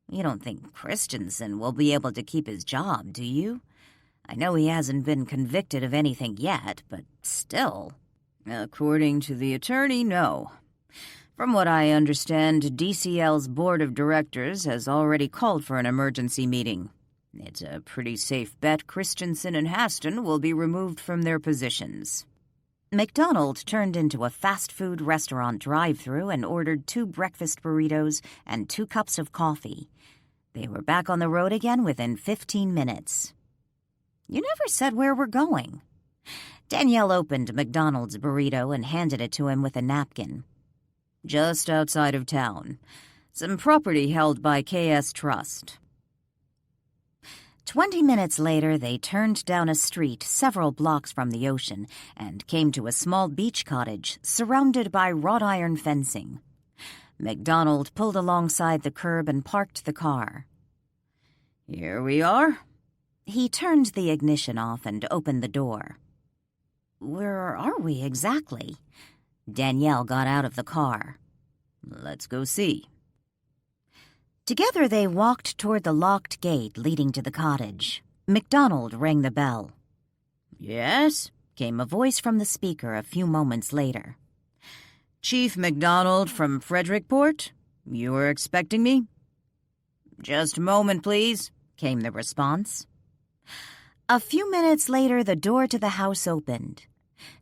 You don't think Christensen will be able to keep his job, do you? I know he hasn't been convicted of anything yet, but still. According to the attorney, no. From what I understand, DCL's board of directors has already called for an emergency meeting. It's a pretty safe bet Christensen and Haston will be removed from their positions. MacDonald turned into a fast food restaurant drive-thru and ordered 2 breakfast burritos and 2 cups of coffee. They were back on the road again within 15 minutes. You never said where we're going. Danielle opened MacDonald's burrito and handed it to him with a napkin. Just outside of town. Some property held by KS Trust. 20 minutes later, they turned down a street several blocks from the ocean and came to a small beach cottage surrounded by wrought iron fencing. MacDonald pulled alongside the curb and parked the car. Here we are. He turned the ignition off and opened the door. Where are we exactly? Danielle got out of the car. Let's go see. Together they walked toward the locked gate leading to the cottage. MacDonald rang the bell. Yes? Came a voice from the speaker a few moments later. Chief MacDonald from Frederickport? You were expecting me? Just a moment, please, came the response. A few minutes later, the door to the house opened.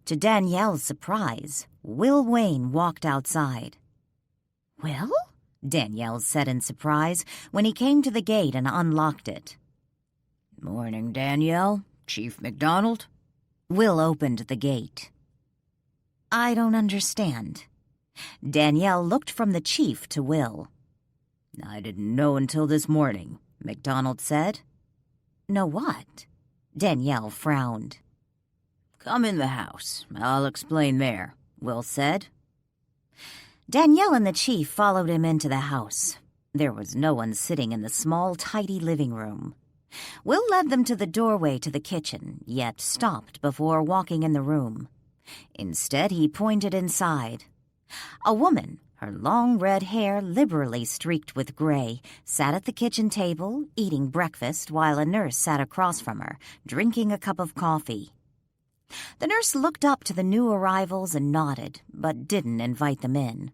To Danielle's surprise, Will Wayne walked outside. Will? Danielle said in surprise when he came to the gate and unlocked it. Morning, Danielle. Chief MacDonald? Will opened the gate. I don't understand. Danielle looked from the chief to Will. I didn't know until this morning, MacDonald said. Know what? Danielle frowned. Come in the house. I'll explain there, Will said. Danielle and the chief followed him into the house. There was no one sitting in the small, tidy living room. Will led them to the doorway to the kitchen, yet stopped before walking in the room. Instead, he pointed inside. A woman, her long red hair liberally streaked with gray, sat at the kitchen table, eating breakfast while a nurse sat across from her, drinking a cup of coffee. The nurse looked up to the new arrivals and nodded, but didn't invite them in.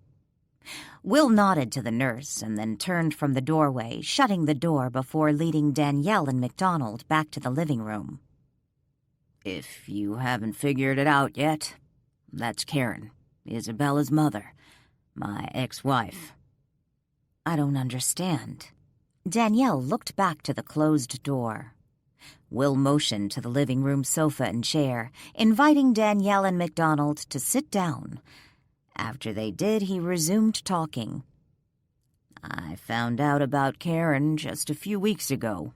Will nodded to the nurse and then turned from the doorway, shutting the door before leading Danielle and MacDonald back to the living room. If you haven't figured it out yet, that's Karen, Isabella's mother, my ex-wife. I don't understand. Danielle looked back to the closed door. Will motioned to the living room sofa and chair, inviting Danielle and MacDonald to sit down. After they did, he resumed talking. I found out about Karen just a few weeks ago.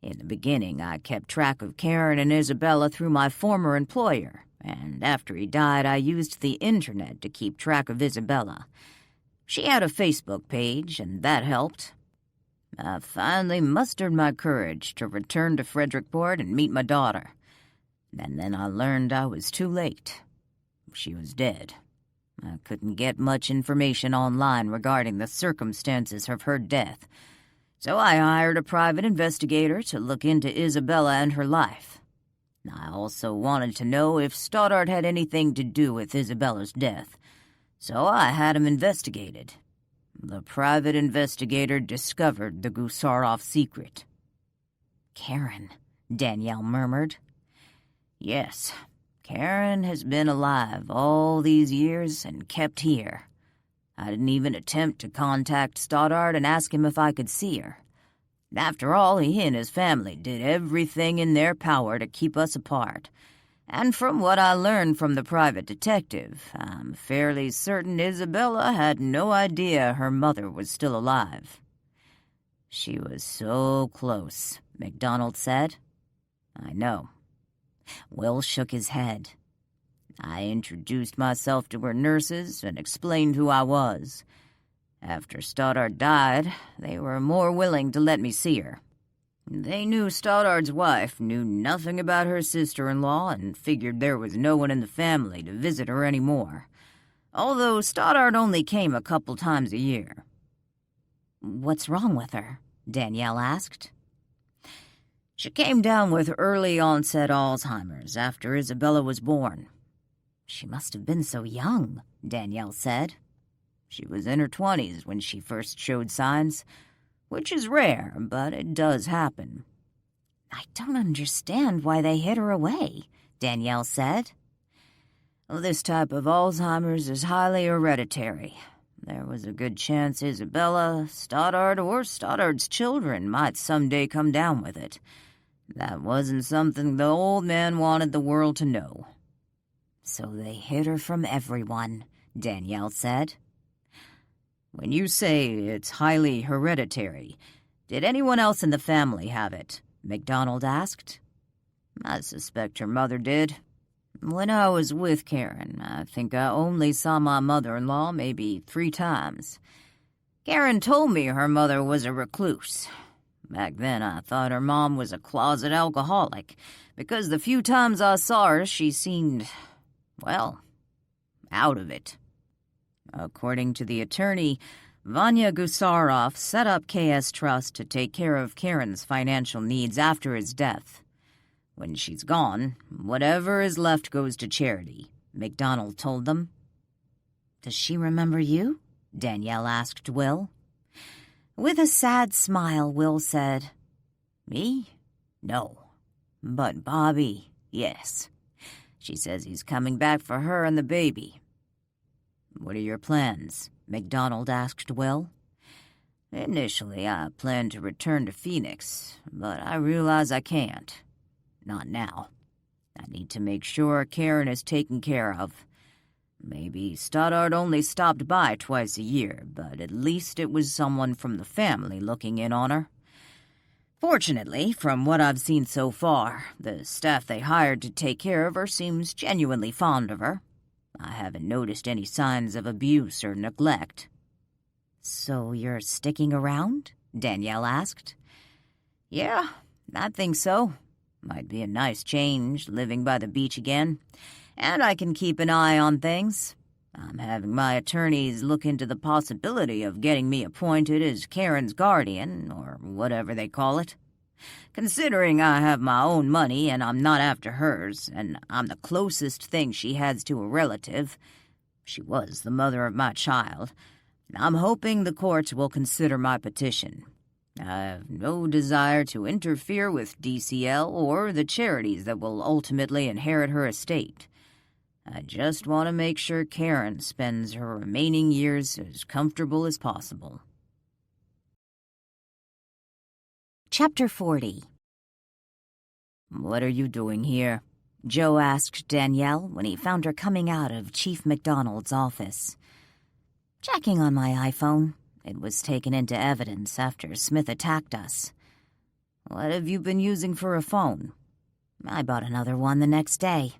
In the beginning, I kept track of Karen and Isabella through my former employer, and after he died, I used the internet to keep track of Isabella. She had a Facebook page, and that helped. I finally mustered my courage to return to Frederickport and meet my daughter. And then I learned I was too late. She was dead. I couldn't get much information online regarding the circumstances of her death, so I hired a private investigator to look into Isabella and her life. I also wanted to know if Stoddard had anything to do with Isabella's death, so I had him investigated. The private investigator discovered the Gusarov secret. Karen, Danielle murmured. Yes, Karen has been alive all these years and kept here. I didn't even attempt to contact Stoddard and ask him if I could see her. After all, he and his family did everything in their power to keep us apart. And from what I learned from the private detective, I'm fairly certain Isabella had no idea her mother was still alive. She was so close, MacDonald said. I know. Will shook his head. I introduced myself to her nurses and explained who I was. After Stoddard died, they were more willing to let me see her. They knew Stoddard's wife knew nothing about her sister-in-law and figured there was no one in the family to visit her anymore, although Stoddard only came a couple times a year. "What's wrong with her?" Danielle asked. She came down with early-onset Alzheimer's after Isabella was born. "She must have been so young," Danielle said. She was in her 20s when she first showed signs, which is rare, but it does happen. "I don't understand why they hid her away," Danielle said. This type of Alzheimer's is highly hereditary. There was a good chance Isabella, Stoddard, or Stoddard's children might someday come down with it. That wasn't something the old man wanted the world to know. "So they hid her from everyone," Danielle said. When you say it's highly hereditary, did anyone else in the family have it? MacDonald asked. I suspect her mother did. When I was with Karen, I think I only saw my mother-in-law maybe 3 times. Karen told me her mother was a recluse. Back then I thought her mom was a closet alcoholic, because the few times I saw her she seemed, well, out of it. According to the attorney, Vanya Gusarov set up KS Trust to take care of Karen's financial needs after his death. When she's gone, whatever is left goes to charity, MacDonald told them. "Does she remember you?" Danielle asked Will. With a sad smile, Will said, Me? No. But Bobby, yes. She says he's coming back for her and the baby. What are your plans? MacDonald asked Will. Initially, I planned to return to Phoenix, but I realize I can't. Not now. I need to make sure Karen is taken care of. Maybe Stoddard only stopped by twice a year, but at least it was someone from the family looking in on her. Fortunately, from what I've seen so far, the staff they hired to take care of her seems genuinely fond of her. I haven't noticed any signs of abuse or neglect. "So you're sticking around?" Danielle asked. Yeah, I think so. Might be a nice change, living by the beach again. And I can keep an eye on things. I'm having my attorneys look into the possibility of getting me appointed as Karen's guardian, or whatever they call it. Considering I have my own money and I'm not after hers, and I'm the closest thing she has to a relative, she was the mother of my child, I'm hoping the courts will consider my petition. I have no desire to interfere with DCL or the charities that will ultimately inherit her estate. I just want to make sure Karen spends her remaining years as comfortable as possible. Chapter 40. What are you doing here? Joe asked Danielle when he found her coming out of Chief MacDonald's office. "Checking on my iPhone. It was taken into evidence after Smith attacked us." What have you been using for a phone? "I bought another one the next day."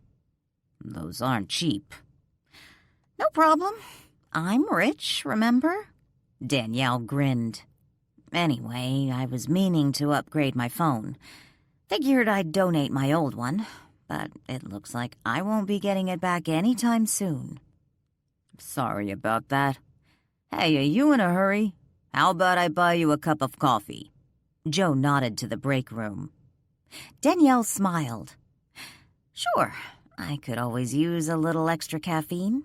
Those aren't cheap. "No problem. I'm rich, remember?" Danielle grinned. "Anyway, I was meaning to upgrade my phone. Figured I'd donate my old one, but it looks like I won't be getting it back anytime soon." Sorry about that. Hey, are you in a hurry? How about I buy you a cup of coffee? Joe nodded to the break room. Danielle smiled. "Sure, I could always use a little extra caffeine."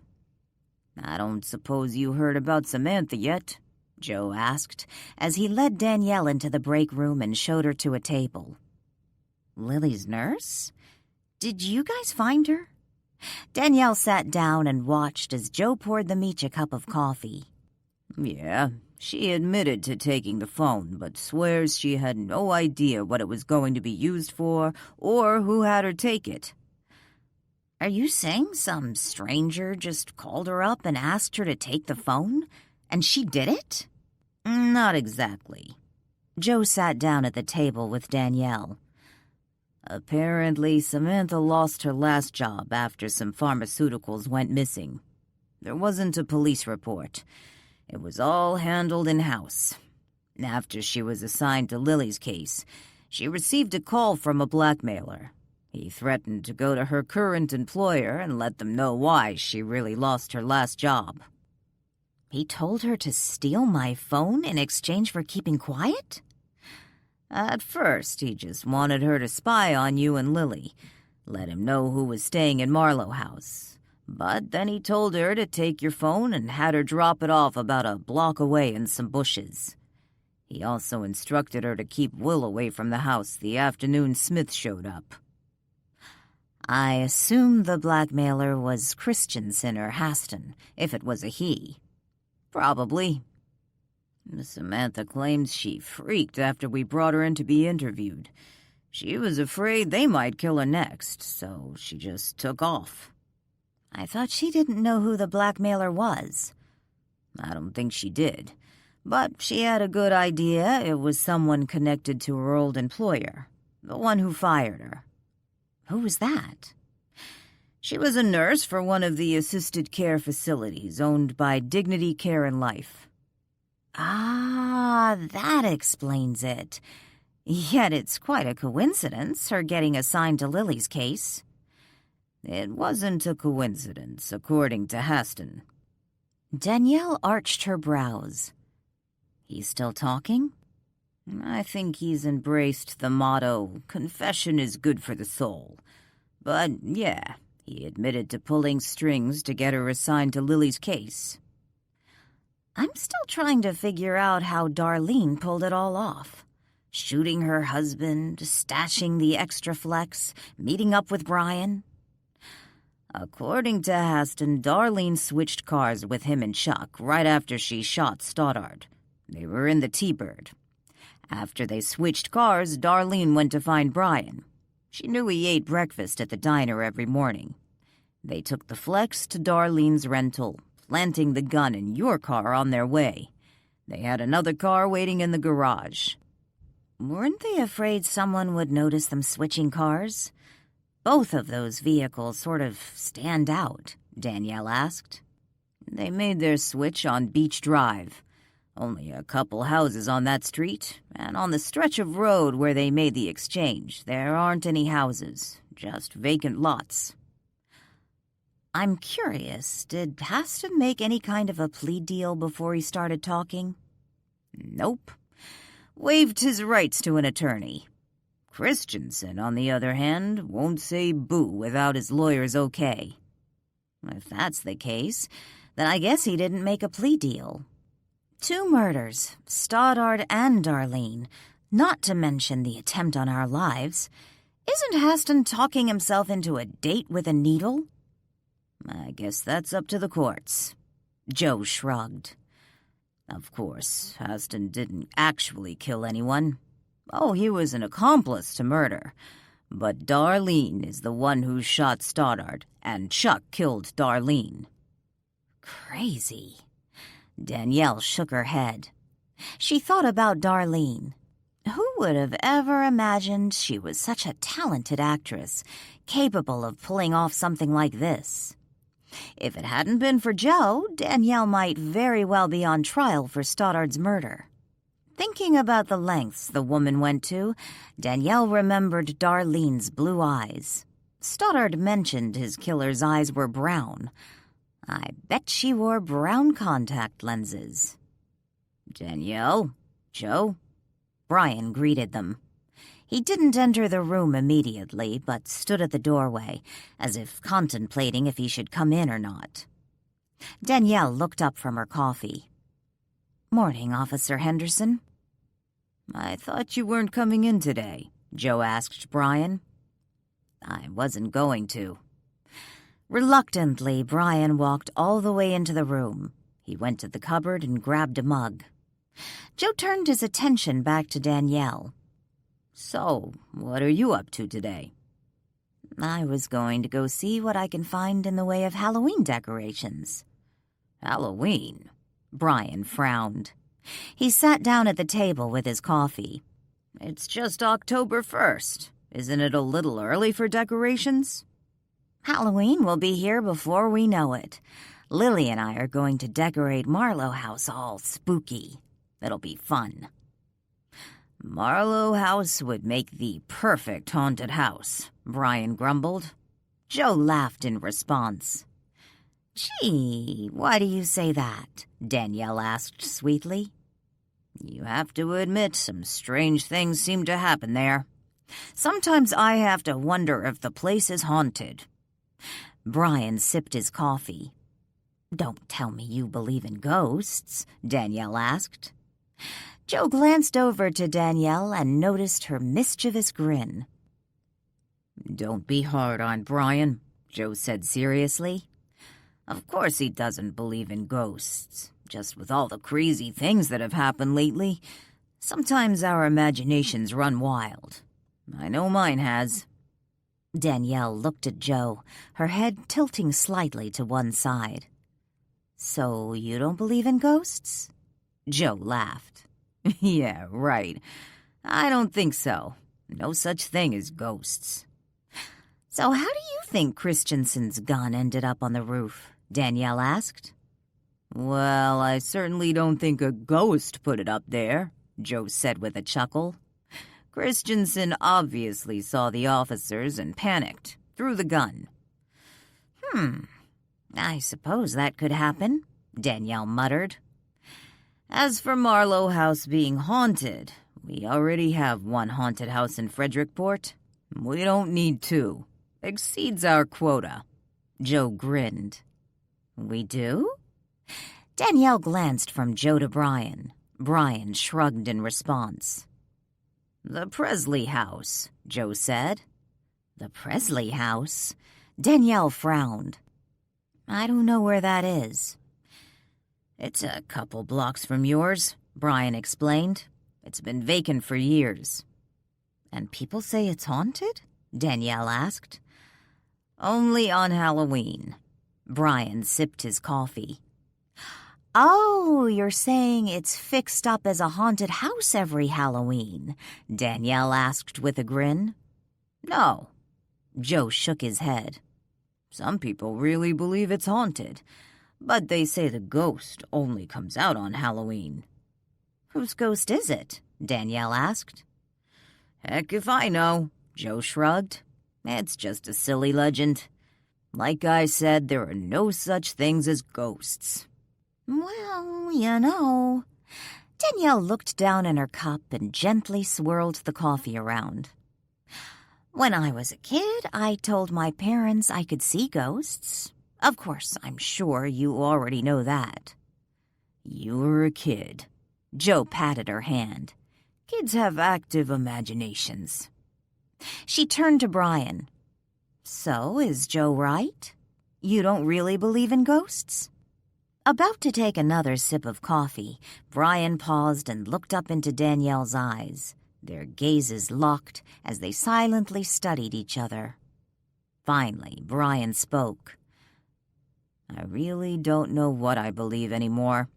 I don't suppose you heard about Samantha yet? Joe asked, as he led Danielle into the break room and showed her to a table. "Lily's nurse? Did you guys find her?" Danielle sat down and watched as Joe poured them each a cup of coffee. Yeah, she admitted to taking the phone, but swears she had no idea what it was going to be used for or who had her take it. Are you saying some stranger just called her up and asked her to take the phone? And she did it? Not exactly. Joe sat down at the table with Danielle. Apparently, Samantha lost her last job after some pharmaceuticals went missing. There wasn't a police report. It was all handled in-house. After she was assigned to Lily's case, she received a call from a blackmailer. He threatened to go to her current employer and let them know why she really lost her last job. He told her to steal my phone in exchange for keeping quiet? At first, he just wanted her to spy on you and Lily, let him know who was staying in Marlow House. But then he told her to take your phone and had her drop it off about a block away in some bushes. He also instructed her to keep Will away from the house the afternoon Smith showed up. I assume the blackmailer was Christensen or Haston, if it was a he. Probably. Samantha claims she freaked after we brought her in to be interviewed. She was afraid they might kill her next, so she just took off. I thought she didn't know who the blackmailer was. I don't think she did, but she had a good idea it was someone connected to her old employer, the one who fired her. Who was that? She was a nurse for one of the assisted care facilities owned by Dignity Care and Life. Ah, that explains it. Yet it's quite a coincidence, her getting assigned to Lily's case. It wasn't a coincidence, according to Haston. Danielle arched her brows. He's still talking? I think he's embraced the motto, confession is good for the soul. But, yeah, he admitted to pulling strings to get her assigned to Lily's case. I'm still trying to figure out how Darlene pulled it all off. Shooting her husband, stashing the extra flex, meeting up with Brian. According to Haston, Darlene switched cars with him and Chuck right after she shot Stoddard. They were in the T-Bird. After they switched cars, Darlene went to find Brian. She knew he ate breakfast at the diner every morning. They took the Flex to Darlene's rental, planting the gun in your car on their way. They had another car waiting in the garage. Weren't they afraid someone would notice them switching cars? Both of those vehicles sort of stand out, Danielle asked. They made their switch on Beach Drive. Only a couple houses on that street, and on the stretch of road where they made the exchange, there aren't any houses, just vacant lots. I'm curious, did Haston make any kind of a plea deal before he started talking? Nope. Waived his rights to an attorney. Christensen, on the other hand, won't say boo without his lawyer's okay. If that's the case, then I guess he didn't make a plea deal. 2 murders, Stoddard and Darlene, not to mention the attempt on our lives. Isn't Haston talking himself into a date with a needle? I guess that's up to the courts. Joe shrugged. Of course, Haston didn't actually kill anyone. Oh, he was an accomplice to murder. But Darlene is the one who shot Stoddard, and Chuck killed Darlene. Crazy. Danielle shook her head. She thought about Darlene. Who would have ever imagined she was such a talented actress, capable of pulling off something like this? If it hadn't been for Joe, Danielle might very well be on trial for Stoddard's murder. Thinking about the lengths the woman went to, Danielle remembered Darlene's blue eyes. Stoddard mentioned his killer's eyes were brown. I bet she wore brown contact lenses. Danielle? Joe? Brian greeted them. He didn't enter the room immediately, but stood at the doorway, as if contemplating if he should come in or not. Danielle looked up from her coffee. "Morning, Officer Henderson." "I thought you weren't coming in today," Joe asked Brian. "I wasn't going to." Reluctantly, Brian walked all the way into the room. He went to the cupboard and grabbed a mug. Joe turned his attention back to Danielle. So, what are you up to today? I was going to go see what I can find in the way of Halloween decorations. Halloween? Brian frowned. He sat down at the table with his coffee. It's just October 1st. Isn't it a little early for decorations? Halloween will be here before we know it. Lily and I are going to decorate Marlow House all spooky. It'll be fun. Marlow House would make the perfect haunted house, Brian grumbled. Joe laughed in response. Gee, why do you say that? Danielle asked sweetly. You have to admit some strange things seem to happen there. Sometimes I have to wonder if the place is haunted. Brian sipped his coffee. Don't tell me you believe in ghosts, Danielle asked. Joe glanced over to Danielle and noticed her mischievous grin. Don't be hard on Brian, Joe said seriously. Of course he doesn't believe in ghosts. Just with all the crazy things that have happened lately, sometimes our imaginations run wild. I know mine has. Danielle looked at Joe, her head tilting slightly to one side. So you don't believe in ghosts? Joe laughed. Yeah, right. I don't think so. No such thing as ghosts. So how do you think Christensen's gun ended up on the roof? Danielle asked. Well, I certainly don't think a ghost put it up there, Joe said with a chuckle. Christensen obviously saw the officers and panicked, threw the gun. I suppose that could happen, Danielle muttered. As for Marlow House being haunted, we already have one haunted house in Frederickport. We don't need two. Exceeds our quota. Joe grinned. We do? Danielle glanced from Joe to Brian. Brian shrugged in response. The Presley House, Joe said. The Presley House? Danielle frowned. I don't know where that is. It's a couple blocks from yours, Brian explained. It's been vacant for years. And people say it's haunted? Danielle asked. Only on Halloween. Brian sipped his coffee. Oh, you're saying it's fixed up as a haunted house every Halloween? Danielle asked with a grin. No. Joe shook his head. Some people really believe it's haunted, but they say the ghost only comes out on Halloween. Whose ghost is it? Danielle asked. Heck if I know, Joe shrugged. It's just a silly legend. Like I said, there are no such things as ghosts. Well, you know. Danielle looked down in her cup and gently swirled the coffee around. When I was a kid, I told my parents I could see ghosts. Of course, I'm sure you already know that. You were a kid. Joe patted her hand. Kids have active imaginations. She turned to Brian. So, is Joe right? You don't really believe in ghosts? About to take another sip of coffee, Brian paused and looked up into Danielle's eyes. Their gazes locked as they silently studied each other. Finally, Brian spoke. I really don't know what I believe anymore.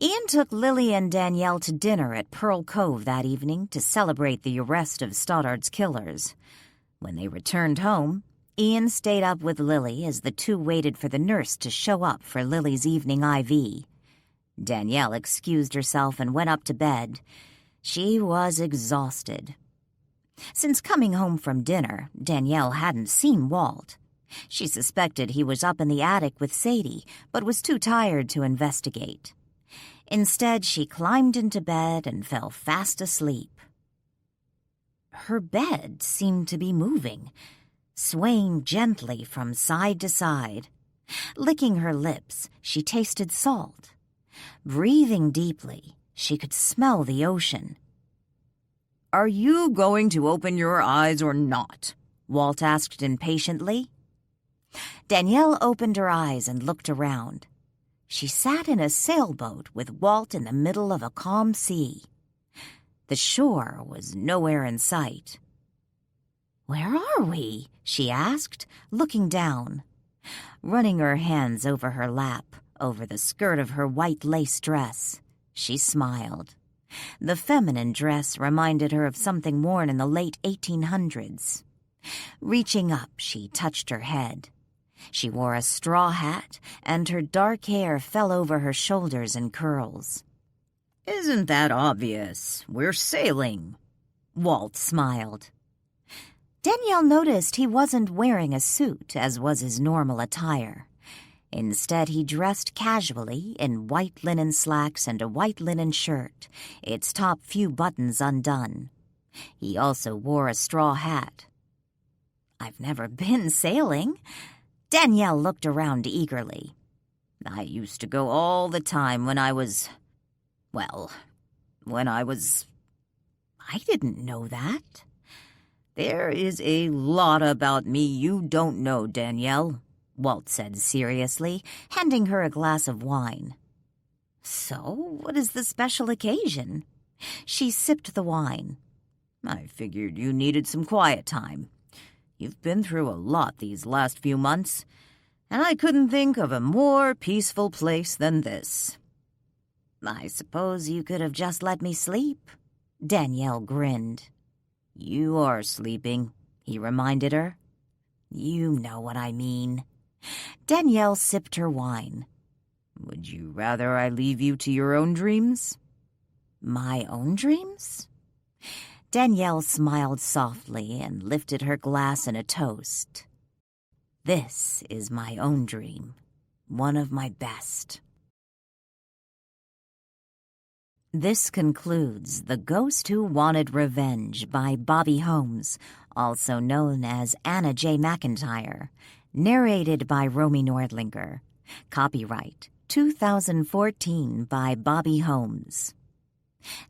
Ian took Lily and Danielle to dinner at Pearl Cove that evening to celebrate the arrest of Stoddard's killers. When they returned home, Ian stayed up with Lily as the two waited for the nurse to show up for Lily's evening IV. Danielle excused herself and went up to bed. She was exhausted. Since coming home from dinner, Danielle hadn't seen Walt. She suspected he was up in the attic with Sadie, but was too tired to investigate. Instead, she climbed into bed and fell fast asleep. Her bed seemed to be moving, swaying gently from side to side. Licking her lips, she tasted salt. Breathing deeply, she could smell the ocean. Are you going to open your eyes or not? Walt asked impatiently. Danielle opened her eyes and looked around. She sat in a sailboat with Walt in the middle of a calm sea. The shore was nowhere in sight. "Where are we?" she asked, looking down. Running her hands over her lap, over the skirt of her white lace dress, she smiled. The feminine dress reminded her of something worn in the late 1800s. Reaching up, she touched her head. She wore a straw hat, and her dark hair fell over her shoulders in curls. "Isn't that obvious? We're sailing." Walt smiled. Danielle noticed he wasn't wearing a suit, as was his normal attire. Instead, he dressed casually in white linen slacks and a white linen shirt, its top few buttons undone. He also wore a straw hat. "I've never been sailing." Danielle looked around eagerly. "I used to go all the time when I was... I didn't know that." There is a lot about me you don't know, Danielle," Walt said seriously, handing her a glass of wine. "So, what is the special occasion?" She sipped the wine. "I figured you needed some quiet time. You've been through a lot these last few months, and I couldn't think of a more peaceful place than this." "I suppose you could have just let me sleep." Danielle grinned. "You are sleeping," he reminded her. "You know what I mean." Danielle sipped her wine. "Would you rather I leave you to your own dreams?" "My own dreams?" Danielle smiled softly and lifted her glass in a toast. "This is my own dream, one of my best." This concludes The Ghost Who Wanted Revenge by Bobby Holmes, also known as Anna J. McIntyre, narrated by Romy Nordlinger. Copyright 2014 by Bobby Holmes.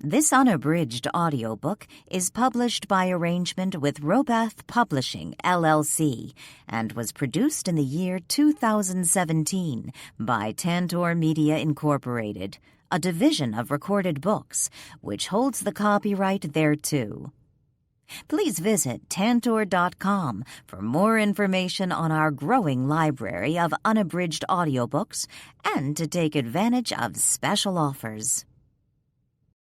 This unabridged audiobook is published by arrangement with Robath Publishing, LLC, and was produced in the year 2017 by Tantor Media Incorporated, a division of Recorded Books, which holds the copyright thereto. Please visit Tantor.com for more information on our growing library of unabridged audiobooks and to take advantage of special offers.